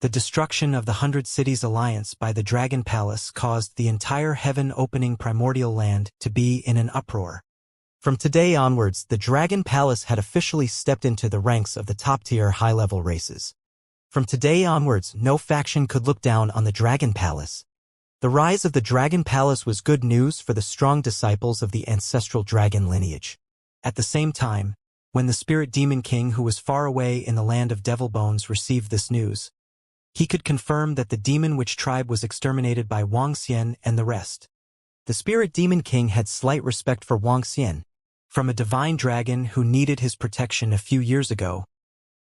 The destruction of the 100 Cities Alliance by the Dragon Palace caused the entire heaven-opening primordial land to be in an uproar. From today onwards, the Dragon Palace had officially stepped into the ranks of the top-tier high-level races. From today onwards, no faction could look down on the Dragon Palace. The rise of the Dragon Palace was good news for the strong disciples of the ancestral dragon lineage. At the same time, when the spirit demon king who was far away in the land of Devil Bones received this news, he could confirm that the demon witch tribe was exterminated by Wuxia and the rest. The spirit demon king had slight respect for Wuxia. From a divine dragon who needed his protection a few years ago,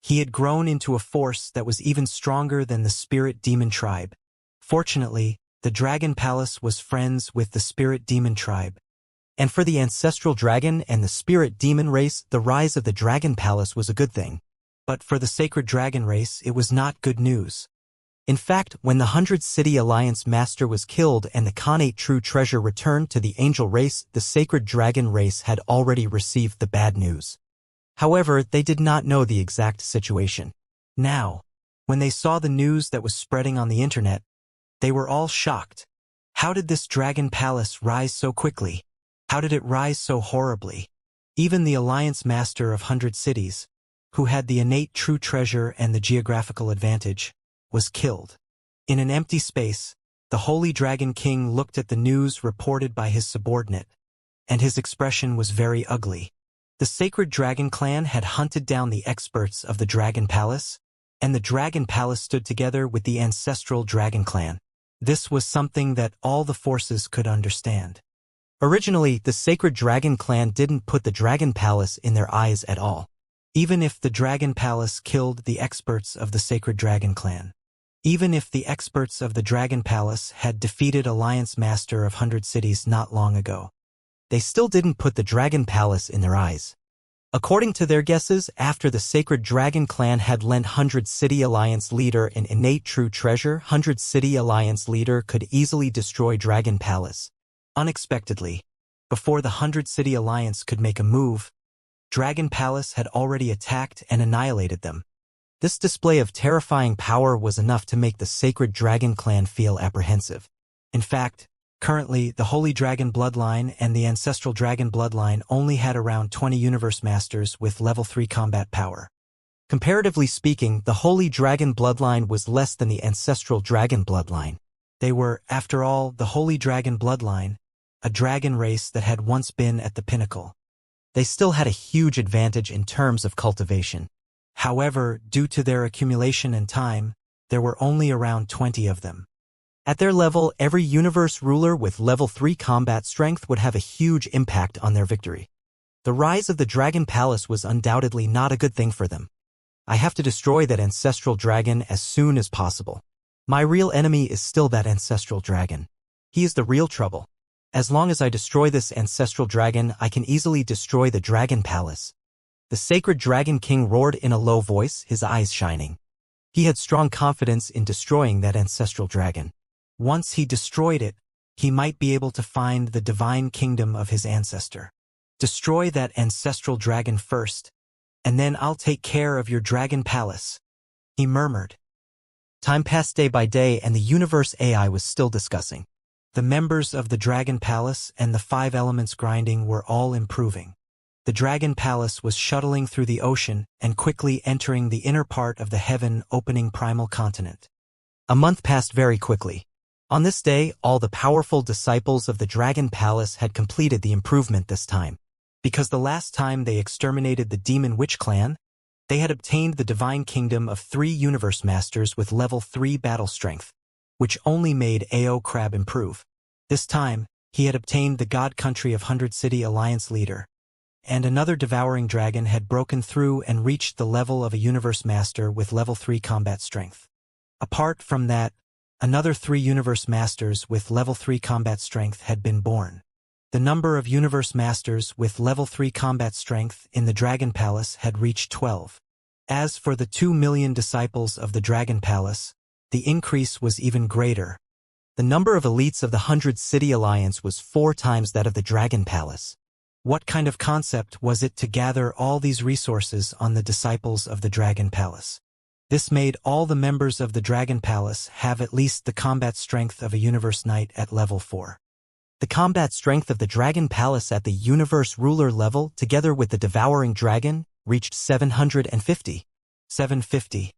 he had grown into a force that was even stronger than the spirit demon tribe. Fortunately, the Dragon Palace was friends with the spirit demon tribe. And for the ancestral dragon and the spirit demon race, the rise of the Dragon Palace was a good thing. But for the sacred dragon race, it was not good news. In fact, when the 100 City Alliance master was killed and the Khanate true treasure returned to the angel race, the sacred dragon race had already received the bad news. However, they did not know the exact situation. Now, when they saw the news that was spreading on the internet, they were all shocked. How did this Dragon Palace rise so quickly? How did it rise so horribly? Even the Alliance Master of 100 Cities, who had the innate true treasure and the geographical advantage, was killed. In an empty space, the Holy Dragon King looked at the news reported by his subordinate, and his expression was very ugly. The Sacred Dragon Clan had hunted down the experts of the Dragon Palace, and the Dragon Palace stood together with the ancestral Dragon Clan. This was something that all the forces could understand. Originally, the Sacred Dragon Clan didn't put the Dragon Palace in their eyes at all, even if the Dragon Palace killed the experts of the Sacred Dragon Clan. Even if the experts of the Dragon Palace had defeated Alliance Master of 100 Cities not long ago, they still didn't put the Dragon Palace in their eyes. According to their guesses, after the Sacred Dragon Clan had lent 100 City Alliance leader an innate true treasure, 100 City Alliance leader could easily destroy Dragon Palace. Unexpectedly, before the 100 City Alliance could make a move, Dragon Palace had already attacked and annihilated them. This display of terrifying power was enough to make the Sacred Dragon Clan feel apprehensive. In fact, currently, the Holy Dragon Bloodline and the Ancestral Dragon Bloodline only had around 20 Universe Masters with level 3 combat power. Comparatively speaking, the Holy Dragon Bloodline was less than the Ancestral Dragon Bloodline. They were, after all, the Holy Dragon Bloodline, a dragon race that had once been at the pinnacle. They still had a huge advantage in terms of cultivation. However, due to their accumulation and time, there were only around 20 of them. At their level, every universe ruler with level 3 combat strength would have a huge impact on their victory. The rise of the Dragon Palace was undoubtedly not a good thing for them. I have to destroy that ancestral dragon as soon as possible. My real enemy is still that ancestral dragon. He is the real trouble. As long as I destroy this ancestral dragon, I can easily destroy the Dragon Palace. The Sacred Dragon King roared in a low voice, his eyes shining. He had strong confidence in destroying that ancestral dragon. Once he destroyed it, he might be able to find the divine kingdom of his ancestor. Destroy that ancestral dragon first, and then I'll take care of your Dragon Palace, he murmured. Time passed day by day and the universe AI was still discussing. The members of the Dragon Palace and the 5 elements grinding were all improving. The Dragon Palace was shuttling through the ocean and quickly entering the inner part of the heaven-opening primal continent. A month passed very quickly. On this day, all the powerful disciples of the Dragon Palace had completed the improvement this time. Because the last time they exterminated the Demon Witch Clan, they had obtained the divine kingdom of 3 Universe Masters with level 3 battle strength, which only made AO Crab improve. This time, he had obtained the God Country of 100 City Alliance leader. And another devouring dragon had broken through and reached the level of a Universe Master with level 3 combat strength. Apart from that, another 3 Universe Masters with level 3 combat strength had been born. The number of Universe Masters with level 3 combat strength in the Dragon Palace had reached 12. As for the 2 million disciples of the Dragon Palace, the increase was even greater. The number of elites of the 100 City Alliance was 4 times that of the Dragon Palace. What kind of concept was it to gather all these resources on the disciples of the Dragon Palace? This made all the members of the Dragon Palace have at least the combat strength of a Universe Knight at level 4. The combat strength of the Dragon Palace at the Universe Ruler level, together with the Devouring Dragon, reached 750. 750.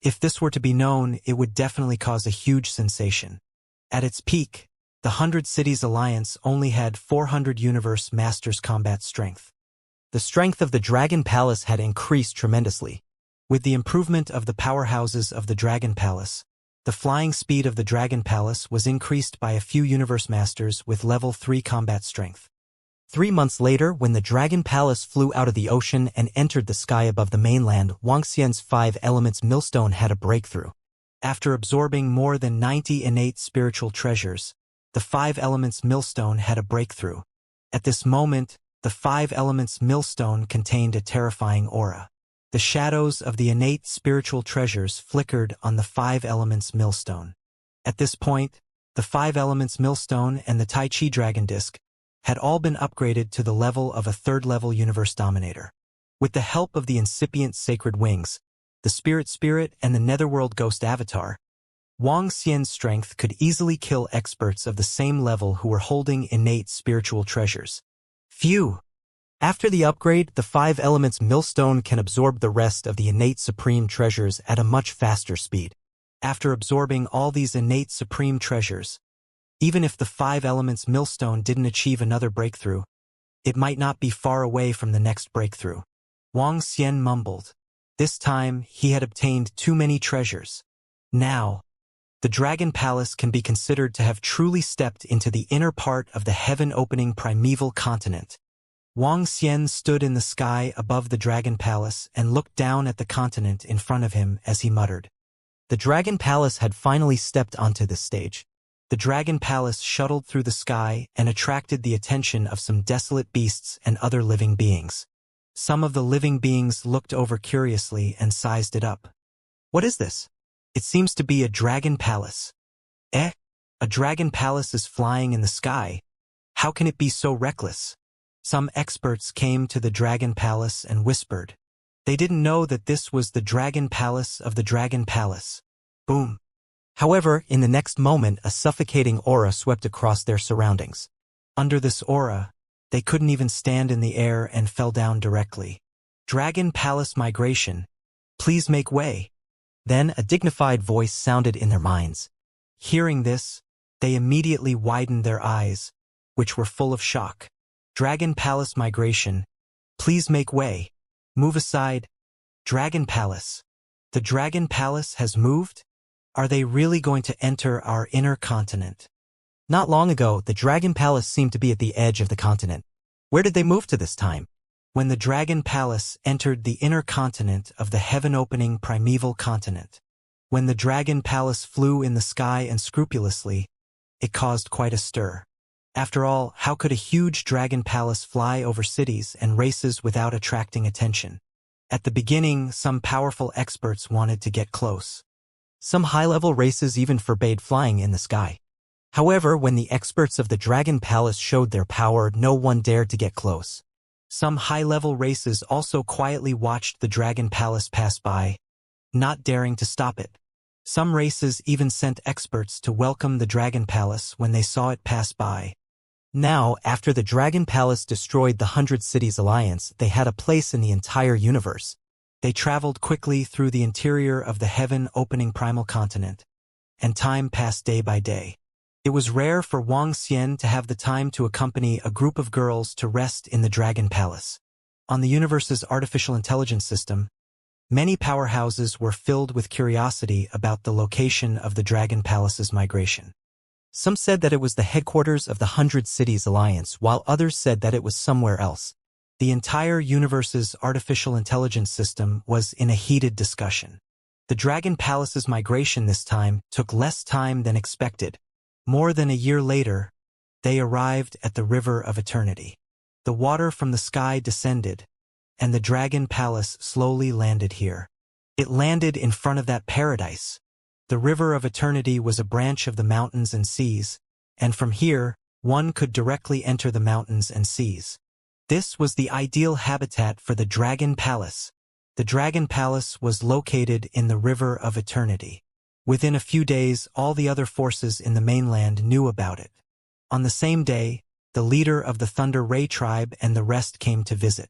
If this were to be known, it would definitely cause a huge sensation. At its peak, the 100 Cities Alliance only had 400 Universe Masters combat strength. The strength of the Dragon Palace had increased tremendously. With the improvement of the powerhouses of the Dragon Palace, the flying speed of the Dragon Palace was increased by a few Universe Masters with level 3 combat strength. 3 months later, when the Dragon Palace flew out of the ocean and entered the sky above the mainland, Wuxia's 5 Elements Millstone had a breakthrough. After absorbing more than 90 innate spiritual treasures, the 5 Elements Millstone had a breakthrough. At this moment, the 5 Elements Millstone contained a terrifying aura. The shadows of the innate spiritual treasures flickered on the 5 Elements Millstone. At this point, the 5 Elements Millstone and the Tai Chi Dragon Disc had all been upgraded to the level of a 3rd-level Universe Dominator. With the help of the incipient Sacred Wings, the Spirit and the Netherworld Ghost Avatar, Wuxia's strength could easily kill experts of the same level who were holding innate spiritual treasures. Phew! After the upgrade, the 5 Elements Millstone can absorb the rest of the innate supreme treasures at a much faster speed. After absorbing all these innate supreme treasures, even if the 5 Elements Millstone didn't achieve another breakthrough, it might not be far away from the next breakthrough. Wuxia mumbled. This time, he had obtained too many treasures. Now, the Dragon Palace can be considered to have truly stepped into the inner part of the heaven-opening primeval continent. Wuxia stood in the sky above the Dragon Palace and looked down at the continent in front of him as he muttered. The Dragon Palace had finally stepped onto this stage. The Dragon Palace shuttled through the sky and attracted the attention of some desolate beasts and other living beings. Some of the living beings looked over curiously and sized it up. What is this? It seems to be a dragon palace. A dragon palace is flying in the sky. How can it be so reckless? Some experts came to the Dragon Palace and whispered. They didn't know that this was the Dragon Palace of the Dragon Palace. Boom. However, in the next moment, a suffocating aura swept across their surroundings. Under this aura, they couldn't even stand in the air and fell down directly. Dragon Palace migration. Please make way. Then a dignified voice sounded in their minds. Hearing this, they immediately widened their eyes, which were full of shock. Dragon Palace migration. Please make way. Move aside. Dragon Palace. The Dragon Palace has moved? Are they really going to enter our inner continent? Not long ago, the Dragon Palace seemed to be at the edge of the continent. Where did they move to this time? When the Dragon Palace entered the inner continent of the heaven-opening primeval continent. When the Dragon Palace flew in the sky unscrupulously, it caused quite a stir. After all, how could a huge Dragon Palace fly over cities and races without attracting attention? At the beginning, some powerful experts wanted to get close. Some high-level races even forbade flying in the sky. However, when the experts of the Dragon Palace showed their power, no one dared to get close. Some high-level races also quietly watched the Dragon Palace pass by, not daring to stop it. Some races even sent experts to welcome the Dragon Palace when they saw it pass by. Now, after the Dragon Palace destroyed the 100 Cities Alliance, they had a place in the entire universe. They traveled quickly through the interior of the heaven-opening primal continent, and time passed day by day. It was rare for Wuxia to have the time to accompany a group of girls to rest in the Dragon Palace. On the universe's artificial intelligence system, many powerhouses were filled with curiosity about the location of the Dragon Palace's migration. Some said that it was the headquarters of the 100 Cities Alliance, while others said that it was somewhere else. The entire universe's artificial intelligence system was in a heated discussion. The Dragon Palace's migration this time took less time than expected. More than a year later, they arrived at the River of Eternity. The water from the sky descended, and the Dragon Palace slowly landed here. It landed in front of that paradise. The River of Eternity was a branch of the mountains and seas, and from here, one could directly enter the mountains and seas. This was the ideal habitat for the Dragon Palace. The Dragon Palace was located in the River of Eternity. Within a few days, all the other forces in the mainland knew about it. On the same day, the leader of the Thunder Ray tribe and the rest came to visit.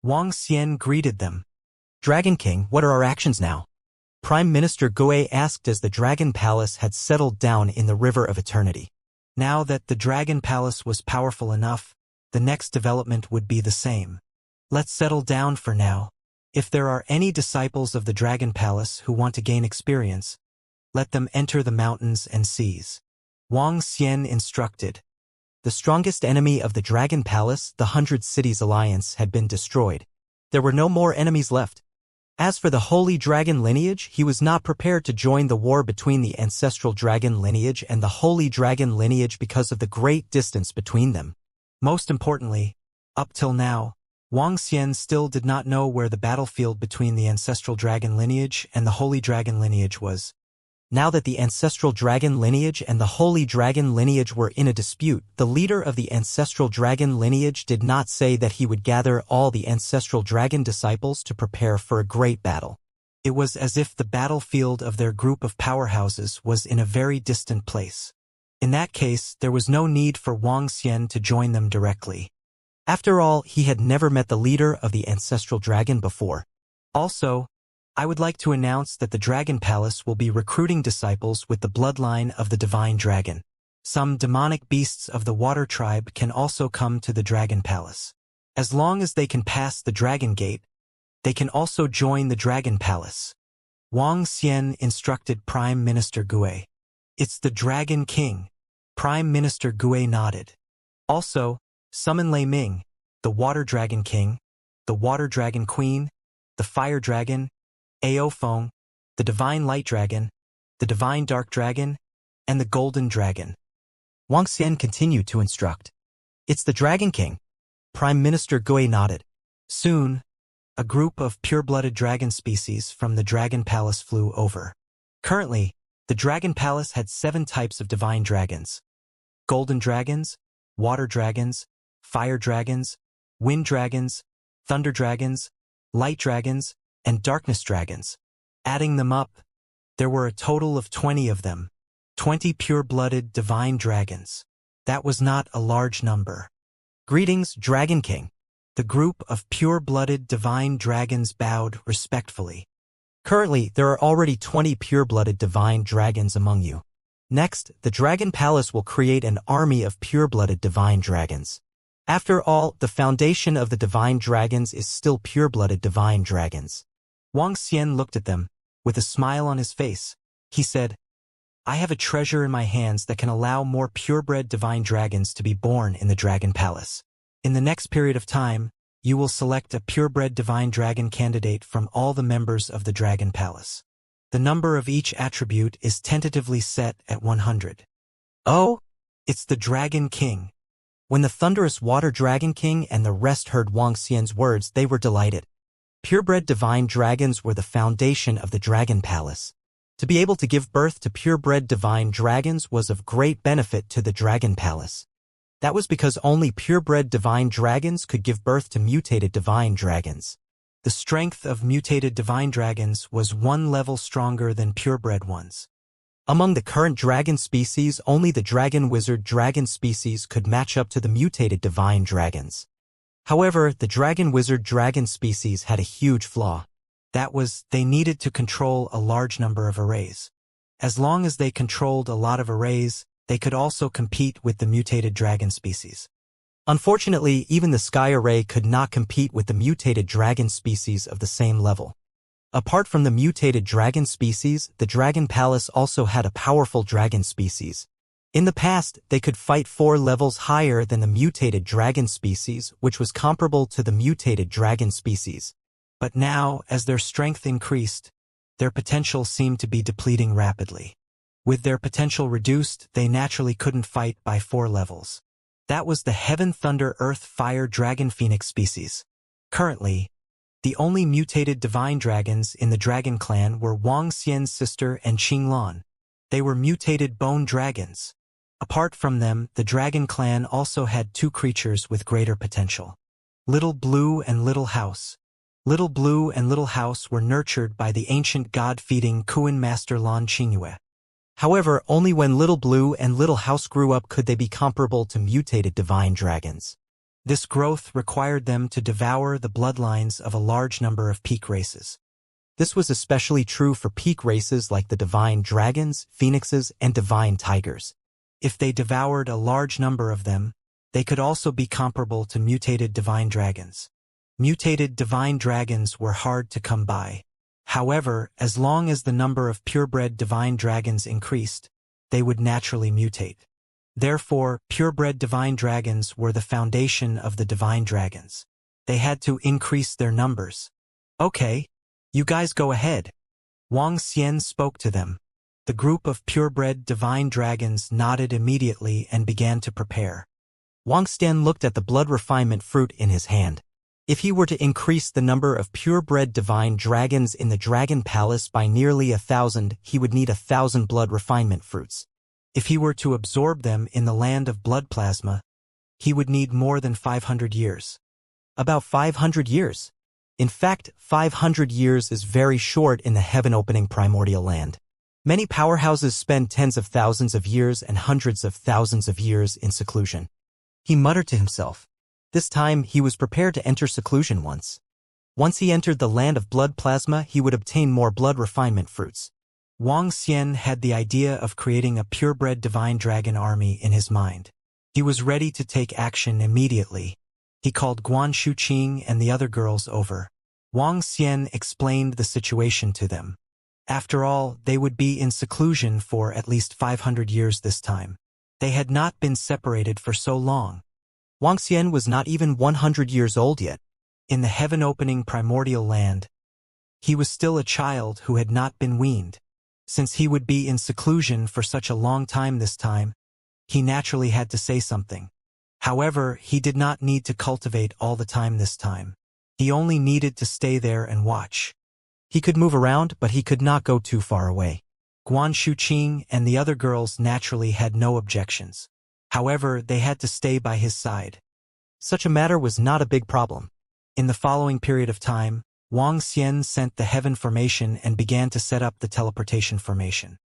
Wang Xian greeted them. Dragon King, what are our actions now? Prime Minister Gui asked as the Dragon Palace had settled down in the River of Eternity. Now that the Dragon Palace was powerful enough, the next development would be the same. Let's settle down for now. If there are any disciples of the Dragon Palace who want to gain experience, let them enter the mountains and seas. Wang Xian instructed. The strongest enemy of the Dragon Palace, the 100 Cities Alliance, had been destroyed. There were no more enemies left. As for the Holy Dragon lineage, he was not prepared to join the war between the Ancestral Dragon lineage and the Holy Dragon lineage because of the great distance between them. Most importantly, up till now, Wang Xian still did not know where the battlefield between the Ancestral Dragon lineage and the Holy Dragon lineage was. Now that the Ancestral Dragon lineage and the Holy Dragon lineage were in a dispute, the leader of the Ancestral Dragon lineage did not say that he would gather all the Ancestral Dragon disciples to prepare for a great battle. It was as if the battlefield of their group of powerhouses was in a very distant place. In that case, there was no need for Wang Xian to join them directly. After all, he had never met the leader of the Ancestral Dragon before. Also, I would like to announce that the Dragon Palace will be recruiting disciples with the bloodline of the Divine Dragon. Some demonic beasts of the Water Tribe can also come to the Dragon Palace. As long as they can pass the Dragon Gate, they can also join the Dragon Palace. Wang Xian instructed Prime Minister Gui. It's the Dragon King. Prime Minister Gui nodded. Also, summon Lei Ming, the Water Dragon King, the Water Dragon Queen, the Fire Dragon, Ao Feng, the Divine Light Dragon, the Divine Dark Dragon, and the Golden Dragon. Wang Xian continued to instruct. It's the Dragon King. Prime Minister Gui nodded. Soon, a group of pure-blooded dragon species from the Dragon Palace flew over. Currently, the Dragon Palace had 7 types of divine dragons. Golden dragons, water dragons, fire dragons, wind dragons, thunder dragons, light dragons, and darkness dragons. Adding them up, there were a total of 20 of them. 20 pure-blooded divine dragons. That was not a large number. Greetings, Dragon King. The group of pure-blooded divine dragons bowed respectfully. Currently, there are already 20 pure-blooded divine dragons among you. Next, the Dragon Palace will create an army of pure-blooded divine dragons. After all, the foundation of the divine dragons is still pure-blooded divine dragons. Wang Xian looked at them, with a smile on his face. He said, I have a treasure in my hands that can allow more purebred divine dragons to be born in the Dragon Palace. In the next period of time, you will select a purebred divine dragon candidate from all the members of the Dragon Palace. The number of each attribute is tentatively set at 100. Oh, it's the Dragon King. When the thunderous Water Dragon King and the rest heard Wang Xian's words, they were delighted. Purebred divine dragons were the foundation of the Dragon Palace. To be able to give birth to purebred divine dragons was of great benefit to the Dragon Palace. That was because only purebred divine dragons could give birth to mutated divine dragons. The strength of mutated divine dragons was 1 level stronger than purebred ones. Among the current dragon species, only the Dragon Wizard dragon species could match up to the mutated divine dragons. However, the Dragon Wizard dragon species had a huge flaw. That was, they needed to control a large number of arrays. As long as they controlled a lot of arrays, they could also compete with the mutated dragon species. Unfortunately, even the Sky Array could not compete with the mutated dragon species of the same level. Apart from the mutated dragon species, the Dragon Palace also had a powerful dragon species. In the past, they could fight 4 levels higher than the mutated dragon species, which was comparable to the mutated dragon species. But now, as their strength increased, their potential seemed to be depleting rapidly. With their potential reduced, they naturally couldn't fight by 4 levels. That was the Heaven Thunder Earth Fire Dragon Phoenix species. Currently, the only mutated divine dragons in the Dragon Clan were Wang Xian's sister and Qinglan. They were mutated bone dragons. Apart from them, the Dragon Clan also had 2 creatures with greater potential. Little Blue and Little House. Little Blue and Little House were nurtured by the ancient god-feeding Kuan master Lan Qingyue. However, only when Little Blue and Little House grew up could they be comparable to mutated divine dragons. This growth required them to devour the bloodlines of a large number of peak races. This was especially true for peak races like the divine dragons, phoenixes, and divine tigers. If they devoured a large number of them, they could also be comparable to mutated divine dragons. Mutated divine dragons were hard to come by. However, as long as the number of purebred divine dragons increased, they would naturally mutate. Therefore, purebred divine dragons were the foundation of the divine dragons. They had to increase their numbers. Okay, you guys go ahead. Wang Xian spoke to them. The group of purebred divine dragons nodded immediately and began to prepare. Wang Xian looked at the blood refinement fruit in his hand. If he were to increase the number of purebred divine dragons in the Dragon Palace by nearly 1,000, he would need 1,000 blood refinement fruits. If he were to absorb them in the land of blood plasma, he would need more than 500 years. About 500 years. In fact, 500 years is very short in the heaven-opening primordial land. Many powerhouses spend tens of thousands of years and hundreds of thousands of years in seclusion. He muttered to himself. This time, he was prepared to enter seclusion once. Once he entered the land of blood plasma, he would obtain more blood refinement fruits. Wang Xian had the idea of creating a purebred divine dragon army in his mind. He was ready to take action immediately. He called Guan Shuqing and the other girls over. Wang Xian explained the situation to them. After all, they would be in seclusion for at least 500 years this time. They had not been separated for so long. Wang Xian was not even 100 years old yet. In the heaven-opening primordial land, he was still a child who had not been weaned. Since he would be in seclusion for such a long time this time, he naturally had to say something. However, he did not need to cultivate all the time this time. He only needed to stay there and watch. He could move around, but he could not go too far away. Guan Shuqing and the other girls naturally had no objections. However, they had to stay by his side. Such a matter was not a big problem. In the following period of time, Wang Xian sent the heaven formation and began to set up the teleportation formation.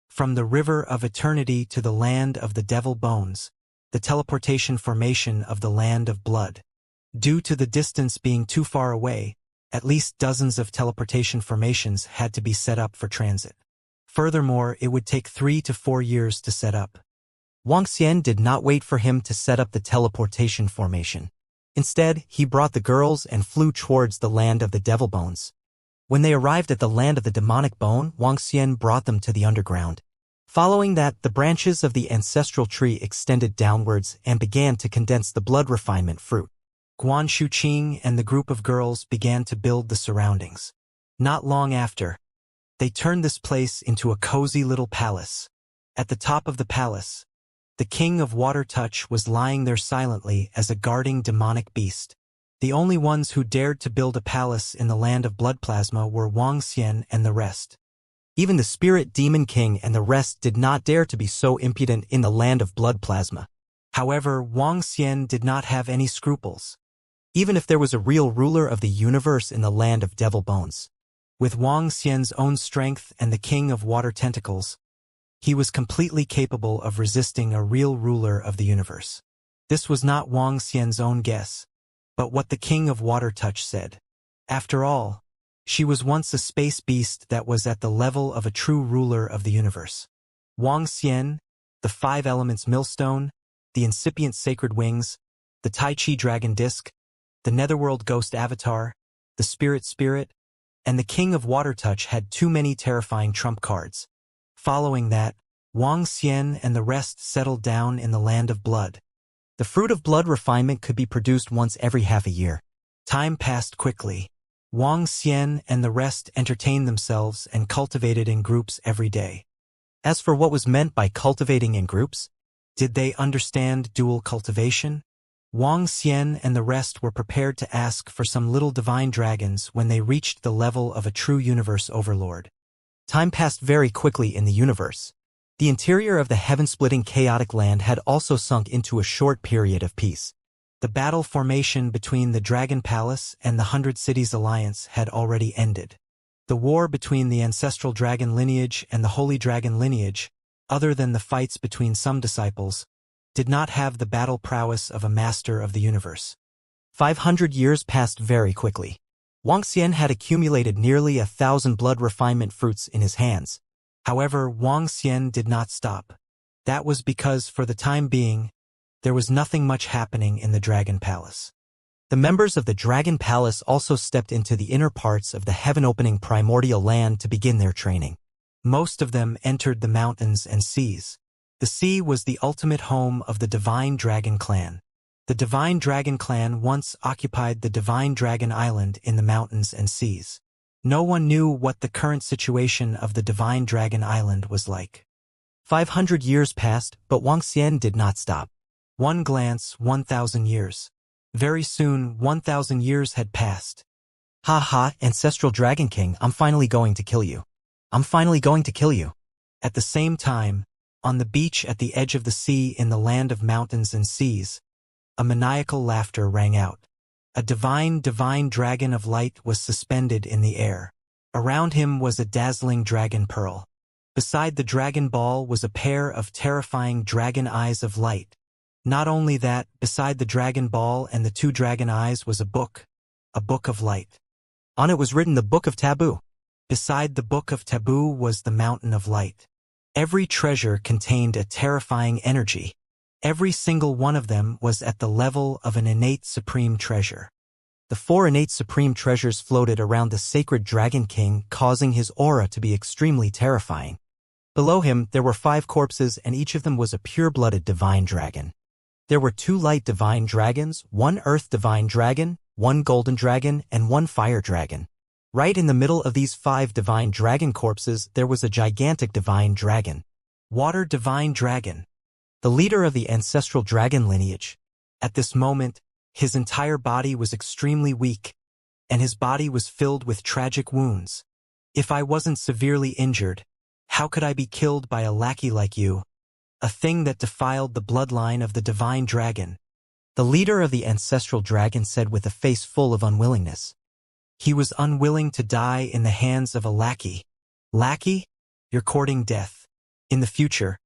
From the river of eternity to the land of the devil bones, the teleportation formation of the land of blood. Due to the distance being too far away, at least dozens of teleportation formations had to be set up for transit. Furthermore, it would take 3 to 4 years to set up. Wang Xian did not wait for him to set up the teleportation formation. Instead, he brought the girls and flew towards the land of the devil bones. When they arrived at the land of the demonic bone, Wang Xian brought them to the underground. Following that, the branches of the ancestral tree extended downwards and began to condense the blood refinement fruit. Guan Shuqing and the group of girls began to build the surroundings. Not long after, they turned this place into a cozy little palace. At the top of the palace, the king of water touch was lying there silently as a guarding demonic beast. The only ones who dared to build a palace in the land of blood plasma were Wang Xian and the rest. Even the spirit demon king and the rest did not dare to be so impudent in the land of blood plasma. However, Wang Xian did not have any scruples. Even if there was a real ruler of the universe in the land of devil bones. With Wang Xian's own strength and the king of water tentacles, he was completely capable of resisting a real ruler of the universe. This was not Wang Xian's own guess, but what the king of water touch said. After all, she was once a space beast that was at the level of a true ruler of the universe. Wang Xian, the 5 elements millstone, the incipient sacred wings, the Tai Chi dragon disc, the netherworld ghost avatar, the spirit, and the king of water touch had too many terrifying trump cards. Following that, Wang Xian and the rest settled down in the land of blood. The fruit of blood refinement could be produced once every half a year. Time passed quickly. Wang Xian and the rest entertained themselves and cultivated in groups every day. As for what was meant by cultivating in groups, did they understand dual cultivation? Wang Xian and the rest were prepared to ask for some little divine dragons when they reached the level of a true universe overlord. Time passed very quickly in the universe. The interior of the heaven-splitting chaotic land had also sunk into a short period of peace. The battle formation between the Dragon Palace and the 100 Cities Alliance had already ended. The war between the ancestral dragon lineage and the holy dragon lineage, other than the fights between some disciples, did not have the battle prowess of a master of the universe. 500 years passed very quickly. Wuxia had accumulated nearly 1,000 blood refinement fruits in his hands. However, Wuxia did not stop. That was because, for the time being, there was nothing much happening in the Dragon Palace. The members of the Dragon Palace also stepped into the inner parts of the heaven-opening primordial land to begin their training. Most of them entered the mountains and seas. The sea was the ultimate home of the Divine Dragon Clan. The Divine Dragon Clan once occupied the Divine Dragon Island in the mountains and seas. No one knew what the current situation of the Divine Dragon Island was like. 500 years passed, but Wuxia did not stop. One glance, 1,000 years. Very soon, 1,000 years had passed. Ha ha, Ancestral Dragon King, I'm finally going to kill you. I'm finally going to kill you. At the same time, on the beach at the edge of the sea in the land of mountains and seas, a maniacal laughter rang out. A divine dragon of light was suspended in the air. Around him was a dazzling dragon pearl. Beside the dragon ball was a pair of terrifying dragon eyes of light. Not only that, beside the dragon ball and the two dragon eyes was a book of light. On it was written the Book of Taboo. Beside the Book of Taboo was the Mountain of Light. Every treasure contained a terrifying energy. Every single one of them was at the level of an innate supreme treasure. The 4 innate supreme treasures floated around the sacred Dragon King, causing his aura to be extremely terrifying. Below him, there were 5 corpses, and each of them was a pure-blooded divine dragon. There were 2 light divine dragons, 1 earth divine dragon, 1 golden dragon, and 1 fire dragon. Right in the middle of these 5 divine dragon corpses, there was a gigantic divine dragon. Water divine dragon. The leader of the ancestral dragon lineage. At this moment, his entire body was extremely weak, and his body was filled with tragic wounds. If I wasn't severely injured, how could I be killed by a lackey like you? A thing that defiled the bloodline of the divine dragon. The leader of the ancestral dragon said with a face full of unwillingness. He was unwilling to die in the hands of a lackey. Lackey? You're courting death. In the future,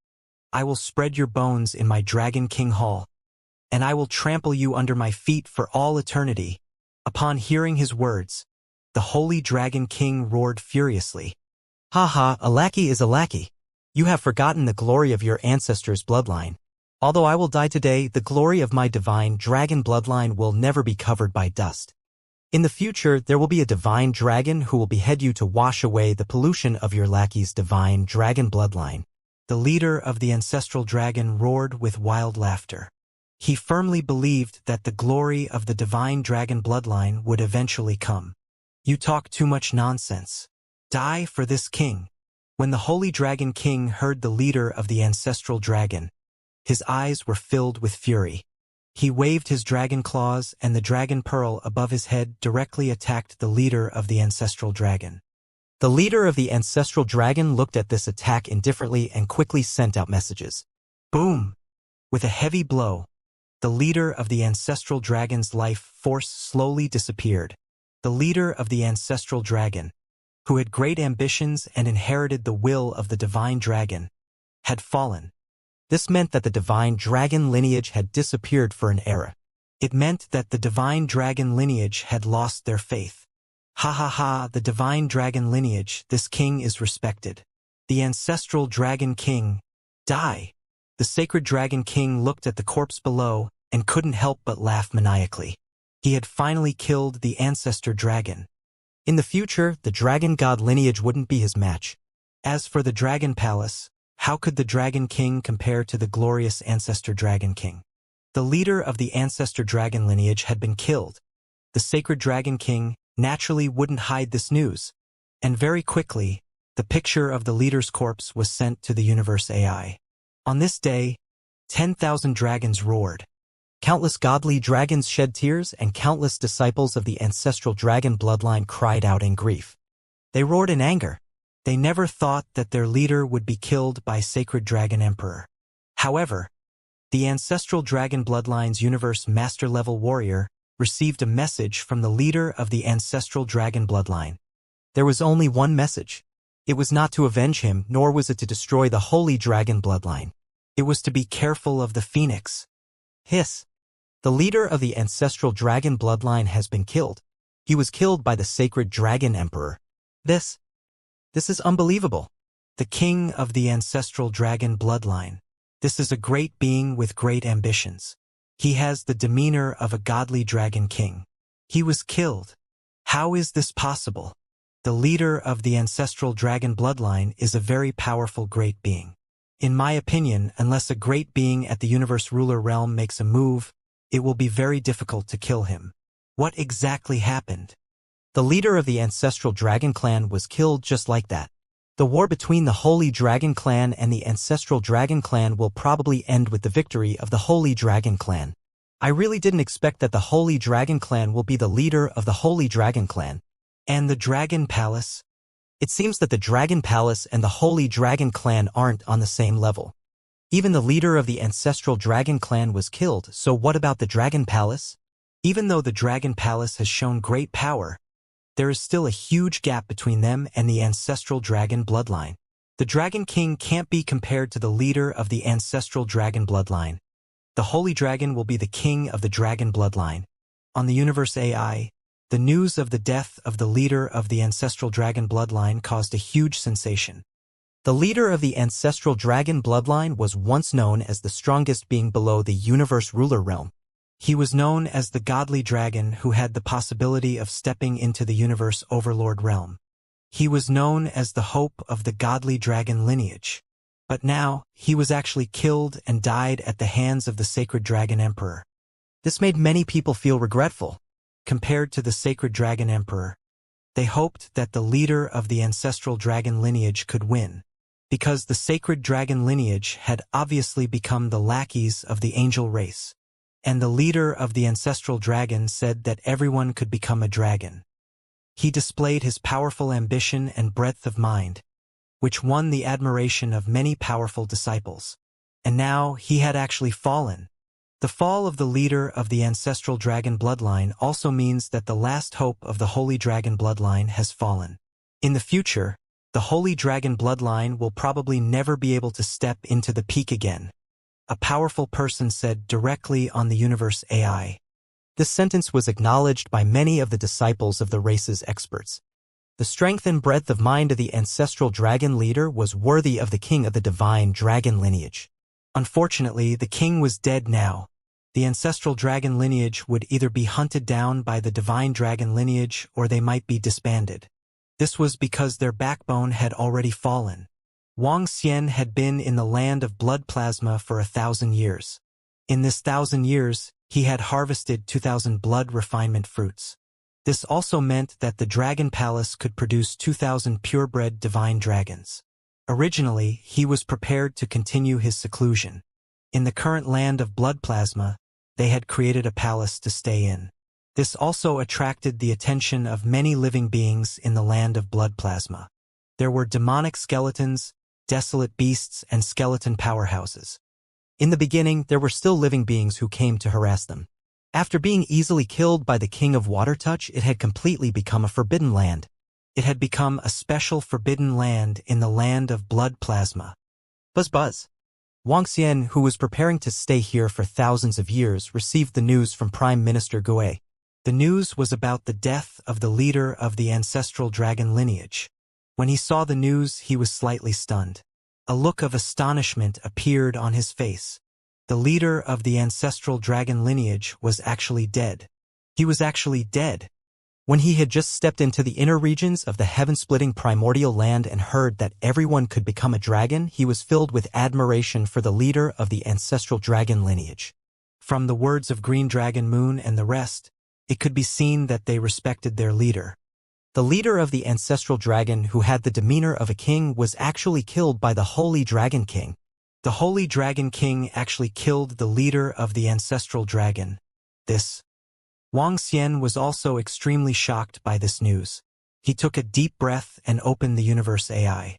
I will spread your bones in my Dragon King Hall, and I will trample you under my feet for all eternity. Upon hearing his words, the holy Dragon King roared furiously. Ha ha, a lackey is a lackey. You have forgotten the glory of your ancestors' bloodline. Although I will die today, the glory of my divine dragon bloodline will never be covered by dust. In the future, there will be a divine dragon who will behead you to wash away the pollution of your lackey's divine dragon bloodline. The leader of the ancestral dragon roared with wild laughter. He firmly believed that the glory of the divine dragon bloodline would eventually come. You talk too much nonsense. Die for this king. When the holy Dragon King heard the leader of the ancestral dragon, his eyes were filled with fury. He waved his dragon claws, and the dragon pearl above his head directly attacked the leader of the ancestral dragon. The leader of the ancestral dragon looked at this attack indifferently and quickly sent out messages. Boom! With a heavy blow, the leader of the ancestral dragon's life force slowly disappeared. The leader of the ancestral dragon, who had great ambitions and inherited the will of the divine dragon, had fallen. This meant that the divine dragon lineage had disappeared for an era. It meant that the divine dragon lineage had lost their faith. Ha ha ha, the divine dragon lineage, this king is respected. The ancestral dragon king, die. The sacred dragon king looked at the corpse below and couldn't help but laugh maniacally. He had finally killed the ancestor dragon. In the future, the dragon god lineage wouldn't be his match. As for the dragon palace, how could the Dragon King compare to the glorious ancestor Dragon King? The leader of the ancestor dragon lineage had been killed. The sacred Dragon King naturally wouldn't hide this news, and very quickly, the picture of the leader's corpse was sent to the universe AI. On this day, 10,000 dragons roared. Countless godly dragons shed tears, and countless disciples of the ancestral dragon bloodline cried out in grief. They roared in anger. They never thought that their leader would be killed by Sacred Dragon Emperor. However, The ancestral dragon bloodline's universe master-level warrior received a message from the leader of the ancestral dragon bloodline. There was only one message. It was not to avenge him, nor was it to destroy the holy dragon bloodline. It was to be careful of the phoenix. Hiss. The leader of the ancestral dragon bloodline has been killed. He was killed by the sacred dragon emperor. This is unbelievable. The king of the ancestral dragon bloodline. This is a great being with great ambitions. He has the demeanor of a godly dragon king. He was killed. How is this possible? The leader of the ancestral dragon bloodline is a very powerful great being. In my opinion, unless a great being at the universe ruler realm makes a move, it will be very difficult to kill him. What exactly happened? The leader of the ancestral dragon clan was killed just like that. The war between the Holy Dragon Clan and the Ancestral Dragon Clan will probably end with the victory of the Holy Dragon Clan. I really didn't expect that the Holy Dragon Clan will be the leader of the Holy Dragon Clan. And the Dragon Palace? It seems that the Dragon Palace and the Holy Dragon Clan aren't on the same level. Even the leader of the Ancestral Dragon Clan was killed, so what about the Dragon Palace? Even though the Dragon Palace has shown great power, there is still a huge gap between them and the ancestral dragon bloodline. The Dragon King can't be compared to the leader of the ancestral dragon bloodline. The Holy Dragon will be the king of the dragon bloodline. On the Universe AI, the news of the death of the leader of the ancestral dragon bloodline caused a huge sensation. The leader of the ancestral dragon bloodline was once known as the strongest being below the universe ruler realm. He was known as the godly dragon who had the possibility of stepping into the universe overlord realm. He was known as the hope of the godly dragon lineage. But now, he was actually killed and died at the hands of the sacred dragon emperor. This made many people feel regretful. Compared to the sacred dragon emperor, they hoped that the leader of the ancestral dragon lineage could win, because the sacred dragon lineage had obviously become the lackeys of the angel race. And the leader of the ancestral dragon said that everyone could become a dragon. He displayed his powerful ambition and breadth of mind, which won the admiration of many powerful disciples. And now he had actually fallen. The fall of the leader of the ancestral dragon bloodline also means that the last hope of the holy dragon bloodline has fallen. In the future, the holy dragon bloodline will probably never be able to step into the peak again. A powerful person said directly on the Universe AI. This sentence was acknowledged by many of the disciples of the race's experts. The strength and breadth of mind of the ancestral dragon leader was worthy of the king of the divine dragon lineage. Unfortunately, the king was dead now. The ancestral dragon lineage would either be hunted down by the divine dragon lineage or they might be disbanded. This was because their backbone had already fallen. Wuxia had been in the land of blood plasma for 1,000 years. In this 1,000 years, he had harvested 2,000 blood refinement fruits. This also meant that the Dragon Palace could produce 2,000 purebred divine dragons. Originally, he was prepared to continue his seclusion. In the current land of blood plasma, they had created a palace to stay in. This also attracted the attention of many living beings in the land of blood plasma. There were demonic skeletons, desolate beasts, and skeleton powerhouses. In the beginning, there were still living beings who came to harass them. After being easily killed by the King of Water Touch, it had completely become a forbidden land. It had become a special forbidden land in the land of blood plasma. Buzz buzz. Wuxia, who was preparing to stay here for thousands of years, received the news from Prime Minister Gui. The news was about the death of the leader of the ancestral dragon lineage. When he saw the news, he was slightly stunned. A look of astonishment appeared on his face. The leader of the ancestral dragon lineage was actually dead. He was actually dead. When he had just stepped into the inner regions of the heaven-splitting primordial land and heard that everyone could become a dragon, he was filled with admiration for the leader of the ancestral dragon lineage. From the words of Green Dragon Moon and the rest, it could be seen that they respected their leader. The leader of the ancestral dragon, who had the demeanor of a king, was actually killed by the Holy Dragon King. The Holy Dragon King actually killed the leader of the ancestral dragon. Wuxia was also extremely shocked by this news. He took a deep breath and opened the Universe AI.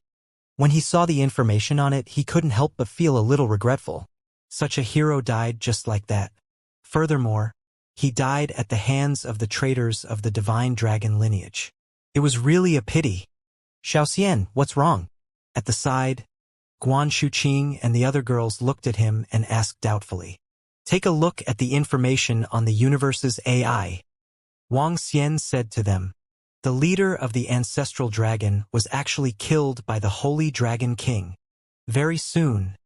When he saw the information on it, he couldn't help but feel a little regretful. Such a hero died just like that. Furthermore, he died at the hands of the traitors of the divine dragon lineage. It was really a pity. Xiaoxian, what's wrong? At the side, Guan Shuqing and the other girls looked at him and asked doubtfully. Take a look at the information on the universe's AI. Wang Xian said to them. The leader of the ancestral dragon was actually killed by the Holy Dragon King. Very soon,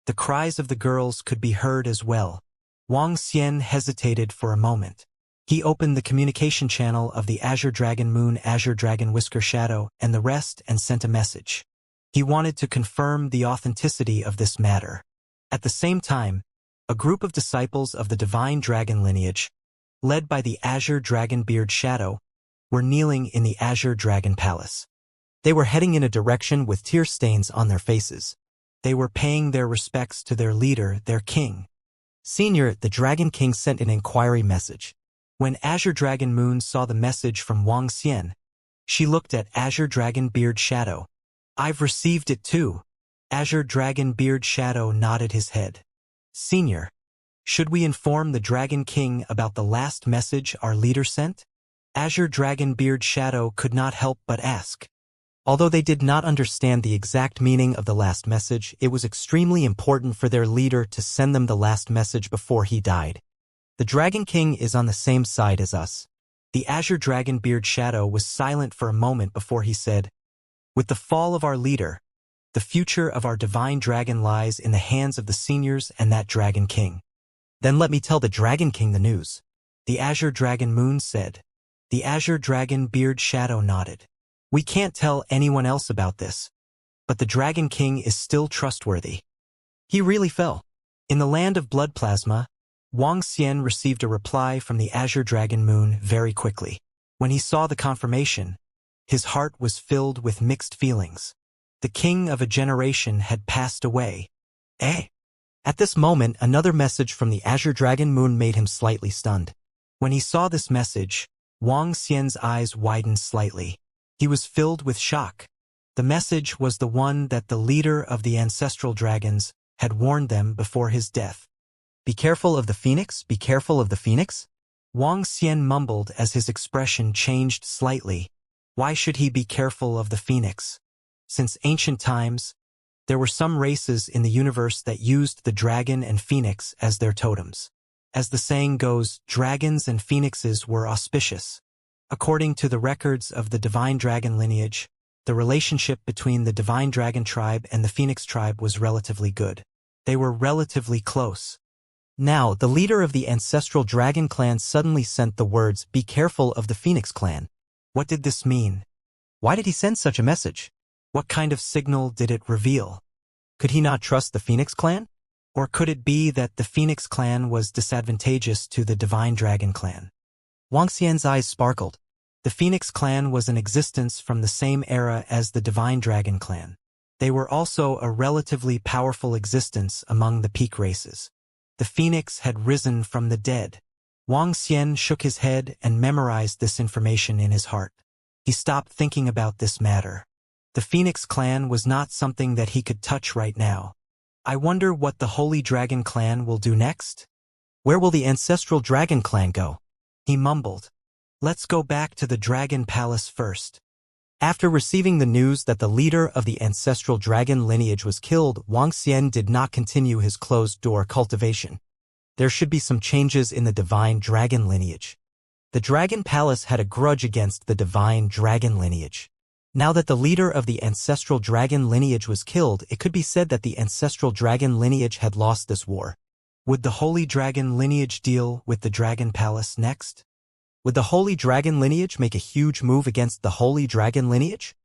the cries of the girls could be heard as well. Wang Xian hesitated for a moment. He opened the communication channel of the Azure Dragon Moon, Azure Dragon Whisker Shadow, and the rest and sent a message. He wanted to confirm the authenticity of this matter. At the same time, a group of disciples of the divine dragon lineage, led by the Azure Dragon Beard Shadow, were kneeling in the Azure Dragon Palace. They were heading in a direction with tear stains on their faces. They were paying their respects to their leader, their king. Senior, the Dragon King sent an inquiry message. When Azure Dragon Moon saw the message from Wang Xian, she looked at Azure Dragon Beard Shadow. I've received it too. Azure Dragon Beard Shadow nodded his head. Senior, should we inform the Dragon King about the last message our leader sent? Azure Dragon Beard Shadow could not help but ask. Although they did not understand the exact meaning of the last message, it was extremely important for their leader to send them the last message before he died. The Dragon King is on the same side as us. The Azure Dragon Beard Shadow was silent for a moment before he said, with the fall of our leader, the future of our divine dragon lies in the hands of the seniors and that Dragon King. Then let me tell the Dragon King the news. The Azure Dragon Moon said. The Azure Dragon Beard Shadow nodded. We can't tell anyone else about this. But the Dragon King is still trustworthy. He really fell. In the land of blood plasma, Wang Xian received a reply from the Azure Dragon Moon very quickly. When he saw the confirmation, his heart was filled with mixed feelings. The king of a generation had passed away. At this moment, another message from the Azure Dragon Moon made him slightly stunned. When he saw this message, Wang Xian's eyes widened slightly. He was filled with shock. The message was the one that the leader of the ancestral dragons had warned them before his death. Be careful of the phoenix, be careful of the phoenix? Wang Xian mumbled as his expression changed slightly. Why should he be careful of the phoenix? Since ancient times, there were some races in the universe that used the dragon and phoenix as their totems. As the saying goes, dragons and phoenixes were auspicious. According to the records of the divine dragon lineage, the relationship between the divine dragon tribe and the phoenix tribe was relatively good. They were relatively close. Now, the leader of the ancestral dragon clan suddenly sent the words, "Be careful of the phoenix clan." What did this mean? Why did he send such a message? What kind of signal did it reveal? Could he not trust the Phoenix clan? Or could it be that the Phoenix clan was disadvantageous to the Divine Dragon clan? Wang Xian's eyes sparkled. The Phoenix clan was in existence from the same era as the Divine Dragon clan. They were also a relatively powerful existence among the peak races. The Phoenix had risen from the dead. Wang Xian shook his head and memorized this information in his heart. He stopped thinking about this matter. The Phoenix clan was not something that he could touch right now. I wonder what the Holy Dragon clan will do next? Where will the Ancestral Dragon clan go? He mumbled. Let's go back to the Dragon Palace first. After receiving the news that the leader of the Ancestral Dragon lineage was killed, Wang Xian did not continue his closed-door cultivation. There should be some changes in the Divine Dragon lineage. The Dragon Palace had a grudge against the Divine Dragon lineage. Now that the leader of the Ancestral Dragon lineage was killed, it could be said that the Ancestral Dragon lineage had lost this war. Would the Holy Dragon lineage deal with the Dragon Palace next? Would the Holy Dragon lineage make a huge move against the Holy Dragon lineage?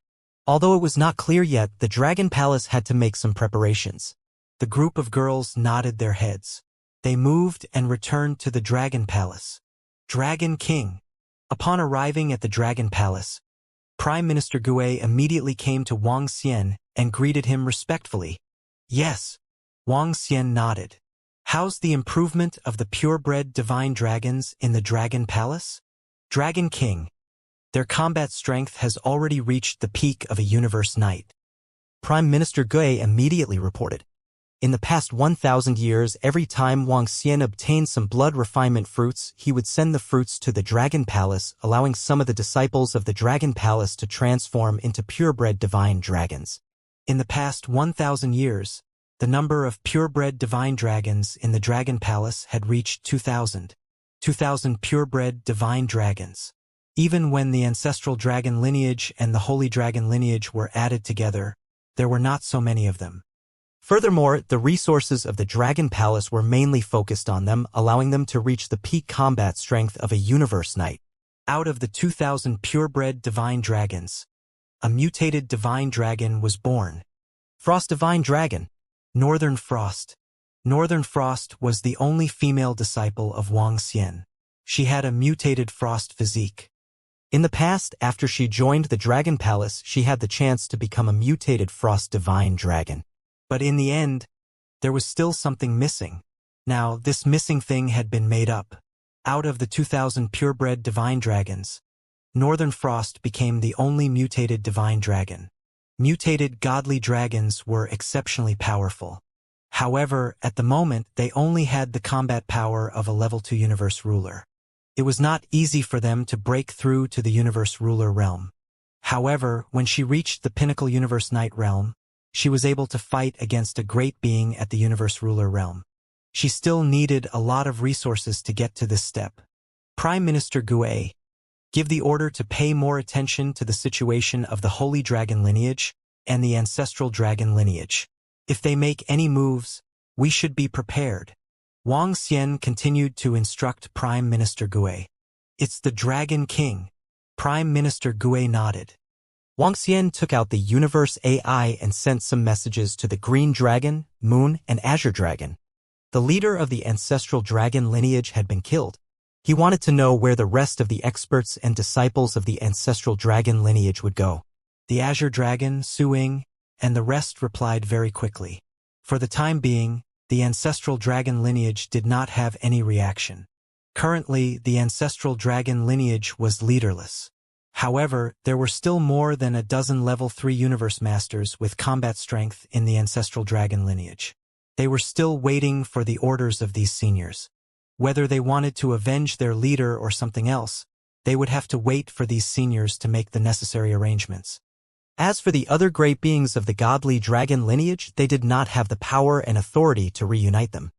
Although it was not clear yet, the Dragon Palace had to make some preparations. The group of girls nodded their heads. They moved and returned to the Dragon Palace. Dragon King. Upon arriving at the Dragon Palace, Prime Minister Gue immediately came to Wang Xian and greeted him respectfully. Yes. Wang Xian nodded. How's the improvement of the purebred divine dragons in the Dragon Palace? Dragon King. Their combat strength has already reached the peak of a universe knight. Prime Minister Gue immediately reported. In the past 1,000 years, every time Wuxia obtained some blood refinement fruits, he would send the fruits to the Dragon Palace, allowing some of the disciples of the Dragon Palace to transform into purebred divine dragons. In the past 1,000 years, the number of purebred divine dragons in the Dragon Palace had reached 2,000. 2,000 purebred divine dragons. Even when the ancestral dragon lineage and the holy dragon lineage were added together, there were not so many of them. Furthermore, the resources of the Dragon Palace were mainly focused on them, allowing them to reach the peak combat strength of a universe knight. Out of the 2,000 purebred divine dragons, a mutated divine dragon was born. Frost Divine Dragon. Northern Frost. Northern Frost was the only female disciple of Wuxia. She had a mutated frost physique. In the past, after she joined the Dragon Palace, she had the chance to become a mutated Frost Divine Dragon. But in the end, there was still something missing. Now, this missing thing had been made up. Out of the 2,000 purebred divine dragons, Northern Frost became the only mutated divine dragon. Mutated godly dragons were exceptionally powerful. However, at the moment, they only had the combat power of a level 2 universe ruler. It was not easy for them to break through to the universe ruler realm. However, when she reached the pinnacle universe knight realm, she was able to fight against a great being at the universe ruler realm. She still needed a lot of resources to get to this step. Prime Minister Gue, give the order to pay more attention to the situation of the holy dragon lineage and the ancestral dragon lineage. If they make any moves, we should be prepared. Wuxia continued to instruct Prime Minister Gue. It's the Dragon King. Prime Minister Gue nodded. Wuxia took out the universe AI and sent some messages to the Green Dragon, Moon, and Azure Dragon. The leader of the ancestral dragon lineage had been killed. He wanted to know where the rest of the experts and disciples of the ancestral dragon lineage would go. The Azure Dragon, Suing, and the rest replied very quickly. For the time being, the ancestral dragon lineage did not have any reaction. Currently, the ancestral dragon lineage was leaderless. However, there were still more than a dozen level 3 universe masters with combat strength in the ancestral dragon lineage. They were still waiting for the orders of these seniors. Whether they wanted to avenge their leader or something else, they would have to wait for these seniors to make the necessary arrangements. As for the other great beings of the godly dragon lineage, they did not have the power and authority to reunite them.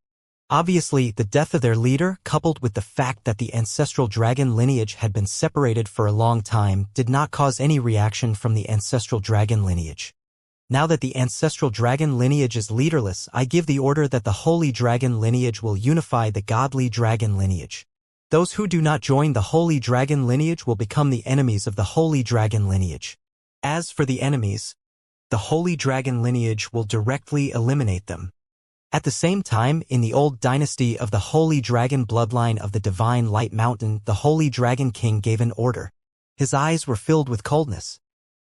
Obviously, the death of their leader, coupled with the fact that the ancestral dragon lineage had been separated for a long time, did not cause any reaction from the ancestral dragon lineage. Now that the ancestral dragon lineage is leaderless, I give the order that the holy dragon lineage will unify the godly dragon lineage. Those who do not join the holy dragon lineage will become the enemies of the holy dragon lineage. As for the enemies, the holy dragon lineage will directly eliminate them. At the same time, in the old dynasty of the Holy Dragon bloodline of the Divine Light Mountain, the Holy Dragon King gave an order. His eyes were filled with coldness.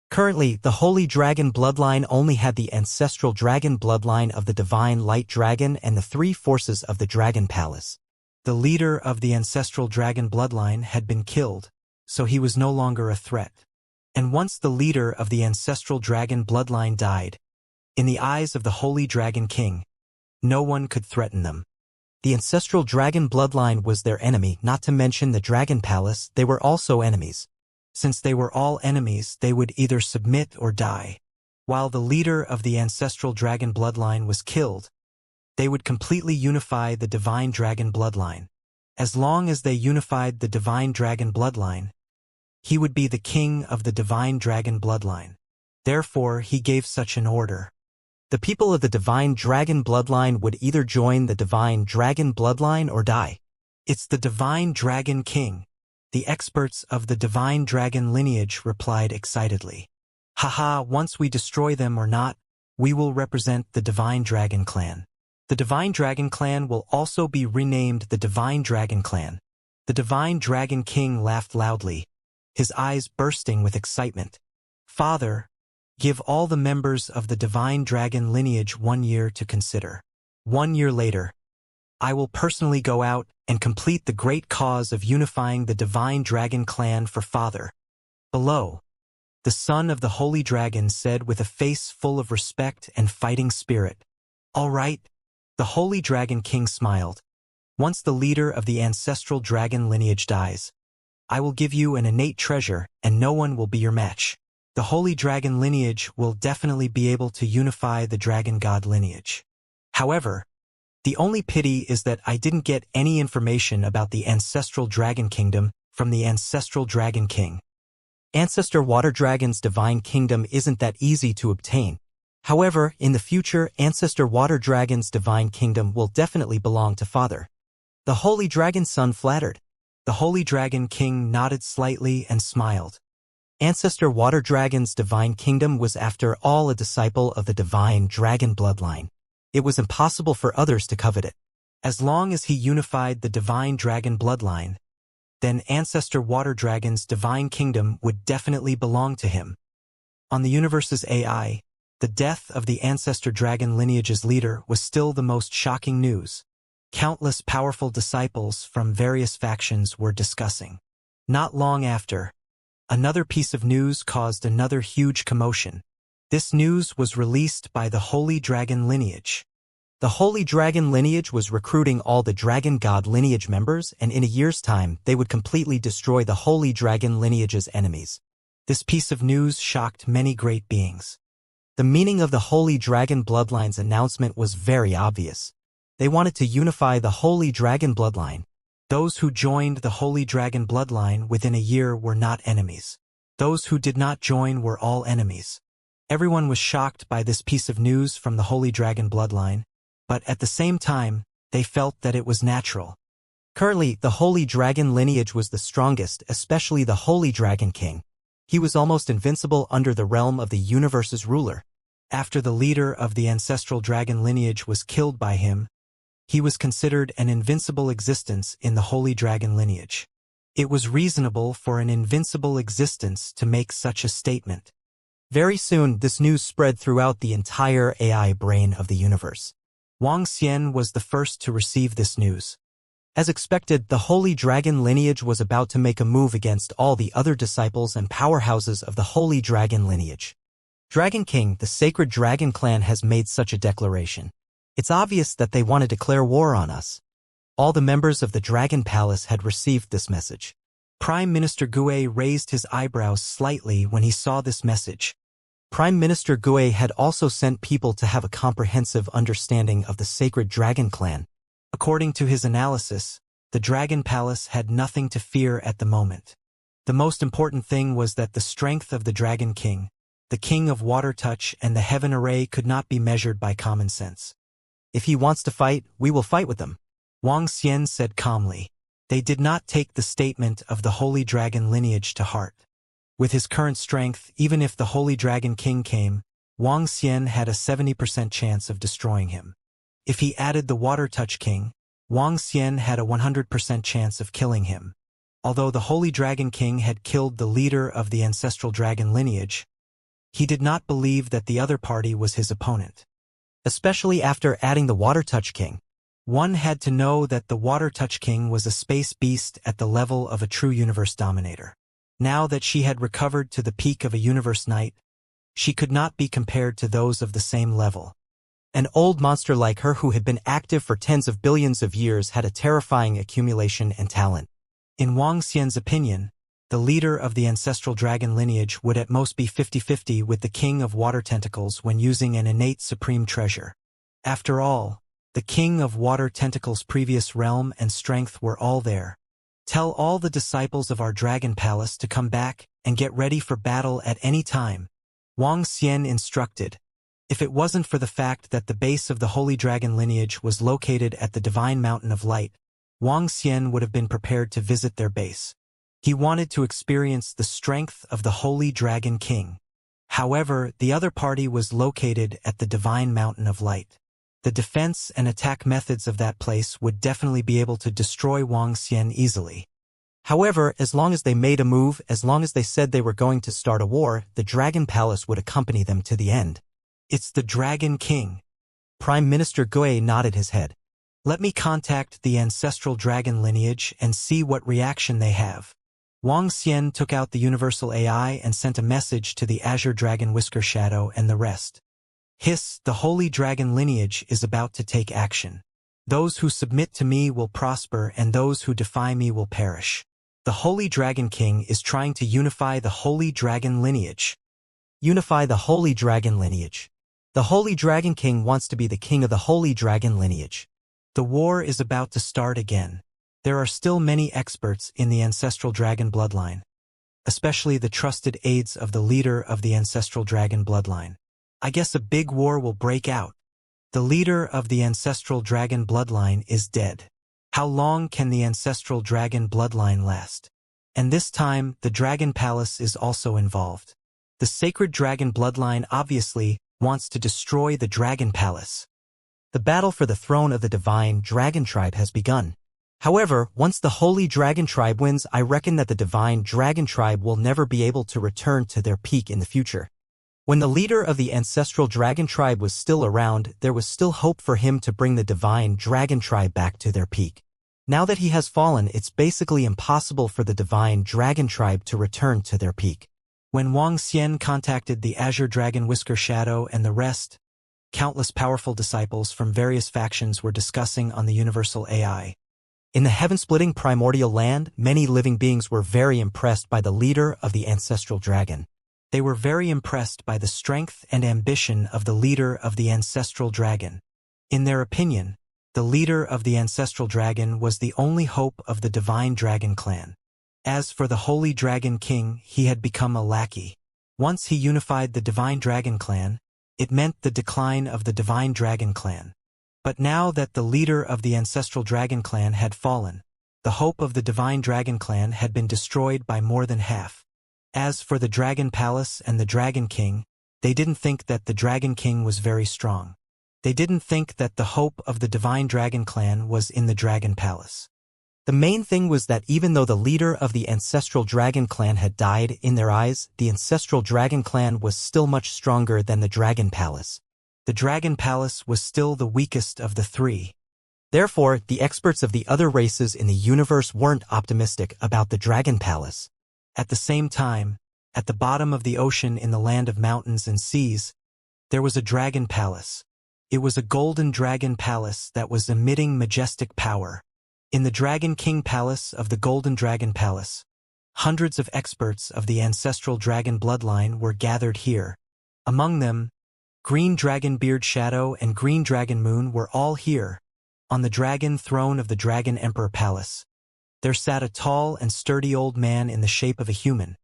Currently, the Holy Dragon bloodline only had the ancestral dragon bloodline of the Divine Light Dragon and the 3 forces of the Dragon Palace. The leader of the ancestral dragon bloodline had been killed, so he was no longer a threat. And once the leader of the ancestral dragon bloodline died, in the eyes of the Holy Dragon King, no one could threaten them. The ancestral dragon bloodline was their enemy, not to mention the Dragon Palace. They were also enemies. Since they were all enemies, they would either submit or die. While the leader of the ancestral dragon bloodline was killed, they would completely unify the divine dragon bloodline. As long as they unified the divine dragon bloodline, he would be the king of the divine dragon bloodline. Therefore, he gave such an order. The people of the divine dragon bloodline would either join the divine dragon bloodline or die. It's the divine dragon king. The experts of the divine dragon lineage replied excitedly. Haha, once we destroy them or not, we will represent the divine dragon clan. The divine dragon clan will also be renamed the divine dragon clan. The divine dragon king laughed loudly, his eyes bursting with excitement. Father, give all the members of the divine dragon lineage 1 year to consider. 1 year later, I will personally go out and complete the great cause of unifying the divine dragon clan for Father. Below, the son of the holy dragon said with a face full of respect and fighting spirit, All right. The Holy Dragon King smiled. Once the leader of the ancestral dragon lineage dies, I will give you an innate treasure, and no one will be your match. The Holy Dragon lineage will definitely be able to unify the Dragon God lineage. However, the only pity is that I didn't get any information about the ancestral dragon kingdom from the ancestral dragon king. Ancestor Water Dragon's divine kingdom isn't that easy to obtain. However, in the future, Ancestor Water Dragon's divine kingdom will definitely belong to Father. The Holy Dragon's son flattered. The Holy Dragon King nodded slightly and smiled. Ancestor Water Dragon's divine kingdom was after all a disciple of the divine dragon bloodline. It was impossible for others to covet it. As long as he unified the divine dragon bloodline, then Ancestor Water Dragon's divine kingdom would definitely belong to him. On the universe's AI, the death of the Ancestor Dragon lineage's leader was still the most shocking news. Countless powerful disciples from various factions were discussing. Not long after, another piece of news caused another huge commotion. This news was released by the Holy Dragon lineage. The Holy Dragon lineage was recruiting all the Dragon God lineage members, and in a year's time, they would completely destroy the Holy Dragon lineage's enemies. This piece of news shocked many great beings. The meaning of the Holy Dragon bloodline's announcement was very obvious. They wanted to unify the Holy Dragon bloodline. Those who joined the Holy Dragon bloodline within a year were not enemies. Those who did not join were all enemies. Everyone was shocked by this piece of news from the Holy Dragon bloodline, but at the same time, they felt that it was natural. Currently, the Holy Dragon lineage was the strongest, especially the Holy Dragon King. He was almost invincible under the realm of the universe's ruler. After the leader of the ancestral dragon lineage was killed by him, he was considered an invincible existence in the Holy Dragon lineage. It was reasonable for an invincible existence to make such a statement. Very soon, this news spread throughout the entire AI brain of the universe. Wang Xian was the first to receive this news. As expected, the Holy Dragon lineage was about to make a move against all the other disciples and powerhouses of the Holy Dragon lineage. Dragon King, the sacred dragon clan, has made such a declaration. It's obvious that they want to declare war on us. All the members of the Dragon Palace had received this message. Prime Minister Gue raised his eyebrows slightly when he saw this message. Prime Minister Gue had also sent people to have a comprehensive understanding of the sacred dragon clan. According to his analysis, the Dragon Palace had nothing to fear at the moment. The most important thing was that the strength of the Dragon King, the King of Water Touch, and the Heaven Array could not be measured by common sense. If he wants to fight, we will fight with him, Wang Xian said calmly. They did not take the statement of the Holy Dragon lineage to heart. With his current strength, even if the Holy Dragon King came, Wang Xian had a 70% chance of destroying him. If he added the Water Touch King, Wang Xian had a 100% chance of killing him. Although the Holy Dragon King had killed the leader of the ancestral dragon lineage, he did not believe that the other party was his opponent. Especially after adding the Water Touch King. One had to know that the Water Touch King was a space beast at the level of a true universe dominator. Now that she had recovered to the peak of a universe knight, she could not be compared to those of the same level. An old monster like her who had been active for tens of billions of years had a terrifying accumulation and talent. In Wang Xian's opinion, the leader of the ancestral dragon lineage would at most be 50-50 with the King of Water Tentacles when using an innate supreme treasure. After all, the King of Water Tentacles' previous realm and strength were all there. Tell all the disciples of our Dragon Palace to come back and get ready for battle at any time, Wang Xian instructed. If it wasn't for the fact that the base of the Holy Dragon lineage was located at the Divine Mountain of Light, Wang Xian would have been prepared to visit their base. He wanted to experience the strength of the Holy Dragon King. However, the other party was located at the Divine Mountain of Light. The defense and attack methods of that place would definitely be able to destroy Wang Xian easily. However, as long as they made a move, as long as they said they were going to start a war, the Dragon Palace would accompany them to the end. It's the Dragon King. Prime Minister Gue nodded his head. Let me contact the ancestral dragon lineage and see what reaction they have. Wang Xian took out the universal AI and sent a message to the Azure Dragon Whisker Shadow and the rest. Hiss, the holy dragon lineage is about to take action. Those who submit to me will prosper and those who defy me will perish. The Holy Dragon King is trying to unify the Holy Dragon lineage. Unify the Holy Dragon lineage. The Holy Dragon King wants to be the king of the Holy Dragon lineage. The war is about to start again. There are still many experts in the ancestral dragon bloodline, especially the trusted aides of the leader of the ancestral dragon bloodline. I guess a big war will break out. The leader of the ancestral dragon bloodline is dead. How long can the ancestral dragon bloodline last? And this time, the Dragon Palace is also involved. The sacred dragon bloodline obviously wants to destroy the Dragon Palace. The battle for the throne of the divine dragon tribe has begun. However, once the Holy Dragon Tribe wins, I reckon that the divine dragon tribe will never be able to return to their peak in the future. When the leader of the ancestral dragon tribe was still around, there was still hope for him to bring the divine dragon tribe back to their peak. Now that he has fallen, it's basically impossible for the divine dragon tribe to return to their peak. When Wuxia contacted the Azure Dragon Whisker Shadow and the rest, countless powerful disciples from various factions were discussing on the universal AI. In the heaven-splitting primordial land, many living beings were very impressed by the leader of the ancestral dragon. They were very impressed by the strength and ambition of the leader of the ancestral dragon. In their opinion, the leader of the ancestral dragon was the only hope of the divine dragon clan. As for the Holy Dragon King, he had become a lackey. Once he unified the divine dragon clan, it meant the decline of the divine dragon clan. But now that the leader of the ancestral dragon clan had fallen, the hope of the divine dragon clan had been destroyed by more than half. As for the Dragon Palace and the Dragon King, they didn't think that the Dragon King was very strong. They didn't think that the hope of the Divine Dragon Clan was in the Dragon Palace. The main thing was that even though the leader of the ancestral dragon clan had died, in their eyes, the ancestral dragon clan was still much stronger than the Dragon Palace. The Dragon Palace was still the weakest of the three. Therefore, the experts of the other races in the universe weren't optimistic about the Dragon Palace. At the same time, at the bottom of the ocean in the land of mountains and seas, there was a dragon palace. It was a golden dragon palace that was emitting majestic power. In the Dragon King Palace of the Golden Dragon Palace, hundreds of experts of the ancestral dragon bloodline were gathered here. Among them, Green Dragon Beard Shadow and Green Dragon Moon were all here. On the dragon throne of the Dragon Emperor Palace, there sat a tall and sturdy old man in the shape of a human,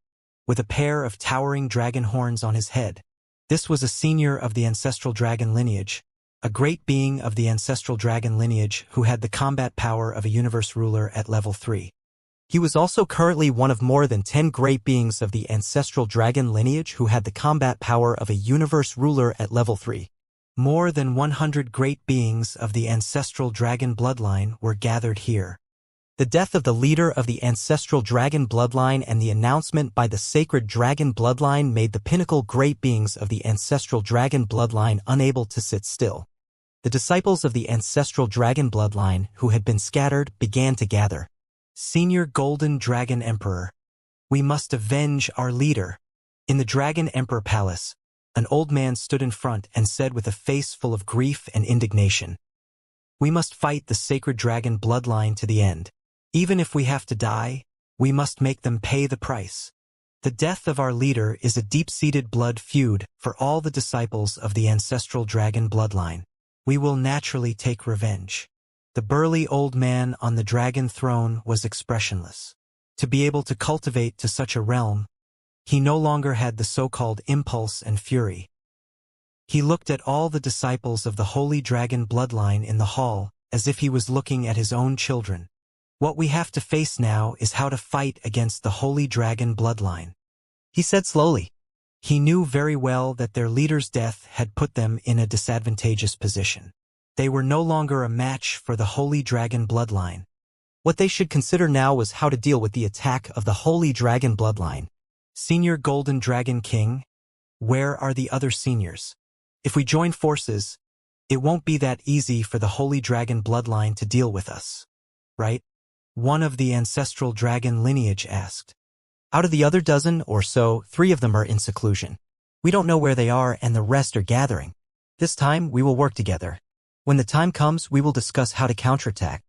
with a pair of towering dragon horns on his head. This was a senior of the ancestral dragon lineage, a great being of the ancestral dragon lineage who had the combat power of a universe ruler at level 3. He was also currently one of more than 10 great beings of the ancestral dragon lineage who had the combat power of a universe ruler at level 3. More than 100 great beings of the ancestral dragon bloodline were gathered here. The death of the leader of the ancestral dragon bloodline and the announcement by the sacred dragon bloodline made the pinnacle great beings of the ancestral dragon bloodline unable to sit still. The disciples of the ancestral dragon bloodline, who had been scattered, began to gather. Senior Golden Dragon Emperor, we must avenge our leader. In the Dragon Emperor Palace, an old man stood in front and said with a face full of grief and indignation, "We must fight the sacred dragon bloodline to the end. Even if we have to die, we must make them pay the price. The death of our leader is a deep-seated blood feud for all the disciples of the ancestral dragon bloodline. We will naturally take revenge." The burly old man on the dragon throne was expressionless. To be able to cultivate to such a realm, he no longer had the so-called impulse and fury. He looked at all the disciples of the holy dragon bloodline in the hall as if he was looking at his own children. What we have to face now is how to fight against the holy dragon bloodline, he said slowly. He knew very well that their leader's death had put them in a disadvantageous position. They were no longer a match for the holy dragon bloodline. What they should consider now was how to deal with the attack of the holy dragon bloodline. Senior Golden Dragon King, where are the other seniors? If we join forces, it won't be that easy for the holy dragon bloodline to deal with us, right? One of the ancestral dragon lineage asked. Out of the other dozen or so, 3 of them are in seclusion. We don't know where they are and the rest are gathering. This time, we will work together. When the time comes, we will discuss how to counterattack.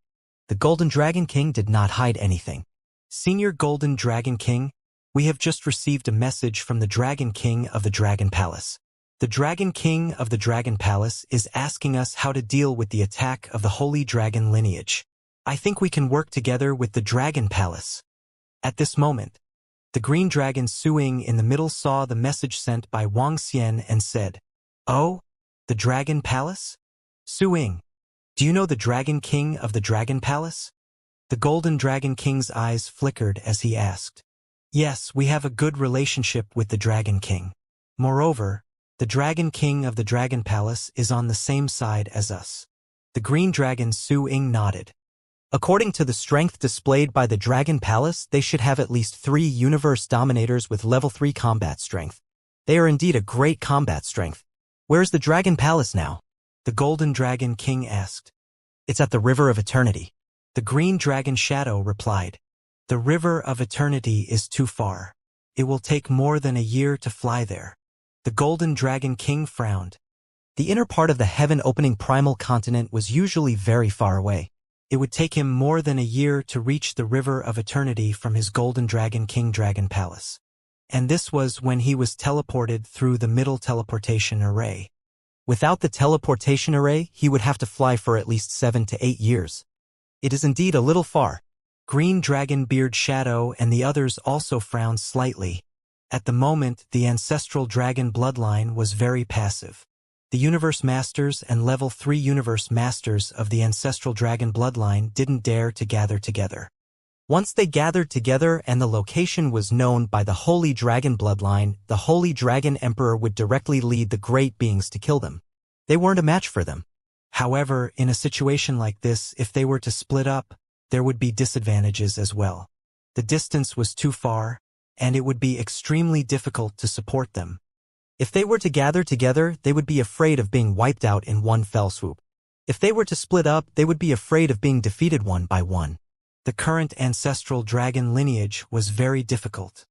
The Golden Dragon King did not hide anything. Senior Golden Dragon King, we have just received a message from the Dragon King of the Dragon Palace. The Dragon King of the Dragon Palace is asking us how to deal with the attack of the Holy Dragon lineage. I think we can work together with the Dragon Palace. At this moment, the green dragon Suing in the middle saw the message sent by Wuxia and said, "Oh, the Dragon Palace? Suing, do you know the Dragon King of the Dragon Palace?" The Golden Dragon King's eyes flickered as he asked. "Yes, we have a good relationship with the Dragon King. Moreover, the Dragon King of the Dragon Palace is on the same side as us." The green dragon Suing nodded. According to the strength displayed by the Dragon Palace, they should have at least 3 universe dominators with level 3 combat strength. They are indeed a great combat strength. Where's the Dragon Palace now? The Golden Dragon King asked. It's at the River of Eternity. The Green Dragon Shadow replied. The River of Eternity is too far. It will take more than a year to fly there. The Golden Dragon King frowned. The inner part of the heaven-opening primal continent was usually very far away. It would take him more than a year to reach the River of Eternity from his Golden Dragon King Dragon Palace. And this was when he was teleported through the middle teleportation array. Without the teleportation array, he would have to fly for at least 7 to 8 years. It is indeed a little far. Green Dragon Beard Shadow and the others also frowned slightly. At the moment, the ancestral dragon bloodline was very passive. The Universe Masters and Level 3 Universe Masters of the ancestral dragon bloodline didn't dare to gather together. Once they gathered together and the location was known by the Holy Dragon bloodline, the Holy Dragon Emperor would directly lead the great beings to kill them. They weren't a match for them. However, in a situation like this, if they were to split up, there would be disadvantages as well. The distance was too far, and it would be extremely difficult to support them. If they were to gather together, they would be afraid of being wiped out in one fell swoop. If they were to split up, they would be afraid of being defeated one by one. The current ancestral dragon lineage was very difficult.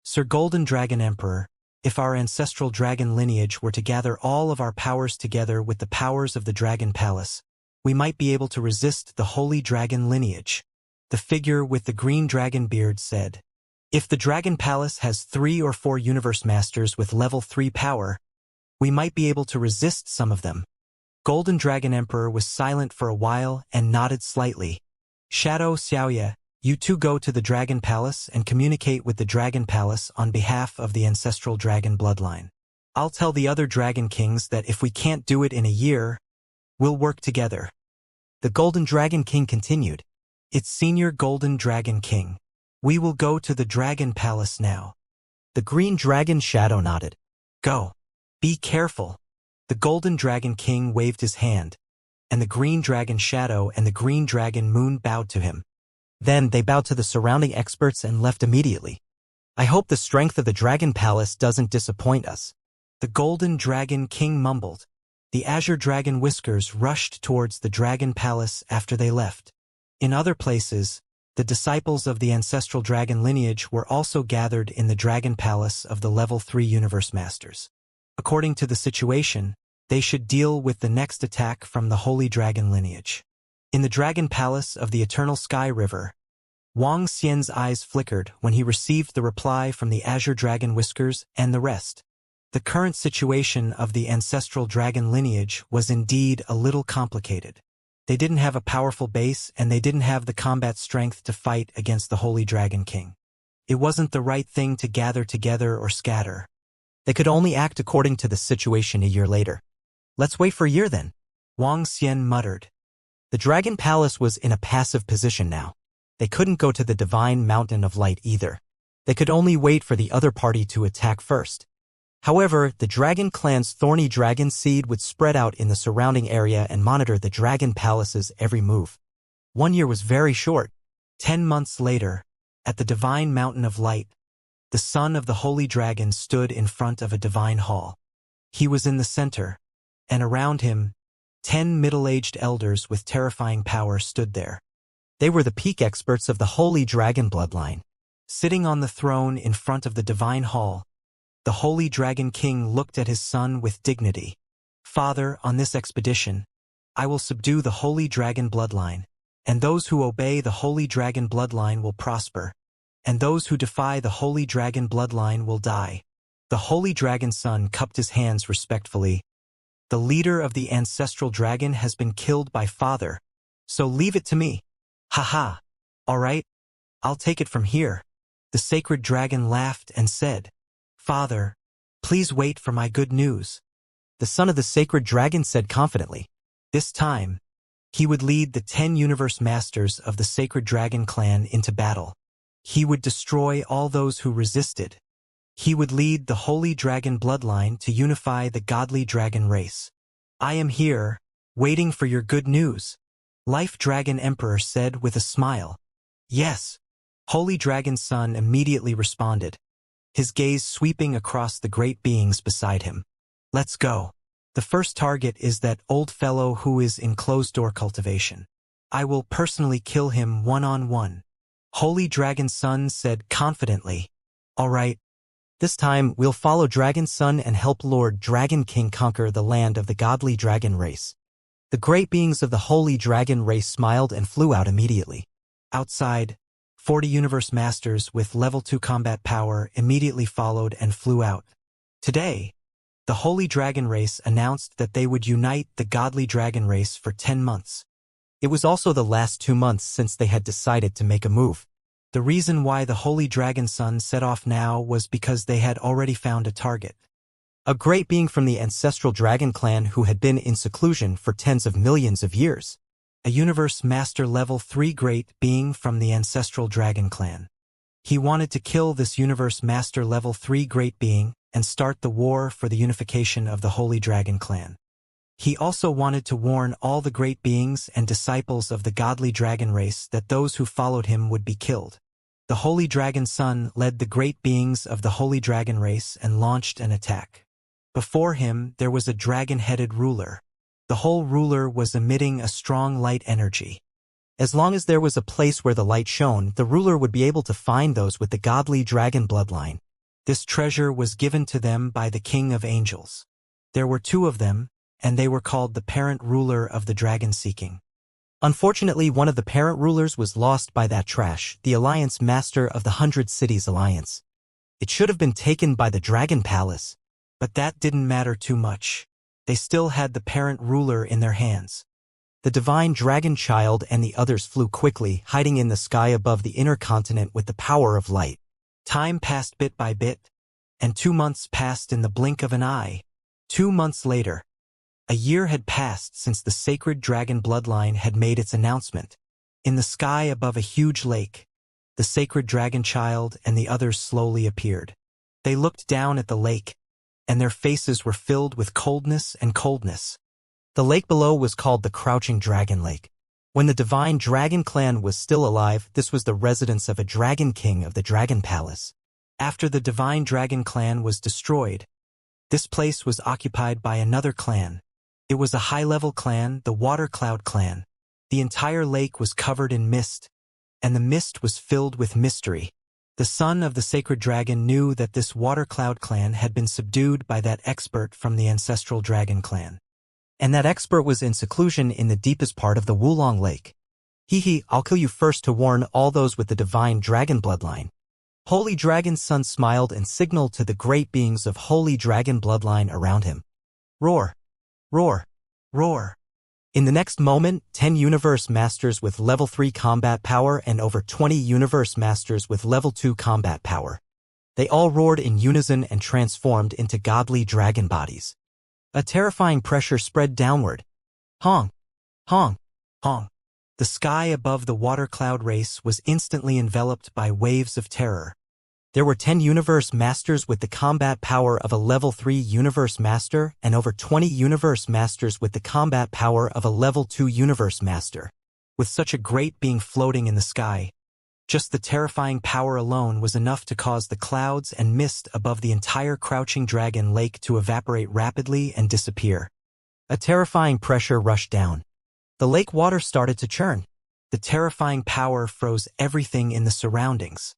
Sir Golden Dragon Emperor, if our ancestral dragon lineage were to gather all of our powers together with the powers of the Dragon Palace, we might be able to resist the Holy Dragon lineage. The figure with the green dragon beard said, if the Dragon Palace has 3 or 4 Universe Masters with level 3 power, we might be able to resist some of them. Golden Dragon Emperor was silent for a while and nodded slightly. Shadow Xiaoya, you two go to the Dragon Palace and communicate with the Dragon Palace on behalf of the ancestral dragon bloodline. I'll tell the other Dragon Kings that if we can't do it in a year, we'll work together. The Golden Dragon King continued. It's Senior Golden Dragon King. We will go to the Dragon Palace now. The Green Dragon Shadow nodded. Go. Be careful. The Golden Dragon King waved his hand, and the Green Dragon Shadow and the Green Dragon Moon bowed to him. Then they bowed to the surrounding experts and left immediately. I hope the strength of the Dragon Palace doesn't disappoint us. The Golden Dragon King mumbled. The Azure Dragon Whiskers rushed towards the Dragon Palace after they left. In other places, the disciples of the ancestral dragon lineage were also gathered in the Dragon Palace of the Level 3 Universe Masters. According to the situation, they should deal with the next attack from the Holy Dragon lineage. In the Dragon Palace of the Eternal Sky River, Wang Xian's eyes flickered when he received the reply from the Azure Dragon Whiskers and the rest. The current situation of the ancestral dragon lineage was indeed a little complicated. They didn't have a powerful base and they didn't have the combat strength to fight against the Holy Dragon King. It wasn't the right thing to gather together or scatter. They could only act according to the situation a year later. Let's wait for a year then, Wang Xian muttered. The Dragon Palace was in a passive position now. They couldn't go to the Divine Mountain of Light either. They could only wait for the other party to attack first. However, the Dragon Clan's thorny dragon seed would spread out in the surrounding area and monitor the Dragon Palace's every move. 1 year was very short. 10 months later, at the Divine Mountain of Light, the son of the Holy Dragon stood in front of a divine hall. He was in the center, and around him, 10 middle-aged elders with terrifying power stood there. They were the peak experts of the Holy Dragon bloodline. Sitting on the throne in front of the divine hall, the Holy Dragon King looked at his son with dignity. Father, on this expedition, I will subdue the holy dragon bloodline, and those who obey the holy dragon bloodline will prosper, and those who defy the holy dragon bloodline will die. The holy dragon son cupped his hands respectfully. The leader of the ancestral dragon has been killed by Father, so leave it to me. Haha. All right, I'll take it from here. The sacred dragon laughed and said, Father, please wait for my good news. The son of the sacred dragon said confidently. This time, he would lead the 10 universe masters of the sacred dragon clan into battle. He would destroy all those who resisted. He would lead the holy dragon bloodline to unify the godly dragon race. I am here, waiting for your good news. Life Dragon Emperor said with a smile. Yes. Holy Dragon Son immediately responded, his gaze sweeping across the great beings beside him. Let's go. The first target is that old fellow who is in closed-door cultivation. I will personally kill him one-on-one. Holy Dragon Son said confidently. All right. This time, we'll follow Dragon Son and help Lord Dragon King conquer the land of the godly dragon race. The great beings of the holy dragon race smiled and flew out immediately. Outside, 40 universe masters with level 2 combat power immediately followed and flew out. Today, the holy dragon race announced that they would unite the godly dragon race for 10 months. It was also the last 2 months since they had decided to make a move. The reason why the holy dragon son set off now was because they had already found a target. A great being from the ancestral dragon clan who had been in seclusion for tens of millions of years. A universe master level 3 great being from the ancestral dragon clan. He wanted to kill this universe master level 3 great being and start the war for the unification of the holy dragon clan. He also wanted to warn all the great beings and disciples of the godly dragon race that those who followed him would be killed. The holy dragon son led the great beings of the holy dragon race and launched an attack. Before him, there was a dragon-headed ruler. The whole ruler was emitting a strong light energy. As long as there was a place where the light shone, the ruler would be able to find those with the godly dragon bloodline. This treasure was given to them by the king of angels. There were 2 of them, and they were called the parent ruler of the dragon-seeking. Unfortunately, one of the parent rulers was lost by that trash, the alliance master of the 100 Cities Alliance. It should have been taken by the Dragon Palace, but that didn't matter too much. They still had the parent ruler in their hands. The divine dragon child and the others flew quickly, hiding in the sky above the inner continent with the power of light. Time passed bit by bit, and 2 months passed in the blink of an eye. 2 months later, a year had passed since the sacred dragon bloodline had made its announcement. In the sky above a huge lake, the sacred dragon child and the others slowly appeared. They looked down at the lake, and their faces were filled with coldness and coldness. The lake below was called the Crouching Dragon Lake. When the divine dragon clan was still alive, this was the residence of a dragon king of the Dragon Palace. After the divine dragon clan was destroyed, this place was occupied by another clan. It was a high-level clan, the Water Cloud clan. The entire lake was covered in mist, and the mist was filled with mystery. The son of the sacred dragon knew that this Water Cloud clan had been subdued by that expert from the ancestral dragon clan. And that expert was in seclusion in the deepest part of the Wulong Lake. I'll kill you first to warn all those with the divine dragon bloodline. Holy Dragon Son smiled and signaled to the great beings of holy dragon bloodline around him. Roar! Roar! Roar! In the next moment, 10 universe masters with level 3 combat power and over 20 universe masters with level 2 combat power. They all roared in unison and transformed into godly dragon bodies. A terrifying pressure spread downward. Hong! Hong! Hong! The sky above the water cloud race was instantly enveloped by waves of terror. There were 10 universe masters with the combat power of a level 3 universe master and over 20 universe masters with the combat power of a level 2 universe master. With such a great being floating in the sky, just the terrifying power alone was enough to cause the clouds and mist above the entire Crouching Dragon Lake to evaporate rapidly and disappear. A terrifying pressure rushed down. The lake water started to churn. The terrifying power froze everything in the surroundings.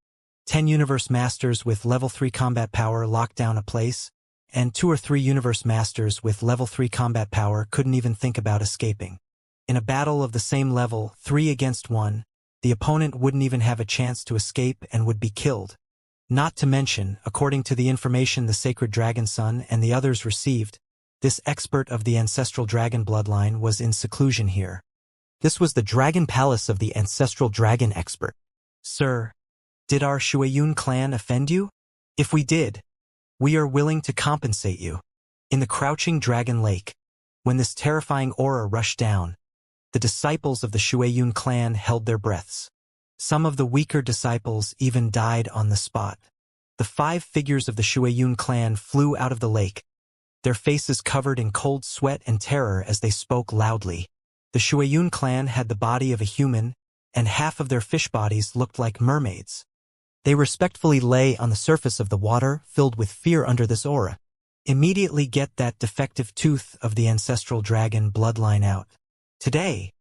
10 universe masters with level 3 combat power locked down a place, and 2 or 3 universe masters with level 3 combat power couldn't even think about escaping. In a battle of the same level, 3 against 1, the opponent wouldn't even have a chance to escape and would be killed. Not to mention, according to the information the Sacred Dragon Son and the others received, this expert of the ancestral dragon bloodline was in seclusion here. This was the Dragon Palace of the ancestral dragon expert. Sir, did our Shuayun clan offend you? If we did, we are willing to compensate you. In the Crouching Dragon Lake, when this terrifying aura rushed down, the disciples of the Shuayun clan held their breaths. Some of the weaker disciples even died on the spot. The 5 figures of the Shuayun clan flew out of the lake, their faces covered in cold sweat and terror as they spoke loudly. The Shuayun clan had the body of a human, and half of their fish bodies looked like mermaids. They respectfully lay on the surface of the water, filled with fear under this aura. Immediately get that defective tooth of the ancestral dragon bloodline out. Today,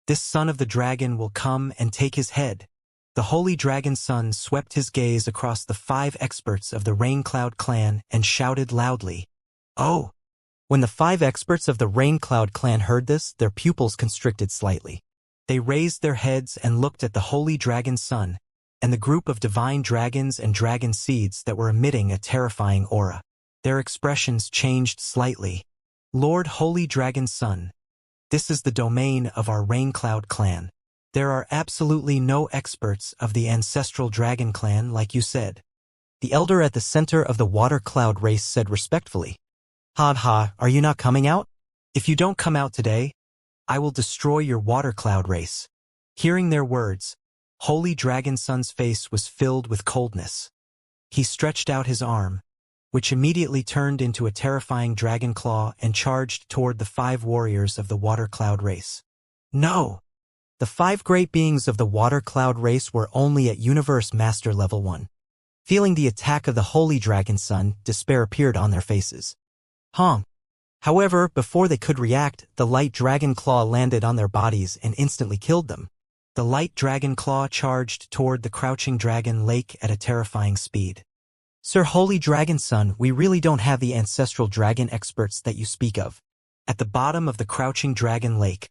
this son of the dragon will come and take his head. The holy dragon son swept his gaze across the 5 experts of the Raincloud clan and shouted loudly, "Oh!" When the 5 experts of the Raincloud clan heard this, their pupils constricted slightly. They raised their heads and looked at the holy dragon son and the group of divine dragons and dragon seeds that were emitting a terrifying aura. Their expressions changed slightly. "Lord Holy Dragon Son, this is the domain of our Raincloud clan. There are absolutely no experts of the ancestral dragon clan like you said." The elder at the center of the water cloud race said respectfully, "Ha, are you not coming out? If you don't come out today, I will destroy your water cloud race." Hearing their words, Holy Dragon Son's face was filled with coldness. He stretched out his arm, which immediately turned into a terrifying dragon claw and charged toward the 5 warriors of the water cloud race. No! The 5 great beings of the water cloud race were only at Universe Master Level 1. Feeling the attack of the Holy Dragon Son, despair appeared on their faces. However, before they could react, the light dragon claw landed on their bodies and instantly killed them. The light dragon claw charged toward the Crouching Dragon Lake at a terrifying speed. "Sir Holy Dragon Son, we really don't have the ancestral dragon experts that you speak of." At the bottom of the Crouching Dragon Lake,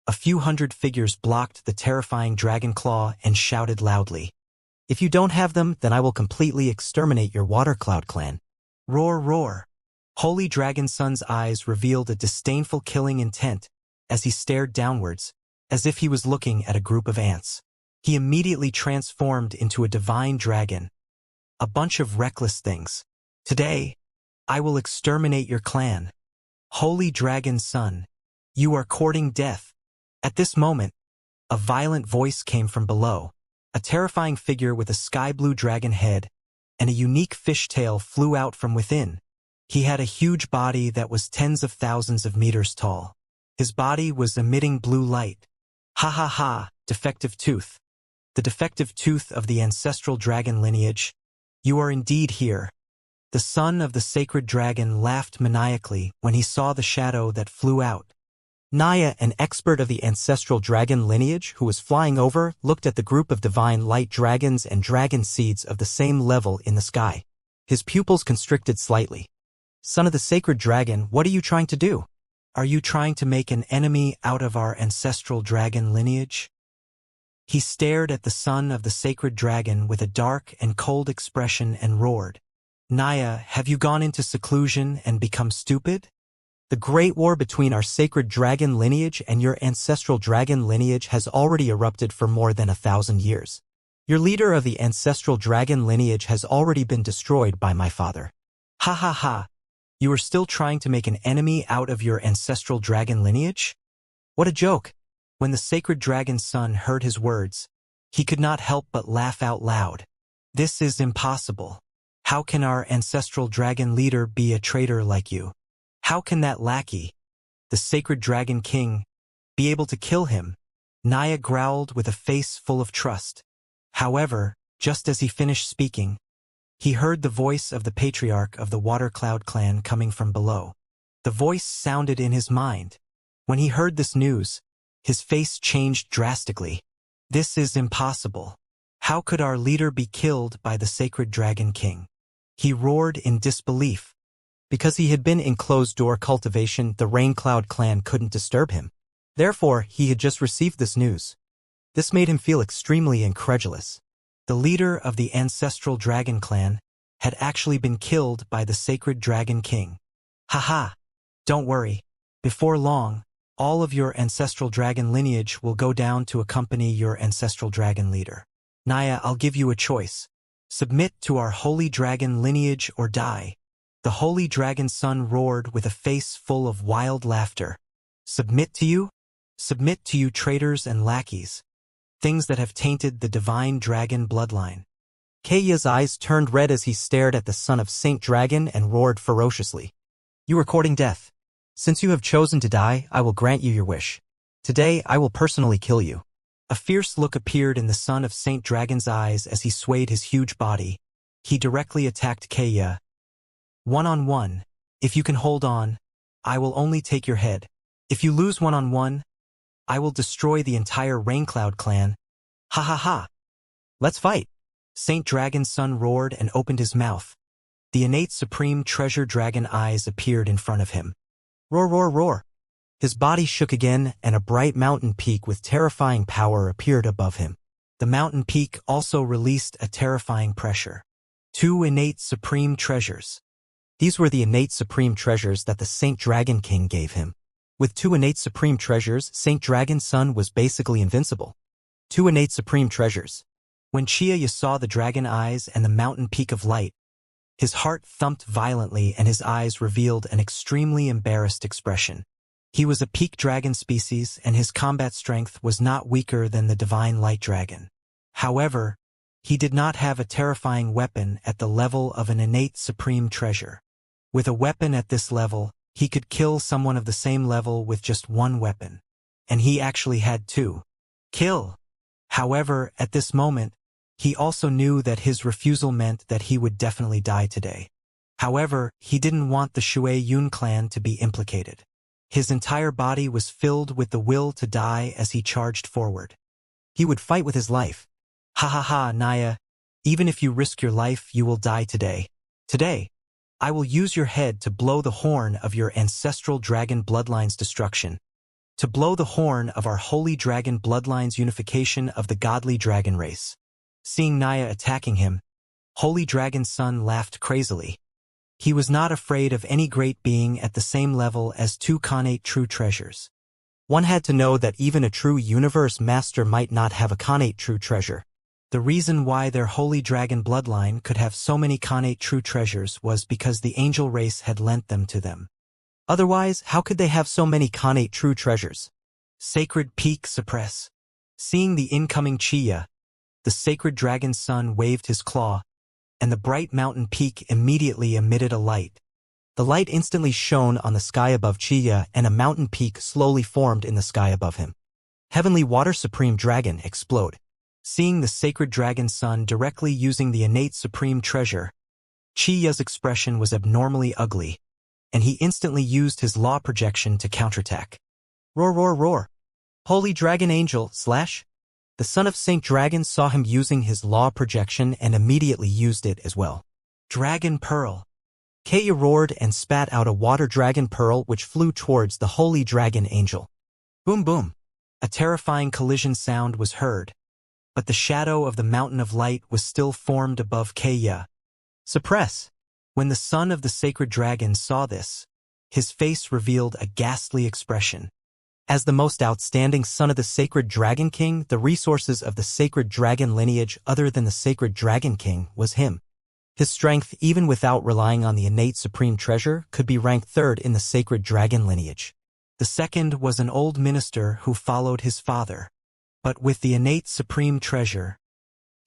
a few hundred figures blocked the terrifying dragon claw and shouted loudly, "If you don't have them, then I will completely exterminate your Water Cloud clan." Roar, roar. Holy Dragon Son's eyes revealed a disdainful killing intent as he stared downwards, as if he was looking at a group of ants. He immediately transformed into a divine dragon. A bunch of reckless things. "Today, I will exterminate your clan. Holy Dragon Son, you are courting death." At this moment, a violent voice came from below. A terrifying figure with a sky-blue dragon head and a unique fishtail flew out from within. He had a huge body that was tens of thousands of meters tall. His body was emitting blue light. Ha, defective tooth. The defective tooth of the ancestral dragon lineage. You are indeed here. The son of the sacred dragon laughed maniacally when he saw the shadow that flew out. Naya, an expert of the ancestral dragon lineage who was flying over, looked at the group of divine light dragons and dragon seeds of the same level in the sky. His pupils constricted slightly. "Son of the sacred dragon, what are you trying to do? Are you trying to make an enemy out of our ancestral dragon lineage?" He stared at the son of the sacred dragon with a dark and cold expression and roared, "Naya, have you gone into seclusion and become stupid? The great war between our sacred dragon lineage and your ancestral dragon lineage has already erupted for more than 1,000 years. Your leader of the ancestral dragon lineage has already been destroyed by my father. Ha. You are still trying to make an enemy out of your ancestral dragon lineage? What a joke." When the sacred dragon son heard his words, he could not help but laugh out loud. "This is impossible. How can our ancestral dragon leader be a traitor like you? How can that lackey, the sacred dragon king, be able to kill him?" Naya growled with a face full of trust. However, just as he finished speaking, he heard the voice of the patriarch of the Water Cloud clan coming from below. The voice sounded in his mind. When he heard this news, his face changed drastically. "This is impossible. How could our leader be killed by the sacred dragon king?" He roared in disbelief. Because he had been in closed-door cultivation, the Raincloud clan couldn't disturb him. Therefore, he had just received this news. This made him feel extremely incredulous. The leader of the ancestral dragon clan had actually been killed by the sacred dragon king. Haha! Don't worry. Before long, all of your ancestral dragon lineage will go down to accompany your ancestral dragon leader. Naya, I'll give you a choice. Submit to our holy dragon lineage or die. The holy dragon son roared with a face full of wild laughter. Submit to you? Submit to you, traitors and lackeys. Things that have tainted the divine dragon bloodline. Keiya's eyes turned red as he stared at the son of Saint Dragon and roared ferociously. You are courting death. Since you have chosen to die, I will grant you your wish. Today, I will personally kill you. A fierce look appeared in the son of Saint Dragon's eyes as he swayed his huge body. He directly attacked Keiya. One-on-one. If you can hold on, I will only take your head. If you lose one-on-one, I will destroy the entire Raincloud clan. Ha ha ha. Let's fight. Saint Dragon's son roared and opened his mouth. The innate supreme treasure dragon eyes appeared in front of him. Roar, roar, roar. His body shook again, and a bright mountain peak with terrifying power appeared above him. The mountain peak also released a terrifying pressure. 2 innate supreme treasures. These were the innate supreme treasures that the Saint Dragon King gave him. With 2 innate supreme treasures, Saint Dragon's son was basically invincible. 2 innate supreme treasures. When Chiya saw the dragon eyes and the mountain peak of light, his heart thumped violently and his eyes revealed an extremely embarrassed expression. He was a peak dragon species and his combat strength was not weaker than the divine light dragon. However, he did not have a terrifying weapon at the level of an innate supreme treasure. With a weapon at this level, he could kill someone of the same level with just 1 weapon. And he actually had 2. Kill! However, at this moment, he also knew that his refusal meant that he would definitely die today. However, he didn't want the Shui Yun clan to be implicated. His entire body was filled with the will to die as he charged forward. He would fight with his life. Ha ha ha, Naya. Even if you risk your life, you will die today. Today, I will use your head to blow the horn of your ancestral dragon bloodline's destruction. To blow the horn of our holy dragon bloodline's unification of the godly dragon race. Seeing Naya attacking him, Holy Dragon's son laughed crazily. He was not afraid of any great being at the same level as 2 connate true treasures. One had to know that even a true universe master might not have a connate true treasure. The reason why their holy dragon bloodline could have so many connate true treasures was because the angel race had lent them to them. Otherwise, how could they have so many connate true treasures? Sacred Peak Suppress. Seeing the incoming Chiya, the sacred dragon's son waved his claw, and the bright mountain peak immediately emitted a light. The light instantly shone on the sky above Chiya, and a mountain peak slowly formed in the sky above him. Heavenly Water Supreme Dragon explode. Seeing the sacred dragon's son directly using the innate supreme treasure, Chiya's expression was abnormally ugly, and he instantly used his law projection to counterattack. Roar, roar, roar. Holy Dragon Angel, / The son of Saint Dragon saw him using his law projection and immediately used it as well. Dragon Pearl. Keiya roared and spat out a water dragon pearl which flew towards the holy dragon angel. Boom boom. A terrifying collision sound was heard, but the shadow of the mountain of light was still formed above Keiya. Suppress. When the son of the sacred dragon saw this, his face revealed a ghastly expression. As the most outstanding son of the sacred dragon king, the resources of the sacred dragon lineage other than the sacred dragon king was him. His strength, even without relying on the innate supreme treasure, could be ranked 3rd in the sacred dragon lineage. The second was an old minister who followed his father. But with the innate supreme treasure,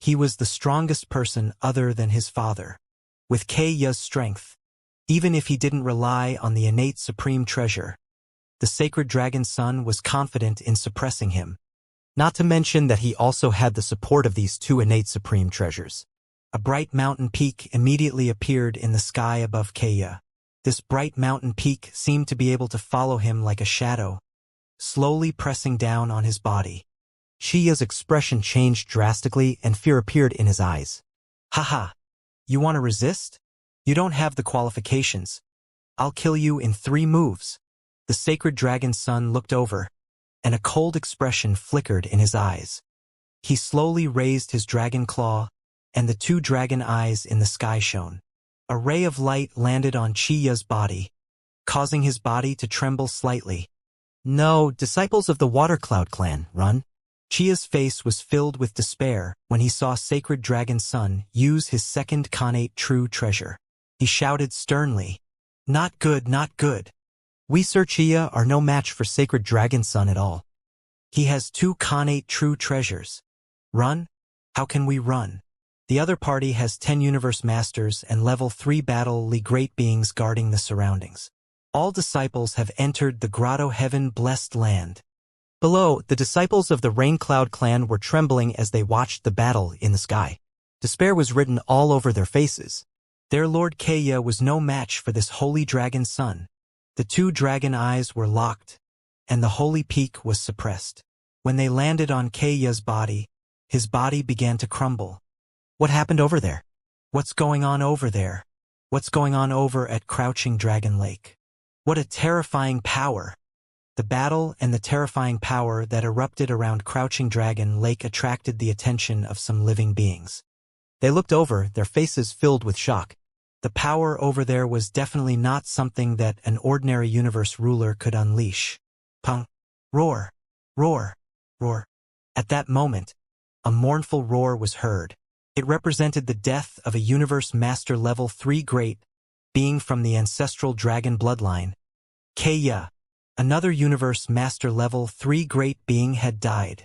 he was the strongest person other than his father. With Keiya's strength, even if he didn't rely on the innate supreme treasure, the sacred dragon's son was confident in suppressing him. Not to mention that he also had the support of these 2 innate supreme treasures. A bright mountain peak immediately appeared in the sky above Keiya. This bright mountain peak seemed to be able to follow him like a shadow, slowly pressing down on his body. Chiya's expression changed drastically and fear appeared in his eyes. Haha! You want to resist? You don't have the qualifications. I'll kill you in 3 moves. The sacred dragon son looked over, and a cold expression flickered in his eyes. He slowly raised his dragon claw, and the 2 dragon eyes in the sky shone. A ray of light landed on Chiya's body, causing his body to tremble slightly. No, disciples of the Water Cloud clan, run. Chiya's face was filled with despair when he saw Sacred Dragon Son use his second Khanate true treasure. He shouted sternly, "Not good, not good. We Sir Chiya are no match for Sacred Dragon Son at all. He has 2 Khanate true treasures. Run? How can we run? The other party has 10 Universe Masters and level 3 Battle-ly Great Beings guarding the surroundings. All disciples have entered the Grotto Heaven-blessed land." Below, the disciples of the Rain Cloud clan were trembling as they watched the battle in the sky. Despair was written all over their faces. Their Lord Kaya was no match for this holy dragon son. The 2 dragon eyes were locked, and the holy peak was suppressed. When they landed on Kaya's body, his body began to crumble. What happened over there? What's going on over there? What's going on over at Crouching Dragon Lake? What a terrifying power! The battle and the terrifying power that erupted around Crouching Dragon Lake attracted the attention of some living beings. They looked over, their faces filled with shock. The power over there was definitely not something that an ordinary universe ruler could unleash. Pung! Roar! Roar! Roar! At that moment, a mournful roar was heard. It represented the death of a Universe Master Level 3 Great Being from the ancestral dragon bloodline. Kaya, another Universe Master Level 3 Great Being, had died.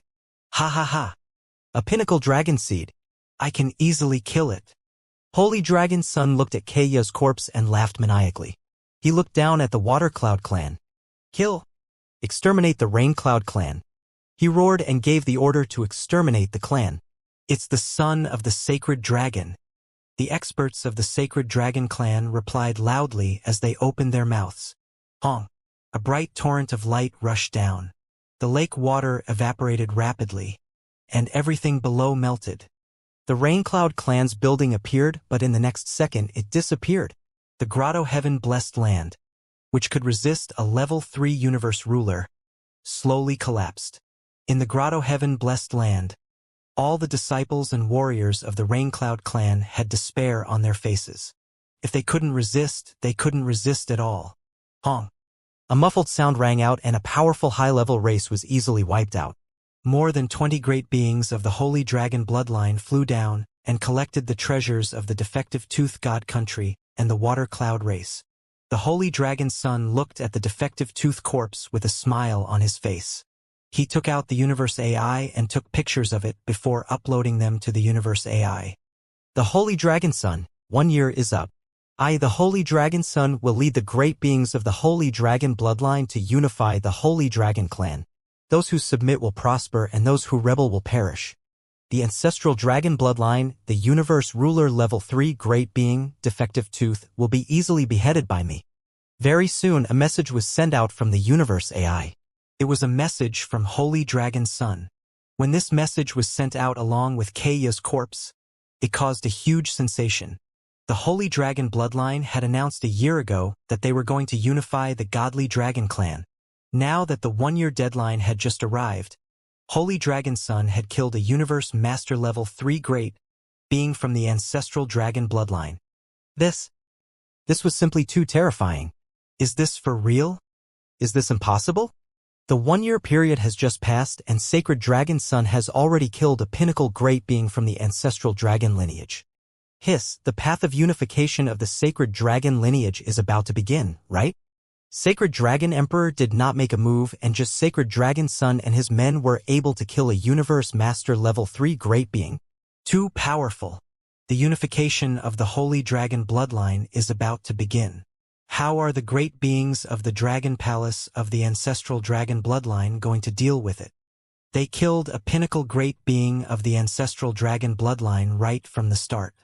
Ha ha ha! A pinnacle dragon seed. I can easily kill it. Holy Dragon Son looked at Kaya's corpse and laughed maniacally. He looked down at the Water Cloud clan. Kill! Exterminate the Rain Cloud clan. He roared and gave the order to exterminate the clan. It's the son of the Sacred Dragon. The experts of the Sacred Dragon clan replied loudly as they opened their mouths. Honk! A bright torrent of light rushed down. The lake water evaporated rapidly, and everything below melted. The Rain Cloud clan's building appeared, but in the next second it disappeared. The Grotto Heaven-blessed land, which could resist a level 3 universe ruler, slowly collapsed. In the Grotto Heaven-blessed land, all the disciples and warriors of the Rain Cloud clan had despair on their faces. If they couldn't resist, they couldn't resist at all. Honk! A muffled sound rang out and a powerful high-level race was easily wiped out. More than 20 great beings of the Holy Dragon bloodline flew down and collected the treasures of the defective Tooth God country and the Water Cloud race. The Holy Dragon Son looked at the defective Tooth corpse with a smile on his face. He took out the Universe AI and took pictures of it before uploading them to the Universe AI. The Holy Dragon Son, 1 year is up. I, the Holy Dragon Son, will lead the great beings of the Holy Dragon bloodline to unify the Holy Dragon clan. Those who submit will prosper and those who rebel will perish. The ancestral dragon bloodline, the universe ruler level 3 great being, defective Tooth, will be easily beheaded by me. Very soon a message was sent out from the Universe AI. It was a message from Holy Dragon Son. When this message was sent out along with Kaya's corpse, it caused a huge sensation. The Holy Dragon bloodline had announced a year ago that they were going to unify the Godly Dragon clan. Now that the 1-year deadline had just arrived, Holy Dragon Son had killed a Universe Master Level 3 Great Being from the ancestral dragon bloodline. This was simply too terrifying. Is this for real? Is this impossible? The 1-year period has just passed and Sacred Dragon Son has already killed a pinnacle great being from the ancestral dragon lineage. Hiss, the path of unification of the Sacred Dragon lineage is about to begin, right? Sacred Dragon Emperor did not make a move and just Sacred Dragon Son and his men were able to kill a Universe Master Level 3 great being. Too powerful. The unification of the Holy Dragon bloodline is about to begin. How are the great beings of the Dragon Palace of the ancestral dragon bloodline going to deal with it? They killed a pinnacle great being of the ancestral dragon bloodline right from the start.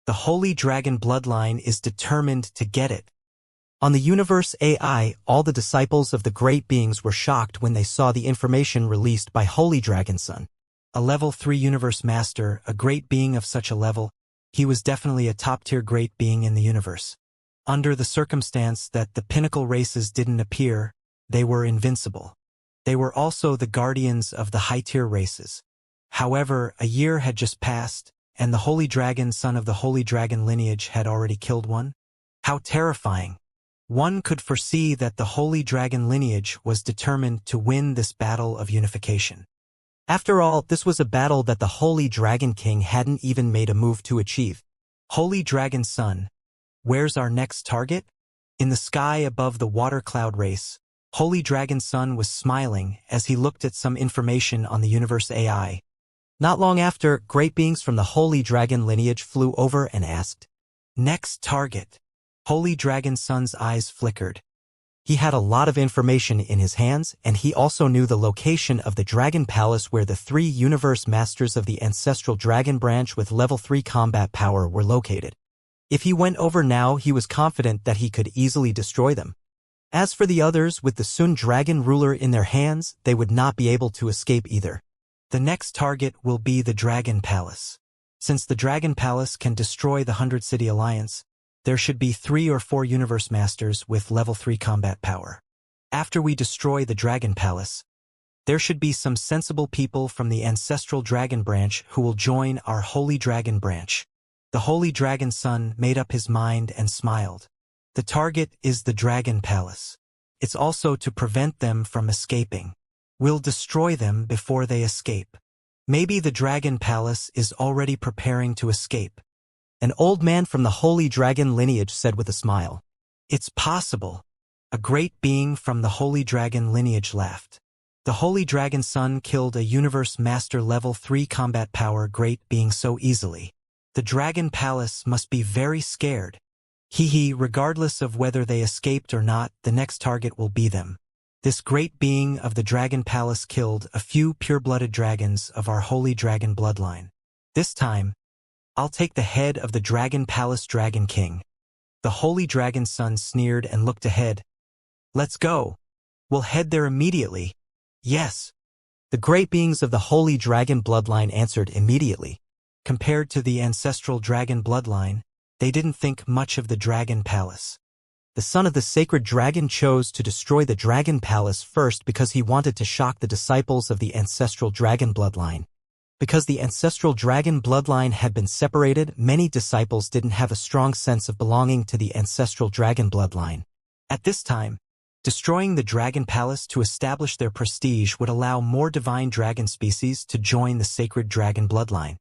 The Holy Dragon bloodline is determined to get it. On the Universe AI, all the disciples of the great beings were shocked when they saw the information released by Holy Dragon Son. A level 3 Universe Master, a great being of such a level, he was definitely a top-tier great being in the universe. Under the circumstance that the pinnacle races didn't appear, they were invincible. They were also the guardians of the high-tier races. However, a year had just passed, and the Holy Dragon, son of the Holy Dragon lineage, had already killed one. How terrifying! One could foresee that the Holy Dragon lineage was determined to win this battle of unification. After all, this was a battle that the Holy Dragon King hadn't even made a move to achieve. Holy Dragon Son, where's our next target? In the sky above the water cloud race, Holy Dragon Son was smiling as he looked at some information on the universe AI. Not long after, great beings from the Holy Dragon lineage flew over and asked, "Next target." Holy Dragon Son's eyes flickered. He had a lot of information in his hands, and he also knew the location of the Dragon Palace where the 3 universe masters of the ancestral dragon branch with level 3 combat power were located. If he went over now, he was confident that he could easily destroy them. As for the others, with the Sun Dragon ruler in their hands, they would not be able to escape either. The next target will be the Dragon Palace. Since the Dragon Palace can destroy the 100-City Alliance, there should be 3 or 4 universe masters with level 3 combat power. After we destroy the Dragon Palace, there should be some sensible people from the ancestral dragon branch who will join our Holy Dragon branch. The Holy Dragon Son made up his mind and smiled. The target is the Dragon Palace. It's also to prevent them from escaping. We'll destroy them before they escape. Maybe the Dragon Palace is already preparing to escape. An old man from the Holy Dragon lineage said with a smile. It's possible. A great being from the Holy Dragon lineage laughed. The Holy Dragon Son killed a Universe Master level 3 combat power great being so easily. The Dragon Palace must be very scared. Regardless of whether they escaped or not, the next target will be them. This great being of the Dragon Palace killed a few pure-blooded dragons of our Holy Dragon bloodline. This time, I'll take the head of the Dragon Palace Dragon King. The Holy Dragon Son sneered and looked ahead. Let's go. We'll head there immediately. Yes. The great beings of the Holy Dragon bloodline answered immediately. Compared to the ancestral dragon bloodline, they didn't think much of the Dragon Palace. The son of the sacred dragon chose to destroy the Dragon Palace first because he wanted to shock the disciples of the ancestral dragon bloodline. Because the ancestral dragon bloodline had been separated, many disciples didn't have a strong sense of belonging to the ancestral dragon bloodline. At this time, destroying the Dragon Palace to establish their prestige would allow more divine dragon species to join the sacred dragon bloodline.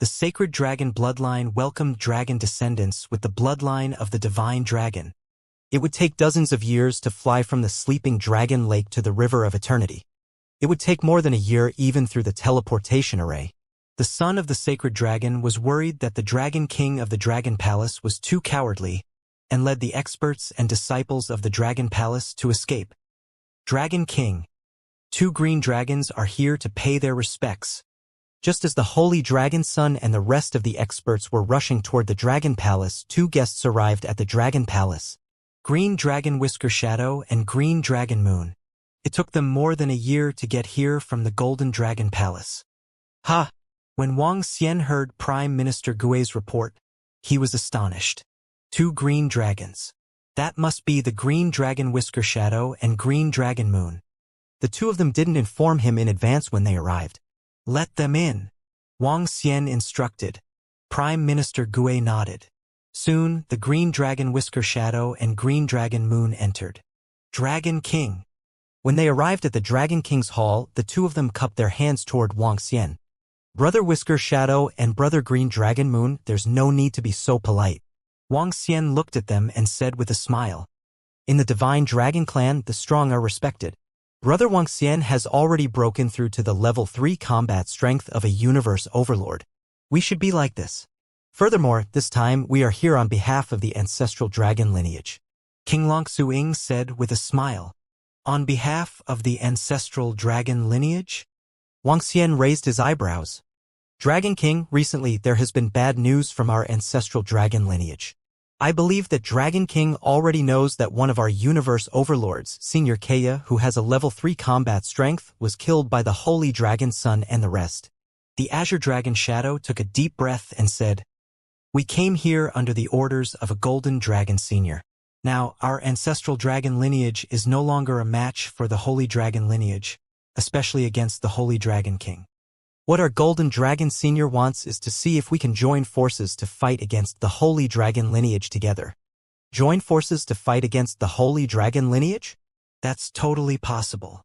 The sacred dragon bloodline welcomed dragon descendants with the bloodline of the divine dragon. It would take dozens of years to fly from the sleeping dragon lake to the river of eternity. It would take more than a year even through the teleportation array. The son of the sacred dragon was worried that the Dragon King of the Dragon Palace was too cowardly and led the experts and disciples of the Dragon Palace to escape. Dragon King. 2 green dragons are here to pay their respects. Just as the Holy Dragon Son and the rest of the experts were rushing toward the Dragon Palace, 2 guests arrived at the Dragon Palace. Green Dragon Whisker Shadow and Green Dragon Moon. It took them more than a year to get here from the Golden Dragon Palace. Ha! When Wang Xian heard Prime Minister Gui's report, he was astonished. 2 green dragons. That must be the Green Dragon Whisker Shadow and Green Dragon Moon. The 2 of them didn't inform him in advance when they arrived. Let them in, Wang Xian instructed. Prime Minister Gui nodded. Soon, the Green Dragon Whisker Shadow and Green Dragon Moon entered. Dragon King. When they arrived at the Dragon King's hall, the 2 of them cupped their hands toward Wang Xian. Brother Whisker Shadow and Brother Green Dragon Moon, there's no need to be so polite. Wang Xian looked at them and said with a smile. In the Divine Dragon Clan, the strong are respected. Brother Wang Xian has already broken through to the level 3 combat strength of a universe overlord. We should be like this. Furthermore, this time we are here on behalf of the ancestral dragon lineage. King Long Suing said with a smile. On behalf of the ancestral dragon lineage? Wang Xian raised his eyebrows. Dragon King, recently there has been bad news from our ancestral dragon lineage. I believe that Dragon King already knows that one of our universe overlords, Senior Kaya, who has a level 3 combat strength, was killed by the Holy Dragon Son and the rest. The Azure Dragon Shadow took a deep breath and said, We came here under the orders of a Golden Dragon Senior. Now, our ancestral dragon lineage is no longer a match for the Holy Dragon lineage, especially against the Holy Dragon King. What our Golden Dragon Senior wants is to see if we can join forces to fight against the Holy Dragon lineage together. Join forces to fight against the Holy Dragon lineage? That's totally possible.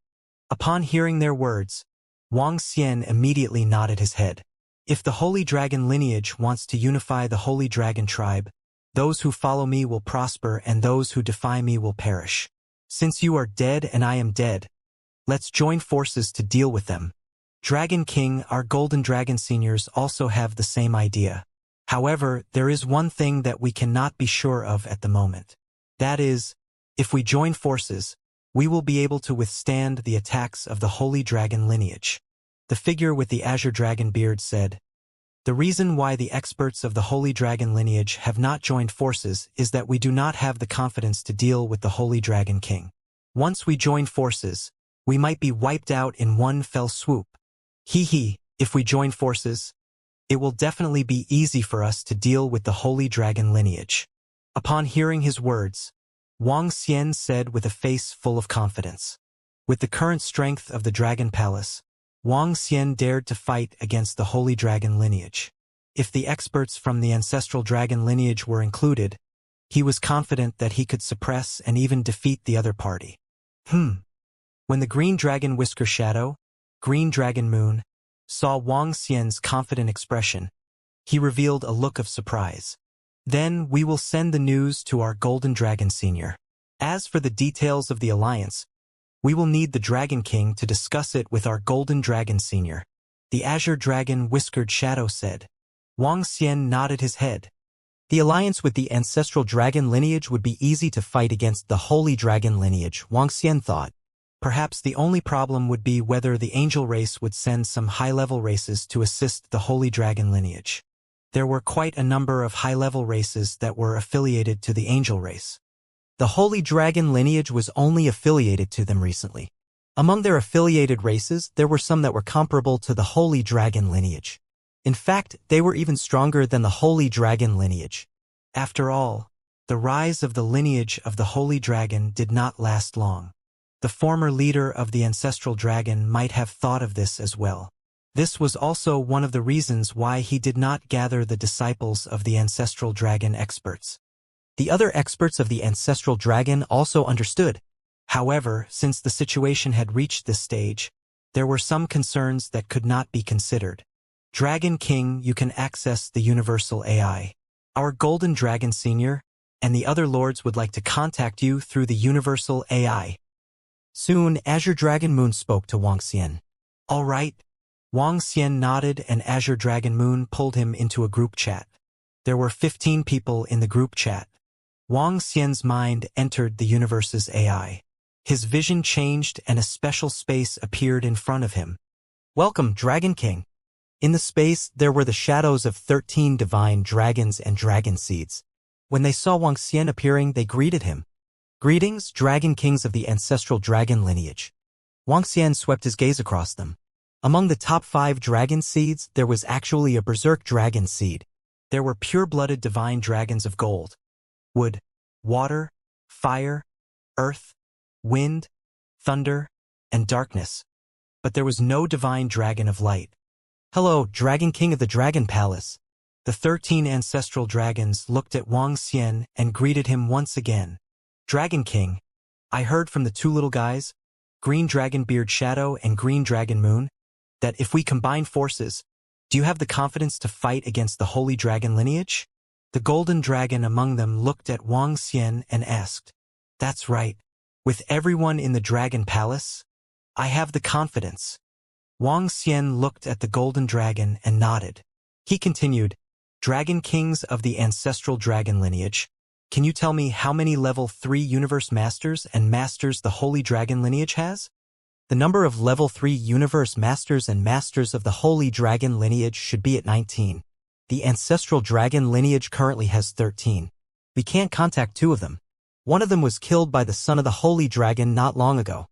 Upon hearing their words, Wang Xian immediately nodded his head. If the Holy Dragon lineage wants to unify the Holy Dragon tribe, those who follow me will prosper and those who defy me will perish. Since you are dead and I am dead, let's join forces to deal with them. Dragon King, our Golden Dragon Seniors also have the same idea. However, there is one thing that we cannot be sure of at the moment. That is, if we join forces, we will be able to withstand the attacks of the Holy Dragon lineage. The figure with the azure dragon beard said, "The reason why the experts of the Holy Dragon lineage have not joined forces is that we do not have the confidence to deal with the Holy Dragon King. Once we join forces, we might be wiped out in one fell swoop. If we join forces, it will definitely be easy for us to deal with the Holy Dragon lineage." Upon hearing his words, Wang Xian said with a face full of confidence. With the current strength of the Dragon Palace, Wang Xian dared to fight against the Holy Dragon lineage. If the experts from the ancestral dragon lineage were included, he was confident that he could suppress and even defeat the other party. When the Green Dragon Whisker Shadow, Green Dragon Moon, saw Wang Xian's confident expression, he revealed a look of surprise. "Then we will send the news to our Golden Dragon Senior. As for the details of the alliance, we will need the Dragon King to discuss it with our Golden Dragon Senior," the Azure Dragon Whiskered Shadow said. Wang Xian nodded his head. The alliance with the ancestral dragon lineage would be easy to fight against the Holy Dragon lineage, Wang Xian thought. Perhaps the only problem would be whether the angel race would send some high-level races to assist the Holy Dragon lineage. There were quite a number of high-level races that were affiliated to the angel race. The Holy Dragon lineage was only affiliated to them recently. Among their affiliated races, there were some that were comparable to the Holy Dragon lineage. In fact, they were even stronger than the Holy Dragon lineage. After all, the rise of the lineage of the Holy Dragon did not last long. The former leader of the ancestral dragon might have thought of this as well. This was also one of the reasons why he did not gather the disciples of the ancestral dragon experts. The other experts of the ancestral dragon also understood. However, since the situation had reached this stage, there were some concerns that could not be considered. Dragon King, you can access the Universal AI. Our Golden Dragon Senior and the other lords would like to contact you through the Universal AI. Soon, Azure Dragon Moon spoke to Wang Xian. All right. Wang Xian nodded and Azure Dragon Moon pulled him into a group chat. There were 15 people in the group chat. Wang Xian's mind entered the universe's AI. His vision changed and a special space appeared in front of him. "Welcome, Dragon King." In the space, there were the shadows of 13 divine dragons and dragon seeds. When they saw Wang Xian appearing, they greeted him. "Greetings, Dragon Kings of the ancestral dragon lineage." Wang Xian swept his gaze across them. Among the top 5 dragon seeds, there was actually a berserk dragon seed. There were pure-blooded divine dragons of gold, wood, water, fire, earth, wind, thunder, and darkness. But there was no divine dragon of light. "Hello, Dragon King of the Dragon Palace." The 13 ancestral dragons looked at Wang Xian and greeted him once again. "Dragon King, I heard from the 2 little guys, Green Dragon Beard Shadow and Green Dragon Moon, that if we combine forces, do you have the confidence to fight against the Holy Dragon lineage?" The golden dragon among them looked at Wang Xian and asked, "That's right. With everyone in the Dragon Palace, I have the confidence." Wang Xian looked at the golden dragon and nodded. He continued, "Dragon Kings of the ancestral dragon lineage, can you tell me how many level 3 universe masters and masters the Holy Dragon lineage has?" The number of level 3 universe masters and masters of the Holy Dragon lineage should be at 19. The ancestral dragon lineage currently has 13. We can't contact 2 of them. One of them was killed by the son of the Holy Dragon not long ago.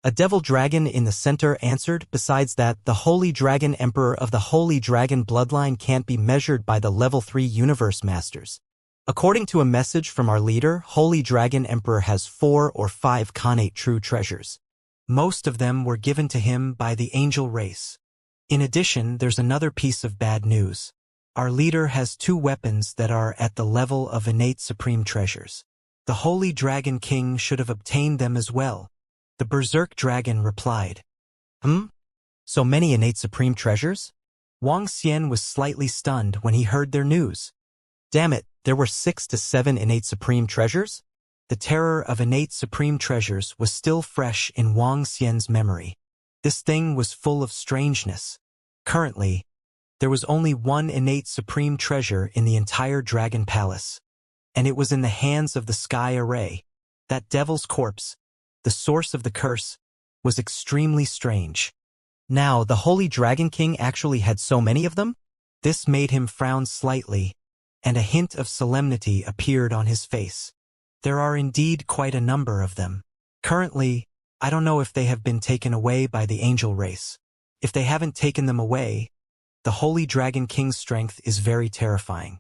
A devil dragon in the center answered. "Besides that, the Holy Dragon Emperor of the Holy Dragon bloodline can't be measured by the level 3 universe masters. According to a message from our leader, Holy Dragon Emperor has 4 or 5 connate true treasures. Most of them were given to him by the angel race. In addition, there's another piece of bad news. Our leader has 2 weapons that are at the level of innate supreme treasures. The Holy Dragon King should have obtained them as well. The Berserk Dragon replied. So many innate supreme treasures? Wang Xian was slightly stunned when he heard their news. Damn it, there were 6 to 7 innate supreme treasures? The terror of innate supreme treasures was still fresh in Wang Xian's memory. This thing was full of strangeness. Currently, there was only 1 innate supreme treasure in the entire Dragon Palace, and it was in the hands of the Sky Array. That devil's corpse, the source of the curse, was extremely strange. Now, the Holy Dragon King actually had so many of them? This made him frown slightly, and a hint of solemnity appeared on his face. There are indeed quite a number of them. Currently, I don't know if they have been taken away by the angel race. If they haven't taken them away, the Holy Dragon King's strength is very terrifying.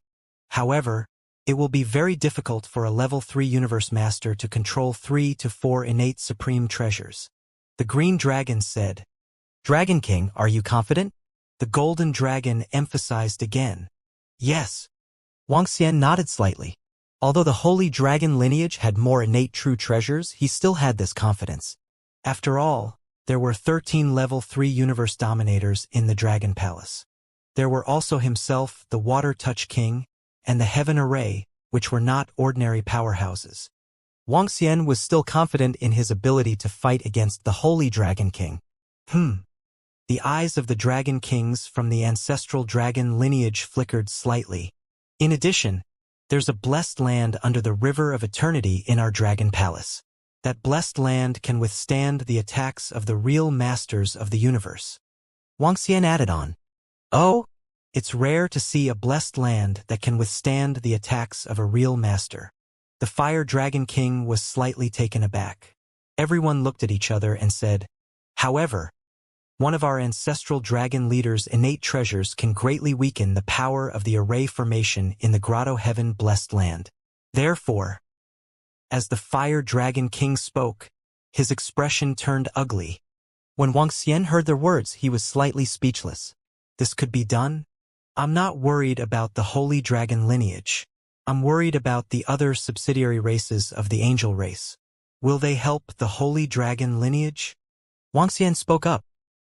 However, it will be very difficult for a level 3 universe master to control 3 to 4 innate supreme treasures. The Green Dragon said, Dragon King, are you confident? The Golden Dragon emphasized again. Yes. Wang Xian nodded slightly. Although the Holy Dragon lineage had more innate true treasures, he still had this confidence. After all, there were 13 level 3 universe dominators in the Dragon Palace. There were also himself, the Water Touch King, and the Heaven Array, which were not ordinary powerhouses. Wang Xian was still confident in his ability to fight against the Holy Dragon King. The eyes of the Dragon Kings from the ancestral dragon lineage flickered slightly. In addition, there's a blessed land under the River of Eternity in our Dragon Palace. That blessed land can withstand the attacks of the real masters of the universe. Wang Xian added on. Oh, it's rare to see a blessed land that can withstand the attacks of a real master. The Fire Dragon King was slightly taken aback. Everyone looked at each other and said, however, one of our ancestral dragon leader's innate treasures can greatly weaken the power of the array formation in the Grotto Heaven blessed land. Therefore, as the Fire Dragon King spoke, his expression turned ugly. When Wang Xian heard their words, he was slightly speechless. This could be done? I'm not worried about the Holy Dragon lineage. I'm worried about the other subsidiary races of the angel race. Will they help the Holy Dragon lineage? Wang Xian spoke up.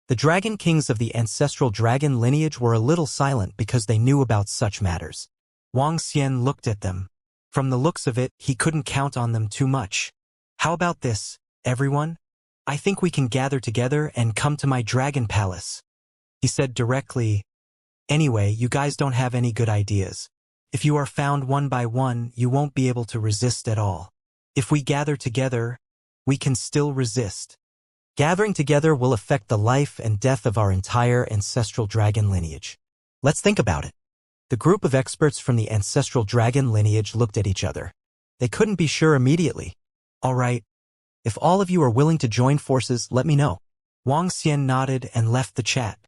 The Dragon Kings of the ancestral dragon lineage were a little silent because they knew about such matters. Wang Xian looked at them. From the looks of it, he couldn't count on them too much. How about this, everyone? I think we can gather together and come to my Dragon Palace. He said directly. Anyway, you guys don't have any good ideas. If you are found one by one, you won't be able to resist at all. If we gather together, we can still resist. Gathering together will affect the life and death of our entire ancestral dragon lineage. Let's think about it. The group of experts from the ancestral dragon lineage looked at each other. They couldn't be sure immediately. All right. If all of you are willing to join forces, let me know. Wang Xian nodded and left the chat.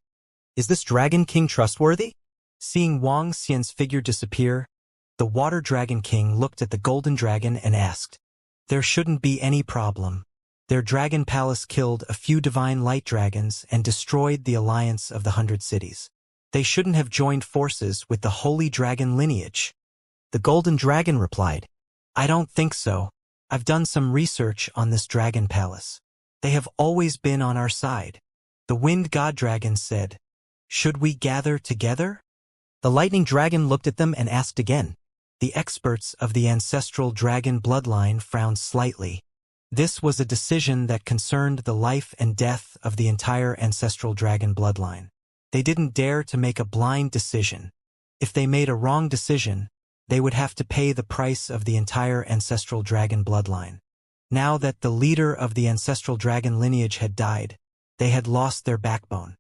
Is this Dragon King trustworthy? Seeing Wang Xian's figure disappear, the Water Dragon King looked at the Golden Dragon and asked, there shouldn't be any problem. Their Dragon Palace killed a few divine light dragons and destroyed the alliance of the 100 cities. They shouldn't have joined forces with the Holy Dragon lineage. The Golden Dragon replied, I don't think so. I've done some research on this Dragon Palace. They have always been on our side. The Wind God Dragon said, should we gather together? The Lightning Dragon looked at them and asked again. The experts of the ancestral dragon bloodline frowned slightly. This was a decision that concerned the life and death of the entire ancestral dragon bloodline. They didn't dare to make a blind decision. If they made a wrong decision, they would have to pay the price of the entire ancestral dragon bloodline. Now that the leader of the ancestral dragon lineage had died, they had lost their backbone.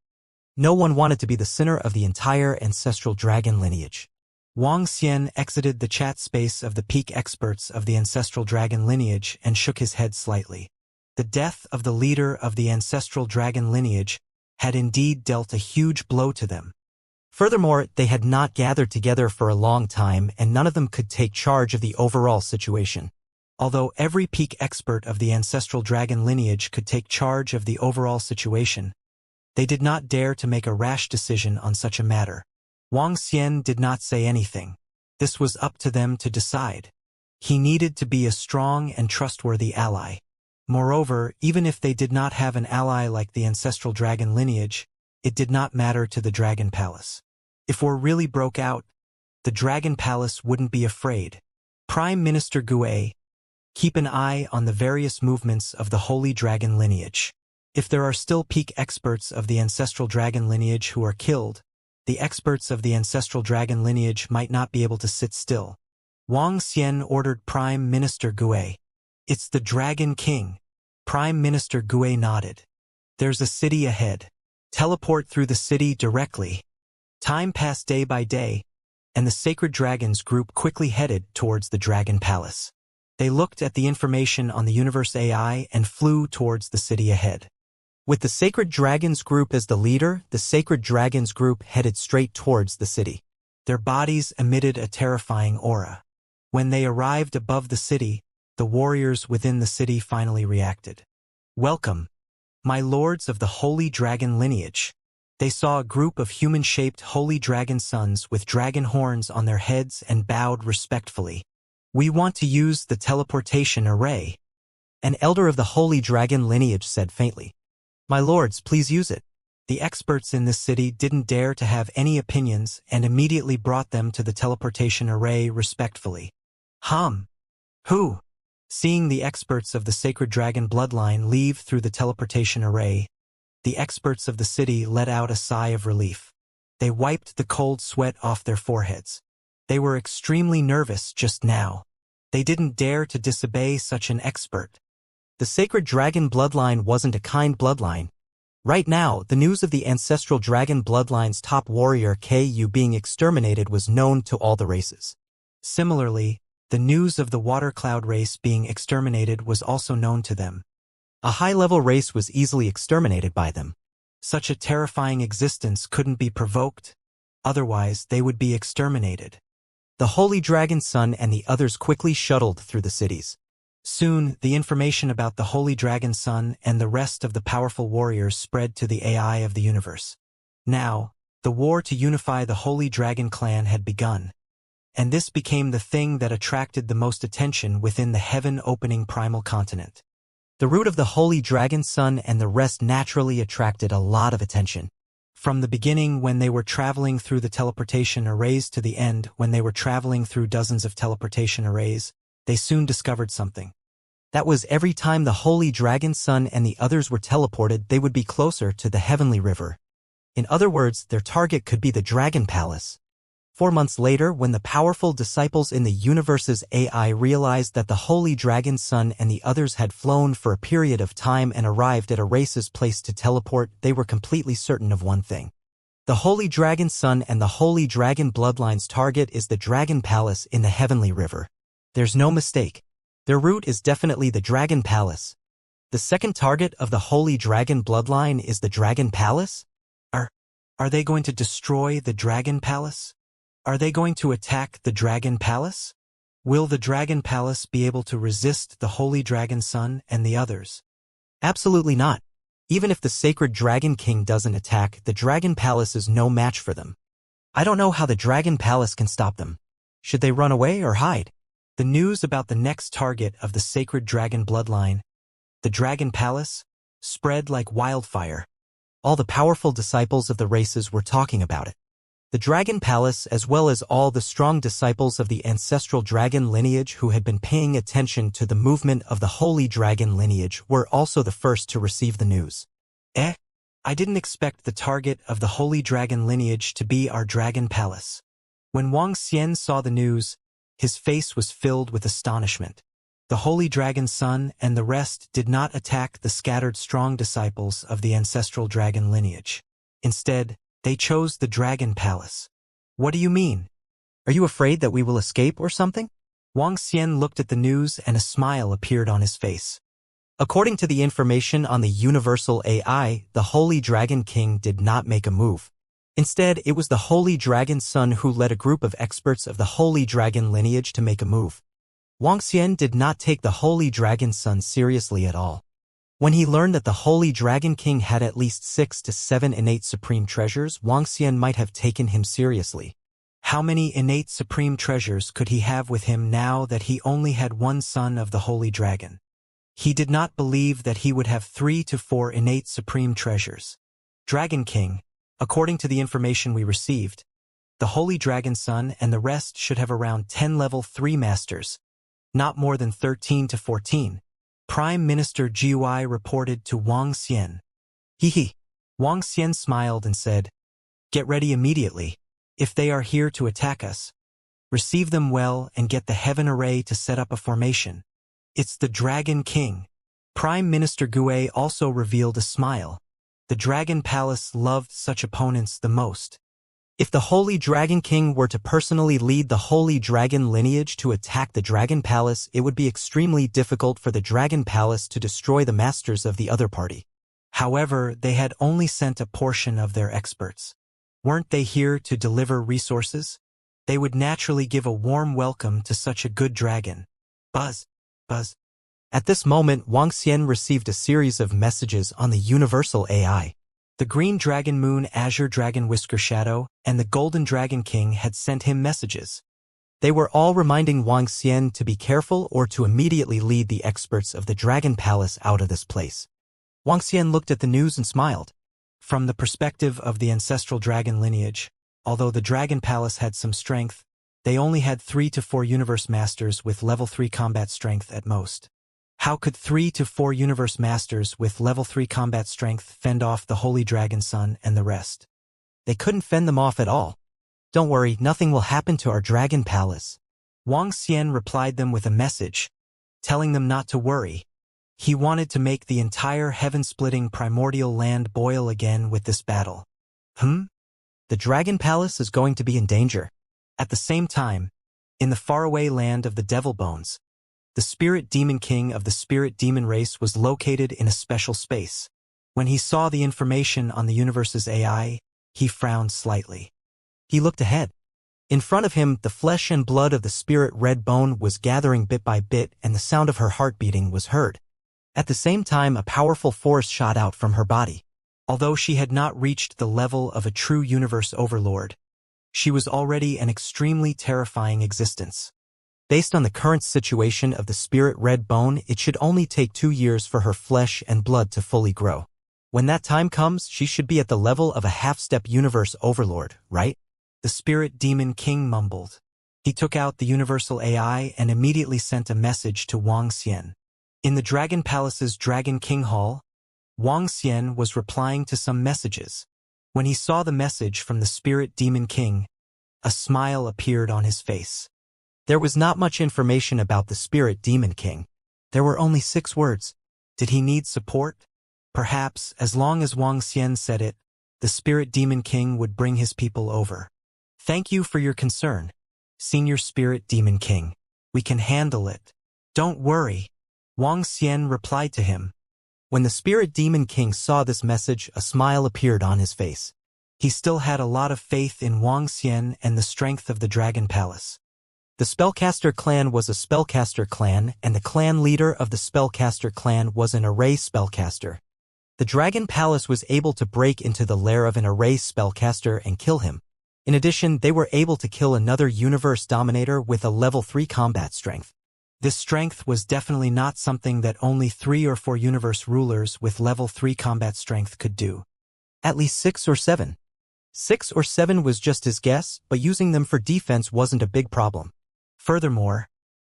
No one wanted to be the center of the entire ancestral dragon lineage. Wang Xian exited the chat space of the peak experts of the ancestral dragon lineage and shook his head slightly. The death of the leader of the ancestral dragon lineage had indeed dealt a huge blow to them. Furthermore, they had not gathered together for a long time and none of them could take charge of the overall situation. Although every peak expert of the ancestral dragon lineage could take charge of the overall situation, they did not dare to make a rash decision on such a matter. Wang Xian did not say anything. This was up to them to decide. He needed to be a strong and trustworthy ally. Moreover, even if they did not have an ally like the ancestral dragon lineage, it did not matter to the Dragon Palace. If war really broke out, the Dragon Palace wouldn't be afraid. Prime Minister Gue, keep an eye on the various movements of the Holy Dragon lineage. If there are still peak experts of the ancestral dragon lineage who are killed, the experts of the ancestral dragon lineage might not be able to sit still. Wang Xian ordered Prime Minister Gue. It's the Dragon King. Prime Minister Gue nodded. There's a city ahead. Teleport through the city directly. Time passed day by day, and the Sacred Dragons group quickly headed towards the Dragon Palace. They looked at the information on the Universe AI and flew towards the city ahead. With the Sacred Dragons group as the leader, the Sacred Dragons group headed straight towards the city. Their bodies emitted a terrifying aura. When they arrived above the city, the warriors within the city finally reacted. Welcome, my lords of the Holy Dragon lineage. They saw a group of human-shaped Holy Dragon sons with dragon horns on their heads and bowed respectfully. We want to use the teleportation array. An elder of the Holy Dragon lineage said faintly. My lords, please use it. The experts in this city didn't dare to have any opinions and immediately brought them to the teleportation array respectfully. Who? Seeing the experts of the Sacred Dragon bloodline leave through the teleportation array, the experts of the city let out a sigh of relief. They wiped the cold sweat off their foreheads. They were extremely nervous just now. They didn't dare to disobey such an expert. The Sacred Dragon bloodline wasn't a kind bloodline. Right now, the news of the ancestral dragon bloodline's top warrior Ku being exterminated was known to all the races. Similarly, the news of the Water Cloud race being exterminated was also known to them. A high-level race was easily exterminated by them. Such a terrifying existence couldn't be provoked, otherwise they would be exterminated. The Holy Dragon Son and the others quickly shuttled through the cities. Soon, the information about the Holy Dragon Son and the rest of the powerful warriors spread to the AI of the universe. Now, the war to unify the Holy Dragon clan had begun, and this became the thing that attracted the most attention within the heaven-opening primal continent. The root of the Holy Dragon Son and the rest naturally attracted a lot of attention. From the beginning when they were traveling through the teleportation arrays to the end when they were traveling through dozens of teleportation arrays, they soon discovered something. That was every time the Holy Dragon Son and the others were teleported, they would be closer to the Heavenly River. In other words, their target could be the Dragon Palace. 4 months later, when the powerful disciples in the universe's AI realized that the Holy Dragon Son and the others had flown for a period of time and arrived at a race's place to teleport, they were completely certain of one thing. The Holy Dragon Son and the Holy Dragon Bloodline's target is the Dragon Palace in the Heavenly River. There's no mistake. Their route is definitely the Dragon Palace. The second target of the Holy Dragon Bloodline is the Dragon Palace? Are they going to destroy the Dragon Palace? Are they going to attack the Dragon Palace? Will the Dragon Palace be able to resist the Holy Dragon Son and the others? Absolutely not. Even if the Sacred Dragon King doesn't attack, the Dragon Palace is no match for them. I don't know how the Dragon Palace can stop them. Should they run away or hide? The news about the next target of the Sacred Dragon Bloodline, the Dragon Palace, spread like wildfire. All the powerful disciples of the races were talking about it. The Dragon Palace, as well as all the strong disciples of the ancestral dragon lineage who had been paying attention to the movement of the Holy Dragon lineage, were also the first to receive the news. I didn't expect the target of the Holy Dragon lineage to be our Dragon Palace. When Wang Xian saw the news, his face was filled with astonishment. The Holy Dragon Son and the rest did not attack the scattered strong disciples of the ancestral dragon lineage. Instead, they chose the Dragon Palace. What do you mean? Are you afraid that we will escape or something? Wang Xian looked at the news and a smile appeared on his face. According to the information on the Universal AI, the Holy Dragon King did not make a move. Instead, it was the Holy Dragon's son who led a group of experts of the Holy Dragon lineage to make a move. Wuxia did not take the Holy Dragon's son seriously at all. When he learned that the Holy Dragon King had at least 6 to 7 innate supreme treasures, Wuxia might have taken him seriously. How many innate supreme treasures could he have with him now that he only had one son of the Holy Dragon? He did not believe that he would have 3 to 4 innate supreme treasures. Dragon King, according to the information we received, the Holy Dragon Son and the rest should have around 10 level 3 masters, not more than 13 to 14. Prime Minister Gui reported to Wuxia. Hee. Wuxia smiled and said, "Get ready immediately. If they are here to attack us, receive them well and get the Heaven Array to set up a formation. It's the Dragon King." Prime Minister Gui also revealed a smile. The Dragon Palace loved such opponents the most. If the Holy Dragon King were to personally lead the Holy Dragon lineage to attack the Dragon Palace, it would be extremely difficult for the Dragon Palace to destroy the masters of the other party. However, they had only sent a portion of their experts. Weren't they here to deliver resources? They would naturally give a warm welcome to such a good dragon. Buzz. Buzz. At this moment, Wuxia received a series of messages on the Universal AI. The Green Dragon Moon, Azure Dragon Whisker Shadow, and the Golden Dragon King had sent him messages. They were all reminding Wuxia to be careful or to immediately lead the experts of the Dragon Palace out of this place. Wuxia looked at the news and smiled. From the perspective of the ancestral dragon lineage, although the Dragon Palace had some strength, they only had 3 to 4 universe masters with level 3 combat strength at most. How could 3 to 4 universe masters with level 3 combat strength fend off the Holy Dragon Son and the rest? They couldn't fend them off at all. "Don't worry, nothing will happen to our Dragon Palace." Wuxia replied them with a message, telling them not to worry. He wanted to make the entire heaven-splitting primordial land boil again with this battle. The Dragon Palace is going to be in danger. At the same time, in the faraway land of the Devil Bones, the Spirit Demon King of the Spirit Demon race was located in a special space. When he saw the information on the universe's AI, he frowned slightly. He looked ahead. In front of him, the flesh and blood of the Spirit Red Bone was gathering bit by bit, and the sound of her heart beating was heard. At the same time, a powerful force shot out from her body. Although she had not reached the level of a true universe overlord, she was already an extremely terrifying existence. Based on the current situation of the Spirit Red Bone, it should only take 2 years for her flesh and blood to fully grow. When that time comes, she should be at the level of a half-step universe overlord, right? The Spirit Demon King mumbled. He took out the Universal AI and immediately sent a message to Wuxia. In the Dragon Palace's Dragon King Hall, Wuxia was replying to some messages. When he saw the message from the Spirit Demon King, a smile appeared on his face. There was not much information about the Spirit Demon King. There were only 6 words. Did he need support? Perhaps, as long as Wuxia said it, the Spirit Demon King would bring his people over. "Thank you for your concern, Senior Spirit Demon King. We can handle it. Don't worry," Wuxia replied to him. When the Spirit Demon King saw this message, a smile appeared on his face. He still had a lot of faith in Wuxia and the strength of the Dragon Palace. The Spellcaster clan was a Spellcaster clan, and the clan leader of the Spellcaster clan was an Array Spellcaster. The Dragon Palace was able to break into the lair of an Array Spellcaster and kill him. In addition, they were able to kill another Universe Dominator with a level 3 combat strength. This strength was definitely not something that only 3 or 4 Universe rulers with level 3 combat strength could do. At least 6 or 7. 6 or 7 was just his guess, but using them for defense wasn't a big problem. Furthermore,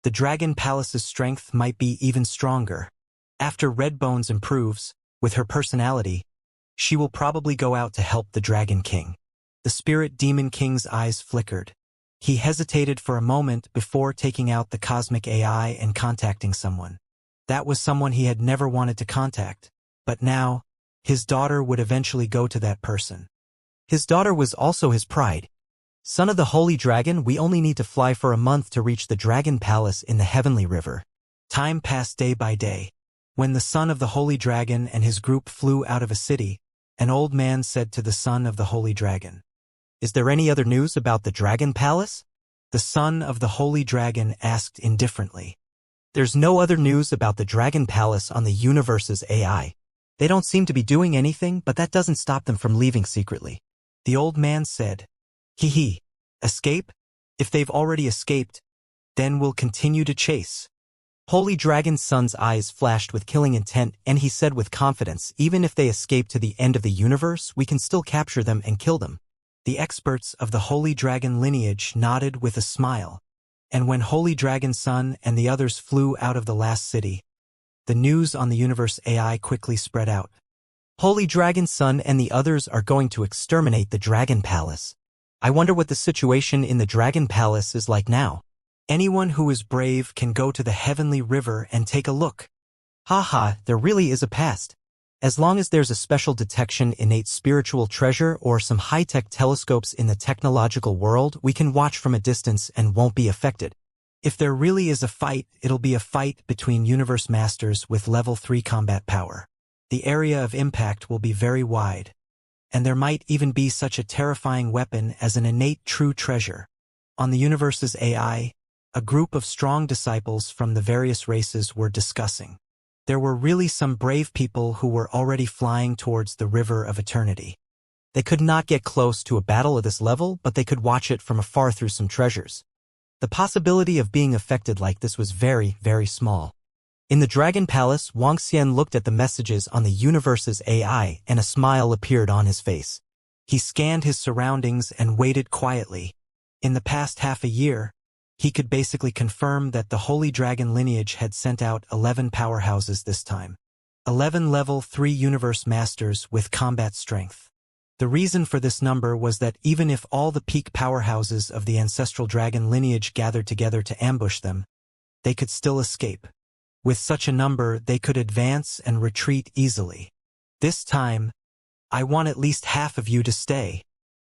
the Dragon Palace's strength might be even stronger. After Red Bones improves, with her personality, she will probably go out to help the Dragon King. The Spirit Demon King's eyes flickered. He hesitated for a moment before taking out the Cosmic AI and contacting someone. That was someone he had never wanted to contact, but now, his daughter would eventually go to that person. His daughter was also his pride. "Son of the Holy Dragon, we only need to fly for a month to reach the Dragon Palace in the Heavenly River." Time passed day by day. When the son of the Holy Dragon and his group flew out of a city, an old man said to the son of the Holy Dragon, Is there any other news about the Dragon Palace? The son of the Holy Dragon asked indifferently. There's no other news about the Dragon Palace on the universe's AI. They don't seem to be doing anything, but that doesn't stop them from leaving secretly. The old man said, Hee hee. Escape? If they've already escaped, then we'll continue to chase. Holy Dragon's son's eyes flashed with killing intent, and he said with confidence, even if they escape to the end of the universe, we can still capture them and kill them. The experts of the Holy Dragon lineage nodded with a smile, and when Holy Dragon's son and the others flew out of the last city, the news on the universe AI quickly spread out. Holy Dragon's son and the others are going to exterminate the Dragon Palace. I wonder what the situation in the Dragon Palace is like now. Anyone who is brave can go to the Heavenly River and take a look. Haha, there really is a past. As long as there's a special detection innate spiritual treasure or some high-tech telescopes in the technological world, we can watch from a distance and won't be affected. If there really is a fight, it'll be a fight between universe masters with level 3 combat power. The area of impact will be very wide, and there might even be such a terrifying weapon as an innate true treasure. On the universe's AI, a group of strong disciples from the various races were discussing. There were really some brave people who were already flying towards the River of Eternity. They could not get close to a battle of this level, but they could watch it from afar through some treasures. The possibility of being affected like this was very, very small. In the Dragon Palace, Wuxia looked at the messages on the universe's AI, and a smile appeared on his face. He scanned his surroundings and waited quietly. In the past half a year, he could basically confirm that the Holy Dragon lineage had sent out 11 powerhouses this time. 11 level 3 universe masters with combat strength. The reason for this number was that even if all the peak powerhouses of the ancestral dragon lineage gathered together to ambush them, they could still escape. With such a number, they could advance and retreat easily. This time, I want at least half of you to stay.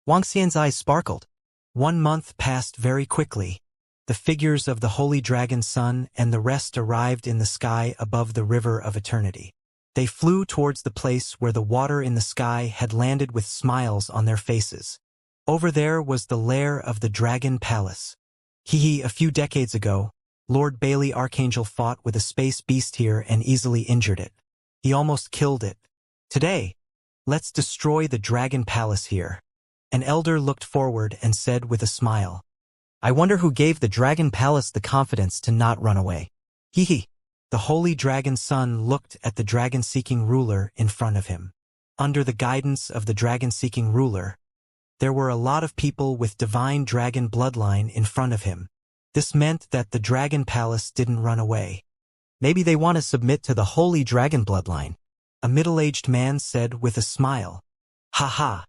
Wuxia's eyes sparkled. 1 month passed very quickly. The figures of the Holy Dragon's son and the rest arrived in the sky above the River of Eternity. They flew towards the place where the water in the sky had landed with smiles on their faces. Over there was the lair of the Dragon Palace. A few decades ago, Lord Bailey Archangel fought with a space beast here and easily injured it. He almost killed it. Today, let's destroy the Dragon Palace here. An elder looked forward and said with a smile, I wonder who gave the Dragon Palace the confidence to not run away. The Holy Dragon's son looked at the dragon-seeking ruler in front of him. Under the guidance of the dragon-seeking ruler, there were a lot of people with divine dragon bloodline in front of him. This meant that the Dragon Palace didn't run away. Maybe they want to submit to the Holy Dragon bloodline. A middle-aged man said with a smile. Haha.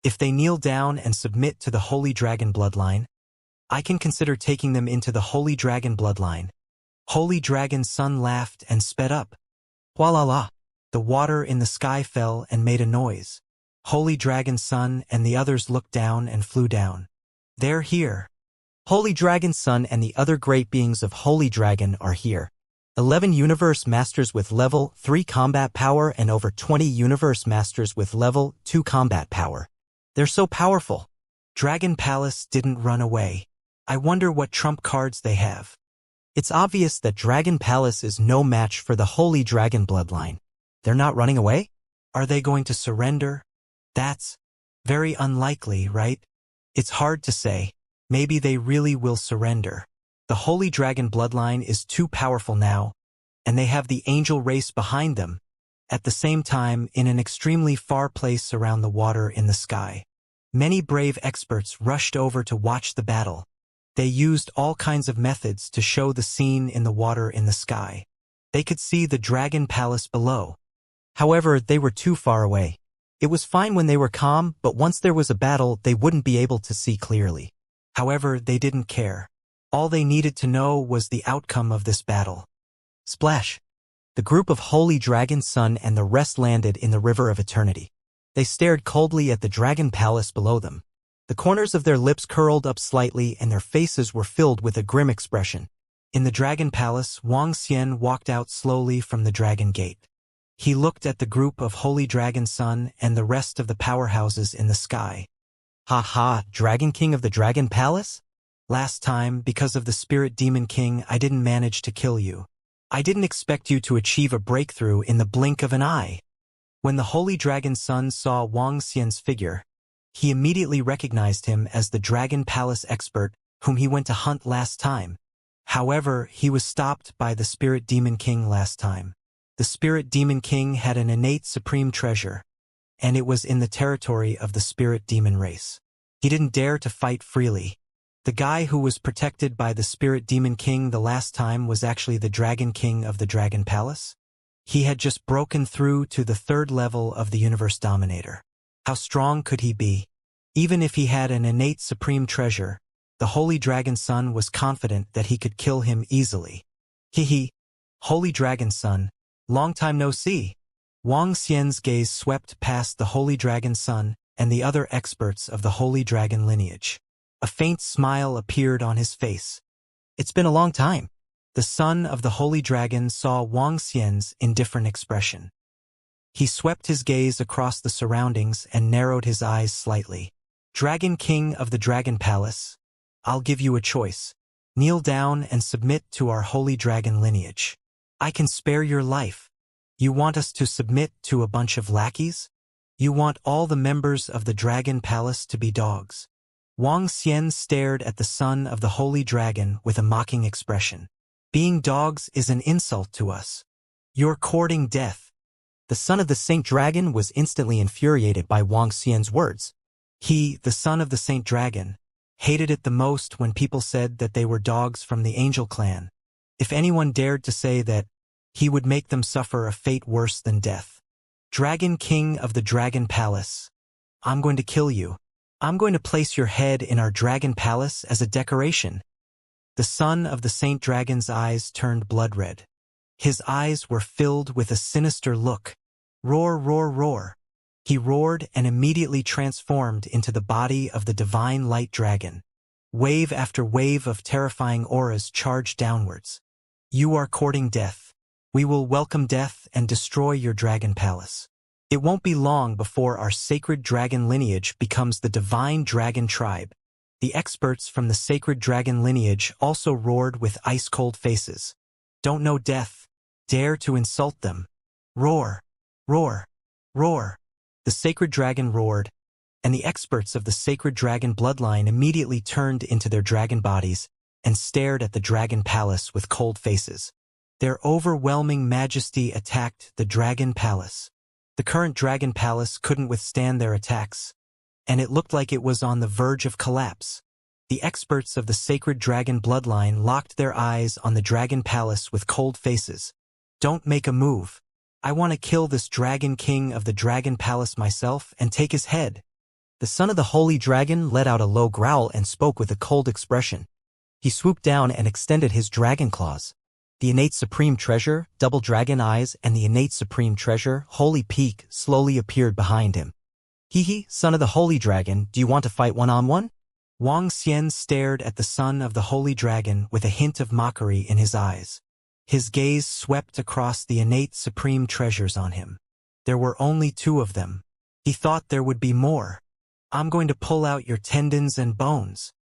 If they kneel down and submit to the Holy Dragon bloodline, I can consider taking them into the Holy Dragon bloodline. Holy Dragon's son laughed and sped up. Voila! The water in the sky fell and made a noise. Holy Dragon's son and the others looked down and flew down. They're here. Holy Dragon's son and the other great beings of Holy Dragon are here. 11 universe masters with level 3 combat power and over 20 universe masters with level 2 combat power. They're so powerful. Dragon Palace didn't run away. I wonder what trump cards they have. It's obvious that Dragon Palace is no match for the Holy Dragon bloodline. They're not running away? Are they going to surrender? That's very unlikely, right? It's hard to say. Maybe they really will surrender. The Holy Dragon bloodline is too powerful now, and they have the angel race behind them, at the same time in an extremely far place around the water in the sky. Many brave experts rushed over to watch the battle. They used all kinds of methods to show the scene in the water in the sky. They could see the Dragon Palace below. However, they were too far away. It was fine when they were calm, but once there was a battle, they wouldn't be able to see clearly. However, they didn't care. All they needed to know was the outcome of this battle. Splash! The group of Holy Dragon's son and the rest landed in the River of Eternity. They stared coldly at the Dragon Palace below them. The corners of their lips curled up slightly and their faces were filled with a grim expression. In the Dragon Palace, Wuxia walked out slowly from the Dragon Gate. He looked at the group of Holy Dragon's son and the rest of the powerhouses in the sky. Ha ha, Dragon King of the Dragon Palace? Last time, because of the Spirit Demon King, I didn't manage to kill you. I didn't expect you to achieve a breakthrough in the blink of an eye. When the Holy Dragon's son saw Wang Xian's figure, he immediately recognized him as the Dragon Palace expert whom he went to hunt last time. However, he was stopped by the Spirit Demon King last time. The Spirit Demon King had an innate supreme treasure, and it was in the territory of the Spirit Demon race. He didn't dare to fight freely. The guy who was protected by the Spirit Demon King the last time was actually the Dragon King of the Dragon Palace. He had just broken through to the 3rd level of the Universe Dominator. How strong could he be? Even if he had an innate supreme treasure, the Holy Dragon Son was confident that he could kill him easily. Hehe. Holy Dragon Son, long time no see. Wang Xian's gaze swept past the Holy Dragon Son and the other experts of the Holy Dragon lineage. A faint smile appeared on his face. It's been a long time. The son of the Holy Dragon saw Wang Xian's indifferent expression. He swept his gaze across the surroundings and narrowed his eyes slightly. Dragon King of the Dragon Palace, I'll give you a choice. Kneel down and submit to our Holy Dragon lineage. I can spare your life. You want us to submit to a bunch of lackeys? You want all the members of the Dragon Palace to be dogs? Wang Xian stared at the son of the Holy Dragon with a mocking expression. Being dogs is an insult to us. You're courting death. The son of the Saint Dragon was instantly infuriated by Wang Xian's words. He, the son of the Saint Dragon, hated it the most when people said that they were dogs from the Angel clan. If anyone dared to say that, he would make them suffer a fate worse than death. Dragon King of the Dragon Palace, I'm going to kill you. I'm going to place your head in our Dragon Palace as a decoration. The son of the Saint Dragon's eyes turned blood red. His eyes were filled with a sinister look. Roar, roar, roar. He roared and immediately transformed into the body of the divine light dragon. Wave after wave of terrifying auras charged downwards. You are courting death. We will welcome death and destroy your dragon palace. It won't be long before our sacred dragon lineage becomes the divine dragon tribe. The experts from the sacred dragon lineage also roared with ice-cold faces. Don't know death. Dare to insult them. Roar, roar, roar. The sacred dragon roared, and the experts of the sacred dragon bloodline immediately turned into their dragon bodies and stared at the dragon palace with cold faces. Their overwhelming majesty attacked the dragon palace. The current dragon palace couldn't withstand their attacks, and it looked like it was on the verge of collapse. The experts of the sacred dragon bloodline locked their eyes on the dragon palace with cold faces. Don't make a move. I want to kill this dragon king of the dragon palace myself and take his head. The son of the holy dragon let out a low growl and spoke with a cold expression. He swooped down and extended his dragon claws. The innate supreme treasure, double dragon eyes, and the innate supreme treasure, holy peak, slowly appeared behind him. Hehe, son of the holy dragon, do you want to fight one-on-one? Wang Xian stared at the son of the holy dragon with a hint of mockery in his eyes. His gaze swept across the innate supreme treasures on him. There were only 2 of them. He thought there would be more. I'm going to pull out your tendons and bones.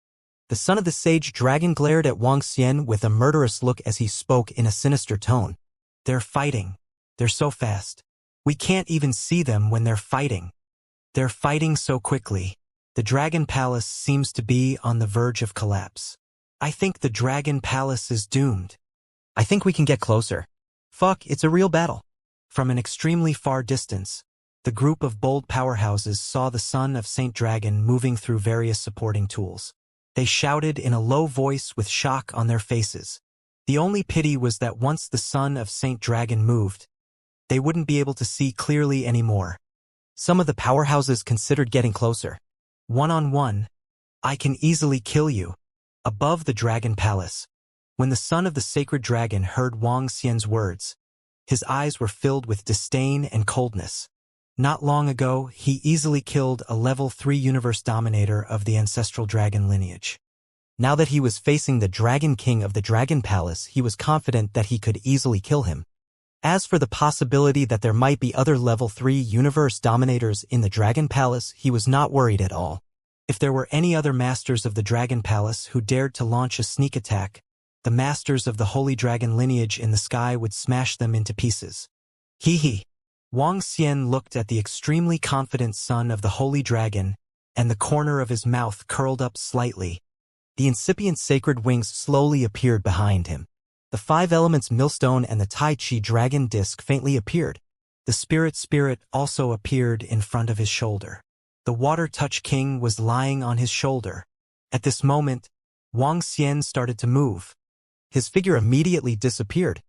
The son of the sage dragon glared at Wang Xian with a murderous look as he spoke in a sinister tone. They're fighting. They're so fast. We can't even see them when they're fighting. They're fighting so quickly. The dragon palace seems to be on the verge of collapse. I think the dragon palace is doomed. I think we can get closer. Fuck, it's a real battle. From an extremely far distance, the group of bold powerhouses saw the son of Saint Dragon moving through various supporting tools. They shouted in a low voice with shock on their faces. The only pity was that once the son of Saint Dragon moved, they wouldn't be able to see clearly anymore. Some of the powerhouses considered getting closer. One-on-one, I can easily kill you. Above the dragon palace, when the son of the sacred dragon heard Wang Xian's words, his eyes were filled with disdain and coldness. Not long ago, he easily killed a level 3 universe dominator of the ancestral dragon lineage. Now that he was facing the dragon king of the dragon palace, he was confident that he could easily kill him. As for the possibility that there might be other level 3 universe dominators in the dragon palace, he was not worried at all. If there were any other masters of the Dragon Palace who dared to launch a sneak attack, the masters of the Holy Dragon lineage in the sky would smash them into pieces. Hee hee. Wang Xian looked at the extremely confident son of the Holy Dragon, and the corner of his mouth curled up slightly. The incipient sacred wings slowly appeared behind him. The 5 elements millstone and the Tai Chi dragon disc faintly appeared. The spirit also appeared in front of his shoulder. The Water Touch King was lying on his shoulder. At this moment, Wang Xian started to move. His figure immediately disappeared.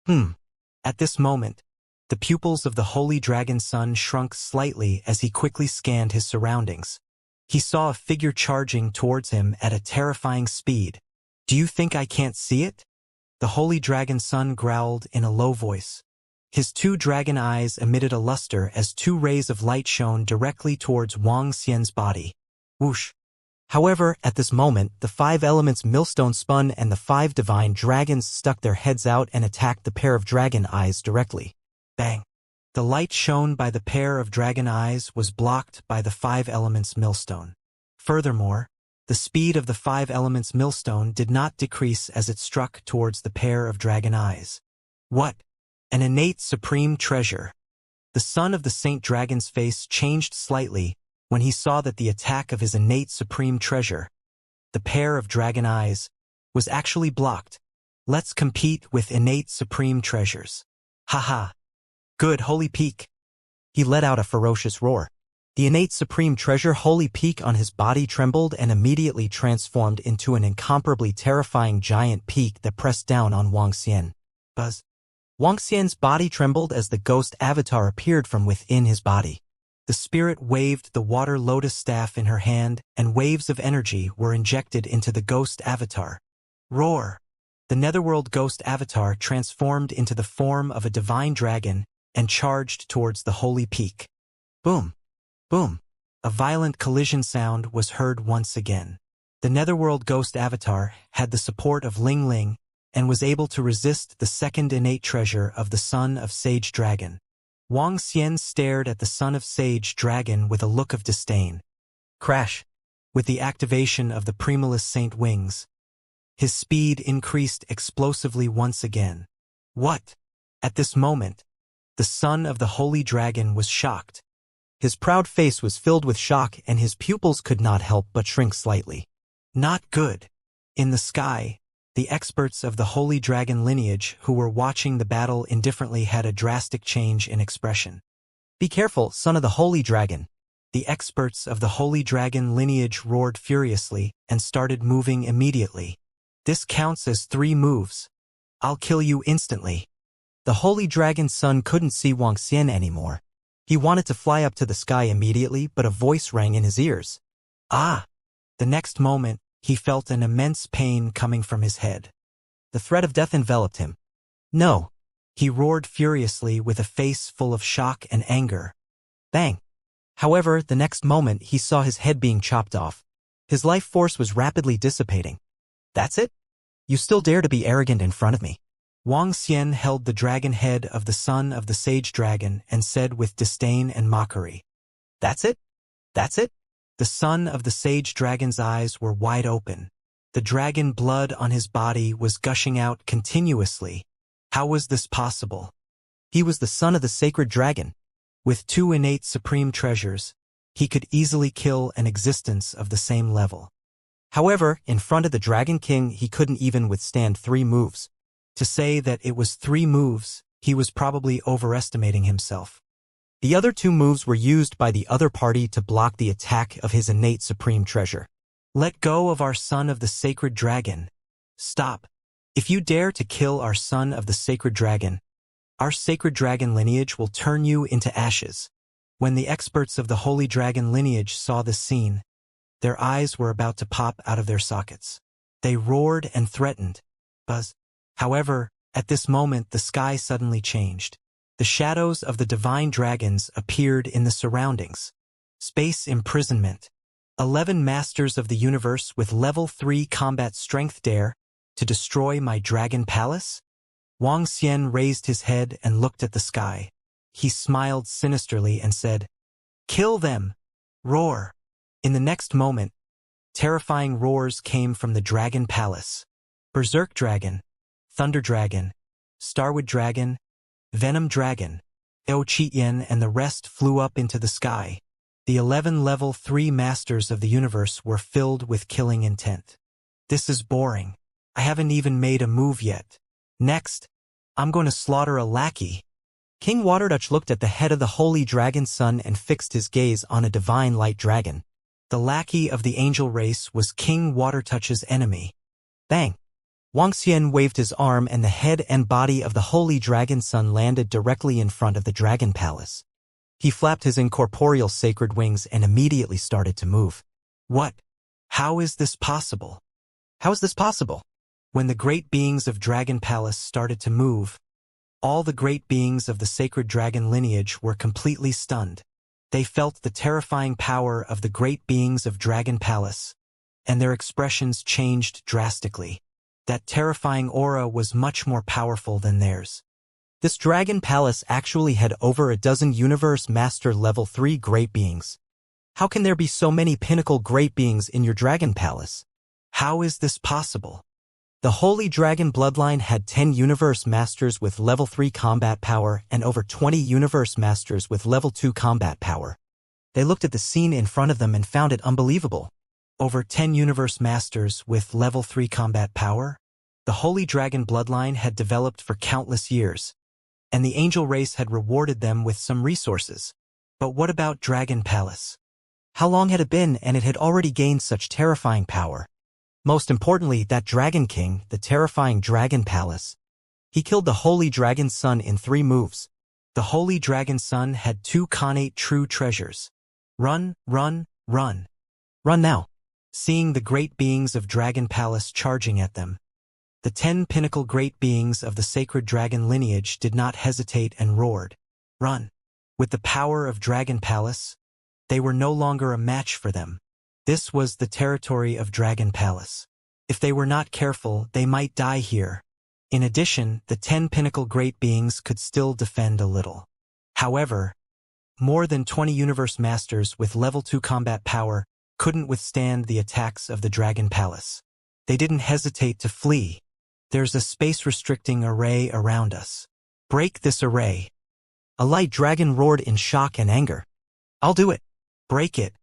At this moment, the pupils of the Holy Dragon Son shrunk slightly as he quickly scanned his surroundings. He saw a figure charging towards him at a terrifying speed. "Do you think I can't see it?" The Holy Dragon Son growled in a low voice. His 2 dragon eyes emitted a luster as 2 rays of light shone directly towards Wang Xian's body. Whoosh! However, at this moment, the 5 elements millstone spun and the 5 divine dragons stuck their heads out and attacked the pair of dragon eyes directly. Bang! The light shown by the pair of dragon eyes was blocked by the 5 elements millstone. Furthermore, the speed of the 5 elements millstone did not decrease as it struck towards the pair of dragon eyes. What? An innate supreme treasure. The son of the Saint Dragon's face changed slightly when he saw that the attack of his innate supreme treasure, the pair of dragon eyes, was actually blocked. Let's compete with innate supreme treasures. Haha. Good, Holy Peak. He let out a ferocious roar. The innate supreme treasure Holy Peak on his body trembled and immediately transformed into an incomparably terrifying giant peak that pressed down on Wang Xian. Buzz. Wang Xian's body trembled as the ghost avatar appeared from within his body. The spirit waved the water lotus staff in her hand, and waves of energy were injected into the ghost avatar. Roar! The netherworld ghost avatar transformed into the form of a divine dragon and charged towards the Holy Peak. Boom! Boom! A violent collision sound was heard once again. The netherworld ghost avatar had the support of Ling Ling, and was able to resist the second innate treasure of the Son of Sage Dragon. Wang Xian stared at the Son of Sage Dragon with a look of disdain. Crash! With the activation of the Primalist Saint Wings, his speed increased explosively once again. What? At this moment, the son of the Holy Dragon was shocked. His proud face was filled with shock and his pupils could not help but shrink slightly. Not good. In the sky, the experts of the Holy Dragon lineage who were watching the battle indifferently had a drastic change in expression. Be careful, son of the Holy Dragon. The experts of the Holy Dragon lineage roared furiously and started moving immediately. This counts as 3 moves. I'll kill you instantly. The Holy Dragon's son couldn't see Wang Xian anymore. He wanted to fly up to the sky immediately, but a voice rang in his ears. Ah! The next moment, he felt an immense pain coming from his head. The threat of death enveloped him. No! He roared furiously with a face full of shock and anger. Bang! However, the next moment he saw his head being chopped off. His life force was rapidly dissipating. That's it? You still dare to be arrogant in front of me? Wang Xian held the dragon head of the son of the Sage Dragon and said with disdain and mockery. That's it? That's it? The son of the Sage Dragon's eyes were wide open. The dragon blood on his body was gushing out continuously. How was this possible? He was the son of the sacred dragon. With 2 innate supreme treasures, he could easily kill an existence of the same level. However, in front of the Dragon King, he couldn't even withstand 3 moves. To say that it was 3 moves, he was probably overestimating himself. The other 2 moves were used by the other party to block the attack of his innate supreme treasure. Let go of our son of the sacred dragon. Stop. If you dare to kill our son of the sacred dragon, our sacred dragon lineage will turn you into ashes. When the experts of the Holy Dragon lineage saw this scene, their eyes were about to pop out of their sockets. They roared and threatened. Buzz. However, at this moment the sky suddenly changed. The shadows of the divine dragons appeared in the surroundings. Space imprisonment. 11 masters of the universe with level 3 combat strength dare to destroy my dragon palace? Wang Xian raised his head and looked at the sky. He smiled sinisterly and said, Kill them! Roar! In the next moment, terrifying roars came from the Dragon Palace. Berserk Dragon, Thunder Dragon, Starwood Dragon, Venom Dragon, Eochitien and the rest flew up into the sky. The 11 level 3 masters of the universe were filled with killing intent. This is boring. I haven't even made a move yet. Next, I'm going to slaughter a lackey. King Waterdutch looked at the head of the holy dragon sun and fixed his gaze on a divine light dragon. The lackey of the angel race was King Watertouch's enemy. Bang! Wuxia waved his arm and the head and body of the holy dragon sun landed directly in front of the dragon palace. He flapped his incorporeal sacred wings and immediately started to move. What? How is this possible? How is this possible? When the great beings of Dragon Palace started to move, all the great beings of the sacred dragon lineage were completely stunned. They felt the terrifying power of the great beings of Dragon Palace, and their expressions changed drastically. That terrifying aura was much more powerful than theirs. This Dragon Palace actually had over a dozen Universe Master Level 3 great beings. How can there be so many pinnacle great beings in your Dragon Palace? How is this possible? The Holy Dragon Bloodline had 10 Universe Masters with Level 3 combat power and over 20 Universe Masters with Level 2 combat power. They looked at the scene in front of them and found it unbelievable. Over 10 Universe Masters with Level 3 combat power? The Holy Dragon Bloodline had developed for countless years, and the angel race had rewarded them with some resources. But what about Dragon Palace? How long had it been and it had already gained such terrifying power? Most importantly, that Dragon King, the terrifying Dragon Palace. He killed the Holy Dragon Sun in 3 moves. The Holy Dragon Sun had 2 connate true treasures. Run, run, run. Run now. Seeing the great beings of Dragon Palace charging at them, the 10 pinnacle great beings of the sacred dragon lineage did not hesitate and roared. Run. With the power of Dragon Palace, they were no longer a match for them. This was the territory of Dragon Palace. If they were not careful, they might die here. In addition, the 10 pinnacle great beings could still defend a little. However, more than 20 Universe Masters with Level 2 combat power couldn't withstand the attacks of the Dragon Palace. They didn't hesitate to flee. There's a space-restricting array around us. Break this array. A light dragon roared in shock and anger. I'll do it. Break it.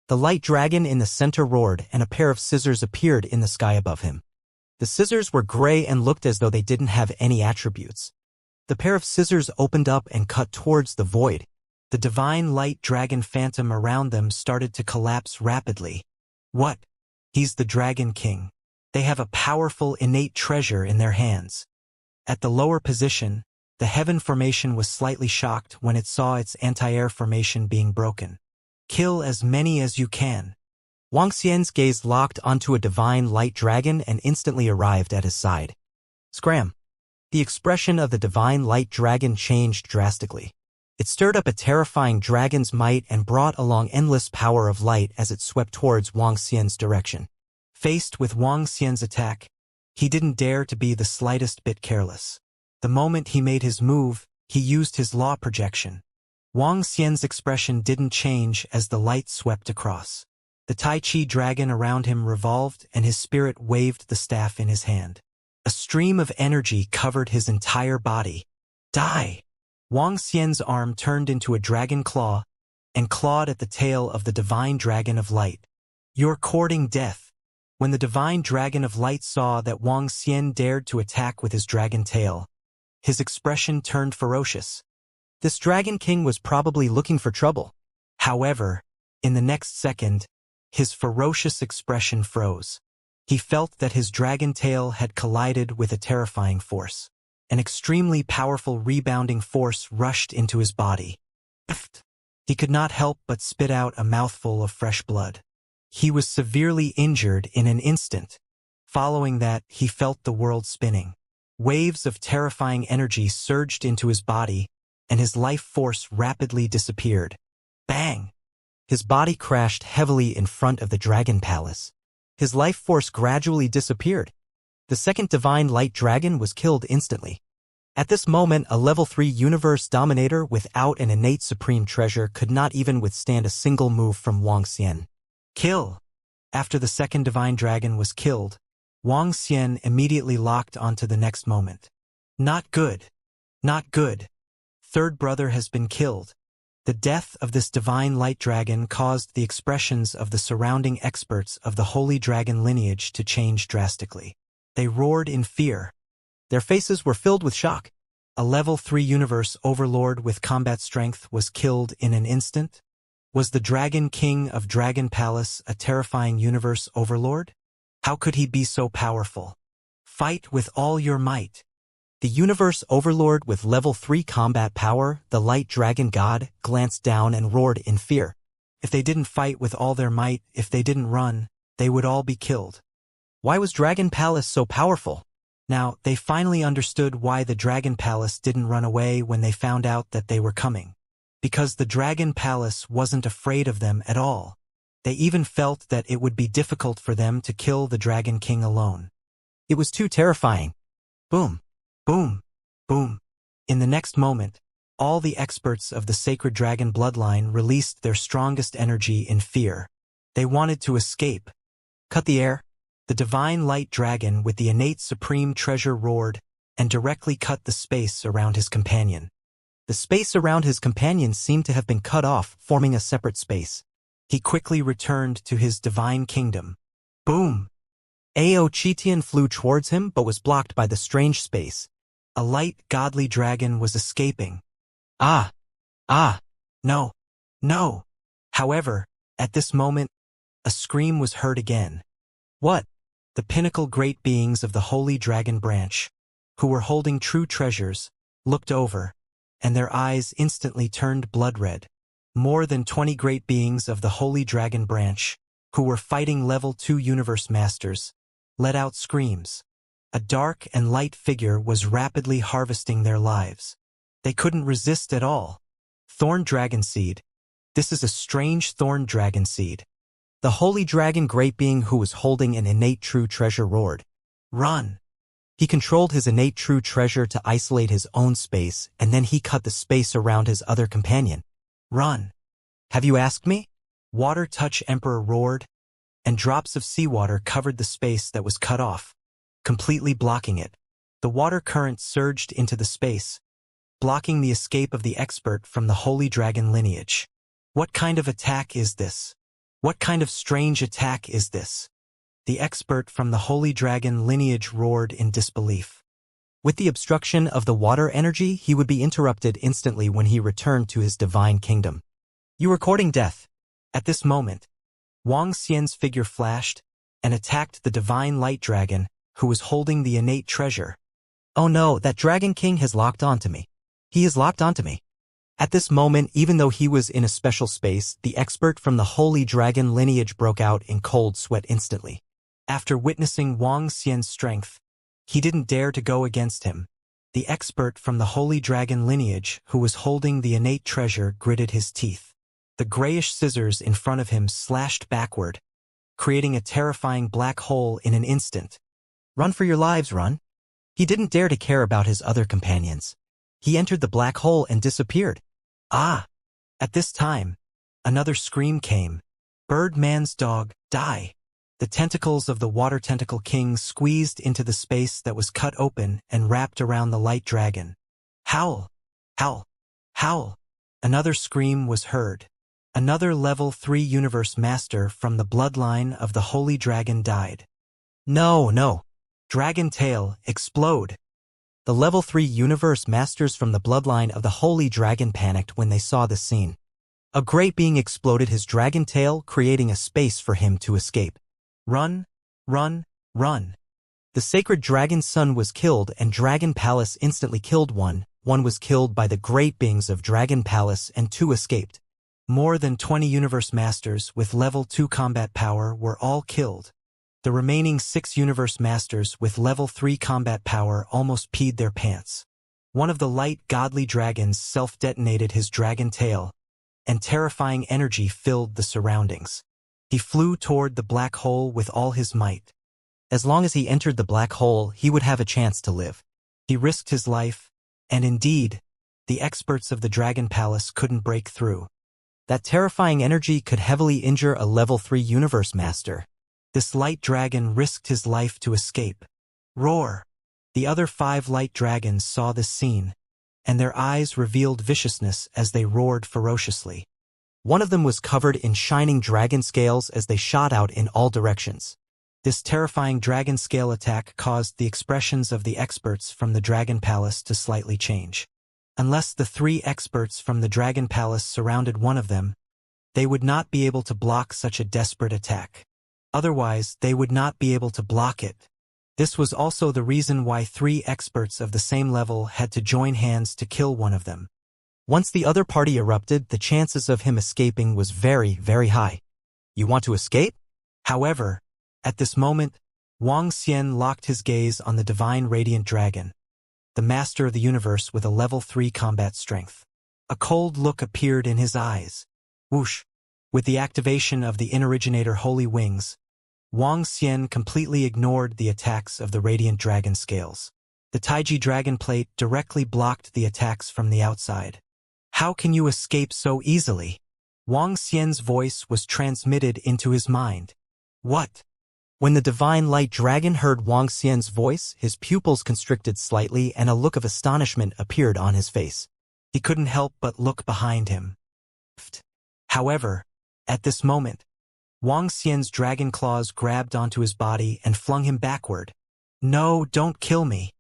The light dragon in the center roared and a pair of scissors appeared in the sky above him. The scissors were gray and looked as though they didn't have any attributes. The pair of scissors opened up and cut towards the void. The divine light dragon phantom around them started to collapse rapidly. What? He's the Dragon King. They have a powerful innate treasure in their hands. At the lower position, the heaven formation was slightly shocked when it saw its anti-air formation being broken. Kill as many as you can. Wuxia's gaze locked onto a divine light dragon and instantly arrived at his side. Scram! The expression of the divine light dragon changed drastically. It stirred up a terrifying dragon's might and brought along endless power of light as it swept towards Wuxia's direction. Faced with Wuxia's attack, he didn't dare to be the slightest bit careless. The moment he made his move, he used his law projection. Wuxia's expression didn't change as the light swept across. The Tai Chi dragon around him revolved and his spirit waved the staff in his hand. A stream of energy covered his entire body. Die! Wuxia's arm turned into a dragon claw and clawed at the tail of the divine dragon of light. You're courting death. When the divine dragon of light saw that Wuxia dared to attack with his dragon tail, his expression turned ferocious. This Dragon King was probably looking for trouble. However, in the next second, his ferocious expression froze. He felt that his dragon tail had collided with a terrifying force. An extremely powerful rebounding force rushed into his body. He could not help but spit out a mouthful of fresh blood. He was severely injured in an instant. Following that, he felt the world spinning. Waves of terrifying energy surged into his body, and his life force rapidly disappeared. Bang! His body crashed heavily in front of the Dragon Palace. His life force gradually disappeared. The second divine light dragon was killed instantly. At this moment, a level 3 universe dominator without an innate supreme treasure could not even withstand a single move from Wuxia. Kill! After the second divine dragon was killed, Wang Xian immediately locked onto the next moment. Not good. Not good. Third brother has been killed. The death of this divine light dragon caused the expressions of the surrounding experts of the holy dragon lineage to change drastically. They roared in fear. Their faces were filled with shock. A level 3 universe overlord with combat strength was killed in an instant? Was the Dragon King of Dragon Palace a terrifying universe overlord? How could he be so powerful? Fight with all your might. The universe overlord with level 3 combat power, the light dragon god, glanced down and roared in fear. If they didn't fight with all their might, if they didn't run, they would all be killed. Why was Dragon Palace so powerful? Now, they finally understood why the Dragon Palace didn't run away when they found out that they were coming. Because the Dragon Palace wasn't afraid of them at all. They even felt that it would be difficult for them to kill the Dragon King alone. It was too terrifying. Boom. Boom. Boom. In the next moment, all the experts of the sacred dragon bloodline released their strongest energy in fear. They wanted to escape. Cut the air. The divine light dragon with the innate supreme treasure roared and directly cut the space around his companion. The space around his companion seemed to have been cut off, forming a separate space. He quickly returned to his divine kingdom. Boom! Ao Chitian flew towards him but was blocked by the strange space. A light godly dragon was escaping. Ah! Ah! No! No! However, at this moment, a scream was heard again. What? The pinnacle great beings of the holy dragon branch, who were holding true treasures, looked over, and their eyes instantly turned blood red. More than 20 great beings of the holy dragon branch, who were fighting level 2 universe masters, let out screams. A dark and light figure was rapidly harvesting their lives. They couldn't resist at all. Thorn dragon seed. This is a strange thorn dragon seed. The holy dragon great being who was holding an innate true treasure roared. Run! He controlled his innate true treasure to isolate his own space, and then he cut the space around his other companion. Run! Have you asked me? Water Touch Emperor roared, and drops of seawater covered the space that was cut off, completely blocking it. The water current surged into the space, blocking the escape of the expert from the holy dragon lineage. What kind of attack is this? What kind of strange attack is this? The expert from the holy dragon lineage roared in disbelief. With the obstruction of the water energy, he would be interrupted instantly when he returned to his divine kingdom. You are courting death. At this moment, Wang Xian's figure flashed and attacked the divine light dragon, who was holding the innate treasure. Oh no, that Dragon King has locked onto me. He is locked onto me. At this moment, even though he was in a special space, the expert from the holy dragon lineage broke out in cold sweat instantly. After witnessing Wang Xian's strength, he didn't dare to go against him. The expert from the holy dragon lineage, who was holding the innate treasure, gritted his teeth. The grayish scissors in front of him slashed backward, creating a terrifying black hole in an instant. Run for your lives, run. He didn't dare to care about his other companions. He entered the black hole and disappeared. Ah! At this time, another scream came. Birdman's dog, die! The tentacles of the Water Tentacle King squeezed into the space that was cut open and wrapped around the light dragon. Howl! Howl! Howl! Another scream was heard. Another level 3 universe master from the bloodline of the holy dragon died. No, no! Dragon tail, explode! The level 3 universe masters from the bloodline of the holy dragon panicked when they saw the scene. A great being exploded his dragon tail, creating a space for him to escape. Run, run, run. The sacred dragon's son was killed and Dragon Palace instantly killed one. One was killed by the great beings of Dragon Palace and 2 escaped. More than 20 universe masters with level 2 combat power were all killed. The remaining 6 universe masters with level 3 combat power almost peed their pants. One of the light godly dragons self-detonated his dragon tail, and terrifying energy filled the surroundings. He flew toward the black hole with all his might. As long as he entered the black hole, he would have a chance to live. He risked his life, and indeed, the experts of the Dragon Palace couldn't break through. That terrifying energy could heavily injure a level 3 universe master. This light dragon risked his life to escape. Roar! The other 5 light dragons saw this scene, and their eyes revealed viciousness as they roared ferociously. One of them was covered in shining dragon scales as they shot out in all directions. This terrifying dragon scale attack caused the expressions of the experts from the Dragon Palace to slightly change. Unless the 3 experts from the Dragon Palace surrounded one of them, they would not be able to block such a desperate attack. Otherwise, they would not be able to block it. This was also the reason why 3 experts of the same level had to join hands to kill one of them. Once the other party erupted, the chances of him escaping was very, very high. You want to escape? However, at this moment, Wuxia locked his gaze on the divine radiant dragon, the master of the universe with a level 3 combat strength. A cold look appeared in his eyes. Whoosh! With the activation of the inoriginator holy wings, Wuxia completely ignored the attacks of the radiant dragon scales. The Taiji dragon plate directly blocked the attacks from the outside. How can you escape so easily? Wuxia's voice was transmitted into his mind. What? When the divine light dragon heard Wuxia's voice, his pupils constricted slightly and a look of astonishment appeared on his face. He couldn't help but look behind him. However, at this moment, Wuxia's dragon claws grabbed onto his body and flung him backward. No, don't kill me.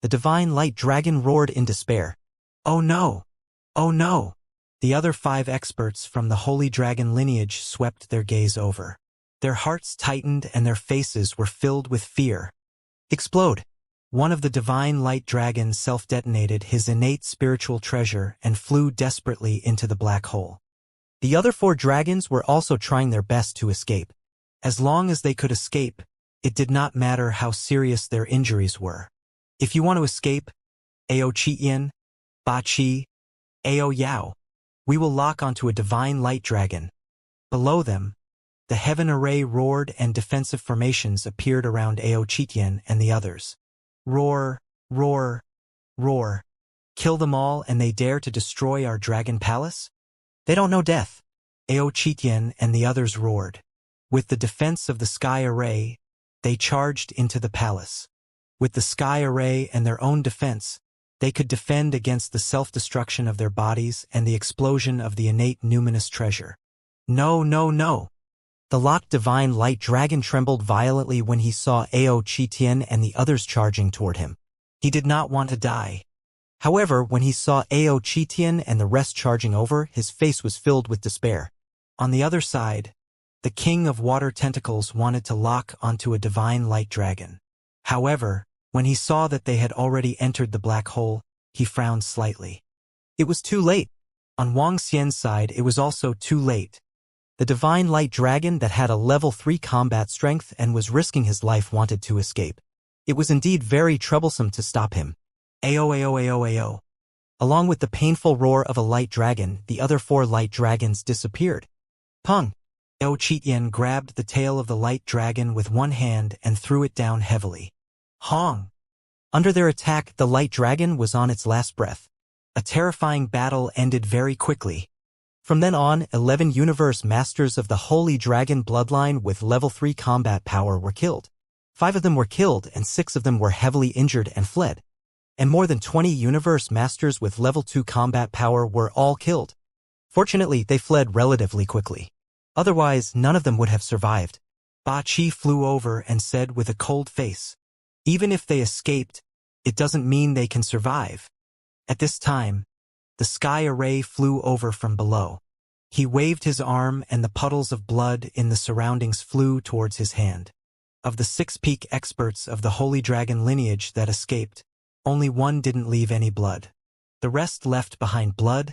The divine light dragon roared in despair. Oh no! Oh no! The other 5 experts from the holy dragon lineage swept their gaze over. Their hearts tightened and their faces were filled with fear. Explode! One of the divine light dragons self-detonated his innate spiritual treasure and flew desperately into the black hole. The other 4 dragons were also trying their best to escape. As long as they could escape, it did not matter how serious their injuries were. If you want to escape, Ao Chiyan, Ba Chi, Ao Yao, we will lock onto a divine light dragon. Below them, the heaven array roared and defensive formations appeared around Ao Chiyan and the others. Roar, roar, roar. Kill them all and they dare to destroy our dragon palace? They don't know death. Ao Chiyan and the others roared. With the defense of the sky array, they charged into the palace. With the sky array and their own defense, they could defend against the self-destruction of their bodies and the explosion of the innate numinous treasure. No, no, no! The locked divine light dragon trembled violently when he saw Ao Chiyan and the others charging toward him. He did not want to die. However, when he saw Ao Chiyan and the rest charging over, his face was filled with despair. On the other side, the king of water tentacles wanted to lock onto a divine light dragon. However, when he saw that they had already entered the black hole, he frowned slightly. It was too late. On Wuxia's side, it was also too late. The divine light dragon that had a level 3 combat strength and was risking his life wanted to escape. It was indeed very troublesome to stop him. Ao, ao, ao, ao. Along with the painful roar of a light dragon, the other 4 light dragons disappeared. Pung! Ao Chiyan grabbed the tail of the light dragon with one hand and threw it down heavily. Hong! Under their attack, the light dragon was on its last breath. A terrifying battle ended very quickly. From then on, 11 universe masters of the Holy Dragon bloodline with level 3 combat power were killed. 5 of them were killed and 6 of them were heavily injured and fled. And more than 20 universe masters with level 2 combat power were all killed. Fortunately, they fled relatively quickly. Otherwise, none of them would have survived. Ba Chi flew over and said with a cold face, "Even if they escaped, it doesn't mean they can survive." At this time, the sky array flew over from below. He waved his arm and the puddles of blood in the surroundings flew towards his hand. Of the 6 peak experts of the Holy Dragon lineage that escaped, only one didn't leave any blood. The rest left behind blood,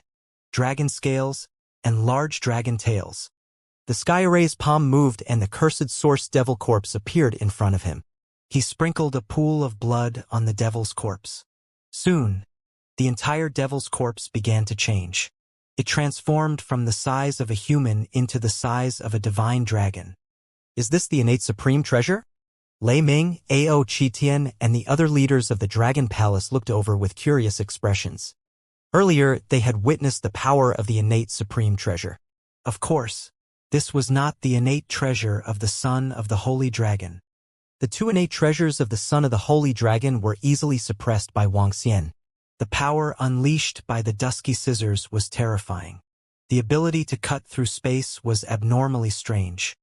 dragon scales, and large dragon tails. The sky array's palm moved and the cursed source devil corpse appeared in front of him. He sprinkled a pool of blood on the devil's corpse. Soon, the entire devil's corpse began to change. It transformed from the size of a human into the size of a divine dragon. Is this the innate supreme treasure? Lei Ming, Ao Chiyan, and the other leaders of the Dragon Palace looked over with curious expressions. Earlier, they had witnessed the power of the innate supreme treasure. Of course, this was not the innate treasure of the son of the Holy Dragon. The two innate treasures of the son of the Holy Dragon were easily suppressed by Wuxia. The power unleashed by the dusky scissors was terrifying. The ability to cut through space was abnormally strange.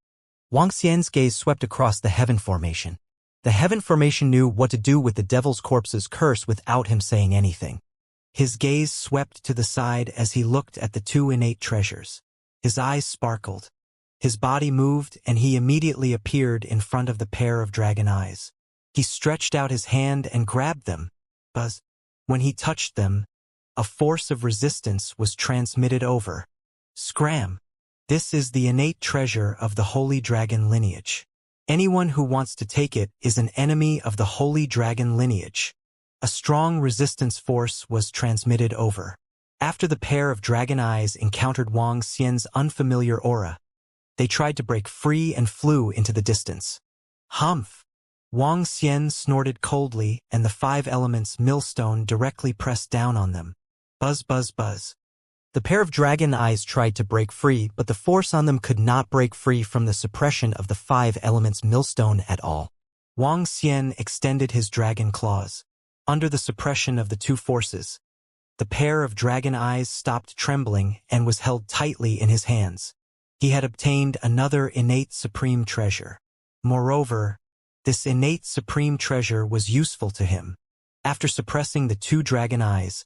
Wuxia's gaze swept across the heaven formation. The heaven formation knew what to do with the devil's corpse's curse without him saying anything. His gaze swept to the side as he looked at the two innate treasures. His eyes sparkled. His body moved and he immediately appeared in front of the pair of dragon eyes. He stretched out his hand and grabbed them. Buzz. When he touched them, a force of resistance was transmitted over. Scram! This is the innate treasure of the Holy Dragon lineage. Anyone who wants to take it is an enemy of the Holy Dragon lineage. A strong resistance force was transmitted over. After the pair of dragon eyes encountered Wuxia's unfamiliar aura, they tried to break free and flew into the distance. Humph! Wuxia snorted coldly and the five elements millstone directly pressed down on them. Buzz, buzz, buzz. The pair of dragon eyes tried to break free, but the force on them could not break free from the suppression of the five elements millstone at all. Wuxia extended his dragon claws. Under the suppression of the two forces, the pair of dragon eyes stopped trembling and was held tightly in his hands. He had obtained another innate supreme treasure. Moreover, this innate supreme treasure was useful to him. After suppressing the two dragon eyes,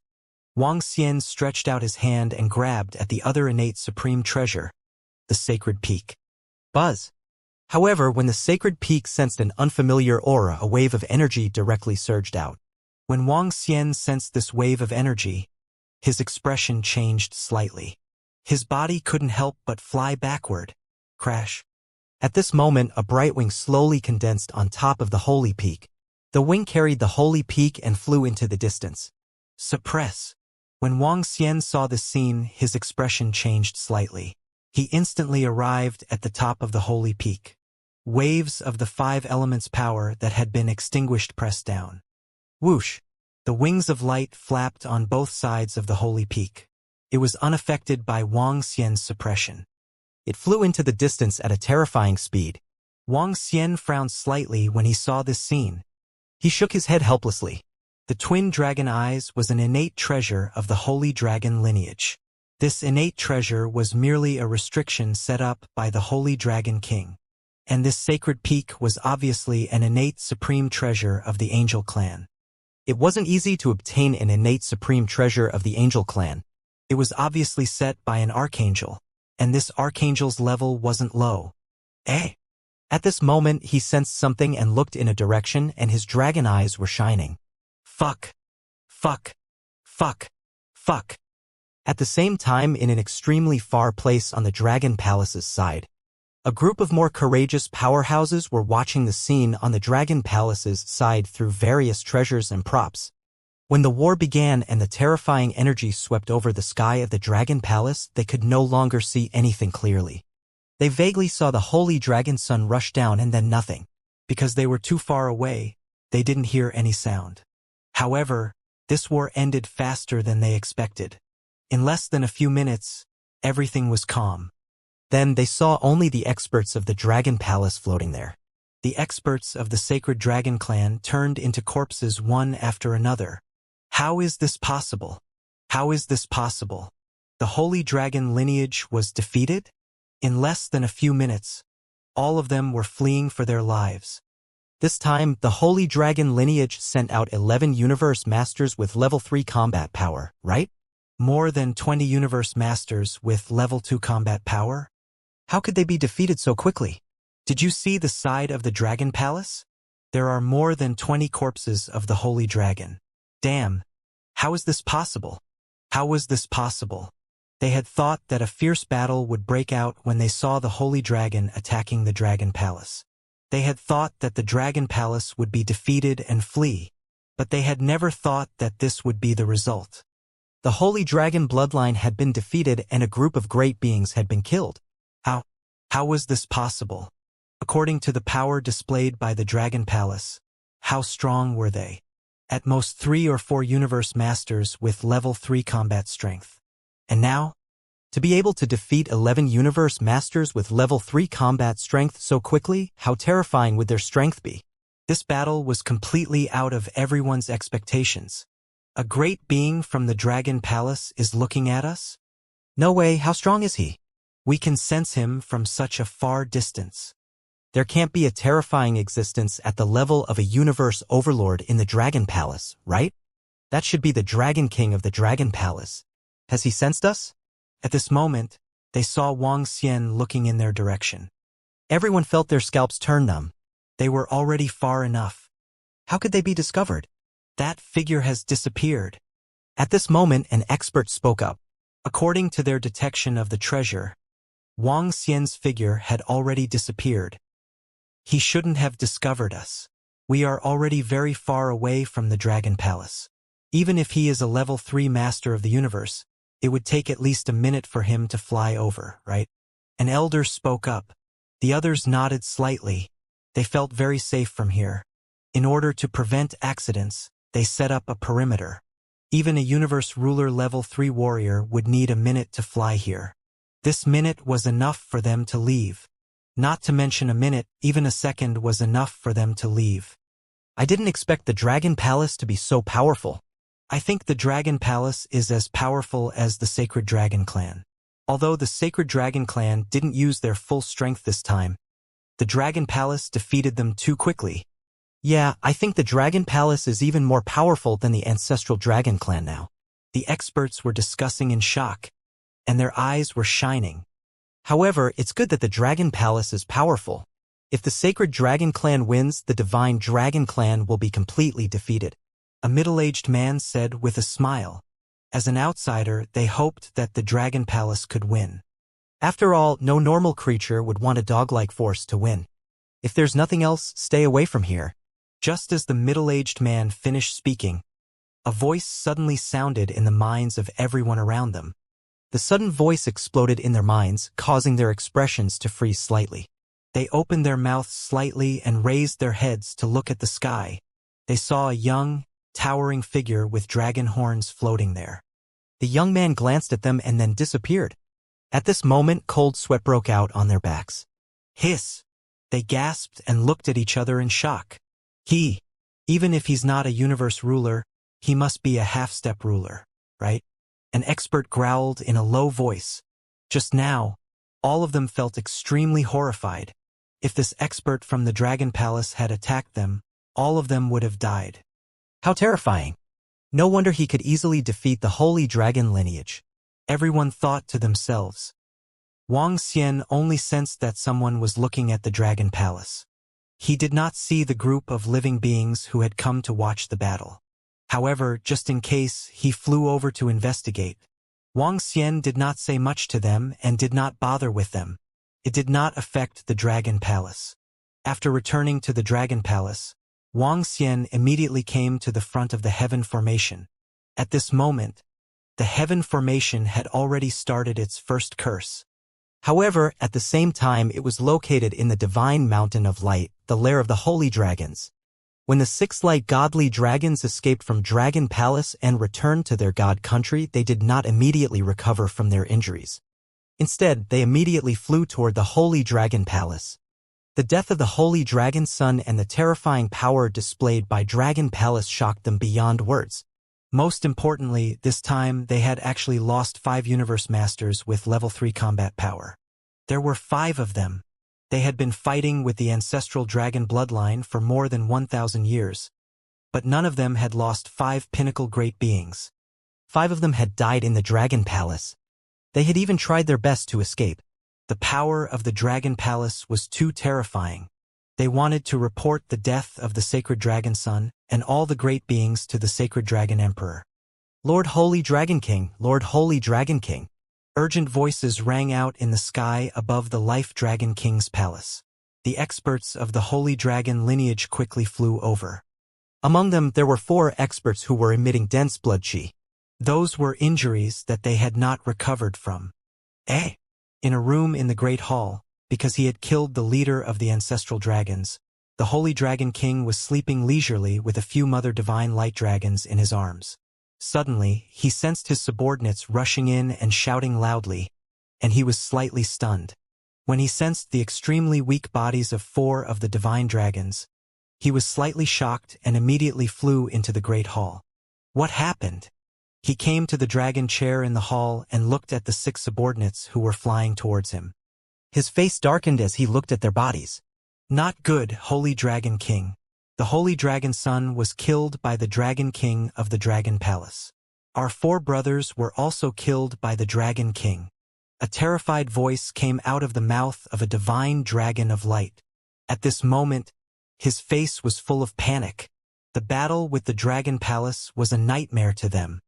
Wuxia stretched out his hand and grabbed at the other innate supreme treasure, the sacred peak. Buzz. However, when the sacred peak sensed an unfamiliar aura, a wave of energy directly surged out. When Wuxia sensed this wave of energy, his expression changed slightly. His body couldn't help but fly backward. Crash. At this moment, a bright wing slowly condensed on top of the holy peak. The wing carried the holy peak and flew into the distance. Suppress. When Wuxia saw this scene, his expression changed slightly. He instantly arrived at the top of the holy peak. Waves of the five elements power that had been extinguished pressed down. Whoosh! The wings of light flapped on both sides of the holy peak. It was unaffected by Wuxia's suppression. It flew into the distance at a terrifying speed. Wuxia frowned slightly when he saw this scene. He shook his head helplessly. The twin dragon eyes was an innate treasure of the Holy Dragon lineage. This innate treasure was merely a restriction set up by the Holy Dragon King. And this sacred peak was obviously an innate supreme treasure of the Angel Clan. It wasn't easy to obtain an innate supreme treasure of the Angel Clan. It was obviously set by an archangel, and this archangel's level wasn't low. Eh? At this moment, he sensed something and looked in a direction, and his dragon eyes were shining. Fuck. Fuck. Fuck. Fuck. At the same time, in an extremely far place on the Dragon Palace's side, a group of more courageous powerhouses were watching the scene on the Dragon Palace's side through various treasures and props. When the war began and the terrifying energy swept over the sky of the Dragon Palace, they could no longer see anything clearly. They vaguely saw the Holy Dragon Sun rush down and then nothing. Because they were too far away, they didn't hear any sound. However, this war ended faster than they expected. In less than a few minutes, everything was calm. Then they saw only the experts of the Dragon Palace floating there. The experts of the Sacred Dragon Clan turned into corpses one after another. How is this possible? How is this possible? The Holy Dragon lineage was defeated? In less than a few minutes, all of them were fleeing for their lives. This time, the Holy Dragon lineage sent out 11 Universe Masters with level 3 combat power, right? More than 20 Universe Masters with level 2 combat power? How could they be defeated so quickly? Did you see the side of the Dragon Palace? There are more than 20 corpses of the Holy Dragon. Damn. How is this possible? How was this possible? They had thought that a fierce battle would break out when they saw the Holy Dragon attacking the Dragon Palace. They had thought that the Dragon Palace would be defeated and flee, but they had never thought that this would be the result. The Holy Dragon bloodline had been defeated and a group of great beings had been killed. How was this possible? According to the power displayed by the Dragon Palace, how strong were they? At most 3 or 4 Universe Masters with level 3 combat strength. And now? To be able to defeat 11 universe masters with level 3 combat strength so quickly, how terrifying would their strength be? This battle was completely out of everyone's expectations. A great being from the Dragon Palace is looking at us? No way, how strong is he? We can sense him from such a far distance. There can't be a terrifying existence at the level of a universe overlord in the Dragon Palace, right? That should be the Dragon King of the Dragon Palace. Has he sensed us? At this moment, they saw Wuxia looking in their direction. Everyone felt their scalps turn numb. They were already far enough. How could they be discovered? That figure has disappeared. At this moment, an expert spoke up. According to their detection of the treasure, Wuxia's figure had already disappeared. He shouldn't have discovered us. We are already very far away from the Dragon Palace. Even if he is a level 3 master of the universe, it would take at least a minute for him to fly over, right? An elder spoke up. The others nodded slightly. They felt very safe from here. In order to prevent accidents, they set up a perimeter. Even a universe ruler level 3 warrior would need a minute to fly here. This minute was enough for them to leave. Not to mention a minute, even a second was enough for them to leave. I didn't expect the Dragon Palace to be so powerful. I think the Dragon Palace is as powerful as the Sacred Dragon Clan. Although the Sacred Dragon Clan didn't use their full strength this time, the Dragon Palace defeated them too quickly. Yeah, I think the Dragon Palace is even more powerful than the Ancestral Dragon Clan now. The experts were discussing in shock, and their eyes were shining. However, it's good that the Dragon Palace is powerful. If the Sacred Dragon Clan wins, the Divine Dragon Clan will be completely defeated. A middle-aged man said with a smile. As an outsider, they hoped that the Dragon Palace could win. After all, no normal creature would want a dog-like force to win. If there's nothing else, stay away from here. Just as the middle-aged man finished speaking, a voice suddenly sounded in the minds of everyone around them. The sudden voice exploded in their minds, causing their expressions to freeze slightly. They opened their mouths slightly and raised their heads to look at the sky. They saw a young, towering figure with dragon horns floating there. The young man glanced at them and then disappeared. At this moment, cold sweat broke out on their backs. Hiss! They gasped and looked at each other in shock. Even if he's not a universe ruler, he must be a half-step ruler, right? An expert growled in a low voice. Just now, all of them felt extremely horrified. If this expert from the Dragon Palace had attacked them, all of them would have died. How terrifying! No wonder he could easily defeat the Holy Dragon lineage. Everyone thought to themselves. Wuxia only sensed that someone was looking at the Dragon Palace. He did not see the group of living beings who had come to watch the battle. However, just in case, he flew over to investigate. Wuxia did not say much to them and did not bother with them. It did not affect the Dragon Palace. After returning to the Dragon Palace, Wuxia immediately came to the front of the Heaven Formation. At this moment, the Heaven Formation had already started its first curse. However, at the same time it was located in the Divine Mountain of Light, the lair of the Holy Dragons. When the 6 light godly dragons escaped from Dragon Palace and returned to their god country, they did not immediately recover from their injuries. Instead, they immediately flew toward the Holy Dragon Palace. The death of the Holy Dragon Son and the terrifying power displayed by Dragon Palace shocked them beyond words. Most importantly, this time they had actually lost 5 universe masters with level 3 combat power. There were 5 of them. They had been fighting with the ancestral dragon bloodline for more than 1,000 years, but none of them had lost 5 pinnacle great beings. 5 of them had died in the Dragon Palace. They had even tried their best to escape. The power of the Dragon Palace was too terrifying. They wanted to report the death of the Sacred Dragon Son and all the great beings to the Sacred Dragon Emperor. Lord Holy Dragon King, Lord Holy Dragon King. Urgent voices rang out in the sky above the Life Dragon King's palace. The experts of the Holy Dragon lineage quickly flew over. Among them, there were 4 experts who were emitting dense blood chi. Those were injuries that they had not recovered from. In a room in the Great Hall, because he had killed the leader of the ancestral dragons, the Holy Dragon King was sleeping leisurely with a few Mother Divine Light Dragons in his arms. Suddenly, he sensed his subordinates rushing in and shouting loudly, and he was slightly stunned. When he sensed the extremely weak bodies of 4 of the divine dragons, he was slightly shocked and immediately flew into the great hall. What happened? He came to the dragon chair in the hall and looked at the 6 subordinates who were flying towards him. His face darkened as he looked at their bodies. Not good, Holy Dragon King. The Holy Dragon Son was killed by the Dragon King of the Dragon Palace. Our 4 brothers were also killed by the Dragon King. A terrified voice came out of the mouth of a divine dragon of light. At this moment, his face was full of panic. The battle with the Dragon Palace was a nightmare to them.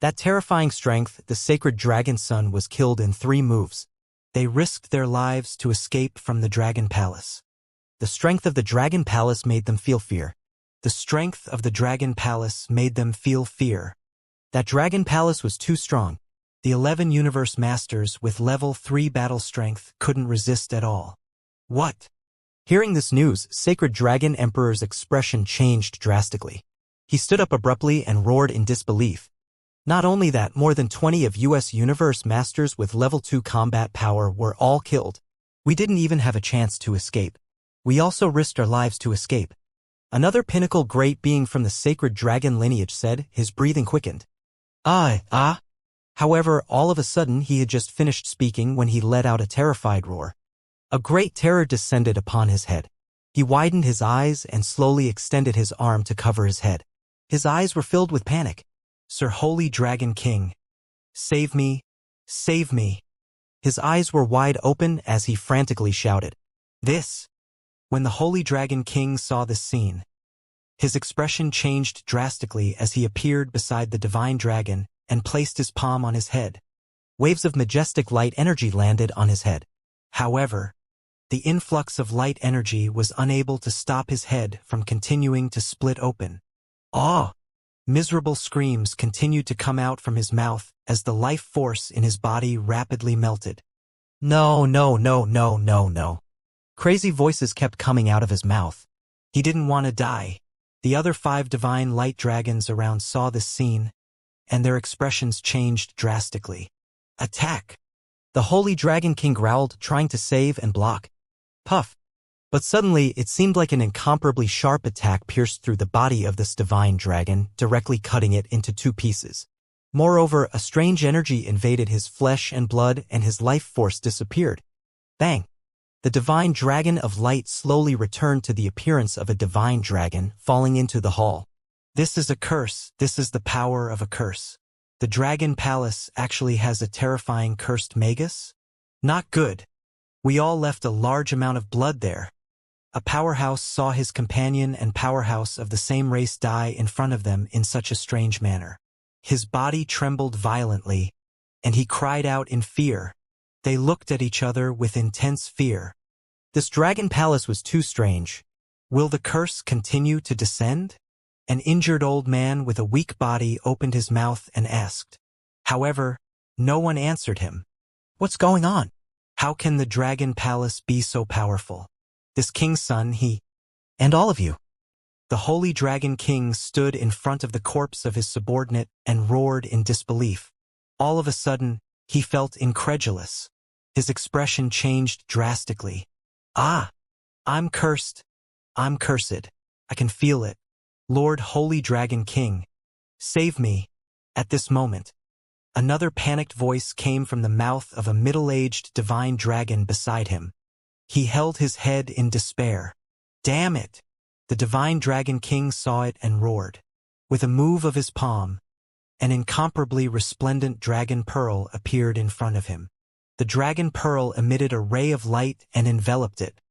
That terrifying strength, the sacred Dragon Son was killed in 3 moves. They risked their lives to escape from the Dragon Palace. The strength of the Dragon Palace made them feel fear. The strength of the Dragon Palace made them feel fear. That Dragon Palace was too strong. The 11 Universe Masters with level 3 battle strength couldn't resist at all. What? Hearing this news, Sacred Dragon Emperor's expression changed drastically. He stood up abruptly and roared in disbelief. Not only that, more than 20 of US Universe Masters with level 2 combat power were all killed. We didn't even have a chance to escape. We also risked our lives to escape. Another pinnacle great being from the sacred dragon lineage said, his breathing quickened. However, all of a sudden he had just finished speaking when he let out a terrified roar. A great terror descended upon his head. He widened his eyes and slowly extended his arm to cover his head. His eyes were filled with panic. Sir Holy Dragon King, save me, save me. His eyes were wide open as he frantically shouted. This. When the Holy Dragon King saw this scene, his expression changed drastically as he appeared beside the divine dragon and placed his palm on his head. Waves of majestic light energy landed on his head. However, the influx of light energy was unable to stop his head from continuing to split open. Miserable screams continued to come out from his mouth as the life force in his body rapidly melted. No. Crazy voices kept coming out of his mouth. He didn't want to die. The other 5 divine light dragons around saw this scene, and their expressions changed drastically. Attack! The Holy Dragon King growled, trying to save and block. Puff! But suddenly, it seemed like an incomparably sharp attack pierced through the body of this divine dragon, directly cutting it into 2 pieces. Moreover, a strange energy invaded his flesh and blood, and his life force disappeared. Bang! The divine dragon of light slowly returned to the appearance of a divine dragon, falling into the hall. This is a curse. This is the power of a curse. The Dragon Palace actually has a terrifying cursed magus? Not good. We all left a large amount of blood there. A powerhouse saw his companion and powerhouse of the same race die in front of them in such a strange manner. His body trembled violently, and he cried out in fear. They looked at each other with intense fear. This Dragon Palace was too strange. Will the curse continue to descend? An injured old man with a weak body opened his mouth and asked. However, no one answered him. What's going on? How can the Dragon Palace be so powerful? This king's son, and all of you. The Holy Dragon King stood in front of the corpse of his subordinate and roared in disbelief. All of a sudden, he felt incredulous. His expression changed drastically. I'm cursed. I'm cursed. I can feel it. Lord Holy Dragon King, save me. At this moment, another panicked voice came from the mouth of a middle-aged divine dragon beside him. He held his head in despair. Damn it! The divine dragon king saw it and roared. With a move of his palm, an incomparably resplendent dragon pearl appeared in front of him. The dragon pearl emitted a ray of light and enveloped it.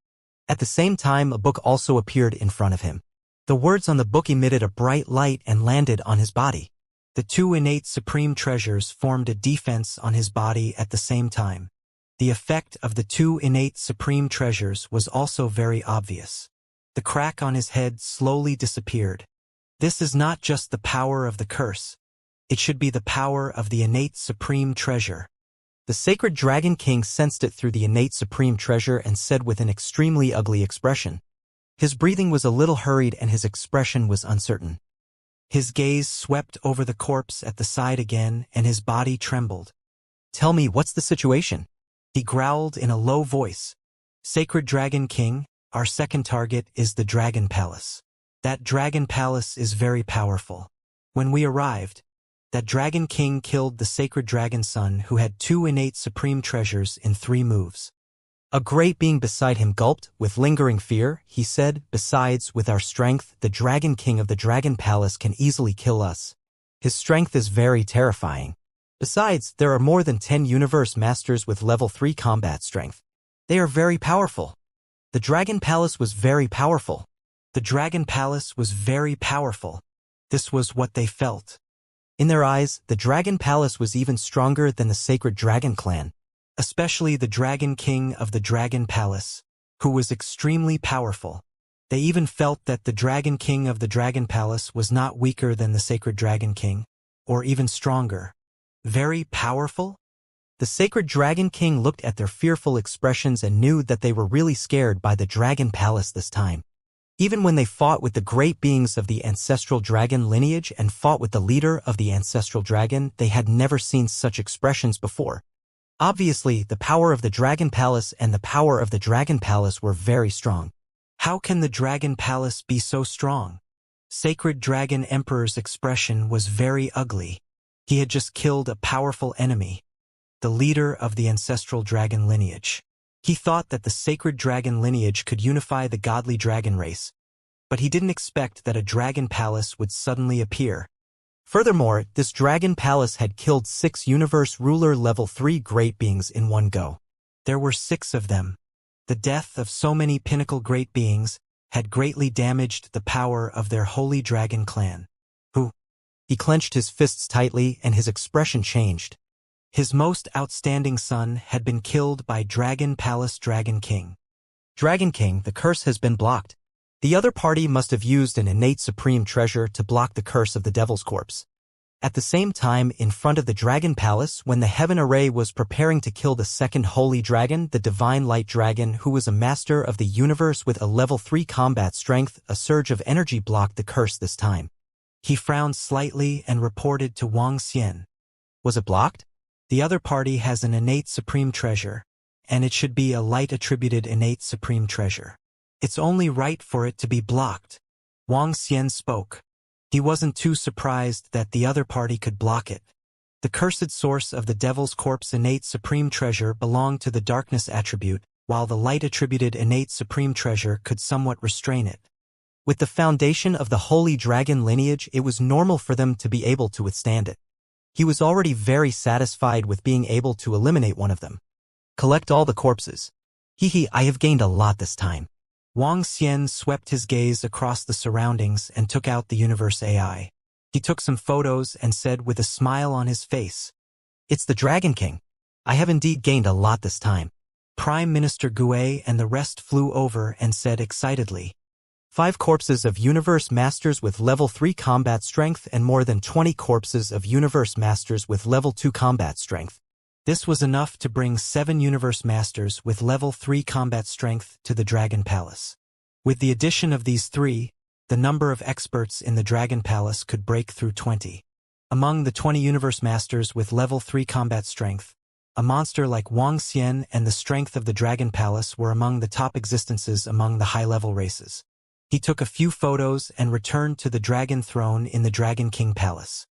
At the same time, a book also appeared in front of him. The words on the book emitted a bright light and landed on his body. The 2 innate supreme treasures formed a defense on his body at the same time. The effect of the 2 innate supreme treasures was also very obvious. The crack on his head slowly disappeared. This is not just the power of the curse. It should be the power of the innate supreme treasure. The sacred Dragon King sensed it through the innate supreme treasure and said with an extremely ugly expression. His breathing was a little hurried and his expression was uncertain. His gaze swept over the corpse at the side again and his body trembled. Tell me, what's the situation? He growled in a low voice. Sacred Dragon King, our second target is the Dragon Palace. That Dragon Palace is very powerful. When we arrived, that Dragon King killed the Sacred Dragon Son who had 2 innate supreme treasures in 3 moves. A great being beside him gulped, with lingering fear, he said, besides, with our strength, the Dragon King of the Dragon Palace can easily kill us. His strength is very terrifying. Besides, there are more than 10 universe masters with level 3 combat strength. They are very powerful. The Dragon Palace was very powerful. The Dragon Palace was very powerful. This was what they felt. In their eyes, the Dragon Palace was even stronger than the Sacred Dragon Clan, especially the Dragon King of the Dragon Palace, who was extremely powerful. They even felt that the Dragon King of the Dragon Palace was not weaker than the Sacred Dragon King, or even stronger. Very powerful? The Sacred Dragon King looked at their fearful expressions and knew that they were really scared by the Dragon Palace this time. Even when they fought with the great beings of the ancestral dragon lineage and fought with the leader of the ancestral dragon, they had never seen such expressions before. Obviously, the power of the Dragon Palace and the power of the Dragon Palace were very strong. How can the Dragon Palace be so strong? Sacred Dragon Emperor's expression was very ugly. He had just killed a powerful enemy, the leader of the ancestral dragon lineage. He thought that the sacred dragon lineage could unify the godly dragon race, but he didn't expect that a dragon palace would suddenly appear. Furthermore, this dragon palace had killed 6 universe ruler level 3 great beings in one go. There were 6 of them. The death of so many pinnacle great beings had greatly damaged the power of their holy dragon clan. He clenched his fists tightly and his expression changed. His most outstanding son had been killed by Dragon Palace Dragon King. Dragon King, the curse has been blocked. The other party must have used an innate supreme treasure to block the curse of the Devil's Corpse. At the same time, in front of the Dragon Palace, when the Heaven Array was preparing to kill the second holy dragon, the Divine Light Dragon, who was a master of the universe with a level 3 combat strength, a surge of energy blocked the curse this time. He frowned slightly and reported to Wang Xian. Was it blocked? The other party has an innate supreme treasure, and it should be a light-attributed innate supreme treasure. It's only right for it to be blocked. Wang Xian spoke. He wasn't too surprised that the other party could block it. The cursed source of the Devil's Corpse innate supreme treasure belonged to the darkness attribute, while the light-attributed innate supreme treasure could somewhat restrain it. With the foundation of the holy dragon lineage, it was normal for them to be able to withstand it. He was already very satisfied with being able to eliminate one of them. Collect all the corpses. I have gained a lot this time. Wang Xian swept his gaze across the surroundings and took out the universe AI. He took some photos and said with a smile on his face, "It's the Dragon King. I have indeed gained a lot this time." Prime Minister Gue and the rest flew over and said excitedly, 5 corpses of Universe Masters with level 3 combat strength and more than 20 corpses of Universe Masters with level 2 combat strength. This was enough to bring 7 Universe Masters with level 3 combat strength to the Dragon Palace. With the addition of these 3, the number of experts in the Dragon Palace could break through 20. Among the 20 Universe Masters with level 3 combat strength, a monster like Wang Xian and the strength of the Dragon Palace were among the top existences among the high-level races. He took a few photos and returned to the Dragon Throne in the Dragon King Palace.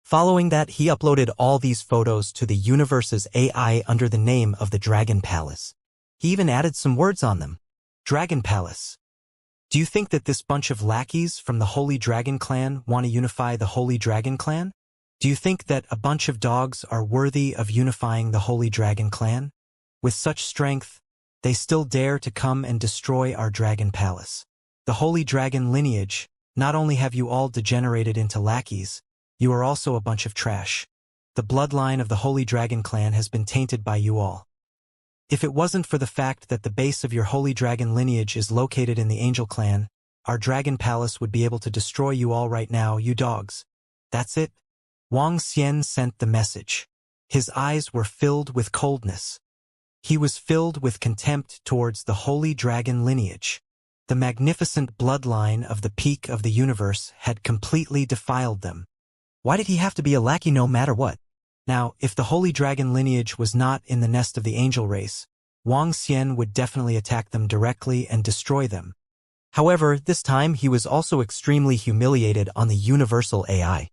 Following that, he uploaded all these photos to the universe's AI under the name of the Dragon Palace. He even added some words on them. Dragon Palace. Do you think that this bunch of lackeys from the Holy Dragon Clan want to unify the Holy Dragon Clan? Do you think that a bunch of dogs are worthy of unifying the Holy Dragon Clan? With such strength, they still dare to come and destroy our Dragon Palace. The Holy Dragon lineage, not only have you all degenerated into lackeys, you are also a bunch of trash. The bloodline of the Holy Dragon Clan has been tainted by you all. If it wasn't for the fact that the base of your Holy Dragon lineage is located in the Angel Clan, our Dragon Palace would be able to destroy you all right now, you dogs. That's it? Wang Xian sent the message. His eyes were filled with coldness. He was filled with contempt towards the Holy Dragon lineage. The magnificent bloodline of the peak of the universe had completely defiled them. Why did he have to be a lackey no matter what? Now, if the Holy Dragon lineage was not in the nest of the angel race, Wang Xian would definitely attack them directly and destroy them. However, this time he was also extremely humiliated on the universal AI.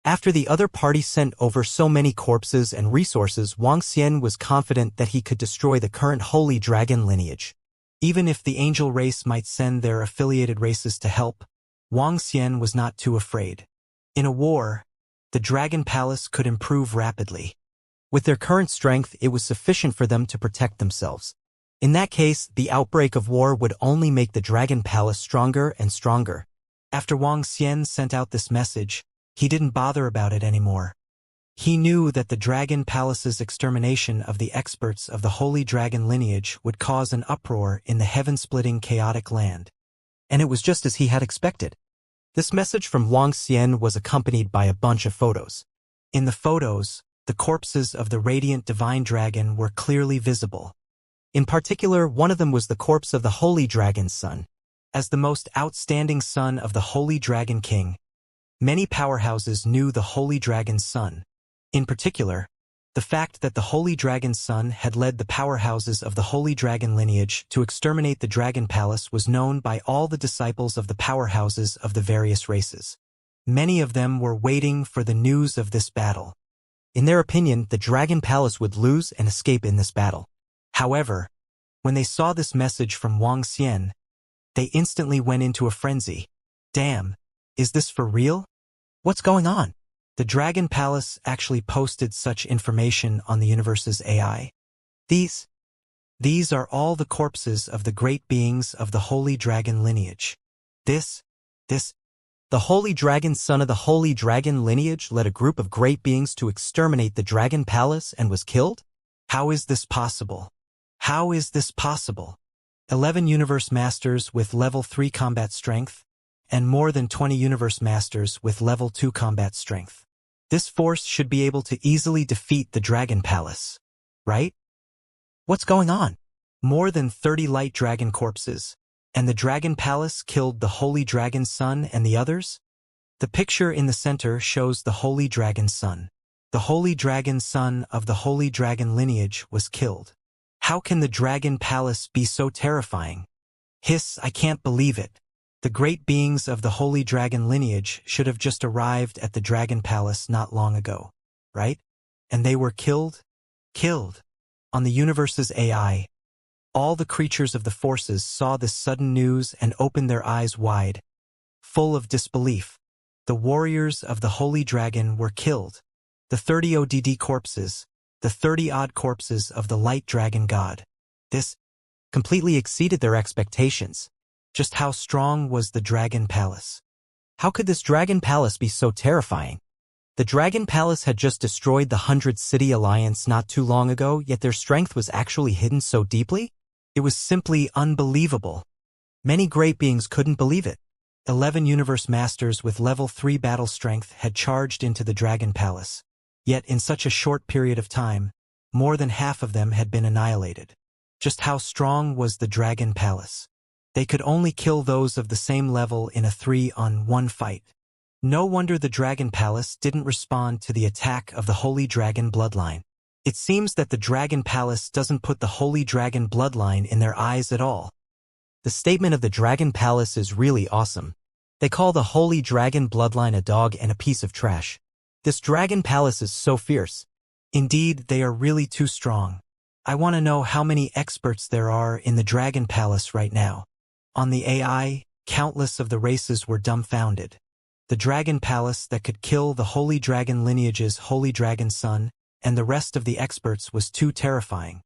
After the other party sent over so many corpses and resources, Wang Xian was confident that he could destroy the current Holy Dragon lineage. Even if the angel race might send their affiliated races to help, Wang Xian was not too afraid. In a war, the Dragon Palace could improve rapidly. With their current strength, it was sufficient for them to protect themselves. In that case, the outbreak of war would only make the Dragon Palace stronger and stronger. After Wang Xian sent out this message, he didn't bother about it anymore. He knew that the Dragon Palace's extermination of the experts of the Holy Dragon lineage would cause an uproar in the heaven-splitting chaotic land. And it was just as he had expected. This message from Wang Xian was accompanied by a bunch of photos. In the photos, the corpses of the radiant divine dragon were clearly visible. In particular, one of them was the corpse of the Holy Dragon's son. As the most outstanding son of the Holy Dragon King, many powerhouses knew the Holy Dragon's son. In particular, the fact that the Holy Dragon's son had led the powerhouses of the Holy Dragon lineage to exterminate the Dragon Palace was known by all the disciples of the powerhouses of the various races. Many of them were waiting for the news of this battle. In their opinion, the Dragon Palace would lose and escape in this battle. However, when they saw this message from Wang Xian, they instantly went into a frenzy. Damn, is this for real? What's going on? The Dragon Palace actually posted such information on the universe's AI. These are all the corpses of the great beings of the Holy Dragon lineage. The Holy Dragon son of the Holy Dragon lineage led a group of great beings to exterminate the Dragon Palace and was killed? How is this possible? How is this possible? 11 Universe Masters with level 3 combat strength, and more than 20 Universe Masters with level 2 combat strength. This force should be able to easily defeat the Dragon Palace, right? What's going on? More than 30 light dragon corpses, and the Dragon Palace killed the Holy Dragon's son and the others? The picture in the center shows the Holy Dragon's son. The Holy Dragon's son of the Holy Dragon lineage was killed. How can the Dragon Palace be so terrifying? Hiss, I can't believe it. The great beings of the Holy Dragon lineage should have just arrived at the Dragon Palace not long ago, right? And they were killed? Killed. On the universe's AI, all the creatures of the forces saw this sudden news and opened their eyes wide, full of disbelief. The warriors of the Holy Dragon were killed. The 30 ODD corpses, the 30-odd corpses of the Light Dragon God. This completely exceeded their expectations. Just how strong was the Dragon Palace? How could this Dragon Palace be so terrifying? The Dragon Palace had just destroyed the 100-City Alliance not too long ago, yet their strength was actually hidden so deeply? It was simply unbelievable. Many great beings couldn't believe it. 11 Universe Masters with level 3 battle strength had charged into the Dragon Palace. Yet in such a short period of time, more than half of them had been annihilated. Just how strong was the Dragon Palace? They could only kill those of the same level in a 3-on-1 fight. No wonder the Dragon Palace didn't respond to the attack of the Holy Dragon bloodline. It seems that the Dragon Palace doesn't put the Holy Dragon bloodline in their eyes at all. The statement of the Dragon Palace is really awesome. They call the Holy Dragon bloodline a dog and a piece of trash. This Dragon Palace is so fierce. Indeed, they are really too strong. I want to know how many experts there are in the Dragon Palace right now. On the AI, countless of the races were dumbfounded. The Dragon Palace that could kill the Holy Dragon lineage's Holy Dragon son and the rest of the experts was too terrifying.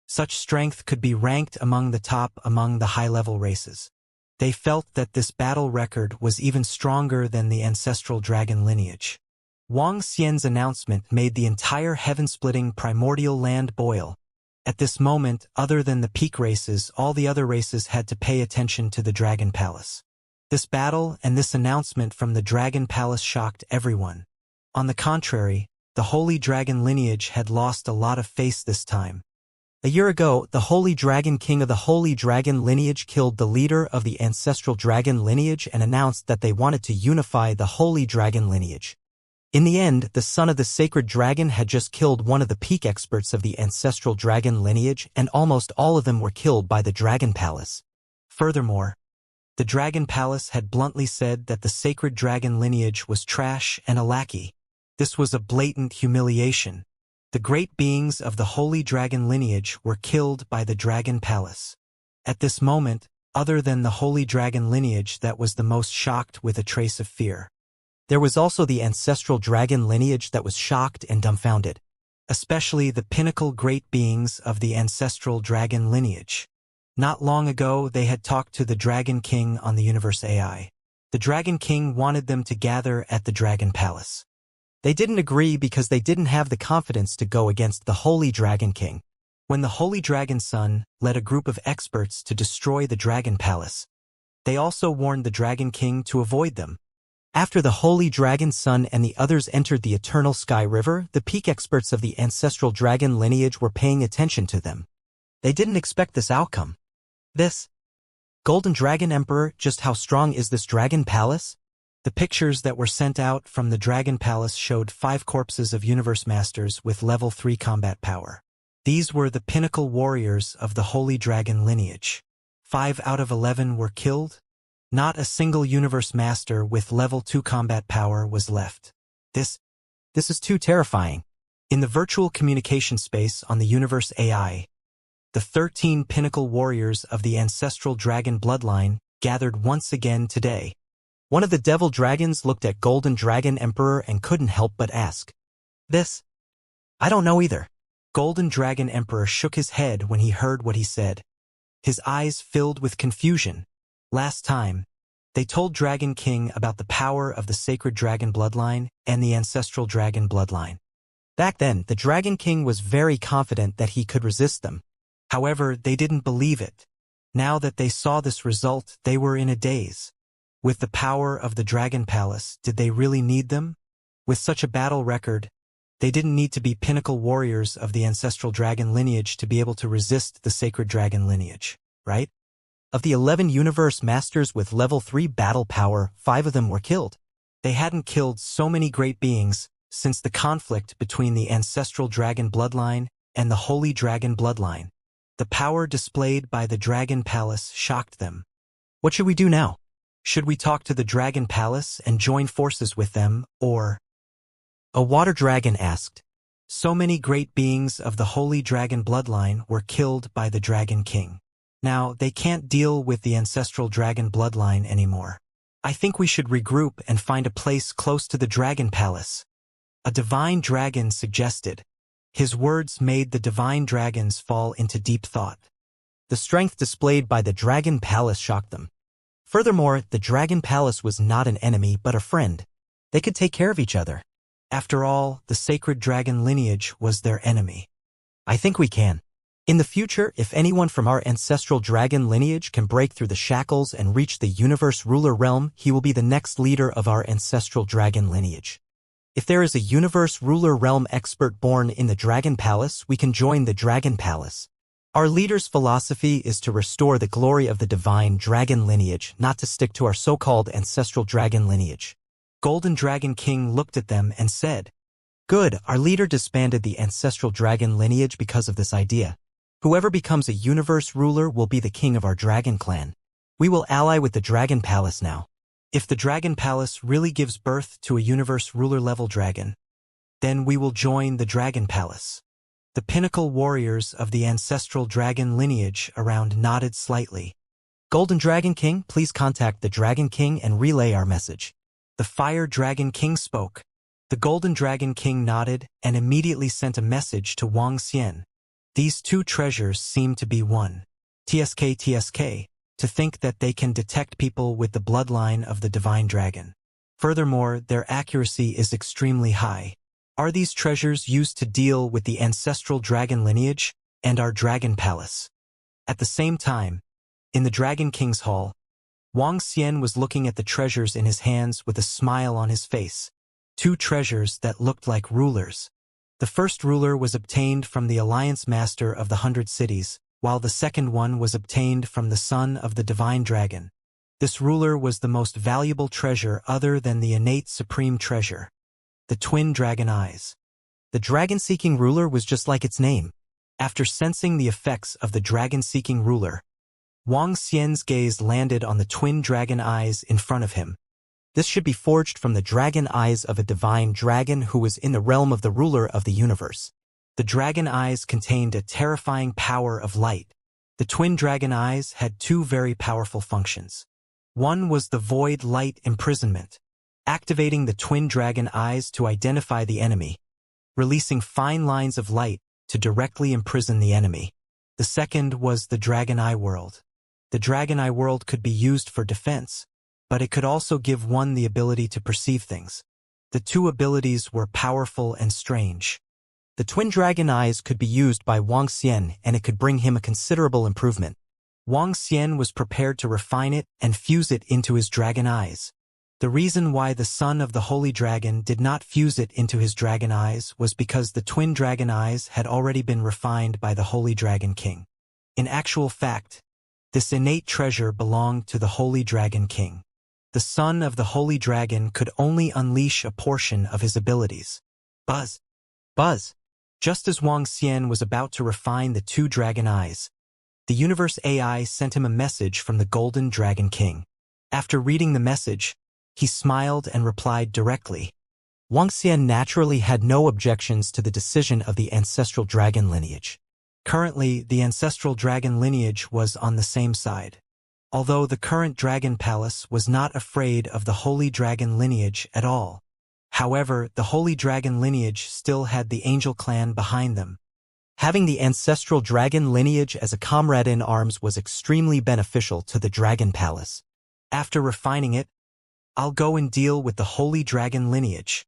Such strength could be ranked among the top among the high-level races. They felt that this battle record was even stronger than the ancestral dragon lineage. Wang Xian's announcement made the entire heaven-splitting primordial land boil. At this moment, other than the peak races, all the other races had to pay attention to the Dragon Palace. This battle and this announcement from the Dragon Palace shocked everyone. On the contrary, the Holy Dragon lineage had lost a lot of face this time. A year ago, the Holy Dragon King of the Holy Dragon lineage killed the leader of the ancestral dragon lineage and announced that they wanted to unify the Holy Dragon lineage. In the end, the son of the sacred dragon had just killed one of the peak experts of the ancestral dragon lineage, and almost all of them were killed by the Dragon Palace. Furthermore, the Dragon Palace had bluntly said that the sacred dragon lineage was trash and a lackey. This was a blatant humiliation. The great beings of the holy dragon lineage were killed by the Dragon Palace. At this moment, other than the holy dragon lineage that was the most shocked with a trace of fear. There was also the ancestral dragon lineage that was shocked and dumbfounded, especially the pinnacle great beings of the ancestral dragon lineage. Not long ago, they had talked to the Dragon King on the Universe AI. The Dragon King wanted them to gather at the Dragon Palace. They didn't agree because they didn't have the confidence to go against the Holy Dragon King. When the Holy Dragon Son led a group of experts to destroy the Dragon Palace, they also warned the Dragon King to avoid them. After the Holy Dragon Son and the others entered the Eternal Sky River, the peak experts of the ancestral dragon lineage were paying attention to them. They didn't expect this outcome. This Golden Dragon Emperor, just how strong is this Dragon Palace? The pictures that were sent out from the Dragon Palace showed 5 corpses of Universe Masters with level 3 combat power. These were the pinnacle warriors of the Holy Dragon lineage. 5 out of 11 were killed. Not a single Universe Master with level 2 combat power was left. This is too terrifying. In the virtual communication space on the Universe AI, the 13 pinnacle warriors of the ancestral dragon bloodline gathered once again today. One of the devil dragons looked at Golden Dragon Emperor and couldn't help but ask, "This? I don't know either." Golden Dragon Emperor shook his head when he heard what he said. His eyes filled with confusion. Last time, they told Dragon King about the power of the sacred dragon bloodline and the ancestral dragon bloodline. Back then, the Dragon King was very confident that he could resist them. However, they didn't believe it. Now that they saw this result, they were in a daze. With the power of the Dragon Palace, did they really need them? With such a battle record, they didn't need to be pinnacle warriors of the ancestral dragon lineage to be able to resist the sacred dragon lineage, right? Of the 11 Universe Masters with level 3 battle power, 5 of them were killed. They hadn't killed so many great beings since the conflict between the ancestral dragon bloodline and the holy dragon bloodline. The power displayed by the Dragon Palace shocked them. What should we do now? Should we talk to the Dragon Palace and join forces with them, or? A water dragon asked. So many great beings of the holy dragon bloodline were killed by the Dragon King. Now, they can't deal with the ancestral dragon bloodline anymore. I think we should regroup and find a place close to the Dragon Palace. A divine dragon suggested. His words made the divine dragons fall into deep thought. The strength displayed by the Dragon Palace shocked them. Furthermore, the Dragon Palace was not an enemy but a friend. They could take care of each other. After all, the sacred dragon lineage was their enemy. I think we can. In the future, if anyone from our ancestral dragon lineage can break through the shackles and reach the universe ruler realm, he will be the next leader of our ancestral dragon lineage. If there is a universe ruler realm expert born in the Dragon Palace, we can join the Dragon Palace. Our leader's philosophy is to restore the glory of the divine dragon lineage, not to stick to our so-called ancestral dragon lineage. Golden Dragon King looked at them and said, "Good, our leader disbanded the ancestral dragon lineage because of this idea. Whoever becomes a universe ruler will be the king of our dragon clan. We will ally with the Dragon Palace now. If the Dragon Palace really gives birth to a universe ruler level dragon, then we will join the Dragon Palace." The pinnacle warriors of the ancestral dragon lineage around nodded slightly. Golden Dragon King, please contact the Dragon King and relay our message. The Fire Dragon King spoke. The Golden Dragon King nodded and immediately sent a message to Wang Xian. These 2 treasures seem to be one. TSK, to think that they can detect people with the bloodline of the divine dragon. Furthermore, their accuracy is extremely high. Are these treasures used to deal with the ancestral dragon lineage and our Dragon Palace? At the same time, in the Dragon King's hall, Wang Xian was looking at the treasures in his hands with a smile on his face. 2 treasures that looked like rulers. The first ruler was obtained from the Alliance Master of the 100 Cities, while the second one was obtained from the son of the divine dragon. This ruler was the most valuable treasure other than the innate supreme treasure. the twin dragon eyes. The dragon-seeking ruler was just like its name. After sensing the effects of the dragon-seeking ruler, Wang Xian's gaze landed on the twin dragon eyes in front of him. This should be forged from the dragon eyes of a divine dragon who was in the realm of the ruler of the universe. The dragon eyes contained a terrifying power of light. The twin dragon eyes had two very powerful functions. One was the void light imprisonment, activating the twin dragon eyes to identify the enemy, releasing fine lines of light to directly imprison the enemy. The second was the dragon eye world. The dragon eye world could be used for defense, but it could also give one the ability to perceive things. The two abilities were powerful and strange. The twin dragon eyes could be used by Wang Xian and it could bring him a considerable improvement. Wang Xian was prepared to refine it and fuse it into his dragon eyes. The reason why the son of the holy dragon did not fuse it into his dragon eyes was because the twin dragon eyes had already been refined by the holy dragon king. In actual fact, this innate treasure belonged to the holy dragon king. The son of the holy dragon could only unleash a portion of his abilities. Buzz! Buzz! Just as Wang Xian was about to refine the two dragon eyes, the universe AI sent him a message from the Golden Dragon King. After reading the message, he smiled and replied directly. Wang Xian naturally had no objections to the decision of the ancestral dragon lineage. Currently, the ancestral dragon lineage was on the same side. Although the current dragon palace was not afraid of the holy dragon lineage at all. However, the holy dragon lineage still had the angel clan behind them. Having the ancestral dragon lineage as a comrade in arms was extremely beneficial to the dragon palace. After refining it, I'll go and deal with the holy dragon lineage.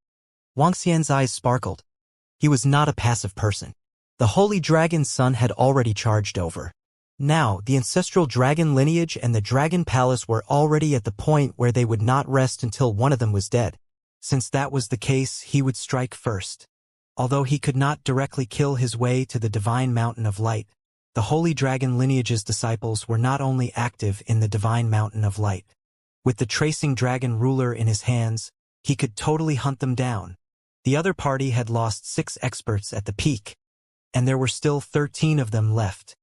Wang Xian's eyes sparkled. He was not a passive person. The holy dragon's son had already charged over. Now, the ancestral dragon lineage and the dragon palace were already at the point where they would not rest until one of them was dead. Since that was the case, he would strike first. Although he could not directly kill his way to the divine mountain of light, the holy dragon lineage's disciples were not only active in the divine mountain of light. With the tracing dragon ruler in his hands, he could totally hunt them down. The other party had lost 6 experts at the peak, and there were still 13 of them left.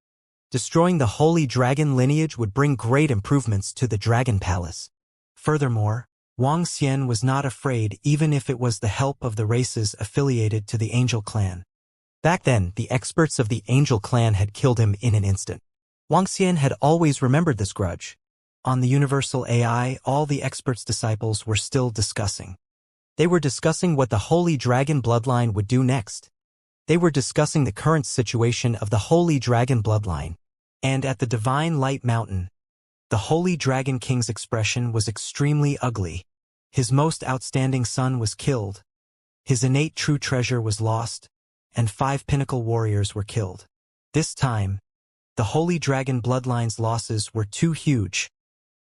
Destroying the holy dragon lineage would bring great improvements to the dragon palace. Furthermore, Wang Xian was not afraid even if it was the help of the races affiliated to the Angel clan. Back then, the experts of the Angel clan had killed him in an instant. Wang Xian had always remembered this grudge. On the Universal AI, all the experts' disciples were still discussing. They were discussing what the Holy Dragon bloodline would do next. They were discussing the current situation of the Holy Dragon bloodline. And at the Divine Light Mountain, the Holy Dragon King's expression was extremely ugly. His most outstanding son was killed. His innate true treasure was lost, and 5 pinnacle warriors were killed. This time, the Holy Dragon bloodline's losses were too huge.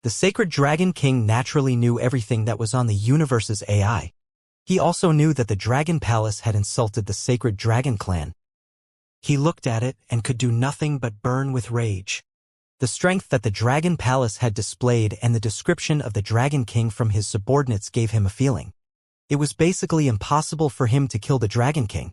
The Sacred Dragon King naturally knew everything that was on the universe's AI. He also knew that the Dragon Palace had insulted the Sacred Dragon Clan. He looked at it and could do nothing but burn with rage. The strength that the Dragon Palace had displayed and the description of the Dragon King from his subordinates gave him a feeling. It was basically impossible for him to kill the Dragon King.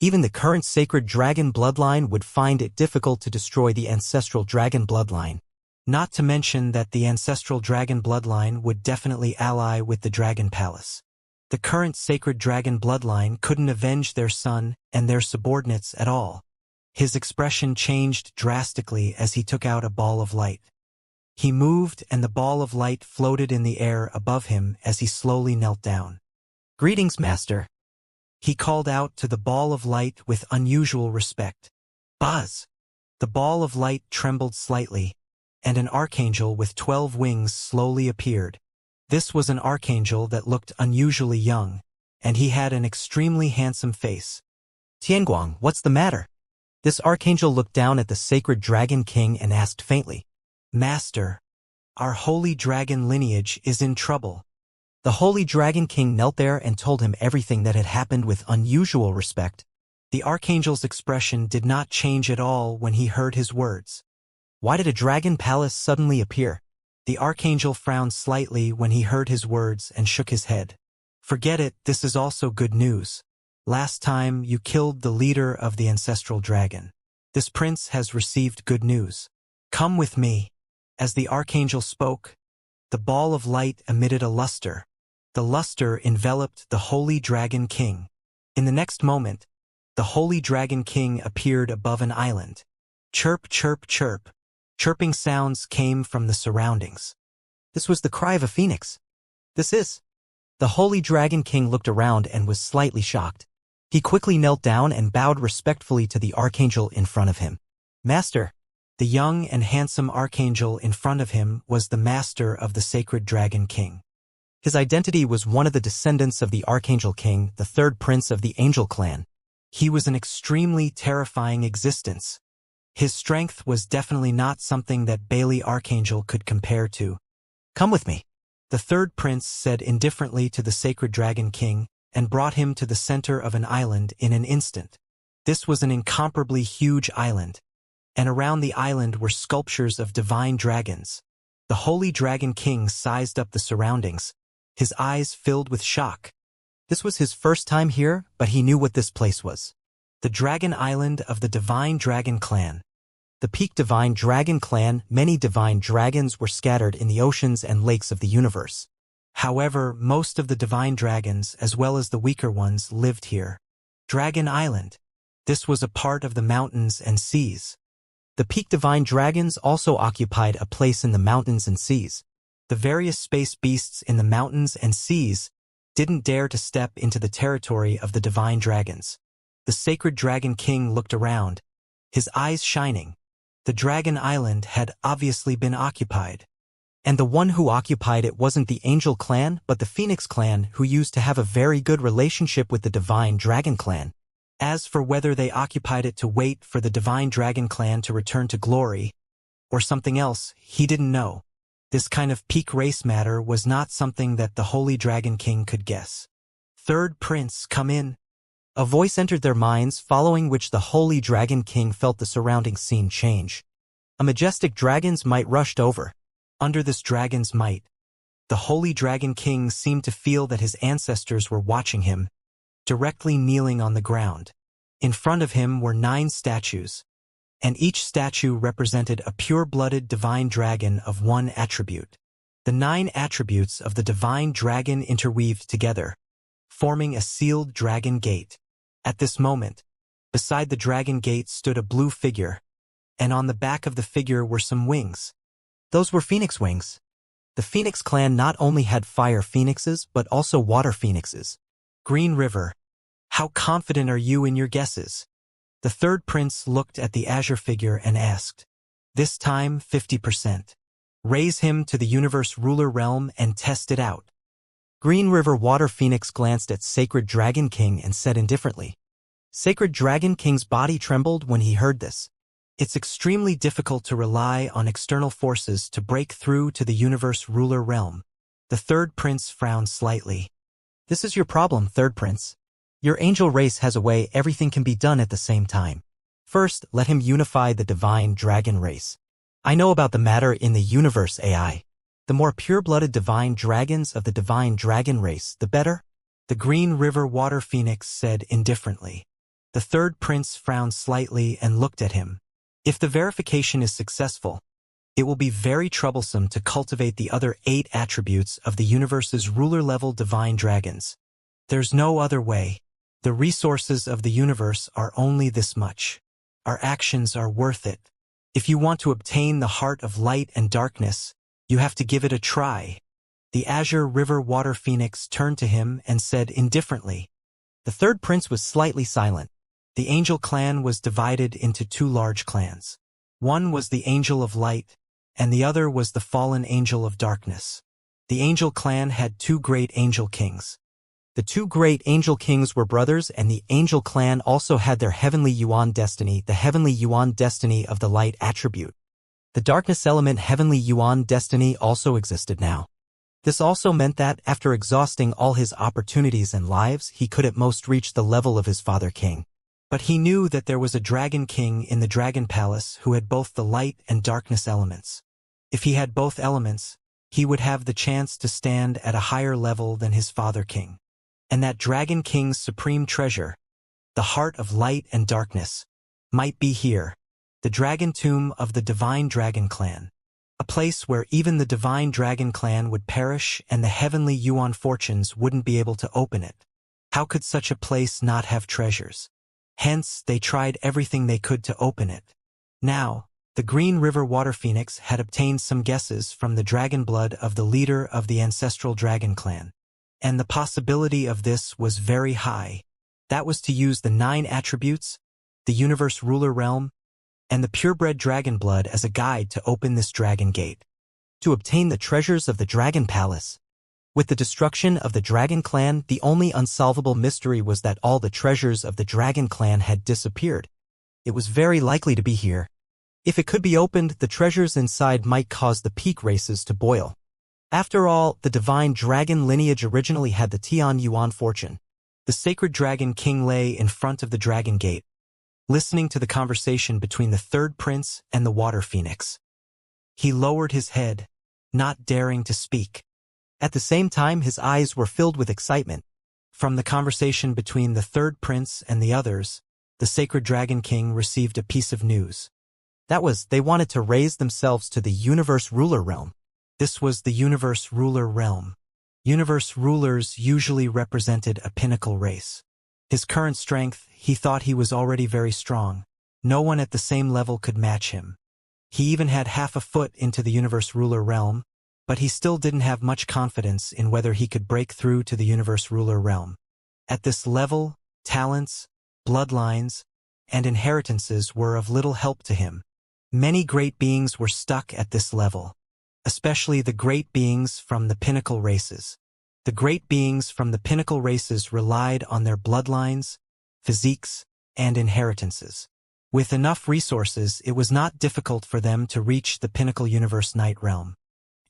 Even the current Sacred Dragon bloodline would find it difficult to destroy the Ancestral Dragon bloodline. Not to mention that the Ancestral Dragon bloodline would definitely ally with the Dragon Palace. The current Sacred Dragon bloodline couldn't avenge their son and their subordinates at all. His expression changed drastically as he took out a ball of light. He moved and the ball of light floated in the air above him as he slowly knelt down. "Greetings, Master." He called out to the ball of light with unusual respect. Buzz! The ball of light trembled slightly, and an archangel with 12 wings slowly appeared. This was an archangel that looked unusually young, and he had an extremely handsome face. "Tianguang, what's the matter?" This archangel looked down at the Sacred Dragon King and asked faintly, "Master, our holy dragon lineage is in trouble." The Holy Dragon King knelt there and told him everything that had happened with unusual respect. The archangel's expression did not change at all when he heard his words. Why did a dragon palace suddenly appear? The archangel frowned slightly when he heard his words and shook his head. Forget it, this is also good news. Last time you killed the leader of the ancestral dragon. This prince has received good news. Come with me. As the archangel spoke, the ball of light emitted a luster. The luster enveloped the holy dragon king. In the next moment, the holy dragon king appeared above an island. Chirp, chirp, chirp. Chirping sounds came from the surroundings. This was the cry of a phoenix. This is. The holy dragon king looked around and was slightly shocked. He quickly knelt down and bowed respectfully to the archangel in front of him. Master. The young and handsome archangel in front of him was the master of the sacred dragon king. His identity was one of the descendants of the archangel king, the third prince of the angel clan. He was an extremely terrifying existence. His strength was definitely not something that Bailey Archangel could compare to. Come with me. The third prince said indifferently to the sacred dragon king and brought him to the center of an island in an instant. This was an incomparably huge island, and around the island were sculptures of divine dragons. The holy dragon king sized up the surroundings, his eyes filled with shock. This was his first time here, but he knew what this place was. The Dragon Island of the Divine Dragon Clan. The peak Divine Dragon Clan, many divine dragons were scattered in the oceans and lakes of the universe. However, most of the divine dragons, as well as the weaker ones, lived here. Dragon Island. This was a part of the mountains and seas. The peak divine dragons also occupied a place in the mountains and seas. The various space beasts in the mountains and seas didn't dare to step into the territory of the divine dragons. The sacred dragon king looked around, his eyes shining. The Dragon Island had obviously been occupied. And the one who occupied it wasn't the Angel clan, but the Phoenix clan, who used to have a very good relationship with the Divine Dragon clan. As for whether they occupied it to wait for the Divine Dragon clan to return to glory, or something else, he didn't know. This kind of peak race matter was not something that the Holy Dragon King could guess. Third Prince, come in. A voice entered their minds, following which the Holy Dragon King felt the surrounding scene change. A majestic dragon's might rushed over. Under this dragon's might, the Holy Dragon King seemed to feel that his ancestors were watching him, directly kneeling on the ground. In front of him were 9 statues, and each statue represented a pure-blooded divine dragon of one attribute. The 9 attributes of the divine dragon interweaved together, forming a sealed dragon gate. At this moment, beside the dragon gate stood a blue figure, and on the back of the figure were some wings. Those were phoenix wings. The Phoenix clan not only had fire phoenixes, but also water phoenixes. Green River, how confident are you in your guesses? The third prince looked at the azure figure and asked. This time, 50%. Raise him to the universe ruler realm and test it out. Green River Water Phoenix glanced at Sacred Dragon King and said indifferently. Sacred Dragon King's body trembled when he heard this. It's extremely difficult to rely on external forces to break through to the universe ruler realm. The third prince frowned slightly. This is your problem, third prince. Your angel race has a way everything can be done at the same time. First, let him unify the divine dragon race. I know about the matter in the universe AI. The more pure-blooded divine dragons of the divine dragon race, the better. The Green River Water Phoenix said indifferently. The third prince frowned slightly and looked at him. If the verification is successful, it will be very troublesome to cultivate the other 8 attributes of the universe's ruler-level divine dragons. There's no other way. The resources of the universe are only this much. Our actions are worth it. If you want to obtain the heart of light and darkness, you have to give it a try. The Azure River Water Phoenix turned to him and said indifferently. The third prince was slightly silent. The Angel clan was divided into 2 large clans. One was the Angel of Light, and the other was the fallen Angel of Darkness. The Angel clan had 2 great angel kings. The 2 great angel kings were brothers, and the Angel clan also had their heavenly Yuan destiny, the heavenly Yuan destiny of the light attribute. The darkness element heavenly Yuan destiny also existed now. This also meant that, after exhausting all his opportunities and lives, he could at most reach the level of his father king. But he knew that there was a dragon king in the dragon palace who had both the light and darkness elements. If he had both elements, he would have the chance to stand at a higher level than his father king. and that Dragon King's supreme treasure, the heart of light and darkness, might be here, the Dragon Tomb of the Divine Dragon Clan. A place where even the Divine Dragon Clan would perish and the heavenly Yuan fortunes wouldn't be able to open it. How could such a place not have treasures? Hence, they tried everything they could to open it. Now, the Green River Water Phoenix had obtained some guesses from the dragon blood of the leader of the ancestral dragon clan. And the possibility of this was very high. That was to use the 9 attributes, the universe ruler realm, and the purebred dragon blood as a guide to open this dragon gate. To obtain the treasures of the Dragon Palace. With the destruction of the Dragon Clan, the only unsolvable mystery was that all the treasures of the Dragon Clan had disappeared. It was very likely to be here. If it could be opened, the treasures inside might cause the peak races to boil. After all, the divine dragon lineage originally had the Tian Yuan fortune. The sacred dragon king lay in front of the dragon gate, listening to the conversation between the third prince and the water phoenix. He lowered his head, not daring to speak. At the same time, his eyes were filled with excitement. From the conversation between the third prince and the others, the sacred dragon king received a piece of news. That was, they wanted to raise themselves to the universe ruler realm. This was the universe ruler realm. Universe rulers usually represented a pinnacle race. His current strength, he thought he was already very strong. No one at the same level could match him. He even had half a foot into the universe ruler realm, but he still didn't have much confidence in whether he could break through to the universe ruler realm. At this level, talents, bloodlines, and inheritances were of little help to him. Many great beings were stuck at this level, especially the great beings from the pinnacle races. The great beings from the pinnacle races relied on their bloodlines, physiques, and inheritances. With enough resources, it was not difficult for them to reach the pinnacle universe night realm.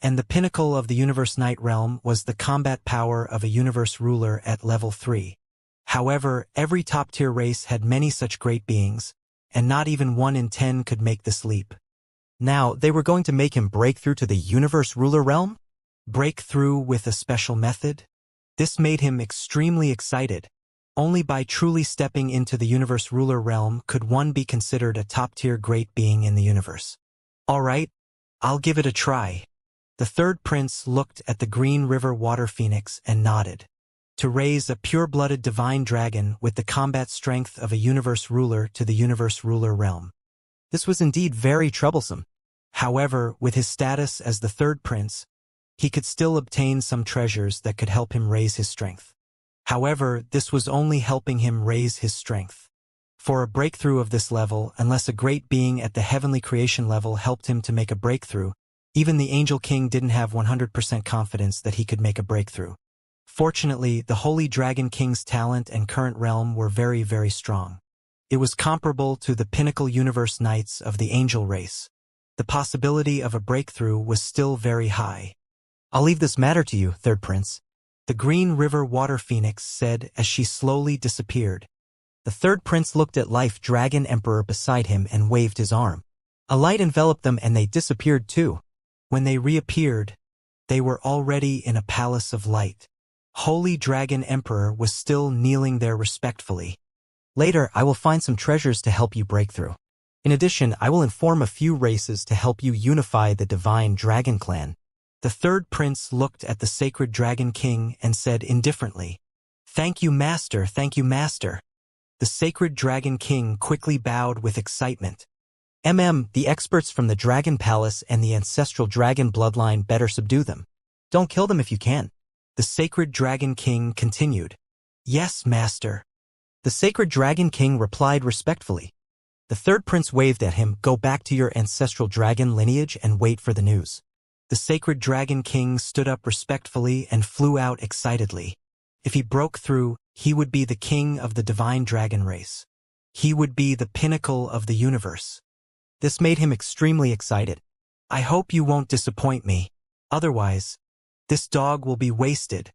And the pinnacle of the universe night realm was the combat power of a universe ruler at level 3. However, every top-tier race had many such great beings, and not even 1 in 10 could make this leap. Now, they were going to make him break through to the universe ruler realm? Break through with a special method? This made him extremely excited. Only by truly stepping into the universe ruler realm could one be considered a top-tier great being in the universe. All right, I'll give it a try. The third prince looked at the Green River Water Phoenix and nodded. To raise a pure-blooded divine dragon with the combat strength of a universe ruler to the universe ruler realm. This was indeed very troublesome. However, with his status as the third prince, he could still obtain some treasures that could help him raise his strength. However, this was only helping him raise his strength. For a breakthrough of this level, unless a great being at the heavenly creation level helped him to make a breakthrough, even the Angel King didn't have 100% confidence that he could make a breakthrough. Fortunately, the Holy Dragon King's talent and current realm were very, very strong. It was comparable to the pinnacle universe knights of the angel race. The possibility of a breakthrough was still very high. I'll leave this matter to you, third prince, the Green River Water Phoenix said as she slowly disappeared. The third prince looked at Life Dragon Emperor beside him and waved his arm. A light enveloped them and they disappeared too. When they reappeared, they were already in a palace of light. Holy Dragon Emperor was still kneeling there respectfully. Later, I will find some treasures to help you break through. In addition, I will inform a few races to help you unify the Divine Dragon Clan. The third prince looked at the Sacred Dragon King and said indifferently, "Thank you, Master, thank you, Master." The Sacred Dragon King quickly bowed with excitement. The experts from the Dragon Palace and the ancestral dragon bloodline better subdue them. Don't kill them if you can. The Sacred Dragon King continued. Yes, Master. The Sacred Dragon King replied respectfully. The third prince waved at him, "Go back to your ancestral dragon lineage and wait for the news." The Sacred Dragon King stood up respectfully and flew out excitedly. If he broke through, he would be the king of the divine dragon race. He would be the pinnacle of the universe. This made him extremely excited. I hope you won't disappoint me. Otherwise, this dog will be wasted.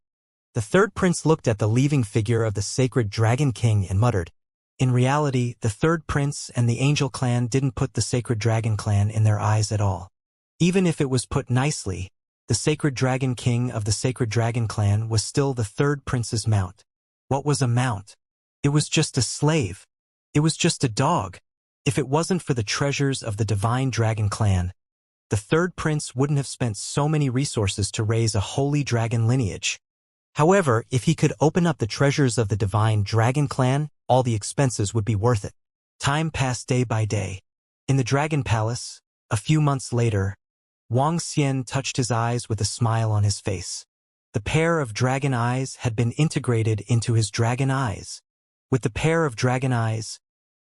The third prince looked at the leaving figure of the Sacred Dragon King and muttered. In reality, the third prince and the Angel Clan didn't put the Sacred Dragon Clan in their eyes at all. Even if it was put nicely, the Sacred Dragon King of the Sacred Dragon Clan was still the third prince's mount. What was a mount? It was just a slave. It was just a dog. If it wasn't for the treasures of the divine dragon clan, the third prince wouldn't have spent so many resources to raise a holy dragon lineage. However, if he could open up the treasures of the divine dragon clan, all the expenses would be worth it. Time passed day by day. In the dragon palace, a few months later, Wang Xian touched his eyes with a smile on his face. The pair of dragon eyes had been integrated into his dragon eyes. With the pair of dragon eyes,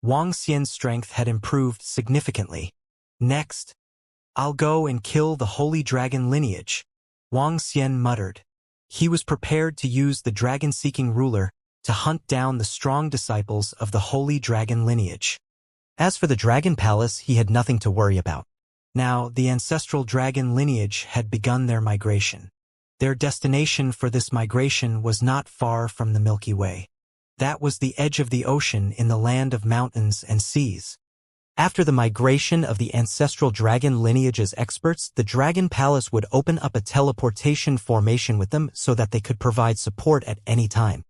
Wang Xian's strength had improved significantly. Next, I'll go and kill the holy dragon lineage, Wang Xian muttered. He was prepared to use the dragon-seeking ruler to hunt down the strong disciples of the holy dragon lineage. As for the dragon palace, he had nothing to worry about. Now, the ancestral dragon lineage had begun their migration. Their destination for this migration was not far from the Milky Way. That was the edge of the ocean in the land of mountains and seas. After the migration of the ancestral dragon lineage's experts, the dragon palace would open up a teleportation formation with them so that they could provide support at any time.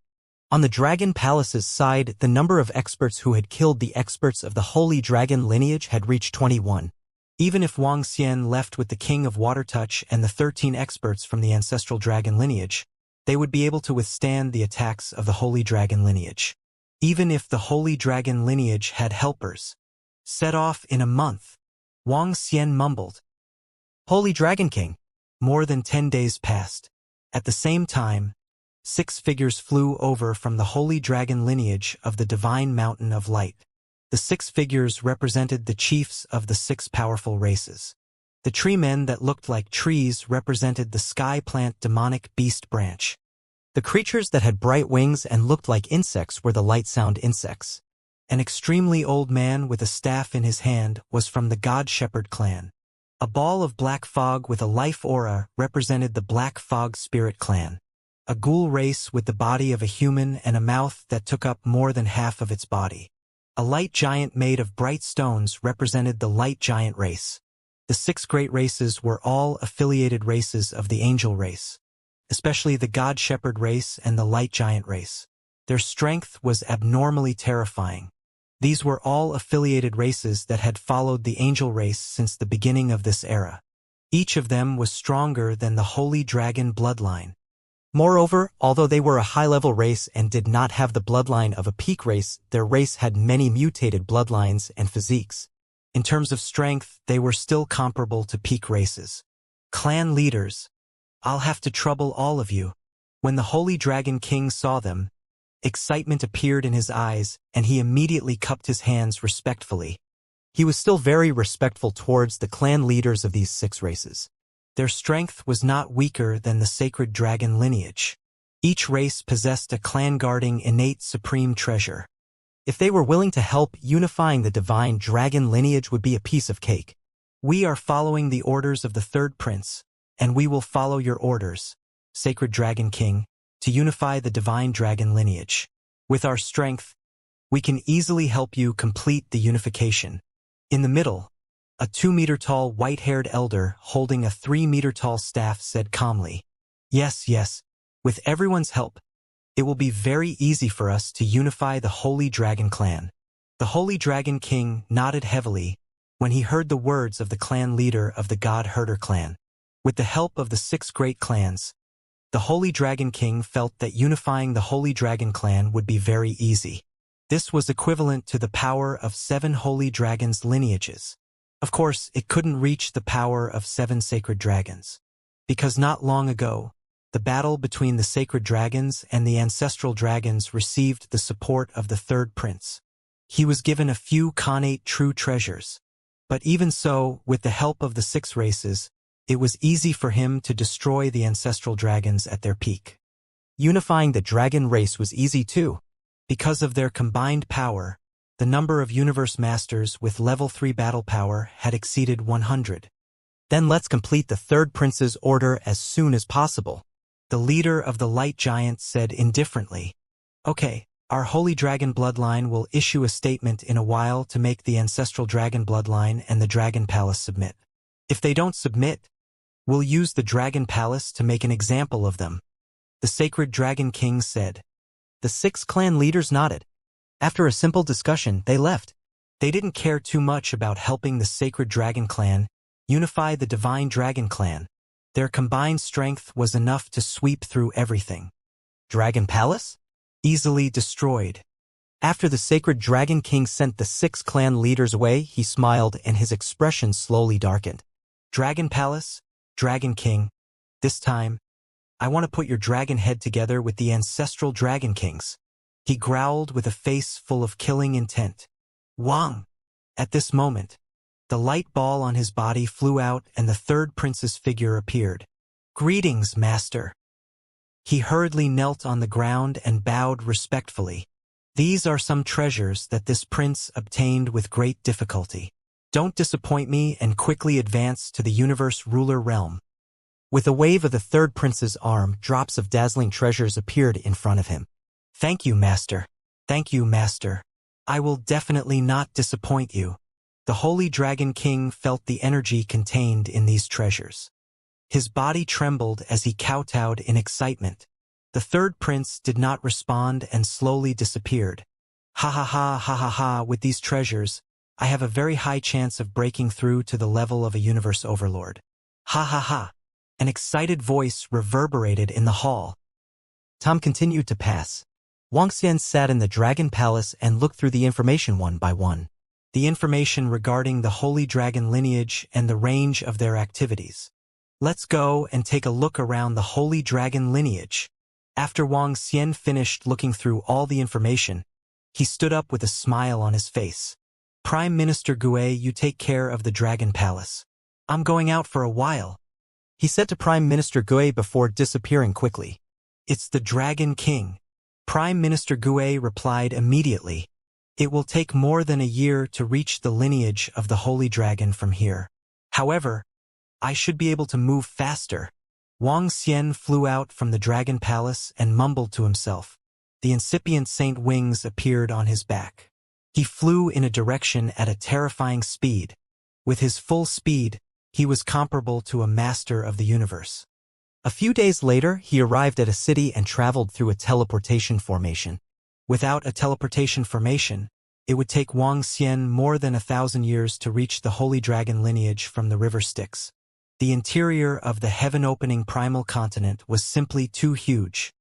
On the dragon palace's side, the number of experts who had killed the experts of the holy dragon lineage had reached 21. Even if Wang Xian left with the king of Watertouch and the 13 experts from the ancestral dragon lineage, they would be able to withstand the attacks of the holy dragon lineage. Even if the holy dragon lineage had helpers. Set off in a month, Wang Xian mumbled. Holy Dragon King. More than 10 days passed. At the same time, 6 figures flew over from the holy dragon lineage of the divine mountain of light. The 6 figures represented the chiefs of the 6 powerful races. The tree men that looked like trees represented the sky plant demonic beast branch. The creatures that had bright wings and looked like insects were the light sound insects. An extremely old man with a staff in his hand was from the God Shepherd clan. A ball of black fog with a life aura represented the Black Fog Spirit clan. A ghoul race with the body of a human and a mouth that took up more than half of its body. A light giant made of bright stones represented the Light Giant race. The 6 great races were all affiliated races of the angel race, especially the God Shepherd race and the Light Giant race. Their strength was abnormally terrifying. These were all affiliated races that had followed the angel race since the beginning of this era. Each of them was stronger than the Holy Dragon bloodline. Moreover, although they were a high-level race and did not have the bloodline of a peak race, their race had many mutated bloodlines and physiques. In terms of strength, they were still comparable to peak races. Clan leaders, I'll have to trouble all of you. When the Holy Dragon King saw them, excitement appeared in his eyes, and he immediately cupped his hands respectfully. He was still very respectful towards the clan leaders of these 6 races. Their strength was not weaker than the sacred dragon lineage. Each race possessed a clan-guarding innate supreme treasure. If they were willing to help, unifying the divine dragon lineage would be a piece of cake. We are following the orders of the third prince, and we will follow your orders, Sacred Dragon King, to unify the divine dragon lineage. With our strength, we can easily help you complete the unification. In the middle, a 2-meter-tall white-haired elder holding a 3-meter-tall staff said calmly, Yes, with everyone's help, it will be very easy for us to unify the Holy Dragon clan. The Holy Dragon King nodded heavily when he heard the words of the clan leader of the God Herder clan. With the help of the 6 great clans, the Holy Dragon King felt that unifying the Holy Dragon clan would be very easy. This was equivalent to the power of 7 Holy Dragons' lineages. Of course, it couldn't reach the power of 7 sacred dragons. Because not long ago, the battle between the sacred dragons and the ancestral dragons received the support of the third prince. He was given a few connate true treasures. But even so, with the help of the 6 races, it was easy for him to destroy the ancestral dragons at their peak. Unifying the dragon race was easy too. Because of their combined power, the number of universe masters with level 3 battle power had exceeded 100. Then let's complete the third prince's order as soon as possible. The leader of the Light Giant said indifferently, Okay, our Holy Dragon bloodline will issue a statement in a while to make the ancestral dragon bloodline and the Dragon Palace submit. If they don't submit, we'll use the Dragon Palace to make an example of them. The Sacred Dragon King said, The 6 clan leaders nodded. After a simple discussion, they left. They didn't care too much about helping the sacred dragon clan unify the divine dragon clan. Their combined strength was enough to sweep through everything. Dragon Palace? Easily destroyed. After the sacred dragon king sent the 6 clan leaders away, he smiled and his expression slowly darkened. Dragon Palace, Dragon King, this time, I want to put your dragon head together with the ancestral dragon kings. He growled with a face full of killing intent. Wang! At this moment, the light ball on his body flew out and the 3rd prince's figure appeared. Greetings, master. He hurriedly knelt on the ground and bowed respectfully. These are some treasures that this prince obtained with great difficulty. Don't disappoint me and quickly advance to the universe ruler realm. With a wave of the 3rd prince's arm, drops of dazzling treasures appeared in front of him. Thank you, master. Thank you, master. I will definitely not disappoint you. The Holy Dragon King felt the energy contained in these treasures. His body trembled as he kowtowed in excitement. The 3rd prince did not respond and slowly disappeared. Ha ha ha ha ha ha, with these treasures, I have a very high chance of breaking through to the level of a universe overlord. Ha ha ha. An excited voice reverberated in the hall. Time continued to pass. Wuxia sat in the Dragon Palace and looked through the information one by one. The information regarding the Holy Dragon lineage and the range of their activities. Let's go and take a look around the Holy Dragon lineage. After Wang Xian finished looking through all the information, he stood up with a smile on his face. Prime Minister Gue, you take care of the Dragon Palace. I'm going out for a while, he said to Prime Minister Gue before disappearing quickly. It's the Dragon King. Prime Minister Gue replied immediately. It will take more than a year to reach the lineage of the Holy Dragon from here. However, I should be able to move faster. Wang Xian flew out from the Dragon Palace and mumbled to himself. The incipient saint wings appeared on his back. He flew in a direction at a terrifying speed. With his full speed, he was comparable to a master of the universe. A few days later, he arrived at a city and traveled through a teleportation formation. Without a teleportation formation, it would take Wang Xian more than 1,000 years to reach the Holy Dragon lineage from the river Styx. The interior of the heaven-opening primal continent was simply too huge.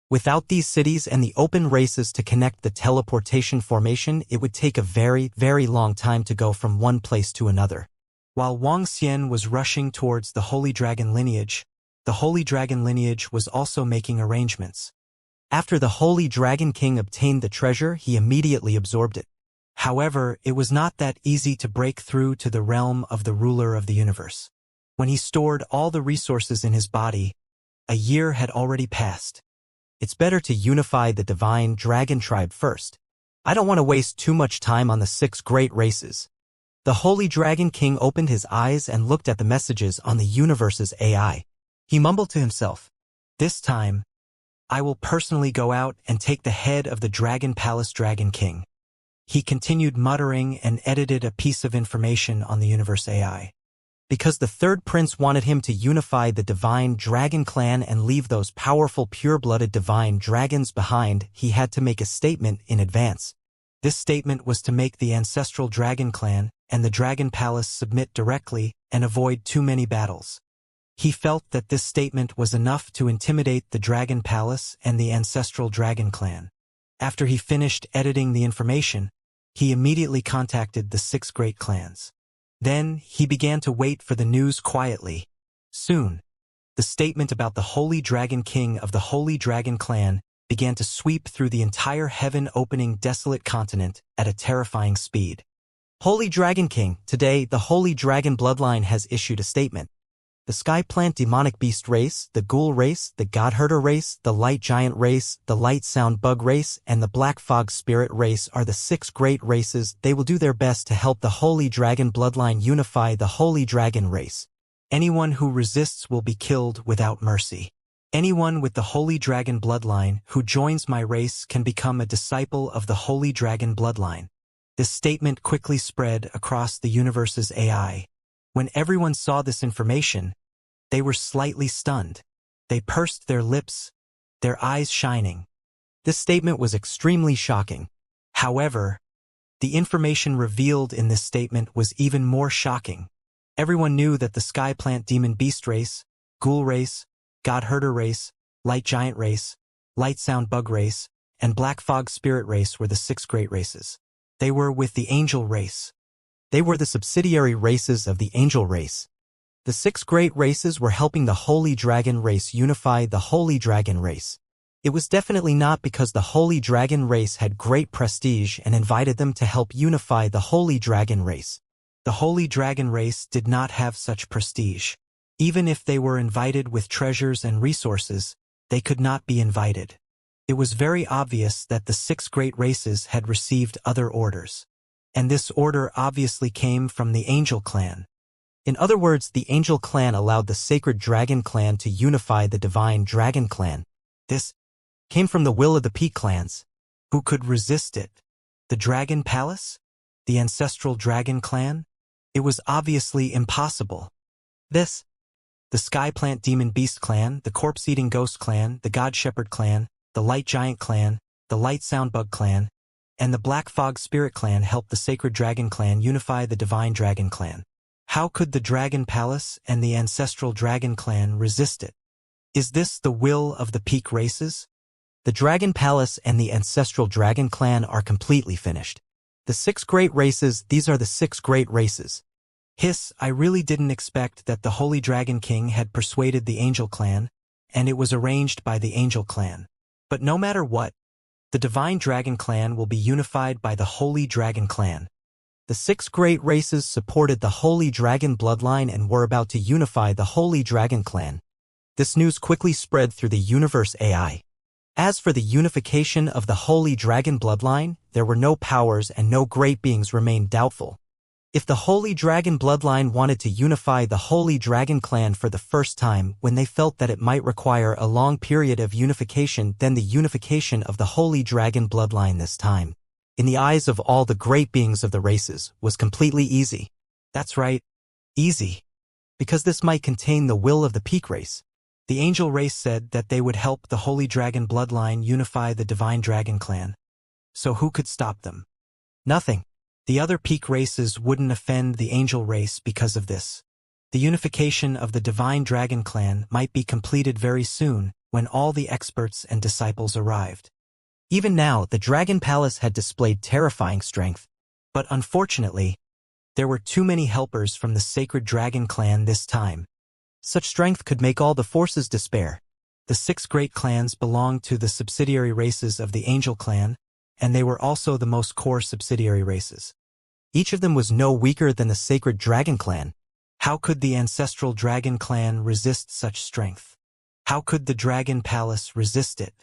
Without these cities and the open races to connect the teleportation formation, it would take a very, very long time to go from one place to another. While Wang Xian was rushing towards the Holy Dragon lineage, the Holy Dragon lineage was also making arrangements. After the Holy Dragon King obtained the treasure, he immediately absorbed it. However, it was not that easy to break through to the realm of the ruler of the universe. When he stored all the resources in his body, a year had already passed. It's better to unify the divine dragon tribe first. I don't want to waste too much time on the 6 great races. The Holy Dragon King opened his eyes and looked at the messages on the universe's AI. He mumbled to himself, "This time, I will personally go out and take the head of the Dragon Palace Dragon King." He continued muttering and edited a piece of information on the universe AI. Because the 3rd prince wanted him to unify the divine dragon clan and leave those powerful pure-blooded divine dragons behind, he had to make a statement in advance. This statement was to make the ancestral dragon clan and the Dragon Palace submit directly and avoid too many battles. He felt that this statement was enough to intimidate the Dragon Palace and the ancestral dragon clan. After he finished editing the information, he immediately contacted the 6 great clans. Then, he began to wait for the news quietly. Soon, the statement about the Holy Dragon King of the Holy Dragon Clan began to sweep through the entire heaven-opening desolate continent at a terrifying speed. Holy Dragon King, today the Holy Dragon bloodline has issued a statement. The Sky Plant Demonic Beast race, the Ghoul race, the Godherder race, the Light Giant race, the Light Sound Bug race, and the Black Fog Spirit race are the 6 great races. They will do their best to help the Holy Dragon bloodline unify the Holy Dragon race. Anyone who resists will be killed without mercy. Anyone with the Holy Dragon bloodline who joins my race can become a disciple of the Holy Dragon bloodline. This statement quickly spread across the universe's AI. When everyone saw this information, they were slightly stunned. They pursed their lips, their eyes shining. This statement was extremely shocking. However, the information revealed in this statement was even more shocking. Everyone knew that the Sky Plant Demon Beast race, Ghoul race, God Herder race, Light Giant race, Light Sound Bug race, and Black Fog Spirit race were the 6 great races. They were with the Angel race. They were the subsidiary races of the Angel race. The 6 great races were helping the Holy Dragon race unify the Holy Dragon race. It was definitely not because the Holy Dragon race had great prestige and invited them to help unify the Holy Dragon race. The Holy Dragon race did not have such prestige. Even if they were invited with treasures and resources, they could not be invited. It was very obvious that the 6 great races had received other orders. And this order obviously came from the Angel clan. In other words, the Angel clan allowed the Sacred Dragon clan to unify the Divine Dragon clan. This came from the will of the Peak clans. Who could resist it? The Dragon Palace? The Ancestral Dragon clan? It was obviously impossible. The Sky Plant Demon Beast clan, the Corpse Eating Ghost clan, the God Shepherd clan, the Light Giant clan, the Light Sound Bug clan, and the Black Fog Spirit clan helped the Sacred Dragon clan unify the Divine Dragon clan. How could the Dragon Palace and the Ancestral Dragon clan resist it? Is this the will of the Peak races? The Dragon Palace and the Ancestral Dragon clan are completely finished. The 6 great races, these are the 6 great races. I really didn't expect that the Holy Dragon King had persuaded the Angel clan, and it was arranged by the Angel clan. But no matter what, the Divine Dragon clan will be unified by the Holy Dragon clan. The 6 great races supported the Holy Dragon bloodline and were about to unify the Holy Dragon clan. This news quickly spread through the universe AI. As for the unification of the Holy Dragon bloodline, there were no powers and no great beings remained doubtful. If the Holy Dragon bloodline wanted to unify the Holy Dragon clan for the first time when they felt that it might require a long period of unification, then the unification of the Holy Dragon bloodline this time, in the eyes of all the great beings of the races, was completely easy. That's right, easy. Because this might contain the will of the Peak race. The Angel race said that they would help the Holy Dragon bloodline unify the Divine Dragon clan. So who could stop them? Nothing. The other Peak races wouldn't offend the Angel race because of this. The unification of the Divine Dragon clan might be completed very soon when all the experts and disciples arrived. Even now, the Dragon Palace had displayed terrifying strength. But unfortunately, there were too many helpers from the Sacred Dragon clan this time. Such strength could make all the forces despair. The 6 great clans belonged to the subsidiary races of the Angel clan, and they were also the most core subsidiary races. Each of them was no weaker than the Sacred Dragon clan. How could the Ancestral Dragon clan resist such strength? How could the Dragon Palace resist it?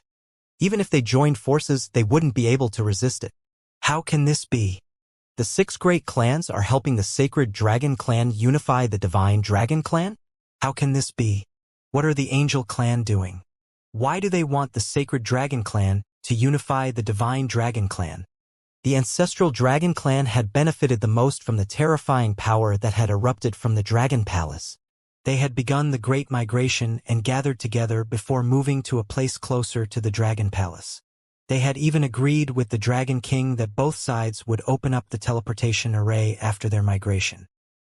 Even if they joined forces, they wouldn't be able to resist it. How can this be? The 6 great clans are helping the Sacred Dragon clan unify the Divine Dragon clan? How can this be? What are the Angel clan doing? Why do they want the Sacred Dragon clan to unify the Divine Dragon clan? The Ancestral Dragon clan had benefited the most from the terrifying power that had erupted from the Dragon Palace. They had begun the Great Migration and gathered together before moving to a place closer to the Dragon Palace. They had even agreed with the Dragon King that both sides would open up the teleportation array after their migration.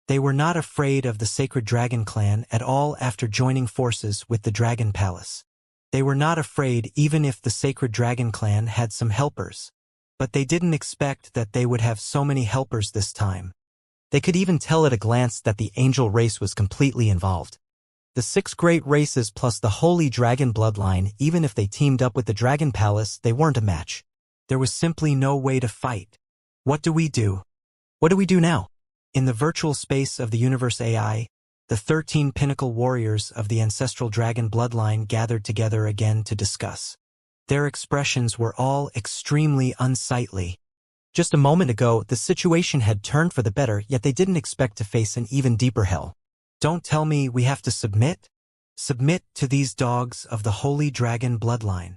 They were not afraid of the Sacred Dragon clan at all after joining forces with the Dragon Palace. They were not afraid even if the Sacred Dragon clan had some helpers. But they didn't expect that they would have so many helpers this time. They could even tell at a glance that the Angel race was completely involved. The 6 great races plus the Holy Dragon bloodline, even if they teamed up with the Dragon Palace, they weren't a match. There was simply no way to fight. What do we do? What do we do now? In the virtual space of the Universe AI, the 13 pinnacle warriors of the Ancestral Dragon bloodline gathered together again to discuss. Their expressions were all extremely unsightly. Just a moment ago, the situation had turned for the better, yet they didn't expect to face an even deeper hell. Don't tell me we have to submit? Submit to these dogs of the Holy Dragon bloodline.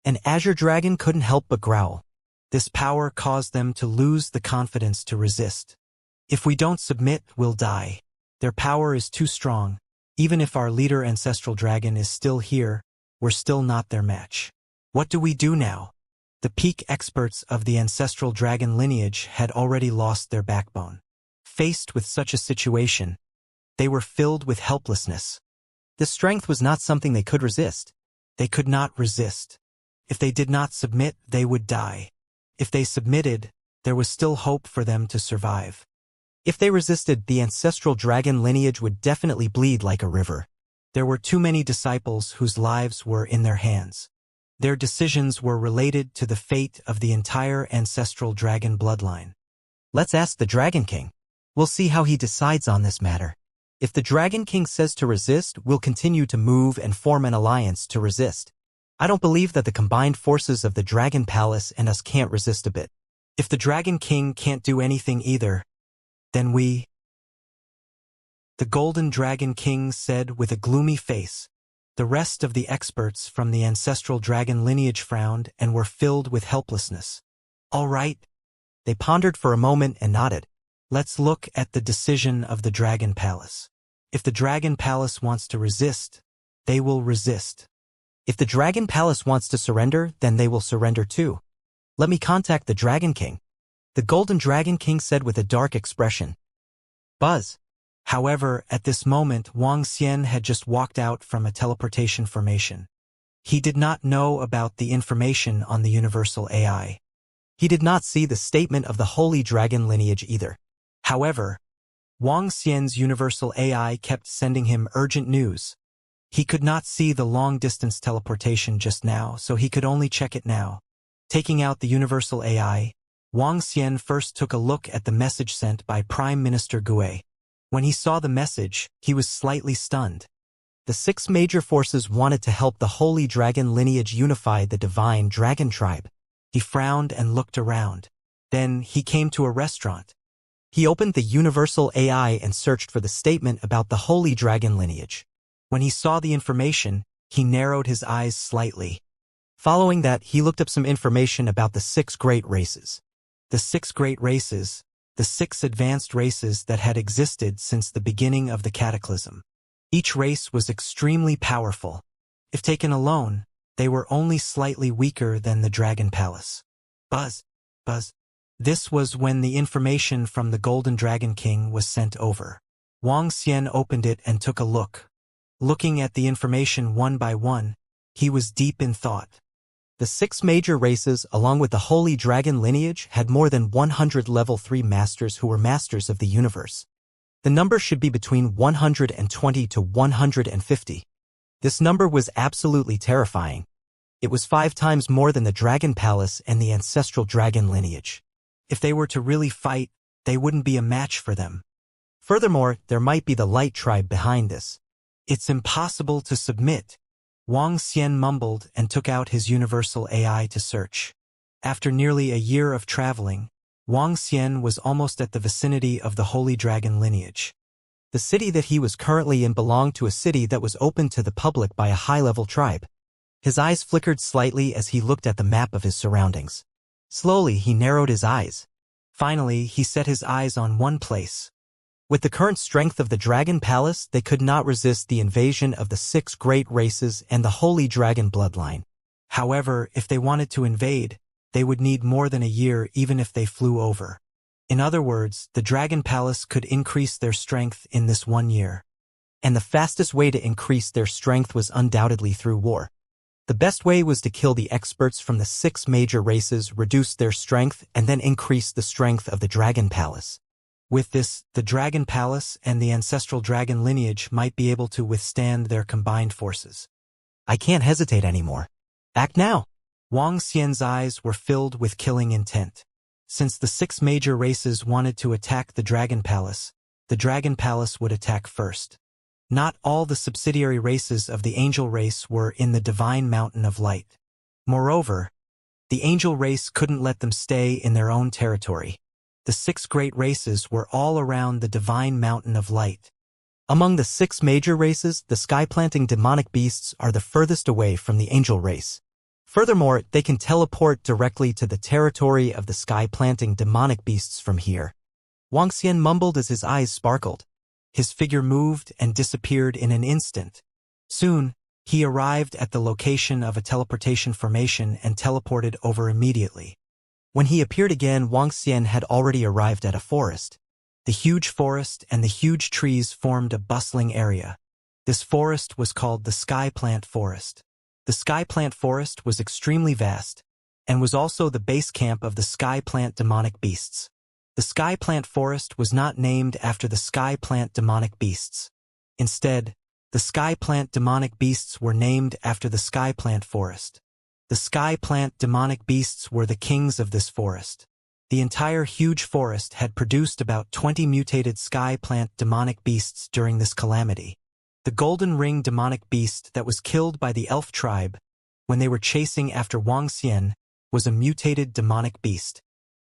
An Azure Dragon couldn't help but growl. This power caused them to lose the confidence to resist. If we don't submit, we'll die. Their power is too strong. Even if our leader Ancestral Dragon is still here, we're still not their match. What do we do now? The peak experts of the ancestral dragon lineage had already lost their backbone. Faced with such a situation, they were filled with helplessness. The strength was not something they could resist. They could not resist. If they did not submit, they would die. If they submitted, there was still hope for them to survive. If they resisted, the ancestral dragon lineage would definitely bleed like a river. There were too many disciples whose lives were in their hands. Their decisions were related to the fate of the entire ancestral dragon bloodline. Let's ask the Dragon King. We'll see how he decides on this matter. If the Dragon King says to resist, we'll continue to move and form an alliance to resist. I don't believe that the combined forces of the Dragon Palace and us can't resist a bit. If the Dragon King can't do anything either, then we... The Golden Dragon King said with a gloomy face. The rest of the experts from the ancestral dragon lineage frowned and were filled with helplessness. All right. They pondered for a moment and nodded. Let's look at the decision of the Dragon Palace. If the Dragon Palace wants to resist, they will resist. If the Dragon Palace wants to surrender, then they will surrender too. Let me contact the Dragon King. The Golden Dragon King said with a dark expression. Buzz. However, at this moment, Wang Xian had just walked out from a teleportation formation. He did not know about the information on the universal AI. He did not see the statement of the Holy Dragon lineage either. However, Wang Xian's universal AI kept sending him urgent news. He could not see the long-distance teleportation just now, so he could only check it now. Taking out the universal AI, Wang Xian first took a look at the message sent by Prime Minister Gue. When he saw the message, he was slightly stunned. The 6 major forces wanted to help the Holy Dragon lineage unify the divine dragon tribe. He frowned and looked around. Then he came to a restaurant. He opened the universal AI and searched for the statement about the Holy Dragon lineage. When he saw the information, he narrowed his eyes slightly. Following that, he looked up some information about the 6 great races. The 6 great races. The 6 advanced races that had existed since the beginning of the cataclysm. Each race was extremely powerful. If taken alone, they were only slightly weaker than the Dragon Palace. Buzz. This was when the information from the Golden Dragon King was sent over. Wang Xian opened it and took a look. Looking at the information one by one, he was deep in thought. The 6 major races, along with the Holy Dragon lineage, had more than 100 level 3 masters who were masters of the universe. The number should be between 120 to 150. This number was absolutely terrifying. It was 5 times more than the Dragon Palace and the ancestral dragon lineage. If they were to really fight, they wouldn't be a match for them. Furthermore, there might be the Light Tribe behind this. It's impossible to submit. Wang Xian mumbled and took out his universal AI to search. After nearly a year of traveling, Wang Xian was almost at the vicinity of the Holy Dragon lineage. The city that he was currently in belonged to a city that was open to the public by a high-level tribe. His eyes flickered slightly as he looked at the map of his surroundings. Slowly, he narrowed his eyes. Finally, he set his eyes on one place. With the current strength of the Dragon Palace, they could not resist the invasion of the 6 great races and the Holy Dragon bloodline. However, if they wanted to invade, they would need more than a year even if they flew over. In other words, the Dragon Palace could increase their strength in this 1 year. And the fastest way to increase their strength was undoubtedly through war. The best way was to kill the experts from the 6 major races, reduce their strength, and then increase the strength of the Dragon Palace. With this, the Dragon Palace and the ancestral dragon lineage might be able to withstand their combined forces. I can't hesitate anymore. Act now. Wang Xian's eyes were filled with killing intent. Since the 6 major races wanted to attack the Dragon Palace would attack first. Not all the subsidiary races of the Angel race were in the Divine Mountain of Light. Moreover, the Angel race couldn't let them stay in their own territory. The 6 great races were all around the Divine Mountain of Light. Among the 6 major races, the sky-planting demonic beasts are the furthest away from the Angel race. Furthermore, they can teleport directly to the territory of the sky-planting demonic beasts from here. Wang Xian mumbled as his eyes sparkled. His figure moved and disappeared in an instant. Soon, He arrived at the location of a teleportation formation and teleported over immediately. When he appeared again, Wuxia had already arrived at a forest. The huge forest and the huge trees formed a bustling area. This forest was called the Sky Plant Forest. The Sky Plant Forest was extremely vast, and was also the base camp of the Sky Plant demonic beasts. The Sky Plant Forest was not named after the Sky Plant demonic beasts. Instead, the Sky Plant demonic beasts were named after the Sky Plant Forest. The Sky Plant demonic beasts were the kings of this forest. The entire huge forest had produced about 20 mutated Sky Plant demonic beasts during this calamity. The Golden Ring demonic beast that was killed by the elf tribe when they were chasing after Wuxia was a mutated demonic beast.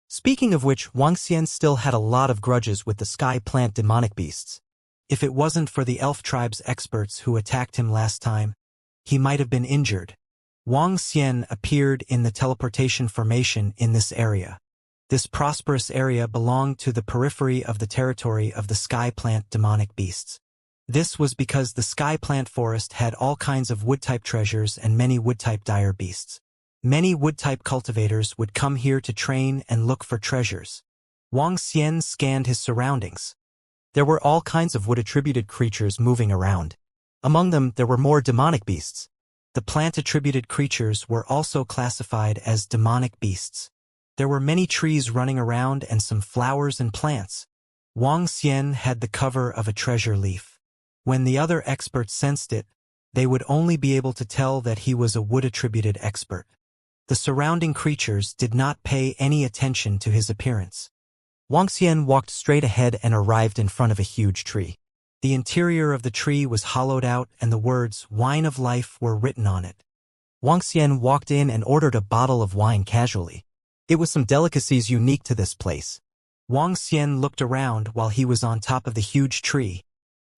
Speaking of which, Wuxia still had a lot of grudges with the Sky Plant demonic beasts. If it wasn't for the elf tribe's experts who attacked him last time, he might have been injured. Wuxia appeared in the teleportation formation in this area. This prosperous area belonged to the periphery of the territory of the Sky Plant demonic beasts. This was because the Sky Plant Forest had all kinds of wood-type treasures and many wood-type dire beasts. Many wood-type cultivators would come here to train and look for treasures. Wuxia scanned his surroundings. There were all kinds of wood-attributed creatures moving around. Among them, there were more demonic beasts. The plant-attributed creatures were also classified as demonic beasts. There were many trees running around and some flowers and plants. Wuxia had the cover of a treasure leaf. When the other experts sensed it, they would only be able to tell that he was a wood-attributed expert. The surrounding creatures did not pay any attention to his appearance. Wuxia walked straight ahead and arrived in front of a huge tree. The interior of the tree was hollowed out and the words, "Wine of Life," were written on it. Wuxia walked in and ordered a bottle of wine casually. It was some delicacies unique to this place. Wuxia looked around while he was on top of the huge tree.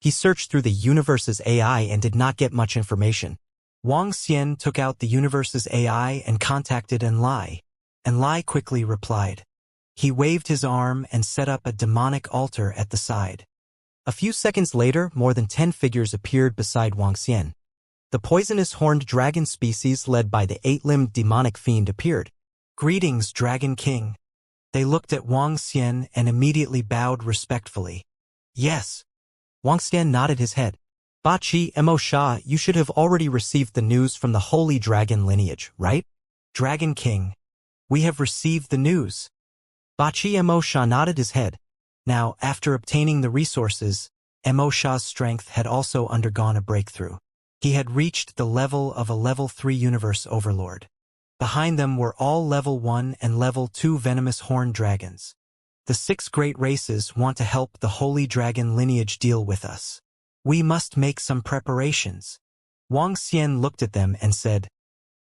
He searched through the universe's AI and did not get much information. Wuxia took out the universe's AI and contacted Enlai. Enlai quickly replied. He waved his arm and set up a demonic altar at the side. A few seconds later, more than 10 figures appeared beside Wuxia. The poisonous horned dragon species led by the 8-limbed demonic fiend appeared. "Greetings, Dragon King." They looked at Wuxia and immediately bowed respectfully. "Yes." Wuxia nodded his head. "Bachi Mo Sha, you should have already received the news from the Holy Dragon lineage, right?" "Dragon King, we have received the news." Bachi Mo Sha nodded his head. Now, after obtaining the resources, Mo Sha's strength had also undergone a breakthrough. He had reached the level of a level 3 universe overlord. Behind them were all level 1 and level 2 venomous horned dragons. The 6 great races want to help the Holy Dragon lineage deal with us. We must make some preparations. Wuxia looked at them and said,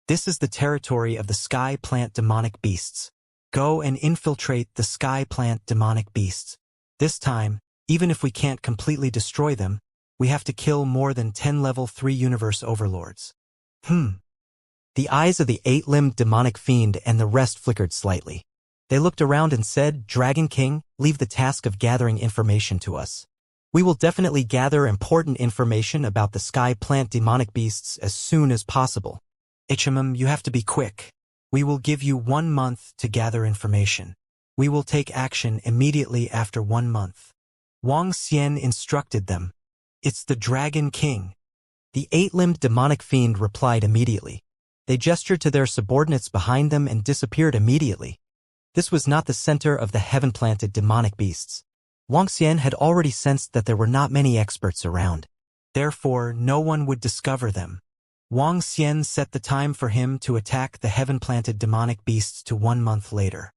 "This is the territory of the Sky Plant demonic beasts. Go and infiltrate the Sky Plant demonic beasts. This time, even if we can't completely destroy them, we have to kill more than 10 level 3 universe overlords." The eyes of the 8-limbed demonic fiend and the rest flickered slightly. They looked around and said, "Dragon King, leave the task of gathering information to us. We will definitely gather important information about the Sky Plant demonic beasts as soon as possible." "Ichimum, you have to be quick. We will give you 1 month to gather information. We will take action immediately after 1 month." Wuxia instructed them. "It's the Dragon King." The 8-limbed demonic fiend replied immediately. They gestured to their subordinates behind them and disappeared immediately. This was not the center of the heaven-planted demonic beasts. Wuxia had already sensed that there were not many experts around. Therefore, no one would discover them. Wuxia set the time for him to attack the heaven-planted demonic beasts to 1 month later.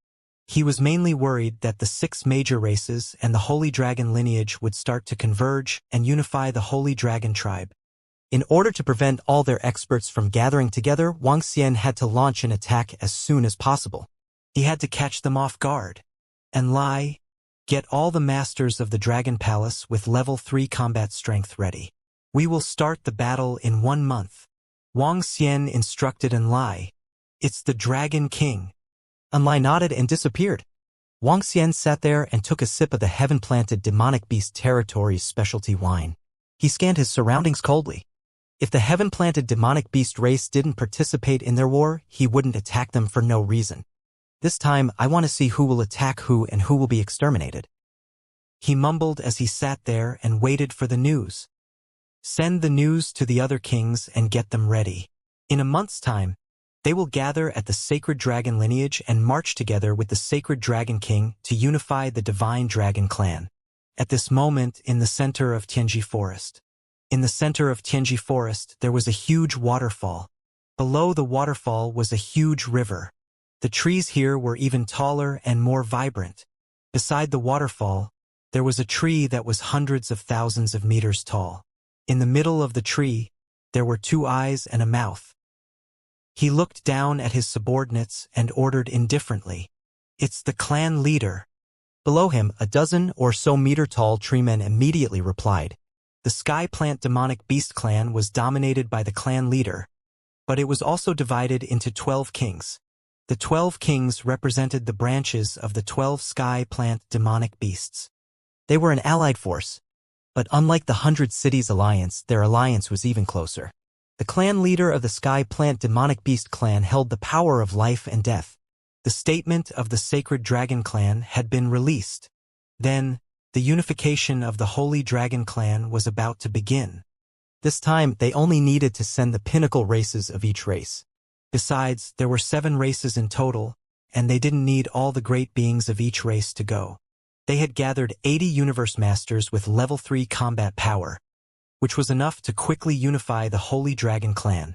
He was mainly worried that the 6 major races and the Holy Dragon lineage would start to converge and unify the Holy Dragon tribe. In order to prevent all their experts from gathering together, Wuxia had to launch an attack as soon as possible. He had to catch them off guard. Enlai, get all the masters of the Dragon Palace with level 3 combat strength ready. We will start the battle in 1 month. Wuxia instructed Enlai. "It's the Dragon King." Enlai nodded and disappeared. Wuxia sat there and took a sip of the heaven-planted demonic beast territory's specialty wine. He scanned his surroundings coldly. If the heaven-planted demonic beast race didn't participate in their war, he wouldn't attack them for no reason. This time, I want to see who will attack who and who will be exterminated. He mumbled as he sat there and waited for the news. Send the news to the other kings and get them ready. In a month's time, they will gather at the sacred dragon lineage and march together with the sacred dragon king to unify the divine dragon clan. At this moment, in the center of Tianji Forest. In the center of Tianji Forest, there was a huge waterfall. Below the waterfall was a huge river. The trees here were even taller and more vibrant. Beside the waterfall, there was a tree that was hundreds of thousands of meters tall. In the middle of the tree, there were 2 eyes and a mouth. He looked down at his subordinates and ordered indifferently. It's the clan leader. Below him, a dozen or so meter-tall treemen immediately replied. The Sky Plant Demonic Beast clan was dominated by the clan leader, but it was also divided into 12 kings. The 12 kings represented the branches of the 12 Sky Plant Demonic Beasts. They were an allied force, but unlike the 100 Cities Alliance, their alliance was even closer. The clan leader of the Sky Plant Demonic Beast clan held the power of life and death. The statement of the Sacred Dragon clan had been released. Then, the unification of the Holy Dragon clan was about to begin. This time, they only needed to send the pinnacle races of each race. Besides, there were 7 races in total, and they didn't need all the great beings of each race to go. They had gathered 80 Universe Masters with level 3 combat power, which was enough to quickly unify the Holy Dragon clan.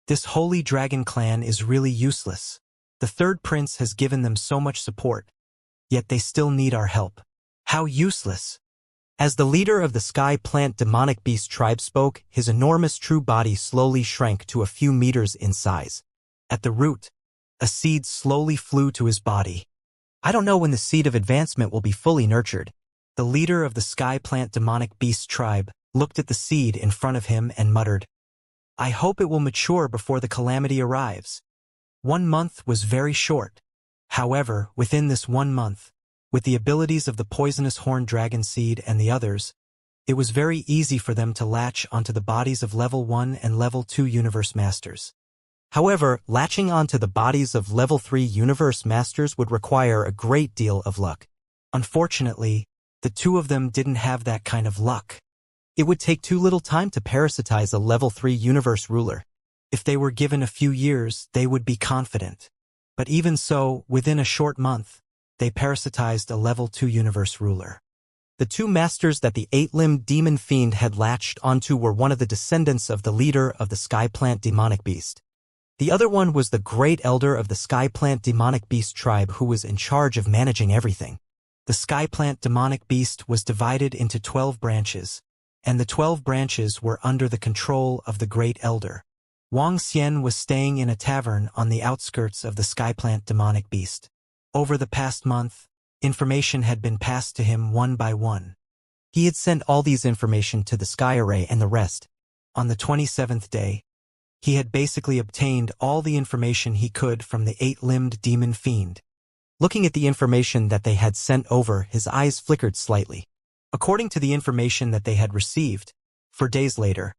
This Holy Dragon clan is really useless. The third prince has given them so much support, yet they still need our help. How useless! As the leader of the Sky Plant Demonic Beast tribe spoke, his enormous true body slowly shrank to a few meters in size. At the root, a seed slowly flew to his body. I don't know when the seed of advancement will be fully nurtured. The leader of the Sky Plant Demonic Beast tribe looked at the seed in front of him and muttered, I hope it will mature before the calamity arrives. 1 month was very short. However, within this 1 month, with the abilities of the poisonous horned dragon seed and the others, it was very easy for them to latch onto the bodies of level 1 and level 2 Universe Masters. However, latching onto the bodies of level 3 Universe Masters would require a great deal of luck. Unfortunately, the 2 of them didn't have that kind of luck. It would take too little time to parasitize a level 3 Universe ruler. If they were given a few years, they would be confident. But even so, within a short month, they parasitized a level 2 Universe ruler. The 2 masters that the 8-limbed demon fiend had latched onto were one of the descendants of the leader of the Sky Plant Demonic Beast. The other one was the great elder of the Sky Plant Demonic Beast tribe who was in charge of managing everything. The Sky Plant Demonic Beast was divided into 12 branches, and the 12 branches were under the control of the great elder. Wang Xian was staying in a tavern on the outskirts of the Sky Plant Demonic Beast. Over the past month, information had been passed to him one by one. He had sent all these information to the Sky Array and the rest. On the 27th day, he had basically obtained all the information he could from the 8-limbed demon fiend. Looking at the information that they had sent over, his eyes flickered slightly. According to the information that they had received, 4 days later,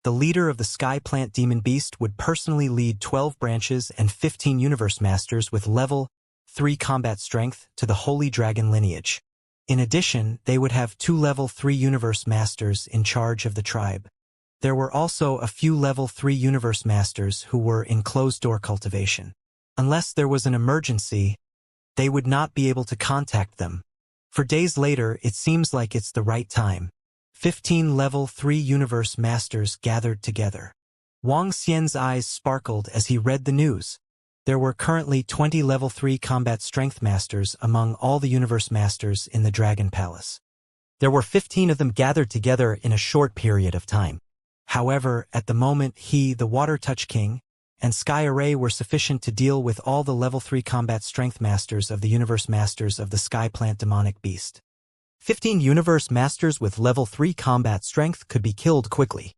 the leader of the Sky Plant Demon Beast would personally lead 12 branches and 15 Universe Masters with level 3 combat strength to the Holy Dragon lineage. In addition, they would have 2 level 3 Universe Masters in charge of the tribe. There were also a few level 3 Universe Masters who were in closed-door cultivation. Unless there was an emergency, they would not be able to contact them. 4 days later, it seems like it's the right time. 15 level 3 Universe Masters gathered together. Wang Xian's eyes sparkled as he read the news. There were currently 20 level 3 combat strength masters among all the Universe Masters in the Dragon Palace. There were 15 of them gathered together in a short period of time. However, at the moment he, the Water Touch King, and Sky Array were sufficient to deal with all the level 3 combat strength masters of the Universe Masters of the Sky Plant Demonic Beast. 15 Universe Masters with level 3 combat strength could be killed quickly.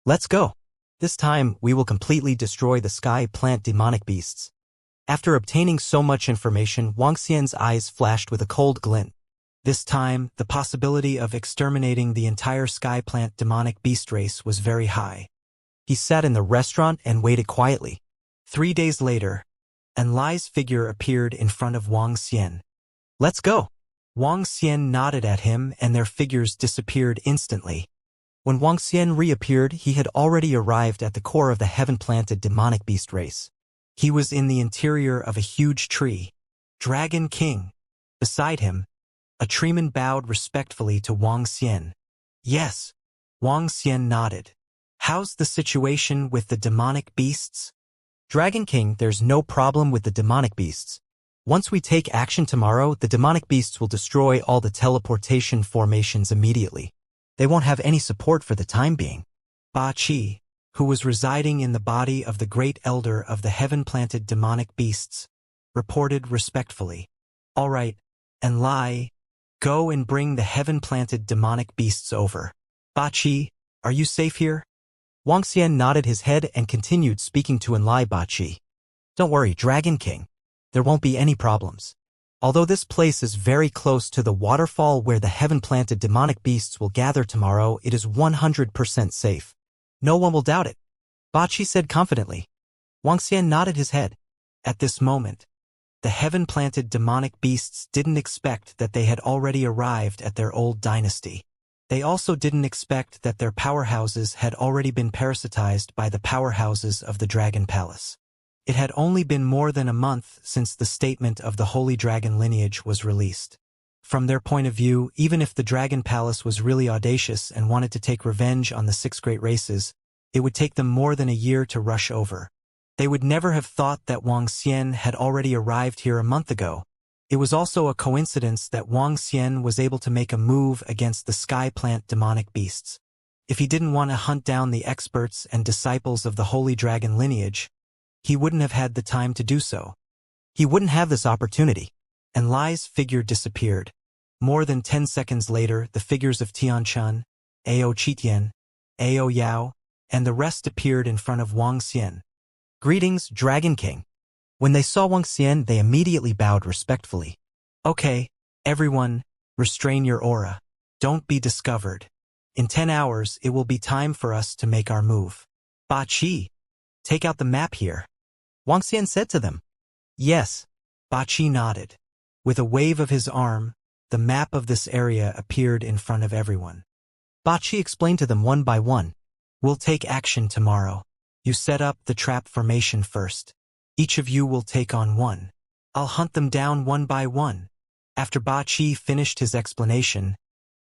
Let's go. This time, we will completely destroy the Sky Plant Demonic Beasts. After obtaining so much information, Wang Xian's eyes flashed with a cold glint. This time, the possibility of exterminating the entire Sky Plant Demonic Beast race was very high. He sat in the restaurant and waited quietly. 3 days later, Enlai's figure appeared in front of Wang Xian. "Let's go." Wang Xian nodded at him and their figures disappeared instantly. When Wang Xian reappeared, he had already arrived at the core of the heaven-planted demonic beast race. He was in the interior of a huge tree. Dragon King. Beside him, a treeman bowed respectfully to Wang Xian. "Yes." Wang Xian nodded. "How's the situation with the demonic beasts?" "Dragon King, there's no problem with the demonic beasts. Once we take action tomorrow, the demonic beasts will destroy all the teleportation formations immediately. They won't have any support for the time being." Ba Qi, who was residing in the body of the great elder of the heaven-planted demonic beasts, reported respectfully. "All right, Enlai, go and bring the heaven-planted demonic beasts over." "Ba Qi, are you safe here?" Wang Xian nodded his head and continued speaking to Enlai Ba Qi. "Don't worry, Dragon King. There won't be any problems. Although this place is very close to the waterfall where the heaven-planted demonic beasts will gather tomorrow, it is 100% safe. No one will doubt it," Ba Qi said confidently. Wang Xian nodded his head. At this moment, the heaven-planted demonic beasts didn't expect that they had already arrived at their old dynasty. They also didn't expect that their powerhouses had already been parasitized by the powerhouses of the Dragon Palace. It had only been more than a month since the statement of the Holy Dragon lineage was released. From their point of view, even if the Dragon Palace was really audacious and wanted to take revenge on the 6 great races, it would take them more than a year to rush over. They would never have thought that Wang Xian had already arrived here a month ago. It was also a coincidence that Wang Xian was able to make a move against the sky plant demonic beasts. If he didn't want to hunt down the experts and disciples of the Holy Dragon lineage, he wouldn't have had the time to do so. He wouldn't have this opportunity. And Lai's figure disappeared. More than 10 seconds later, the figures of Tianchun, Ao Qitian, Ao Yao, and the rest appeared in front of Wang Xian. "Greetings, Dragon King." When they saw Wang Xian, they immediately bowed respectfully. "Okay, everyone, restrain your aura. Don't be discovered. In 10 hours, it will be time for us to make our move. Ba Qi, take out the map here," Wang Xian said to them. "Yes." Ba Qi nodded. With a wave of his arm, the map of this area appeared in front of everyone. Ba Qi explained to them one by one. "We'll take action tomorrow. You set up the trap formation first. Each of you will take on one. I'll hunt them down one by one." After Ba Qi finished his explanation,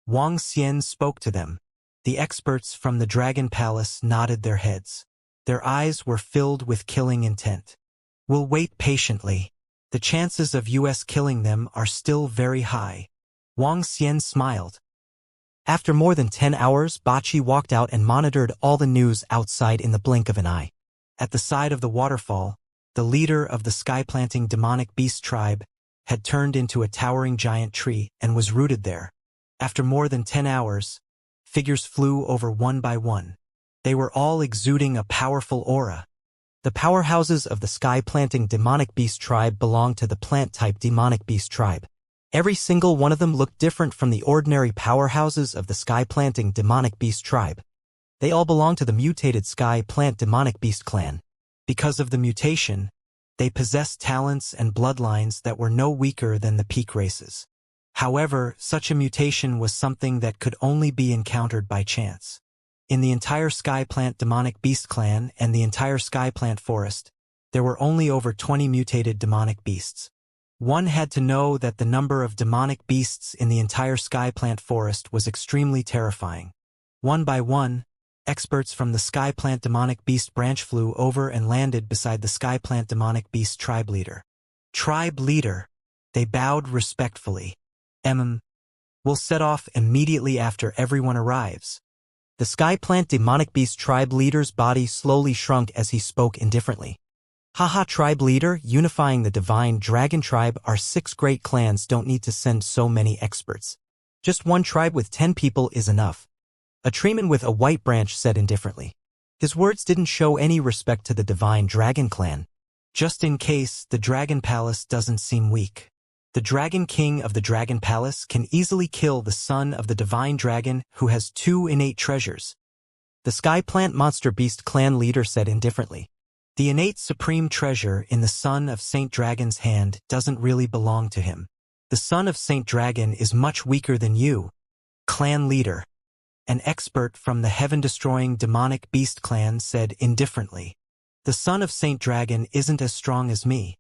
Wang Xian spoke to them. The experts from the Dragon Palace nodded their heads. Their eyes were filled with killing intent. "We'll wait patiently. The chances of us killing them are still very high." Wang Xian smiled. After more than 10 hours, Ba Qi walked out and monitored all the news outside in the blink of an eye. At the side of the waterfall, the leader of the sky-planting demonic beast tribe had turned into a towering giant tree and was rooted there. After more than 10 hours, figures flew over one by one. They were all exuding a powerful aura. The powerhouses of the sky-planting demonic beast tribe belonged to the plant-type demonic beast tribe. Every single one of them looked different from the ordinary powerhouses of the sky-planting demonic beast tribe. They all belonged to the mutated sky-plant demonic beast clan. Because of the mutation, they possessed talents and bloodlines that were no weaker than the peak races. However, such a mutation was something that could only be encountered by chance. In the entire Skyplant demonic beast clan and the entire Skyplant forest, there were only over 20 mutated demonic beasts. One had to know that the number of demonic beasts in the entire Skyplant forest was extremely terrifying. One by one, experts from the Skyplant demonic beast branch flew over and landed beside the Skyplant demonic beast tribe leader. "Tribe leader," they bowed respectfully. We'll set off immediately after everyone arrives." The Skyplant demonic beast tribe leader's body slowly shrunk as he spoke indifferently. "Haha, tribe leader, unifying the divine dragon tribe, our 6 great clans don't need to send so many experts. Just one tribe with 10 people is enough," a treeman with a white branch said indifferently. His words didn't show any respect to the divine dragon clan. "Just in case, the Dragon Palace doesn't seem weak. The Dragon King of the Dragon Palace can easily kill the son of the divine dragon who has 2 innate treasures. the Sky Plant Monster Beast clan leader said indifferently. The innate supreme treasure in the Son of Saint Dragon's hand doesn't really belong to him. The Son of Saint Dragon is much weaker than you, clan leader. An expert from the heaven-destroying demonic beast clan said indifferently. The Son of Saint Dragon isn't as strong as me,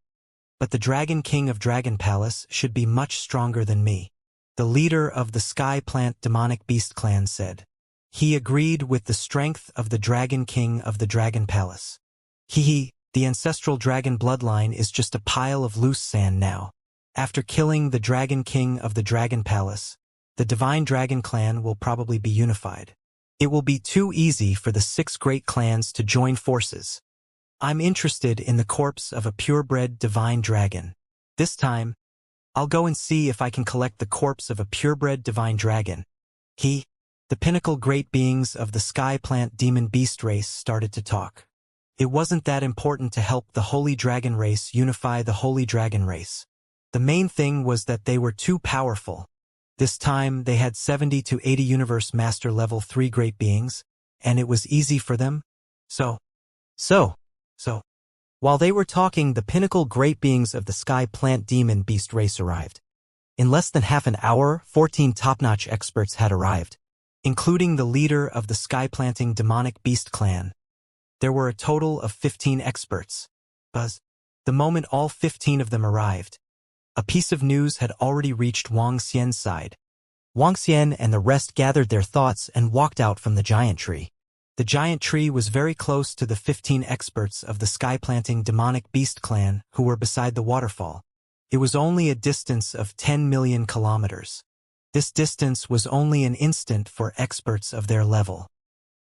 but the Dragon King of Dragon Palace should be much stronger than me. The leader of the Sky Plant Demonic Beast Clan said. He agreed with the strength of the Dragon King of the Dragon Palace. The ancestral dragon bloodline is just a pile of loose sand now. After killing the Dragon King of the Dragon Palace, the Divine Dragon Clan will probably be unified. It will be too easy for the 6 great clans to join forces. I'm interested in the corpse of a purebred divine dragon. This time, I'll go and see if I can collect the corpse of a purebred divine dragon. The pinnacle great beings of the Sky Plant Demon Beast race started to talk. It wasn't that important to help the Holy Dragon race unify the Holy Dragon race. The main thing was that they were too powerful. This time, they had 70 to 80 Universe Master Level 3 great beings, and it was easy for them. So, while they were talking, the pinnacle great beings of the Sky Plant Demon Beast race arrived. In less than half an hour, 14 top-notch experts had arrived, including the leader of the Sky Planting Demonic Beast Clan. There were a total of 15 experts. The moment all 15 of them arrived, a piece of news had already reached Wang Xian's side. Wang Xian and the rest gathered their thoughts and walked out from the giant tree. The giant tree was very close to the 15 experts of the Sky Planting Demonic Beast Clan who were beside the waterfall. It was only a distance of 10 million kilometers. This distance was only an instant for experts of their level.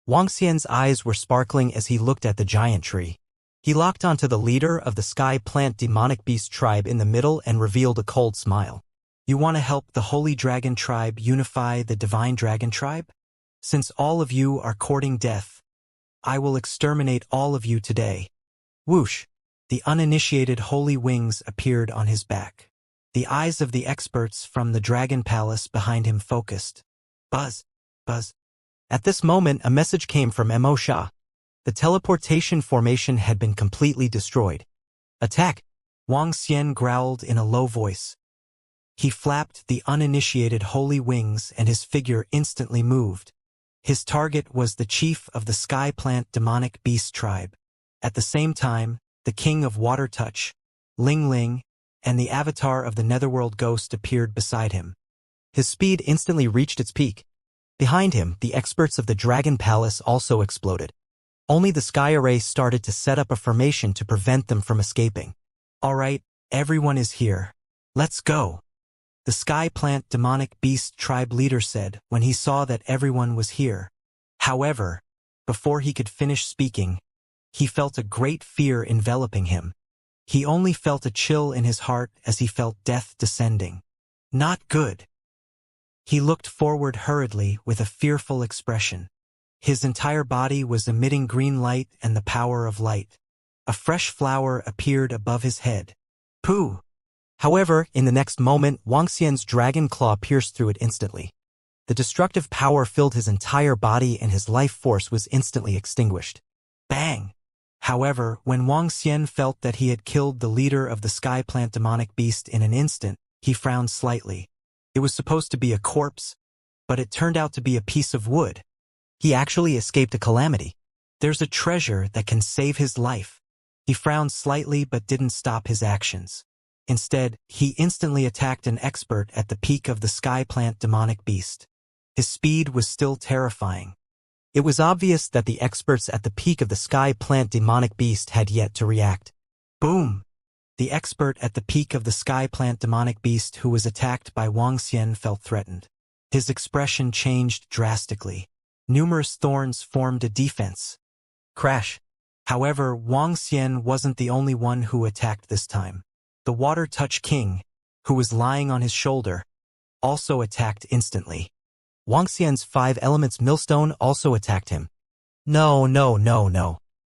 Wang Xian's eyes were sparkling as he looked at the giant tree. He locked onto the leader of the Sky Plant Demonic Beast tribe in the middle and revealed a cold smile. You want to help the Holy Dragon tribe unify the Divine Dragon tribe? Since all of you are courting death, I will exterminate all of you today. Whoosh! The uninitiated holy wings appeared on his back. The eyes of the experts from the Dragon Palace behind him focused. Buzz. At this moment, a message came from Mo Sha. The teleportation formation had been completely destroyed. Attack! Wang Xian growled in a low voice. He flapped the uninitiated holy wings and his figure instantly moved. His target was the chief of the Sky Plant Demonic Beast tribe. At the same time, the king of Water Touch, Ling Ling, and the avatar of the Netherworld Ghost appeared beside him. His speed instantly reached its peak. Behind him, the experts of the Dragon Palace also exploded. Only the Sky Array started to set up a formation to prevent them from escaping. All right, everyone is here. Let's go. The Sky Plant Demonic Beast tribe leader said when he saw that everyone was here. However, before he could finish speaking, he felt a great fear enveloping him. He only felt a chill in his heart as he felt death descending. Not good. He looked forward hurriedly with a fearful expression. His entire body was emitting green light and the power of light. A fresh flower appeared above his head. Pooh! However, in the next moment, Wang Xian's dragon claw pierced through it instantly. The destructive power filled his entire body and his life force was instantly extinguished. Bang! However, when Wang Xian felt that he had killed the leader of the Sky Plant Demonic Beast in an instant, he frowned slightly. It was supposed to be a corpse, but it turned out to be a piece of wood. He actually escaped a calamity. There's a treasure that can save his life. He frowned slightly but didn't stop his actions. Instead, he instantly attacked an expert at the peak of the Sky Plant Demonic Beast. His speed was still terrifying. It was obvious that the experts at the peak of the Sky Plant Demonic Beast had yet to react. Boom! The expert at the peak of the Sky Plant Demonic Beast who was attacked by Wang Xian felt threatened. His expression changed drastically. Numerous thorns formed a defense. Crash! However, Wang Xian wasn't the only one who attacked this time. The Water Touch King, who was lying on his shoulder, also attacked instantly. Wang Xian's 5 Elements Millstone also attacked him. No.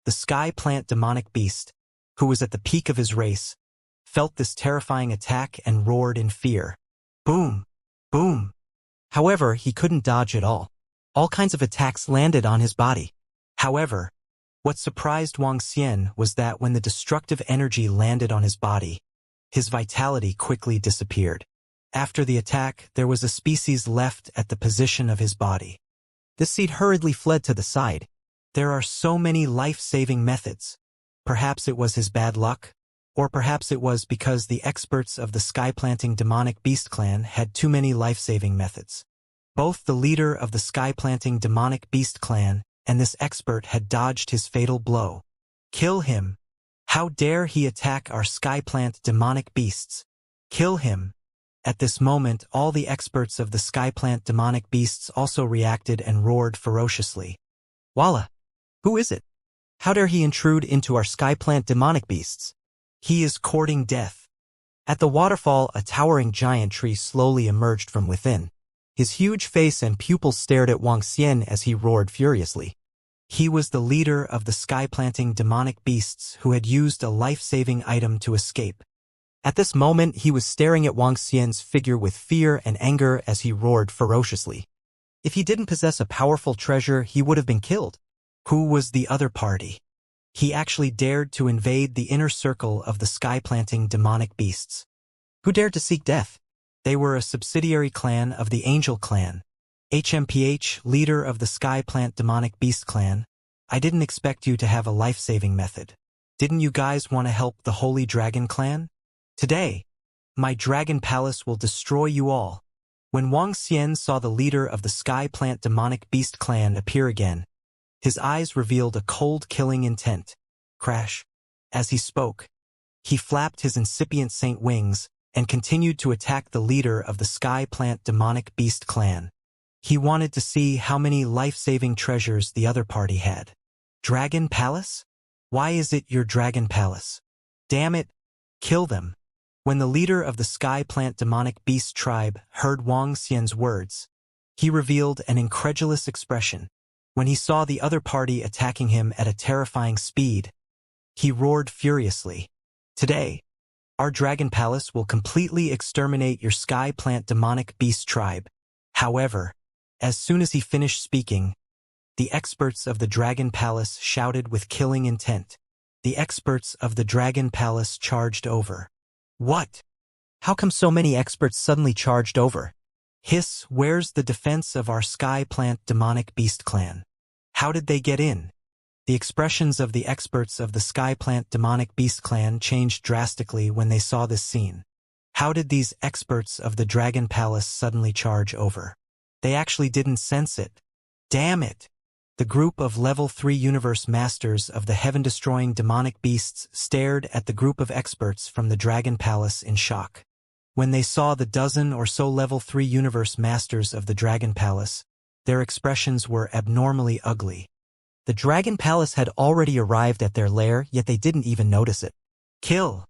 The Sky Plant Demonic Beast, who was at the peak of his race, felt this terrifying attack and roared in fear. Boom! Boom! However, he couldn't dodge at all. All kinds of attacks landed on his body. However, what surprised Wuxia was that when the destructive energy landed on his body, his vitality quickly disappeared. After the attack, there was a species left at the position of his body. This seed hurriedly fled to the side. There are so many life-saving methods. Perhaps it was his bad luck, or perhaps it was because the experts of the sky-planting demonic beast clan had too many life-saving methods. Both the leader of the sky-planting demonic beast clan and this expert had dodged his fatal blow. Kill him! How dare he attack our sky-plant demonic beasts? Kill him! At this moment, all the experts of the sky-plant demonic beasts also reacted and roared ferociously. Walla! Who is it? How dare he intrude into our sky-plant demonic beasts? He is courting death. At the waterfall, a towering giant tree slowly emerged from within. His huge face and pupils stared at Wuxia as he roared furiously. He was the leader of the sky-planting demonic beasts who had used a life-saving item to escape. At this moment, he was staring at Wuxia's figure with fear and anger as he roared ferociously. If he didn't possess a powerful treasure, he would have been killed. Who was the other party? He actually dared to invade the inner circle of the sky-planting demonic beasts. Who dared to seek death? They were a subsidiary clan of the Angel clan. HMPH, leader of the sky-plant demonic beast clan. I didn't expect you to have a life-saving method. Didn't you guys want to help the Holy Dragon clan? Today, my dragon palace will destroy you all. When Wuxia saw the leader of the sky-plant demonic beast clan appear again, his eyes revealed a cold killing intent. Crash. As he spoke, he flapped his incipient saint wings and continued to attack the leader of the sky-plant demonic beast clan. He wanted to see how many life-saving treasures the other party had. Dragon Palace? Why is it your Dragon Palace? Damn it! Kill them! When the leader of the sky-plant demonic beast tribe heard Wuxia's words, he revealed an incredulous expression. When he saw the other party attacking him at a terrifying speed, he roared furiously. Today, our Dragon Palace will completely exterminate your sky-plant demonic beast tribe. However, as soon as he finished speaking, the experts of the Dragon Palace shouted with killing intent. The experts of the Dragon Palace charged over. What? How come so many experts suddenly charged over? Hiss, where's the defense of our sky-plant demonic beast clan? How did they get in? The expressions of the experts of the sky-plant demonic beast clan changed drastically when they saw this scene. How did these experts of the Dragon Palace suddenly charge over? They actually didn't sense it. Damn it! The group of Level 3 Universe Masters of the heaven-destroying demonic beasts stared at the group of experts from the Dragon Palace in shock. When they saw the dozen or so Level 3 Universe Masters of the Dragon Palace, their expressions were abnormally ugly. The Dragon Palace had already arrived at their lair, yet they didn't even notice it. Kill!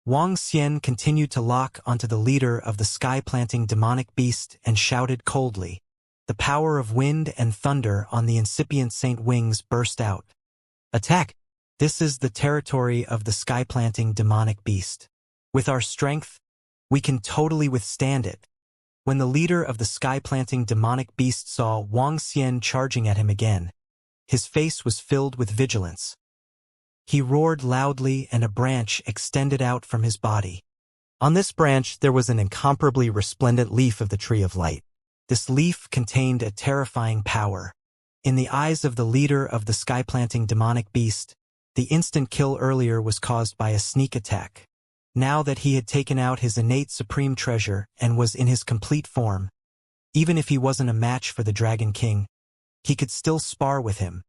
Wuxia continued to lock onto the leader of the sky-planting demonic beast and shouted coldly. The power of wind and thunder on the incipient saint wings burst out. Attack! This is the territory of the sky-planting demonic beast. With our strength, we can totally withstand it. When the leader of the sky-planting demonic beast saw Wuxia charging at him again, his face was filled with vigilance. He roared loudly and a branch extended out from his body. On this branch there was an incomparably resplendent leaf of the Tree of Light. This leaf contained a terrifying power. In the eyes of the leader of the sky-planting demonic beast, the instant kill earlier was caused by a sneak attack. Now that he had taken out his innate supreme treasure and was in his complete form, even if he wasn't a match for the Dragon King, he could still spar with him.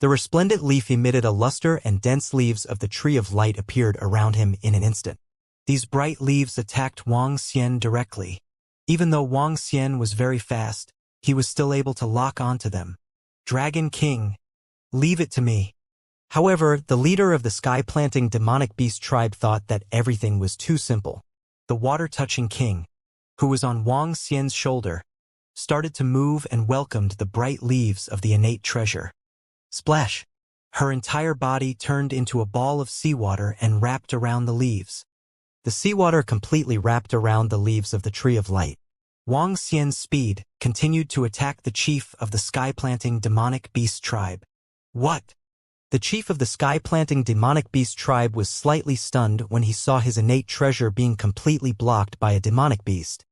The resplendent leaf emitted a luster and dense leaves of the Tree of Light appeared around him in an instant. These bright leaves attacked Wuxia directly. Even though Wuxia was very fast, he was still able to lock onto them. Dragon King, leave it to me. However, the leader of the sky-planting demonic beast tribe thought that everything was too simple. The water-touching king, who was on Wuxia's shoulder, started to move and welcomed the bright leaves of the innate treasure. Splash! Her entire body turned into a ball of seawater and wrapped around the leaves. The seawater completely wrapped around the leaves of the Tree of Light. Wang Xian's speed continued to attack the chief of the sky-planting demonic beast tribe. What? The chief of the sky-planting demonic beast tribe was slightly stunned when he saw his innate treasure being completely blocked by a demonic beast.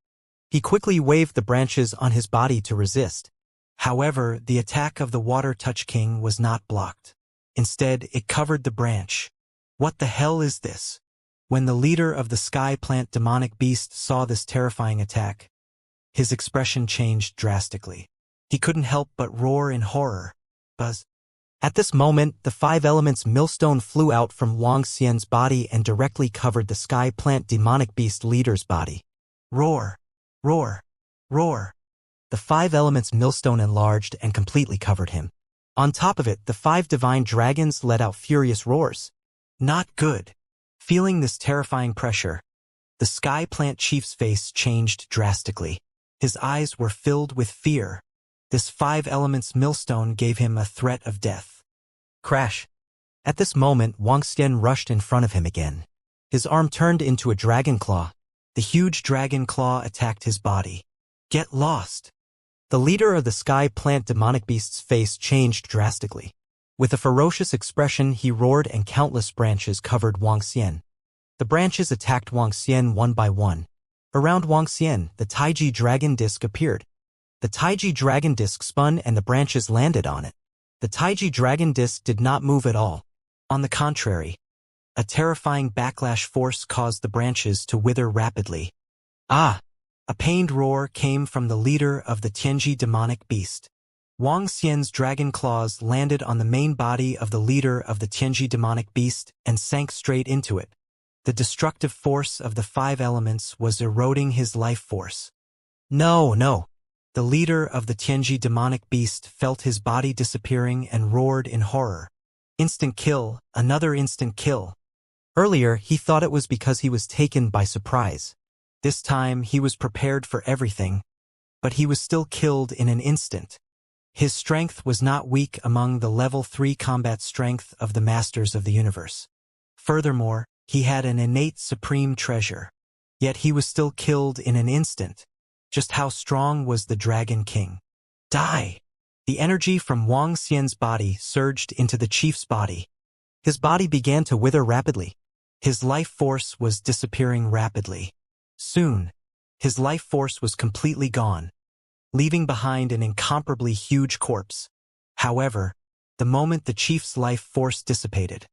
He quickly waved the branches on his body to resist. However, the attack of the Water Touch King was not blocked. Instead, it covered the branch. What the hell is this? When the leader of the sky plant demonic beast saw this terrifying attack, his expression changed drastically. He couldn't help but roar in horror. Buzz. At this moment, the 5 elements millstone flew out from Wang Xian's body and directly covered the sky plant demonic beast leader's body. Roar! Roar! Roar! The 5 elements millstone enlarged and completely covered him. On top of it, the 5 divine dragons let out furious roars. Not good. Feeling this terrifying pressure, the sky plant chief's face changed drastically. His eyes were filled with fear. This 5 elements millstone gave him a threat of death. Crash. At this moment, Wang Xian rushed in front of him again. His arm turned into a dragon claw. The huge dragon claw attacked his body. Get lost. The leader of the sky plant demonic beast's face changed drastically. With a ferocious expression, he roared and countless branches covered Wang Xian. The branches attacked Wang Xian one by one. Around Wang Xian, the Taiji dragon disc appeared. The Taiji dragon disc spun and the branches landed on it. The Taiji dragon disc did not move at all. On the contrary, a terrifying backlash force caused the branches to wither rapidly. Ah! A pained roar came from the leader of the Tianji demonic beast. Wang Xian's dragon claws landed on the main body of the leader of the Tianji demonic beast and sank straight into it. The destructive force of the 5 elements was eroding his life force. No! The leader of the Tianji demonic beast felt his body disappearing and roared in horror. Instant kill, another instant kill. Earlier, he thought it was because he was taken by surprise. This time, he was prepared for everything, but he was still killed in an instant. His strength was not weak among the level 3 combat strength of the Masters of the Universe. Furthermore, he had an innate supreme treasure. Yet he was still killed in an instant. Just how strong was the Dragon King? Die! The energy from Wang Xian's body surged into the chief's body. His body began to wither rapidly. His life force was disappearing rapidly. Soon, his life force was completely gone, leaving behind an incomparably huge corpse. However, the moment the chief's life force dissipated,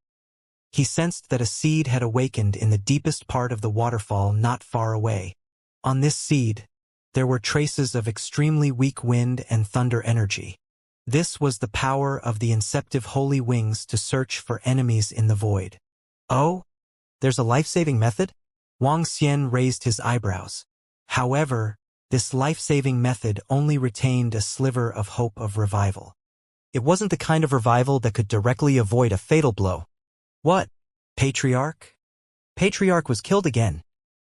he sensed that a seed had awakened in the deepest part of the waterfall not far away. On this seed, there were traces of extremely weak wind and thunder energy. This was the power of the inceptive holy wings to search for enemies in the void. Oh? There's a life-saving method? Wang Xian raised his eyebrows. However, this life-saving method only retained a sliver of hope of revival. It wasn't the kind of revival that could directly avoid a fatal blow. What? Patriarch? Patriarch was killed again.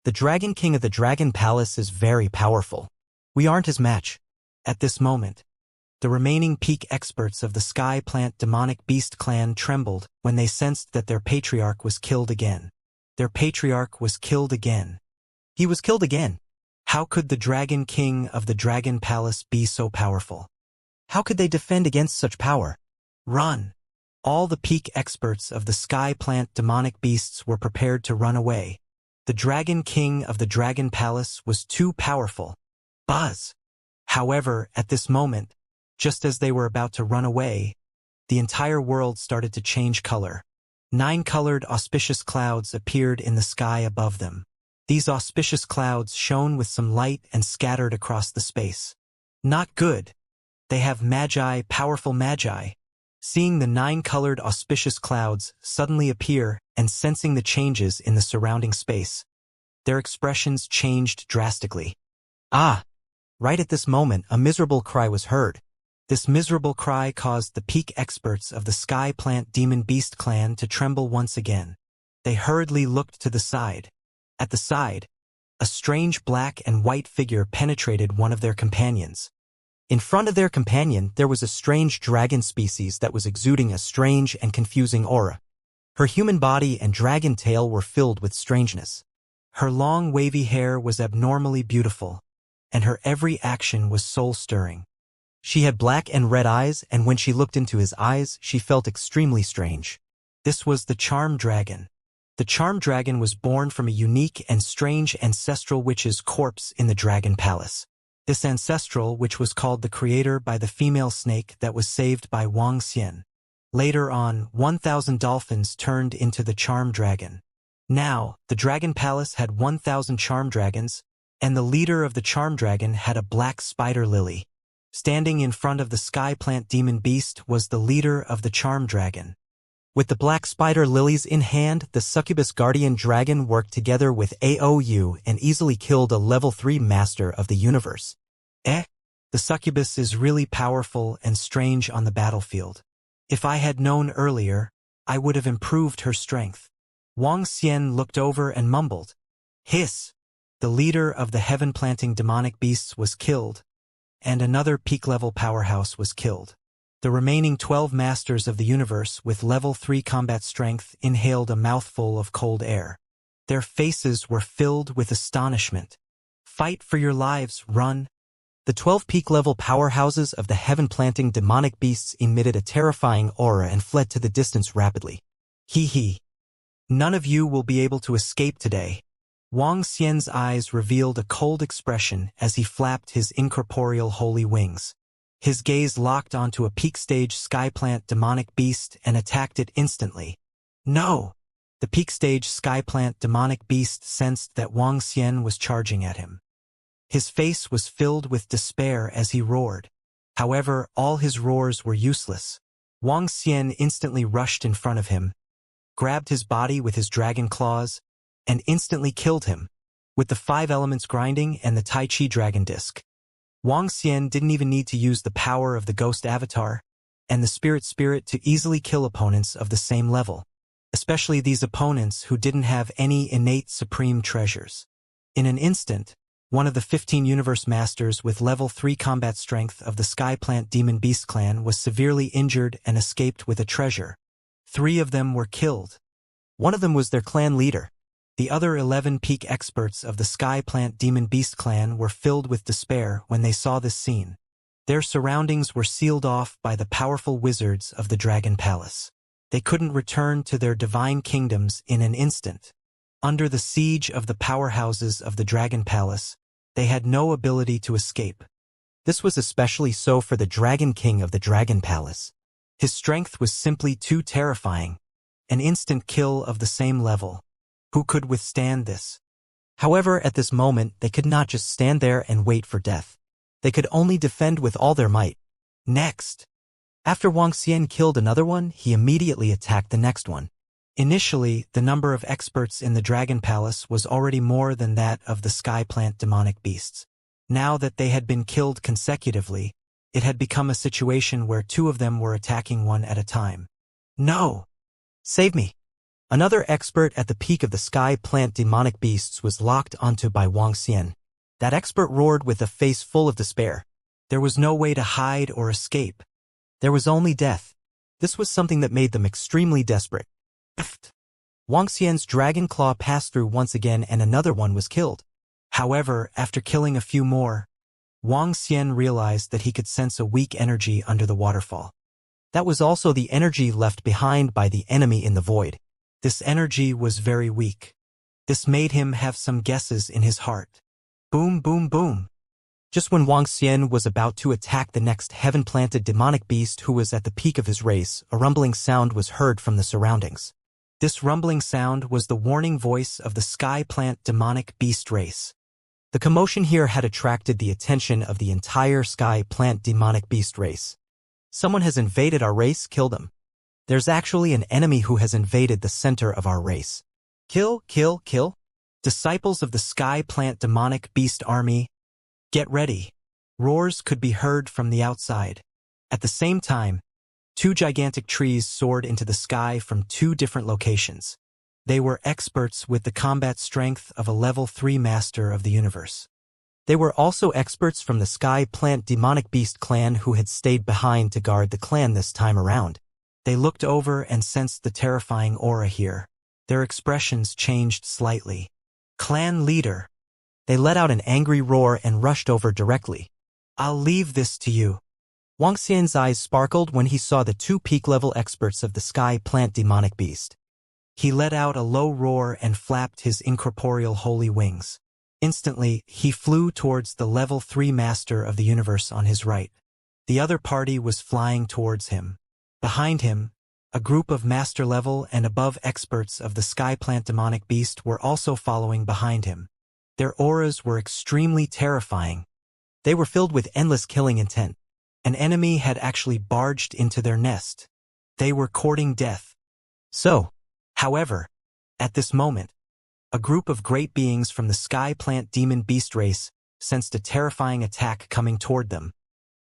The Dragon King of the Dragon Palace is very powerful. We aren't his match. At this moment, the remaining peak experts of the Sky Plant Demonic Beast clan trembled when they sensed that their patriarch was killed again. Their patriarch was killed again. He was killed again. How could the Dragon King of the Dragon Palace be so powerful? How could they defend against such power? Run! All the peak experts of the Sky Plant Demonic Beasts were prepared to run away. The Dragon King of the Dragon Palace was too powerful. Buzz! However, at this moment, just as they were about to run away, the entire world started to change color. 9 colored auspicious clouds appeared in the sky above them. These auspicious clouds shone with some light and scattered across the space. Not good. They have magi, powerful magi. Seeing the 9 colored auspicious clouds suddenly appear and sensing the changes in the surrounding space, their expressions changed drastically. Ah! Right at this moment, a miserable cry was heard. This miserable cry caused the peak experts of the Sky Plant Demon Beast clan to tremble once again. They hurriedly looked to the side. At the side, a strange black and white figure penetrated one of their companions. In front of their companion, there was a strange dragon species that was exuding a strange and confusing aura. Her human body and dragon tail were filled with strangeness. Her long wavy hair was abnormally beautiful. and her every action was soul-stirring. She had black and red eyes, and when she looked into his eyes, she felt extremely strange. This was the Charm Dragon. The Charm Dragon was born from a unique and strange ancestral witch's corpse in the Dragon Palace. This ancestral witch was called the Creator by the female snake that was saved by Wuxia. Later on, 1,000 dolphins turned into the Charm Dragon. Now, the Dragon Palace had 1,000 Charm Dragons, and the leader of the Charm Dragon had a black spider lily. Standing in front of the sky plant demon beast was the leader of the Charm Dragon. With the black spider lilies in hand, the succubus guardian dragon worked together with AOU and easily killed a level 3 master of the universe. The succubus is really powerful and strange on the battlefield. If I had known earlier, I would have improved her strength. Wuxia looked over and mumbled. Hiss! The leader of the heaven-planting demonic beasts was killed, and another peak-level powerhouse was killed. The remaining 12 masters of the universe with level 3 combat strength inhaled a mouthful of cold air. Their faces were filled with astonishment. Fight for your lives, run! The 12 peak-level powerhouses of the heaven-planting demonic beasts emitted a terrifying aura and fled to the distance rapidly. Hee. None of you will be able to escape today. Wuxia's eyes revealed a cold expression as he flapped his incorporeal holy wings. His gaze locked onto a peak-stage skyplant demonic beast and attacked it instantly. No! The peak-stage skyplant demonic beast sensed that Wuxia was charging at him. His face was filled with despair as he roared. However, all his roars were useless. Wuxia instantly rushed in front of him, grabbed his body with his dragon claws, and instantly killed him, with the 5 elements grinding and the Tai Chi dragon disc. Wuxia didn't even need to use the power of the ghost avatar and the spirit to easily kill opponents of the same level, especially these opponents who didn't have any innate supreme treasures. In an instant, one of the 15 universe masters with level 3 combat strength of the Skyplant Demon Beast clan was severely injured and escaped with a treasure. 3 of them were killed. One of them was their clan leader. The other 11 peak experts of the Skyplant Demon Beast clan were filled with despair when they saw this scene. Their surroundings were sealed off by the powerful wizards of the Dragon Palace. They couldn't return to their divine kingdoms in an instant. Under the siege of the powerhouses of the Dragon Palace, they had no ability to escape. This was especially so for the Dragon King of the Dragon Palace. His strength was simply too terrifying. An instant kill of the same level. Who could withstand this? However, at this moment, they could not just stand there and wait for death. They could only defend with all their might. Next. After Wuxia killed another one, he immediately attacked the next one. Initially, the number of experts in the Dragon Palace was already more than that of the Skyplant demonic beasts. Now that they had been killed consecutively, it had become a situation where 2 of them were attacking one at a time. No! Save me! Another expert at the peak of the Skyplant demonic beasts was locked onto by Wuxia. That expert roared with a face full of despair. There was no way to hide or escape. There was only death. This was something that made them extremely desperate. Wuxia's dragon claw passed through once again and another one was killed. However, after killing a few more, Wuxia realized that he could sense a weak energy under the waterfall. That was also the energy left behind by the enemy in the void. This energy was very weak. This made him have some guesses in his heart. Boom, boom, boom. Just when Wuxia was about to attack the next heaven-planted demonic beast who was at the peak of his race, a rumbling sound was heard from the surroundings. This rumbling sound was the warning voice of the Skyplant demonic beast race. The commotion here had attracted the attention of the entire Skyplant demonic beast race. Someone has invaded our race, kill them. There's actually an enemy who has invaded the center of our race. Kill, kill, kill. Disciples of the Skyplant demonic beast army, get ready. Roars could be heard from the outside. At the same time, 2 gigantic trees soared into the sky from 2 different locations. They were experts with the combat strength of a level 3 master of the universe. They were also experts from the Skyplant demonic beast clan who had stayed behind to guard the clan this time around. They looked over and sensed the terrifying aura here. Their expressions changed slightly. Clan leader. They let out an angry roar and rushed over directly. "I'll leave this to you." Wuxia's eyes sparkled when he saw the two peak-level experts of the sky plant demonic beast. He let out a low roar and flapped his incorporeal holy wings. Instantly, he flew towards the level 3 master of the universe on his right. The other party was flying towards him. Behind him, a group of master-level and above experts of the sky plant demonic beast were also following behind him. Their auras were extremely terrifying. They were filled with endless killing intent. An enemy had actually barged into their nest. They were courting death. However, at this moment, a group of great beings from the sky plant demon beast race sensed a terrifying attack coming toward them.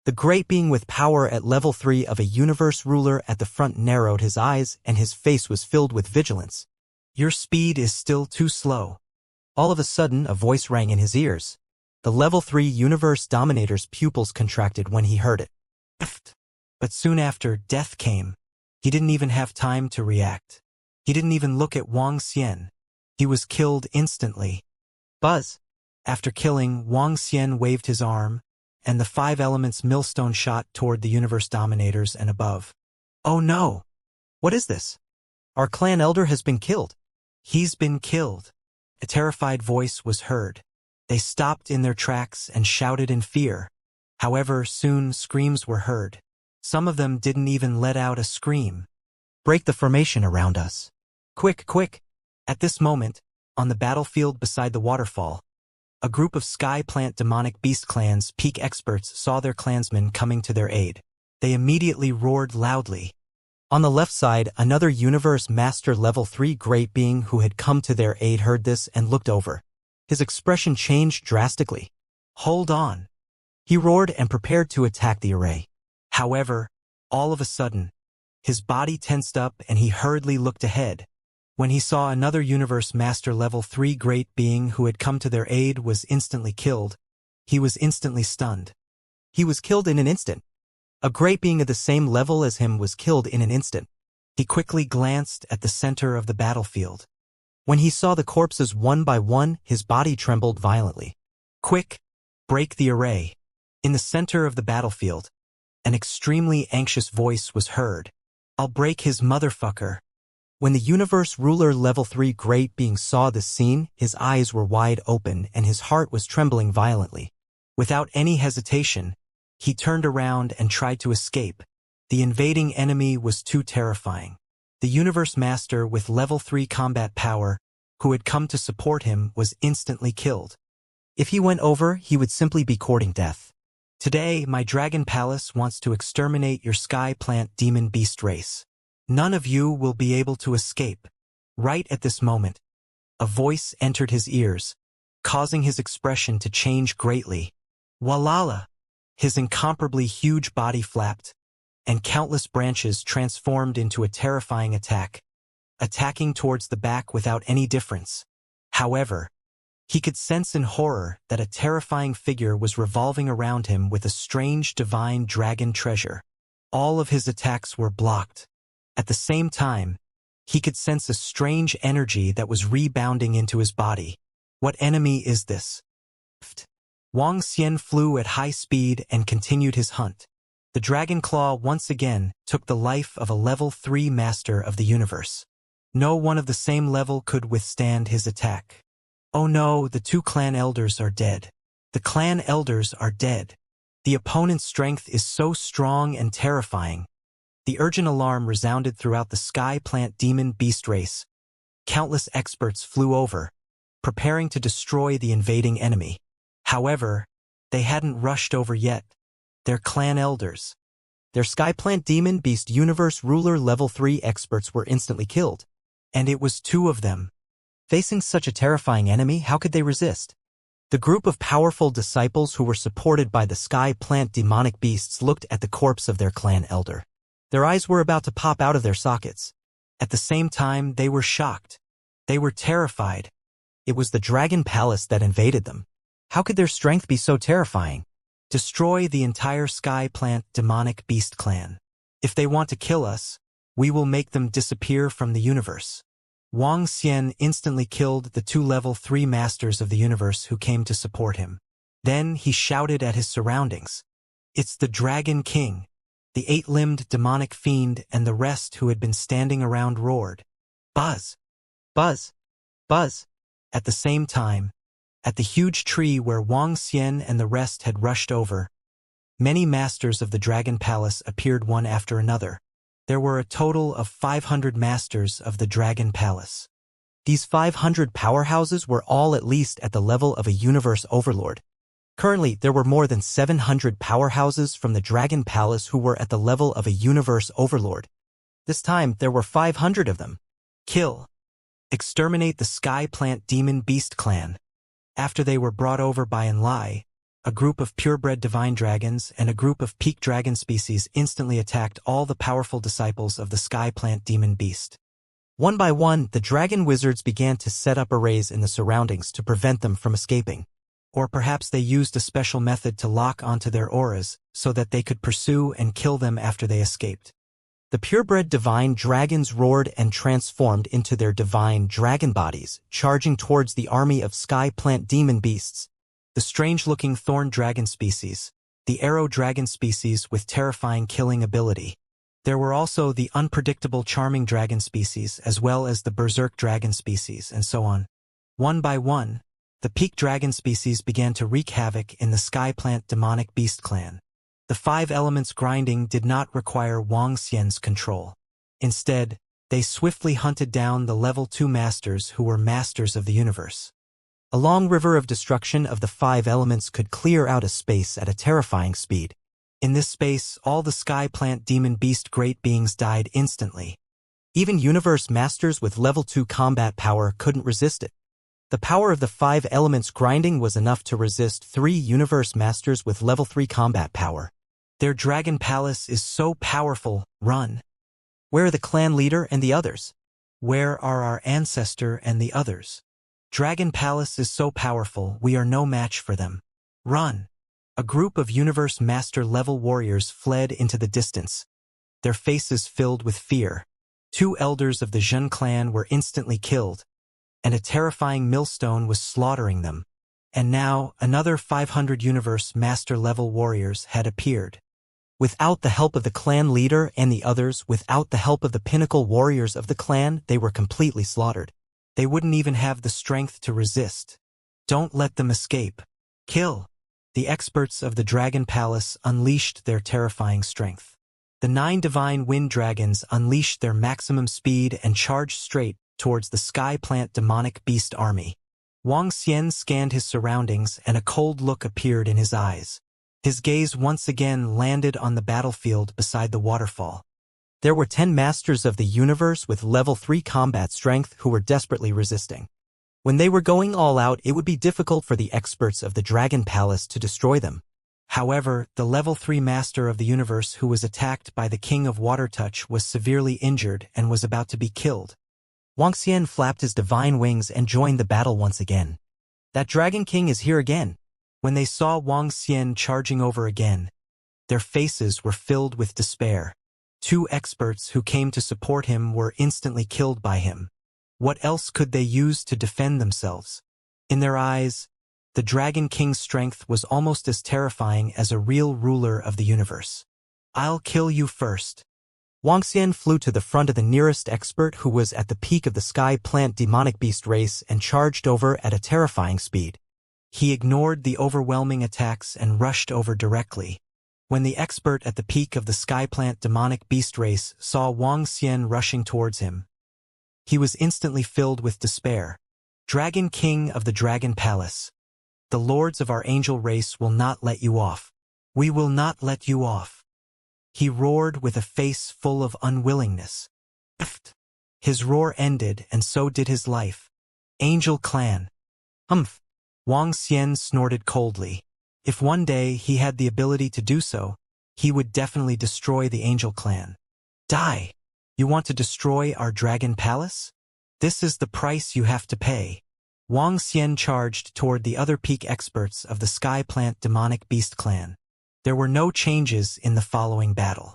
The great being with power at level 3 of a universe ruler at the front narrowed his eyes and his face was filled with vigilance. "Your speed is still too slow." All of a sudden, a voice rang in his ears. The level 3 universe dominator's pupils contracted when he heard it. But soon after, death came. He didn't even have time to react. He didn't even look at Wuxia. He was killed instantly. Buzz. After killing, Wuxia waved his arm, and the 5 elements millstone shot toward the universe dominators and above. "Oh no! What is this? Our clan elder has been killed." "He's been killed." A terrified voice was heard. They stopped in their tracks and shouted in fear. However, soon screams were heard. Some of them didn't even let out a scream. "Break the formation around us. Quick, quick!" At this moment, on the battlefield beside the waterfall, a group of sky plant demonic beast clans peak experts saw their clansmen coming to their aid. They immediately roared loudly. On the left side, another universe master level 3 great being who had come to their aid heard this and looked over. His expression changed drastically. "Hold on." He roared and prepared to attack the array. However, all of a sudden, his body tensed up and he hurriedly looked ahead. When he saw another universe master level 3 great being who had come to their aid was instantly killed, he was instantly stunned. He was killed in an instant. A great being of the same level as him was killed in an instant. He quickly glanced at the center of the battlefield. When he saw the corpses one by one, his body trembled violently. "Quick! Break the array." In the center of the battlefield, an extremely anxious voice was heard. "I'll break his motherfucker." When the universe ruler level 3 great being saw this scene, his eyes were wide open and his heart was trembling violently. Without any hesitation, he turned around and tried to escape. The invading enemy was too terrifying. The universe master with level 3 combat power, who had come to support him, was instantly killed. If he went over, he would simply be courting death. "Today, my dragon palace wants to exterminate your sky plant demon beast race. None of you will be able to escape." Right at this moment, a voice entered his ears, causing his expression to change greatly. Walala! His incomparably huge body flapped, and countless branches transformed into a terrifying attack, attacking towards the back without any difference. However, he could sense in horror that a terrifying figure was revolving around him with a strange divine dragon treasure. All of his attacks were blocked. At the same time, he could sense a strange energy that was rebounding into his body. What enemy is this? Wuxia flew at high speed and continued his hunt. The dragon claw once again took the life of a level 3 master of the universe. No one of the same level could withstand his attack. "Oh no, the 2 clan elders are dead. The clan elders are dead." The opponent's strength is so strong and terrifying. The urgent alarm resounded throughout the sky plant demon beast race. Countless experts flew over, preparing to destroy the invading enemy. However, they hadn't rushed over yet. Their clan elders, their sky plant demon beast universe ruler level 3 experts were instantly killed. And it was 2 of them. Facing such a terrifying enemy, how could they resist? The group of powerful disciples who were supported by the sky plant demonic beasts looked at the corpse of their clan elder. Their eyes were about to pop out of their sockets. At the same time, they were shocked. They were terrified. It was the dragon palace that invaded them. How could their strength be so terrifying? Destroy the entire sky plant demonic beast clan. If they want to kill us, we will make them disappear from the universe. Wang Xian instantly killed the 2 level 3 masters of the universe who came to support him. Then he shouted at his surroundings. It's the Dragon King. The 8-limbed demonic fiend and the rest who had been standing around roared. Buzz! Buzz! Buzz! At the same time, at the huge tree where Wang Xian and the rest had rushed over, many masters of the Dragon Palace appeared one after another. There were a total of 500 masters of the Dragon Palace. These 500 powerhouses were all at least at the level of a universe overlord. Currently, there were more than 700 powerhouses from the Dragon Palace who were at the level of a universe overlord. This time, there were 500 of them. Kill. Exterminate the Sky Plant Demon Beast clan. After they were brought over by Enlai, a group of purebred divine dragons and a group of peak dragon species instantly attacked all the powerful disciples of the Sky Plant Demon Beast. One by one, the dragon wizards began to set up arrays in the surroundings to prevent them from escaping. Or perhaps they used a special method to lock onto their auras so that they could pursue and kill them after they escaped. The purebred divine dragons roared and transformed into their divine dragon bodies, charging towards the army of Sky Plant Demon Beasts. The strange-looking thorn dragon species, the arrow dragon species with terrifying killing ability. There were also the unpredictable charming dragon species as well as the berserk dragon species and so on. One by one, the peak dragon species began to wreak havoc in the Sky Plant Demonic Beast clan. The 5 elements grinding did not require Wang Xian's control. Instead, they swiftly hunted down the level 2 masters who were masters of the universe. A long river of destruction of the 5 elements could clear out a space at a terrifying speed. In this space, all the Sky Plant Demon Beast great beings died instantly. Even universe masters with level 2 combat power couldn't resist it. The power of the 5 elements grinding was enough to resist 3 universe masters with level 3 combat power. Their Dragon Palace is so powerful, run. Where are the clan leader and the others? Where are our ancestor and the others? Dragon Palace is so powerful, we are no match for them. Run! A group of Universe Master level warriors fled into the distance, their faces filled with fear. 2 elders of the Zhen clan were instantly killed, and a terrifying millstone was slaughtering them. And now, another 500 Universe Master level warriors had appeared. Without the help of the clan leader and the others, without the help of the pinnacle warriors of the clan, they were completely slaughtered. They wouldn't even have the strength to resist. Don't let them escape. Kill. The experts of the Dragon Palace unleashed their terrifying strength. The 9 divine wind dragons unleashed their maximum speed and charged straight towards the Sky Plant Demonic Beast army. Wang Xian scanned his surroundings and a cold look appeared in his eyes. His gaze once again landed on the battlefield beside the waterfall. There were 10 masters of the universe with level 3 combat strength who were desperately resisting. When they were going all out, it would be difficult for the experts of the Dragon Palace to destroy them. However, the level 3 master of the universe who was attacked by the King of Water Touch was severely injured and was about to be killed. Wang Xian flapped his divine wings and joined the battle once again. That Dragon King is here again. When they saw Wang Xian charging over again, their faces were filled with despair. 2 experts who came to support him were instantly killed by him. What else could they use to defend themselves? In their eyes, the Dragon King's strength was almost as terrifying as a real ruler of the universe. I'll kill you first. Wang Xian flew to the front of the nearest expert who was at the peak of the Sky Plant Demonic Beast race and charged over at a terrifying speed. He ignored the overwhelming attacks and rushed over directly. When the expert at the peak of the Sky Plant Demonic Beast race saw Wang Xian rushing towards him, he was instantly filled with despair. Dragon King of the Dragon Palace, the lords of our angel race will not let you off. We will not let you off. He roared with a face full of unwillingness. His roar ended and so did his life. Angel Clan. Humph. Wang Xian snorted coldly. If one day he had the ability to do so, he would definitely destroy the Angel Clan. Die! You want to destroy our Dragon Palace? This is the price you have to pay. Wang Xian charged toward the other peak experts of the Sky Plant Demonic Beast Clan. There were no changes in the following battle.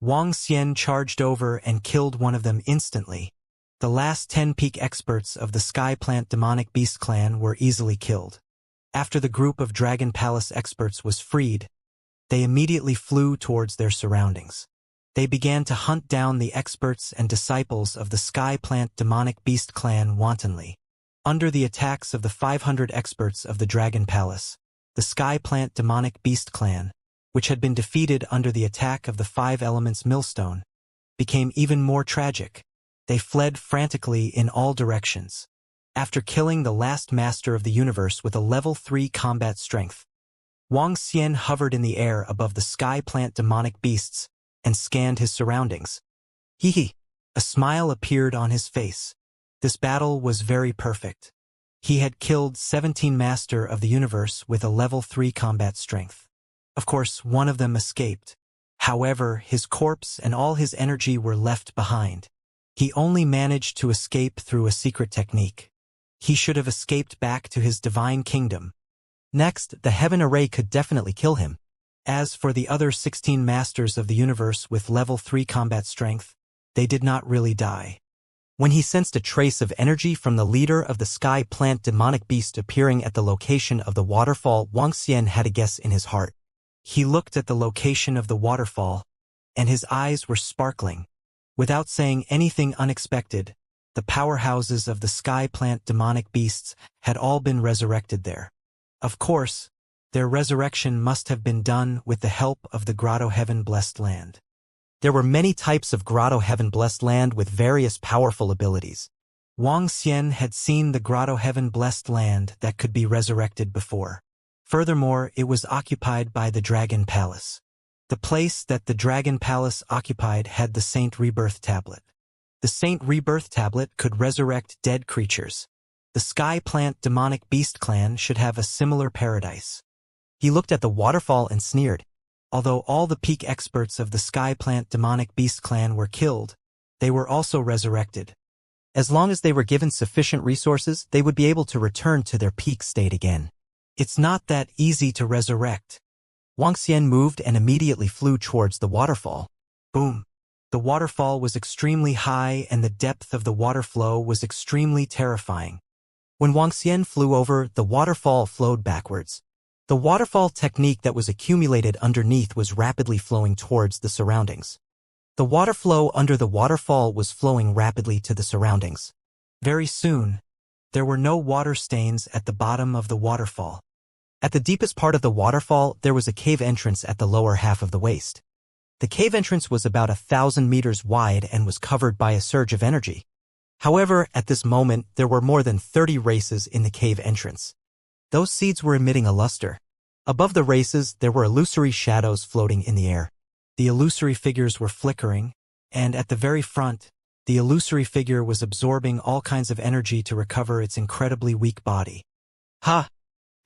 Wang Xian charged over and killed one of them instantly. The last 10 peak experts of the Sky Plant Demonic Beast clan were easily killed. After the group of Dragon Palace experts was freed, they immediately flew towards their surroundings. They began to hunt down the experts and disciples of the Sky Plant Demonic Beast clan wantonly. Under the attacks of the 500 experts of the Dragon Palace, the Sky Plant Demonic Beast clan, which had been defeated under the attack of the 5 Elements Millstone, became even more tragic. They fled frantically in all directions. After killing the last master of the universe with a level 3 combat strength, Wuxia hovered in the air above the Sky Plant Demonic Beasts and scanned his surroundings. Hee. A smile appeared on his face. This battle was very perfect. He had killed 17 Master of the Universe with a level 3 combat strength. Of course, one of them escaped. However, his corpse and all his energy were left behind. He only managed to escape through a secret technique. He should have escaped back to his divine kingdom. Next, the Heaven Array could definitely kill him. As for the other 16 Masters of the Universe with level 3 combat strength, they did not really die. When he sensed a trace of energy from the leader of the Sky Plant Demonic Beast appearing at the location of the waterfall, Wuxia had a guess in his heart. He looked at the location of the waterfall, and his eyes were sparkling. Without saying anything unexpected, the powerhouses of the Sky Plant Demonic Beasts had all been resurrected there. Of course, their resurrection must have been done with the help of the Grotto Heaven Blessed Land. There were many types of Grotto Heaven Blessed Land with various powerful abilities. Wuxia had seen the Grotto Heaven Blessed Land that could be resurrected before. Furthermore, it was occupied by the Dragon Palace. The place that the Dragon Palace occupied had the Saint Rebirth Tablet. The Saint Rebirth Tablet could resurrect dead creatures. The Sky Plant Demonic Beast clan should have a similar paradise. He looked at the waterfall and sneered. Although all the peak experts of the Sky Plant Demonic Beast clan were killed, they were also resurrected. As long as they were given sufficient resources, they would be able to return to their peak state again. It's not that easy to resurrect. Wuxia moved and immediately flew towards the waterfall. Boom! The waterfall was extremely high and the depth of the water flow was extremely terrifying. When Wuxia flew over, the waterfall flowed backwards. The waterfall technique that was accumulated underneath was rapidly flowing towards the surroundings. The water flow under the waterfall was flowing rapidly to the surroundings. Very soon, there were no water stains at the bottom of the waterfall. At the deepest part of the waterfall, there was a cave entrance at the lower half of the waste. The cave entrance was about 1,000 meters wide and was covered by a surge of energy. However, at this moment, there were more than 30 races in the cave entrance. Those seeds were emitting a luster. Above the races, there were illusory shadows floating in the air. The illusory figures were flickering, and at the very front, the illusory figure was absorbing all kinds of energy to recover its incredibly weak body. Ha!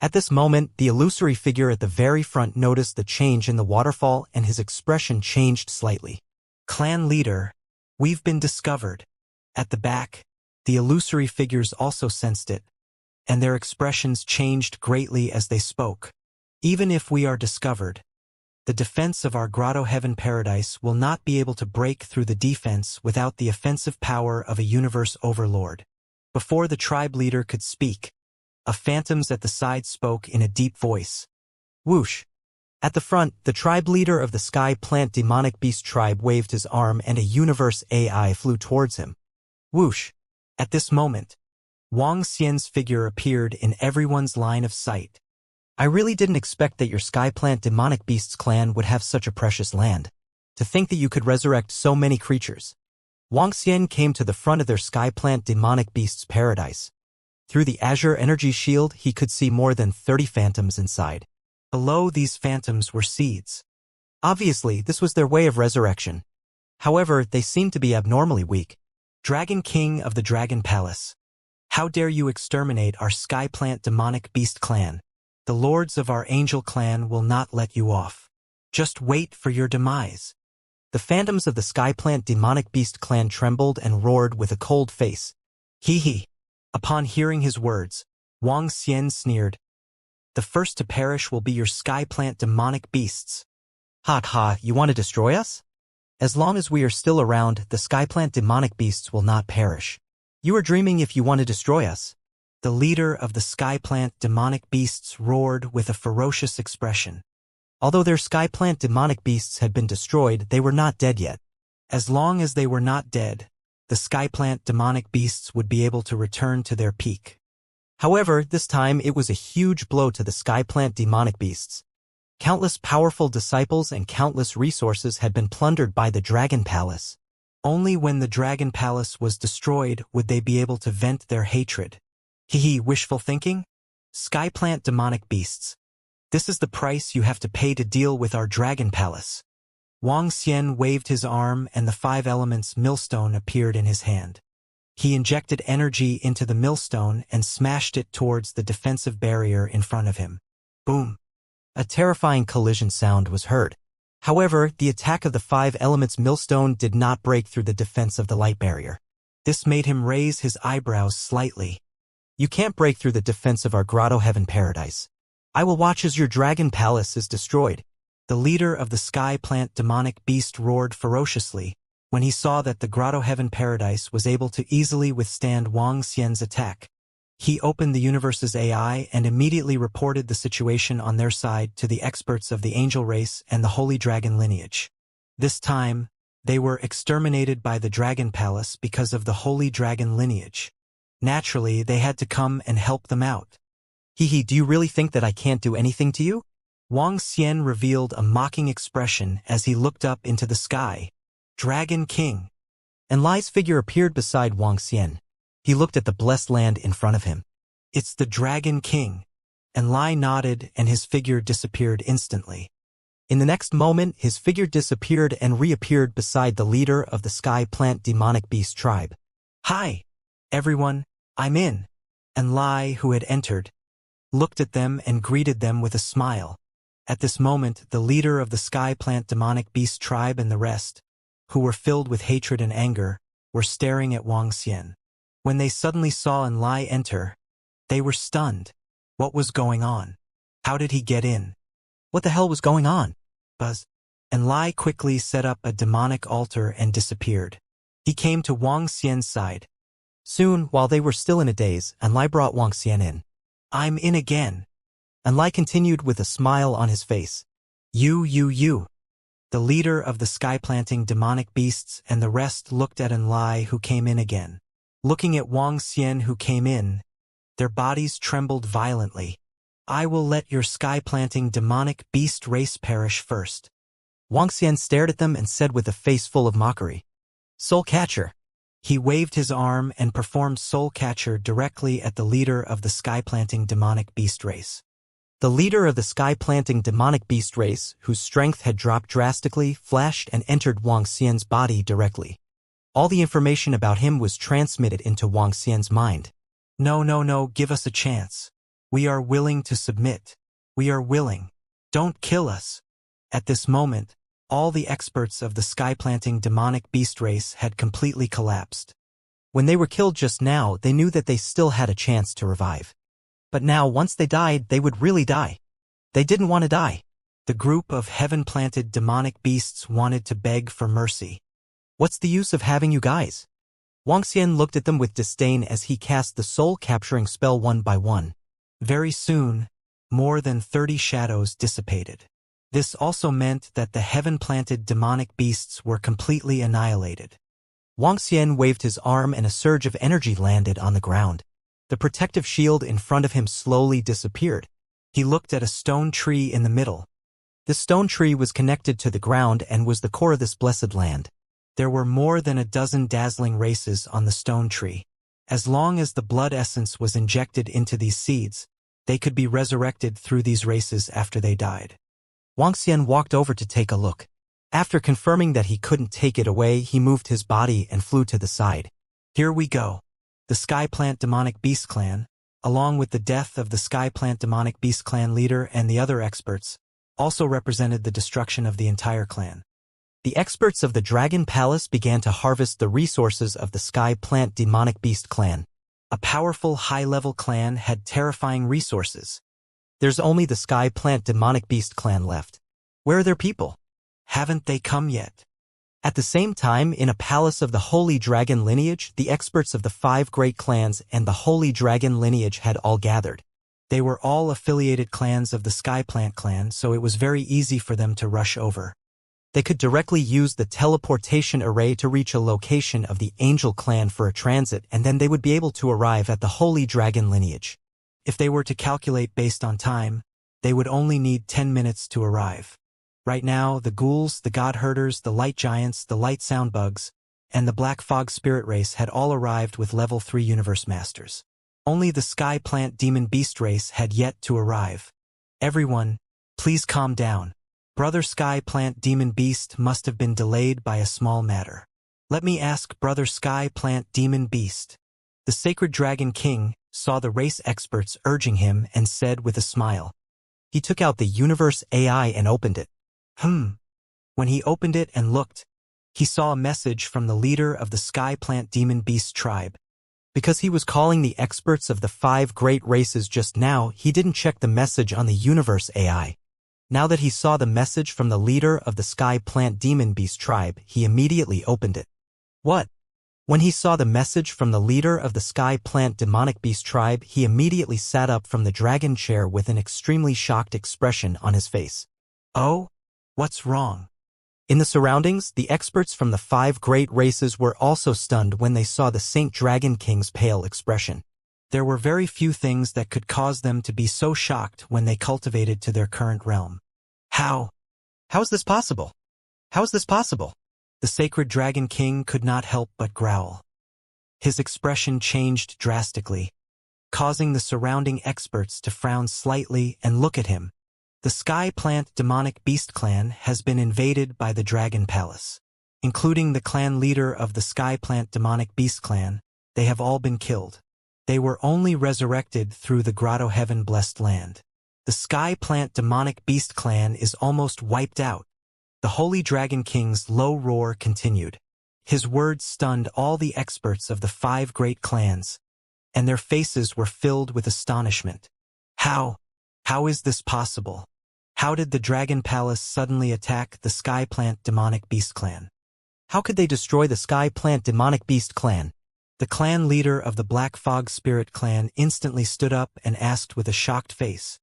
At this moment, the illusory figure at the very front noticed the change in the waterfall and his expression changed slightly. Clan leader, we've been discovered. At the back, the illusory figures also sensed it, and their expressions changed greatly as they spoke. Even if we are discovered, the defense of our Grotto Heaven Paradise will not be able to break through the defense without the offensive power of a universe overlord. Before the tribe leader could speak, a phantoms at the side spoke in a deep voice. Whoosh! At the front, the tribe leader of the Sky Plant Demonic Beast tribe waved his arm and a universe AI flew towards him. Whoosh! At this moment, Wuxia's figure appeared in everyone's line of sight. I really didn't expect that your Sky Plant Demonic Beasts clan would have such a precious land. To think that you could resurrect so many creatures. Wuxia came to the front of their Sky Plant Demonic Beasts paradise. Through the Azure Energy Shield, he could see more than 30 phantoms inside. Below these phantoms were seeds. Obviously, this was their way of resurrection. However, they seemed to be abnormally weak. Dragon King of the Dragon Palace. How dare you exterminate our Sky Plant Demonic Beast clan? The lords of our Angel clan will not let you off. Just wait for your demise. The phantoms of the Sky Plant Demonic Beast clan trembled and roared with a cold face. Hee hee. Upon hearing his words, Wuxia sneered. The first to perish will be your Sky Plant Demonic Beasts. Ha ha, you want to destroy us? As long as we are still around, the skyplant demonic beasts will not perish. You are dreaming if you want to destroy us. The leader of the skyplant demonic beasts roared with a ferocious expression. Although their skyplant demonic beasts had been destroyed, they were not dead yet. As long as they were not dead, the skyplant demonic beasts would be able to return to their peak. However, this time it was a huge blow to the skyplant demonic beasts. Countless powerful disciples and countless resources had been plundered by the Dragon Palace. Only when the Dragon Palace was destroyed would they be able to vent their hatred. Hee wishful thinking? Skyplant demonic beasts. This is the price you have to pay to deal with our Dragon Palace. Wang Xian waved his arm and the 5 elements millstone appeared in his hand. He injected energy into the millstone and smashed it towards the defensive barrier in front of him. Boom! A terrifying collision sound was heard. However, the attack of the 5 elements millstone did not break through the defense of the light barrier. This made him raise his eyebrows slightly. You can't break through the defense of our Grotto Heaven Paradise. I will watch as your Dragon Palace is destroyed. The leader of the Sky Plant demonic beast roared ferociously when he saw that the Grotto Heaven Paradise was able to easily withstand Wang Xian's attack. He opened the universe's AI and immediately reported the situation on their side to the experts of the angel race and the Holy Dragon lineage. This time, they were exterminated by the Dragon Palace because of the Holy Dragon lineage. Naturally, they had to come and help them out. Do you really think that I can't do anything to you? Wang Xian revealed a mocking expression as he looked up into the sky. Dragon King. And Lai's figure appeared beside Wang Xian. He looked at the blessed land in front of him. It's the Dragon King. And Lai nodded and his figure disappeared instantly. In the next moment, his figure disappeared and reappeared beside the leader of the Sky Plant demonic beast tribe. Hi, everyone, I'm in. And Lai, who had entered, looked at them and greeted them with a smile. At this moment, the leader of the Sky Plant demonic beast tribe and the rest, who were filled with hatred and anger, were staring at Wang Xian. When they suddenly saw Lai enter, they were stunned. What was going on? How did he get in? What the hell was going on? Buzz. Lai quickly set up a demonic altar and disappeared. He came to Wang Xian's side. Soon, while they were still in a daze, Lai brought Wang Xian in. I'm in again. Lai continued with a smile on his face. You. The leader of the sky-planting demonic beasts and the rest looked at Lai, who came in again. Looking at Wang Xian, who came in, their bodies trembled violently. I will let your sky-planting demonic beast race perish first. Wang Xian stared at them and said with a face full of mockery. Soul Catcher. He waved his arm and performed Soul Catcher directly at the leader of the sky-planting demonic beast race. The leader of the sky-planting demonic beast race, whose strength had dropped drastically, flashed and entered Wang Xian's body directly. All the information about him was transmitted into Wang Xian's mind. No, give us a chance. We are willing to submit. We are willing. Don't kill us. At this moment, all the experts of the sky-planting demonic beast race had completely collapsed. When they were killed just now, they knew that they still had a chance to revive. But now, once they died, they would really die. They didn't want to die. The group of heaven-planted demonic beasts wanted to beg for mercy. What's the use of having you guys? Wang Xian looked at them with disdain as he cast the soul-capturing spell one by one. Very soon, more than 30 shadows dissipated. This also meant that the heaven-planted demonic beasts were completely annihilated. Wang Xian waved his arm and a surge of energy landed on the ground. The protective shield in front of him slowly disappeared. He looked at a stone tree in the middle. The stone tree was connected to the ground and was the core of this blessed land. There were more than a dozen dazzling races on the stone tree. As long as the blood essence was injected into these seeds, they could be resurrected through these races after they died. Wang Xian walked over to take a look. After confirming that he couldn't take it away, he moved his body and flew to the side. Here we go. The Sky Plant Demonic Beast Clan, along with the death of the Sky Plant Demonic Beast Clan leader and the other experts, also represented the destruction of the entire clan. The experts of the Dragon Palace began to harvest the resources of the Sky Plant Demonic Beast Clan. A powerful high-level clan had terrifying resources. There's only the Sky Plant Demonic Beast Clan left. Where are their people? Haven't they come yet? At the same time, in a palace of the Holy Dragon lineage, the experts of the 5 great clans and the Holy Dragon lineage had all gathered. They were all affiliated clans of the Skyplant clan, so it was very easy for them to rush over. They could directly use the teleportation array to reach a location of the Angel clan for a transit, and then they would be able to arrive at the Holy Dragon lineage. If they were to calculate based on time, they would only need 10 minutes to arrive. Right now, the ghouls, the god herders, the light giants, the light sound bugs, and the black fog spirit race had all arrived with level 3 universe masters. Only the sky plant demon beast race had yet to arrive. Everyone, please calm down. Brother Sky Plant Demon Beast must have been delayed by a small matter. Let me ask Brother Sky Plant Demon Beast. The Sacred Dragon King saw the race experts urging him and said with a smile. He took out the universe AI and opened it. When he opened it and looked, he saw a message from the leader of the Sky Plant Demon Beast tribe. Because he was calling the experts of the 5 great races just now, he didn't check the message on the universe AI. Now that he saw the message from the leader of the Sky Plant Demon Beast tribe, he immediately opened it. What? When he saw the message from the leader of the Sky Plant Demonic Beast tribe, he immediately sat up from the dragon chair with an extremely shocked expression on his face. Oh? What's wrong? In the surroundings, the experts from the 5 great races were also stunned when they saw the Saint Dragon King's pale expression. There were very few things that could cause them to be so shocked when they cultivated to their current realm. How is this possible? How is this possible? The Sacred Dragon King could not help but growl. His expression changed drastically, causing the surrounding experts to frown slightly and look at him. The Sky Plant Demonic Beast clan has been invaded by the Dragon Palace. Including the clan leader of the Sky Plant Demonic Beast clan, they have all been killed. They were only resurrected through the Grotto Heaven Blessed Land. The Sky Plant Demonic Beast clan is almost wiped out. The Holy Dragon King's low roar continued. His words stunned all the experts of the 5 great clans, and their faces were filled with astonishment. How is this possible? How did the Dragon Palace suddenly attack the Sky Plant Demonic Beast clan? How could they destroy the Sky Plant Demonic Beast clan? The clan leader of the Black Fog Spirit clan instantly stood up and asked with a shocked face.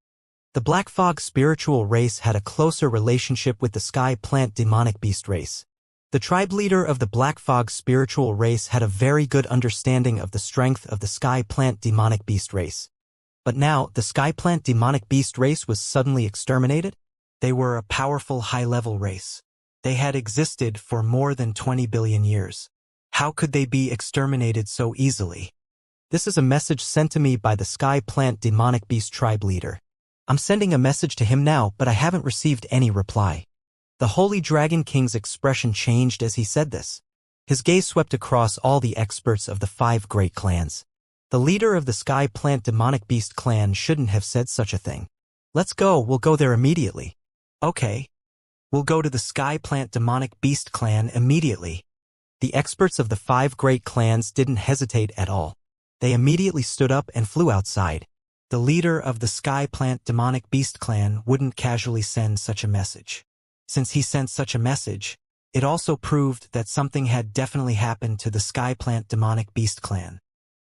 The Black Fog spiritual race had a closer relationship with the Sky Plant Demonic Beast race. The tribe leader of the Black Fog spiritual race had a very good understanding of the strength of the Sky Plant Demonic Beast race. But now, the Sky Plant Demonic Beast race was suddenly exterminated? They were a powerful high-level race. They had existed for more than 20 billion years. How could they be exterminated so easily? This is a message sent to me by the Sky Plant Demonic Beast tribe leader. I'm sending a message to him now, but I haven't received any reply. The Holy Dragon King's expression changed as he said this. His gaze swept across all the experts of the 5 great clans. The leader of the Sky Plant Demonic Beast clan shouldn't have said such a thing. Let's go, we'll go there immediately. Okay. We'll go to the Sky Plant Demonic Beast clan immediately. The experts of the 5 great clans didn't hesitate at all. They immediately stood up and flew outside. The leader of the Sky Plant Demonic Beast clan wouldn't casually send such a message. Since he sent such a message, it also proved that something had definitely happened to the Sky Plant Demonic Beast clan.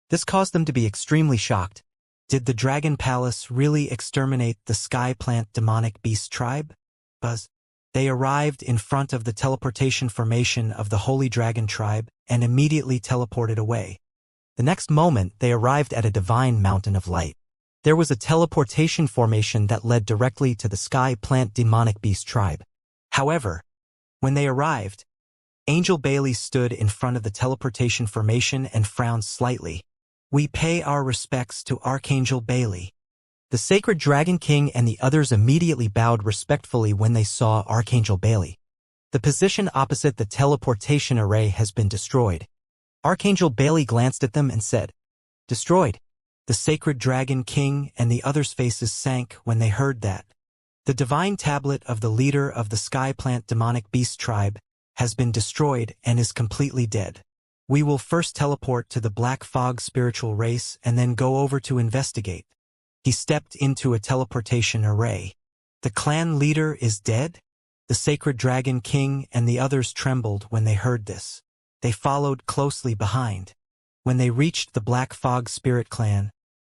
This caused them to be extremely shocked. Did the Dragon Palace really exterminate the Sky Plant Demonic Beast tribe? They arrived in front of the teleportation formation of the Holy Dragon tribe and immediately teleported away. The next moment, they arrived at a divine mountain of light. There was a teleportation formation that led directly to the Sky Plant Demonic Beast tribe. However, when they arrived, Angel Bailey stood in front of the teleportation formation and frowned slightly. We pay our respects to Archangel Bailey. The Sacred Dragon King and the others immediately bowed respectfully when they saw Archangel Bailey. The position opposite the teleportation array has been destroyed. Archangel Bailey glanced at them and said, "Destroyed." The Sacred Dragon King and the others' faces sank when they heard that. The divine tablet of the leader of the Sky Plant Demonic Beast tribe has been destroyed and is completely dead. We will first teleport to the Black Fog spiritual race and then go over to investigate. He stepped into a teleportation array. The clan leader is dead? The sacred dragon king and the others trembled when they heard this. They followed closely behind. When they reached the Black Fog Spirit clan,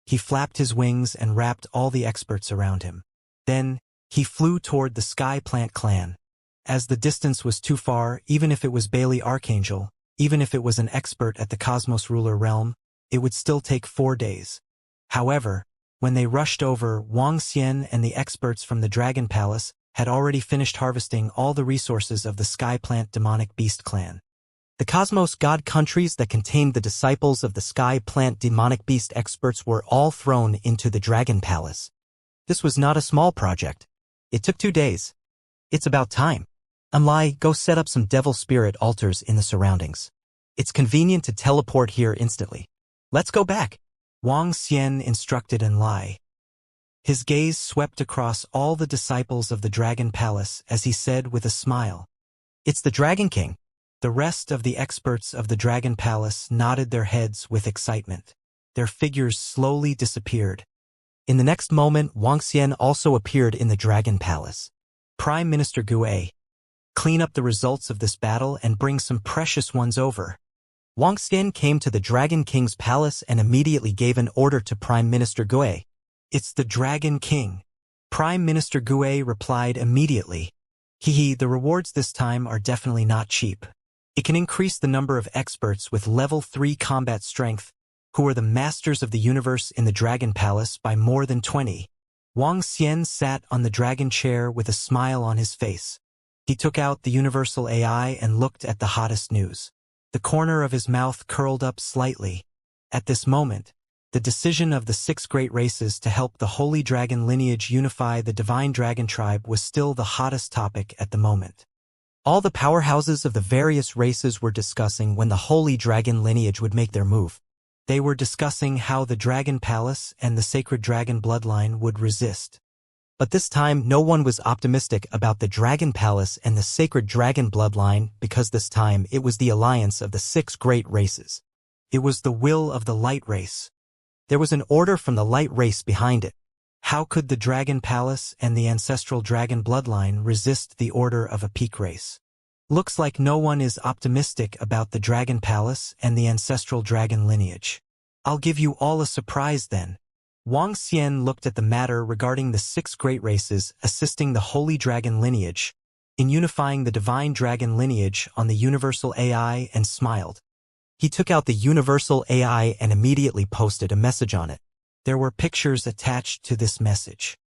he flapped his wings and wrapped all the experts around him. Then, he flew toward the Sky Plant clan. As the distance was too far, even if it was Bailey Archangel, even if it was an expert at the Cosmos Ruler realm, it would still take 4 days. However, when they rushed over, Wang Xian and the experts from the Dragon Palace had already finished harvesting all the resources of the Sky Plant Demonic Beast clan. The Cosmos God countries that contained the disciples of the Sky Plant Demonic Beast experts were all thrown into the Dragon Palace. This was not a small project. It took 2 days. It's about time. Amlai, go set up some devil spirit altars in the surroundings. It's convenient to teleport here instantly. Let's go back. Wang Xian instructed Enlai. His gaze swept across all the disciples of the Dragon Palace as he said with a smile, "It's the Dragon King." The rest of the experts of the Dragon Palace nodded their heads with excitement. Their figures slowly disappeared. In the next moment, Wang Xian also appeared in the Dragon Palace. "Prime Minister Gue, clean up the results of this battle and bring some precious ones over." Wang Xian came to the Dragon King's palace and immediately gave an order to Prime Minister Gue. "It's the Dragon King." Prime Minister Gue replied immediately. The rewards this time are definitely not cheap. It can increase the number of experts with level 3 combat strength, who are the masters of the universe in the Dragon Palace, by more than 20. Wang Xian sat on the dragon chair with a smile on his face. He took out the universal AI and looked at the hottest news. The corner of his mouth curled up slightly. At this moment, the decision of the 6 great races to help the Holy Dragon lineage unify the Divine Dragon tribe was still the hottest topic at the moment. All the powerhouses of the various races were discussing when the Holy Dragon lineage would make their move. They were discussing how the Dragon Palace and the Sacred Dragon bloodline would resist. But this time, no one was optimistic about the Dragon Palace and the Sacred Dragon bloodline because this time it was the alliance of the 6 great races. It was the will of the Light Race. There was an order from the Light Race behind it. How could the Dragon Palace and the Ancestral Dragon bloodline resist the order of a peak race? Looks like no one is optimistic about the Dragon Palace and the Ancestral Dragon lineage. I'll give you all a surprise then. Wang Xian looked at the matter regarding the 6 great races assisting the Holy Dragon lineage in unifying the Divine Dragon lineage on the Universal AI and smiled. He took out the Universal AI and immediately posted a message on it. There were pictures attached to this message.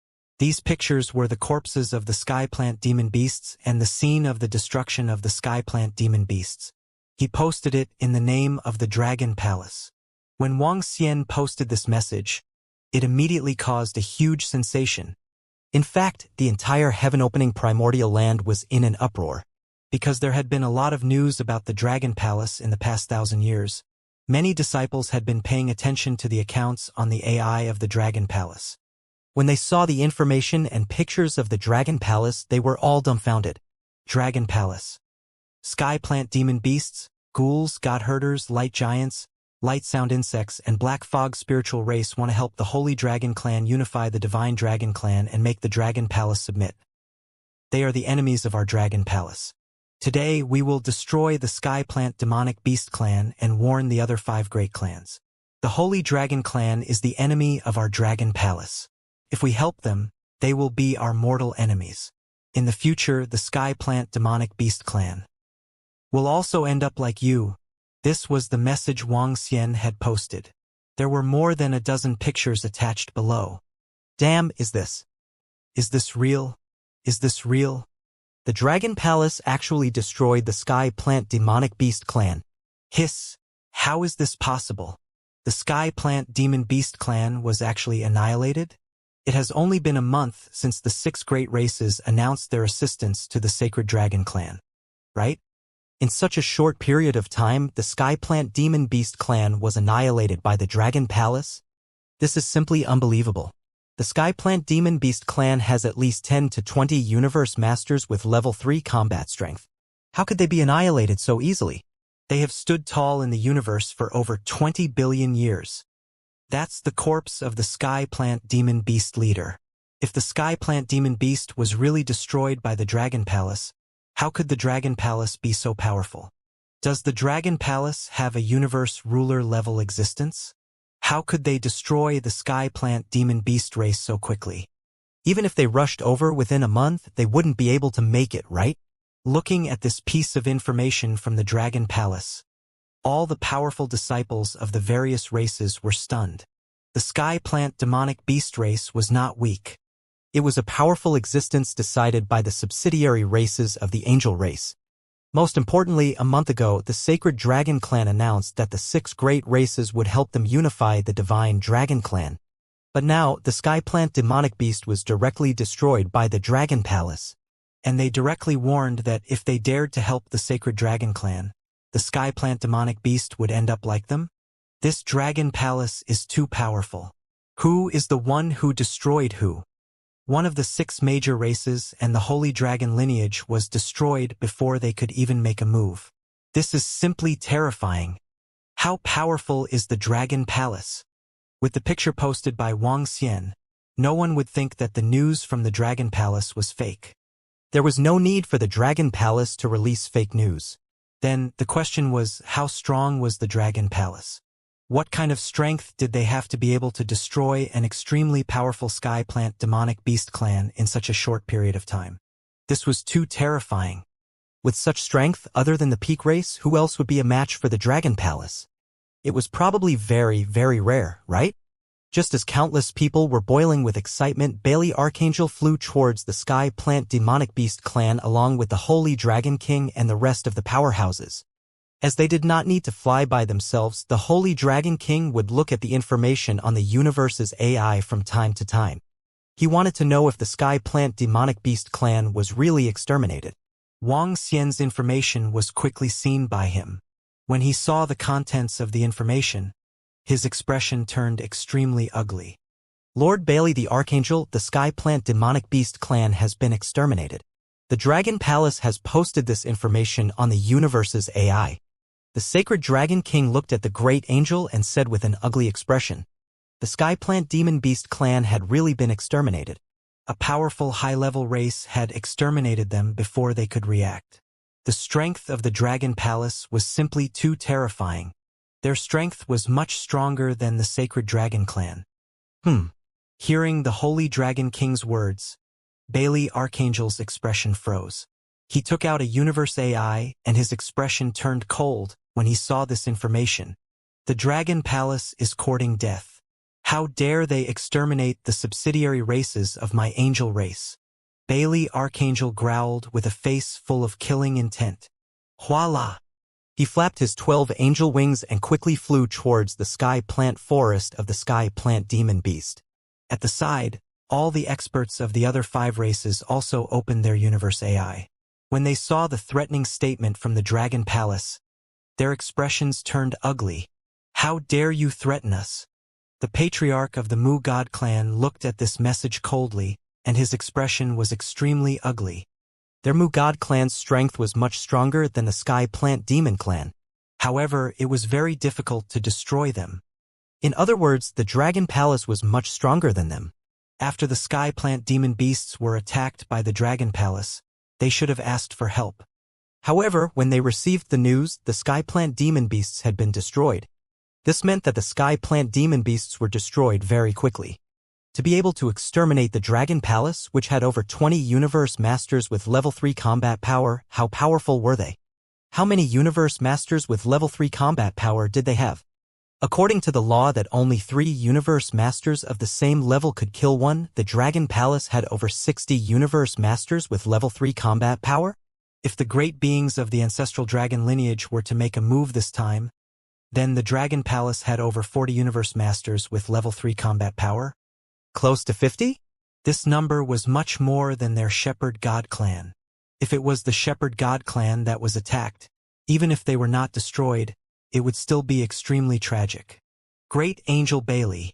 These pictures were the corpses of the Sky Plant Demon Beasts and the scene of the destruction of the Sky Plant Demon Beasts. He posted it in the name of the Dragon Palace. When Wang Xian posted this message, it immediately caused a huge sensation. In fact, the entire heaven-opening primordial land was in an uproar. Because there had been a lot of news about the Dragon Palace in the past 1,000 years, many disciples had been paying attention to the accounts on the AI of the Dragon Palace. When they saw the information and pictures of the Dragon Palace, they were all dumbfounded. Dragon Palace. Sky Plant Demon Beasts, ghouls, god-herders, light giants, light sound insects, and Black Fog spiritual race want to help the Holy Dragon clan unify the Divine Dragon clan and make the Dragon Palace submit. They are the enemies of our Dragon Palace. Today, we will destroy the Sky Plant Demonic Beast clan and warn the other 5 great clans. The Holy Dragon clan is the enemy of our Dragon Palace. If we help them, they will be our mortal enemies. In the future, the Sky Plant Demonic Beast clan will also end up like you. This was the message Wang Xian had posted. There were more than a dozen pictures attached below. Damn, is this real? Is this real? The Dragon Palace actually destroyed the Sky Plant Demonic Beast clan. Hiss, how is this possible? The Sky Plant Demon Beast clan was actually annihilated? It has only been a month since the 6 great races announced their assistance to the Sacred Dragon clan, right? In such a short period of time, the Sky Plant Demon Beast clan was annihilated by the Dragon Palace? This is simply unbelievable. The Sky Plant Demon Beast clan has at least 10 to 20 universe masters with level 3 combat strength. How could they be annihilated so easily? They have stood tall in the universe for over 20 billion years. That's the corpse of the Sky Plant Demon Beast leader. If the sky plant demon beast was really destroyed by the Dragon Palace, how could the Dragon Palace be so powerful? Does the Dragon Palace have a universe ruler level existence? How could they destroy the sky plant demon beast race so quickly? Even if they rushed over within a month, they wouldn't be able to make it, right? Looking at this piece of information from the Dragon Palace, all the powerful disciples of the various races were stunned. The sky plant demonic beast race was not weak. It was a powerful existence decided by the subsidiary races of the angel race. Most importantly, a month ago, the Sacred Dragon Clan announced that the 6 great races would help them unify the Divine Dragon Clan. But now, the sky plant demonic beast was directly destroyed by the Dragon Palace. And they directly warned that if they dared to help the Sacred Dragon Clan, the sky plant demonic beast would end up like them. This Dragon Palace is too powerful. Who is the one who destroyed who? One of the 6 major races and the Holy Dragon lineage was destroyed before they could even make a move. This is simply terrifying. How powerful is the Dragon Palace? With the picture posted by Wuxia, no one would think that the news from the Dragon Palace was fake. There was no need for the Dragon Palace to release fake news. Then, the question was, how strong was the Dragon Palace? What kind of strength did they have to be able to destroy an extremely powerful sky plant demonic beast clan in such a short period of time? This was too terrifying. With such strength, other than the peak race, who else would be a match for the Dragon Palace? It was probably very, very rare, right? Just as countless people were boiling with excitement, Bailey Archangel flew towards the sky plant demonic beast clan along with the Holy Dragon King and the rest of the powerhouses. As they did not need to fly by themselves, the Holy Dragon King would look at the information on the universe's AI from time to time. He wanted to know if the sky plant demonic beast clan was really exterminated. Wang Xian's information was quickly seen by him. When he saw the contents of the information, his expression turned extremely ugly. Lord Bailey the Archangel, the sky plant demonic beast clan has been exterminated. The Dragon Palace has posted this information on the universe's AI. The Sacred Dragon King looked at the Great Angel and said with an ugly expression, the sky plant demon beast clan had really been exterminated. A powerful high-level race had exterminated them before they could react. The strength of the Dragon Palace was simply too terrifying. Their strength was much stronger than the Sacred Dragon Clan. Hearing the Holy Dragon King's words, Bailey Archangel's expression froze. He took out a universe AI and his expression turned cold when he saw this information. The Dragon Palace is courting death. How dare they exterminate the subsidiary races of my angel race? Bailey Archangel growled with a face full of killing intent. Voila! He flapped his 12 angel wings and quickly flew towards the sky plant forest of the sky plant demon beast. At the side, all the experts of the other 5 races also opened their universe AI. When they saw the threatening statement from the Dragon Palace, their expressions turned ugly. How dare you threaten us? The patriarch of the Mu God clan looked at this message coldly, and his expression was extremely ugly. Their Mu God clan's strength was much stronger than the Sky Plant Demon clan. However, it was very difficult to destroy them. In other words, the Dragon Palace was much stronger than them. After the Sky Plant Demon beasts were attacked by the Dragon Palace, they should have asked for help. However, when they received the news, the Sky Plant Demon beasts had been destroyed. This meant that the Sky Plant Demon beasts were destroyed very quickly. To be able to exterminate the Dragon Palace, which had over 20 Universe Masters with level 3 combat power, how powerful were they? How many Universe Masters with level 3 combat power did they have? According to the law that only 3 Universe Masters of the same level could kill one, the Dragon Palace had over 60 Universe Masters with level 3 combat power? If the great beings of the ancestral dragon lineage were to make a move this time, then the Dragon Palace had over 40 Universe Masters with level 3 combat power. Close to 50? This number was much more than their Shepherd God clan. If it was the Shepherd God clan that was attacked, even if they were not destroyed, it would still be extremely tragic. Great Angel Bailey,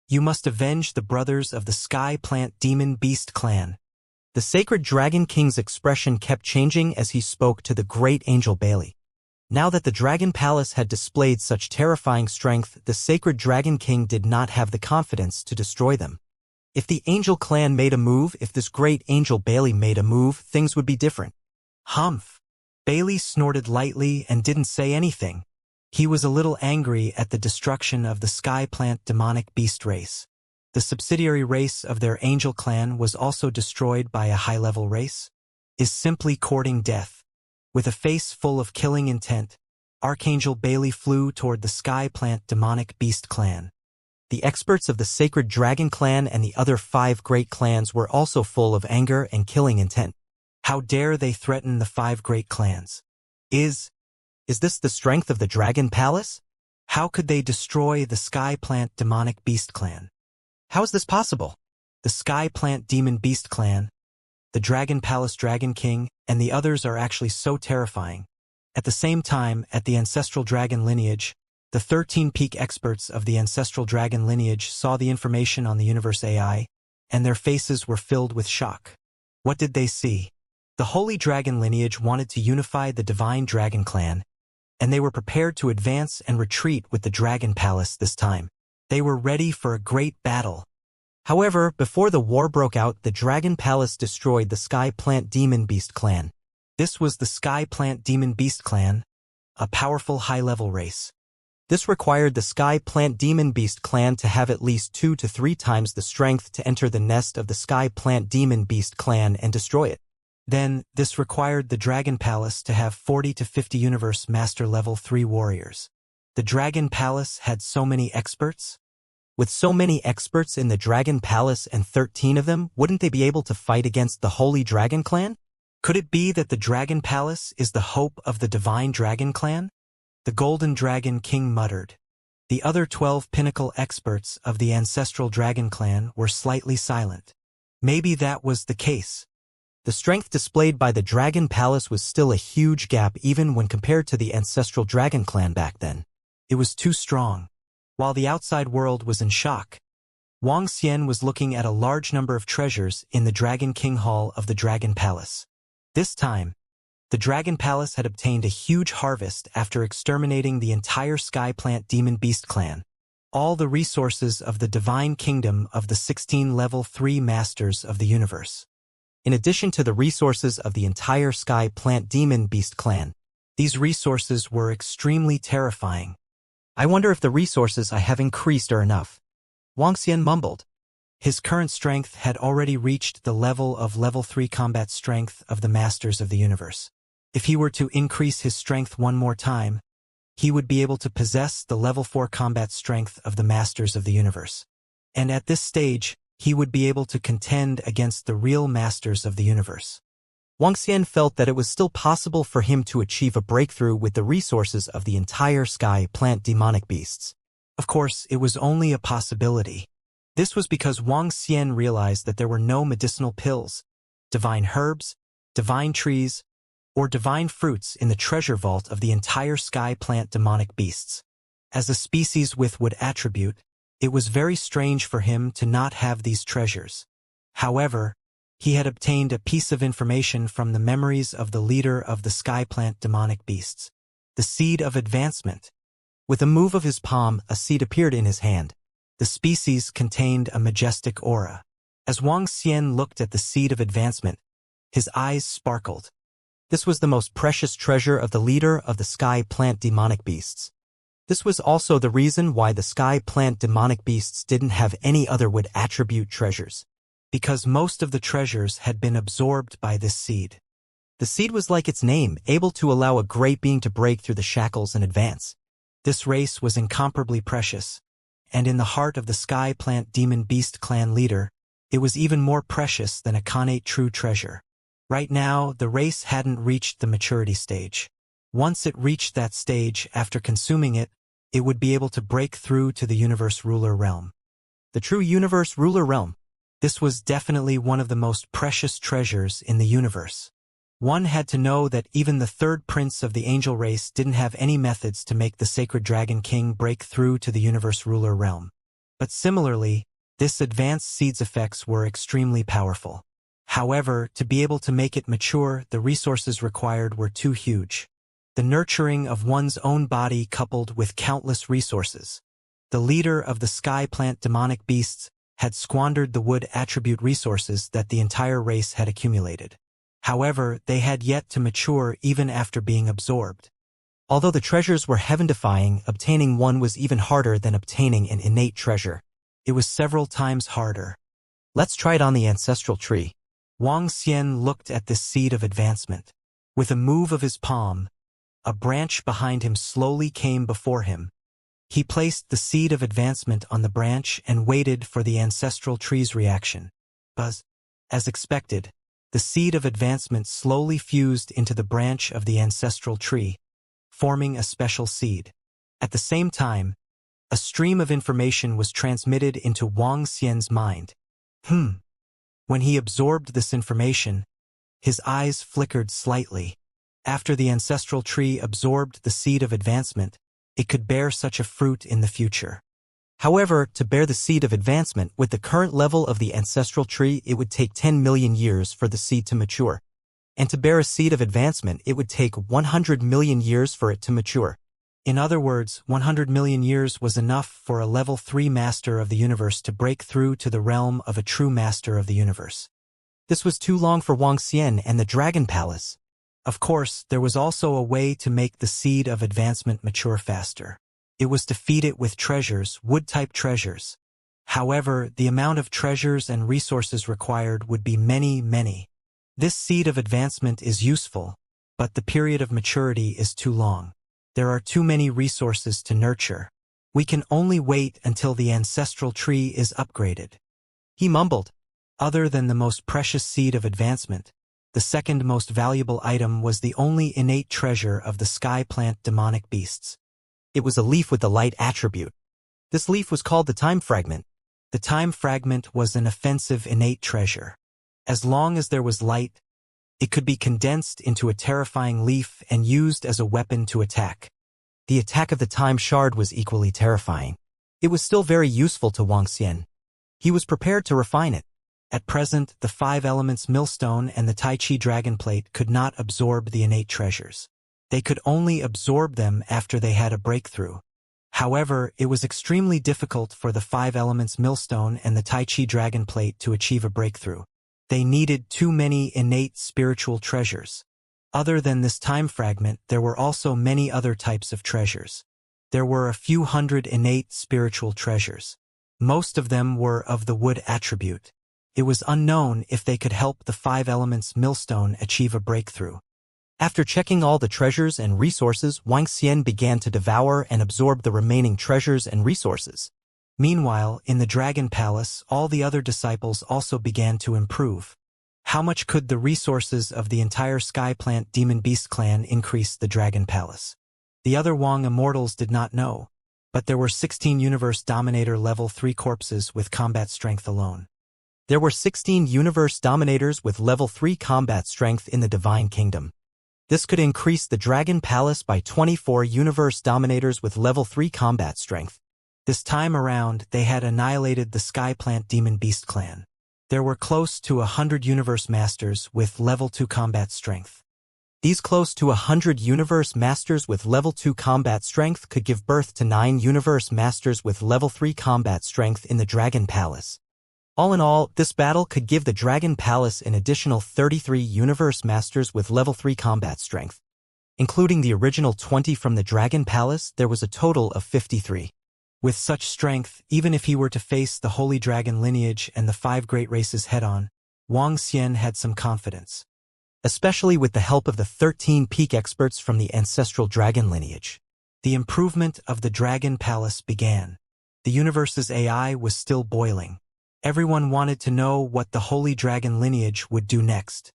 you must avenge the brothers of the Sky Plant Demon Beast clan. The Sacred Dragon King's expression kept changing as he spoke to the Great Angel Bailey. Now that the Dragon Palace had displayed such terrifying strength, the Sacred Dragon King did not have the confidence to destroy them. If the angel clan made a move, if this great angel Bailey made a move, things would be different. Humph. Bailey snorted lightly and didn't say anything. He was a little angry at the destruction of the sky plant demonic beast race. The subsidiary race of their angel clan was also destroyed by a high-level race, is simply courting death. With a face full of killing intent, Archangel Bailey flew toward the sky plant demonic beast clan. The experts of the sacred dragon clan and the other 5 great clans were also full of anger and killing intent. How dare they threaten the 5 great clans? Is this the strength of the Dragon Palace? How could they destroy the Sky Plant Demonic Beast Clan? How is this possible? The Sky Plant Demon Beast Clan, the Dragon Palace Dragon King, and the others are actually so terrifying. At the same time, at the Ancestral Dragon Lineage, the 13 peak experts of the Ancestral Dragon Lineage saw the information on the Universe AI, and their faces were filled with shock. What did they see? The Holy Dragon Lineage wanted to unify the Divine Dragon Clan, and they were prepared to advance and retreat with the Dragon Palace this time. They were ready for a great battle. However, before the war broke out, the Dragon Palace destroyed the Sky Plant Demon Beast Clan. This was the Sky Plant Demon Beast Clan, a powerful high-level race. This required the Sky Plant Demon Beast Clan to have at least 2 to 3 times the strength to enter the nest of the Sky Plant Demon Beast Clan and destroy it. Then, this required the Dragon Palace to have 40 to 50 Universe Master Level 3 warriors. The Dragon Palace had so many experts? With so many experts in the Dragon Palace and 13 of them, wouldn't they be able to fight against the Holy Dragon Clan? Could it be that the Dragon Palace is the hope of the Divine Dragon Clan? The Golden Dragon King muttered. The other 12 pinnacle experts of the Ancestral Dragon Clan were slightly silent. Maybe that was the case. The strength displayed by the Dragon Palace was still a huge gap even when compared to the Ancestral Dragon Clan back then. It was too strong. While the outside world was in shock, Wuxia was looking at a large number of treasures in the Dragon King Hall of the Dragon Palace. This time, the Dragon Palace had obtained a huge harvest after exterminating the entire Sky Plant Demon Beast Clan. All the resources of the Divine Kingdom of the 16 Level 3 Masters of the Universe. In addition to the resources of the entire Sky Plant Demon Beast Clan, these resources were extremely terrifying. I wonder if the resources I have increased are enough. Wuxia mumbled. His current strength had already reached the level of Level 3 combat strength of the Masters of the Universe. If he were to increase his strength one more time, he would be able to possess the Level 4 combat strength of the Masters of the Universe. And at this stage, he would be able to contend against the real Masters of the Universe. Wuxia felt that it was still possible for him to achieve a breakthrough with the resources of the entire Sky Plant Demonic Beasts. Of course, it was only a possibility. This was because Wuxia realized that there were no medicinal pills, divine herbs, divine trees, or divine fruits in the treasure vault of the entire Sky Plant Demonic Beasts. As a species with wood attribute, it was very strange for him to not have these treasures. However, he had obtained a piece of information from the memories of the leader of the Sky Plant Demonic Beasts, the Seed of Advancement. With a move of his palm, a seed appeared in his hand. The species contained a majestic aura. As Wuxia looked at the Seed of Advancement, his eyes sparkled. This was the most precious treasure of the leader of the Sky Plant Demonic Beasts. This was also the reason why the Sky Plant Demonic Beasts didn't have any other wood attribute treasures, because most of the treasures had been absorbed by this seed. The seed was like its name, able to allow a great being to break through the shackles and advance. This race was incomparably precious, and in the heart of the Sky Plant Demon Beast Clan leader, it was even more precious than a connate true treasure. Right now, the race hadn't reached the maturity stage. Once it reached that stage, after consuming it would be able to break through to the Universe Ruler Realm. The true Universe Ruler Realm. This was definitely one of the most precious treasures in the universe. One had to know that even the third prince of the angel race didn't have any methods to make the sacred Dragon King break through to the Universe Ruler Realm. But similarly, this advanced seed's effects were extremely powerful. However, to be able to make it mature, the resources required were too huge. The nurturing of one's own body coupled with countless resources. The leader of the Sky Plant Demonic Beasts had squandered the wood attribute resources that the entire race had accumulated. However, they had yet to mature even after being absorbed. Although the treasures were heaven-defying, obtaining one was even harder than obtaining an innate treasure. It was several times harder. Let's try it on the ancestral tree. Wang Xian looked at this seed of advancement. With a move of his palm, a branch behind him slowly came before him. He placed the seed of advancement on the branch and waited for the ancestral tree's reaction. Buzz. As expected, the seed of advancement slowly fused into the branch of the ancestral tree, forming a special seed. At the same time, a stream of information was transmitted into Wang Xian's mind. When he absorbed this information, his eyes flickered slightly. After the ancestral tree absorbed the seed of advancement, it could bear such a fruit in the future. However, to bear the seed of advancement with the current level of the ancestral tree, it would take 10 million years for the seed to mature. And to bear a seed of advancement, it would take 100 million years for it to mature. In other words, 100 million years was enough for a level 3 master of the universe to break through to the realm of a true master of the universe. This was too long for Wang Xian and the Dragon Palace. Of course, there was also a way to make the seed of advancement mature faster. It was to feed it with treasures, wood-type treasures. However, the amount of treasures and resources required would be many. This seed of advancement is useful, but the period of maturity is too long. There are too many resources to nurture. We can only wait until the ancestral tree is upgraded. He mumbled. Other than the most precious seed of advancement, the second most valuable item was the only innate treasure of the sky plant demonic beasts. It was a leaf with the light attribute. This leaf was called the time fragment. The time fragment was an offensive innate treasure. As long as there was light, it could be condensed into a terrifying leaf and used as a weapon to attack. The attack of the time shard was equally terrifying. It was still very useful to Wang Xian. He was prepared to refine it. At present, the 5 elements millstone and the Tai Chi dragon plate could not absorb the innate treasures. They could only absorb them after they had a breakthrough. However, it was extremely difficult for the 5 elements millstone and the Tai Chi dragon plate to achieve a breakthrough. They needed too many innate spiritual treasures. Other than this time fragment, there were also many other types of treasures. There were a few hundred innate spiritual treasures. Most of them were of the wood attribute. It was unknown if they could help the 5 elements millstone achieve a breakthrough. After checking all the treasures and resources, Wang Xian began to devour and absorb the remaining treasures and resources. Meanwhile, in the Dragon Palace, all the other disciples also began to improve. How much could the resources of the entire Sky Plant Demon Beast clan increase the Dragon Palace? The other Wang Immortals did not know, but there were 16 Universe Dominator level 3 corpses with combat strength alone. There were 16 Universe Dominators with level 3 combat strength in the Divine Kingdom. This could increase the Dragon Palace by 24 Universe Dominators with level 3 combat strength. This time around, they had annihilated the Sky Plant Demon Beast clan. There were close to 100 Universe Masters with level 2 combat strength. These close to 100 Universe Masters with level 2 combat strength could give birth to 9 Universe Masters with level 3 combat strength in the Dragon Palace. All in all, this battle could give the Dragon Palace an additional 33 Universe Masters with level 3 combat strength. Including the original 20 from the Dragon Palace, there was a total of 53. With such strength, even if he were to face the Holy Dragon lineage and the 5 great races head-on, Wang Xian had some confidence. Especially with the help of the 13 peak experts from the ancestral dragon lineage. The improvement of the Dragon Palace began. The universe's AI was still boiling. Everyone wanted to know what the Holy Dragon lineage would do next.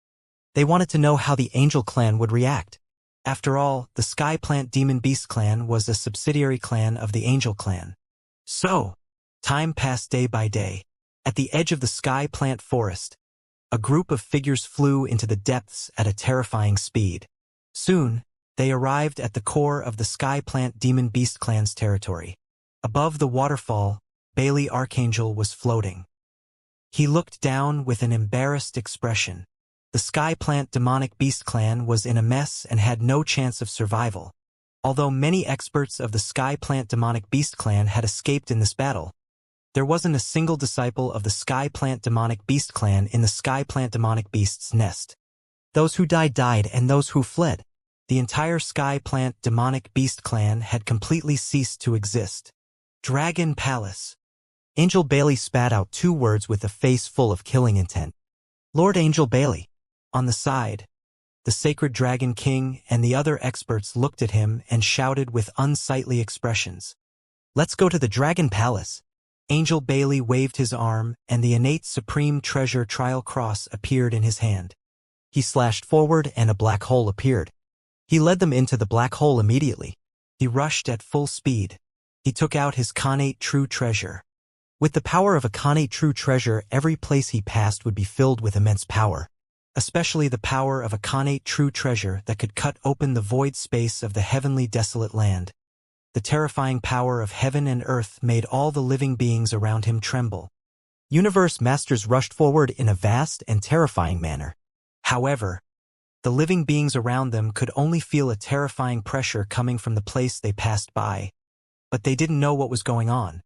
They wanted to know how the Angel clan would react. After all, the Sky Plant Demon Beast clan was a subsidiary clan of the Angel clan. So, time passed day by day. At the edge of the Sky Plant forest, a group of figures flew into the depths at a terrifying speed. Soon, they arrived at the core of the Sky Plant Demon Beast clan's territory. Above the waterfall, Bailey Archangel was floating. He looked down with an embarrassed expression. The Sky Plant Demonic Beast clan was in a mess and had no chance of survival. Although many experts of the Sky Plant Demonic Beast clan had escaped in this battle, There wasn't a single disciple of the Sky Plant Demonic Beast clan in the Sky Plant Demonic Beast's nest. Those who died died, and those who fled. The entire Sky Plant Demonic Beast clan had completely ceased to exist. Dragon Palace. Angel Bailey spat out 2 words with a face full of killing intent. Lord Angel Bailey. On the side, the Sacred Dragon King and the other experts looked at him and shouted with unsightly expressions. Let's go to the Dragon Palace. Angel Bailey waved his arm, and the innate Supreme Treasure Trial Cross appeared in his hand. He slashed forward, and a black hole appeared. He led them into the black hole immediately. He rushed at full speed. He took out his Khanate True Treasure. With the power of a Khanate True Treasure, every place he passed would be filled with immense power. Especially the power of a Khanate True Treasure that could cut open the void space of the heavenly desolate land. The terrifying power of heaven and earth made all the living beings around him tremble. Universe Masters rushed forward in a vast and terrifying manner. However, the living beings around them could only feel a terrifying pressure coming from the place they passed by. But they didn't know what was going on.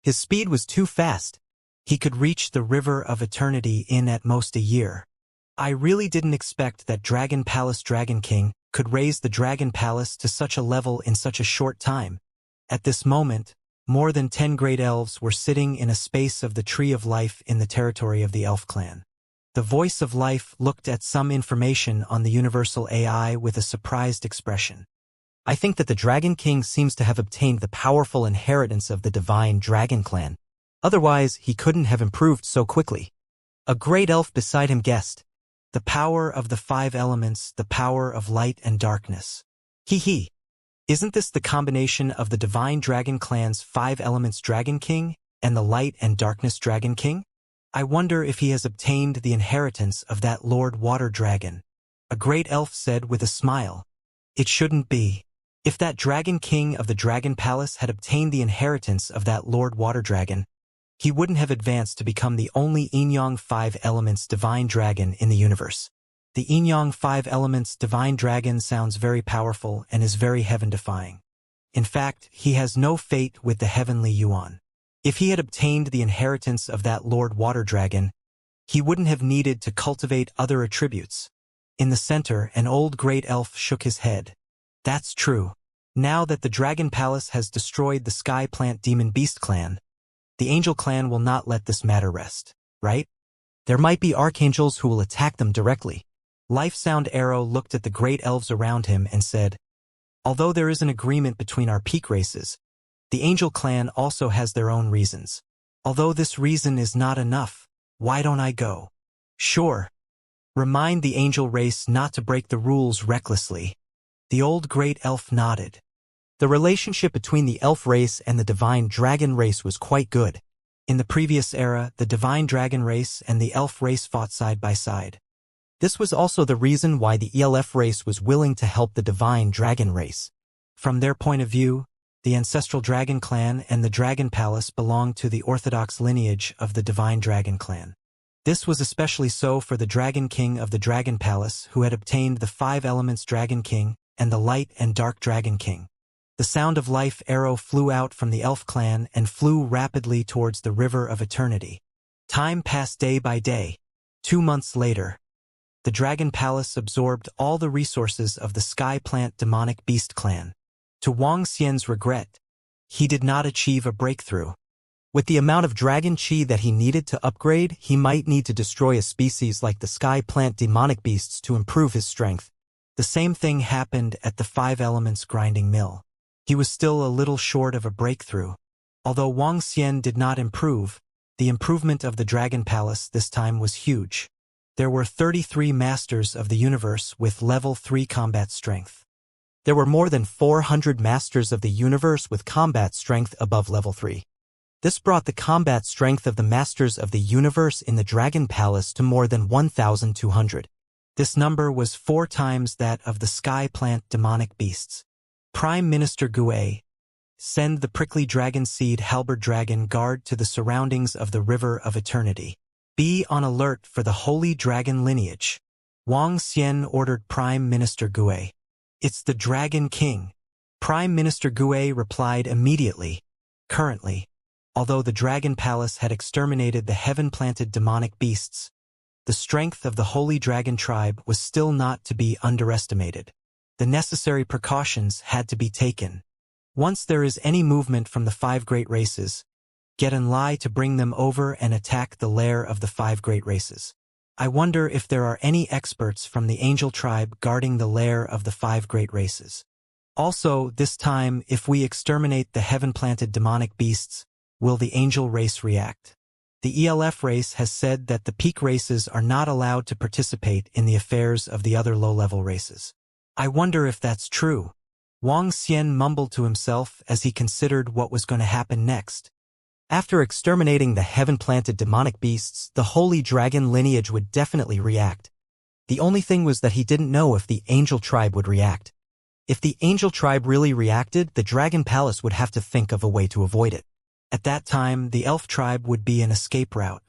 His speed was too fast. He could reach the River of Eternity in at most a year. I really didn't expect that Dragon Palace Dragon King could raise the Dragon Palace to such a level in such a short time. At this moment, more than 10 great elves were sitting in a space of the Tree of Life in the territory of the Elf clan. The Voice of Life looked at some information on the Universal AI with a surprised expression. I think that the Dragon King seems to have obtained the powerful inheritance of the Divine Dragon Clan. Otherwise, he couldn't have improved so quickly. A great elf beside him guessed. The power of the 5 elements, the power of light and darkness. Hee. Isn't this the combination of the Divine Dragon Clan's 5 elements Dragon King and the Light and Darkness Dragon King? I wonder if he has obtained the inheritance of that Lord Water Dragon. A great elf said with a smile. It shouldn't be. If that Dragon King of the Dragon Palace had obtained the inheritance of that Lord Water Dragon, he wouldn't have advanced to become the only Inyang 5 Elements Divine Dragon in the universe. The Inyang 5 Elements Divine Dragon sounds very powerful and is very heaven-defying. In fact, he has no fate with the heavenly Yuan. If he had obtained the inheritance of that Lord Water Dragon, he wouldn't have needed to cultivate other attributes. In the center, an old great elf shook his head. That's true. Now that the Dragon Palace has destroyed the Sky Plant Demon Beast clan, the Angel clan will not let this matter rest, right? There might be archangels who will attack them directly. Life Sound Arrow looked at the great elves around him and said, although there is an agreement between our peak races, the Angel clan also has their own reasons. Although this reason is not enough, why don't I go? Sure. Remind the Angel race not to break the rules recklessly. The old great elf nodded. The relationship between the elf race and the divine dragon race was quite good. In the previous era, the divine dragon race and the elf race fought side by side. This was also the reason why the ELF race was willing to help the divine dragon race. From their point of view, the ancestral dragon clan and the dragon palace belonged to the orthodox lineage of the divine dragon clan. This was especially so for the Dragon King of the Dragon Palace, who had obtained the 5 elements Dragon King and the Light and Dark Dragon King. The Sound of Life arrow flew out from the Elf clan and flew rapidly towards the River of Eternity. Time passed day by day. 2 months later, the Dragon Palace absorbed all the resources of the Sky Plant Demonic Beast clan. To Wang Xian's regret, he did not achieve a breakthrough. With the amount of dragon chi that he needed to upgrade, he might need to destroy a species like the Sky Plant Demonic Beasts to improve his strength. The same thing happened at the 5 Elements Grinding Mill. He was still a little short of a breakthrough. Although Wang Xian did not improve, the improvement of the Dragon Palace this time was huge. There were 33 Masters of the Universe with level 3 combat strength. There were more than 400 Masters of the Universe with combat strength above level 3. This brought the combat strength of the Masters of the Universe in the Dragon Palace to more than 1,200. This number was 4 times that of the Sky Plant Demonic Beasts. Prime Minister Gue, send the prickly dragon seed halberd dragon guard to the surroundings of the River of Eternity. Be on alert for the Holy Dragon lineage. Wang Xian ordered Prime Minister Gue. It's the Dragon King. Prime Minister Gue replied immediately. Currently, Although the Dragon Palace had exterminated the heaven-planted demonic beasts, the strength of the Holy Dragon tribe was still not to be underestimated. The necessary precautions had to be taken. Once there is any movement from the 5 great races, get an lie to bring them over and attack the lair of the 5 great races. I wonder if there are any experts from the angel tribe guarding the lair of the 5 great races. Also, this time, if we exterminate the heaven-planted demonic beasts, will the angel race react? The ELF race has said that the peak races are not allowed to participate in the affairs of the other low-level races. I wonder if that's true. Wang Xian mumbled to himself as he considered what was going to happen next. After exterminating the heaven-planted demonic beasts, the holy dragon lineage would definitely react. The only thing was that he didn't know if the angel tribe would react. If the angel tribe really reacted, the Dragon Palace would have to think of a way to avoid it. At that time, the elf tribe would be an escape route.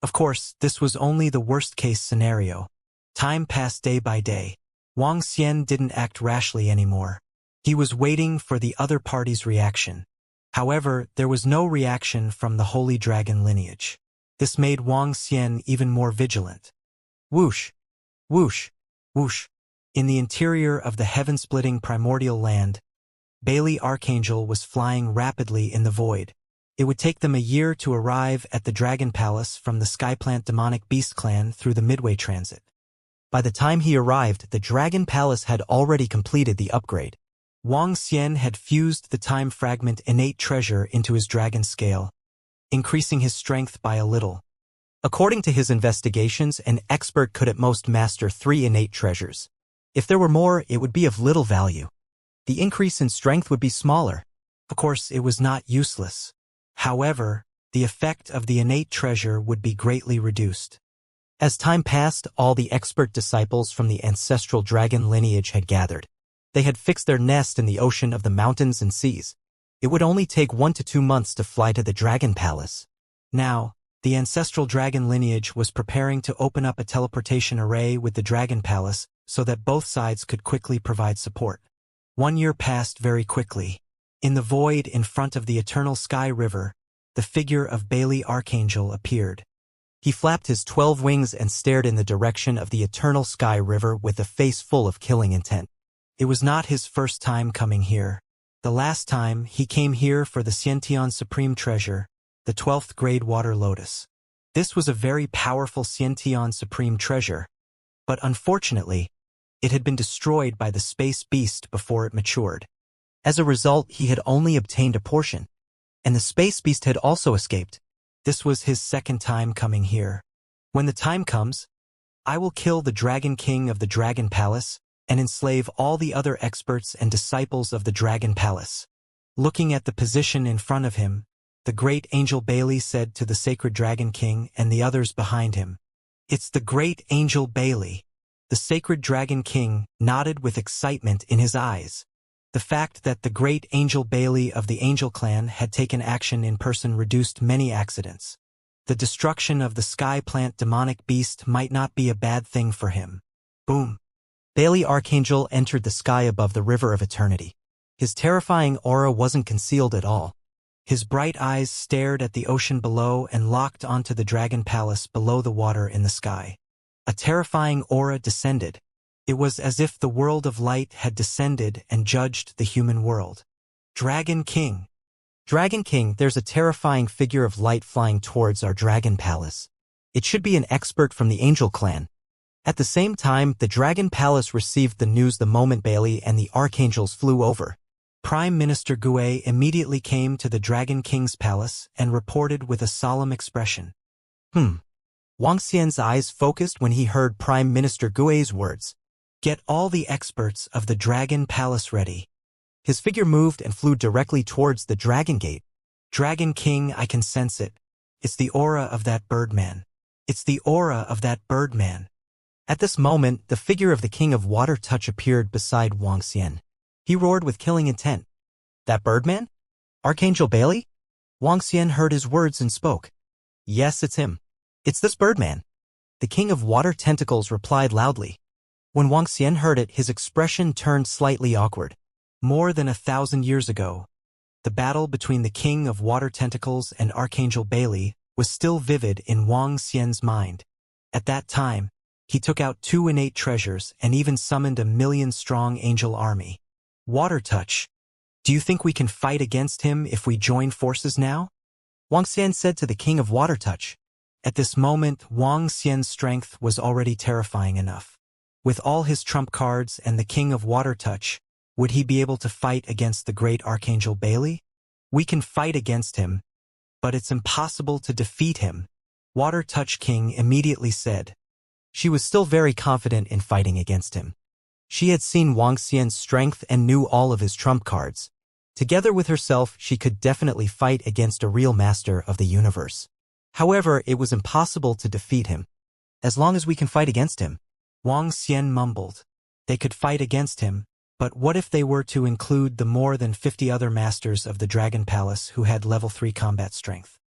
Of course, this was only the worst-case scenario. Time passed day by day. Wang Xian didn't act rashly anymore. He was waiting for the other party's reaction. However, there was no reaction from the Holy Dragon lineage. This made Wang Xian even more vigilant. Whoosh! Whoosh! Whoosh! In the interior of the heaven-splitting primordial land, Bailey Archangel was flying rapidly in the void. It would take them a year to arrive at the Dragon Palace from the Skyplant Demonic Beast Clan through the Midway Transit. By the time he arrived, the Dragon Palace had already completed the upgrade. Wang Xian had fused the time fragment innate treasure into his dragon scale, increasing his strength by a little. According to his investigations, an expert could at most master 3 innate treasures. If there were more, it would be of little value. The increase in strength would be smaller. Of course, it was not useless. However, the effect of the innate treasure would be greatly reduced. As time passed, all the expert disciples from the ancestral dragon lineage had gathered. They had fixed their nest in the ocean of the mountains and seas. It would only take 1 to 2 months to fly to the Dragon Palace. Now, the ancestral dragon lineage was preparing to open up a teleportation array with the Dragon Palace so that both sides could quickly provide support. 1 year passed very quickly. In the void in front of the Eternal Sky River, the figure of Bailey Archangel appeared. He flapped his 12 wings and stared in the direction of the Eternal Sky River with a face full of killing intent. It was not his first time coming here. The last time, he came here for the Xiantian Supreme Treasure, the 12th grade water lotus. This was a very powerful Xiantian Supreme Treasure, but unfortunately, it had been destroyed by the space beast before it matured. As a result, he had only obtained a portion, and the space beast had also escaped. This was his second time coming here. When the time comes, I will kill the Dragon King of the Dragon Palace and enslave all the other experts and disciples of the Dragon Palace. Looking at the position in front of him, the great Angel Bailey said to the Sacred Dragon King and the others behind him, "It's the great Angel Bailey." The Sacred Dragon King nodded with excitement in his eyes. The fact that the great Angel Bailey of the Angel Clan had taken action in person reduced many accidents. The destruction of the Sky Plant demonic beast might not be a bad thing for him. Boom! Bailey Archangel entered the sky above the River of Eternity. His terrifying aura wasn't concealed at all. His bright eyes stared at the ocean below and locked onto the Dragon Palace below the water in the sky. A terrifying aura descended. It was as if the world of light had descended and judged the human world. Dragon King. Dragon King, there's a terrifying figure of light flying towards our Dragon Palace. It should be an expert from the Angel Clan. At the same time, the Dragon Palace received the news the moment Bailey and the Archangels flew over. Prime Minister Gue immediately came to the Dragon King's palace and reported with a solemn expression. Wang Xian's eyes focused when he heard Prime Minister Gue's words. Get all the experts of the Dragon Palace ready. His figure moved and flew directly towards the Dragon Gate. Dragon King, I can sense it. It's the aura of that Birdman. It's the aura of that Birdman. At this moment, the figure of the King of Water Touch appeared beside Wang Xian. He roared with killing intent. That Birdman? Archangel Bailey? Wang Xian heard his words and spoke. Yes, it's him. It's this Birdman. The King of Water Tentacles replied loudly. When Wang Xian heard it, his expression turned slightly awkward. More than 1,000 years ago, The battle between the King of Water Tentacles and Archangel Bailey was still vivid in Wang Xian's mind. At that time, he took out 2 innate treasures and even summoned a 1,000,000-strong angel army. Water Touch. Do you think we can fight against him if we join forces now? Wang Xian said to the King of Water Touch. At this moment, Wang Xian's strength was already terrifying enough. With all his trump cards and the King of Water Touch, would he be able to fight against the great Archangel Bailey? We can fight against him, but it's impossible to defeat him, Water Touch King immediately said. She was still very confident in fighting against him. She had seen Wang Xian's strength and knew all of his trump cards. Together with herself, she could definitely fight against a real master of the universe. However, it was impossible to defeat him. As long as we can fight against him, Wang Xian mumbled. They could fight against him, but what if they were to include the more than 50 other masters of the Dragon Palace who had level 3 combat strength?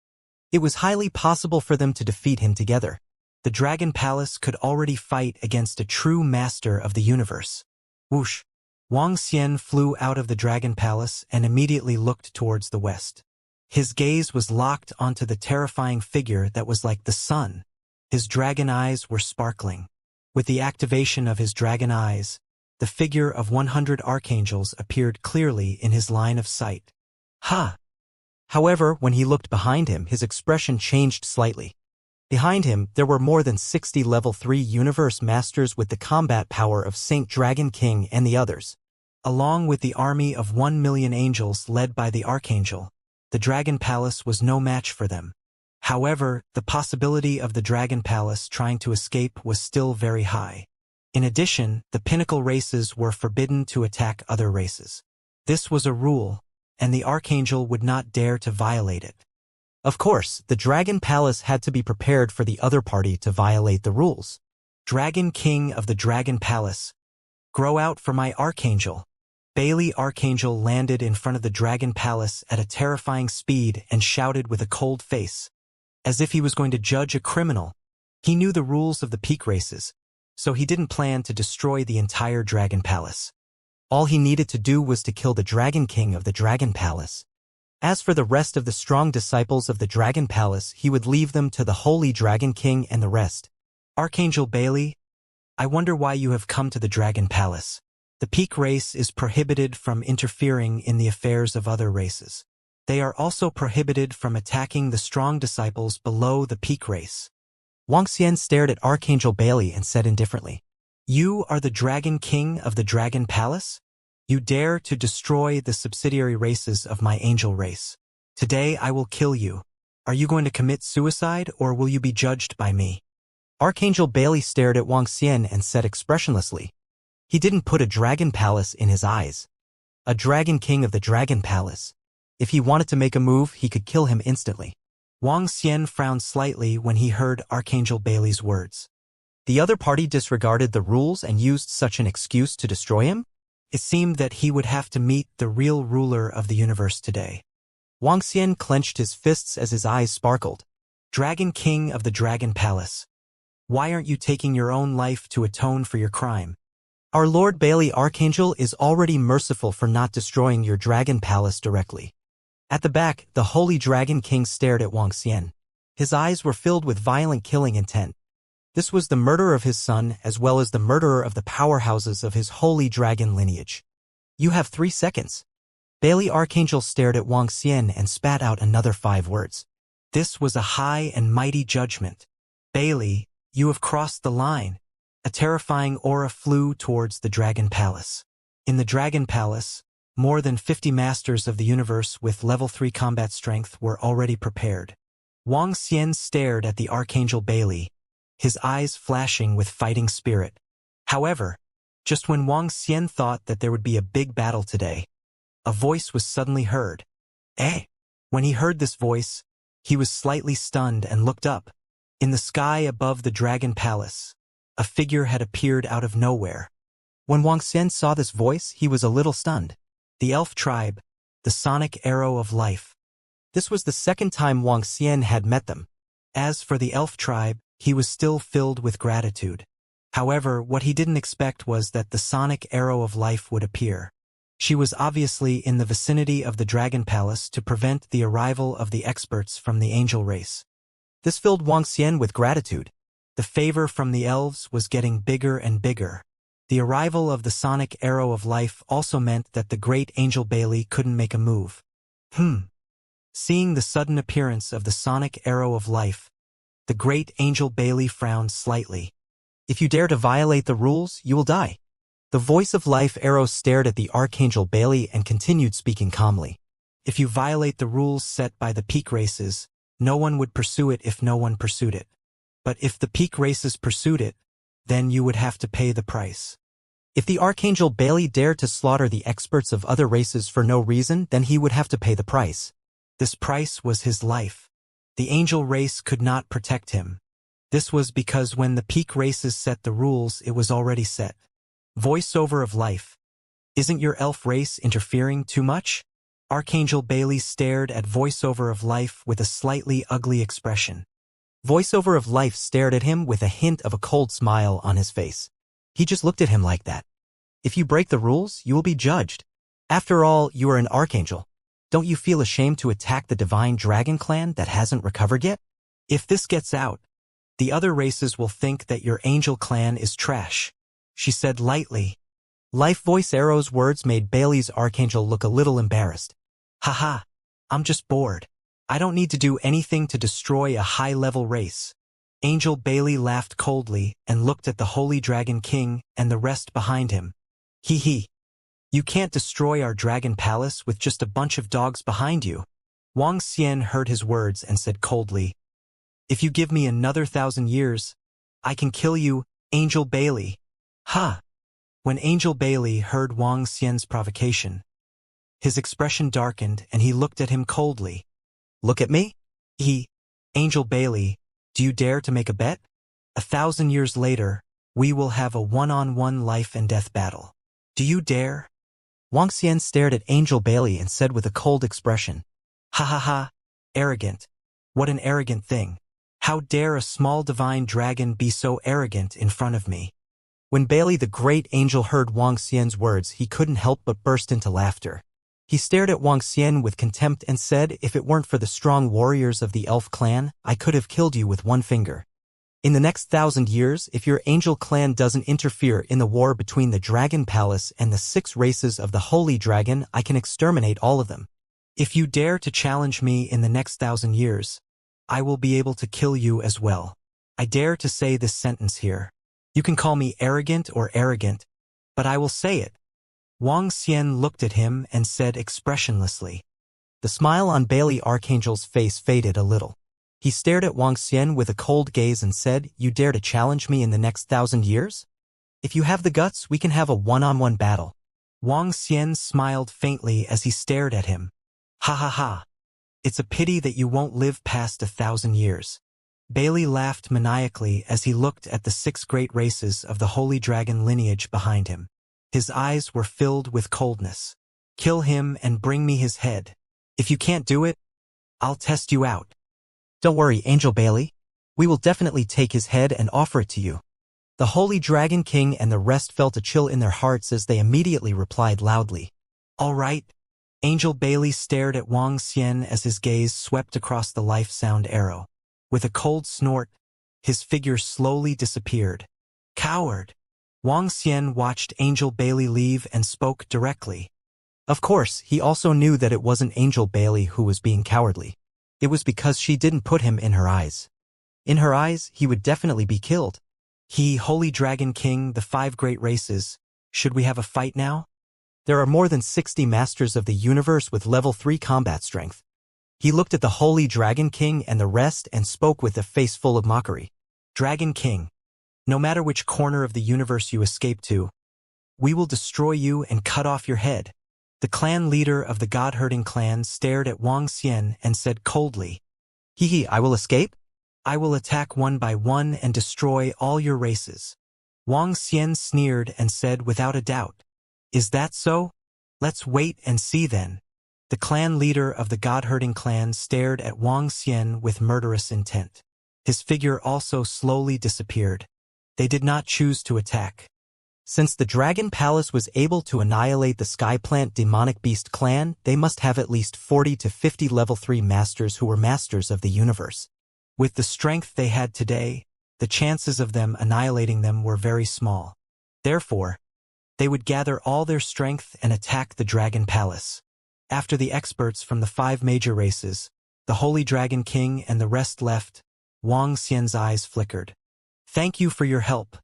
It was highly possible for them to defeat him together. The Dragon Palace could already fight against a true master of the universe. Whoosh! Wang Xian flew out of the Dragon Palace and immediately looked towards the west. His gaze was locked onto the terrifying figure that was like the sun. His dragon eyes were sparkling. With the activation of his dragon eyes, the figure of 100 archangels appeared clearly in his line of sight. Ha! However, when he looked behind him, his expression changed slightly. Behind him, there were more than 60 level 3 universe masters with the combat power of Saint Dragon King and the others. Along with the army of 1,000,000 angels led by the Archangel, the Dragon Palace was no match for them. However, the possibility of the Dragon Palace trying to escape was still very high. In addition, the pinnacle races were forbidden to attack other races. This was a rule, and the Archangel would not dare to violate it. Of course, the Dragon Palace had to be prepared for the other party to violate the rules. Dragon King of the Dragon Palace. Grow out for my Archangel. Bailey Archangel landed in front of the Dragon Palace at a terrifying speed and shouted with a cold face, as if he was going to judge a criminal. He knew the rules of the peak races, so he didn't plan to destroy the entire Dragon Palace. All he needed to do was to kill the Dragon King of the Dragon Palace. As for the rest of the strong disciples of the Dragon Palace, he would leave them to the Holy Dragon King and the rest. Archangel Bailey, I wonder why you have come to the Dragon Palace. The peak race is prohibited from interfering in the affairs of other races. They are also prohibited from attacking the strong disciples below the peak race. Wang Xian stared at Archangel Bailey and said indifferently, You are the Dragon King of the Dragon Palace? You dare to destroy the subsidiary races of my angel race. Today I will kill you. Are you going to commit suicide or will you be judged by me? Archangel Bailey stared at Wang Xian and said expressionlessly. He didn't put a Dragon Palace in his eyes. A Dragon King of the Dragon Palace. If he wanted to make a move, he could kill him instantly. Wang Xian frowned slightly when he heard Archangel Bailey's words. The other party disregarded the rules and used such an excuse to destroy him? It seemed that he would have to meet the real ruler of the universe today. Wang Xian clenched his fists as his eyes sparkled. Dragon King of the Dragon Palace. Why aren't you taking your own life to atone for your crime? Our Lord Bailey Archangel is already merciful for not destroying your Dragon Palace directly. At the back, the Holy Dragon King stared at Wang Xian. His eyes were filled with violent killing intent. This was the murder of his son as well as the murderer of the powerhouses of his holy dragon lineage. You have 3 seconds. Bailey Archangel stared at Wang Xian and spat out another 5 words. This was a high and mighty judgment. Bailey, you have crossed the line. A terrifying aura flew towards the Dragon Palace. In the Dragon Palace, more than 50 masters of the universe with level 3 combat strength were already prepared. Wang Xian stared at the Archangel Bailey, his eyes flashing with fighting spirit. However, just when Wang Xian thought that there would be a big battle today, a voice was suddenly heard. Eh? When he heard this voice, he was slightly stunned and looked up. In the sky above the Dragon Palace, a figure had appeared out of nowhere. When Wang Xian saw this voice, he was a little stunned. The elf tribe, the sonic arrow of life. This was the second time Wang Xian had met them. As for the elf tribe, he was still filled with gratitude. However, what he didn't expect was that the sonic arrow of life would appear. She was obviously in the vicinity of the Dragon Palace to prevent the arrival of the experts from the angel race. This filled Wang Xian with gratitude. The favor from the elves was getting bigger and bigger. The arrival of the sonic arrow of life also meant that the great angel Bailey couldn't make a move. Seeing the sudden appearance of the sonic arrow of life, the great angel Bailey frowned slightly. If you dare to violate the rules, you will die. The voice of life arrow stared at the Archangel Bailey and continued speaking calmly. If you violate the rules set by the peak races, no one would pursue it if no one pursued it. But if the peak races pursued it, then you would have to pay the price. If the Archangel Bailey dared to slaughter the experts of other races for no reason, then he would have to pay the price. This price was his life. The angel race could not protect him. This was because when the peak races set the rules, it was already set. Voiceover of life. Isn't your elf race interfering too much? Archangel Bailey stared at Voiceover of life with a slightly ugly expression. Voiceover of life stared at him with a hint of a cold smile on his face. He just looked at him like that. If you break the rules, you will be judged. After all, you are an archangel. Don't you feel ashamed to attack the divine dragon clan that hasn't recovered yet? If this gets out, the other races will think that your angel clan is trash, she said lightly. Life Voice Arrow's words made Bailey's archangel look a little embarrassed. Haha, I'm just bored. I don't need to do anything to destroy a high-level race. Angel Bailey laughed coldly and looked at the Holy Dragon King and the rest behind him. Hee hee. You can't destroy our dragon palace with just a bunch of dogs behind you. Wang Xian heard his words and said coldly, If you give me another 1,000 years, I can kill you, Angel Bailey. Ha! When Angel Bailey heard Wang Xian's provocation, his expression darkened and he looked at him coldly. Look at me? Angel Bailey, do you dare to make a bet? 1,000 years later, we will have a one-on-one life and death battle. Do you dare? Wang Xian stared at Angel Bailey and said with a cold expression, Ha ha ha, arrogant. What an arrogant thing. How dare a small divine dragon be so arrogant in front of me? When Bailey the great angel heard Wang Xian's words, he couldn't help but burst into laughter. He stared at Wang Xian with contempt and said, If it weren't for the strong warriors of the elf clan, I could have killed you with one finger. In the next 1,000 years, if your angel clan doesn't interfere in the war between the Dragon Palace and the 6 races of the Holy Dragon, I can exterminate all of them. If you dare to challenge me in the next 1,000 years, I will be able to kill you as well. I dare to say this sentence here. You can call me arrogant or arrogant, but I will say it. Wang Xian looked at him and said expressionlessly. The smile on Bailey Archangel's face faded a little. He stared at Wang Xian with a cold gaze and said, You dare to challenge me in the next 1,000 years? If you have the guts, we can have a one-on-one battle. Wang Xian smiled faintly as he stared at him. Ha ha ha. It's a pity that you won't live past 1,000 years. Bailey laughed maniacally as he looked at the 6 great races of the Holy Dragon lineage behind him. His eyes were filled with coldness. Kill him and bring me his head. If you can't do it, I'll test you out. Don't worry, Angel Bailey. We will definitely take his head and offer it to you. The Holy Dragon King and the rest felt a chill in their hearts as they immediately replied loudly. All right. Angel Bailey stared at Wang Xian as his gaze swept across the life sound arrow. With a cold snort, his figure slowly disappeared. Coward! Wang Xian watched Angel Bailey leave and spoke directly. Of course, he also knew that it wasn't Angel Bailey who was being cowardly. It was because she didn't put him in her eyes. In her eyes, he would definitely be killed. Holy Dragon King, the 5 great races. Should we have a fight now? There are more than 60 masters of the universe with level 3 combat strength. He looked at the Holy Dragon King and the rest and spoke with a face full of mockery. Dragon King, no matter which corner of the universe you escape to, we will destroy you and cut off your head. The clan leader of the God-herding clan stared at Wang Xian and said coldly, I will escape? I will attack one by one and destroy all your races. Wang Xian sneered and said without a doubt, Is that so? Let's wait and see then. The clan leader of the God-herding clan stared at Wang Xian with murderous intent. His figure also slowly disappeared. They did not choose to attack. Since the Dragon Palace was able to annihilate the Skyplant Demonic Beast clan, they must have at least 40 to 50 level 3 masters who were masters of the universe. With the strength they had today, the chances of them annihilating them were very small. Therefore, they would gather all their strength and attack the Dragon Palace. After the experts from the 5 major races, the Holy Dragon King and the rest left, Wang Xian's eyes flickered. "Thank you for your help,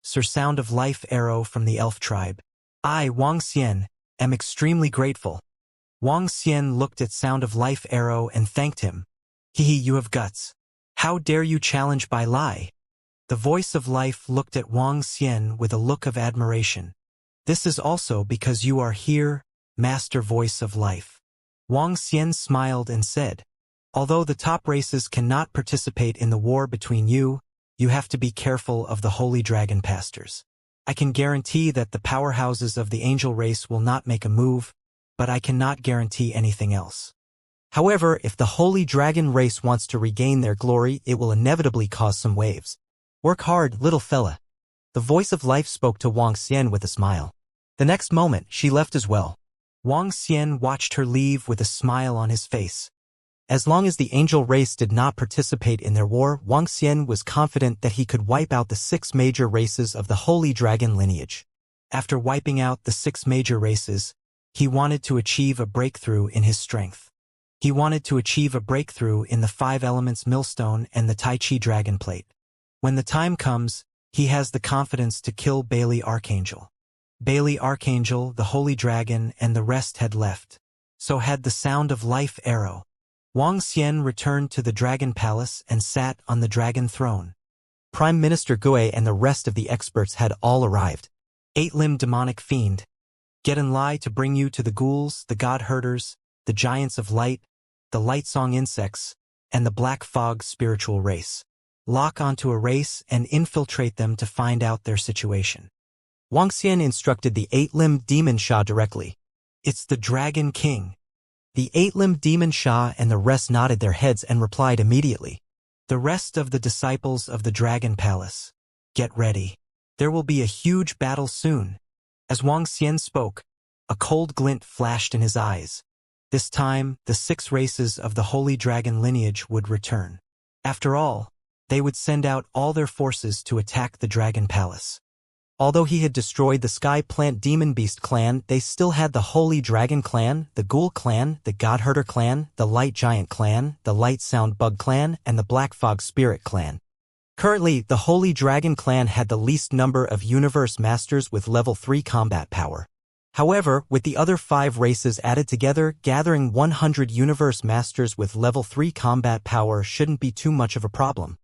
Sir Sound of Life Arrow from the Elf tribe. I, Wang Xian, am extremely grateful." Wang Xian looked at Sound of Life Arrow and thanked him. "Hehe, you have guts. How dare you challenge Bai Lai?" The Voice of Life looked at Wang Xian with a look of admiration. "This is also because you are here, Master Voice of Life." Wang Xian smiled and said, "Although the top races cannot participate in the war between you, you have to be careful of the Holy Dragon Pastors. I can guarantee that the powerhouses of the angel race will not make a move, but I cannot guarantee anything else. However, if the Holy Dragon race wants to regain their glory, it will inevitably cause some waves. Work hard, little fella." The Voice of Life spoke to Wang Xian with a smile. The next moment, she left as well. Wang Xian watched her leave with a smile on his face. As long as the angel race did not participate in their war, Wang Xian was confident that he could wipe out the 6 major races of the Holy Dragon lineage. After wiping out the 6 major races, he wanted to achieve a breakthrough in his strength. He wanted to achieve a breakthrough in the 5 elements millstone and the Tai Chi dragon plate. When the time comes, he has the confidence to kill Bailey Archangel. Bailey Archangel, the Holy Dragon, and the rest had left. So had the Sound of Life Arrow. Wang Xian returned to the Dragon Palace and sat on the Dragon Throne. Prime Minister Gui and the rest of the experts had all arrived. 8-limbed demonic fiend. Get in line to bring you to the ghouls, the god herders, the giants of light, the light song insects, and the black fog spiritual race. Lock onto a race and infiltrate them to find out their situation. Wang Xian instructed the 8-limbed demon Shah directly. "It's the Dragon King." The 8-limbed demon Shah and the rest nodded their heads and replied immediately. "The rest of the disciples of the Dragon Palace, get ready. There will be a huge battle soon." As Wang Xian spoke, a cold glint flashed in his eyes. This time, the 6 races of the Holy Dragon lineage would return. After all, they would send out all their forces to attack the Dragon Palace. Although he had destroyed the Sky Plant Demon Beast clan, they still had the Holy Dragon clan, the Ghoul clan, the God Herder clan, the Light Giant clan, the Light Sound Bug clan, and the Black Fog Spirit clan. Currently, the Holy Dragon clan had the least number of Universe Masters with level 3 combat power. However, with the other 5 races added together, gathering 100 Universe Masters with level 3 combat power shouldn't be too much of a problem.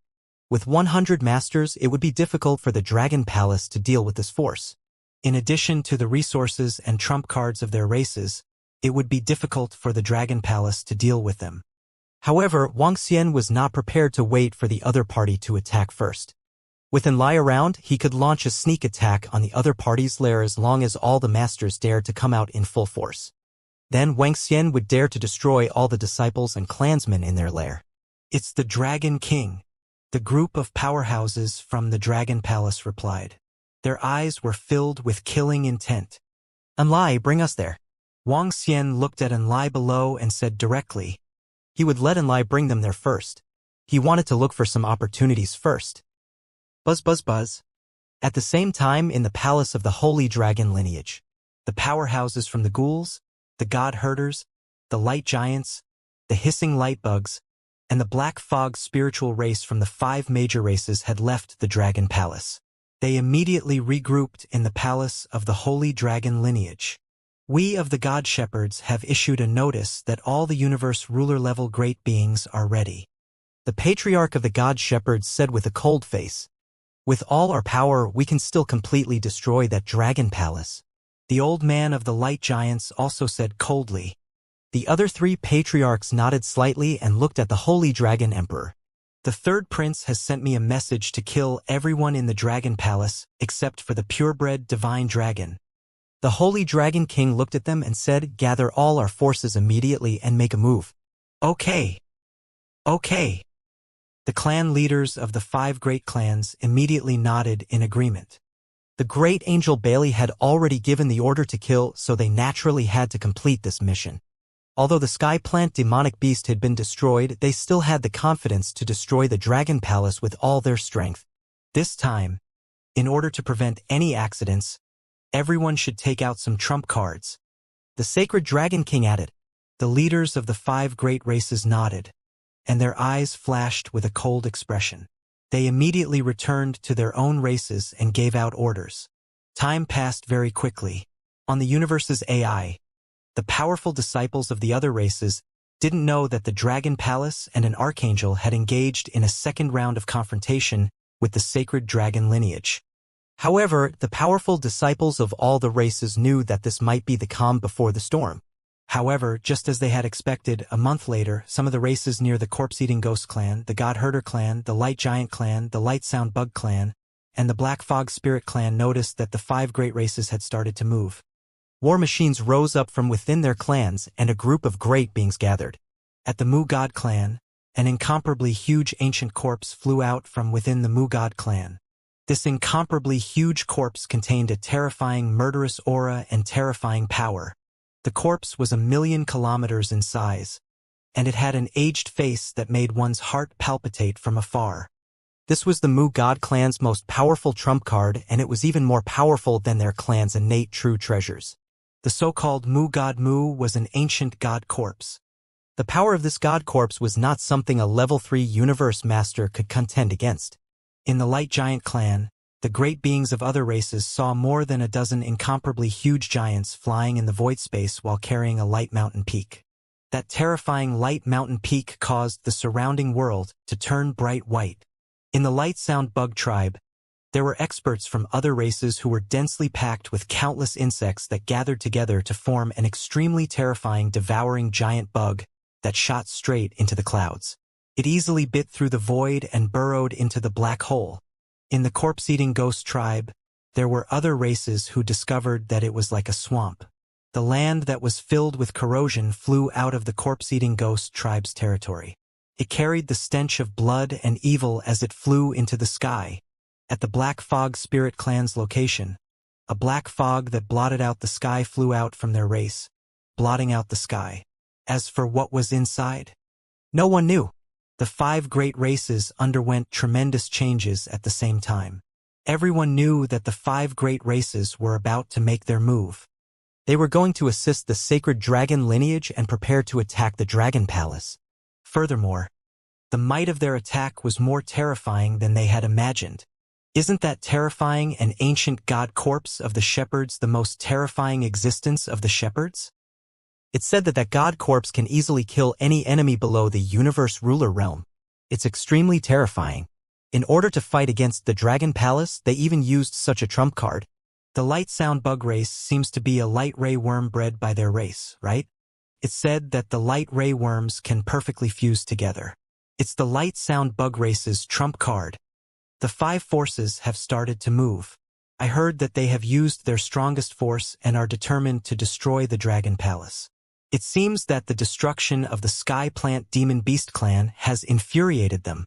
With 100 masters, it would be difficult for the Dragon Palace to deal with this force. In addition to the resources and trump cards of their races, it would be difficult for the Dragon Palace to deal with them. However, Wang Xian was not prepared to wait for the other party to attack first. With an lie around, he could launch a sneak attack on the other party's lair as long as all the masters dared to come out in full force. Then Wang Xian would dare to destroy all the disciples and clansmen in their lair. "It's the Dragon King," the group of powerhouses from the Dragon Palace replied. Their eyes were filled with killing intent. "Enlai, bring us there." Wang Xian looked at Enlai below and said directly. He would let Enlai bring them there first. He wanted to look for some opportunities first. Buzz buzz buzz. At the same time, in the palace of the Holy Dragon lineage, the powerhouses from the ghouls, the god herders, the light giants, the hissing light bugs, and the black fog spiritual race from the 5 major races had left the Dragon Palace. They immediately regrouped in the palace of the Holy Dragon lineage. "We of the God Shepherds have issued a notice that all the universe ruler-level great beings are ready," the Patriarch of the God Shepherds said with a cold face. "With all our power, we can still completely destroy that Dragon Palace." The old man of the light giants also said coldly. The other 3 patriarchs nodded slightly and looked at the Holy Dragon Emperor. "The 3rd prince has sent me a message to kill everyone in the Dragon Palace except for the purebred divine dragon." The Holy Dragon King looked at them and said, "Gather all our forces immediately and make a move." "Okay. Okay." The clan leaders of the 5 great clans immediately nodded in agreement. The great angel Bailey had already given the order to kill, so they naturally had to complete this mission. Although the sky plant demonic beast had been destroyed, they still had the confidence to destroy the Dragon Palace with all their strength. This time, in order to prevent any accidents, everyone should take out some trump cards. The sacred Dragon King added. The leaders of the 5 great races nodded, and their eyes flashed with a cold expression. They immediately returned to their own races and gave out orders. Time passed very quickly. On the universe's AI, the powerful disciples of the other races didn't know that the Dragon Palace and an archangel had engaged in a second round of confrontation with the sacred dragon lineage. However, the powerful disciples of all the races knew that this might be the calm before the storm. However, just as they had expected, a month later, some of the races near the corpse-eating ghost clan, the God Herder clan, the Light Giant clan, the Light Sound Bug clan, and the Black Fog Spirit clan noticed that the 5 great races had started to move. War machines rose up from within their clans, and a group of great beings gathered. At the Mu God clan, an incomparably huge ancient corpse flew out from within the Mu God clan. This incomparably huge corpse contained a terrifying murderous aura and terrifying power. The corpse was 1,000,000 kilometers in size, and it had an aged face that made one's heart palpitate from afar. This was the Mu God clan's most powerful trump card, and it was even more powerful than their clan's innate true treasures. The so-called Mu God Mu was an ancient god corpse. The power of this god corpse was not something a level 3 universe master could contend against. In the Light Giant clan, the great beings of other races saw more than a dozen incomparably huge giants flying in the void space while carrying a light mountain peak. That terrifying light mountain peak caused the surrounding world to turn bright white. In the Light Sound Bug tribe, there were experts from other races who were densely packed with countless insects that gathered together to form an extremely terrifying devouring giant bug that shot straight into the clouds. It easily bit through the void and burrowed into the black hole. In the corpse-eating ghost tribe, there were other races who discovered that it was like a swamp. The land that was filled with corrosion flew out of the corpse-eating ghost tribe's territory. It carried the stench of blood and evil as it flew into the sky. At the Black Fog Spirit clan's location, a black fog that blotted out the sky flew out from their race, blotting out the sky. As for what was inside, no one knew. The 5 great races underwent tremendous changes at the same time. Everyone knew that the 5 great races were about to make their move. They were going to assist the sacred dragon lineage and prepare to attack the Dragon Palace. Furthermore, the might of their attack was more terrifying than they had imagined. Isn't that terrifying an ancient god corpse of the shepherds the most terrifying existence of the shepherds? It's said that god corpse can easily kill any enemy below the universe ruler realm. It's extremely terrifying. In order to fight against the Dragon Palace, they even used such a trump card. The Light Sound Bug race seems to be a light ray worm bred by their race, right? It's said that the light ray worms can perfectly fuse together. It's the Light Sound Bug race's trump card. The 5 forces have started to move. I heard that they have used their strongest force and are determined to destroy the Dragon Palace. It seems that the destruction of the Sky Plant Demon Beast clan has infuriated them.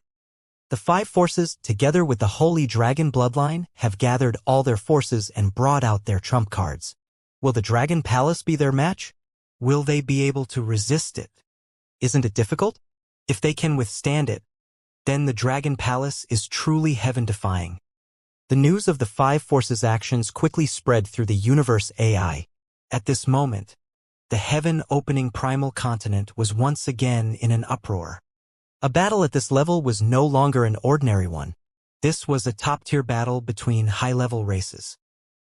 The 5 forces, together with the Holy Dragon bloodline, have gathered all their forces and brought out their trump cards. Will the Dragon Palace be their match? Will they be able to resist it? Isn't it difficult? If they can withstand it, then the Dragon Palace is truly heaven-defying. The news of the 5 forces' actions quickly spread through the universe AI. At this moment, the heaven-opening primal continent was once again in an uproar. A battle at this level was no longer an ordinary one. This was a top-tier battle between high-level races.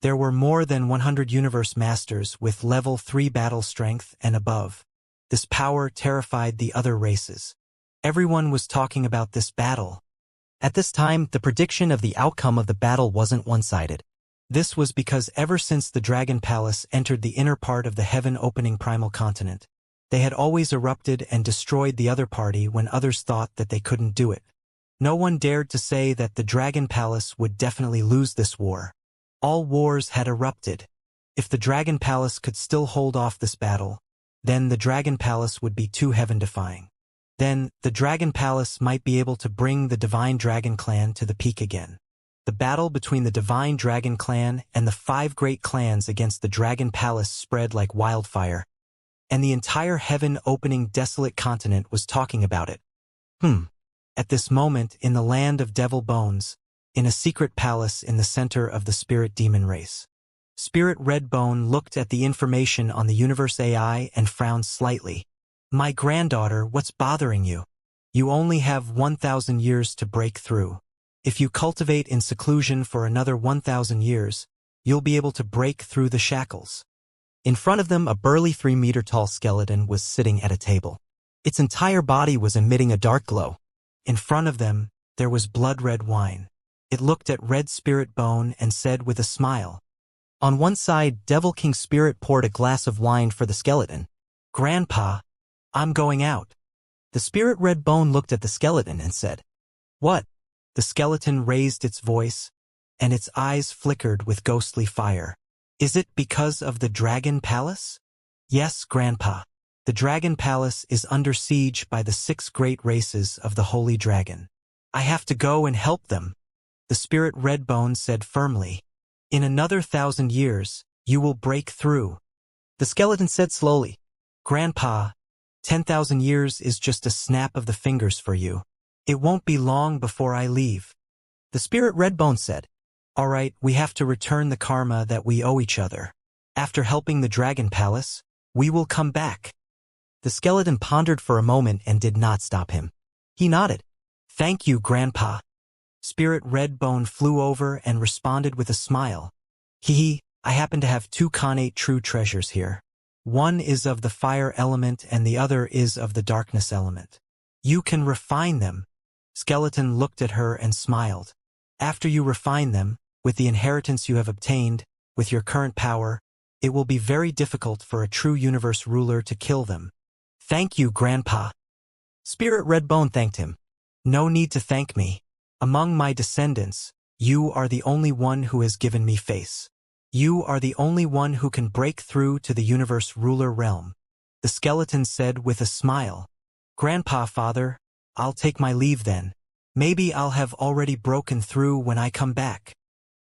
There were more than 100 universe masters with level 3 battle strength and above. This power terrified the other races. Everyone was talking about this battle. At this time, the prediction of the outcome of the battle wasn't one-sided. This was because ever since the Dragon Palace entered the inner part of the heaven-opening primal continent, they had always erupted and destroyed the other party when others thought that they couldn't do it. No one dared to say that the Dragon Palace would definitely lose this war. All wars had erupted. If the Dragon Palace could still hold off this battle, then the Dragon Palace would be too heaven-defying. Then, the Dragon Palace might be able to bring the Divine Dragon Clan to the peak again. The battle between the Divine Dragon Clan and the 5 great clans against the Dragon Palace spread like wildfire, and the entire heaven-opening desolate continent was talking about it. At this moment, in the land of Devil Bones, in a secret palace in the center of the Spirit Demon race, Spirit Red Bone looked at the information on the Universe AI and frowned slightly. "My granddaughter, what's bothering you? You only have 1,000 years to break through. If you cultivate in seclusion for another 1,000 years, you'll be able to break through the shackles." In front of them, a burly 3-meter-tall skeleton was sitting at a table. Its entire body was emitting a dark glow. In front of them, there was blood-red wine. It looked at Red Spirit Bone and said with a smile. On one side, Devil King Spirit poured a glass of wine for the skeleton. "Grandpa, I'm going out." The Spirit Red Bone looked at the skeleton and said, "What?" The skeleton raised its voice, and its eyes flickered with ghostly fire. "Is it because of the Dragon Palace?" "Yes, Grandpa. The Dragon Palace is under siege by the 6 great races of the Holy Dragon. I have to go and help them," the Spirit Red Bone said firmly. "In another 1,000 years, you will break through." The skeleton said slowly, "Grandpa, 10,000 years is just a snap of the fingers for you. It won't be long before I leave." The Spirit Red Bone said, "All right, we have to return the karma that we owe each other. After helping the Dragon Palace, we will come back." The skeleton pondered for a moment and did not stop him. He nodded. "Thank you, Grandpa." Spirit Red Bone flew over and responded with a smile. I happen to have 2 connate true treasures here. One is of the fire element and the other is of the darkness element. You can refine them." Skeleton looked at her and smiled. "After you refine them, with the inheritance you have obtained, with your current power, it will be very difficult for a true universe ruler to kill them." "Thank you, Grandpa." Spirit Red Bone thanked him. "No need to thank me. Among my descendants, you are the only one who has given me face. You are the only one who can break through to the universe ruler realm," the skeleton said with a smile. "Grandpa, Father, I'll take my leave then. Maybe I'll have already broken through when I come back."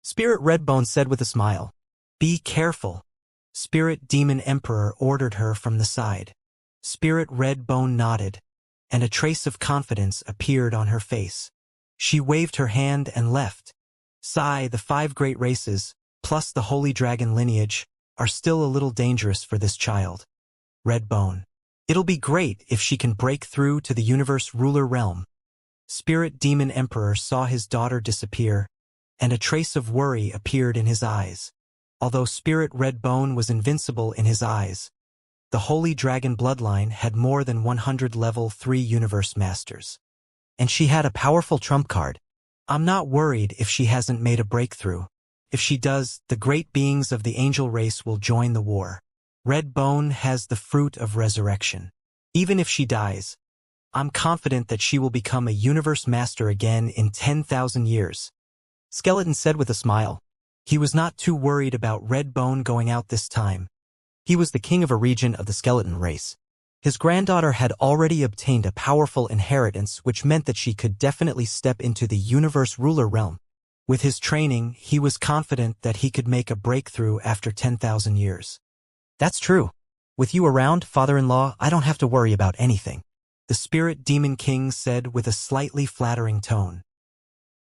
Spirit Red Bone said with a smile. "Be careful." Spirit Demon Emperor ordered her from the side. Spirit Red Bone nodded, and a trace of confidence appeared on her face. She waved her hand and left. The 5 great races, plus the Holy Dragon lineage, are still a little dangerous for this child. Red Bone. It'll be great if she can break through to the universe ruler realm. Spirit Demon Emperor saw his daughter disappear, and a trace of worry appeared in his eyes. Although Spirit Red Bone was invincible in his eyes, the Holy Dragon bloodline had more than 100 level 3 universe masters. And she had a powerful trump card. "I'm not worried if she hasn't made a breakthrough. If she does, the great beings of the angel race will join the war. Red Bone has the fruit of resurrection. Even if she dies, I'm confident that she will become a universe master again in 10,000 years." Skeleton said with a smile. He was not too worried about Red Bone going out this time. He was the king of a region of the skeleton race. His granddaughter had already obtained a powerful inheritance, which meant that she could definitely step into the universe ruler realm. With his training, he was confident that he could make a breakthrough after 10,000 years. "That's true. With you around, father-in-law, I don't have to worry about anything," the Spirit Demon King said with a slightly flattering tone.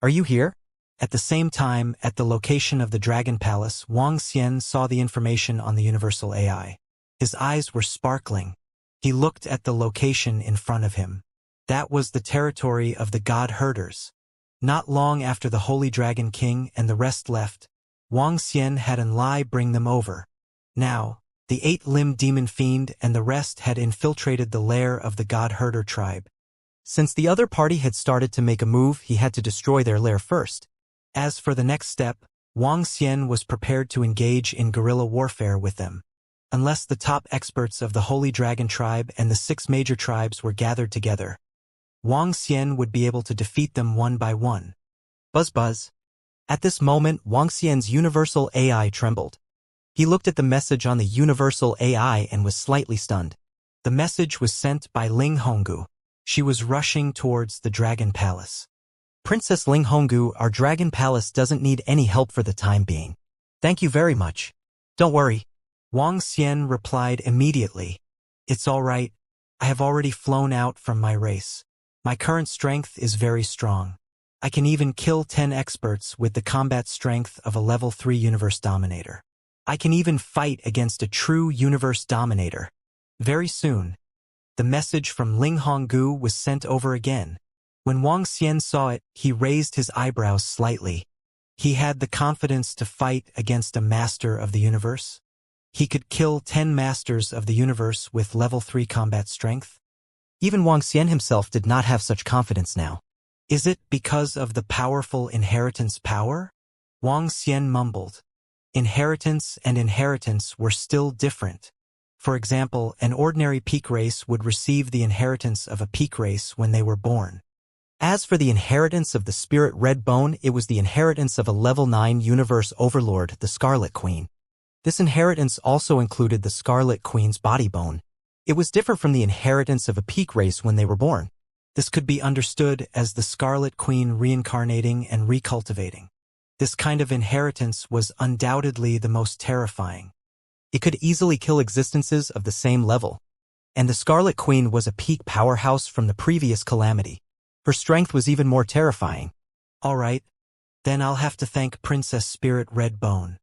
"Are you here?" At the same time, at the location of the Dragon Palace, Wuxia saw the information on the Universal AI. His eyes were sparkling. He looked at the location in front of him. That was the territory of the God Herders. Not long after the Holy Dragon King and the rest left, Wuxia had Enlai bring them over. Now, the 8-limbed demon fiend and the rest had infiltrated the lair of the God Herder tribe. Since the other party had started to make a move, he had to destroy their lair first. As for the next step, Wuxia was prepared to engage in guerrilla warfare with them. Unless the top experts of the Holy Dragon tribe and the 6 major tribes were gathered together, Wuxia would be able to defeat them one by one. Buzz buzz. At this moment, Wuxia's Universal AI trembled. He looked at the message on the Universal AI and was slightly stunned. The message was sent by Ling Honggu. She was rushing towards the Dragon Palace. Princess Ling Honggu, our dragon palace doesn't need any help for the time being. Thank you very much. Don't worry. Wang Xian replied immediately. It's all right. I have already flown out from my race. My current strength is very strong. I can even kill 10 experts with the combat strength of a level 3 universe dominator. I can even fight against a true universe dominator. Very soon, the message from Ling Honggu was sent over again. When Wang Xian saw it, he raised his eyebrows slightly. He had the confidence to fight against a master of the universe. He could kill 10 masters of the universe with level 3 combat strength. Even Wang Xian himself did not have such confidence now. Is it because of the powerful inheritance power? Wang Xian mumbled. Inheritance and inheritance were still different. For example, an ordinary peak race would receive the inheritance of a peak race when they were born. As for the inheritance of the spirit red bone, it was the inheritance of a level 9 universe overlord, the Scarlet Queen. This inheritance also included the Scarlet Queen's body bone. It was different from the inheritance of a peak race when they were born. This could be understood as the Scarlet Queen reincarnating and recultivating. This kind of inheritance was undoubtedly the most terrifying. It could easily kill existences of the same level. And the Scarlet Queen was a peak powerhouse from the previous calamity. Her strength was even more terrifying. All right, then I'll have to thank Princess Spirit Red Bone.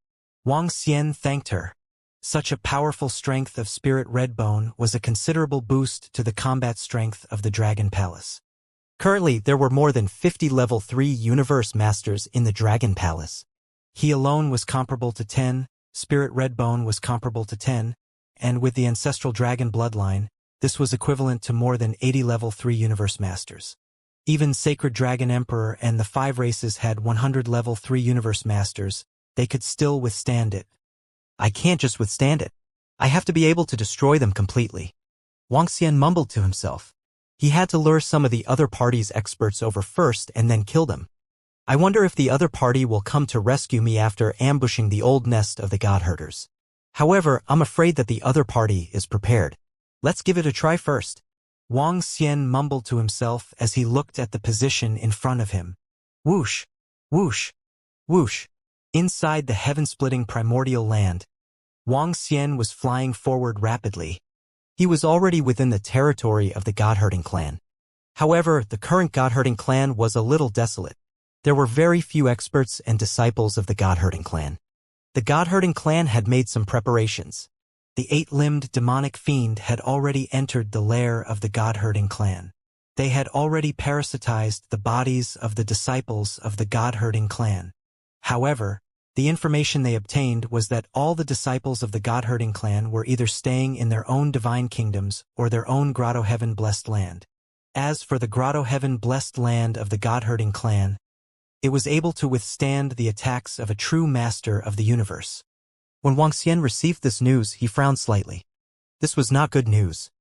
Wang Xian thanked her. Such a powerful strength of Spirit Red Bone was a considerable boost to the combat strength of the Dragon Palace. Currently, there were more than 50 level 3 universe masters in the Dragon Palace. He alone was comparable to 10, Spirit Red Bone was comparable to 10, and with the ancestral dragon bloodline, this was equivalent to more than 80 level 3 universe masters. Even Sacred Dragon Emperor and the 5 races had 100 level 3 universe masters. They could still withstand it. I can't just withstand it. I have to be able to destroy them completely. Wang Xian mumbled to himself. He had to lure some of the other party's experts over first and then kill them. I wonder if the other party will come to rescue me after ambushing the old nest of the God-herders. However, I'm afraid that the other party is prepared. Let's give it a try first. Wang Xian mumbled to himself as he looked at the position in front of him. Whoosh, whoosh, whoosh. Inside the heaven-splitting primordial land, Wang Xian was flying forward rapidly. He was already within the territory of the God-herding clan. However, the current God-herding clan was a little desolate. There were very few experts and disciples of the God-herding clan. The God-herding clan had made some preparations. The 8-limbed demonic fiend had already entered the lair of the God-herding clan. They had already parasitized the bodies of the disciples of the God-herding clan. However, the information they obtained was that all the disciples of the God-herding clan were either staying in their own divine kingdoms or their own Grotto Heaven-blessed land. As for the Grotto Heaven-blessed land of the God-herding clan, it was able to withstand the attacks of a true master of the universe. When Wang Xian received this news, he frowned slightly. This was not good news.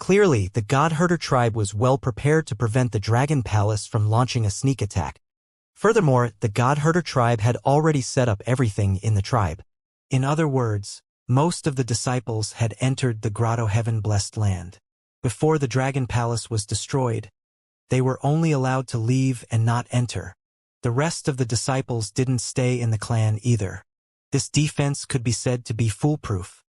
Clearly, the God-herder tribe was well prepared to prevent the Dragon Palace from launching a sneak attack. Furthermore, the God-herder tribe had already set up everything in the tribe. In other words, most of the disciples had entered the Grotto Heaven-blessed land. Before the Dragon Palace was destroyed, they were only allowed to leave and not enter. The rest of the disciples didn't stay in the clan either. This defense could be said to be foolproof.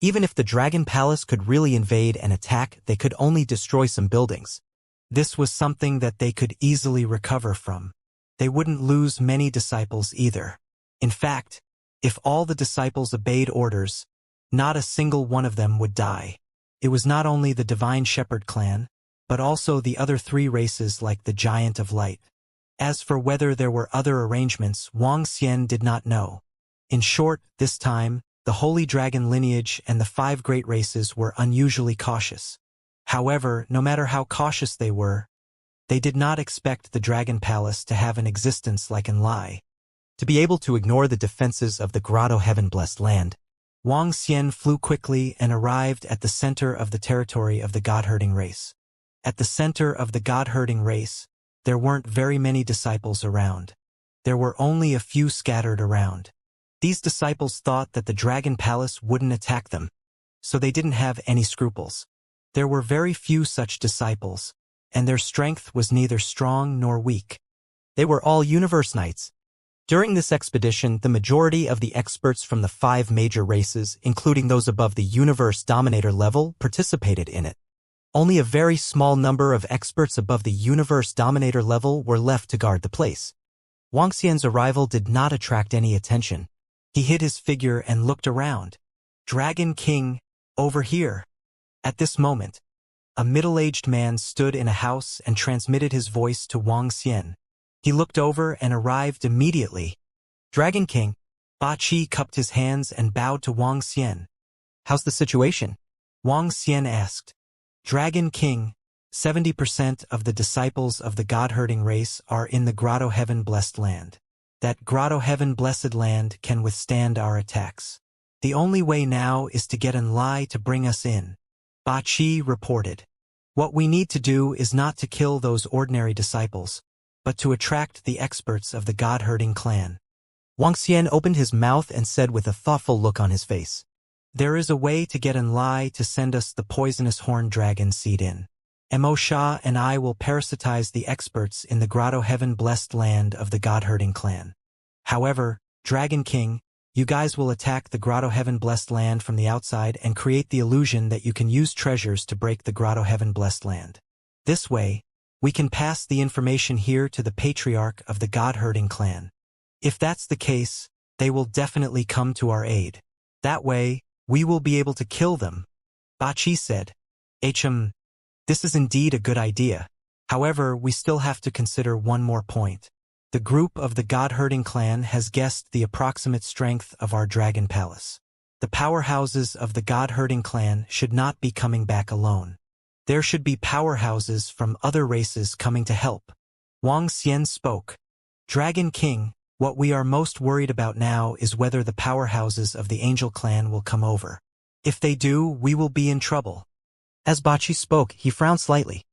Even if the Dragon Palace could really invade and attack, they could only destroy some buildings. This was something that they could easily recover from. They wouldn't lose many disciples either. In fact, if all the disciples obeyed orders, not a single one of them would die. It was not only the Divine Shepherd clan, but also the other 3 races like the Giant of Light. As for whether there were other arrangements, Wang Xian did not know. In short, this time, the Holy Dragon lineage and the 5 great races were unusually cautious. However, no matter how cautious they were, they did not expect the Dragon Palace to have an existence like Enlai. To be able to ignore the defenses of the Grotto Heaven-blessed land, Wang Xian flew quickly and arrived at the center of the territory of the God-herding race. At the center of the God-herding race, there weren't very many disciples around. There were only a few scattered around. These disciples thought that the Dragon Palace wouldn't attack them, so they didn't have any scruples. There were very few such disciples, and their strength was neither strong nor weak. They were all universe knights. During this expedition, the majority of the experts from the 5 major races, including those above the universe dominator level, participated in it. Only a very small number of experts above the universe dominator level were left to guard the place. Wuxia's arrival did not attract any attention. He hid his figure and looked around. Dragon King, over here. At this moment, a middle-aged man stood in a house and transmitted his voice to Wuxia. He looked over and arrived immediately. Dragon King. Ba Qi cupped his hands and bowed to Wuxia. How's the situation? Wuxia asked. Dragon King, 70% of the disciples of the God-herding race are in the Grotto Heaven Blessed Land. That Grotto Heaven Blessed Land can withstand our attacks. The only way now is to get Inflate to bring us in. Ba Qi reported. What we need to do is not to kill those ordinary disciples, but to attract the experts of the God-herding clan. Wuxia opened his mouth and said with a thoughtful look on his face. There is a way to get Inflate to send us the poisonous horned dragon seed in. Mo Sha and I will parasitize the experts in the Grotto Heaven Blessed Land of the God-herding clan. However, Dragon King, you guys will attack the Grotto Heaven Blessed Land from the outside and create the illusion that you can use treasures to break the Grotto Heaven Blessed Land. This way, we can pass the information here to the patriarch of the God-herding clan. If that's the case, they will definitely come to our aid. That way, we will be able to kill them. Ba Qi said. This is indeed a good idea. However, we still have to consider one more point. The group of the God-herding clan has guessed the approximate strength of our dragon palace. The powerhouses of the God-herding clan should not be coming back alone. There should be powerhouses from other races coming to help. Wuxia spoke. Dragon King, what we are most worried about now is whether the powerhouses of the Angel clan will come over. If they do, we will be in trouble. As Ba Qi spoke, he frowned slightly.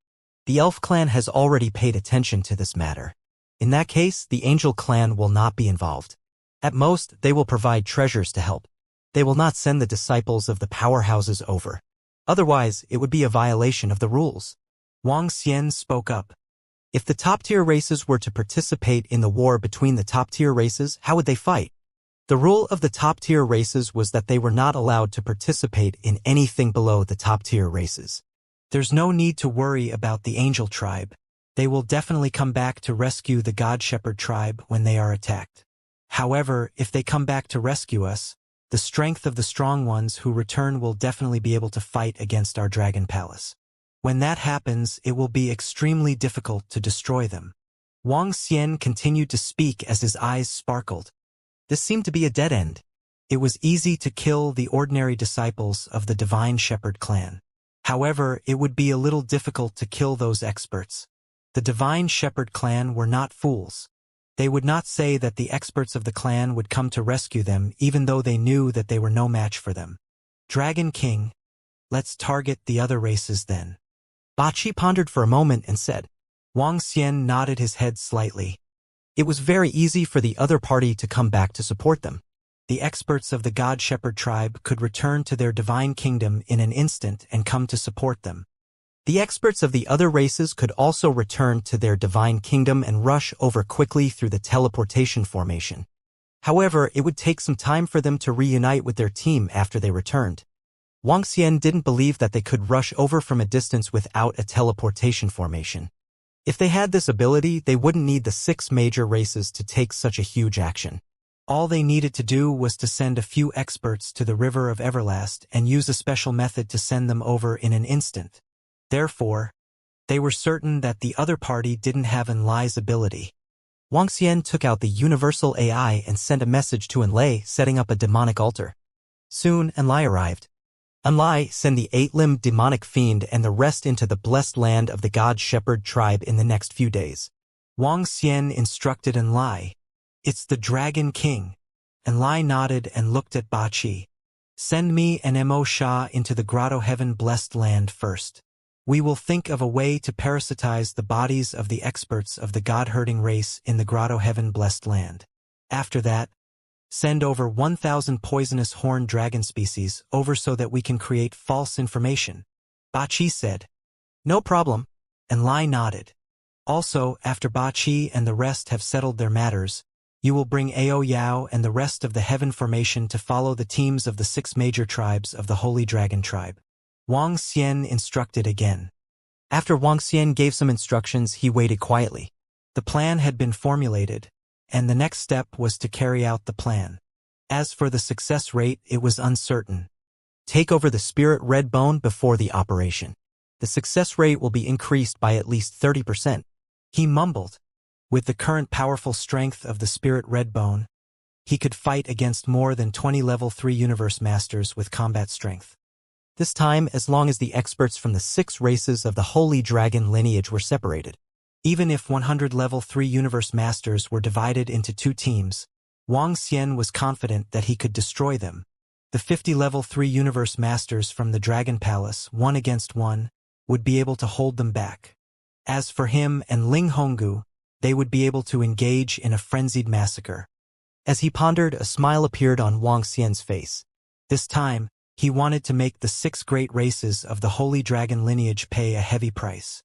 The Elf clan has already paid attention to this matter. In that case, the Angel clan will not be involved. At most, they will provide treasures to help. They will not send the disciples of the powerhouses over. Otherwise, it would be a violation of the rules. Wuxia spoke up. If the top-tier races were to participate in the war between the top-tier races, how would they fight? The rule of the top-tier races was that they were not allowed to participate in anything below the top-tier races. There's no need to worry about the Angel tribe. They will definitely come back to rescue the God Shepherd tribe when they are attacked. However, if they come back to rescue us, the strength of the strong ones who return will definitely be able to fight against our dragon palace. When that happens, it will be extremely difficult to destroy them. Wuxia continued to speak as his eyes sparkled. This seemed to be a dead end. It was easy to kill the ordinary disciples of the Divine Shepherd clan. However, it would be a little difficult to kill those experts. The Divine Shepherd clan were not fools. They would not say that the experts of the clan would come to rescue them even though they knew that they were no match for them. Dragon King, let's target the other races then. Ba Qi pondered for a moment and said. Wuxia nodded his head slightly. It was very easy for the other party to come back to support them. The experts of the God Shepherd tribe could return to their divine kingdom in an instant and come to support them. The experts of the other races could also return to their divine kingdom and rush over quickly through the teleportation formation. However, it would take some time for them to reunite with their team after they returned. Wuxia didn't believe that they could rush over from a distance without a teleportation formation. If they had this ability, they wouldn't need the 6 major races to take such a huge action. All they needed to do was to send a few experts to the River of Everlast and use a special method to send them over in an instant. Therefore, they were certain that the other party didn't have Inflate's ability. Wuxia took out the universal AI and sent a message to Inflate, setting up a demonic altar. Soon, Inflate arrived. Inflate, send the 8-limbed demonic fiend and the rest into the blessed land of the God Shepherd tribe in the next few days. Wuxia instructed Inflate. It's the Dragon King. Inflate nodded and looked at Ba Qi. Send me and Mo Sha into the Grotto Heaven Blessed Land first. We will think of a way to parasitize the bodies of the experts of the God-herding race in the Grotto Heaven Blessed Land. After that, send over 1,000 poisonous horned dragon species over so that we can create false information. Ba Qi said. No problem. Inflate nodded. Also, after Ba Qi and the rest have settled their matters, you will bring Ao Yao and the rest of the Heaven Formation to follow the teams of the 6 major tribes of the Holy Dragon Tribe. Wang Xian instructed again. After Wang Xian gave some instructions, he waited quietly. The plan had been formulated, and the next step was to carry out the plan. As for the success rate, it was uncertain. Take over the spirit red bone before the operation. The success rate will be increased by at least 30%. He mumbled. With the current powerful strength of the spirit red bone, he could fight against more than 20 level 3 universe masters with combat strength. This time, as long as the experts from the 6 races of the Holy Dragon lineage were separated. Even if 100 level 3 universe masters were divided into 2 teams, Wang Xian was confident that he could destroy them. The 50 level 3 universe masters from the Dragon Palace, 1 against 1, would be able to hold them back. As for him and Ling Honggu, they would be able to engage in a frenzied massacre. As he pondered, a smile appeared on Wang Xian's face. This time, he wanted to make the 6 great races of the Holy Dragon lineage pay a heavy price.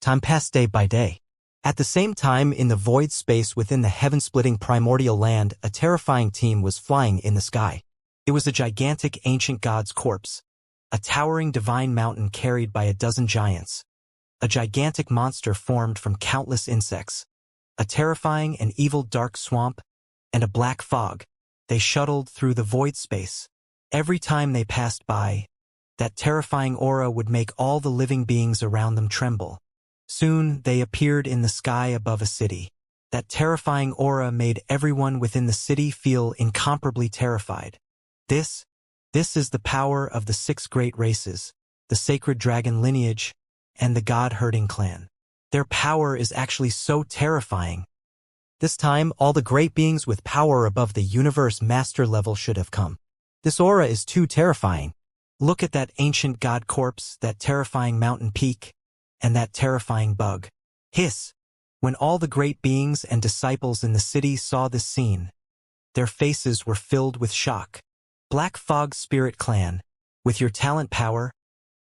Time passed day by day. At the same time, in the void space within the heaven-splitting primordial land, a terrifying team was flying in the sky. It was a gigantic ancient god's corpse, a towering divine mountain carried by a dozen giants, a gigantic monster formed from countless insects, a terrifying and evil dark swamp, and a black fog. They shuttled through the void space. Every time they passed by, that terrifying aura would make all the living beings around them tremble. Soon, they appeared in the sky above a city. That terrifying aura made everyone within the city feel incomparably terrified. This is the power of the 6 great races, the sacred dragon lineage, and the god-herding clan. Their power is actually so terrifying. This time, all the great beings with power above the universe master level should have come. This aura is too terrifying. Look at that ancient god corpse, that terrifying mountain peak, and that terrifying bug. Hiss! When all the great beings and disciples in the city saw this scene, their faces were filled with shock. Black Fog Spirit Clan, with your talent power,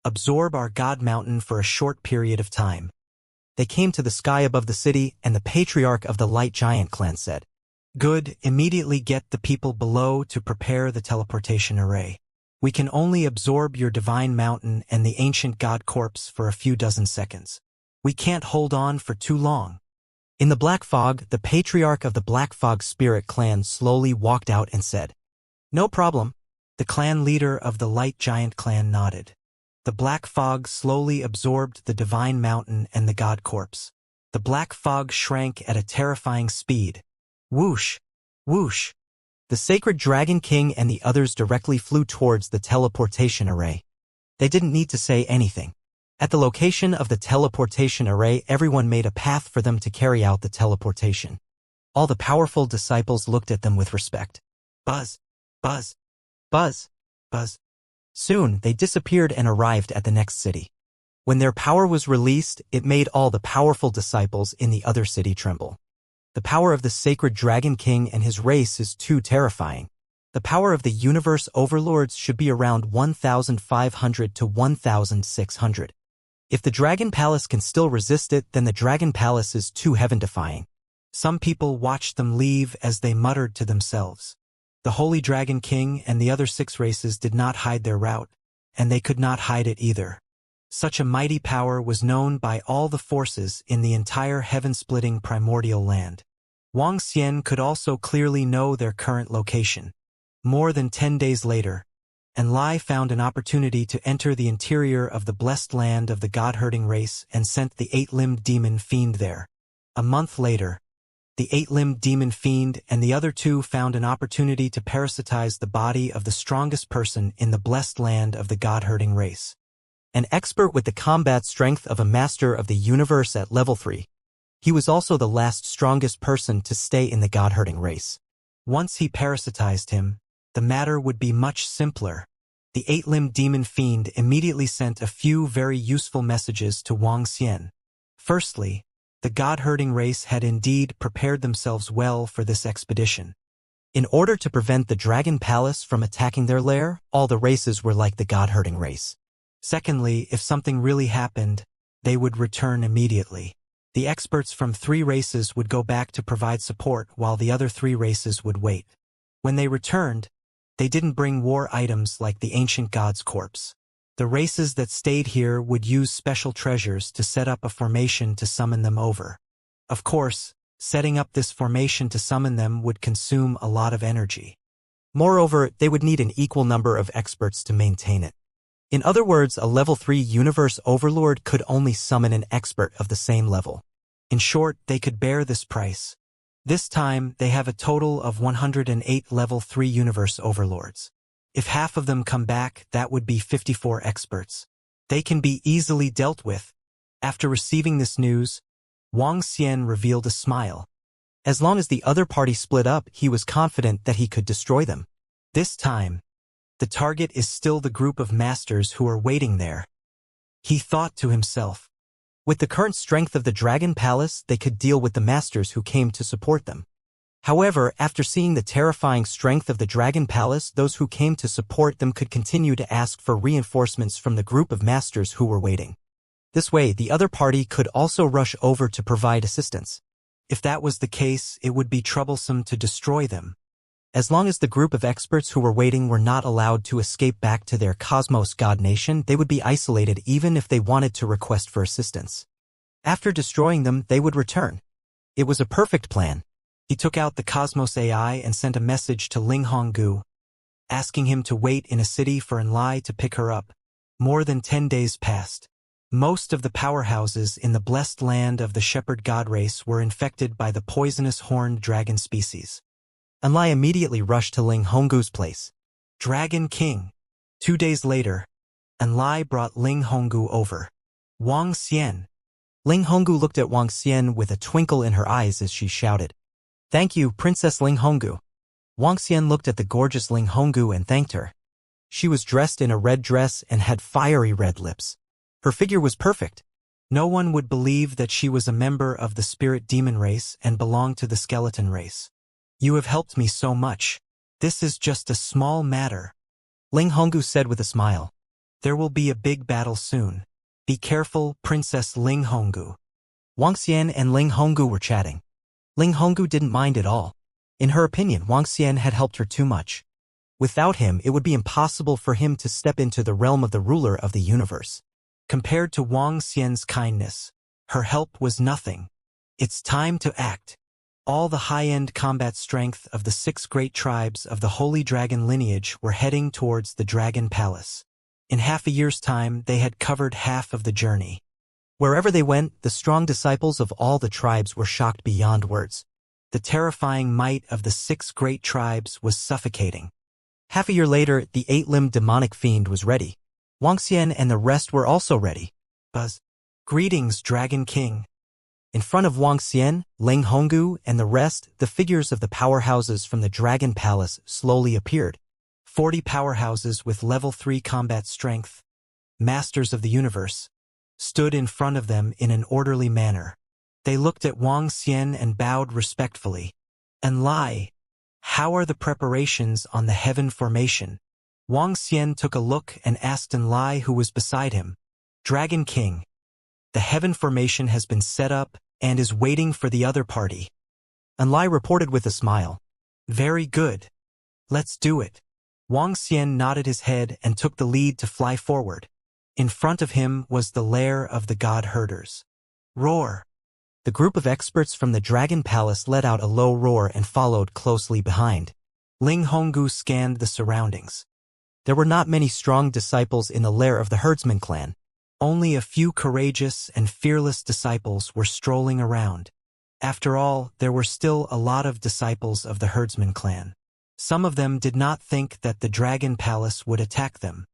absorb our god mountain for a short period of time. They came to the sky above the city, and the patriarch of the Light Giant clan said, "Good, immediately get the people below to prepare the teleportation array. We can only absorb your divine mountain and the ancient god corpse for a few dozen seconds. We can't hold on for too long." In the black fog, the patriarch of the Black Fog Spirit Clan slowly walked out and said, "No problem." The clan leader of the Light Giant clan nodded. The black fog slowly absorbed the divine mountain and the god corpse. The black fog shrank at a terrifying speed. Whoosh! Whoosh! The sacred Dragon King and the others directly flew towards the teleportation array. They didn't need to say anything. At the location of the teleportation array, everyone made a path for them to carry out the teleportation. All the powerful disciples looked at them with respect. Buzz! Buzz! Buzz! Buzz! Soon, they disappeared and arrived at the next city. When their power was released, it made all the powerful disciples in the other city tremble. The power of the sacred Dragon King and his race is too terrifying. The power of the universe overlords should be around 1,500 to 1,600. If the Dragon Palace can still resist it, then the Dragon Palace is too heaven-defying. Some people watched them leave as they muttered to themselves. The Holy Dragon King and the other 6 races did not hide their route, and they could not hide it either. Such a mighty power was known by all the forces in the entire heaven-splitting primordial land. Wang Xian could also clearly know their current location. More than 10 days later, Enlai found an opportunity to enter the interior of the blessed land of the god-herding race and sent the 8-limbed demon fiend there. A month later, the 8-limbed demon fiend and the other 2 found an opportunity to parasitize the body of the strongest person in the blessed land of the god-herding race. An expert with the combat strength of a master of the universe at level 3. He was also the last strongest person to stay in the god-herding race. Once he parasitized him, the matter would be much simpler. The 8-limbed demon fiend immediately sent a few very useful messages to Wang Xian. Firstly, the god-herding race had indeed prepared themselves well for this expedition. In order to prevent the Dragon Palace from attacking their lair, all the races were like the god-herding race. Secondly, if something really happened, they would return immediately. The experts from 3 races would go back to provide support while the other 3 races would wait. When they returned, they didn't bring war items like the ancient god's corpse. The races that stayed here would use special treasures to set up a formation to summon them over. Of course, setting up this formation to summon them would consume a lot of energy. Moreover, they would need an equal number of experts to maintain it. In other words, a level 3 universe overlord could only summon an expert of the same level. In short, they could bear this price. This time, they have a total of 108 level 3 universe overlords. If half of them come back, that would be 54 experts. They can be easily dealt with. After receiving this news, Wang Xian revealed a smile. As long as the other party split up, he was confident that he could destroy them. This time, the target is still the group of masters who are waiting there. He thought to himself. With the current strength of the Dragon Palace, they could deal with the masters who came to support them. However, after seeing the terrifying strength of the Dragon Palace, those who came to support them could continue to ask for reinforcements from the group of masters who were waiting. This way, the other party could also rush over to provide assistance. If that was the case, it would be troublesome to destroy them. As long as the group of experts who were waiting were not allowed to escape back to their Cosmos God Nation, they would be isolated even if they wanted to request for assistance. After destroying them, they would return. It was a perfect plan. He took out the Cosmos AI and sent a message to Ling Honggu, asking him to wait in a city for Enlai to pick her up. More than 10 days passed. Most of the powerhouses in the blessed land of the shepherd god race were infected by the poisonous horned dragon species. Enlai immediately rushed to Ling Honggu's place. Dragon King. 2 days later, Enlai brought Ling Honggu over. Wang Xian. Ling Honggu looked at Wang Xian with a twinkle in her eyes as she shouted, "Thank you, Princess Ling Honggu." Wang Xian looked at the gorgeous Ling Honggu and thanked her. She was dressed in a red dress and had fiery red lips. Her figure was perfect. No one would believe that she was a member of the spirit demon race and belonged to the skeleton race. "You have helped me so much. This is just a small matter," Ling Honggu said with a smile. "There will be a big battle soon. Be careful, Princess Ling Honggu." Wang Xian and Ling Honggu were chatting. Ling Honggu didn't mind at all. In her opinion, Wang Xian had helped her too much. Without him, it would be impossible for him to step into the realm of the ruler of the universe. Compared to Wang Xian's kindness, her help was nothing. It's time to act. All the high-end combat strength of the 6 great tribes of the Holy Dragon lineage were heading towards the Dragon Palace. In half a year's time, they had covered half of the journey. Wherever they went, the strong disciples of all the tribes were shocked beyond words. The terrifying might of the 6 great tribes was suffocating. Half a year later, the 8-limbed demonic fiend was ready. Wang Xian and the rest were also ready. Buzz. "Greetings, Dragon King." In front of Wang Xian, Ling Honggu, and the rest, the figures of the powerhouses from the Dragon Palace slowly appeared. 40 powerhouses with level 3 combat strength, masters of the universe, stood in front of them in an orderly manner. They looked at Wang Xian and bowed respectfully. "Enlai, how are the preparations on the heaven formation?" Wang Xian took a look and asked Enlai, who was beside him. "Dragon King, the heaven formation has been set up and is waiting for the other party." Enlai reported with a smile. "Very good. Let's do it." Wang Xian nodded his head and took the lead to fly forward. In front of him was the lair of the god herders. Roar! The group of experts from the Dragon Palace let out a low roar and followed closely behind. Ling Honggu scanned the surroundings. There were not many strong disciples in the lair of the herdsman clan. Only a few courageous and fearless disciples were strolling around. After all, there were still a lot of disciples of the herdsman clan. Some of them did not think that the Dragon Palace would attack them.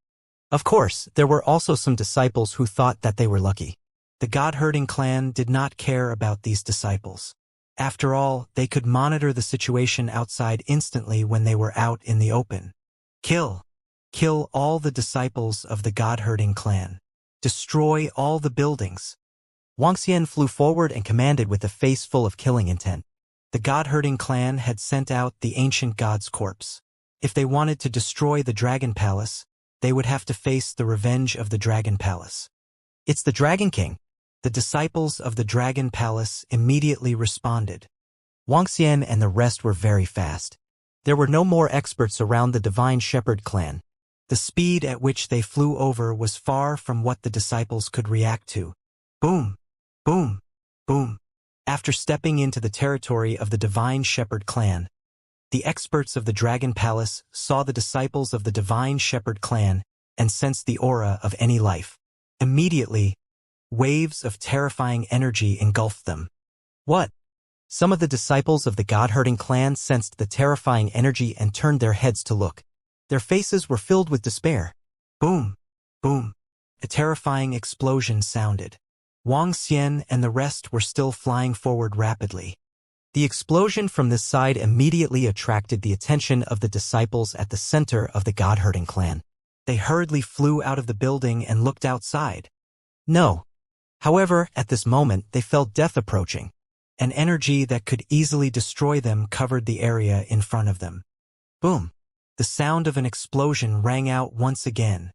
Of course, there were also some disciples who thought that they were lucky. The God-herding clan did not care about these disciples. After all, they could monitor the situation outside instantly when they were out in the open. Kill all the disciples of the God-herding clan. Destroy all the buildings. Wang Xian flew forward and commanded with a face full of killing intent. The God-herding clan had sent out the ancient god's corpse. If they wanted to destroy the Dragon Palace, they would have to face the revenge of the Dragon Palace. "It's the Dragon King." The disciples of the Dragon Palace immediately responded. Wuxia and the rest were very fast. There were no more experts around the Divine Shepherd clan. The speed at which they flew over was far from what the disciples could react to. Boom! Boom! Boom! After stepping into the territory of the Divine Shepherd clan, the experts of the Dragon Palace saw the disciples of the Divine Shepherd clan and sensed the aura of any life. Immediately, waves of terrifying energy engulfed them. What? Some of the disciples of the God-herding clan sensed the terrifying energy and turned their heads to look. Their faces were filled with despair. Boom! Boom! A terrifying explosion sounded. Wuxia and the rest were still flying forward rapidly. The explosion from this side immediately attracted the attention of the disciples at the center of the God-herding clan. They hurriedly flew out of the building and looked outside. No. However, at this moment, they felt death approaching. An energy that could easily destroy them covered the area in front of them. Boom! The sound of an explosion rang out once again.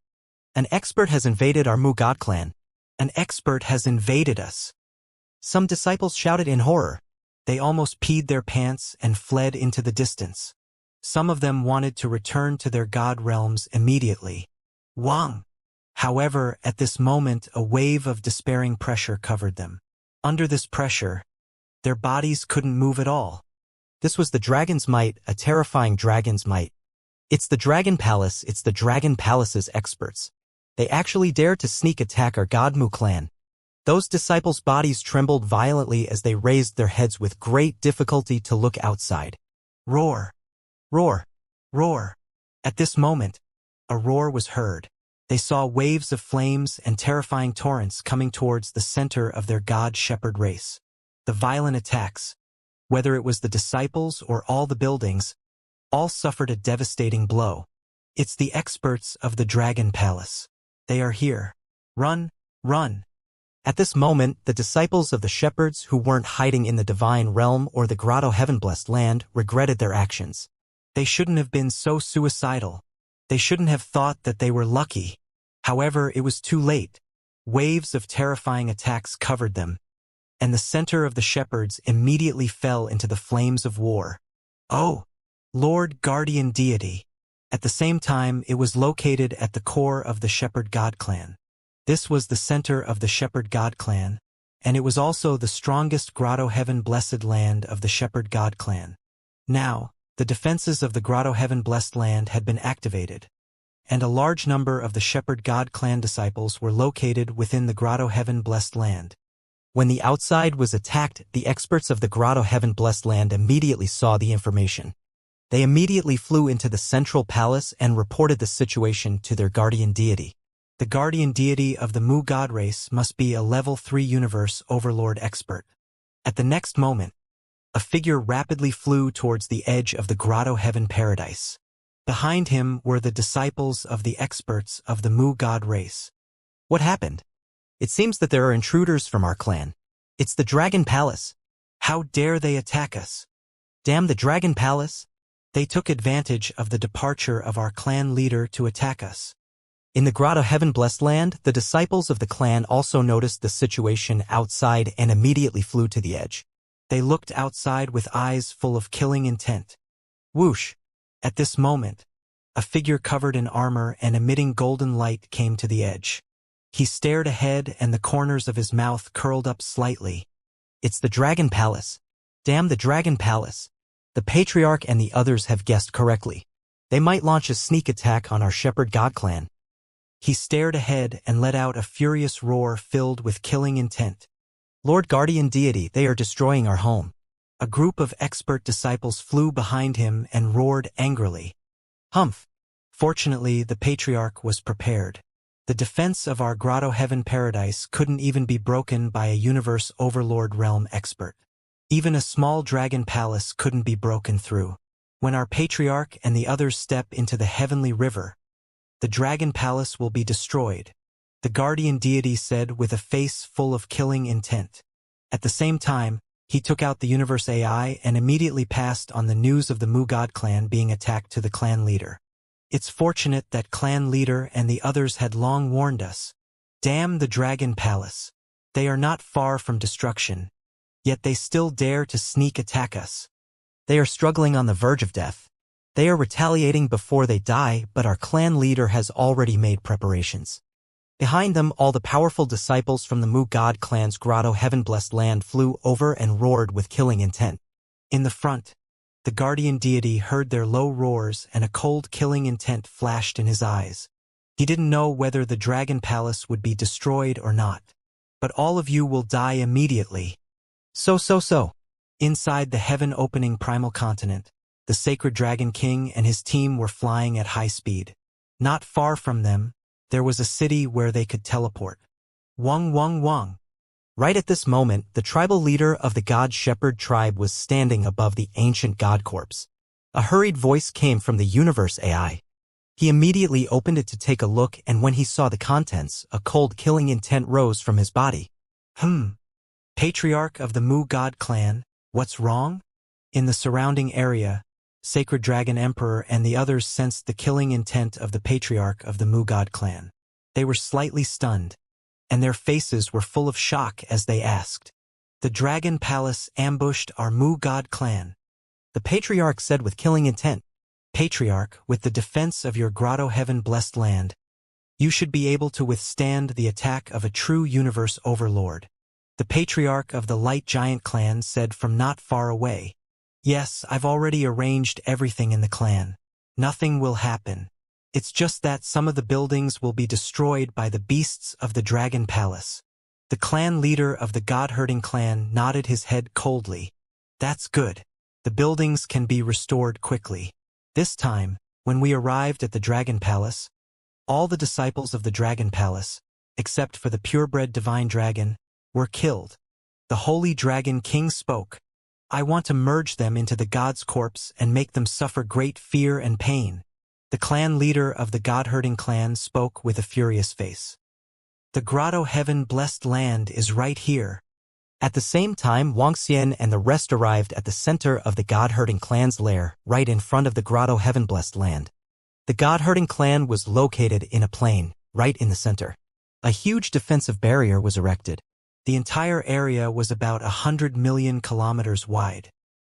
An expert has invaded our Mu God clan. An expert has invaded us. Some disciples shouted in horror. They almost peed their pants and fled into the distance. Some of them wanted to return to their god realms immediately. Wang! However, at this moment, a wave of despairing pressure covered them. Under this pressure, their bodies couldn't move at all. This was the dragon's might, a terrifying dragon's might. It's the Dragon Palace, it's the Dragon Palace's experts. They actually dared to sneak attack our God Mu clan. Those disciples' bodies trembled violently as they raised their heads with great difficulty to look outside. Roar! Roar! Roar! At this moment, a roar was heard. They saw waves of flames and terrifying torrents coming towards the center of their God-shepherd race. The violent attacks, whether it was the disciples or all the buildings, all suffered a devastating blow. It's the experts of the Dragon Palace. They are here. Run! Run! At this moment, the disciples of the shepherds who weren't hiding in the divine realm or the grotto heaven-blessed land regretted their actions. They shouldn't have been so suicidal. They shouldn't have thought that they were lucky. However, it was too late. Waves of terrifying attacks covered them, and the center of the shepherds immediately fell into the flames of war. Oh, Lord Guardian Deity! At the same time, it was located at the core of the Shepherd God clan. This was the center of the Shepherd God clan, and it was also the strongest grotto heaven-blessed land of the Shepherd God clan. Now, the defenses of the grotto heaven-blessed land had been activated, and a large number of the Shepherd God clan disciples were located within the grotto heaven-blessed land. When the outside was attacked, the experts of the grotto heaven-blessed land immediately saw the information. They immediately flew into the central palace and reported the situation to their guardian deity. The guardian deity of the Mu God race must be a level 3 universe overlord expert. At the next moment, a figure rapidly flew towards the edge of the grotto heaven paradise. Behind him were the disciples of the experts of the Mu God race. What happened? It seems that there are intruders from our clan. It's the Dragon Palace. How dare they attack us? Damn the Dragon Palace! They took advantage of the departure of our clan leader to attack us. In the grotto heaven-blessed land, the disciples of the clan also noticed the situation outside and immediately flew to the edge. They looked outside with eyes full of killing intent. Whoosh! At this moment, a figure covered in armor and emitting golden light came to the edge. He stared ahead and the corners of his mouth curled up slightly. It's the Dragon Palace. Damn the Dragon Palace. The Patriarch and the others have guessed correctly. They might launch a sneak attack on our Shepherd God clan. He stared ahead and let out a furious roar filled with killing intent. Lord Guardian Deity, they are destroying our home. A group of expert disciples flew behind him and roared angrily. Humph! Fortunately, the Patriarch was prepared. The defense of our grotto heaven paradise couldn't even be broken by a universe overlord realm expert. Even a small dragon palace couldn't be broken through. When our Patriarch and the others step into the heavenly river, the Dragon Palace will be destroyed, the guardian deity said with a face full of killing intent. At the same time, he took out the universe AI and immediately passed on the news of the Mu God clan being attacked to the clan leader. It's fortunate that clan leader and the others had long warned us. Damn the Dragon Palace. They are not far from destruction, yet they still dare to sneak attack us. They are struggling on the verge of death. They are retaliating before they die, but our clan leader has already made preparations. Behind them, all the powerful disciples from the Mu God clan's grotto heaven-blessed land flew over and roared with killing intent. In the front, the guardian deity heard their low roars and a cold killing intent flashed in his eyes. He didn't know whether the dragon palace would be destroyed or not. But all of you will die immediately. So. Inside the heaven-opening primal continent, the sacred dragon king and his team were flying at high speed. Not far from them, there was a city where they could teleport. Wang. Right at this moment, the tribal leader of the God Shepherd tribe was standing above the ancient God corpse. A hurried voice came from the universe AI. He immediately opened it to take a look, and when he saw the contents, a cold killing intent rose from his body. Patriarch of the Mu God clan, what's wrong? In the surrounding area, Sacred Dragon Emperor and the others sensed the killing intent of the Patriarch of the Mu God clan. They were slightly stunned, and their faces were full of shock as they asked, "The Dragon Palace ambushed our Mu God clan." The Patriarch said with killing intent, "Patriarch, with the defense of your grotto heaven-blessed land, you should be able to withstand the attack of a true universe overlord." The Patriarch of the Light Giant clan said from not far away, "Yes, I've already arranged everything in the clan. Nothing will happen. It's just that some of the buildings will be destroyed by the beasts of the Dragon Palace." The clan leader of the God-herding clan nodded his head coldly. "That's good. The buildings can be restored quickly." This time, when we arrived at the Dragon Palace, all the disciples of the Dragon Palace, except for the purebred divine dragon, were killed. The holy dragon king spoke. "I want to merge them into the god's corpse and make them suffer great fear and pain." The clan leader of the God-herding clan spoke with a furious face. "The grotto heaven-blessed land is right here." At the same time, Wuxia and the rest arrived at the center of the God-herding clan's lair, right in front of the grotto heaven-blessed land. The God-herding clan was located in a plain, right in the center. A huge defensive barrier was erected. The entire area was about 100 million kilometers wide.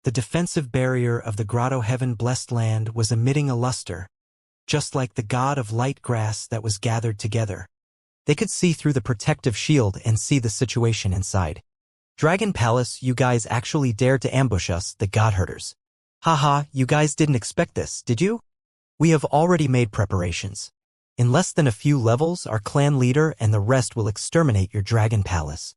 The defensive barrier of the grotto heaven-blessed land was emitting a luster, just like the god of light grass that was gathered together. They could see through the protective shield and see the situation inside. "Dragon Palace, you guys actually dared to ambush us, the God-herders. Haha, you guys didn't expect this, did you? We have already made preparations. In less than a few levels, our clan leader and the rest will exterminate your Dragon Palace."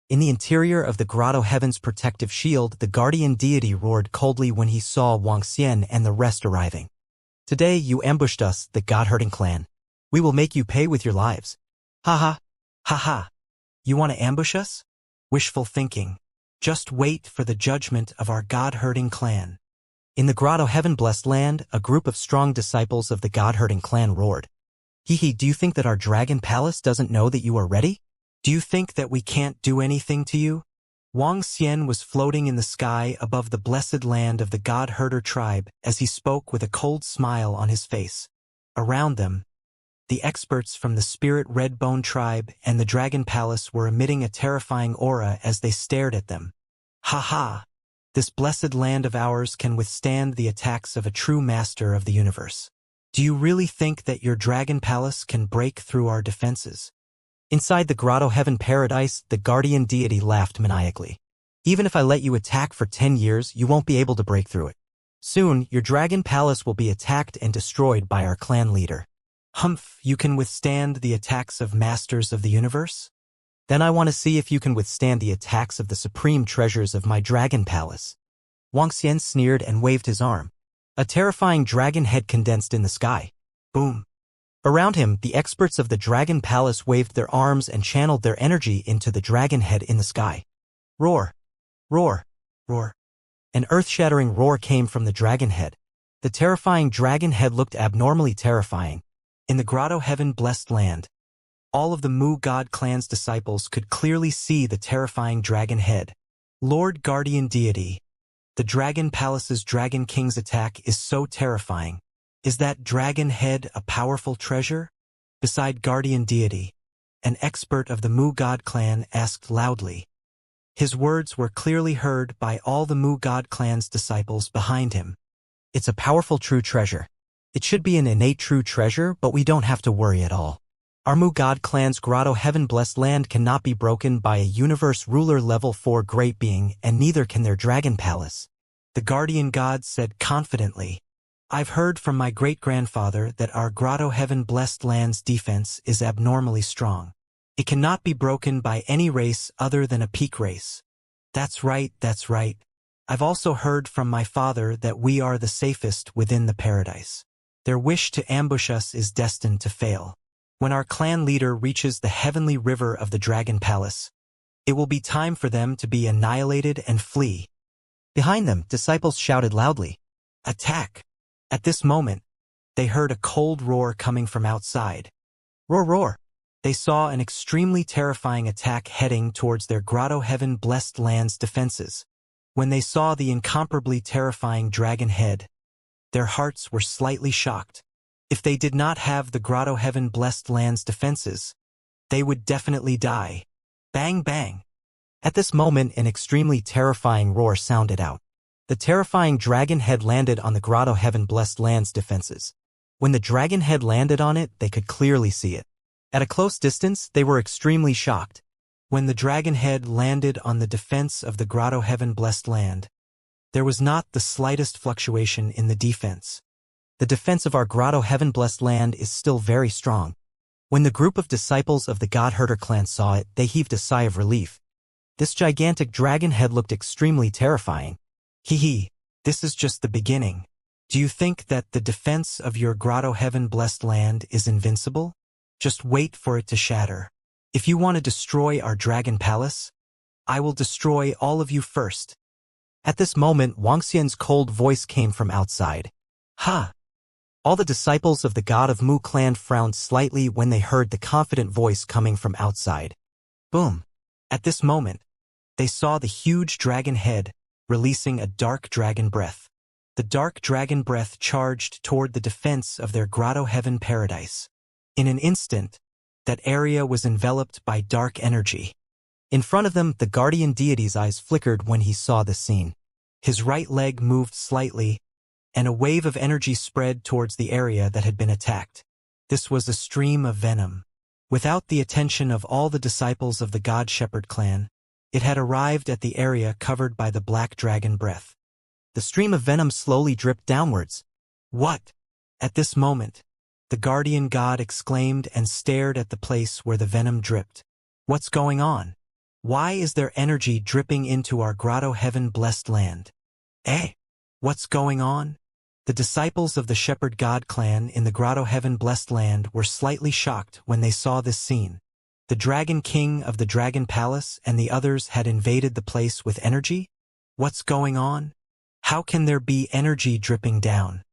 In the interior of the Grotto Heaven's protective shield, the guardian deity roared coldly when he saw Wuxia and the rest arriving. "Today you ambushed us, the God-herding clan. We will make you pay with your lives." "Haha. You want to ambush us? Wishful thinking. Just wait for the judgment of our God-herding clan." In the Grotto Heaven-blessed land, a group of strong disciples of the God-herding clan roared. "Hehe, do you think that our Dragon Palace doesn't know that you are ready? Do you think that we can't do anything to you?" Wuxia was floating in the sky above the blessed land of the God-herder tribe as he spoke with a cold smile on his face. Around them, the experts from the Spirit Redbone tribe and the Dragon Palace were emitting a terrifying aura as they stared at them. "Haha! This blessed land of ours can withstand the attacks of a true master of the universe. Do you really think that your Dragon Palace can break through our defenses?" Inside the Grotto Heaven paradise, the guardian deity laughed maniacally. "Even if I let you attack for 10 years, you won't be able to break through it. Soon, your Dragon Palace will be attacked and destroyed by our clan leader." "Humph, you can withstand the attacks of masters of the universe?" "Then I want to see if you can withstand the attacks of the supreme treasures of my Dragon Palace." Wuxia sneered and waved his arm. A terrifying dragon head condensed in the sky. Boom. Around him, the experts of the Dragon Palace waved their arms and channeled their energy into the dragon head in the sky. Roar! Roar! Roar! An earth-shattering roar came from the dragon head. The terrifying dragon head looked abnormally terrifying. In the Grotto Heaven-blessed land, all of the Mu God clan's disciples could clearly see the terrifying dragon head. "Lord Guardian Deity, the Dragon Palace's Dragon King's attack is so terrifying. Is that dragon head a powerful treasure?" Beside Guardian Deity, an expert of the Mu God clan asked loudly. His words were clearly heard by all the Mu God clan's disciples behind him. It's a powerful true treasure. It should be an innate true treasure, but we don't have to worry at all. Our Mu God clan's grotto heaven-blessed land cannot be broken by a universe ruler level 4 great being, and neither can their dragon palace. The guardian god said confidently, I've heard from my great-grandfather that our grotto heaven-blessed land's defense is abnormally strong. It cannot be broken by any race other than a peak race. That's right, that's right. I've also heard from my father that we are the safest within the paradise. Their wish to ambush us is destined to fail. When our clan leader reaches the heavenly river of the Dragon Palace, it will be time for them to be annihilated and flee. Behind them, disciples shouted loudly, Attack! At this moment, they heard a cold roar coming from outside. Roar, roar! They saw an extremely terrifying attack heading towards their grotto heaven-blessed land's defenses. When they saw the incomparably terrifying dragon head, their hearts were slightly shocked. If they did not have the grotto heaven-blessed land's defenses, they would definitely die. Bang, bang. At this moment, an extremely terrifying roar sounded out. The terrifying dragon head landed on the grotto heaven-blessed land's defenses. When the dragon head landed on it, they could clearly see it. At a close distance, they were extremely shocked. When the dragon head landed on the defense of the grotto heaven-blessed land, there was not the slightest fluctuation in the defense. The defense of our grotto heaven-blessed land is still very strong. When the group of disciples of the God-Herder clan saw it, they heaved a sigh of relief. This gigantic dragon head looked extremely terrifying. Hee, this is just the beginning. Do you think that the defense of your grotto heaven-blessed land is invincible? Just wait for it to shatter. If you want to destroy our dragon palace, I will destroy all of you first. At this moment, Wuxia's cold voice came from outside. Ha! All the disciples of the god of Mu clan frowned slightly when they heard the confident voice coming from outside. Boom! At this moment, they saw the huge dragon head releasing a dark dragon breath. The dark dragon breath charged toward the defense of their grotto heaven paradise. In an instant, that area was enveloped by dark energy. In front of them, the guardian deity's eyes flickered when he saw the scene. His right leg moved slightly, and a wave of energy spread towards the area that had been attacked. This was a stream of venom. Without the attention of all the disciples of the God Shepherd clan, it had arrived at the area covered by the black dragon breath. The stream of venom slowly dripped downwards. What? At this moment, the guardian god exclaimed and stared at the place where the venom dripped. What's going on? Why is there energy dripping into our grotto heaven-blessed land? What's going on? The disciples of the Shepherd God clan in the grotto heaven-blessed land were slightly shocked when they saw this scene. The Dragon King of the Dragon Palace and the others had invaded the place with energy? What's going on? How can there be energy dripping down?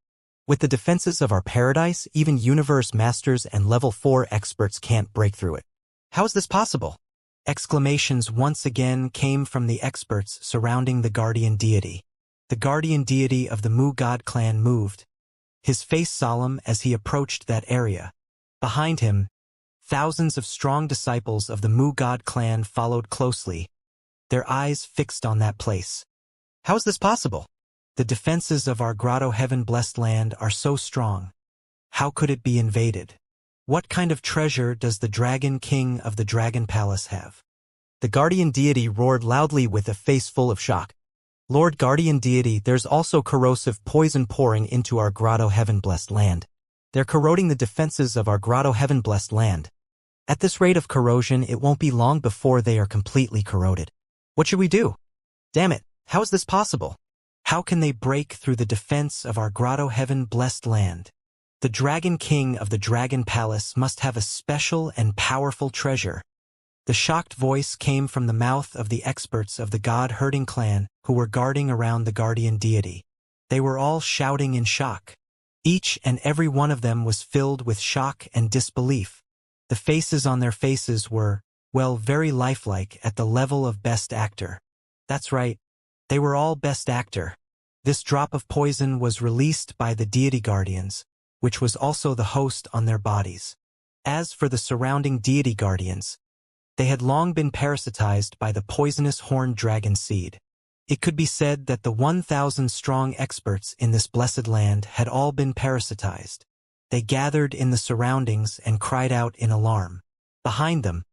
With the defenses of our paradise, even universe masters and level 4 experts can't break through it. How is this possible? Exclamations once again came from the experts surrounding the guardian deity. The guardian deity of the Mu God clan moved, his face solemn as he approached that area. Behind him, thousands of strong disciples of the Mu God clan followed closely, their eyes fixed on that place. How is this possible? The defenses of our grotto heaven-blessed land are so strong. How could it be invaded? What kind of treasure does the Dragon King of the Dragon Palace have? The guardian deity roared loudly with a face full of shock. Lord Guardian Deity, there's also corrosive poison pouring into our grotto heaven-blessed land. They're corroding the defenses of our grotto heaven-blessed land. At this rate of corrosion, it won't be long before they are completely corroded. What should we do? Damn it, how is this possible? How can they break through the defense of our grotto heaven-blessed land? The Dragon King of the Dragon Palace must have a special and powerful treasure. The shocked voice came from the mouth of the experts of the God-herding clan who were guarding around the guardian deity. They were all shouting in shock. Each and every one of them was filled with shock and disbelief. The faces on their faces were, well, very lifelike at the level of best actor. That's right, they were all best actor. This drop of poison was released by the deity guardians, which was also the host on their bodies. As for the surrounding deity guardians, they had long been parasitized by the poisonous horned dragon seed. It could be said that the 1,000-strong experts in this blessed land had all been parasitized. They gathered in the surroundings and cried out in alarm. Behind them,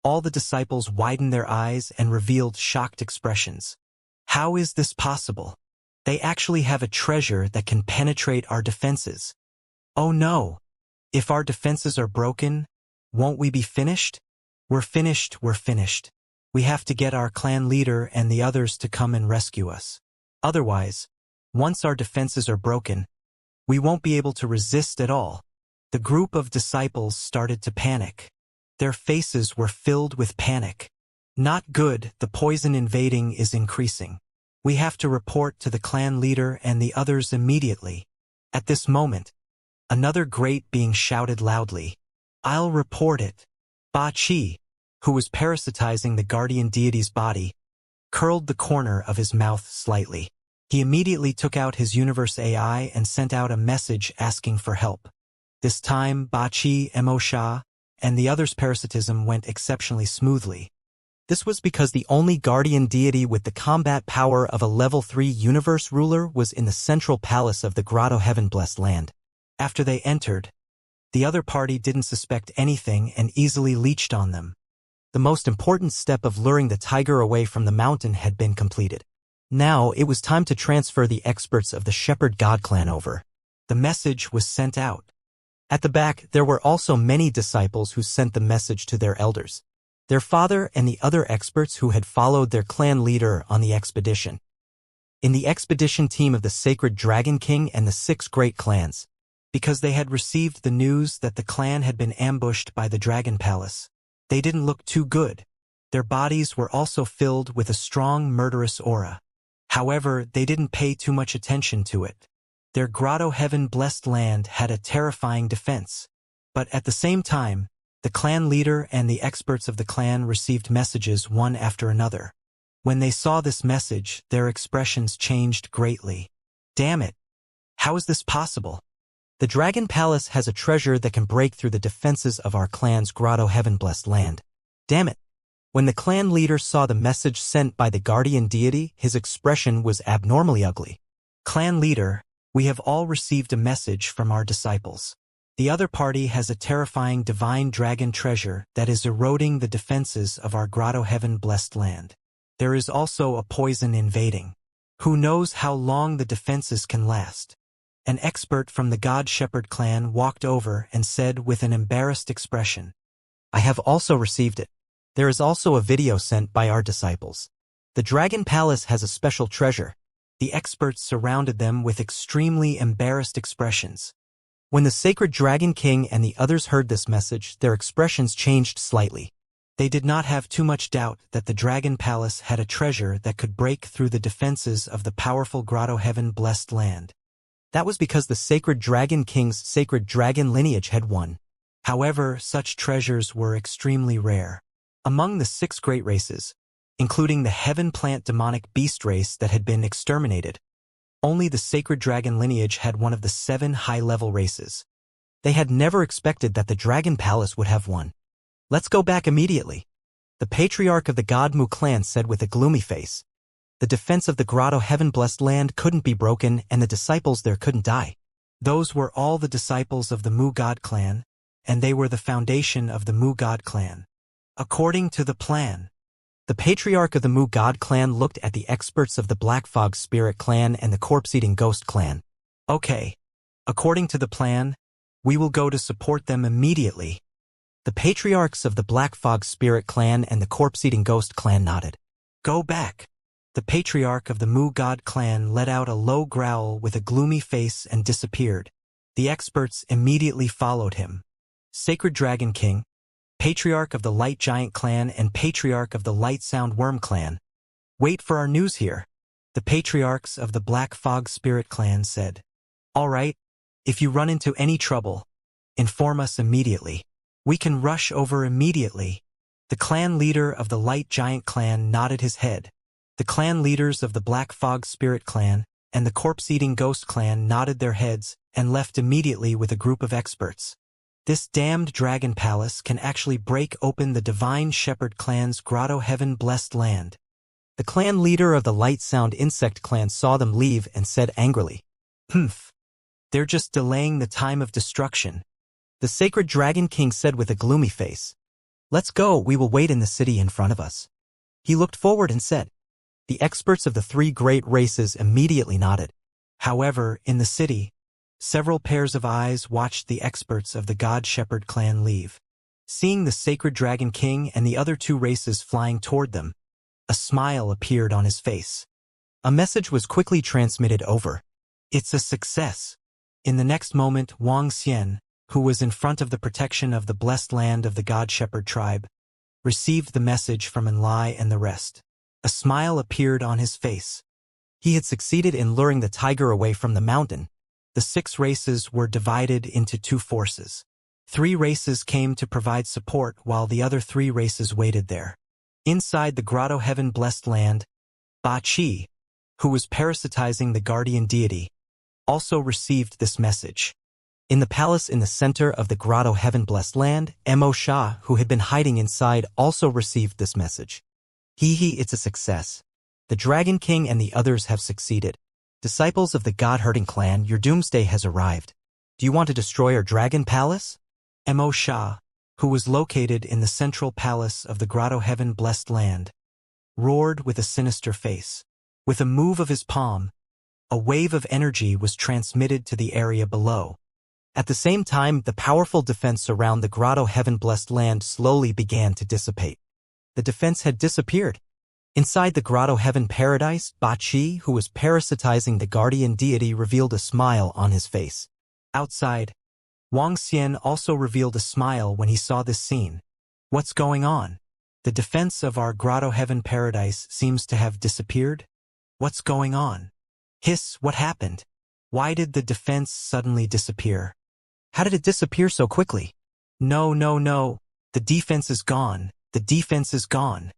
all the disciples widened their eyes and revealed shocked expressions. How is this possible? They actually have a treasure that can penetrate our defenses. Oh no! If our defenses are broken, won't we be finished? We're finished, we're finished. We have to get our clan leader and the others to come and rescue us. Otherwise, once our defenses are broken, we won't be able to resist at all. The group of disciples started to panic. Their faces were filled with panic. Not good, the poison invading is increasing. We have to report to the clan leader and the others immediately. At this moment, another great being shouted loudly, "I'll report it." Ba Qi, who was parasitizing the guardian deity's body, curled the corner of his mouth slightly. He immediately took out his universe AI and sent out a message asking for help. This time, Ba Qi, Mo Sha, and the others' parasitism went exceptionally smoothly. This was because the only guardian deity with the combat power of a level 3 universe ruler was in the central palace of the Grotto Heaven-blessed land. After they entered, the other party didn't suspect anything and easily leached on them. The most important step of luring the tiger away from the mountain had been completed. Now it was time to transfer the experts of the Shepherd God clan over. The message was sent out. At the back, there were also many disciples who sent the message to their elders, their father and the other experts who had followed their clan leader on the expedition. In the expedition team of the Sacred Dragon King and the 6 great clans, because they had received the news that the clan had been ambushed by the Dragon Palace. They didn't look too good. Their bodies were also filled with a strong murderous aura. However, they didn't pay too much attention to it. Their Grotto Heaven-blessed land had a terrifying defense. But at the same time, the clan leader and the experts of the clan received messages one after another. When they saw this message, their expressions changed greatly. Damn it! How is this possible? The Dragon Palace has a treasure that can break through the defenses of our clan's Grotto Heaven-blessed land. Damn it! When the clan leader saw the message sent by the guardian deity, his expression was abnormally ugly. Clan leader, we have all received a message from our disciples. The other party has a terrifying divine dragon treasure that is eroding the defenses of our Grotto Heaven-blessed land. There is also a poison invading. Who knows how long the defenses can last? An expert from the God Shepherd clan walked over and said with an embarrassed expression, "I have also received it. There is also a video sent by our disciples. The Dragon Palace has a special treasure." The experts surrounded them with extremely embarrassed expressions. When the Sacred Dragon King and the others heard this message, their expressions changed slightly. They did not have too much doubt that the Dragon Palace had a treasure that could break through the defenses of the powerful Grotto Heaven-blessed land. That was because the Sacred Dragon King's sacred dragon lineage had won. However, such treasures were extremely rare. Among the 6 great races, including the Heaven Plant demonic beast race that had been exterminated, only the Sacred Dragon lineage had one of the 7 high-level races. They had never expected that the Dragon Palace would have won. "Let's go back immediately," the patriarch of the God Mu clan said with a gloomy face. The defense of the Grotto Heaven-blessed land couldn't be broken and the disciples there couldn't die. Those were all the disciples of the Mu God clan, and they were the foundation of the Mu God clan. According to the plan, the patriarch of the Mu God clan looked at the experts of the Black Fog Spirit clan and the Corpse-Eating Ghost clan. "Okay, according to the plan, we will go to support them immediately." The patriarchs of the Black Fog Spirit clan and the Corpse-Eating Ghost clan nodded. "Go back." The patriarch of the Mu God clan let out a low growl with a gloomy face and disappeared. The experts immediately followed him. Sacred Dragon King, patriarch of the Light Giant clan and patriarch of the Light Sound Worm clan. "Wait for our news here," the patriarchs of the Black Fog Spirit clan said. "All right, if you run into any trouble, inform us immediately. We can rush over immediately." The clan leader of the Light Giant clan nodded his head. The clan leaders of the Black Fog Spirit clan and the Corpse-Eating Ghost clan nodded their heads and left immediately with a group of experts. This damned dragon palace can actually break open the divine shepherd clan's grotto heaven-blessed land. The clan leader of the light sound insect clan saw them leave and said angrily, "Humph. They're just delaying the time of destruction." The sacred dragon king said with a gloomy face, "Let's go, we will wait in the city in front of us." He looked forward and said. The experts of the three great races immediately nodded. However, in the city, several pairs of eyes watched the experts of the God Shepherd clan leave. Seeing the sacred dragon king and the other two races flying toward them, a smile appeared on his face. A message was quickly transmitted over. "It's a success." In the next moment, Wuxia, who was in front of the protection of the blessed land of the God Shepherd tribe, received the message from Enlai and the rest. A smile appeared on his face. He had succeeded in luring the tiger away from the mountain. The 6 races were divided into 2 forces. 3 races came to provide support while the other 3 races waited there. Inside the grotto heaven-blessed land, Ba Qi, who was parasitizing the guardian deity, also received this message. In the palace in the center of the grotto heaven-blessed land, Mo Sha, who had been hiding inside, also received this message. It's a success. The Dragon King and the others have succeeded. Disciples of the God-herding clan, your doomsday has arrived. Do you want to destroy our dragon palace? Mo Sha, who was located in the central palace of the grotto heaven-blessed land, roared with a sinister face. With a move of his palm, a wave of energy was transmitted to the area below. At the same time, the powerful defense around the grotto heaven-blessed land slowly began to dissipate. The defense had disappeared. Inside the grotto heaven paradise, Ba Qi, who was parasitizing the guardian deity, revealed a smile on his face. Outside, Wuxia also revealed a smile when he saw this scene. What's going on? The defense of our grotto heaven paradise seems to have disappeared? What's going on? Hiss, what happened? Why did the defense suddenly disappear? How did it disappear so quickly? No. The defense is gone. The defense is gone.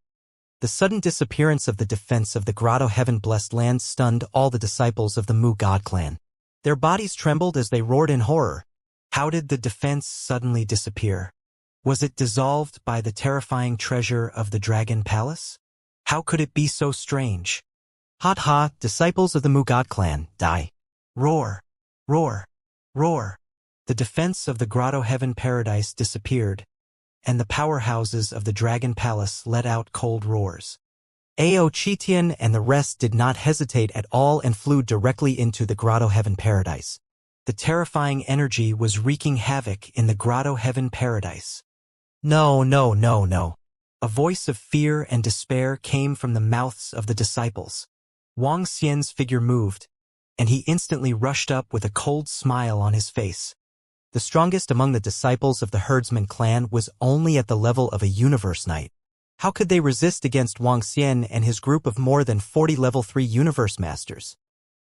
The sudden disappearance of the defense of the grotto heaven-blessed land stunned all the disciples of the Mu God clan. Their bodies trembled as they roared in horror. How did the defense suddenly disappear? Was it dissolved by the terrifying treasure of the Dragon Palace? How could it be so strange? Ha! Disciples of the Mu God clan, die. Roar! Roar! Roar! The defense of the grotto heaven paradise disappeared, and the powerhouses of the Dragon Palace let out cold roars. Aochitian and the rest did not hesitate at all and flew directly into the grotto heaven paradise. The terrifying energy was wreaking havoc in the grotto heaven paradise. No. A voice of fear and despair came from the mouths of the disciples. Wuxia's figure moved, and he instantly rushed up with a cold smile on his face. The strongest among the disciples of the herdsman clan was only at the level of a universe knight. How could they resist against Wuxia and his group of more than 40 level 3 universe masters?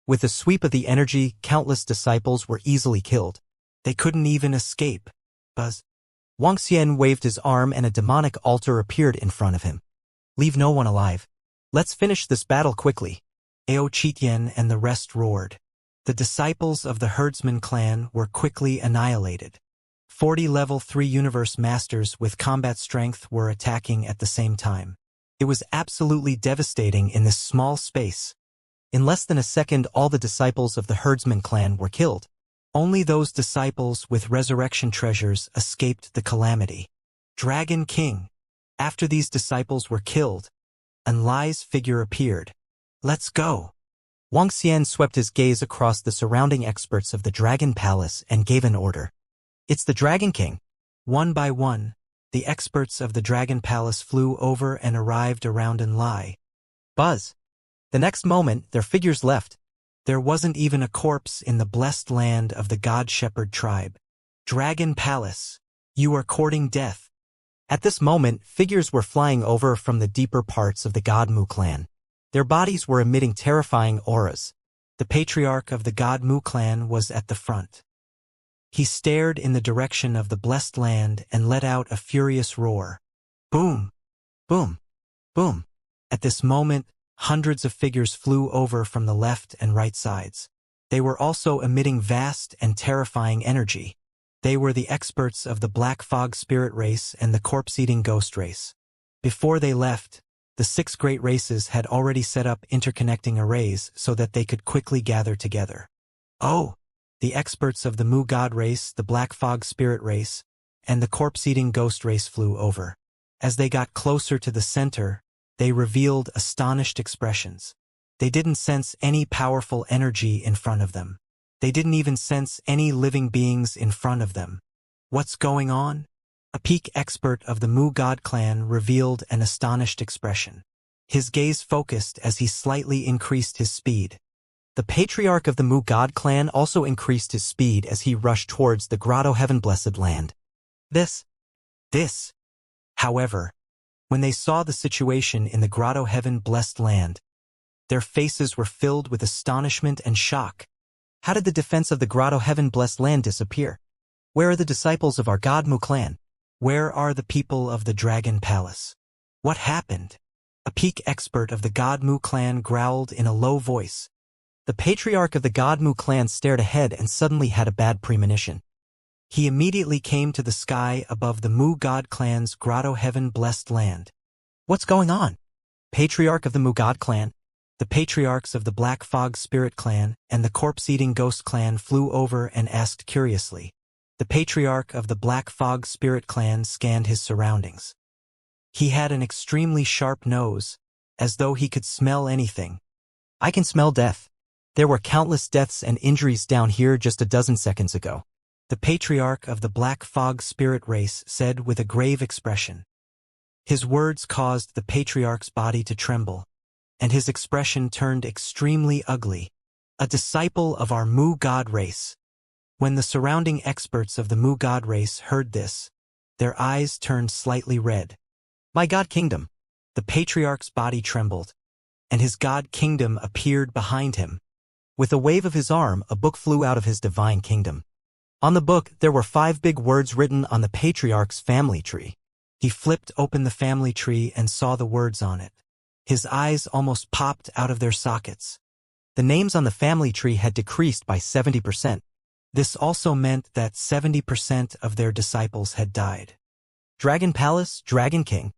With a sweep of the energy, countless disciples were easily killed. They couldn't even escape. Buzz. Wuxia waved his arm and a demonic altar appeared in front of him. Leave no one alive. Let's finish this battle quickly. Aochitian and the rest roared. The disciples of the herdsman clan were quickly annihilated. 40 level 3 universe masters with combat strength were attacking at the same time. It was absolutely devastating in this small space. In less than a second, all the disciples of the herdsman clan were killed. Only those disciples with resurrection treasures escaped the calamity. Dragon King. After these disciples were killed, Enlai's figure appeared. Let's go. Wuxia swept his gaze across the surrounding experts of the Dragon Palace and gave an order. It's the Dragon King. One by one, the experts of the Dragon Palace flew over and arrived around Enlai. Buzz. The next moment, their figures left. There wasn't even a corpse in the blessed land of the God Shepherd tribe. Dragon Palace, you are courting death. At this moment, figures were flying over from the deeper parts of the God Mu clan. Their bodies were emitting terrifying auras. The patriarch of the God Mu clan was at the front. He stared in the direction of the blessed land and let out a furious roar. Boom! Boom! Boom! At this moment, hundreds of figures flew over from the left and right sides. They were also emitting vast and terrifying energy. They were the experts of the Black Fog Spirit race and the Corpse-Eating Ghost race. Before they left, the 6 great races had already set up interconnecting arrays so that they could quickly gather together. Oh! The experts of the Mu God race, the Black Fog Spirit race, and the Corpse-Eating Ghost race flew over. As they got closer to the center, they revealed astonished expressions. They didn't sense any powerful energy in front of them. They didn't even sense any living beings in front of them. What's going on? A peak expert of the Mu God clan revealed an astonished expression. His gaze focused as he slightly increased his speed. The patriarch of the Mu God clan also increased his speed as he rushed towards the Grotto Heaven Blessed Land. This. However, when they saw the situation in the Grotto Heaven Blessed Land, their faces were filled with astonishment and shock. How did the defense of the Grotto Heaven Blessed Land disappear? Where are the disciples of our God Mu clan? Where are the people of the Dragon Palace? What happened? A peak expert of the God Mu clan growled in a low voice. The patriarch of the God Mu clan stared ahead and suddenly had a bad premonition. He immediately came to the sky above the Mu God clan's Grotto Heaven Blessed Land. What's going on? Patriarch of the Mu God clan, the patriarchs of the Black Fog Spirit clan and the Corpse-Eating Ghost clan flew over and asked curiously. The patriarch of the Black Fog Spirit clan scanned his surroundings. He had an extremely sharp nose, as though he could smell anything. I can smell death. There were countless deaths and injuries down here just a dozen seconds ago. The patriarch of the Black Fog Spirit race said with a grave expression. His words caused the patriarch's body to tremble, and his expression turned extremely ugly. A disciple of our Mu God race. When the surrounding experts of the Mu God race heard this, their eyes turned slightly red. My God Kingdom! The patriarch's body trembled, and his God Kingdom appeared behind him. With a wave of his arm, a book flew out of his divine kingdom. On the book, there were 5 big words written on the patriarch's family tree. He flipped open the family tree and saw the words on it. His eyes almost popped out of their sockets. The names on the family tree had decreased by 70%. This also meant that 70% of their disciples had died. Dragon Palace, Dragon King.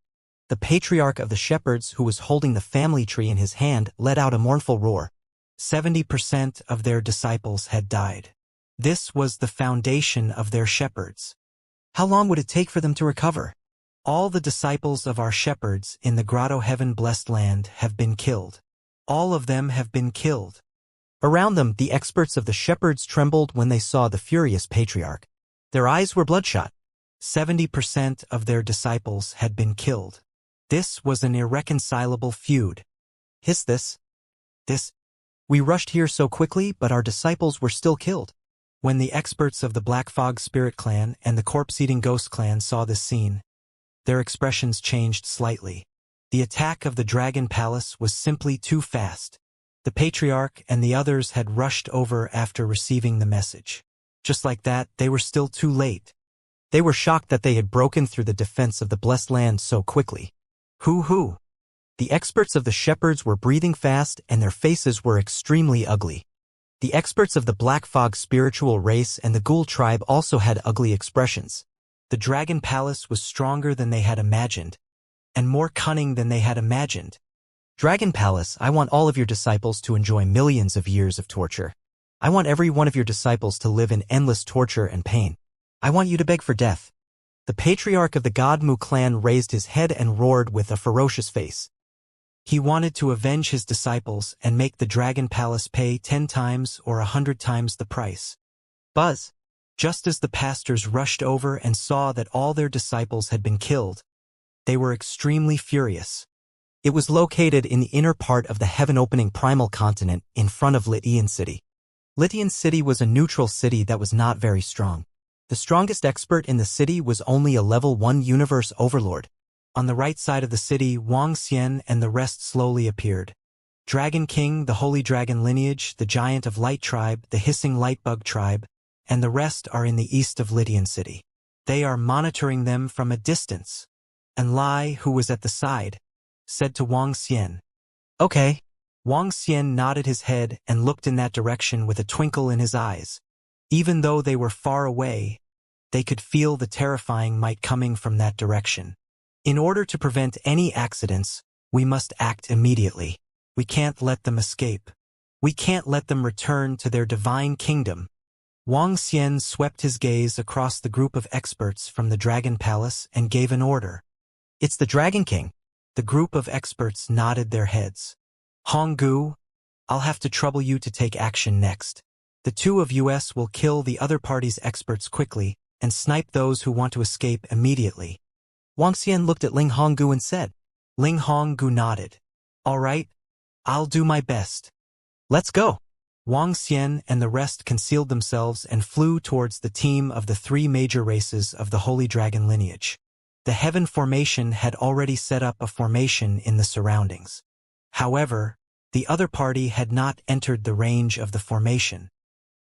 The patriarch of the shepherds who was holding the family tree in his hand let out a mournful roar. 70% of their disciples had died. This was the foundation of their shepherds. How long would it take for them to recover? All the disciples of our shepherds in the Grotto Heaven Blessed Land have been killed. All of them have been killed. Around them, the experts of the shepherds trembled when they saw the furious patriarch. Their eyes were bloodshot. 70% of their disciples had been killed. This was an irreconcilable feud. This. We rushed here so quickly, but our disciples were still killed. When the experts of the Black Fog Spirit clan and the Corpse-Eating Ghost clan saw this scene, their expressions changed slightly. The attack of the Dragon Palace was simply too fast. The patriarch and the others had rushed over after receiving the message. Just like that, they were still too late. They were shocked that they had broken through the defense of the blessed land so quickly. Hoo-hoo! The experts of the shepherds were breathing fast and their faces were extremely ugly. The experts of the Black Fog spiritual race and the Ghoul tribe also had ugly expressions. The Dragon Palace was stronger than they had imagined, and more cunning than they had imagined. Dragon Palace, I want all of your disciples to enjoy millions of years of torture. I want every one of your disciples to live in endless torture and pain. I want you to beg for death. The patriarch of the God Mu clan raised his head and roared with a ferocious face. He wanted to avenge his disciples and make the Dragon Palace pay 10 times or 100 times the price. Buzz! Just as the pastors rushed over and saw that all their disciples had been killed, they were extremely furious. It was located in the inner part of the heaven-opening primal continent in front of Litian City. Litian City was a neutral city that was not very strong. The strongest expert in the city was only a level 1 universe overlord. On the right side of the city, Wuxia and the rest slowly appeared. Dragon King, the Holy Dragon lineage, the Giant of Light tribe, the Hissing Lightbug tribe, and the rest are in the east of Litian City. They are monitoring them from a distance. And Lai, who was at the side, said to Wuxia, "Okay." Wuxia nodded his head and looked in that direction with a twinkle in his eyes. Even though they were far away, They could feel the terrifying might coming from that direction. In order to prevent any accidents, we must act immediately. We can't let them escape. We can't let them return to their divine kingdom. Wang Xian swept his gaze across the group of experts from the Dragon Palace and gave an order. It's the Dragon King. The group of experts nodded their heads. Honggu, I'll have to trouble you to take action next. The two of us will kill the other party's experts quickly and snipe those who want to escape immediately. Wang Xian looked at Ling Honggu and said. Ling Honggu nodded. All right, I'll do my best. Let's go. Wang Xian and the rest concealed themselves and flew towards the team of the three major races of the Holy Dragon lineage. The Heaven Formation had already set up a formation in the surroundings. However, the other party had not entered the range of the formation.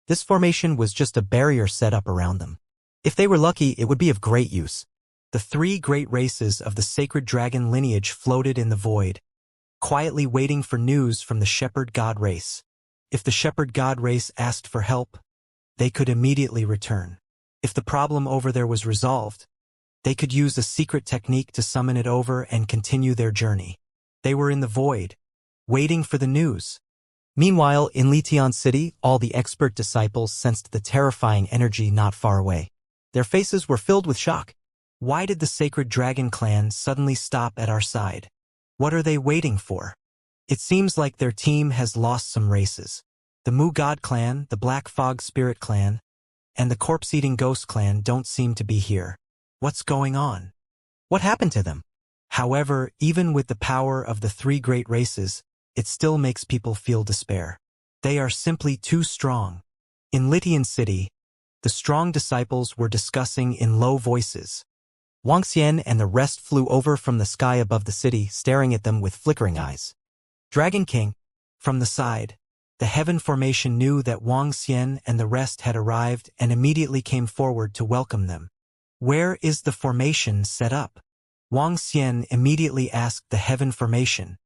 This formation was just a barrier set up around them. If they were lucky, it would be of great use. The three great races of the Sacred Dragon lineage floated in the void, quietly waiting for news from the Shepherd God race. If the Shepherd God race asked for help, they could immediately return. If the problem over there was resolved, they could use a secret technique to summon it over and continue their journey. They were in the void, waiting for the news. Meanwhile, in Litian City, all the expert disciples sensed the terrifying energy not far away. Their faces were filled with shock. Why did the Sacred Dragon clan suddenly stop at our side? What are they waiting for? It seems like their team has lost some races. The Mu God clan, the Black Fog Spirit clan, and the Corpse-Eating Ghost clan don't seem to be here. What's going on? What happened to them? However, even with the power of the three great races, it still makes people feel despair. They are simply too strong. In Litian City, the strong disciples were discussing in low voices. Wang Xian and the rest flew over from the sky above the city, staring at them with flickering eyes. Dragon King, from the side, the Heaven Formation knew that Wang Xian and the rest had arrived and immediately came forward to welcome them. Where is the formation set up? Wang Xian immediately asked the Heaven Formation.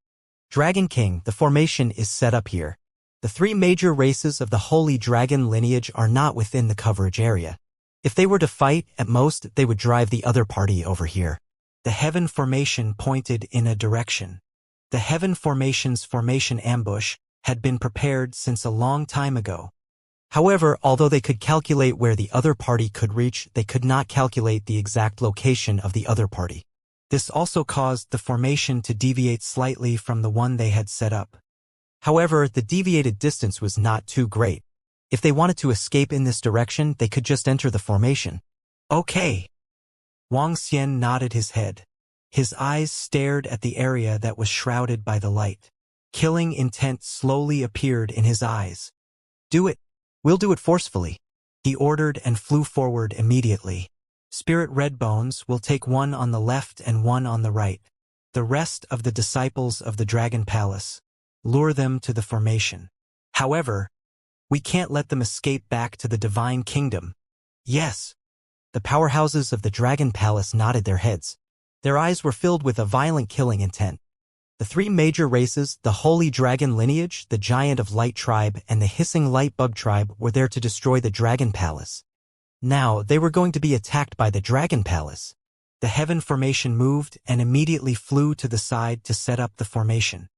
Dragon King, the formation is set up here. The three major races of the Holy Dragon lineage are not within the coverage area. If they were to fight, at most, they would drive the other party over here. The Heaven Formation pointed in a direction. The Heaven Formation's formation ambush had been prepared since a long time ago. However, although they could calculate where the other party could reach, they could not calculate the exact location of the other party. This also caused the formation to deviate slightly from the one they had set up. However, the deviated distance was not too great. If they wanted to escape in this direction, they could just enter the formation. Okay. Wang Xian nodded his head. His eyes stared at the area that was shrouded by the light. Killing intent slowly appeared in his eyes. Do it. We'll do it forcefully. He ordered and flew forward immediately. Spirit Redbones will take one on the left and one on the right. The rest of the disciples of the Dragon Palace. Lure them to the formation. However, we can't let them escape back to the Divine Kingdom. Yes. The powerhouses of the Dragon Palace nodded their heads. Their eyes were filled with a violent killing intent. The three major races, the Holy Dragon lineage, the Giant of Light tribe, and the Hissing Light Bug tribe were there to destroy the Dragon Palace. Now, they were going to be attacked by the Dragon Palace. The Heaven Formation moved and immediately flew to the side to set up the formation.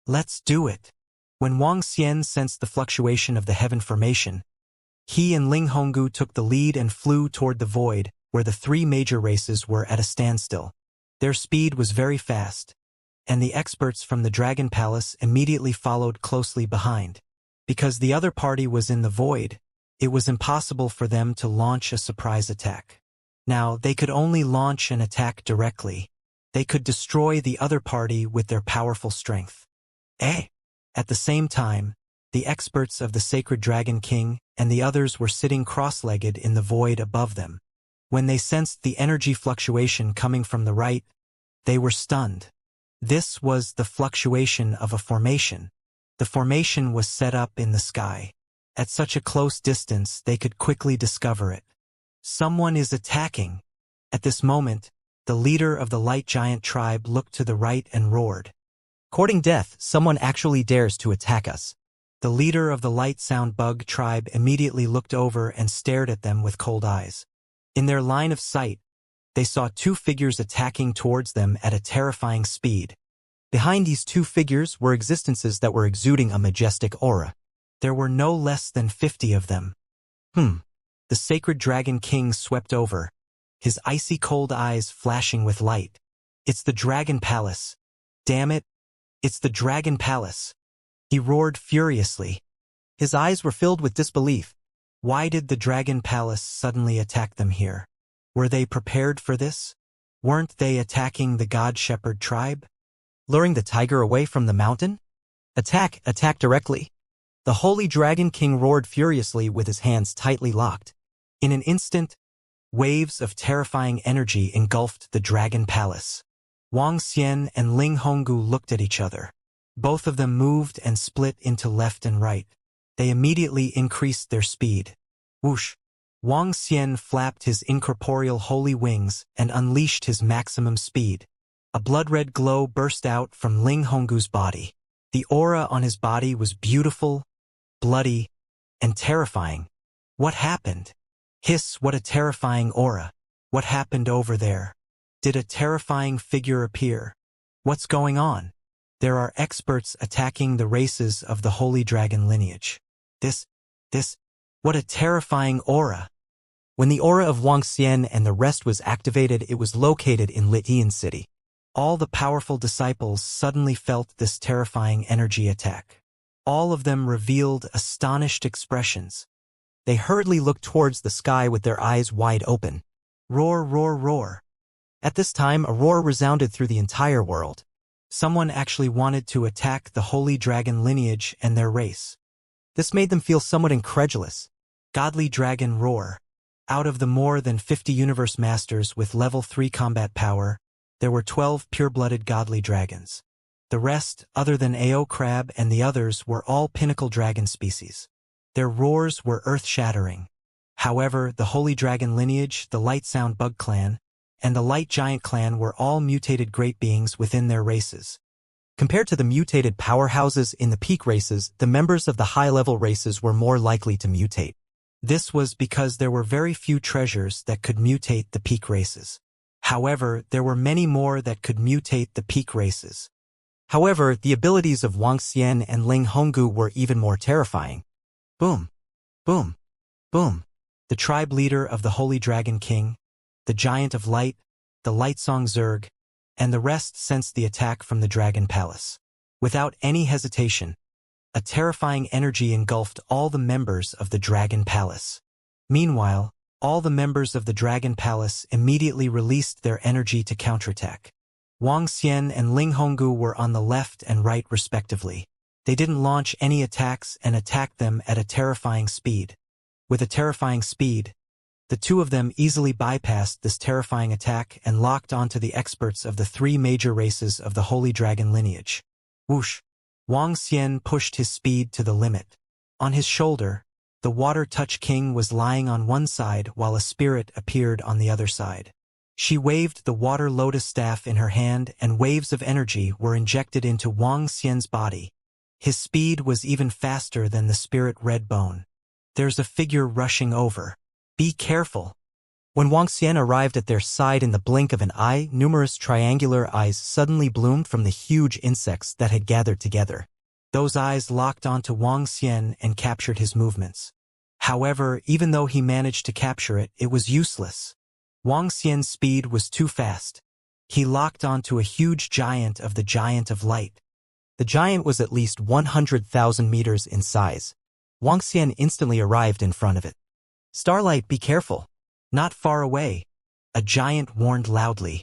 Let's do it. When Wang Xian sensed the fluctuation of the Heaven Formation, he and Ling Honggu took the lead and flew toward the void, where the three major races were at a standstill. Their speed was very fast, and the experts from the Dragon Palace immediately followed closely behind. Because the other party was in the void, it was impossible for them to launch a surprise attack. Now, they could only launch an attack directly. They could destroy the other party with their powerful strength. At the same time, the experts of the Sacred Dragon King and the others were sitting cross-legged in the void above them. When they sensed the energy fluctuation coming from the right, they were stunned. This was the fluctuation of a formation. The formation was set up in the sky. At such a close distance, they could quickly discover it. Someone is attacking. At this moment, the leader of the Light Giant tribe looked to the right and roared. Courting death, someone actually dares to attack us. The leader of the Light Sound Bug tribe immediately looked over and stared at them with cold eyes. In their line of sight, they saw two figures attacking towards them at a terrifying speed. Behind these two figures were existences that were exuding a majestic aura. There were no less than 50 of them. The sacred Dragon King swept over, his icy cold eyes flashing with light. It's the Dragon Palace. Damn it, it's the Dragon Palace. He roared furiously. His eyes were filled with disbelief. Why did the Dragon Palace suddenly attack them here? Were they prepared for this? Weren't they attacking the God Shepherd tribe? Luring the tiger away from the mountain? Attack directly. The Holy Dragon King roared furiously with his hands tightly locked. In an instant, waves of terrifying energy engulfed the Dragon Palace. Wang Xian and Ling Honggu looked at each other. Both of them moved and split into left and right. They immediately increased their speed. Whoosh! Wang Xian flapped his incorporeal holy wings and unleashed his maximum speed. A blood-red glow burst out from Ling Honggu's body. The aura on his body was beautiful, bloody, and terrifying. What happened? Hiss, what a terrifying aura. What happened over there? Did a terrifying figure appear? What's going on? There are experts attacking the races of the Holy Dragon lineage. What a terrifying aura. When the aura of Wang Xian and the rest was activated, it was located in Litian City. All the powerful disciples suddenly felt this terrifying energy attack. All of them revealed astonished expressions. They hurriedly looked towards the sky with their eyes wide open. Roar, roar, roar. At this time, a roar resounded through the entire world. Someone actually wanted to attack the Holy Dragon lineage and their race. This made them feel somewhat incredulous. Godly Dragon Roar. Out of the more than 50 universe masters with level 3 combat power, there were 12 pure-blooded godly dragons. The rest, other than Ao Crab and the others, were all pinnacle dragon species. Their roars were earth-shattering. However, the Holy Dragon lineage, the Light Sound Bug clan, and the Light Giant clan were all mutated great beings within their races. Compared to the mutated powerhouses in the peak races, the members of the high-level races were more likely to mutate. This was because there were very few treasures that could mutate the peak races. However, there were many more that could mutate the peak races. However, the abilities of Wang Xian and Ling Honggu were even more terrifying. Boom! Boom! Boom! The tribe leader of the Holy Dragon King, the Giant of Light, the Light Song Zerg, and the rest sensed the attack from the Dragon Palace. Without any hesitation, a terrifying energy engulfed all the members of the Dragon Palace. Meanwhile, all the members of the Dragon Palace immediately released their energy to counterattack. Wang Xian and Ling Honggu were on the left and right respectively. They didn't launch any attacks and attacked them at a terrifying speed. With a terrifying speed, the two of them easily bypassed this terrifying attack and locked onto the experts of the three major races of the Holy Dragon lineage. Whoosh! Wang Xian pushed his speed to the limit. On his shoulder, the Water Touch King was lying on one side while a spirit appeared on the other side. She waved the Water Lotus Staff in her hand and waves of energy were injected into Wang Xian's body. His speed was even faster than the spirit Red Bone. There's a figure rushing over. Be careful. When Wang Xian arrived at their side in the blink of an eye, numerous triangular eyes suddenly bloomed from the huge insects that had gathered together. Those eyes locked onto Wang Xian and captured his movements. However, even though he managed to capture it, it was useless. Wang Xian's speed was too fast. He locked onto a huge giant of the Giant of Light. The giant was at least 100,000 meters in size. Wang Xian instantly arrived in front of it. Starlight, be careful. Not far away. A giant warned loudly.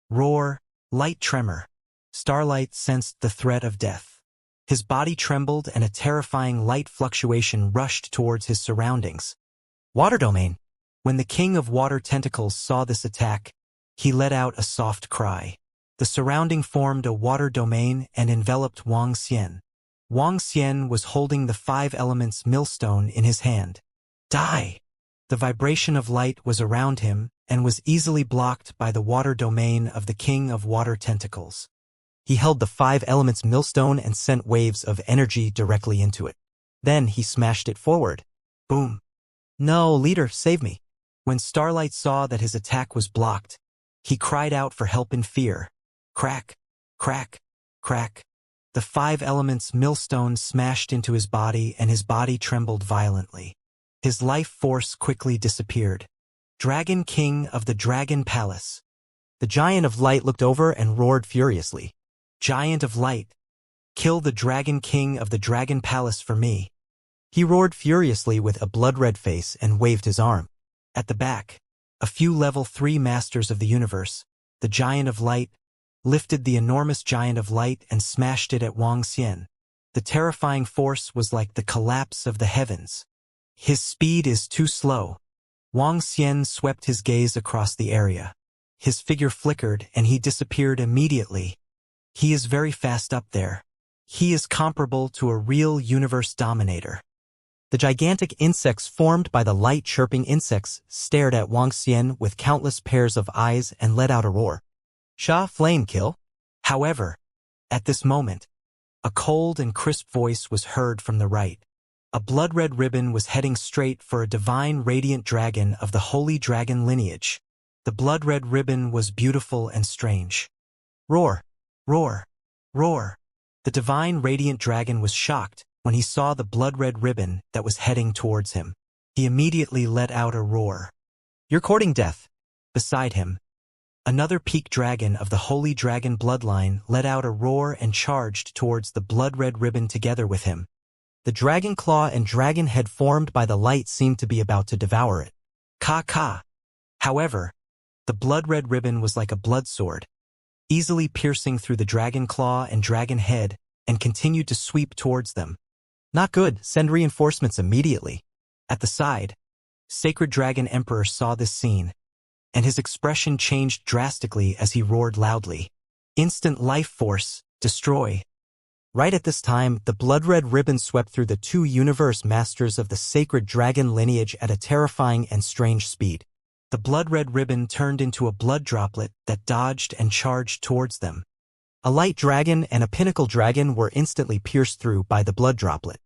Roar, light tremor. Starlight sensed the threat of death. His body trembled and a terrifying light fluctuation rushed towards his surroundings. Water domain. When the King of Water Tentacles saw this attack, he let out a soft cry. The surrounding formed a water domain and enveloped Wang Xian. Wang Xian was holding the 5 elements millstone in his hand. Die! The vibration of light was around him and was easily blocked by the water domain of the King of Water Tentacles. He held the 5 elements millstone and sent waves of energy directly into it. Then he smashed it forward. Boom! No, leader, save me. When Starlight saw that his attack was blocked, he cried out for help in fear. Crack, crack, crack. The 5 elements millstone smashed into his body and his body trembled violently. His life force quickly disappeared. Dragon King of the Dragon Palace. The Giant of Light looked over and roared furiously. Giant of Light, kill the Dragon King of the Dragon Palace for me. He roared furiously with a blood-red face and waved his arm. At the back, a few level 3 masters of the universe, the Giant of Light, lifted the enormous Giant of Light and smashed it at Wang Xian. The terrifying force was like the collapse of the heavens. His speed is too slow. Wang Xian swept his gaze across the area. His figure flickered and he disappeared immediately. He is very fast up there. He is comparable to a real universe dominator. The gigantic insects formed by the light-chirping insects stared at Wang Xian with countless pairs of eyes and let out a roar. Sha flame kill. However, at this moment, a cold and crisp voice was heard from the right. A blood-red ribbon was heading straight for a divine radiant dragon of the holy dragon lineage. The blood-red ribbon was beautiful and strange. Roar, roar, roar. The divine radiant dragon was shocked when he saw the blood-red ribbon that was heading towards him. He immediately let out a roar. You're courting death. Beside him, another peak dragon of the holy dragon bloodline let out a roar and charged towards the blood-red ribbon together with him. The dragon claw and dragon head formed by the light seemed to be about to devour it. Ka. However, the blood-red ribbon was like a blood sword, easily piercing through the dragon claw and dragon head, and continued to sweep towards them. Not good, send reinforcements immediately. At the side, Sacred Dragon Emperor saw this scene, and his expression changed drastically as he roared loudly. Instant life force, destroy. Right at this time, the blood-red ribbon swept through the 2 universe masters of the sacred dragon lineage at a terrifying and strange speed. The blood-red ribbon turned into a blood droplet that dodged and charged towards them. A light dragon and a pinnacle dragon were instantly pierced through by the blood droplet.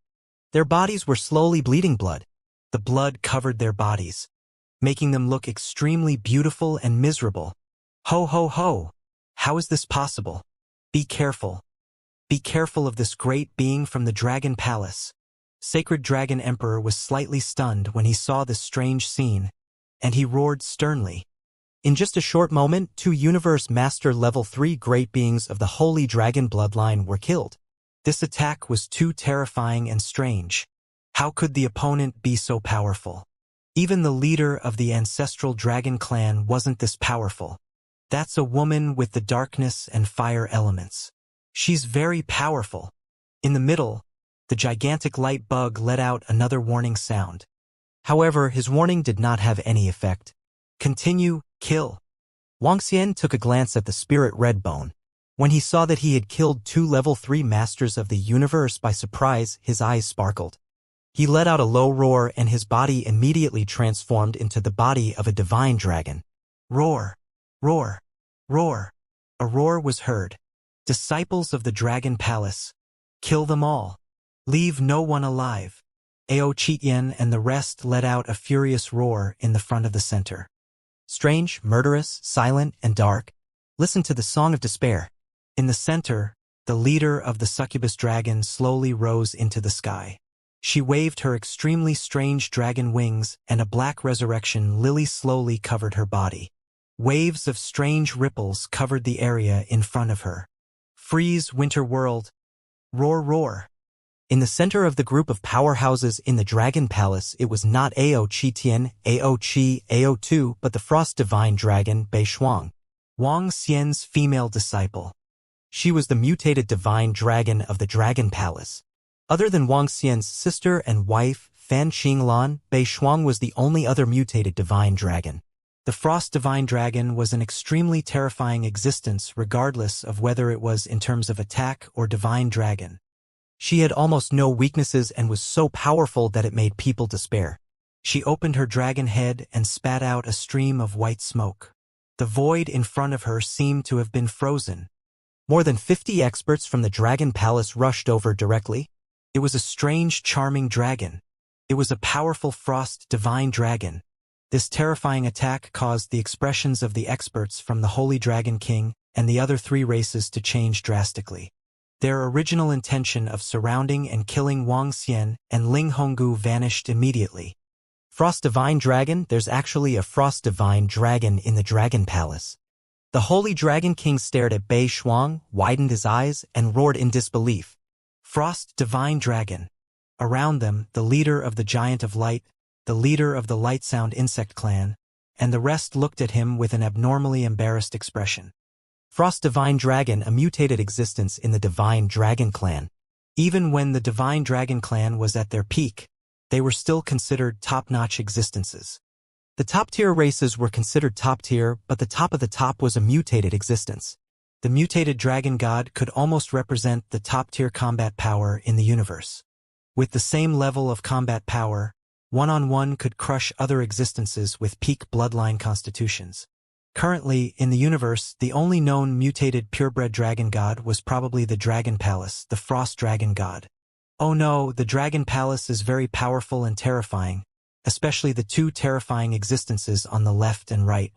Their bodies were slowly bleeding blood. The blood covered their bodies, making them look extremely beautiful and miserable. Ho ho ho! How is this possible? Be careful. Be careful of this great being from the Dragon Palace. Sacred Dragon Emperor was slightly stunned when he saw this strange scene, and he roared sternly. In just a short moment, 2 Universe Master Level 3 great beings of the Holy Dragon bloodline were killed. This attack was too terrifying and strange. How could the opponent be so powerful? Even the leader of the ancestral dragon clan wasn't this powerful. That's a woman with the darkness and fire elements. She's very powerful. In the middle, the gigantic light bug let out another warning sound. However, his warning did not have any effect. Continue, kill. Wang Xian took a glance at the spirit red bone. When he saw that he had killed 2 level 3 masters of the universe by surprise, his eyes sparkled. He let out a low roar and his body immediately transformed into the body of a divine dragon. Roar, roar, roar. A roar was heard. Disciples of the Dragon Palace, kill them all. Leave no one alive. Ao Chitian and the rest let out a furious roar in the front of the center. Strange, murderous, silent, and dark. Listen to the song of despair. In the center, the leader of the succubus dragon slowly rose into the sky. She waved her extremely strange dragon wings, and a black resurrection lily slowly covered her body. Waves of strange ripples covered the area in front of her. Freeze, winter world. Roar, roar. In the center of the group of powerhouses in the Dragon Palace, it was not Ao Chitian, Ao Chi, Ao Tu, but the Frost Divine Dragon, Bei Shuang, Wang Xian's female disciple. She was the mutated divine dragon of the Dragon Palace. Other than Wang Xian's sister and wife, Fan Qinglan, Bei Shuang was the only other mutated divine dragon. The Frost Divine Dragon was an extremely terrifying existence regardless of whether it was in terms of attack or divine dragon. She had almost no weaknesses and was so powerful that it made people despair. She opened her dragon head and spat out a stream of white smoke. The void in front of her seemed to have been frozen. More than 50 experts from the Dragon Palace rushed over directly. It was a strange, charming dragon. It was a powerful Frost Divine Dragon. This terrifying attack caused the expressions of the experts from the Holy Dragon King and the other three races to change drastically. Their original intention of surrounding and killing Wang Xian and Ling Honggu vanished immediately. Frost Divine Dragon. There's actually a Frost Divine Dragon in the Dragon Palace. The Holy Dragon King stared at Bei Shuang, widened his eyes, and roared in disbelief. Frost Divine Dragon. Around them, the leader of the Giant of Light, the leader of the Light Sound Insect Clan, and the rest looked at him with an abnormally embarrassed expression. Frost Divine Dragon, a mutated existence in the Divine Dragon Clan. Even when the Divine Dragon Clan was at their peak, they were still considered top-notch existences. The top-tier races were considered top-tier, but the top of the top was a mutated existence. The mutated dragon god could almost represent the top-tier combat power in the universe. With the same level of combat power, one-on-one could crush other existences with peak bloodline constitutions. Currently, in the universe, the only known mutated purebred dragon god was probably the Dragon Palace, the Frost Dragon God. Oh no, the Dragon Palace is very powerful and terrifying, especially the two terrifying existences on the left and right.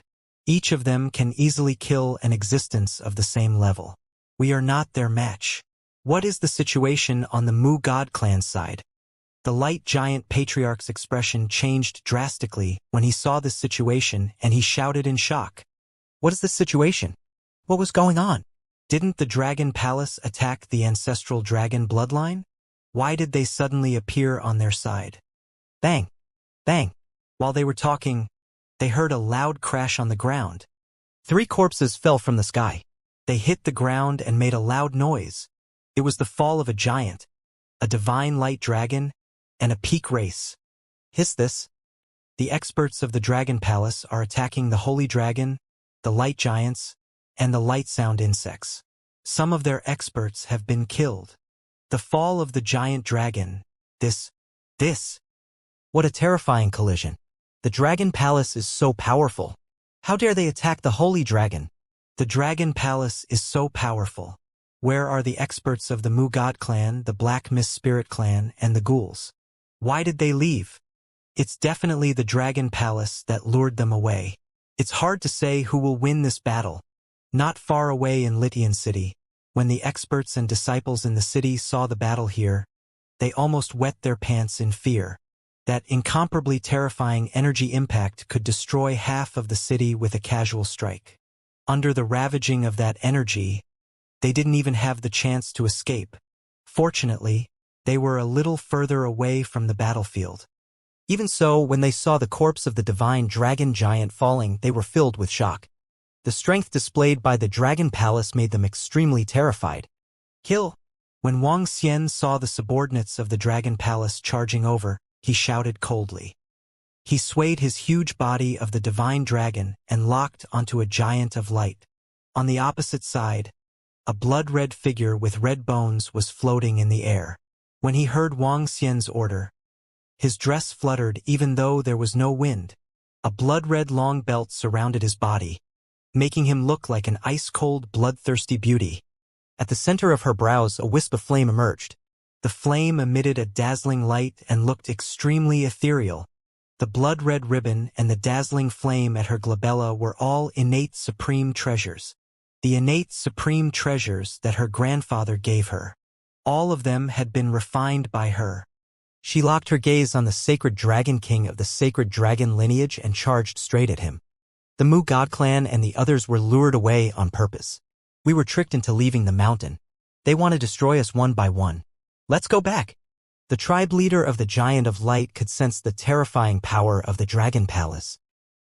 Each of them can easily kill an existence of the same level. We are not their match. What is the situation on the Mu God Clan side? The Light Giant Patriarch's expression changed drastically when he saw this situation, and he shouted in shock. What is this situation? What was going on? Didn't the Dragon Palace attack the ancestral dragon bloodline? Why did they suddenly appear on their side? Bang! Bang! While they were talking, they heard a loud crash on the ground. 3 corpses fell from the sky. They hit the ground and made a loud noise. It was the fall of a giant, a divine light dragon, and a peak race. Hiss this. The experts of the Dragon Palace are attacking the Holy Dragon, the Light Giants, and the Light Sound Insects. Some of their experts have been killed. The fall of the giant dragon. This. What a terrifying collision. The Dragon Palace is so powerful. How dare they attack the Holy Dragon? The Dragon Palace is so powerful. Where are the experts of the Mu God Clan, the Black Mist Spirit Clan, and the ghouls? Why did they leave? It's definitely the Dragon Palace that lured them away. It's hard to say who will win this battle. Not far away in Litian City, when the experts and disciples in the city saw the battle here, they almost wet their pants in fear. That incomparably terrifying energy impact could destroy half of the city with a casual strike. Under the ravaging of that energy, they didn't even have the chance to escape. Fortunately, they were a little further away from the battlefield. Even so, when they saw the corpse of the divine dragon giant falling, they were filled with shock. The strength displayed by the Dragon Palace made them extremely terrified. Kill! When Wang Xian saw the subordinates of the Dragon Palace charging over, he shouted coldly. He swayed his huge body of the divine dragon and locked onto a giant of light. On the opposite side, a blood-red figure with red bones was floating in the air. When he heard Wang Xian's order, his dress fluttered even though there was no wind. A blood-red long belt surrounded his body, making him look like an ice-cold, bloodthirsty beauty. At the center of her brows, a wisp of flame emerged. The flame emitted a dazzling light and looked extremely ethereal. The blood-red ribbon and the dazzling flame at her glabella were all innate supreme treasures. The innate supreme treasures that her grandfather gave her. All of them had been refined by her. She locked her gaze on the sacred dragon king of the sacred dragon lineage and charged straight at him. The Mu God Clan and the others were lured away on purpose. We were tricked into leaving the mountain. They want to destroy us one by one. Let's go back. The tribe leader of the Giant of Light could sense the terrifying power of the Dragon Palace.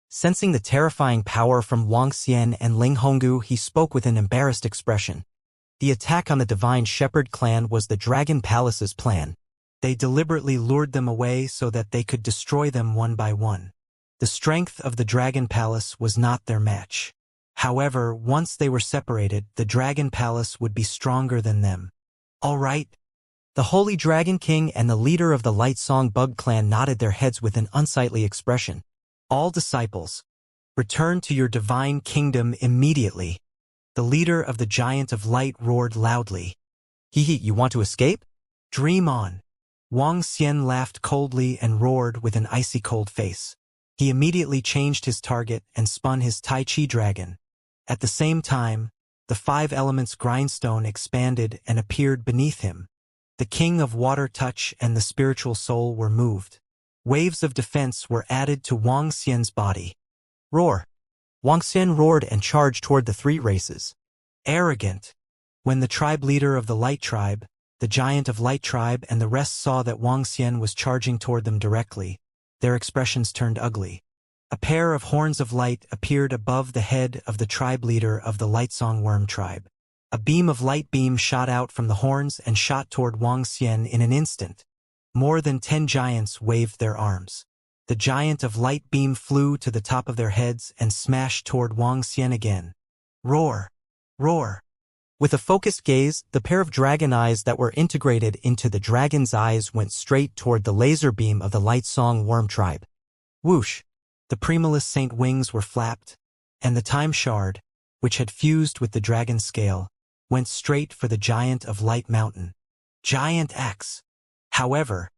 Sensing the terrifying power from Wang Xian and Ling Honggu, he spoke with an embarrassed expression. The attack on the Divine Shepherd clan was the Dragon Palace's plan. They deliberately lured them away so that they could destroy them one by one. The strength of the Dragon Palace was not their match. However, once they were separated, the Dragon Palace would be stronger than them. All right. The Holy Dragon King and the leader of the Light Song Bug clan nodded their heads with an unsightly expression. All disciples, return to your divine kingdom immediately. The leader of the Giant of Light roared loudly. Hee, you want to escape? Dream on. Wang Xian laughed coldly and roared with an icy cold face. He immediately changed his target and spun his Tai Chi dragon. At the same time, the five elements grindstone expanded and appeared beneath him. The king of water touch and the spiritual soul were moved. Waves of defense were added to Wang Xian's body. Roar! Wang Xian roared and charged toward the three races. Arrogant! When the tribe leader of the Light Tribe, the giant of Light Tribe and the rest saw that Wang Xian was charging toward them directly, their expressions turned ugly. A pair of horns of light appeared above the head of the tribe leader of the Lightsong Worm tribe. A beam of light shot out from the horns and shot toward Wang Xian in an instant. More than 10 giants waved their arms. The giant of light beam flew to the top of their heads and smashed toward Wang Xian again. Roar! Roar! With a focused gaze, the pair of dragon eyes that were integrated into the dragon's eyes went straight toward the laser beam of the Lightsong Worm tribe. Whoosh! The Primalist Saint wings were flapped, and the time shard, which had fused with the dragon's scale, went straight for the giant of Light Mountain. Giant Axe! However,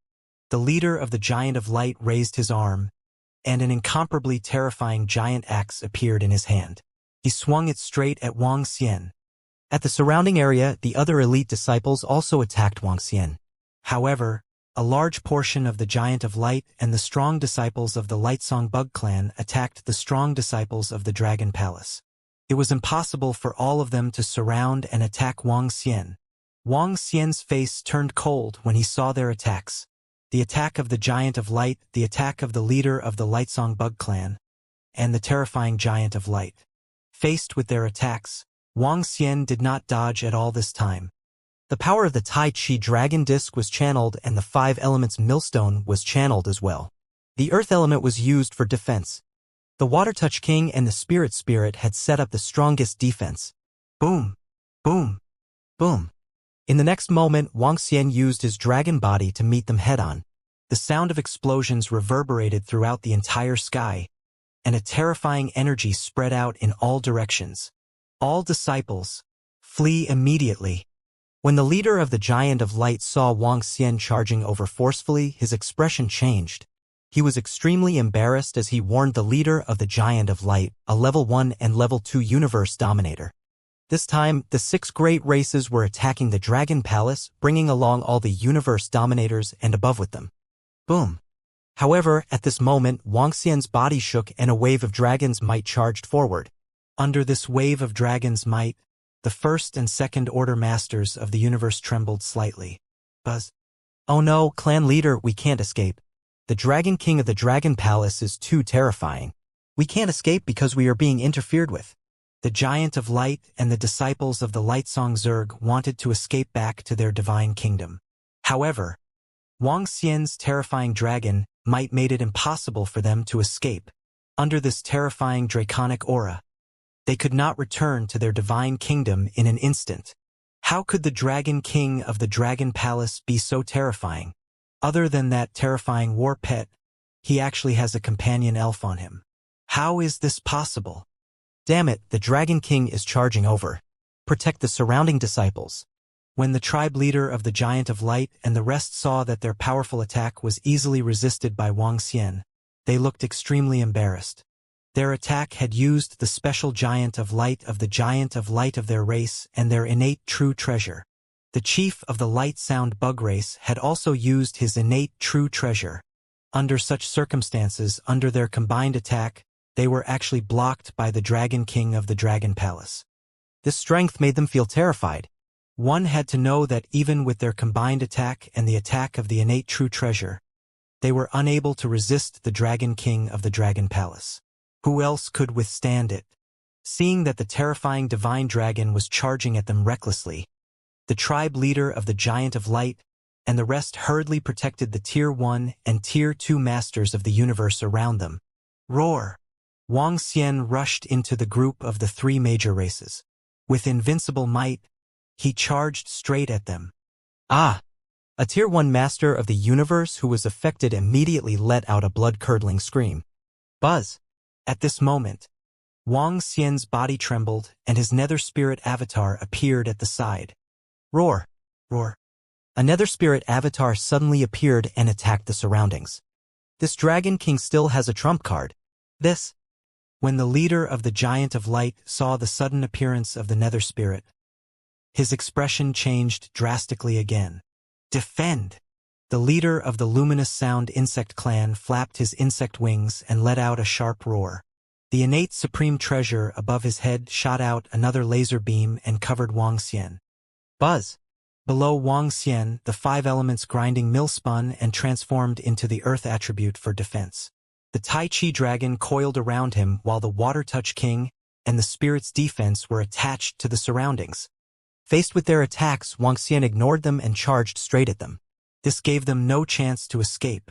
the leader of the giant of light raised his arm, and an incomparably terrifying giant axe appeared in his hand. He swung it straight at Wang Xian. At the surrounding area, the other elite disciples also attacked Wang Xian. However, a large portion of the Giant of Light and the strong disciples of the Lightsong Bug Clan attacked the strong disciples of the Dragon Palace. It was impossible for all of them to surround and attack Wang Xian. Wang Xian's face turned cold when he saw their attacks. The attack of the Giant of Light, the attack of the leader of the Lightsong Bug Clan, and the terrifying Giant of Light. Faced with their attacks, Wang Xian did not dodge at all this time. The power of the Tai Chi Dragon Disc was channeled and the five elements millstone was channeled as well. The earth element was used for defense. The Water Touch King and the Spirit had set up the strongest defense. Boom! Boom! Boom! In the next moment, Wang Xian used his dragon body to meet them head-on. The sound of explosions reverberated throughout the entire sky, and a terrifying energy spread out in all directions. All disciples, flee immediately. When the leader of the Giant of Light saw Wang Xian charging over forcefully, his expression changed. He was extremely embarrassed as he warned the leader of the Giant of Light, a level 1 and level 2 universe dominator. This time, the 6 great races were attacking the Dragon Palace, bringing along all the universe dominators and above with them. Boom! However, at this moment, Wang Xian's body shook and a wave of dragon's might charged forward. Under this wave of dragon's might, the first and second order masters of the universe trembled slightly. Buzz. Oh no, clan leader, we can't escape. The Dragon King of the Dragon Palace is too terrifying. We can't escape because we are being interfered with. The Giant of Light and the disciples of the Lightsong Zerg wanted to escape back to their divine kingdom. However, Wang Xian's terrifying dragon might made it impossible for them to escape. Under this terrifying draconic aura, they could not return to their divine kingdom in an instant. How could the Dragon King of the Dragon Palace be so terrifying? Other than that terrifying war pet, he actually has a companion elf on him. How is this possible? Damn it, the Dragon King is charging over. Protect the surrounding disciples. When the tribe leader of the Giant of Light and the rest saw that their powerful attack was easily resisted by Wang Xian, they looked extremely embarrassed. Their attack had used the special Giant of Light of the Giant of Light of their race and their innate true treasure. The chief of the Light Sound Bug race had also used his innate true treasure. Under such circumstances, under their combined attack, they were actually blocked by the Dragon King of the Dragon Palace. This strength made them feel terrified. One had to know that even with their combined attack and the attack of the innate true treasure, they were unable to resist the Dragon King of the Dragon Palace. Who else could withstand it? Seeing that the terrifying divine dragon was charging at them recklessly, the tribe leader of the Giant of Light and the rest hurriedly protected the Tier 1 and Tier 2 masters of the universe around them. Roar! Wang Xian rushed into the group of the 3 major races. With invincible might, he charged straight at them. Ah! A Tier 1 master of the universe who was affected immediately let out a blood-curdling scream. Buzz! At this moment, Wang Xian's body trembled and his nether spirit avatar appeared at the side. Roar! Roar! A nether spirit avatar suddenly appeared and attacked the surroundings. This Dragon King still has a trump card. This. When the leader of the Giant of Light saw the sudden appearance of the Nether Spirit, his expression changed drastically again. Defend! The leader of the Luminous Sound Insect Clan flapped his insect wings and let out a sharp roar. The innate supreme treasure above his head shot out another laser beam and covered Wang Xian. Buzz! Below Wang Xian, the 5 elements grinding mill spun and transformed into the earth attribute for defense. The Tai Chi dragon coiled around him while the Water Touch King and the Spirit's defense were attached to the surroundings. Faced with their attacks, Wang Xian ignored them and charged straight at them. This gave them no chance to escape.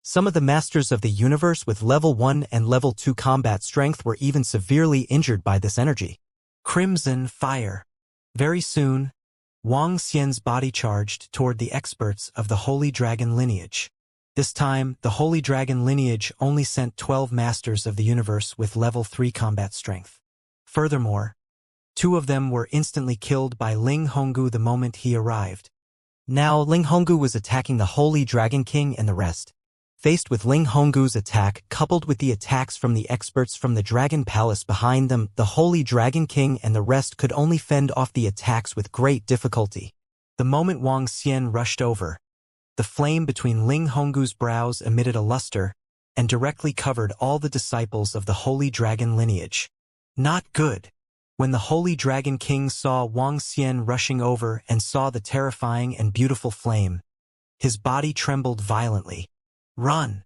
Some of the masters of the universe with level 1 and level 2 combat strength were even severely injured by this energy. Crimson fire. Very soon, Wang Xian's body charged toward the experts of the Holy Dragon lineage. This time, the Holy Dragon lineage only sent 12 masters of the universe with level 3 combat strength. Furthermore, 2 of them were instantly killed by Ling Honggu the moment he arrived. Now, Ling Honggu was attacking the Holy Dragon King and the rest. Faced with Ling Honggu's attack coupled with the attacks from the experts from the Dragon Palace behind them, the Holy Dragon King and the rest could only fend off the attacks with great difficulty. The moment Wang Xian rushed over, the flame between Ling Honggu's brows emitted a luster and directly covered all the disciples of the Holy Dragon lineage. Not good. When the Holy Dragon King saw Wang Xian rushing over and saw the terrifying and beautiful flame, his body trembled violently. Run!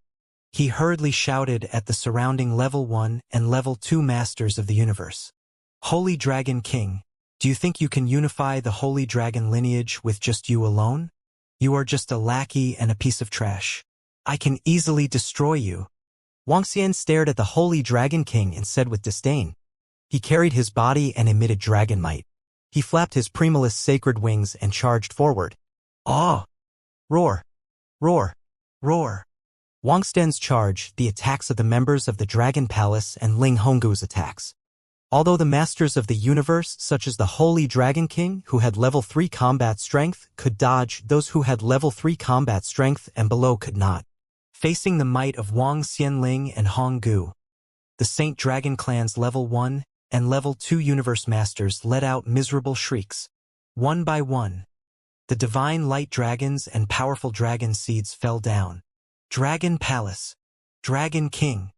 He hurriedly shouted at the surrounding level 1 and level 2 masters of the universe. Holy Dragon King, do you think you can unify the Holy Dragon lineage with just you alone? You are just a lackey and a piece of trash. I can easily destroy you. Wang Xian stared at the Holy Dragon King and said with disdain. He carried his body and emitted dragon might. He flapped his Primalist sacred wings and charged forward. Awe! Roar! Roar! Roar! Wang Xian's charge, the attacks of the members of the Dragon Palace and Ling Honggu's attacks. Although the masters of the universe, such as the Holy Dragon King, who had level 3 combat strength, could dodge, those who had level 3 combat strength and below could not. Facing the might of Wang Xianling and Honggu, the Saint Dragon Clan's level 1 and level 2 universe masters let out miserable shrieks. One by one, the divine light dragons and powerful dragon seeds fell down. Dragon Palace. Dragon King.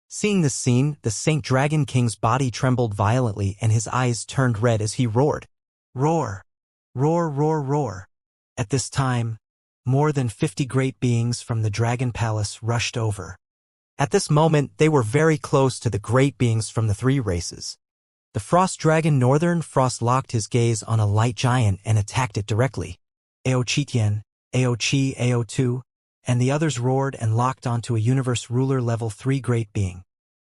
Seeing this scene, the Saint Dragon King's body trembled violently and his eyes turned red as he roared. Roar! Roar, roar, roar! At this time, more than 50 great beings from the Dragon Palace rushed over. At this moment, they were very close to the great beings from the 3 races. The Frost Dragon Northern Frost locked his gaze on a light giant and attacked it directly. Ao Chitian, Ao Chi, Ao Tu, and the others roared and locked onto a Universe Ruler level 3 great being.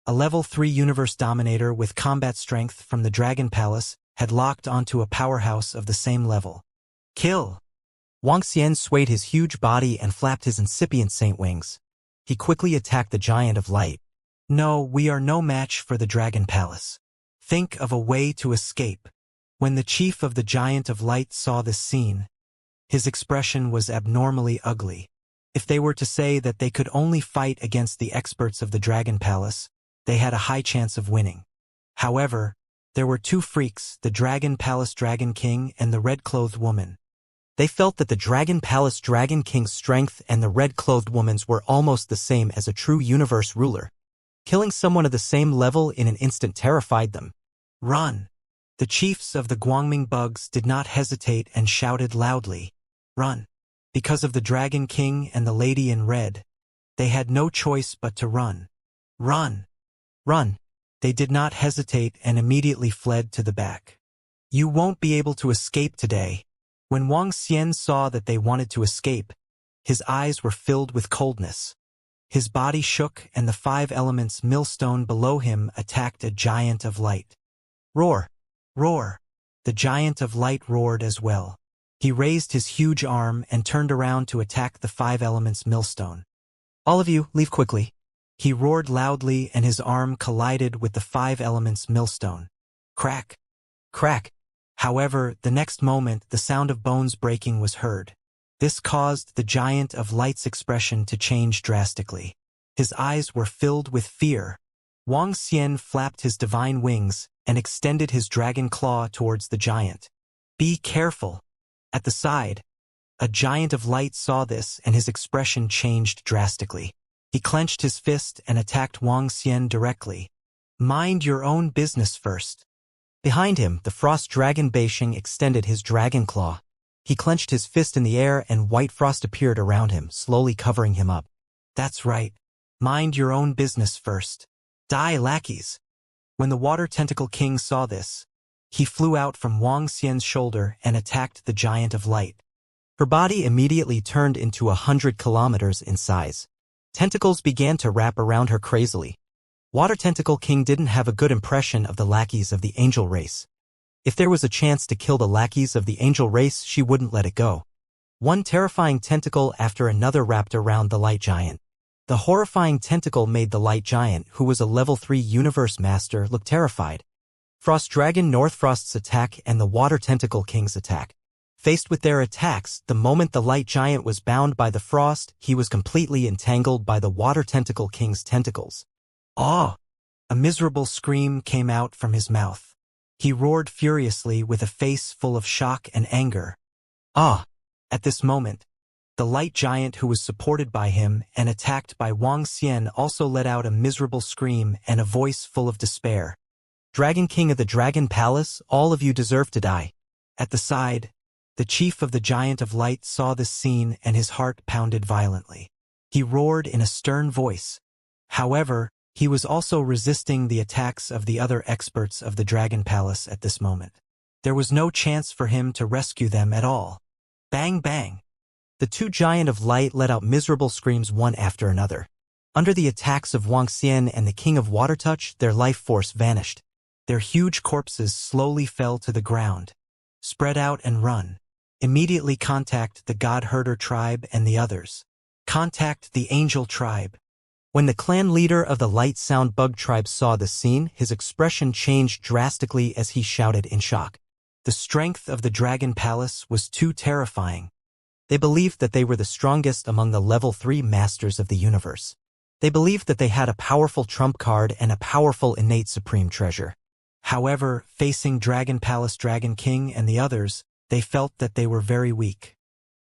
A level 3 Universe Dominator with combat strength from the Dragon Palace had locked onto a powerhouse of the same level. Kill! Wang Xian swayed his huge body and flapped his incipient saint wings. He quickly attacked the Giant of Light. No, we are no match for the Dragon Palace. Think of a way to escape. When the chief of the Giant of Light saw this scene, his expression was abnormally ugly. If they were to say that they could only fight against the experts of the Dragon Palace, they had a high chance of winning. However, there were 2 freaks, the Dragon Palace Dragon King and the red-clothed woman. They felt that the Dragon Palace Dragon King's strength and the red-clothed woman's were almost the same as a true universe ruler. Killing someone of the same level in an instant terrified them. Run! The chiefs of the Guangming Bugs did not hesitate and shouted loudly. Run! Because of the Dragon King and the Lady in Red, they had no choice but to run. Run! Run! They did not hesitate and immediately fled to the back. You won't be able to escape today. When Wang Xian saw that they wanted to escape, his eyes were filled with coldness. His body shook and the 5 elements millstone below him attacked a Giant of Light. Roar! Roar! The Giant of Light roared as well. He raised his huge arm and turned around to attack the 5 elements millstone. All of you, leave quickly. He roared loudly and his arm collided with the 5 elements millstone. Crack! Crack! However, the next moment the sound of bones breaking was heard. This caused the Giant of Light's expression to change drastically. His eyes were filled with fear. Wang Xian flapped his divine wings and extended his dragon claw towards the giant. Be careful. At the side, a giant of light saw this and his expression changed drastically. He clenched his fist and attacked Wang Xian directly. Mind your own business first. Behind him, the frost dragon Beishing extended his dragon claw. He clenched his fist in the air and white frost appeared around him, slowly covering him up. That's right. Mind your own business first. Die, lackeys. When the water tentacle king saw this, he flew out from Wang Xian's shoulder and attacked the giant of light. Her body immediately turned into 100 kilometers in size. Tentacles began to wrap around her crazily. Water Tentacle King didn't have a good impression of the lackeys of the angel race. If there was a chance to kill the lackeys of the angel race, she wouldn't let it go. One terrifying tentacle after another wrapped around the light giant. The horrifying tentacle made the light giant, who was a level 3 universe master, look terrified. Frost Dragon Northfrost's attack and the Water Tentacle King's attack. Faced with their attacks, the moment the light giant was bound by the frost, he was completely entangled by the Water Tentacle King's tentacles. Ah! A miserable scream came out from his mouth. He roared furiously with a face full of shock and anger. Ah! At this moment, the light giant who was supported by him and attacked by Wang Xian also let out a miserable scream and a voice full of despair. Dragon King of the Dragon Palace, all of you deserve to die. At the side, the chief of the Giant of Light saw this scene and his heart pounded violently. He roared in a stern voice. However, he was also resisting the attacks of the other experts of the Dragon Palace at this moment. There was no chance for him to rescue them at all. Bang bang! The two Giant of Light let out miserable screams one after another. Under the attacks of Wang Xian and the King of Water Touch, their life force vanished. Their huge corpses slowly fell to the ground. Spread out and run. Immediately contact the God Herder tribe and the others. Contact the Angel tribe. When the clan leader of the Light Sound Bug tribe saw the scene, his expression changed drastically as he shouted in shock. The strength of the Dragon Palace was too terrifying. They believed that they were the strongest among the level 3 masters of the universe. They believed that they had a powerful trump card and a powerful innate supreme treasure. However, facing Dragon Palace Dragon King and the others, they felt that they were very weak.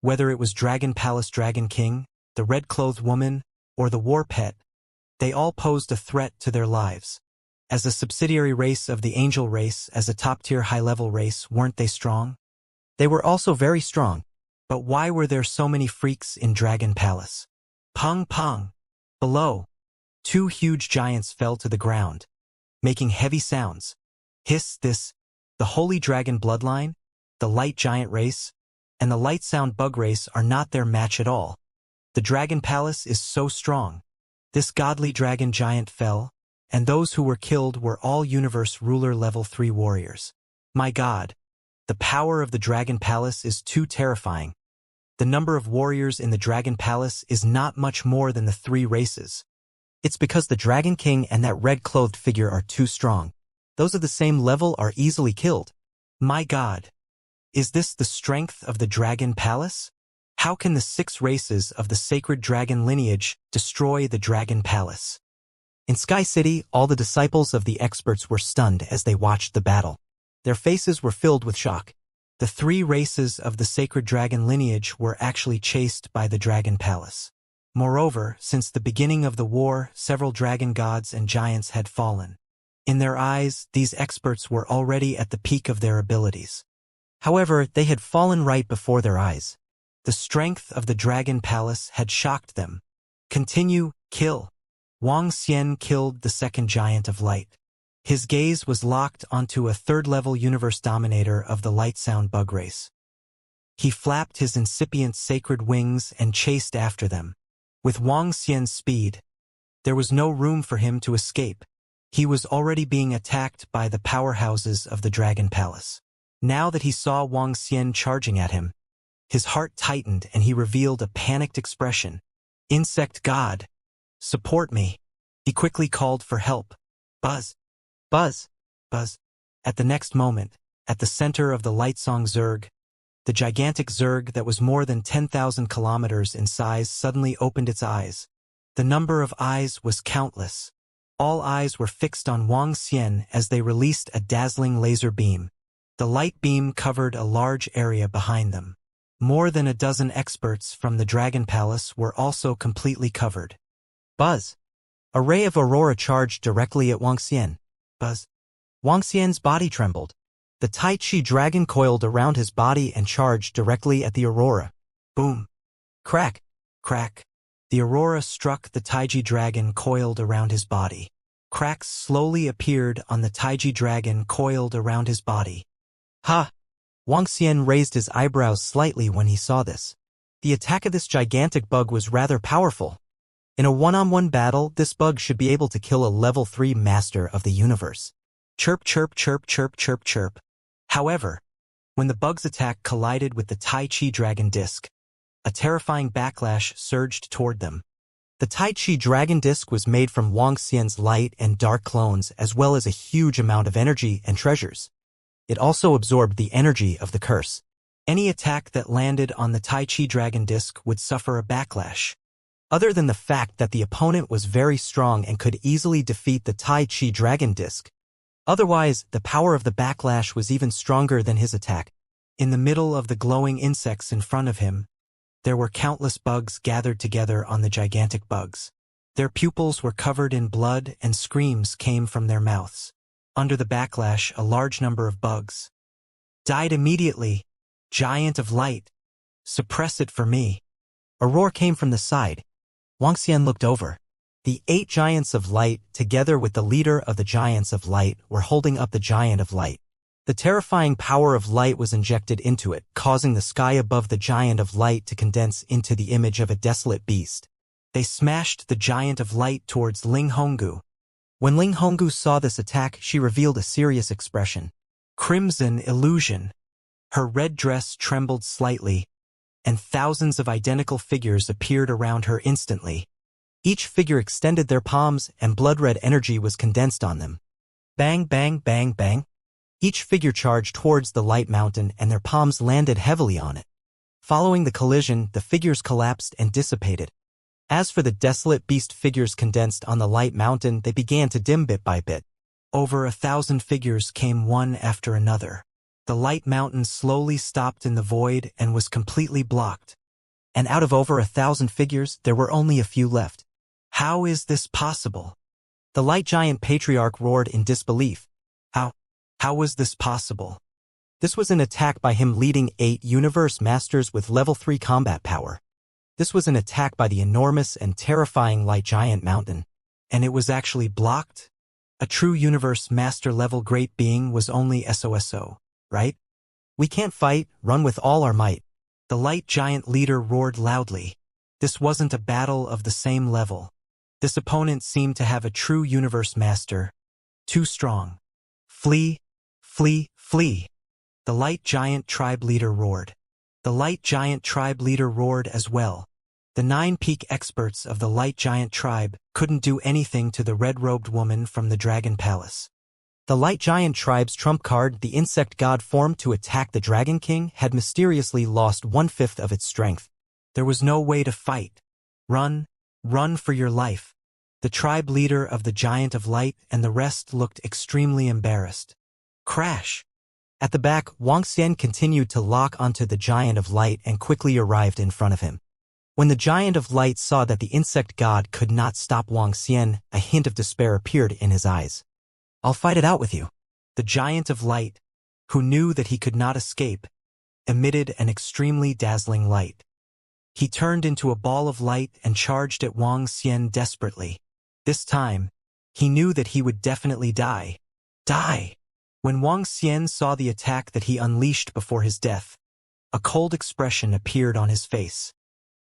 Whether it was Dragon Palace Dragon King, the red-clothed woman, or the war pet, they all posed a threat to their lives. As a subsidiary race of the angel race, as a top-tier high-level race, weren't they strong? They were also very strong. But why were there so many freaks in Dragon Palace? Pong pong! Below, two huge giants fell to the ground, making heavy sounds. Hiss this, the Holy Dragon Bloodline, the Light Giant race, and the Light Sound Bug race are not their match at all. The Dragon Palace is so strong. This godly dragon giant fell, and those who were killed were all Universe Ruler Level 3 warriors. My God, the power of the Dragon Palace is too terrifying. The number of warriors in the Dragon Palace is not much more than the 3 races. It's because the Dragon King and that red-clothed figure are too strong. Those of the same level are easily killed. My God, is this the strength of the Dragon Palace? How can the 6 races of the sacred dragon lineage destroy the Dragon Palace? In Sky City, all the disciples of the experts were stunned as they watched the battle. Their faces were filled with shock. The 3 races of the sacred dragon lineage were actually chased by the Dragon Palace. Moreover, since the beginning of the war, several dragon gods and giants had fallen. In their eyes, these experts were already at the peak of their abilities. However, they had fallen right before their eyes. The strength of the Dragon Palace had shocked them. Continue, kill. Wang Xian killed the second Giant of Light. His gaze was locked onto a 3rd-level universe dominator of the Light Sound Bug race. He flapped his incipient sacred wings and chased after them. With Wang Xian's speed, there was no room for him to escape. He was already being attacked by the powerhouses of the Dragon Palace. Now that he saw Wang Xian charging at him, his heart tightened and he revealed a panicked expression. Insect God, support me. He quickly called for help. Buzz, buzz, buzz. At the next moment, at the center of the Lightsong Zerg, the gigantic Zerg that was more than 10,000 kilometers in size suddenly opened its eyes. The number of eyes was countless. All eyes were fixed on Wang Xian as they released a dazzling laser beam. The light beam covered a large area behind them. More than a dozen experts from the Dragon Palace were also completely covered. Buzz! A ray of aurora charged directly at Wang Xian. Buzz! Wang Xian's body trembled. The Tai Chi dragon coiled around his body and charged directly at the aurora. Boom! Crack! Crack! The aurora struck the Taiji dragon coiled around his body. Cracks slowly appeared on the Taiji dragon coiled around his body. Ha! Wang Xian raised his eyebrows slightly when he saw this. The attack of this gigantic bug was rather powerful. In a one-on-one battle, this bug should be able to kill a level 3 master of the universe. Chirp, chirp, chirp, chirp, chirp, chirp. However, when the bug's attack collided with the Tai Chi dragon disc, a terrifying backlash surged toward them. The Tai Chi dragon disc was made from Wang Xian's light and dark clones as well as a huge amount of energy and treasures. It also absorbed the energy of the curse. Any attack that landed on the Tai Chi dragon disc would suffer a backlash. Other than the fact that the opponent was very strong and could easily defeat the Tai Chi dragon disc, otherwise, the power of the backlash was even stronger than his attack. In the middle of the glowing insects in front of him, there were countless bugs gathered together on the gigantic bugs. Their pupils were covered in blood and screams came from their mouths. Under the backlash, a large number of bugs died immediately. Giant of light, suppress it for me. A roar came from the side. Wang Xian looked over. The 8 giants of light, together with the leader of the giants of light, were holding up the giant of light. The terrifying power of light was injected into it, causing the sky above the giant of light to condense into the image of a desolate beast. They smashed the giant of light towards Ling Honggu. When Ling Honggu saw this attack, she revealed a serious expression. Crimson illusion. Her red dress trembled slightly, and thousands of identical figures appeared around her instantly. Each figure extended their palms, and blood-red energy was condensed on them. Bang, bang, bang, bang. Each figure charged towards the light mountain, and their palms landed heavily on it. Following the collision, the figures collapsed and dissipated. As for the desolate beast figures condensed on the light mountain, they began to dim bit by bit. Over 1,000 figures came one after another. The light mountain slowly stopped in the void and was completely blocked. And out of over 1,000 figures, there were only a few left. How is this possible? The light giant patriarch roared in disbelief. How was this possible? This was an attack by him leading 8 universe masters with level 3 combat power. This was an attack by the enormous and terrifying light giant mountain. And it was actually blocked? A true universe master level great being was only SOSO, right? We can't fight, run with all our might. The light giant leader roared loudly. This wasn't a battle of the same level. This opponent seemed to have a true universe master. Too strong. Flee, flee, flee. The light giant tribe leader roared. The light giant tribe leader roared as well. The 9 peak experts of the light giant tribe couldn't do anything to the red-robed woman from the Dragon Palace. The light giant tribe's trump card, the insect god formed to attack the Dragon King, had mysteriously lost 1/5 of its strength. There was no way to fight. Run, run for your life. The tribe leader of the Giant of Light and the rest looked extremely embarrassed. Crash! At the back, Wang Xian continued to lock onto the Giant of Light and quickly arrived in front of him. When the Giant of Light saw that the insect god could not stop Wang Xian, a hint of despair appeared in his eyes. I'll fight it out with you. The Giant of Light, who knew that he could not escape, emitted an extremely dazzling light. He turned into a ball of light and charged at Wang Xian desperately. This time, he knew that he would definitely die. Die! When Wang Xian saw the attack that he unleashed before his death, a cold expression appeared on his face.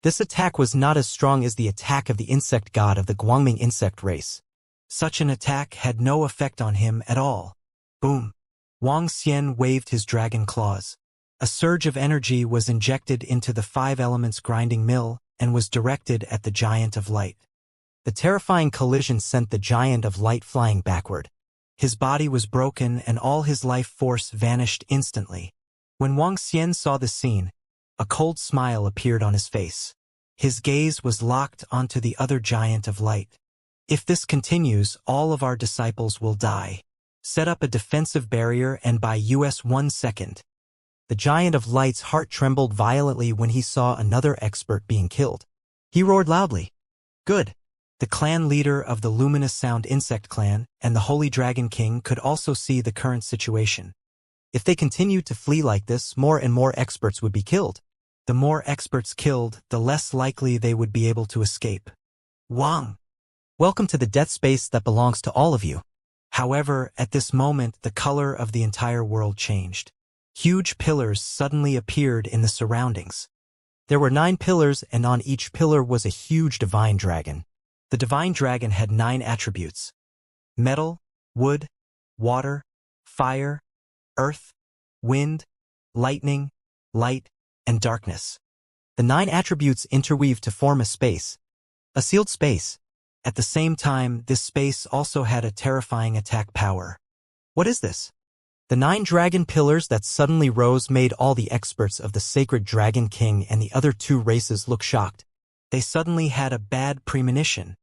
This attack was not as strong as the attack of the insect god of the Guangming insect race. Such an attack had no effect on him at all. Boom! Wang Xian waved his dragon claws. A surge of energy was injected into the 5 elements grinding mill and was directed at the Giant of Light. The terrifying collision sent the Giant of Light flying backward. His body was broken and all his life force vanished instantly. When Wang Xian saw the scene, a cold smile appeared on his face. His gaze was locked onto the other giant of light. If this continues, all of our disciples will die. Set up a defensive barrier and buy us 1 second. The giant of light's heart trembled violently when he saw another expert being killed. He roared loudly. Good. The clan leader of the luminous sound insect clan and the Holy Dragon King could also see the current situation. If they continued to flee like this, more and more experts would be killed. The more experts killed, the less likely they would be able to escape. Wang! Welcome to the death space that belongs to all of you. However, at this moment, the color of the entire world changed. Huge pillars suddenly appeared in the surroundings. There were 9 pillars, and on each pillar was a huge divine dragon. The divine dragon had 9 attributes: metal, wood, water, fire, earth, wind, lightning, light, and darkness. The 9 attributes interweave to form a space, a sealed space. At the same time, this space also had a terrifying attack power. What is this? The 9 dragon pillars that suddenly rose made all the experts of the sacred Dragon King and the other 2 races look shocked. They suddenly had a bad premonition.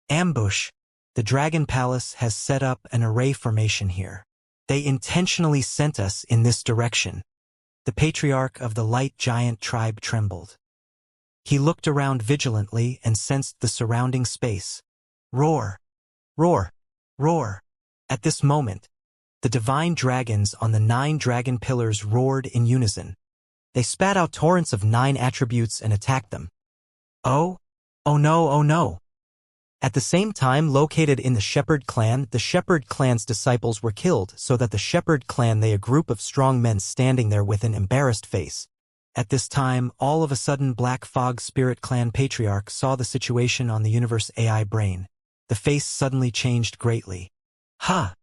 Ambush! The Dragon Palace has set up an array formation here. They intentionally sent us in this direction. The patriarch of the light giant tribe trembled. He looked around vigilantly and sensed the surrounding space. Roar! Roar! Roar! At this moment, the divine dragons on the 9 dragon pillars roared in unison. They spat out torrents of 9 attributes and attacked them. Oh! Oh no, oh no! At the same time, located in the Shepherd clan, the Shepherd clan's disciples were killed, so that the Shepherd clan lay a group of strong men standing there with an embarrassed face. At this time, all of a sudden Black Fog Spirit Clan Patriarch saw the situation on the Universe AI brain. The face suddenly changed greatly. Ha!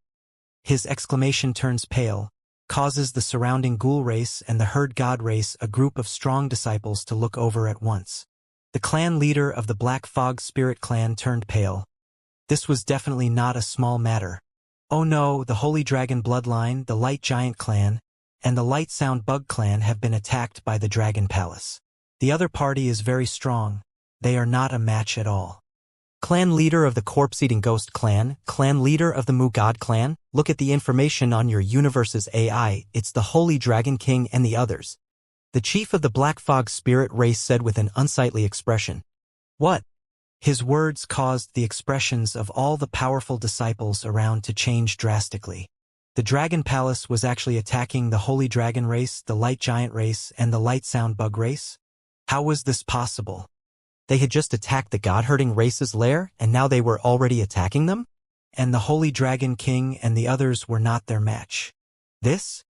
His exclamation turns pale, causes the surrounding ghoul race and the herd god race, a group of strong disciples, to look over at once. The clan leader of the Black Fog Spirit Clan turned pale. This was definitely not a small matter. Oh no, the Holy Dragon Bloodline, the Light Giant Clan, and the Light Sound Bug Clan have been attacked by the Dragon Palace. The other party is very strong. They are not a match at all. Clan leader of the Corpse-Eating Ghost Clan, clan leader of the Mu God Clan, look at the information on your universe's AI, it's the Holy Dragon King and the others. The chief of the Black Fog Spirit race said with an unsightly expression. What? His words caused the expressions of all the powerful disciples around to change drastically. The Dragon Palace was actually attacking the Holy Dragon race, the Light Giant race, and the Light Sound Bug race? How was this possible? They had just attacked the God-herding race's lair, and now they were already attacking them? And the Holy Dragon King and the others were not their match. This?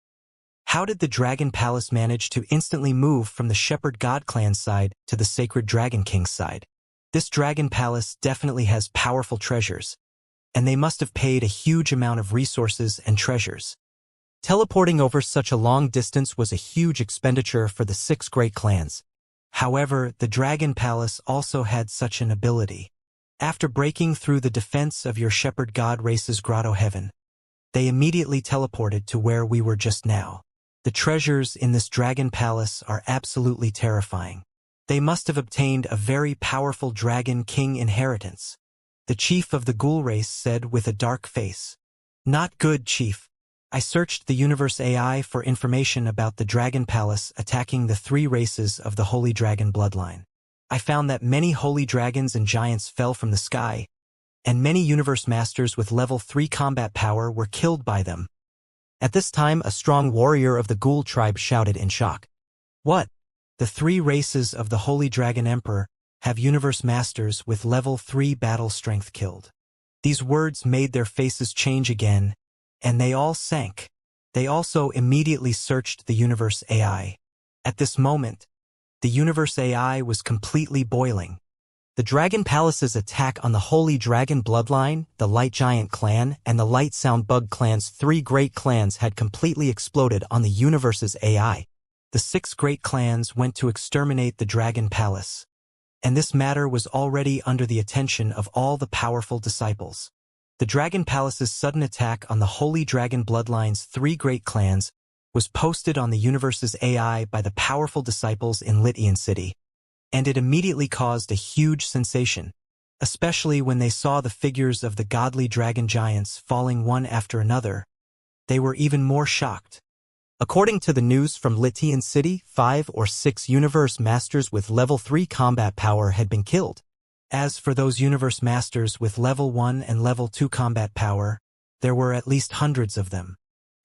How did the Dragon Palace manage to instantly move from the Shepherd God Clan side to the Sacred Dragon King's side? This Dragon Palace definitely has powerful treasures, and they must have paid a huge amount of resources and treasures. Teleporting over such a long distance was a huge expenditure for the 6 great clans. However, the Dragon Palace also had such an ability. After breaking through the defense of your Shepherd God race's grotto heaven, they immediately teleported to where we were just now. The treasures in this Dragon Palace are absolutely terrifying. They must have obtained a very powerful Dragon King inheritance. The chief of the ghoul race said with a dark face. Not good, chief. I searched the Universe AI for information about the Dragon Palace attacking the 3 races of the Holy Dragon bloodline. I found that many holy dragons and giants fell from the sky, and many Universe Masters with level 3 combat power were killed by them. At this time, a strong warrior of the Ghoul tribe shouted in shock. What? The 3 races of the Holy Dragon Emperor have Universe Masters with level 3 battle strength killed. These words made their faces change again, and they all sank. They also immediately searched the Universe AI. At this moment, the Universe AI was completely boiling. The Dragon Palace's attack on the Holy Dragon Bloodline, the Light Giant Clan, and the Light Sound Bug Clan's 3 great clans had completely exploded on the Universe's AI. The 6 great clans went to exterminate the Dragon Palace, and this matter was already under the attention of all the powerful disciples. The Dragon Palace's sudden attack on the Holy Dragon Bloodline's 3 great clans was posted on the Universe's AI by the powerful disciples in Litian City. and it immediately caused a huge sensation, especially when they saw the figures of the godly dragon giants falling one after another. They were even more shocked. According to the news from Litian City, 5 or 6 universe masters with level 3 combat power had been killed. As for those universe masters with level 1 and level 2 combat power, there were at least hundreds of them.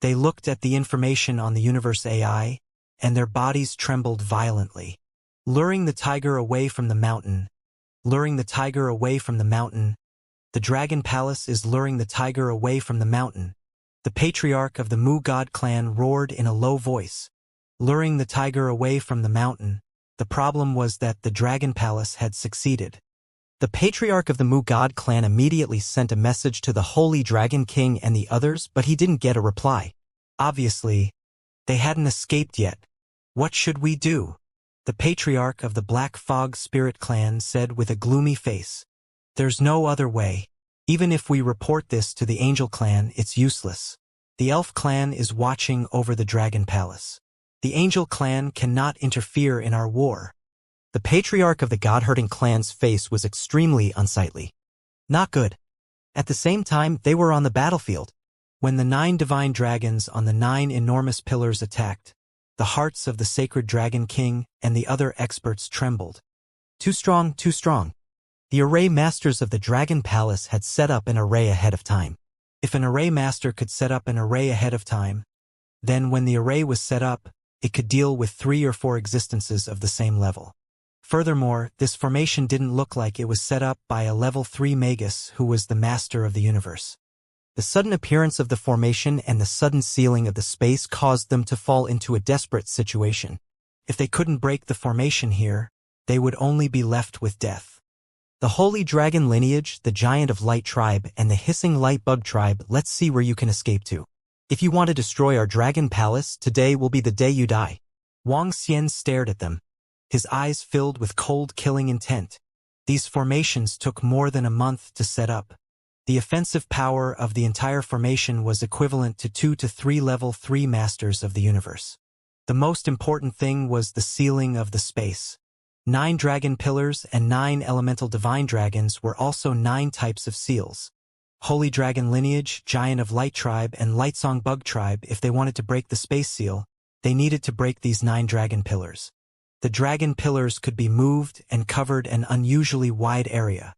They looked at the information on the universe AI, and their bodies trembled violently. Luring the tiger away from the mountain. Luring the tiger away from the mountain. The Dragon Palace is luring the tiger away from the mountain. The patriarch of the Mu God clan roared in a low voice. Luring the tiger away from the mountain. The problem was that the Dragon Palace had succeeded. The patriarch of the Mu God clan immediately sent a message to the Holy Dragon King and the others, but he didn't get a reply. Obviously, they hadn't escaped yet. What should we do? The patriarch of the Black Fog Spirit clan said with a gloomy face. There's no other way. Even if we report this to the Angel clan, it's useless. The Elf clan is watching over the Dragon Palace. The Angel clan cannot interfere in our war. The patriarch of the God-herding clan's face was extremely unsightly. Not good. At the same time, they were on the battlefield. When the 9 divine dragons on the 9 enormous pillars attacked, the hearts of the sacred Dragon King and the other experts trembled. Too strong, too strong. The array masters of the Dragon Palace had set up an array ahead of time. If an array master could set up an array ahead of time, then when the array was set up, it could deal with 3 or 4 existences of the same level. Furthermore, this formation didn't look like it was set up by a level 3 Magus who was the master of the universe. The sudden appearance of the formation and the sudden sealing of the space caused them to fall into a desperate situation. If they couldn't break the formation here, they would only be left with death. The Holy Dragon lineage, the Giant of Light tribe, and the Hissing Light Bug tribe, let's see where you can escape to. If you want to destroy our Dragon Palace, today will be the day you die. Wang Xian stared at them, his eyes filled with cold killing intent. These formations took more than a month to set up. The offensive power of the entire formation was equivalent to 2 to 3 level 3 masters of the universe. The most important thing was the sealing of the space. 9 dragon pillars and 9 elemental divine dragons were also 9 types of seals. Holy Dragon lineage, Giant of Light tribe, and Lightsong Bug tribe, if they wanted to break the space seal, they needed to break these 9 dragon pillars. The dragon pillars could be moved and covered an unusually wide area.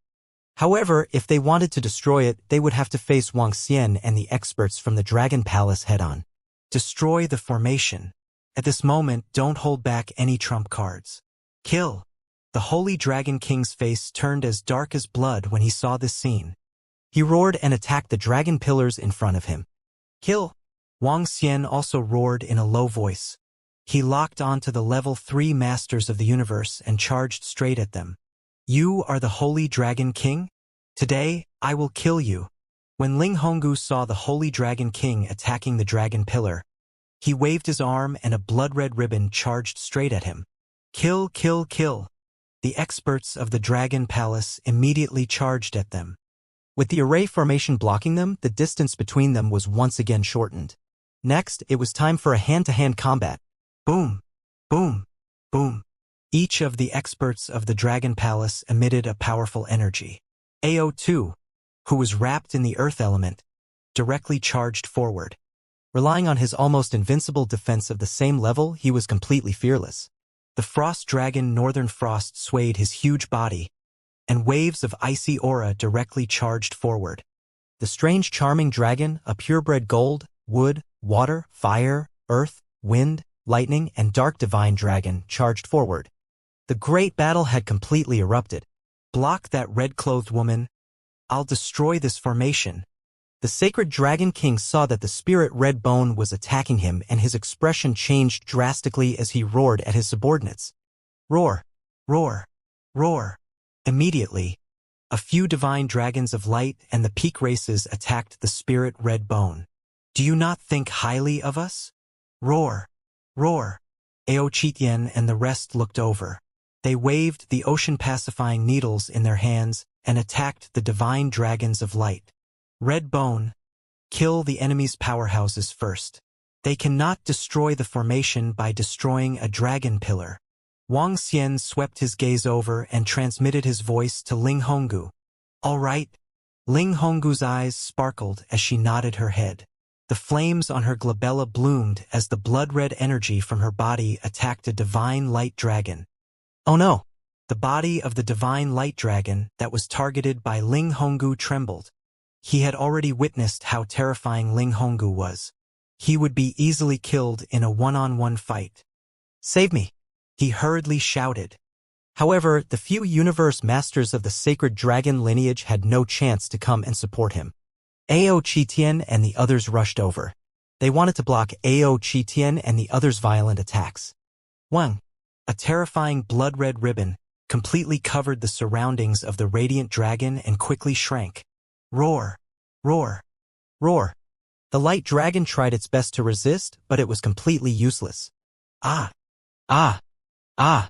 However, if they wanted to destroy it, they would have to face Wang Xian and the experts from the Dragon Palace head-on. Destroy the formation. At this moment, don't hold back any trump cards. Kill! The Holy Dragon King's face turned as dark as blood when he saw this scene. He roared and attacked the dragon pillars in front of him. Kill! Wang Xian also roared in a low voice. He locked onto the level 3 masters of the universe and charged straight at them. You are the Holy Dragon King? Today, I will kill you. When Ling Honggu saw the Holy Dragon King attacking the dragon pillar, he waved his arm and a blood-red ribbon charged straight at him. Kill, kill, kill. The experts of the Dragon Palace immediately charged at them. With the array formation blocking them, the distance between them was once again shortened. Next, it was time for a hand-to-hand combat. Boom, boom, boom. Each of the experts of the Dragon Palace emitted a powerful energy. AO2, who was wrapped in the earth element, directly charged forward. Relying on his almost invincible defense of the same level, he was completely fearless. The frost dragon Northern Frost swayed his huge body, and waves of icy aura directly charged forward. The strange charming dragon, a purebred gold, wood, water, fire, earth, wind, lightning, and dark divine dragon charged forward. The great battle had completely erupted. Block that red-clothed woman. I'll destroy this formation. The sacred Dragon King saw that the spirit Red Bone was attacking him, and his expression changed drastically as he roared at his subordinates. Roar! Roar! Roar! Immediately, a few divine dragons of light and the peak races attacked the spirit Red Bone. Do you not think highly of us? Roar! Roar! Ao Chitian and the rest looked over. They waved the ocean-pacifying needles in their hands and attacked the divine dragons of light. Red Bone, kill the enemy's powerhouses first. They cannot destroy the formation by destroying a dragon pillar. Wang Xian swept his gaze over and transmitted his voice to Ling Honggu. All right. Ling Honggu's eyes sparkled as she nodded her head. The flames on her glabella bloomed as the blood-red energy from her body attacked a divine light dragon. Oh no! The body of the divine light dragon that was targeted by Ling Honggu trembled. He had already witnessed how terrifying Ling Honggu was. He would be easily killed in a one-on-one fight. Save me! He hurriedly shouted. However, the few universe masters of the sacred dragon lineage had no chance to come and support him. Ao Qitian and the others rushed over. They wanted to block Ao Qitian and the others' violent attacks. Wang! A terrifying blood-red ribbon completely covered the surroundings of the radiant dragon and quickly shrank. Roar! Roar! Roar! The light dragon tried its best to resist, but it was completely useless. Ah! Ah! Ah!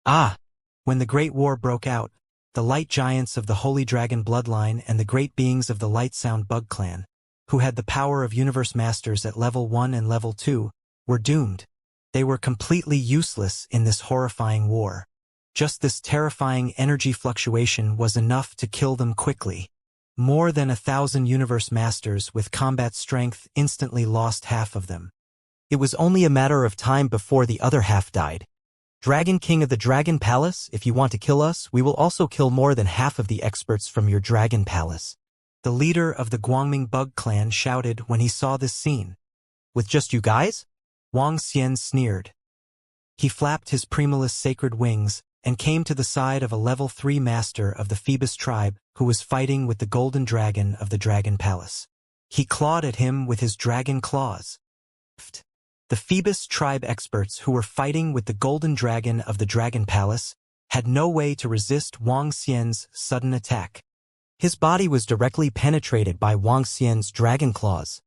Ah! When the Great War broke out, the light giants of the Holy Dragon bloodline and the great beings of the Light Sound Bug clan, who had the power of universe masters at level 1 and level 2, were doomed. They were completely useless in this horrifying war. Just this terrifying energy fluctuation was enough to kill them quickly. More than 1,000 universe masters with combat strength instantly lost half of them. It was only a matter of time before the other half died. Dragon King of the Dragon Palace, if you want to kill us, we will also kill more than half of the experts from your Dragon Palace. The leader of the Guangming Bug clan shouted when he saw this scene. With just you guys? Wang Xian sneered. He flapped his Primalist sacred wings and came to the side of a level 3 master of the Phoebus tribe who was fighting with the golden dragon of the Dragon Palace. He clawed at him with his dragon claws. The Phoebus tribe experts who were fighting with the golden dragon of the Dragon Palace had no way to resist Wang Xian's sudden attack. His body was directly penetrated by Wang Xian's dragon claws.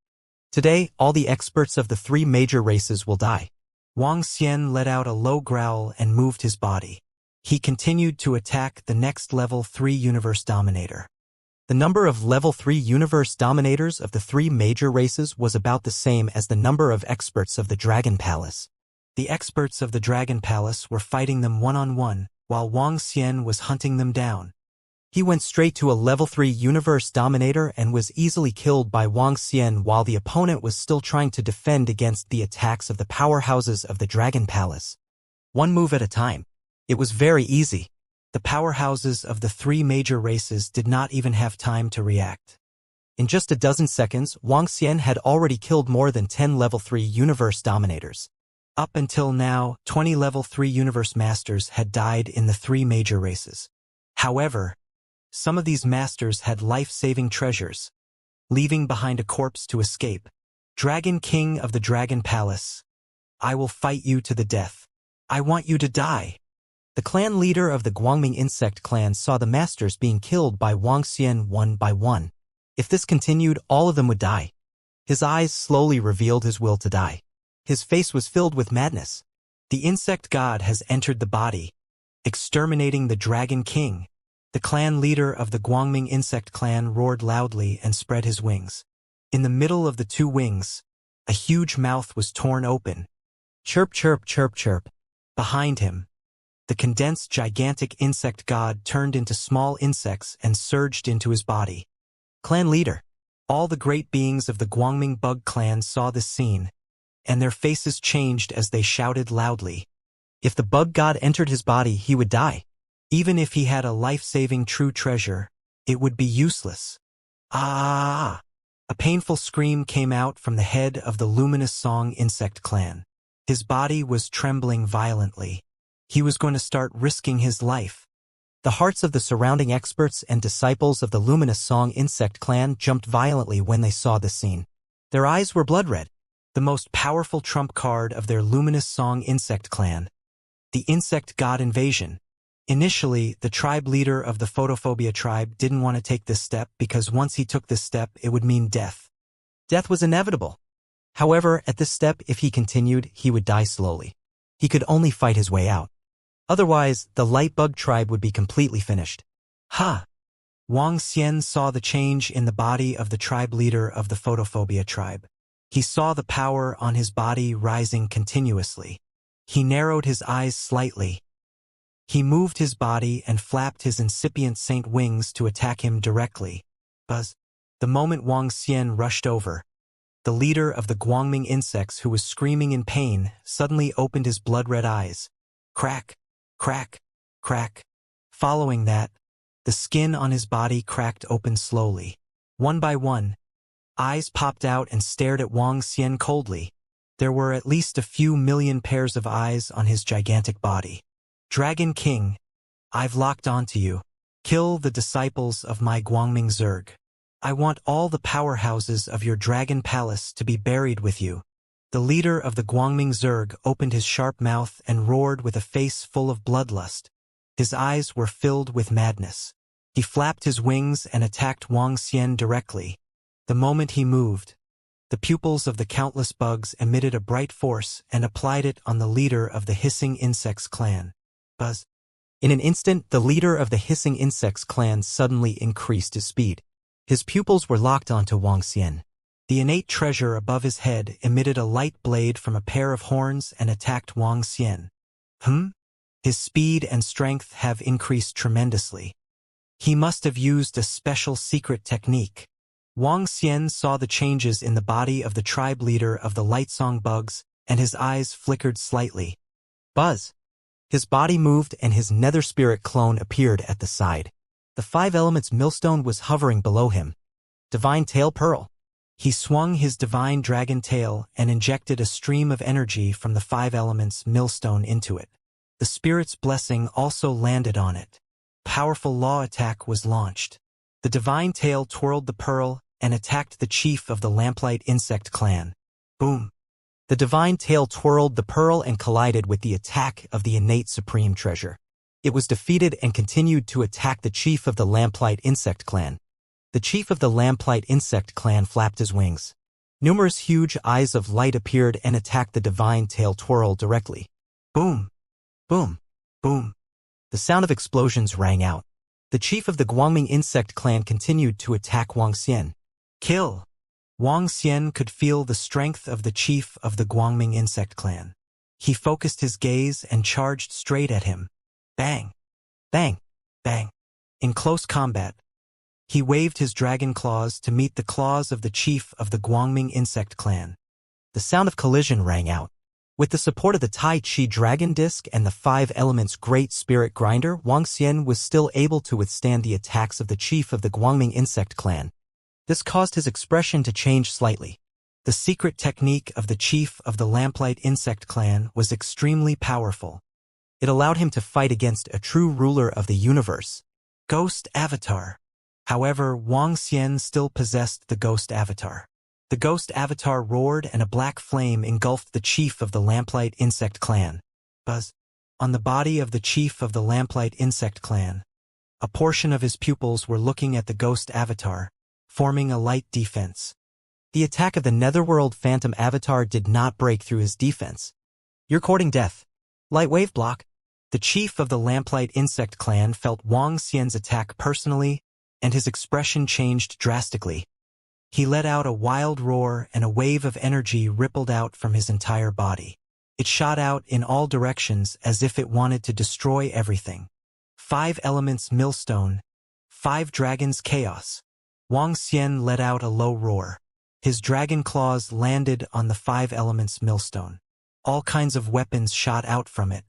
Today, all the experts of the 3 major races will die. Wang Xian let out a low growl and moved his body. He continued to attack the next level 3 universe dominator. The number of level 3 universe dominators of the 3 major races was about the same as the number of experts of the Dragon Palace. The experts of the Dragon Palace were fighting them one-on-one, while Wang Xian was hunting them down. He went straight to a level 3 universe dominator and was easily killed by Wang Xian while the opponent was still trying to defend against the attacks of the powerhouses of the Dragon Palace. One move at a time. It was very easy. The powerhouses of the 3 major races did not even have time to react. In just a dozen seconds, Wang Xian had already killed more than 10 level 3 universe dominators. Up until now, 20 level 3 universe masters had died in the 3 major races. However, some of these masters had life-saving treasures, leaving behind a corpse to escape. Dragon King of the Dragon Palace, I will fight you to the death. I want you to die. The clan leader of the Guangming insect clan saw the masters being killed by Wang Xian one by one. If this continued, all of them would die. His eyes slowly revealed his will to die. His face was filled with madness. The insect god has entered the body, exterminating the Dragon King. The clan leader of the Guangming insect clan roared loudly and spread his wings. In the middle of the 2 wings, a huge mouth was torn open. Chirp, chirp, chirp, chirp. Behind him, the condensed gigantic insect god turned into small insects and surged into his body. Clan leader. All the great beings of the Guangming Bug clan saw this scene, and their faces changed as they shouted loudly. If the bug god entered his body, he would die. Even if he had a life-saving true treasure, it would be useless. Ah! A painful scream came out from the head of the Luminous Song insect clan. His body was trembling violently. He was going to start risking his life. The hearts of the surrounding experts and disciples of the Luminous Song insect clan jumped violently when they saw this scene. Their eyes were blood-red. The most powerful trump card of their Luminous Song insect clan. The insect god invasion. Initially, the tribe leader of the Photophobia tribe didn't want to take this step because once he took this step, it would mean death. Death was inevitable. However, at this step, if he continued, he would die slowly. He could only fight his way out. Otherwise, the light bug tribe would be completely finished. Ha! Wang Xian saw the change in the body of the tribe leader of the Photophobia tribe. He saw the power on his body rising continuously. He narrowed his eyes slightly. He moved his body and flapped his incipient saint wings to attack him directly. Buzz. The moment Wang Xian rushed over, the leader of the Guangming insects, who was screaming in pain, suddenly opened his blood-red eyes. Crack, crack, crack. Following that, the skin on his body cracked open slowly. One by one, eyes popped out and stared at Wang Xian coldly. There were at least a few million pairs of eyes on his gigantic body. Dragon King, I've locked onto you. Kill the disciples of my Guangming Zerg. I want all the powerhouses of your dragon palace to be buried with you. The leader of the Guangming Zerg opened his sharp mouth and roared with a face full of bloodlust. His eyes were filled with madness. He flapped his wings and attacked Wang Xian directly. The moment he moved, the pupils of the countless bugs emitted a bright force and applied it on the leader of the Hissing Insects clan. Buzz. In an instant, the leader of the Hissing Insects clan suddenly increased his speed. His pupils were locked onto Wang Xian. The innate treasure above his head emitted a light blade from a pair of horns and attacked Wang Xian. His speed and strength have increased tremendously. He must have used a special secret technique. Wang Xian saw the changes in the body of the tribe leader of the Lightsong bugs, and his eyes flickered slightly. Buzz. His body moved and his nether spirit clone appeared at the side. The 5 elements millstone was hovering below him. Divine Tail Pearl. He swung his divine dragon tail and injected a stream of energy from the 5 elements millstone into it. The spirit's blessing also landed on it. Powerful law attack was launched. The divine tail twirled the pearl and attacked the chief of the Lamplight insect clan. Boom. The divine tail twirled the pearl and collided with the attack of the innate supreme treasure. It was defeated and continued to attack the chief of the Lamplight insect clan. The chief of the Lamplight insect clan flapped his wings. Numerous huge eyes of light appeared and attacked the divine tail twirl directly. Boom, boom, boom. The sound of explosions rang out. The chief of the Guangming insect clan continued to attack Wang Xian. Kill! Wang Xian could feel the strength of the chief of the Guangming insect clan. He focused his gaze and charged straight at him. Bang! Bang! Bang! In close combat, he waved his dragon claws to meet the claws of the chief of the Guangming insect clan. The sound of collision rang out. With the support of the Tai Chi Dragon Disc and the 5 Elements Great Spirit Grinder, Wang Xian was still able to withstand the attacks of the chief of the Guangming insect clan. This caused his expression to change slightly. The secret technique of the chief of the Lamplight insect clan was extremely powerful. It allowed him to fight against a true ruler of the universe. Ghost Avatar. However, Wang Xian still possessed the Ghost Avatar. The Ghost Avatar roared and a black flame engulfed the chief of the Lamplight insect clan. Buzz. On the body of the chief of the Lamplight insect clan, a portion of his pupils were looking at the Ghost Avatar, forming a light defense. The attack of the Netherworld Phantom Avatar did not break through his defense. You're courting death. Light wave block. The chief of the Lamplight insect clan felt Wang Xian's attack personally, and his expression changed drastically. He let out a wild roar and a wave of energy rippled out from his entire body. It shot out in all directions as if it wanted to destroy everything. 5 elements millstone. 5 dragons chaos. Wang Xian let out a low roar. His dragon claws landed on the 5 elements millstone. All kinds of weapons shot out from it.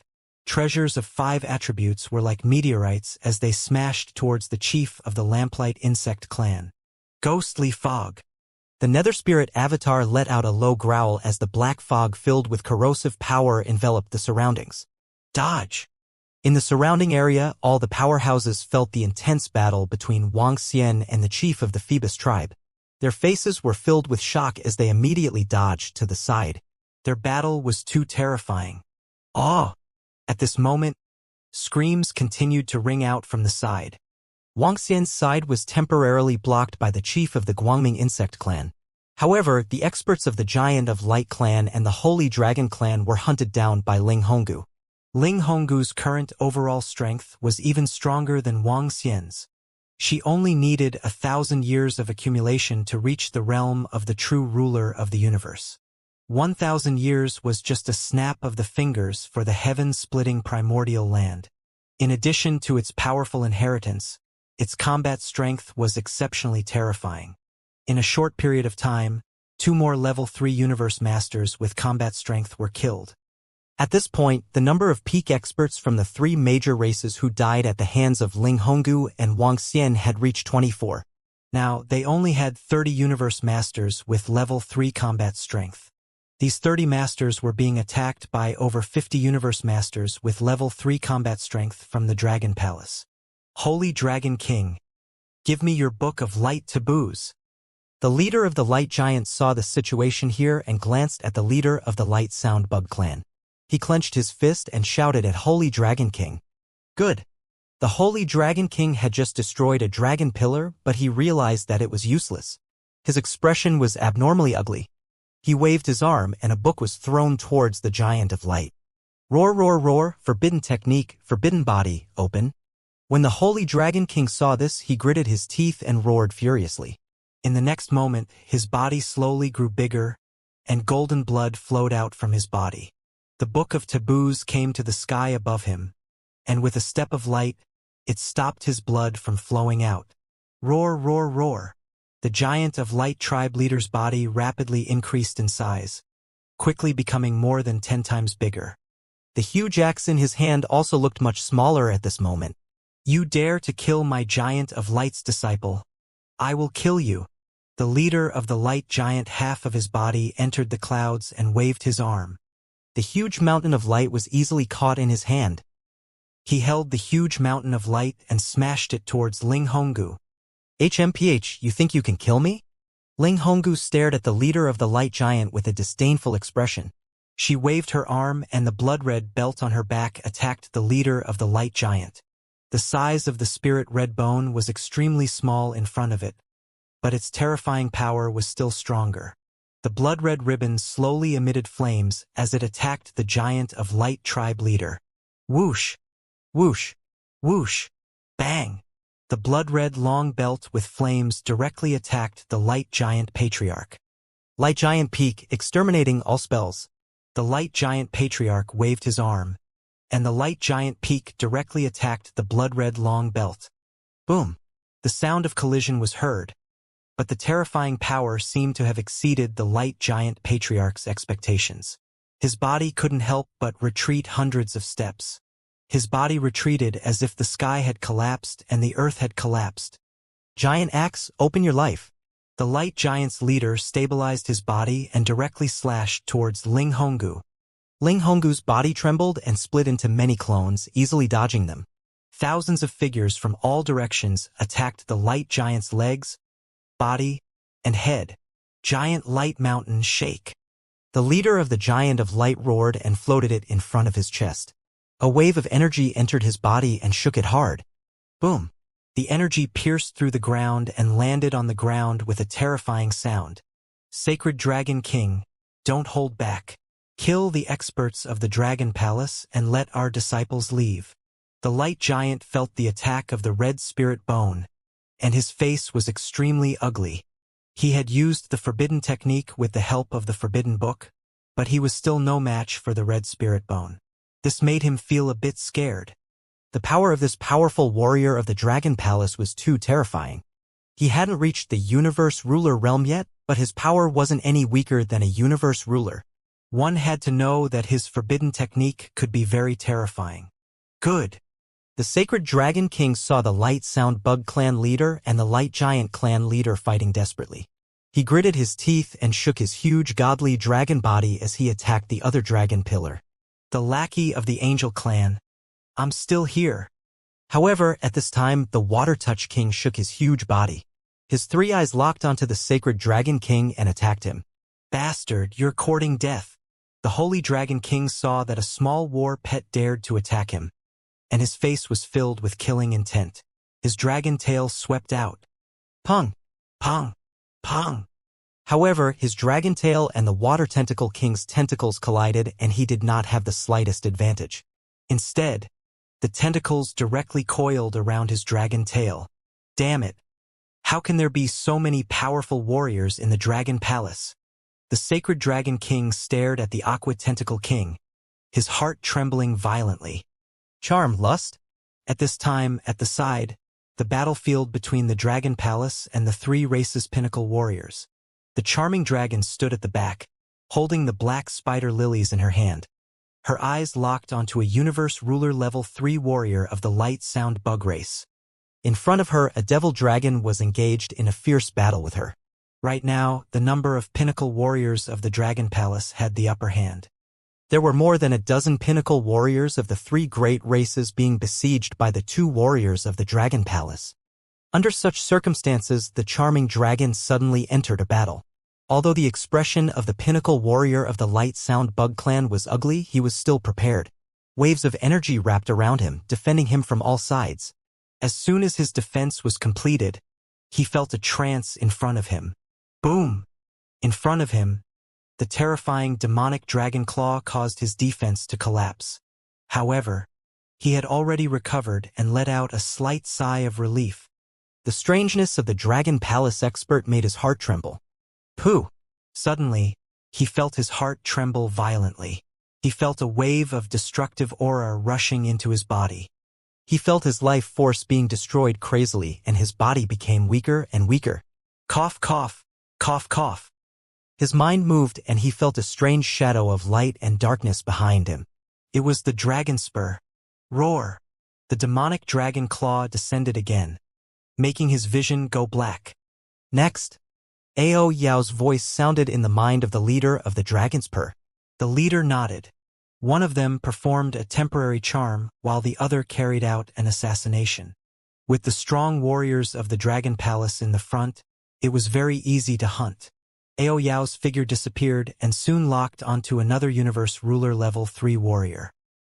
Treasures of 5 attributes were like meteorites as they smashed towards the chief of the Lamplight insect clan. Ghostly fog. The Nether Spirit Avatar let out a low growl as the black fog filled with corrosive power enveloped the surroundings. Dodge. In the surrounding area, all the powerhouses felt the intense battle between Wang Xian and the chief of the Phoebus tribe. Their faces were filled with shock as they immediately dodged to the side. Their battle was too terrifying. Awe! At this moment, screams continued to ring out from the side. Wang Xian's side was temporarily blocked by the chief of the Guangming insect clan. However, the experts of the Giant of Light clan and the Holy Dragon clan were hunted down by Ling Honggu. Ling Honggu's current overall strength was even stronger than Wang Xian's. She only needed 1,000 years of accumulation to reach the realm of the true ruler of the universe. 1,000 years was just a snap of the fingers for the heaven-splitting primordial land. In addition to its powerful inheritance, its combat strength was exceptionally terrifying. In a short period of time, 2 more level 3 universe masters with combat strength were killed. At this point, the number of peak experts from the 3 major races who died at the hands of Ling Honggu and Wuxia had reached 24. Now, they only had 30 universe masters with level 3 combat strength. These 30 masters were being attacked by over 50 universe masters with level 3 combat strength from the Dragon Palace. Holy Dragon King, give me your book of light taboos. The leader of the Light Giant saw the situation here and glanced at the leader of the Light Sound Bug clan. He clenched his fist and shouted at Holy Dragon King. Good. The Holy Dragon King had just destroyed a dragon pillar, but he realized that it was useless. His expression was abnormally ugly. He waved his arm and a book was thrown towards the Giant of Light. Roar, roar, roar, forbidden technique, forbidden body, open. When the Holy Dragon King saw this, he gritted his teeth and roared furiously. In the next moment, his body slowly grew bigger, and golden blood flowed out from his body. The Book of Taboos came to the sky above him, and with a step of light, it stopped his blood from flowing out. Roar, roar, roar. The Giant of Light tribe leader's body rapidly increased in size, quickly becoming more than 10 times bigger. The huge axe in his hand also looked much smaller at this moment. You dare to kill my Giant of Light's disciple? I will kill you. The leader of the Light Giant, half of his body, entered the clouds and waved his arm. The huge mountain of light was easily caught in his hand. He held the huge mountain of light and smashed it towards Ling Honggu. HMPH, you think you can kill me? Ling Honggu stared at the leader of the Light Giant with a disdainful expression. She waved her arm and the blood-red belt on her back attacked the leader of the Light Giant. The size of the spirit red bone was extremely small in front of it, but its terrifying power was still stronger. The blood-red ribbon slowly emitted flames as it attacked the Giant of Light tribe leader. Whoosh! Whoosh! Whoosh! Bang! The blood-red long belt with flames directly attacked the Light Giant Patriarch. Light Giant Peak, exterminating all spells. The Light Giant Patriarch waved his arm, and the Light Giant Peak directly attacked the blood-red long belt. Boom! The sound of collision was heard, but the terrifying power seemed to have exceeded the Light Giant Patriarch's expectations. His body couldn't help but retreat hundreds of steps. His body retreated as if the sky had collapsed and the earth had collapsed. Giant Axe, open your life. The Light Giant's leader stabilized his body and directly slashed towards Ling Honggu. Ling Honggu's body trembled and split into many clones, easily dodging them. Thousands of figures from all directions attacked the Light Giant's legs, body, and head. Giant Light Mountain shake. The leader of the Giant of Light roared and floated it in front of his chest. A wave of energy entered his body and shook it hard. Boom! The energy pierced through the ground and landed on the ground with a terrifying sound. Sacred Dragon King, don't hold back. Kill the experts of the Dragon Palace and let our disciples leave. The Light Giant felt the attack of the red spirit bone, and his face was extremely ugly. He had used the forbidden technique with the help of the forbidden book, but he was still no match for the red spirit bone. This made him feel a bit scared. The power of this powerful warrior of the Dragon Palace was too terrifying. He hadn't reached the universe ruler realm yet, but his power wasn't any weaker than a universe ruler. One had to know that his forbidden technique could be very terrifying. Good. The Sacred Dragon King saw the Light Sound Bug clan leader and the Light Giant clan leader fighting desperately. He gritted his teeth and shook his huge godly dragon body as he attacked the other dragon pillar. The lackey of the Angel clan. I'm still here. However, at this time, the Water Touch King shook his huge body. His 3 eyes locked onto the Sacred Dragon King and attacked him. Bastard, you're courting death. The Holy Dragon King saw that a small war pet dared to attack him, and his face was filled with killing intent. His dragon tail swept out. Pong! Pong! Pong! However, his dragon tail and the Water Tentacle King's tentacles collided and he did not have the slightest advantage. Instead, the tentacles directly coiled around his dragon tail. Damn it! How can there be so many powerful warriors in the Dragon Palace? The Sacred Dragon King stared at the Aqua Tentacle King, his heart trembling violently. Charm, lust? At this time, at the side, the battlefield between the Dragon Palace and the three races' pinnacle warriors. The charming dragon stood at the back, holding the black spider lilies in her hand. Her eyes locked onto a universe ruler level 3 warrior of the light sound bug race. In front of her, a devil dragon was engaged in a fierce battle with her. Right now, the number of pinnacle warriors of the Dragon Palace had the upper hand. There were more than a dozen pinnacle warriors of the three great races being besieged by the 2 warriors of the Dragon Palace. Under such circumstances, the charming dragon suddenly entered a battle. Although the expression of the pinnacle warrior of the light sound bug clan was ugly, he was still prepared. Waves of energy wrapped around him, defending him from all sides. As soon as his defense was completed, he felt a trance in front of him. Boom! In front of him, the terrifying demonic dragon claw caused his defense to collapse. However, he had already recovered and let out a slight sigh of relief. The strangeness of the Dragon Palace expert made his heart tremble. Pooh! Suddenly, he felt his heart tremble violently. He felt a wave of destructive aura rushing into his body. He felt his life force being destroyed crazily, and his body became weaker and weaker. Cough, cough, cough, cough. His mind moved, and he felt a strange shadow of light and darkness behind him. It was the dragon spur. Roar! The demonic dragon claw descended again, making his vision go black. Next, Ao Yao's voice sounded in the mind of the leader of the dragon's purr. The leader nodded. One of them performed a temporary charm, while the other carried out an assassination. With the strong warriors of the Dragon Palace in the front, it was very easy to hunt. Ao Yao's figure disappeared and soon locked onto another universe ruler level 3 warrior.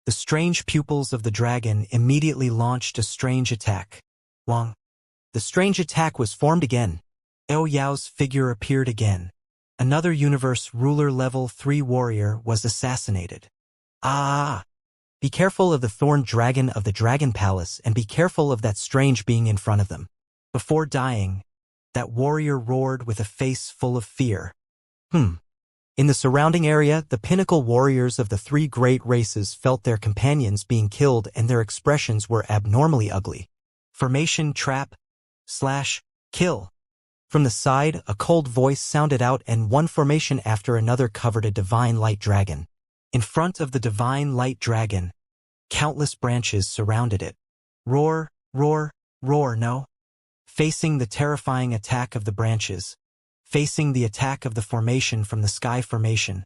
The strange pupils of the dragon immediately launched a strange attack. Wong. The strange attack was formed again. Ao Yao's figure appeared again. Another universe ruler level 3 warrior was assassinated. Ah! Be careful of the thorn dragon of the Dragon Palace, and be careful of that strange being in front of them. Before dying, that warrior roared with a face full of fear. In the surrounding area, the pinnacle warriors of the 3 great races felt their companions being killed, and their expressions were abnormally ugly. Formation trap / kill. From the side, a cold voice sounded out, and one formation after another covered a divine light dragon. In front of the divine light dragon, countless branches surrounded it. Roar, roar, roar, no. Facing the terrifying attack of the branches, facing the attack of the formation from the sky formation.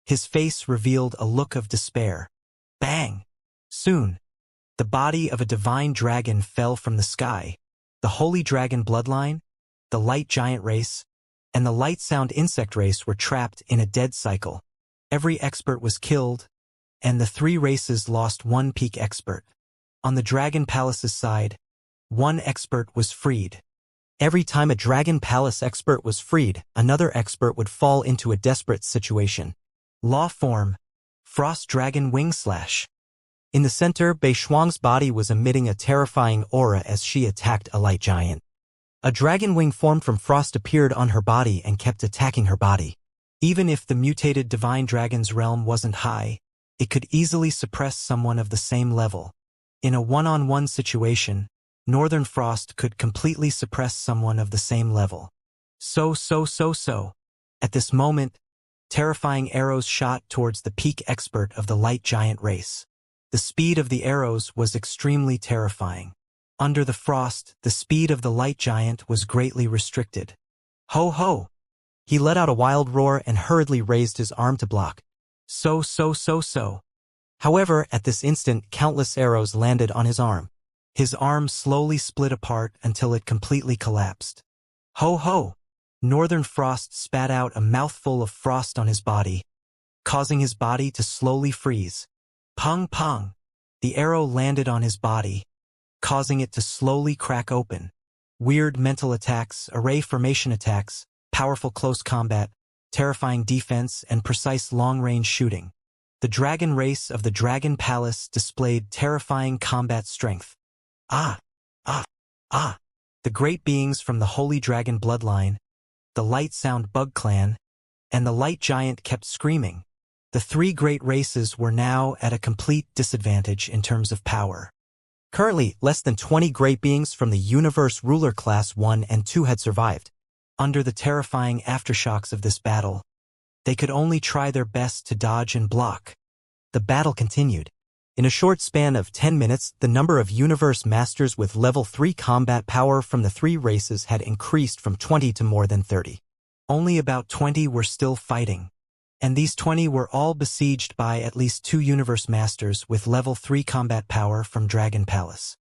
His face revealed a look of despair. Bang! Soon, the body of a divine dragon fell from the sky. The holy dragon bloodline, the light giant race, and the light sound insect race were trapped in a dead cycle. Every expert was killed, and the 3 races lost 1 peak expert. On the Dragon Palace's side, 1 expert was freed. Every time a Dragon Palace expert was freed, another expert would fall into a desperate situation. Law form, Frost Dragon Wing Slash. In the center, Bei Shuang's body was emitting a terrifying aura as she attacked a light giant. A dragon wing formed from frost appeared on her body and kept attacking her body. Even if the mutated divine dragon's realm wasn't high, it could easily suppress someone of the same level. In a one-on-one situation, Northern Frost could completely suppress someone of the same level. So. At this moment, terrifying arrows shot towards the peak expert of the light giant race. The speed of the arrows was extremely terrifying. Under the frost, the speed of the light giant was greatly restricted. Ho ho! He let out a wild roar and hurriedly raised his arm to block. So. However, at this instant, countless arrows landed on his arm. His arm slowly split apart until it completely collapsed. Ho ho! Northern Frost spat out a mouthful of frost on his body, causing his body to slowly freeze. Pong pong! The arrow landed on his body, causing it to slowly crack open. Weird mental attacks, array formation attacks, powerful close combat, terrifying defense, and precise long-range shooting. The dragon race of the Dragon Palace displayed terrifying combat strength. Ah! The great beings from the Holy Dragon bloodline, the Light Sound Bug Clan, and the Light Giant kept screaming. The 3 great races were now at a complete disadvantage in terms of power. Currently, less than 20 great beings from the Universe Ruler Class 1 and 2 had survived. Under the terrifying aftershocks of this battle, they could only try their best to dodge and block. The battle continued. In a short span of 10 minutes, the number of Universe Masters with level 3 combat power from the 3 races had increased from 20 to more than 30. Only about 20 were still fighting, and these 20 were all besieged by at least 2 Universe Masters with level 3 combat power from Dragon Palace.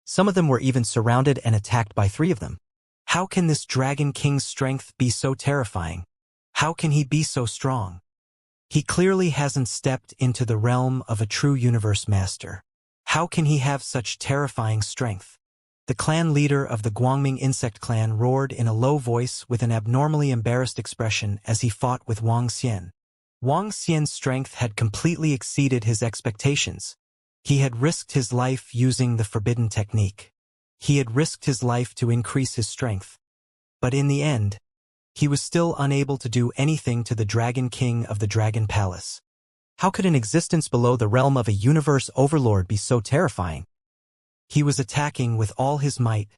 Some of them were even surrounded and attacked by 3 of them. How can this Dragon King's strength be so terrifying? How can he be so strong? He clearly hasn't stepped into the realm of a true Universe Master. How can he have such terrifying strength? The clan leader of the Guangming insect clan roared in a low voice with an abnormally embarrassed expression as he fought with Wang Xian. Wang Xian's strength had completely exceeded his expectations. He had risked his life using the forbidden technique. He had risked his life to increase his strength. But in the end, he was still unable to do anything to the Dragon King of the Dragon Palace. How could an existence below the realm of a universe overlord be so terrifying? He was attacking with all his might,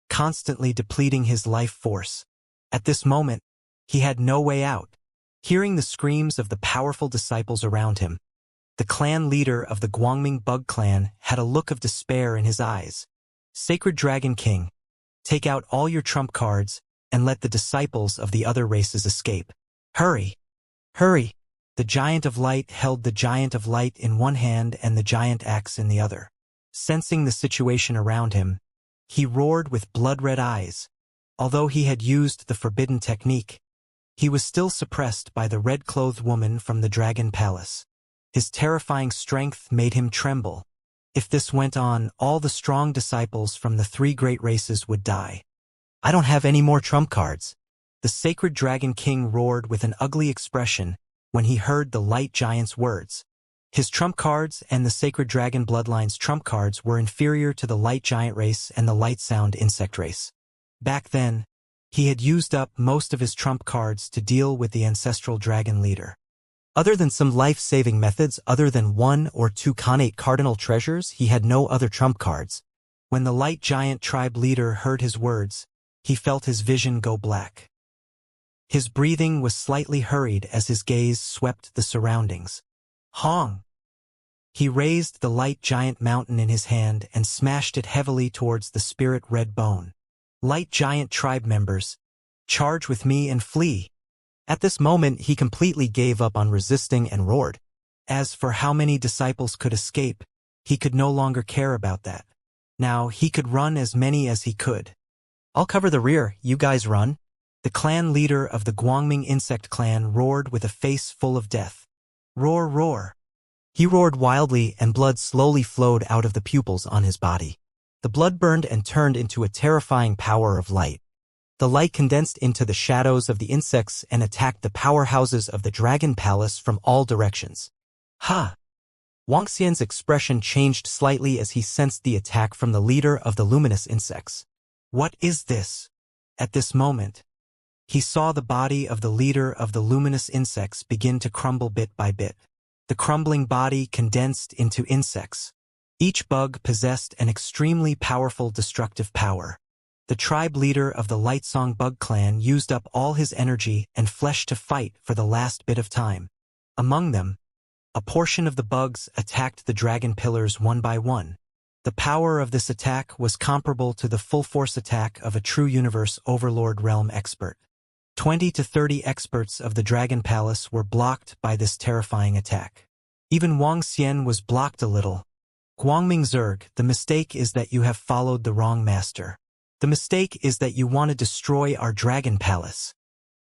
constantly depleting his life force. At this moment, he had no way out. Hearing the screams of the powerful disciples around him, the clan leader of the Guangming Bug Clan had a look of despair in his eyes. Sacred Dragon King, take out all your trump cards and let the disciples of the other races escape. Hurry! Hurry! The Giant of Light held the Giant of Light in one hand and the giant axe in the other. Sensing the situation around him, he roared with blood-red eyes. Although he had used the forbidden technique, he was still suppressed by the red-clothed woman from the Dragon Palace. His terrifying strength made him tremble. If this went on, all the strong disciples from the 3 great races would die. I don't have any more trump cards. The Sacred Dragon King roared with an ugly expression when he heard the Light Giant's words. His trump cards and the Sacred Dragon Bloodline's trump cards were inferior to the Light Giant race and the Light Sound insect race. Back then, he had used up most of his trump cards to deal with the ancestral dragon leader. Other than some life-saving methods, other than 1 or 2 Khanate cardinal treasures, he had no other trump cards. When the Light Giant tribe leader heard his words, he felt his vision go black. His breathing was slightly hurried as his gaze swept the surroundings. Hong! He raised the Light Giant mountain in his hand and smashed it heavily towards the spirit red bone. Light Giant tribe members, charge with me and flee. At this moment he completely gave up on resisting and roared. As for how many disciples could escape, he could no longer care about that. Now he could run as many as he could. I'll cover the rear, you guys run. The clan leader of the Guangming insect clan roared with a face full of death. Roar, roar. He roared wildly and blood slowly flowed out of the pupils on his body. The blood burned and turned into a terrifying power of light. The light condensed into the shadows of the insects and attacked the powerhouses of the Dragon Palace from all directions. Ha! Wang Xian's expression changed slightly as he sensed the attack from the leader of the luminous insects. What is this? At this moment, he saw the body of the leader of the luminous insects begin to crumble bit by bit. The crumbling body condensed into insects. Each bug possessed an extremely powerful destructive power. The tribe leader of the Lightsong Bug Clan used up all his energy and flesh to fight for the last bit of time. Among them, a portion of the bugs attacked the dragon pillars one by one. The power of this attack was comparable to the full-force attack of a true universe overlord realm expert. 20 to 30 experts of the Dragon Palace were blocked by this terrifying attack. Even Wang Xian was blocked a little. Guangming Zerg, the mistake is that you have followed the wrong master. The mistake is that you want to destroy our Dragon Palace.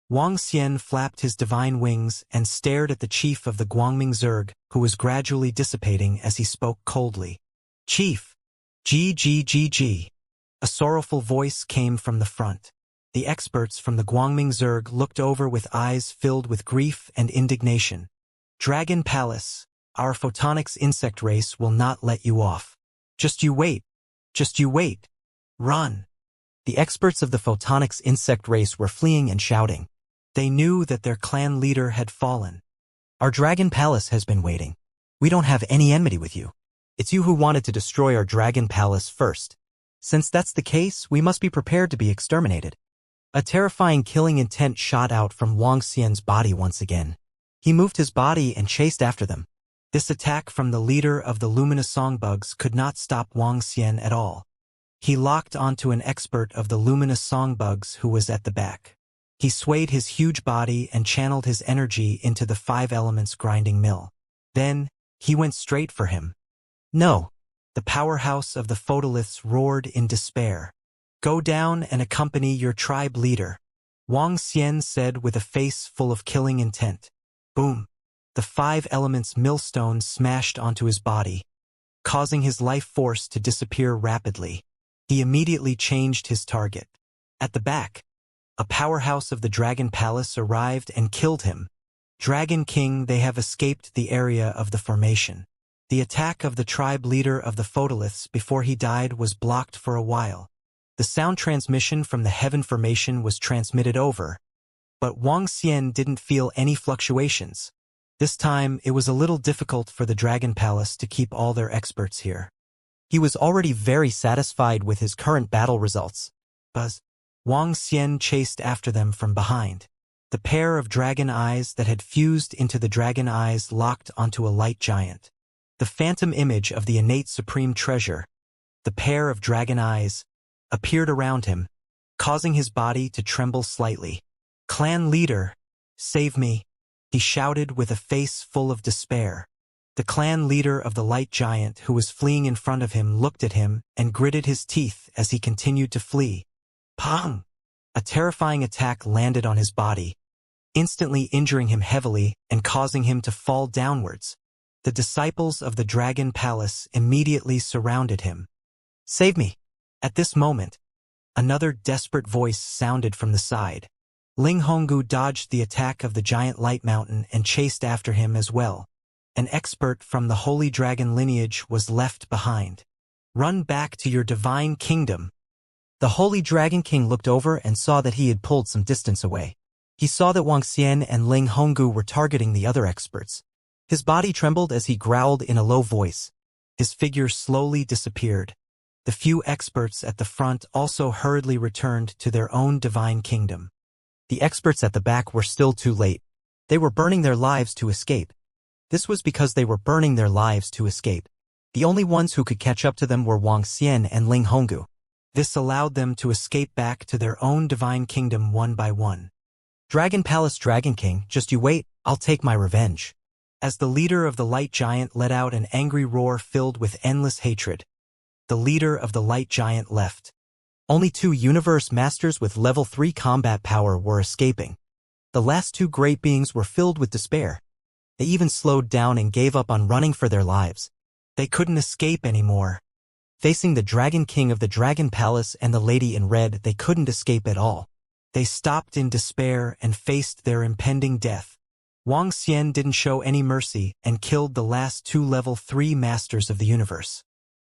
Wang Xian flapped his divine wings and stared at the chief of the Guangming Zerg, who was gradually dissipating as he spoke coldly. Chief! G. A sorrowful voice came from the front. The experts from the Guangming Zerg looked over with eyes filled with grief and indignation. Dragon Palace, our photonics insect race will not let you off. Just you wait. Just you wait. Run. The experts of the photonics insect race were fleeing and shouting. They knew that their clan leader had fallen. Our Dragon Palace has been waiting. We don't have any enmity with you. It's you who wanted to destroy our dragon palace first. Since that's the case, we must be prepared to be exterminated. A terrifying killing intent shot out from Wang Xian's body once again. He moved his body and chased after them. This attack from the leader of the luminous songbugs could not stop Wang Xian at all. He locked onto an expert of the luminous songbugs who was at the back. He swayed his huge body and channeled his energy into the 5 elements grinding mill. Then, he went straight for him. No! The powerhouse of the photoliths roared in despair. Go down and accompany your tribe leader, Wang Xian said with a face full of killing intent. Boom! The 5 elements millstone smashed onto his body, causing his life force to disappear rapidly. He immediately changed his target. At the back, a powerhouse of the Dragon Palace arrived and killed him. Dragon King, they have escaped the area of the formation. The attack of the tribe leader of the photoliths before he died was blocked for a while. The sound transmission from the heaven formation was transmitted over, but Wang Xian didn't feel any fluctuations. This time, it was a little difficult for the Dragon Palace to keep all their experts here. He was already very satisfied with his current battle results. Buzz. Wang Xian chased after them from behind. The pair of dragon eyes that had fused into the dragon eyes locked onto a light giant. The phantom image of the innate supreme treasure, the pair of dragon eyes, appeared around him, causing his body to tremble slightly. Clan leader, save me, he shouted with a face full of despair. The clan leader of the light giant who was fleeing in front of him looked at him and gritted his teeth as he continued to flee. Pong! A terrifying attack landed on his body, instantly injuring him heavily and causing him to fall downwards. The disciples of the Dragon Palace immediately surrounded him. Save me! At this moment, another desperate voice sounded from the side. Ling Honggu dodged the attack of the giant light mountain and chased after him as well. An expert from the Holy Dragon lineage was left behind. Run back to your divine kingdom. The Holy Dragon King looked over and saw that he had pulled some distance away. He saw that Wang Xian and Ling Honggu were targeting the other experts. His body trembled as he growled in a low voice. His figure slowly disappeared. The few experts at the front also hurriedly returned to their own divine kingdom. The experts at the back were still too late. They were burning their lives to escape. This was because they were burning their lives to escape. The only ones who could catch up to them were Wang Xian and Ling Honggu. This allowed them to escape back to their own divine kingdom one by one. Dragon Palace Dragon King, just you wait, I'll take my revenge. As the leader of the light giant let out an angry roar filled with endless hatred, the leader of the light giant left. Only 2 universe masters with level 3 combat power were escaping. The last 2 great beings were filled with despair. They even slowed down and gave up on running for their lives. They couldn't escape anymore. Facing the Dragon King of the Dragon Palace and the Lady in Red, they couldn't escape at all. They stopped in despair and faced their impending death. Wang Xian didn't show any mercy and killed the last 2 level 3 masters of the universe.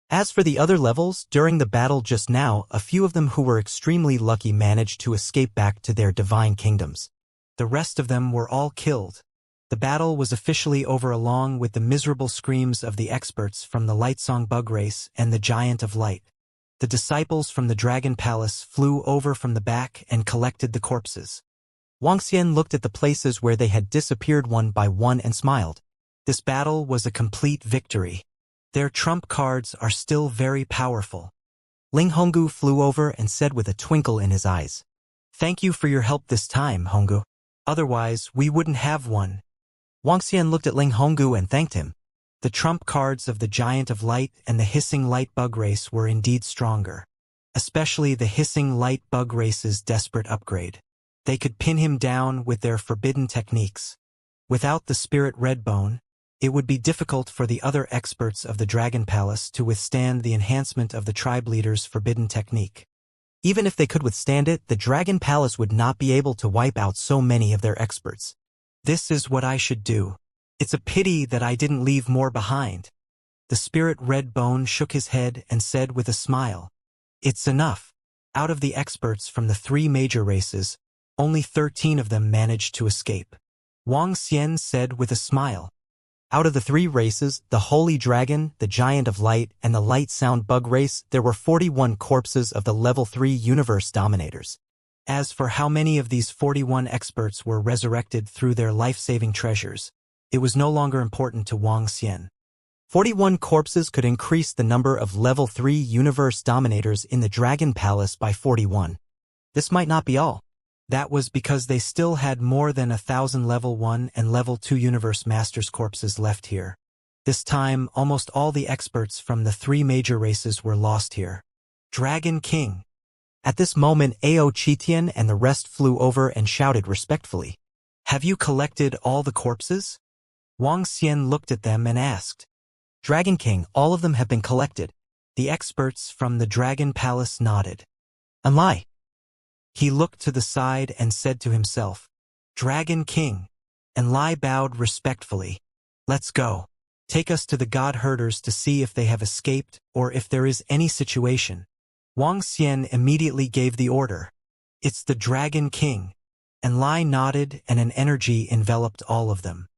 As for the other levels, during the battle just now, a few of them who were extremely lucky managed to escape back to their divine kingdoms. The rest of them were all killed. The battle was officially over along with the miserable screams of the experts from the Lightsong bug race and the Giant of Light. The disciples from the Dragon Palace flew over from the back and collected the corpses. Wang Xian looked at the places where they had disappeared one by one and smiled. This battle was a complete victory. Their trump cards are still very powerful. Ling Honggu flew over and said with a twinkle in his eyes, "Thank you for your help this time, Honggu. Otherwise, we wouldn't have won." Wang Xian looked at Ling Honggu and thanked him. The trump cards of the Giant of Light and the Hissing Light Bug Race were indeed stronger, especially the Hissing Light Bug Race's desperate upgrade. They could pin him down with their forbidden techniques. Without the Spirit Redbone, it would be difficult for the other experts of the Dragon Palace to withstand the enhancement of the tribe leader's forbidden technique. Even if they could withstand it, the Dragon Palace would not be able to wipe out so many of their experts. This is what I should do. It's a pity that I didn't leave more behind. The Spirit Redbone shook his head and said with a smile, "It's enough." Out of the experts from the 3 major races, only 13 of them managed to escape. Wang Xian said with a smile, Out of the three races, the Holy Dragon, the Giant of Light, and the Light Sound Bug race, there were 41 corpses of the Level 3 Universe Dominators. As for how many of these 41 experts were resurrected through their life-saving treasures, it was no longer important to Wang Xian. 41 corpses could increase the number of Level 3 Universe Dominators in the Dragon Palace by 41. This might not be all. That was because they still had more than 1,000 Level 1 and Level 2 Universe Masters corpses left here. This time, almost all the experts from the three major races were lost here. Dragon King. At this moment, Ao Chitian and the rest flew over and shouted respectfully, "Have you collected all the corpses?" Wang Xian looked at them and asked. "Dragon King, all of them have been collected." The experts from the Dragon Palace nodded. "And Lai." He looked to the side and said to himself, "Dragon King." And Lai bowed respectfully. "Let's go. Take us to the God Herders to see if they have escaped or if there is any situation." Wang Xian immediately gave the order. "It's the Dragon King." And Lai nodded and an energy enveloped all of them.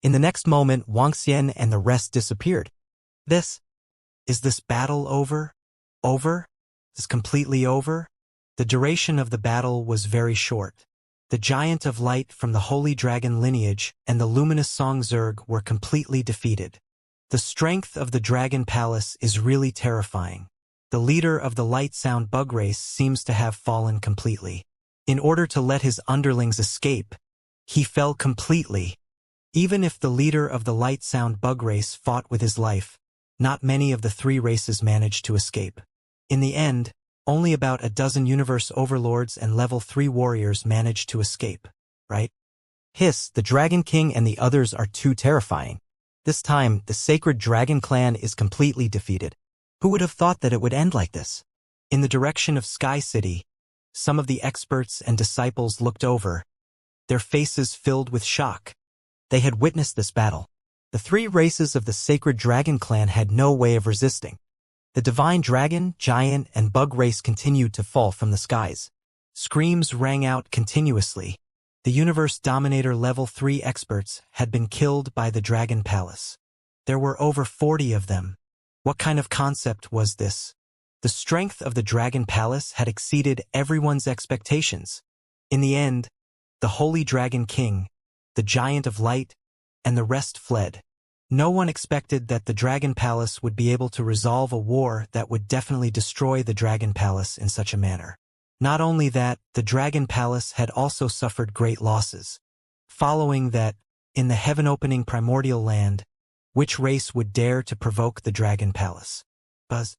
In the next moment, Wang Xian and the rest disappeared. Is this battle over? Over? Is completely over? The duration of the battle was very short. The Giant of Light from the Holy Dragon lineage and the luminous Song Zerg were completely defeated. The strength of the Dragon Palace is really terrifying. The leader of the Light Sound Bug race seems to have fallen completely. In order to let his underlings escape, he fell completely. Even if the leader of the Light Sound Bug race fought with his life, not many of the three races managed to escape. In the end, only about a dozen Universe Overlords and Level 3 warriors managed to escape, right? Hiss, the Dragon King and the others are too terrifying. This time, the Sacred Dragon Clan is completely defeated. Who would have thought that it would end like this? In the direction of Sky City, some of the experts and disciples looked over, their faces filled with shock. They had witnessed this battle. The three races of the Sacred Dragon Clan had no way of resisting. The Divine Dragon, Giant, and Bug race continued to fall from the skies. Screams rang out continuously. The Universe Dominator Level 3 experts had been killed by the Dragon Palace. There were over 40 of them. What kind of concept was this? The strength of the Dragon Palace had exceeded everyone's expectations. In the end, the Holy Dragon King, the Giant of Light, and the rest fled. No one expected that the Dragon Palace would be able to resolve a war that would definitely destroy the Dragon Palace in such a manner. Not only that, the Dragon Palace had also suffered great losses. Following that, in the heaven-opening primordial land, which race would dare to provoke the Dragon Palace? Buzz.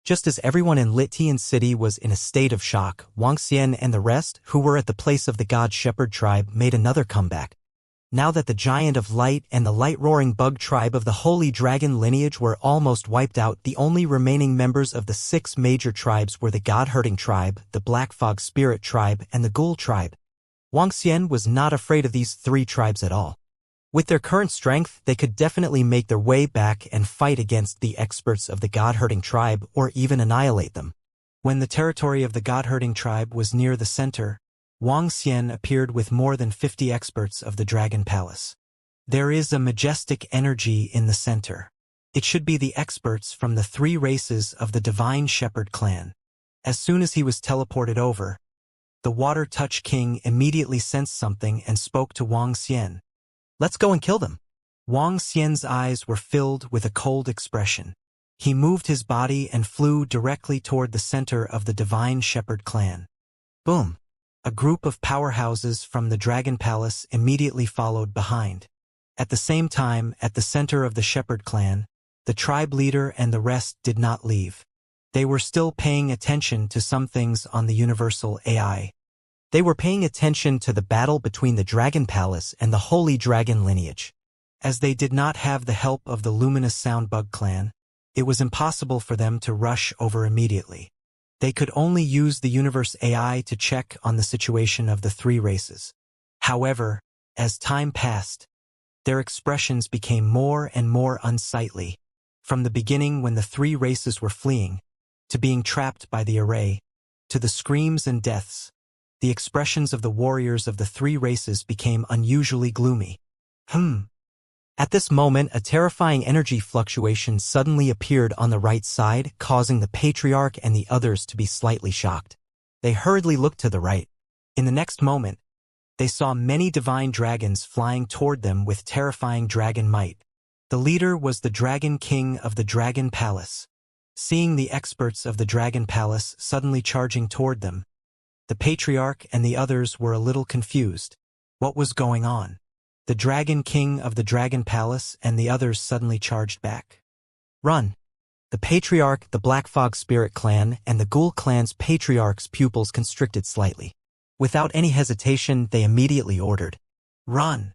Just as everyone in Litian City was in a state of shock, Wang Xian and the rest, who were at the place of the God Shepherd tribe, made another comeback. Now that the Giant of Light and the light-roaring bug tribe of the Holy Dragon lineage were almost wiped out, the only remaining members of the 6 major tribes were the God-herding tribe, the Black Fog Spirit tribe, and the Ghoul tribe. Wang Xian was not afraid of these 3 tribes at all. With their current strength, they could definitely make their way back and fight against the experts of the God-herding tribe or even annihilate them. When the territory of the God-herding tribe was near the center, Wang Xian appeared with more than 50 experts of the Dragon Palace. There is a majestic energy in the center. It should be the experts from the 3 races of the Divine Shepherd clan. As soon as he was teleported over, the Water Touch King immediately sensed something and spoke to Wang Xian. "Let's go and kill them." Wang Xian's eyes were filled with a cold expression. He moved his body and flew directly toward the center of the Divine Shepherd clan. Boom! A group of powerhouses from the Dragon Palace immediately followed behind. At the same time, at the center of the Shepherd clan, the tribe leader and the rest did not leave. They were still paying attention to some things on the Universal AI. They were paying attention to the battle between the Dragon Palace and the Holy Dragon lineage. As they did not have the help of the Luminous Soundbug clan, it was impossible for them to rush over immediately. They could only use the Universe AI to check on the situation of the 3 races. However, as time passed, their expressions became more and more unsightly. From the beginning when the 3 races were fleeing, to being trapped by the array, to the screams and deaths, the expressions of the warriors of the 3 races became unusually gloomy. At this moment, a terrifying energy fluctuation suddenly appeared on the right side, causing the patriarch and the others to be slightly shocked. They hurriedly looked to the right. In the next moment, they saw many divine dragons flying toward them with terrifying dragon might. The leader was the Dragon King of the Dragon Palace. Seeing the experts of the Dragon Palace suddenly charging toward them, the patriarch and the others were a little confused. What was going on? The Dragon King of the Dragon Palace and the others suddenly charged back. Run! The patriarch, the Black Fog Spirit clan, and the Ghoul clan's patriarch's pupils constricted slightly. Without any hesitation, they immediately ordered, "Run!"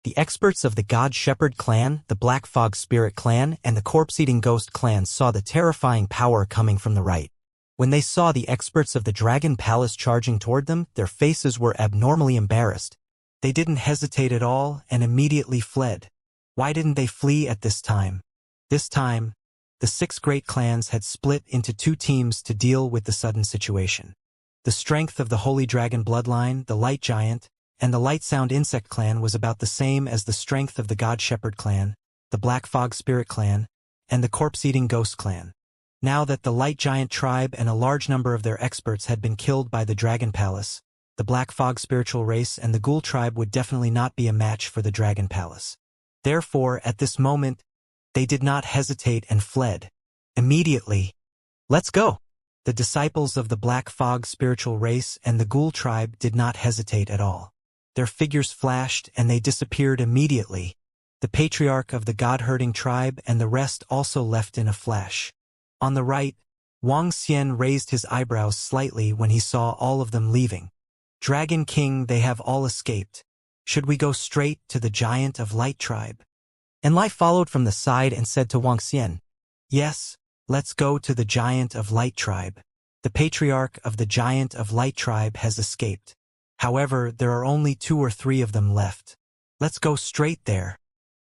The experts of the God Shepherd clan, the Black Fog Spirit clan, and the Corpse-Eating Ghost clan saw the terrifying power coming from the right. When they saw the experts of the Dragon Palace charging toward them, their faces were abnormally embarrassed. They didn't hesitate at all and immediately fled. Why didn't they flee at this time? This time, the 6 great clans had split into 2 teams to deal with the sudden situation. The strength of the Holy Dragon bloodline, the Light Giant, and the Light Sound Insect clan was about the same as the strength of the God Shepherd clan, the Black Fog Spirit clan, and the Corpse-Eating Ghost clan. Now that the Light Giant tribe and a large number of their experts had been killed by the Dragon Palace, the Black Fog spiritual race and the Ghoul tribe would definitely not be a match for the Dragon Palace. Therefore, at this moment, they did not hesitate and fled. Immediately, "Let's go!" The disciples of the Black Fog spiritual race and the Ghoul tribe did not hesitate at all. Their figures flashed and they disappeared immediately. The patriarch of the God-herding tribe and the rest also left in a flash. On the right, Wang Xian raised his eyebrows slightly when he saw all of them leaving. "Dragon King, they have all escaped. Should we go straight to the Giant of Light tribe?" Enlai followed from the side and said to Wang Xian, "Yes, let's go to the Giant of Light tribe. The patriarch of the Giant of Light tribe has escaped. However, there are only 2 or 3 of them left. Let's go straight there."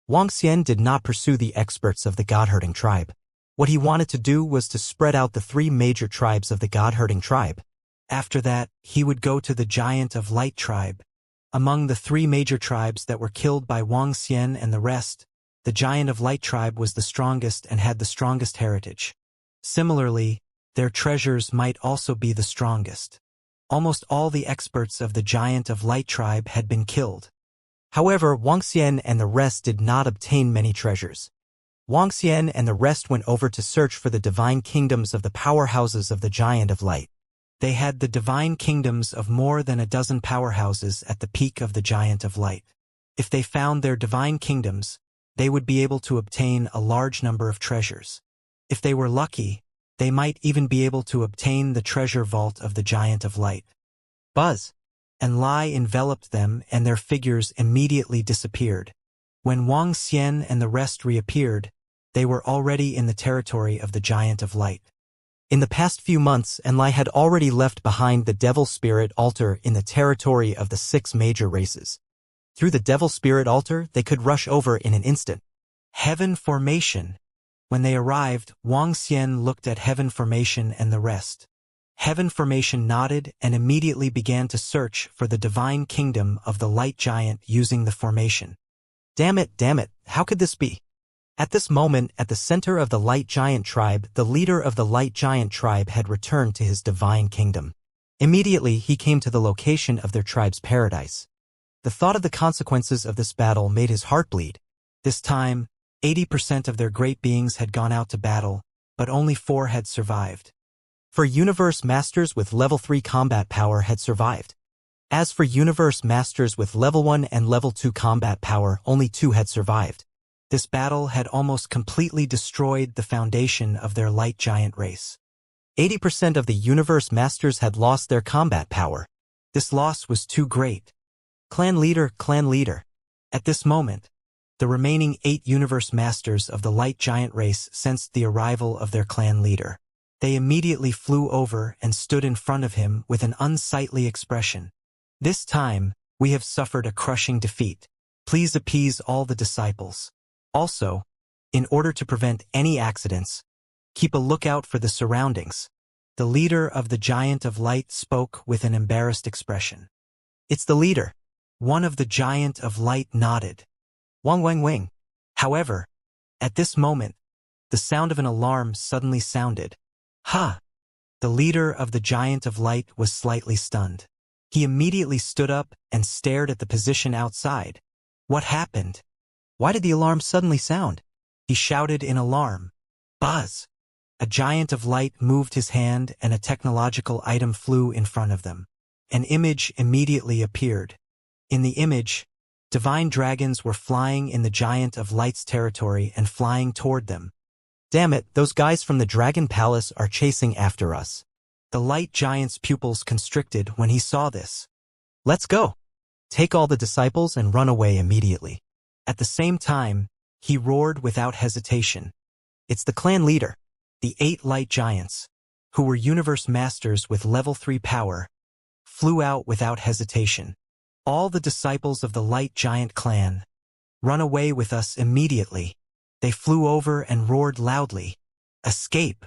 Wang Xian did not pursue the experts of the God-herding tribe. What he wanted to do was to spread out the 3 major tribes of the God-herding tribe. After that, he would go to the Giant of Light tribe. Among the 3 major tribes that were killed by Wang Xian and the rest, the Giant of Light tribe was the strongest and had the strongest heritage. Similarly, their treasures might also be the strongest. Almost all the experts of the Giant of Light tribe had been killed. However, Wang Xian and the rest did not obtain many treasures. Wang Xian and the rest went over to search for the divine kingdoms of the powerhouses of the Giant of Light. They had the divine kingdoms of more than a dozen powerhouses at the peak of the Giant of Light. If they found their divine kingdoms, they would be able to obtain a large number of treasures. If they were lucky, they might even be able to obtain the treasure vault of the Giant of Light. Buzz! And Lai enveloped them and their figures immediately disappeared. When Wang Xian and the rest reappeared, they were already in the territory of the Giant of Light. In the past few months, Enlai had already left behind the Devil Spirit altar in the territory of the 6 major races. Through the Devil Spirit altar, they could rush over in an instant. Heaven Formation. When they arrived, Wang Xian looked at Heaven Formation and the rest. Heaven Formation nodded and immediately began to search for the divine kingdom of the Light Giant using the formation. Damn it, how could this be? At this moment, at the center of the Light Giant tribe, the leader of the Light Giant tribe had returned to his divine kingdom. Immediately, he came to the location of their tribe's paradise. The thought of the consequences of this battle made his heart bleed. This time, 80% of their great beings had gone out to battle, but only 4 had survived. 4 Universe Masters with level 3 combat power had survived. As for Universe Masters with level 1 and level 2 combat power, only 2 had survived. This battle had almost completely destroyed the foundation of their Light Giant race. 80% of the Universe Masters had lost their combat power. This loss was too great. Clan leader. At this moment, the remaining 8 Universe Masters of the Light Giant race sensed the arrival of their clan leader. They immediately flew over and stood in front of him with an unsightly expression. "This time, we have suffered a crushing defeat. Please appease all the disciples. Also, in order to prevent any accidents, keep a lookout for the surroundings." The leader of the Giant of Light spoke with an embarrassed expression. "It's the leader." One of the Giant of Light nodded. Wang. However, at this moment, the sound of an alarm suddenly sounded. Ha! The leader of the Giant of Light was slightly stunned. He immediately stood up and stared at the position outside. What happened? Why did the alarm suddenly sound? He shouted in alarm. Buzz! A Giant of Light moved his hand and a technological item flew in front of them. An image immediately appeared. In the image, divine dragons were flying in the Giant of Light's territory and flying toward them. Damn it, those guys from the Dragon Palace are chasing after us. The Light Giant's pupils constricted when he saw this. Let's go. Take all the disciples and run away immediately. At the same time, he roared without hesitation. It's the clan leader, the 8 Light Giants, who were universe masters with level 3 power, flew out without hesitation. All the disciples of the Light Giant clan, run away with us immediately. They flew over and roared loudly. Escape!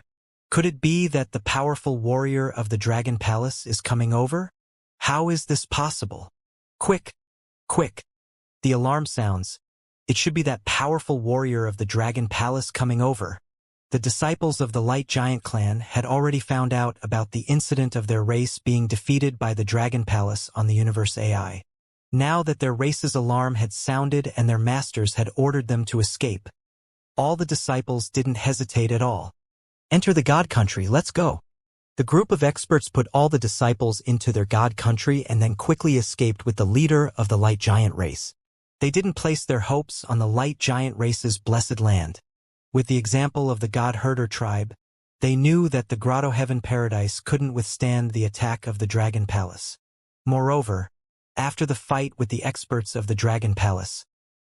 Could it be that the powerful warrior of the Dragon Palace is coming over? How is this possible? Quick! Quick! The alarm sounds. It should be that powerful warrior of the Dragon Palace coming over. The disciples of the Light Giant clan had already found out about the incident of their race being defeated by the Dragon Palace on the Universe AI. Now that their race's alarm had sounded and their masters had ordered them to escape, all the disciples didn't hesitate at all. Enter the God Country, let's go. The group of experts put all the disciples into their God Country and then quickly escaped with the leader of the Light Giant race. They didn't place their hopes on the Light Giant race's blessed land. With the example of the God Herder tribe, they knew that the Grotto Heaven Paradise couldn't withstand the attack of the Dragon Palace. Moreover, after the fight with the experts of the Dragon Palace,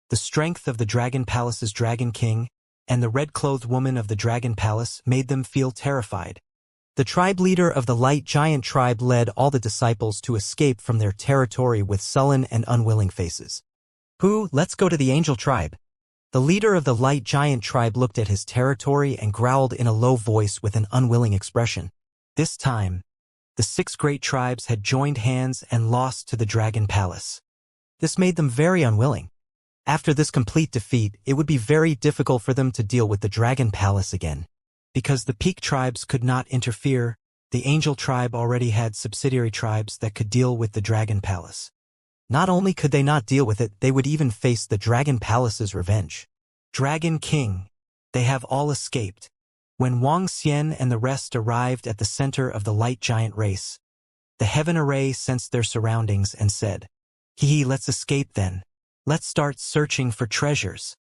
the strength of the Dragon Palace's Dragon King and the red-clothed woman of the Dragon Palace made them feel terrified. The tribe leader of the Light Giant tribe led all the disciples to escape from their territory with sullen and unwilling faces. Pooh, let's go to the Angel tribe. The leader of the Light Giant tribe looked at his territory and growled in a low voice with an unwilling expression. This time, the 6 great tribes had joined hands and lost to the Dragon Palace. This made them very unwilling. After this complete defeat, it would be very difficult for them to deal with the Dragon Palace again. Because the Peak tribes could not interfere, the Angel tribe already had subsidiary tribes that could deal with the Dragon Palace. Not only could they not deal with it, they would even face the Dragon Palace's revenge. Dragon King. They have all escaped. When Wuxia and the rest arrived at the center of the Light Giant race, the Heaven Array sensed their surroundings and said, Hee, let's escape then. Let's start searching for treasures.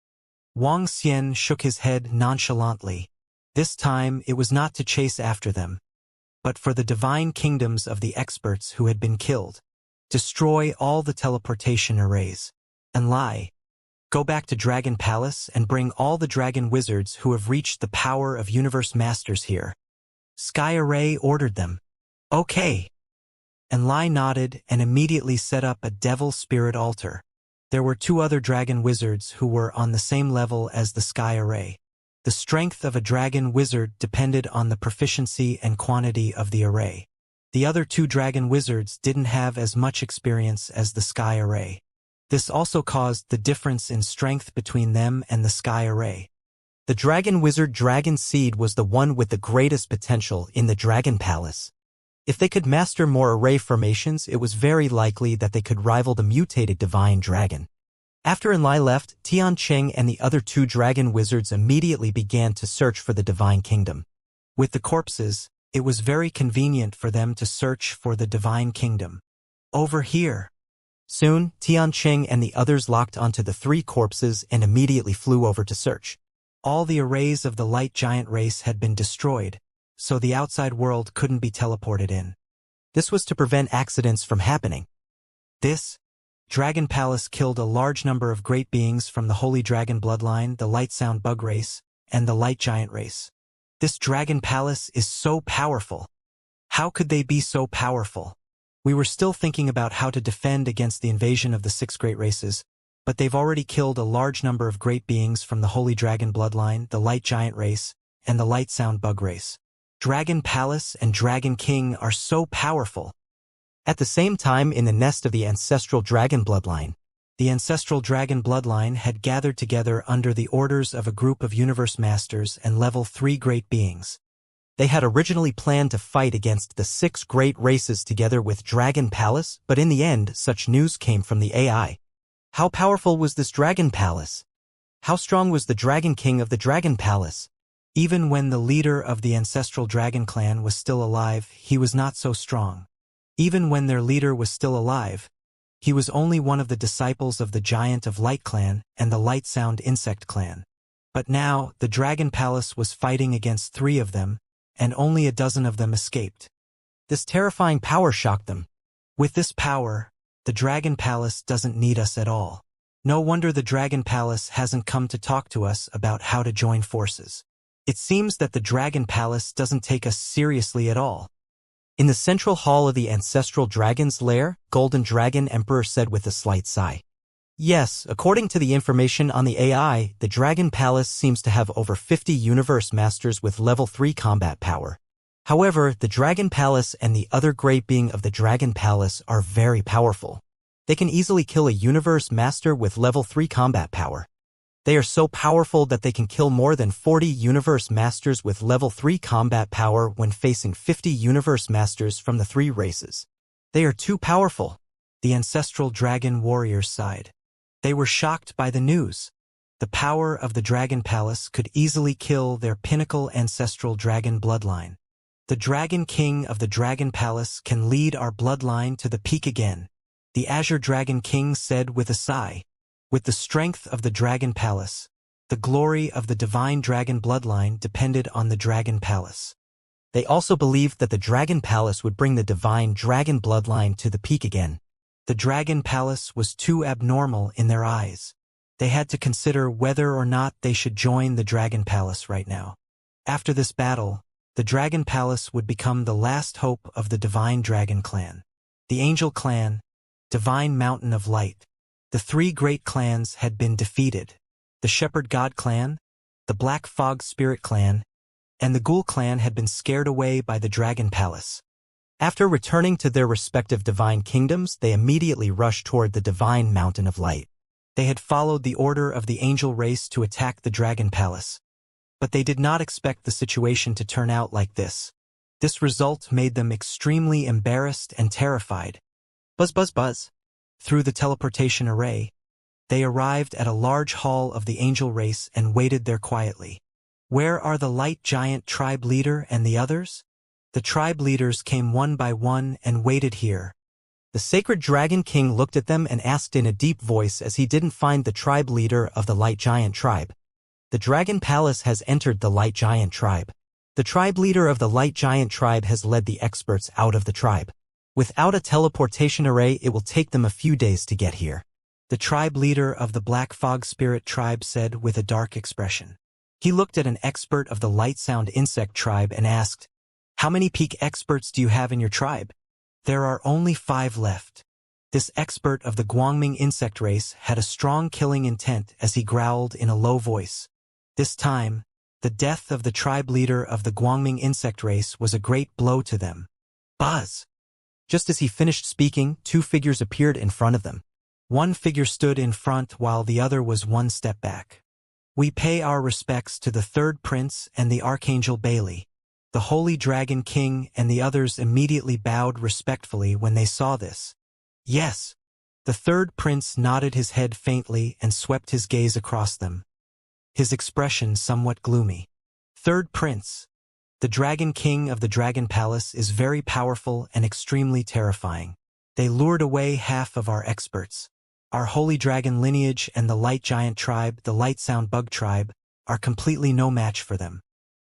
Wuxia shook his head nonchalantly. This time it was not to chase after them, but for the divine kingdoms of the experts who had been killed. Destroy all the teleportation arrays. And lie. Go back to Dragon Palace and bring all the dragon wizards who have reached the power of universe masters here. Sky Array ordered them. Okay. And Lai nodded and immediately set up a devil spirit altar. There were 2 other dragon wizards who were on the same level as the Sky Array. The strength of a dragon wizard depended on the proficiency and quantity of the array. The other 2 dragon wizards didn't have as much experience as the Sky Array. This also caused the difference in strength between them and the Sky Array. The dragon wizard Dragon Seed was the one with the greatest potential in the Dragon Palace. If they could master more array formations, it was very likely that they could rival the mutated divine dragon. After Enlai left, Tianqing and the other 2 dragon wizards immediately began to search for the divine kingdom. With the corpses, it was very convenient for them to search for the divine kingdom. Over here. Soon, Tianqing and the others locked onto the 3 corpses and immediately flew over to search. All the arrays of the Light Giant race had been destroyed, so the outside world couldn't be teleported in. This was to prevent accidents from happening. Dragon Palace killed a large number of great beings from the Holy Dragon bloodline, the Light Sound Bug race, and the Light Giant race. This Dragon Palace is so powerful. How could they be so powerful? We were still thinking about how to defend against the invasion of the 6 great races, but they've already killed a large number of great beings from the Holy Dragon bloodline, the Light Giant race, and the Light Sound Bug race. Dragon Palace and Dragon King are so powerful. At the same time, in the nest of the ancestral dragon bloodline, The ancestral dragon bloodline had gathered together under the orders of a group of universe masters and level 3 great beings. They had originally planned to fight against the 6 great races together with Dragon Palace, but in the end, such news came from the AI. How powerful was this Dragon Palace? How strong was the Dragon King of the Dragon Palace? Even when the leader of the ancestral dragon clan was still alive, he was not so strong. Even when their leader was still alive, he was only one of the disciples of the Giant of Light clan and the Light Sound Insect clan. But now, the Dragon Palace was fighting against 3 of them, and only a dozen of them escaped. This terrifying power shocked them. With this power, the Dragon Palace doesn't need us at all. No wonder the Dragon Palace hasn't come to talk to us about how to join forces. It seems that the Dragon Palace doesn't take us seriously at all. In the central hall of the ancestral dragon's lair, Golden Dragon Emperor said with a slight sigh. Yes, according to the information on the AI, the Dragon Palace seems to have over 50 universe masters with level 3 combat power. However, the Dragon Palace and the other great being of the Dragon Palace are very powerful. They can easily kill a universe master with level 3 combat power. They are so powerful that they can kill more than 40 universe masters with level 3 combat power when facing 50 universe masters from the 3 races. They are too powerful. The ancestral dragon warriors sighed. They were shocked by the news. The power of the Dragon Palace could easily kill their pinnacle ancestral dragon bloodline. The Dragon King of the Dragon Palace can lead our bloodline to the peak again, the Azure Dragon King said with a sigh. With the strength of the Dragon Palace, the glory of the divine dragon bloodline depended on the Dragon Palace. They also believed that the Dragon Palace would bring the divine dragon bloodline to the peak again. The Dragon Palace was too abnormal in their eyes. They had to consider whether or not they should join the Dragon Palace right now. After this battle, the Dragon Palace would become the last hope of the Divine Dragon Clan. The Angel Clan, Divine Mountain of Light. The 3 great clans had been defeated. The Shepherd God Clan, the Black Fog Spirit Clan, and the Ghoul Clan had been scared away by the Dragon Palace. After returning to their respective divine kingdoms, they immediately rushed toward the Divine Mountain of Light. They had followed the order of the angel race to attack the Dragon Palace. But they did not expect the situation to turn out like this. This result made them extremely embarrassed and terrified. Buzz buzz buzz. Through the teleportation array, they arrived at a large hall of the angel race and waited there quietly. Where are the Light Giant tribe leader and the others? The tribe leaders came one by one and waited here. The Sacred Dragon King looked at them and asked in a deep voice as he didn't find the tribe leader of the Light Giant tribe. The Dragon Palace has entered the Light Giant tribe. The tribe leader of the Light Giant tribe has led the experts out of the tribe. Without a teleportation array, it will take them a few days to get here. The tribe leader of the Black Fog Spirit tribe said with a dark expression. He looked at an expert of the Light Sound Insect tribe and asked, "How many peak experts do you have in your tribe?" "There are only 5 left." This expert of the Guangming insect race had a strong killing intent as he growled in a low voice. This time, the death of the tribe leader of the Guangming insect race was a great blow to them. Buzz! Just as he finished speaking, 2 figures appeared in front of them. One figure stood in front while the other was 1 step back. "We pay our respects to the 3rd Prince and the Archangel Bailey." The Holy Dragon King and the others immediately bowed respectfully when they saw this. "Yes." The 3rd Prince nodded his head faintly and swept his gaze across them, his expression somewhat gloomy. "3rd Prince. The Dragon King of the Dragon Palace is very powerful and extremely terrifying. They lured away half of our experts. Our Holy Dragon lineage and the Light Giant tribe, the Light Sound Bug tribe, are completely no match for them.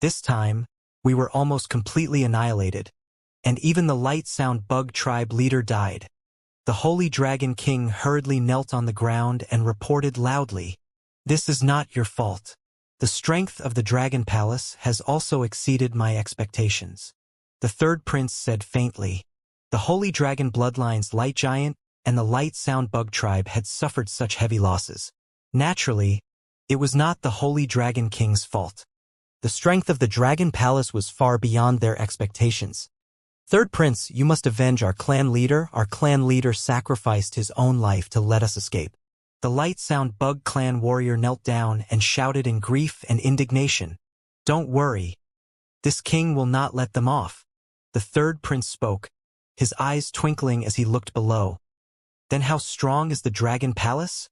This time, we were almost completely annihilated, and even the Light Sound Bug tribe leader died." The Holy Dragon King hurriedly knelt on the ground and reported loudly, "This is not your fault. The strength of the Dragon Palace has also exceeded my expectations." The 3rd Prince said faintly, "The Holy Dragon Bloodline's Light Giant and the Light Sound Bug tribe had suffered such heavy losses. Naturally, it was not the Holy Dragon King's fault. The strength of the Dragon Palace was far beyond their expectations. 3rd Prince, you must avenge our clan leader. Our clan leader sacrificed his own life to let us escape." The light sound bug clan warrior knelt down and shouted in grief and indignation. Don't worry. This king will not let them off. The third prince spoke, his eyes twinkling as he looked below. Then how strong is the Dragon Palace?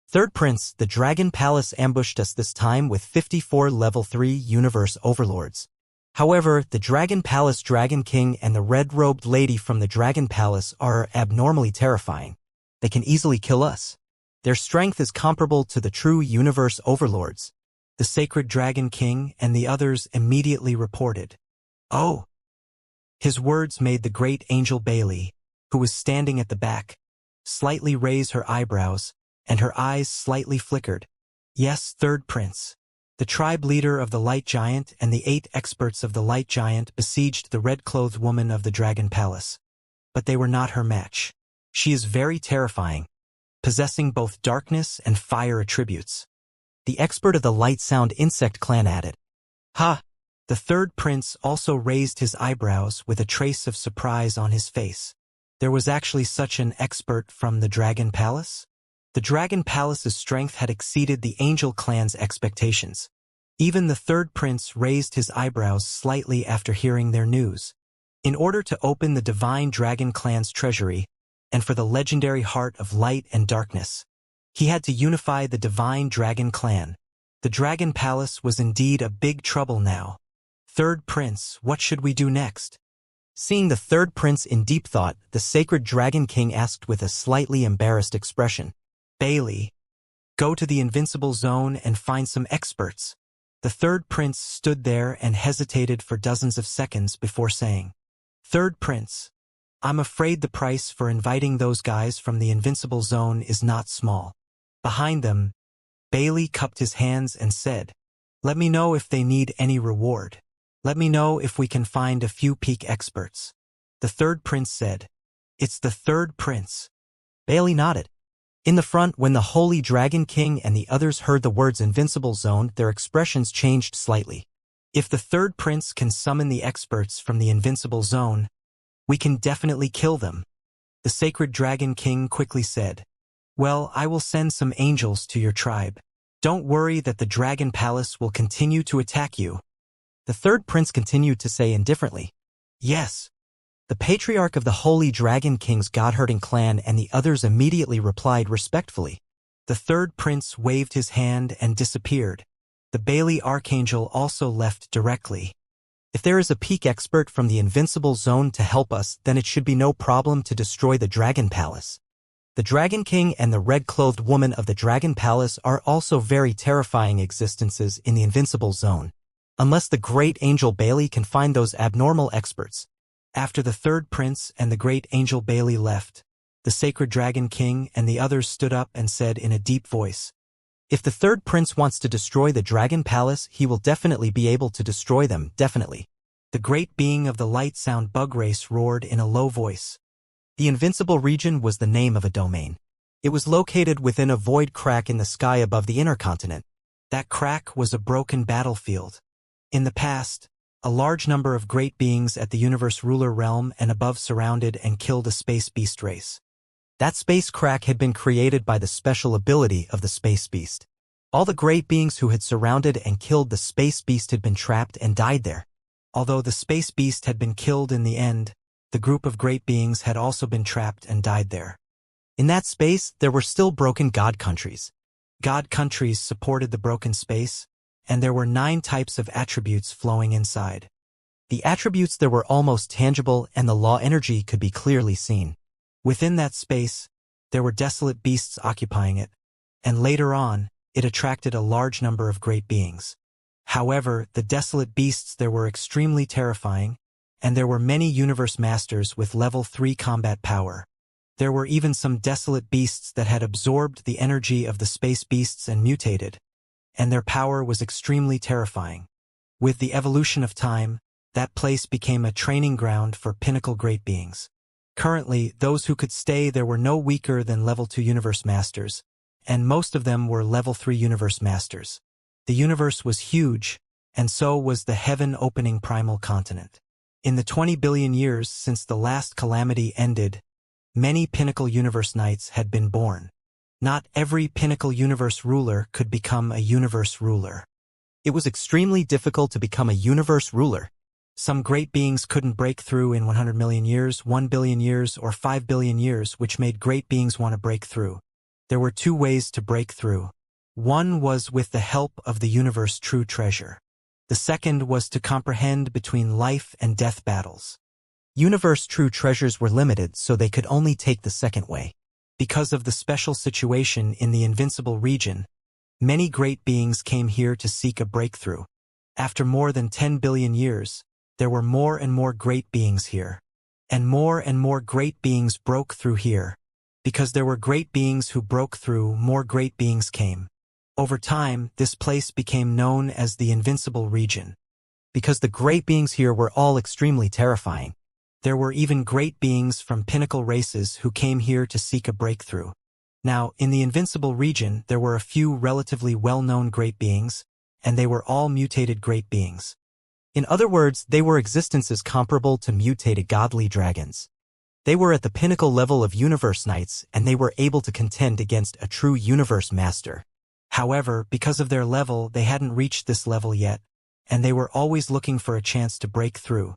Third prince, the Dragon Palace ambushed us this time with 54 level 3 universe overlords. However, the Dragon Palace Dragon King and the red-robed lady from the Dragon Palace are abnormally terrifying. They can easily kill us. Their strength is comparable to the true universe overlords. The sacred Dragon King and the others immediately reported. Oh! His words made the great angel Bailey, who was standing at the back, slightly raise her eyebrows, and her eyes slightly flickered. Yes, third prince. The tribe leader of the Light Giant and the 8 experts of the Light Giant besieged the red-clothed woman of the Dragon Palace. But they were not her match. She is very terrifying, possessing both darkness and fire attributes. The expert of the Light Sound Insect clan added. Ha! The third prince also raised his eyebrows with a trace of surprise on his face. There was actually such an expert from the Dragon Palace? The Dragon Palace's strength had exceeded the Angel clan's expectations. Even the third prince raised his eyebrows slightly after hearing their news. In order to open the Divine Dragon clan's treasury, and for the legendary heart of light and darkness, he had to unify the Divine Dragon clan. The Dragon Palace was indeed a big trouble now. Third prince, what should we do next? Seeing the third prince in deep thought, the sacred Dragon King asked with a slightly embarrassed expression. Bailey, go to the invincible zone and find some experts. The third prince stood there and hesitated for dozens of seconds before saying, Third prince, I'm afraid the price for inviting those guys from the invincible zone is not small. Behind them, Bailey cupped his hands and said, Let me know if they need any reward. Let me know if we can find a few peak experts. The third prince said, It's the third prince. Bailey nodded. In the front, when the Holy Dragon King and the others heard the words Invincible Zone, their expressions changed slightly. If the third prince can summon the experts from the Invincible Zone, we can definitely kill them. The Sacred Dragon King quickly said, Well, I will send some angels to your tribe. Don't worry that the Dragon Palace will continue to attack you. The third prince continued to say indifferently, Yes. The patriarch of the Holy Dragon King's God-herding clan and the others immediately replied respectfully. The third prince waved his hand and disappeared. The Bailey Archangel also left directly. If there is a peak expert from the Invincible Zone to help us, then it should be no problem to destroy the Dragon Palace. The Dragon King and the red-clothed woman of the Dragon Palace are also very terrifying existences in the Invincible Zone. Unless the great angel Bailey can find those abnormal experts. After the third prince and the great angel Bailey left, the sacred Dragon King and the others stood up and said in a deep voice, If the third prince wants to destroy the Dragon Palace, he will definitely be able to destroy them, definitely. The great being of the light sound bug race roared in a low voice. The Invincible Region was the name of a domain. It was located within a void crack in the sky above the inner continent. That crack was a broken battlefield. In the past, a large number of great beings at the universe ruler realm and above surrounded and killed a space beast race. That space crack had been created by the special ability of the space beast. All the great beings who had surrounded and killed the space beast had been trapped and died there. Although the space beast had been killed in the end, the group of great beings had also been trapped and died there. In that space, there were still broken god countries. God countries supported the broken space, and there were 9 types of attributes flowing inside. The attributes there were almost tangible and the law energy could be clearly seen. Within that space, there were desolate beasts occupying it, and later on, it attracted a large number of great beings. However, the desolate beasts there were extremely terrifying, and there were many universe masters with level 3 combat power. There were even some desolate beasts that had absorbed the energy of the space beasts and mutated, and their power was extremely terrifying. With the evolution of time, that place became a training ground for pinnacle great beings. Currently, those who could stay there were no weaker than level 2 universe masters, and most of them were level 3 universe masters. The universe was huge, and so was the heaven-opening primal continent. In the 20 billion years since the last calamity ended, many pinnacle universe knights had been born. Not every pinnacle universe ruler could become a universe ruler. It was extremely difficult to become a universe ruler. Some great beings couldn't break through in 100 million years, 1 billion years, or 5 billion years, which made great beings want to break through. There were two ways to break through. One was with the help of the universe true treasure. The second was to comprehend between life and death battles. Universe true treasures were limited, so they could only take the second way. Because of the special situation in the invincible region, many great beings came here to seek a breakthrough. After more than 10 billion years, there were more and more great beings here. And more great beings broke through here. Because there were great beings who broke through, more great beings came. Over time, this place became known as the invincible region. Because the great beings here were all extremely terrifying. There were even great beings from pinnacle races who came here to seek a breakthrough. Now, in the invincible region, there were a few relatively well-known great beings, and they were all mutated great beings. In other words, they were existences comparable to mutated godly dragons. They were at the pinnacle level of universe knights, and they were able to contend against a true universe master. However, because of their level, they hadn't reached this level yet, and they were always looking for a chance to break through.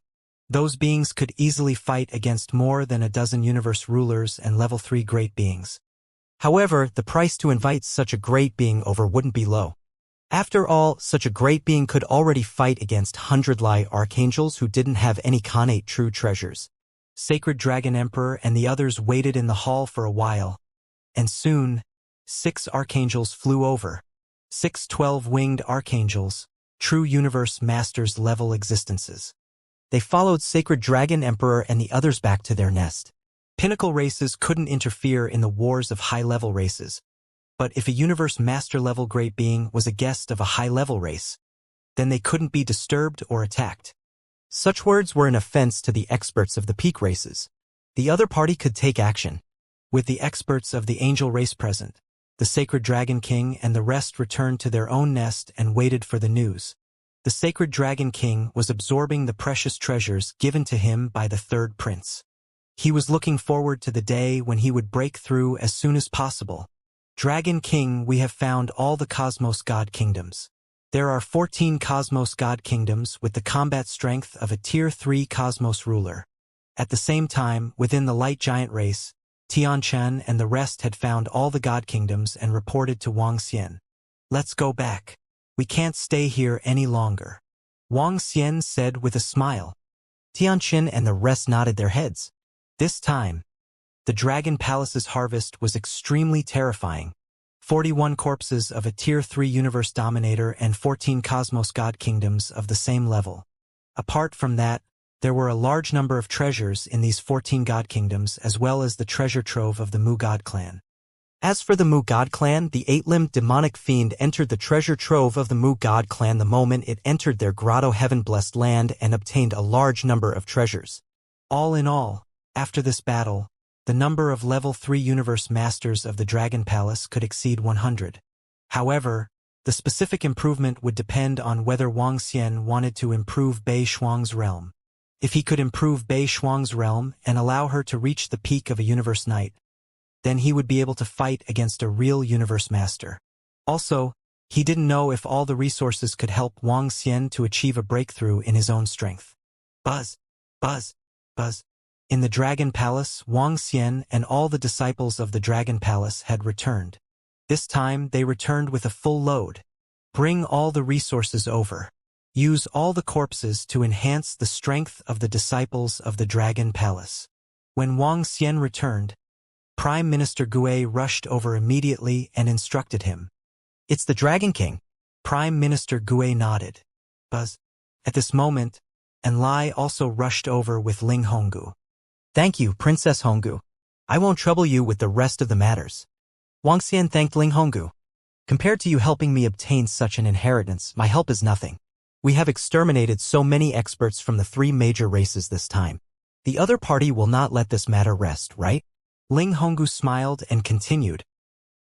Those beings could easily fight against more than a dozen universe rulers and level 3 great beings. However, the price to invite such a great being over wouldn't be low. After all, such a great being could already fight against 100 lie archangels who didn't have any connate true treasures. Sacred Dragon Emperor and the others waited in the hall for a while, and soon, 6 archangels flew over. 6 12-winged archangels, true universe masters level existences. They followed Sacred Dragon Emperor and the others back to their nest. Pinnacle races couldn't interfere in the wars of high-level races. But if a universe master-level great being was a guest of a high-level race, then they couldn't be disturbed or attacked. Such words were an offense to the experts of the peak races. The other party could take action. With the experts of the angel race present, the Sacred Dragon King and the rest returned to their own nest and waited for the news. The Sacred Dragon King was absorbing the precious treasures given to him by the third prince. He was looking forward to the day when he would break through as soon as possible. Dragon King, we have found all the Cosmos God Kingdoms. There are 14 Cosmos God Kingdoms with the combat strength of a Tier 3 Cosmos ruler. At the same time, within the Light Giant race, Tianchen and the rest had found all the God Kingdoms and reported to Wuxia. Let's go back. We can't stay here any longer, Wuxia said with a smile. Tianchen and the rest nodded their heads. This time, the Dragon Palace's harvest was extremely terrifying. 41 corpses of a Tier 3 Universe Dominator and 14 Cosmos God Kingdoms of the same level. Apart from that, there were a large number of treasures in these 14 God Kingdoms as well as the treasure trove of the Mu God Clan. As for the Mu God Clan, the 8-limbed demonic fiend entered the treasure trove of the Mu God Clan the moment it entered their grotto heaven-blessed land and obtained a large number of treasures. All in all, after this battle, the number of level 3 universe masters of the Dragon Palace could exceed 100. However, the specific improvement would depend on whether Wuxia wanted to improve Bei Shuang's realm. If he could improve Bei Shuang's realm and allow her to reach the peak of a universe knight, then he would be able to fight against a real universe master. Also, he didn't know if all the resources could help Wuxia to achieve a breakthrough in his own strength. Buzz, buzz, buzz. In the Dragon Palace, Wuxia and all the disciples of the Dragon Palace had returned. This time, they returned with a full load. Bring all the resources over. Use all the corpses to enhance the strength of the disciples of the Dragon Palace. When Wuxia returned, Prime Minister Gue rushed over immediately and instructed him. It's the Dragon King. Prime Minister Gue nodded. Buzz. At this moment, Enlai also rushed over with Ling Honggu. Thank you, Princess Honggu. I won't trouble you with the rest of the matters. Wuxia thanked Ling Honggu. Compared to you helping me obtain such an inheritance, my help is nothing. We have exterminated so many experts from the 3 major races this time. The other party will not let this matter rest, right? Ling Honggu smiled and continued.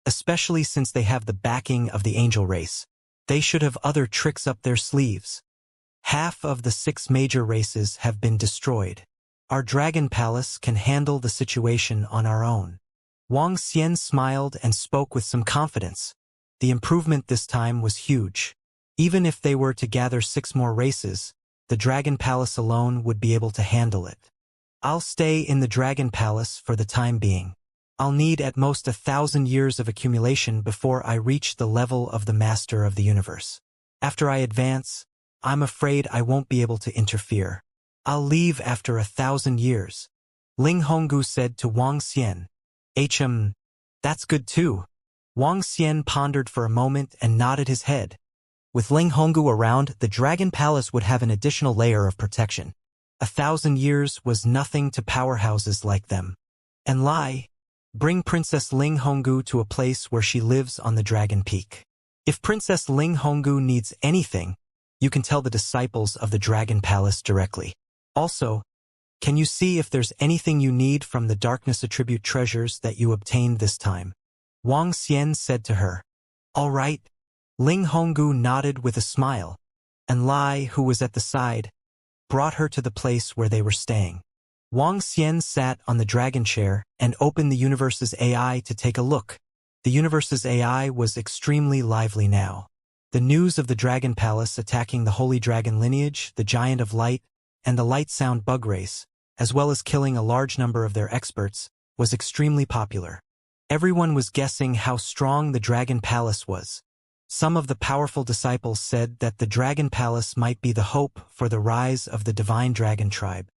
Especially since they have the backing of the angel race. They should have other tricks up their sleeves. Half of the 6 major races have been destroyed. Our Dragon Palace can handle the situation on our own. Wang Xian smiled and spoke with some confidence. The improvement this time was huge. Even if they were to gather 6 more races, the Dragon Palace alone would be able to handle it. I'll stay in the Dragon Palace for the time being. I'll need at most 1,000 years of accumulation before I reach the level of the Master of the Universe. After I advance, I'm afraid I won't be able to interfere. I'll leave after 1,000 years. Ling Honggu said to Wang Xian. That's good too. Wang Xian pondered for a moment and nodded his head. With Ling Honggu around, the Dragon Palace would have an additional layer of protection. 1,000 years was nothing to powerhouses like them. And bring Princess Ling Honggu to a place where she lives on the Dragon Peak. If Princess Ling Honggu needs anything, you can tell the disciples of the Dragon Palace directly. Also, can you see if there's anything you need from the Darkness Attribute treasures that you obtained this time? Wang Xian said to her. All right. Ling Honggu nodded with a smile, and Lai, who was at the side, brought her to the place where they were staying. Wang Xian sat on the dragon chair and opened the universe's AI to take a look. The universe's AI was extremely lively now. The news of the Dragon Palace attacking the Holy Dragon lineage, the Giant of Light, and the Light Sound bug race, as well as killing a large number of their experts, was extremely popular. Everyone was guessing how strong the Dragon Palace was. Some of the powerful disciples said that the Dragon Palace might be the hope for the rise of the Divine Dragon tribe.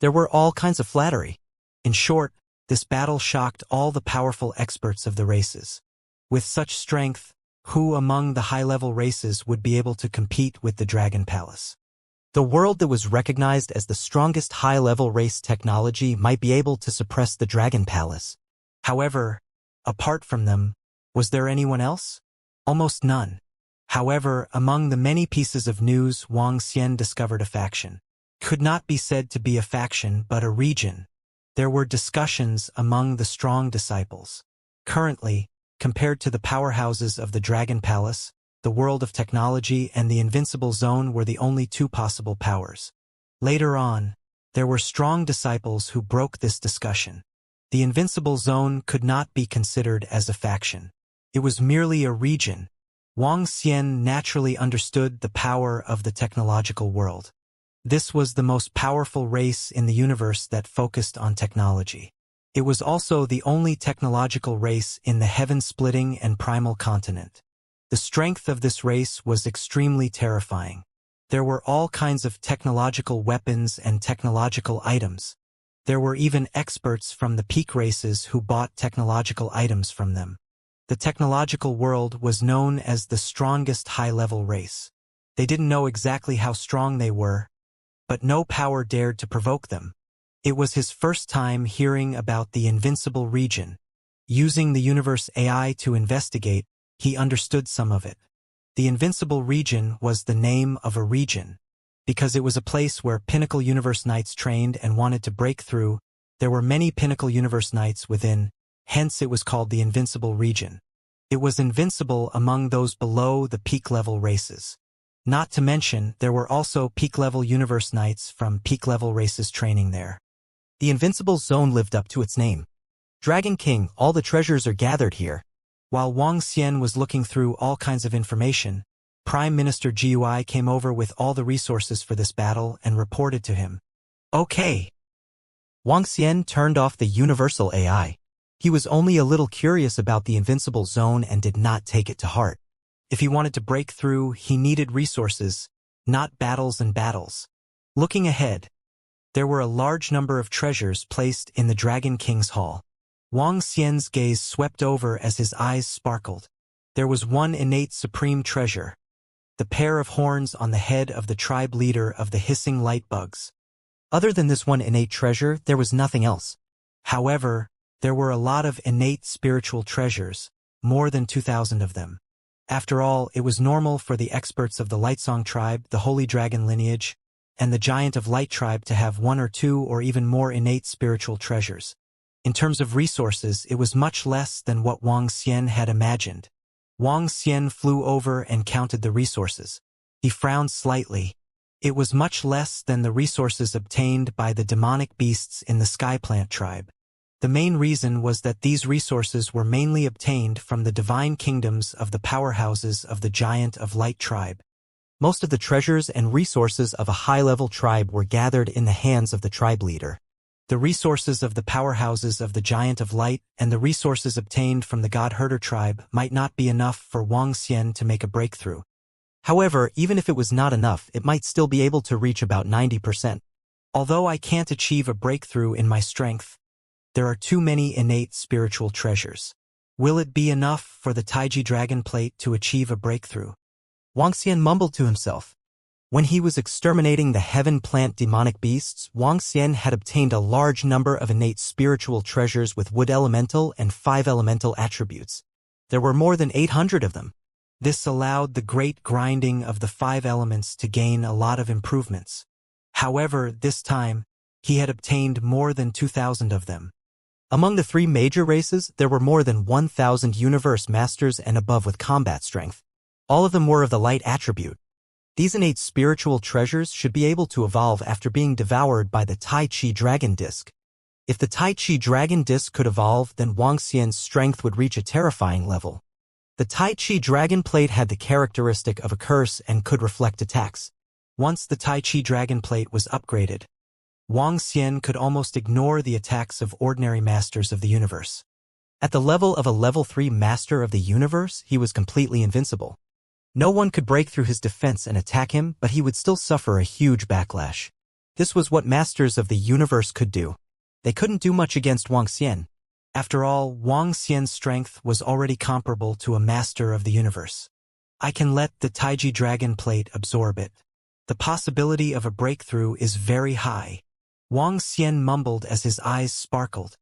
There were all kinds of flattery. In short, this battle shocked all the powerful experts of the races. With such strength, who among the high-level races would be able to compete with the Dragon Palace? The world that was recognized as the strongest high-level race technology might be able to suppress the Dragon Palace. However, apart from them, was there anyone else? Almost none. However, among the many pieces of news, Wang Xian discovered a faction. Could not be said to be a faction but a region. There were discussions among the strong disciples. Currently, compared to the powerhouses of the Dragon Palace, the world of technology and the Invincible Zone were the only 2 possible powers. Later on, there were strong disciples who broke this discussion. The Invincible Zone could not be considered as a faction. It was merely a region. Wang Xian naturally understood the power of the technological world. This was the most powerful race in the universe that focused on technology. It was also the only technological race in the heaven-splitting and primal continent. The strength of this race was extremely terrifying. There were all kinds of technological weapons and technological items. There were even experts from the peak races who bought technological items from them. The technological world was known as the strongest high-level race. They didn't know exactly how strong they were, but no power dared to provoke them. It was his first time hearing about the Invincible region. Using the universe AI to investigate, he understood some of it. The Invincible region was the name of a region. Because it was a place where Pinnacle Universe Knights trained and wanted to break through, there were many Pinnacle Universe Knights within, hence it was called the Invincible region. It was invincible among those below the peak-level races. Not to mention, there were also peak-level Universe Knights from peak-level races training there. The Invincible Zone lived up to its name. Dragon King, all the treasures are gathered here. While Wang Xian was looking through all kinds of information, Prime Minister Gui came over with all the resources for this battle and reported to him. Okay. Wang Xian turned off the universal AI. He was only a little curious about the Invincible Zone and did not take it to heart. If he wanted to break through, he needed resources, not battles and battles. Looking ahead, there were a large number of treasures placed in the Dragon King's hall. Wang Xian's gaze swept over as his eyes sparkled. There was one innate supreme treasure, the pair of horns on the head of the tribe leader of the hissing light bugs. Other than this one innate treasure, there was nothing else. However, there were a lot of innate spiritual treasures, more than 2,000 of them. After all, it was normal for the experts of the Lightsong tribe, the Holy Dragon lineage, and the Giant of Light tribe to have 1 or 2 or even more innate spiritual treasures. In terms of resources, it was much less than what Wang Xian had imagined. Wang Xian flew over and counted the resources. He frowned slightly. It was much less than the resources obtained by the demonic beasts in the Skyplant tribe. The main reason was that these resources were mainly obtained from the divine kingdoms of the powerhouses of the Giant of Light tribe. Most of the treasures and resources of a high-level tribe were gathered in the hands of the tribe leader. The resources of the powerhouses of the Giant of Light and the resources obtained from the God Herder tribe might not be enough for Wang Xian to make a breakthrough. However, even if it was not enough, it might still be able to reach about 90%. Although I can't achieve a breakthrough in my strength, there are too many innate spiritual treasures. Will it be enough for the Taiji Dragon Plate to achieve a breakthrough? Wang Xian mumbled to himself. When he was exterminating the heaven plant demonic beasts, Wang Xian had obtained a large number of innate spiritual treasures with wood elemental and 5 elemental attributes. There were more than 800 of them. This allowed the great grinding of the 5 elements to gain a lot of improvements. However, this time, he had obtained more than 2,000 of them. Among the 3 major races, there were more than 1,000 universe masters and above with combat strength. All of them were of the light attribute. These innate spiritual treasures should be able to evolve after being devoured by the Tai Chi Dragon Disc. If the Tai Chi Dragon Disc could evolve, then Wang Xian's strength would reach a terrifying level. The Tai Chi Dragon Plate had the characteristic of a curse and could reflect attacks. Once the Tai Chi Dragon Plate was upgraded, Wang Xian could almost ignore the attacks of ordinary masters of the universe. At the level of a level 3 master of the universe, he was completely invincible. No one could break through his defense and attack him, but he would still suffer a huge backlash. This was what masters of the universe could do. They couldn't do much against Wang Xian. After all, Wang Xian's strength was already comparable to a master of the universe. I can let the Taiji Dragon Plate absorb it. The possibility of a breakthrough is very high. Wang Xian mumbled as his eyes sparkled.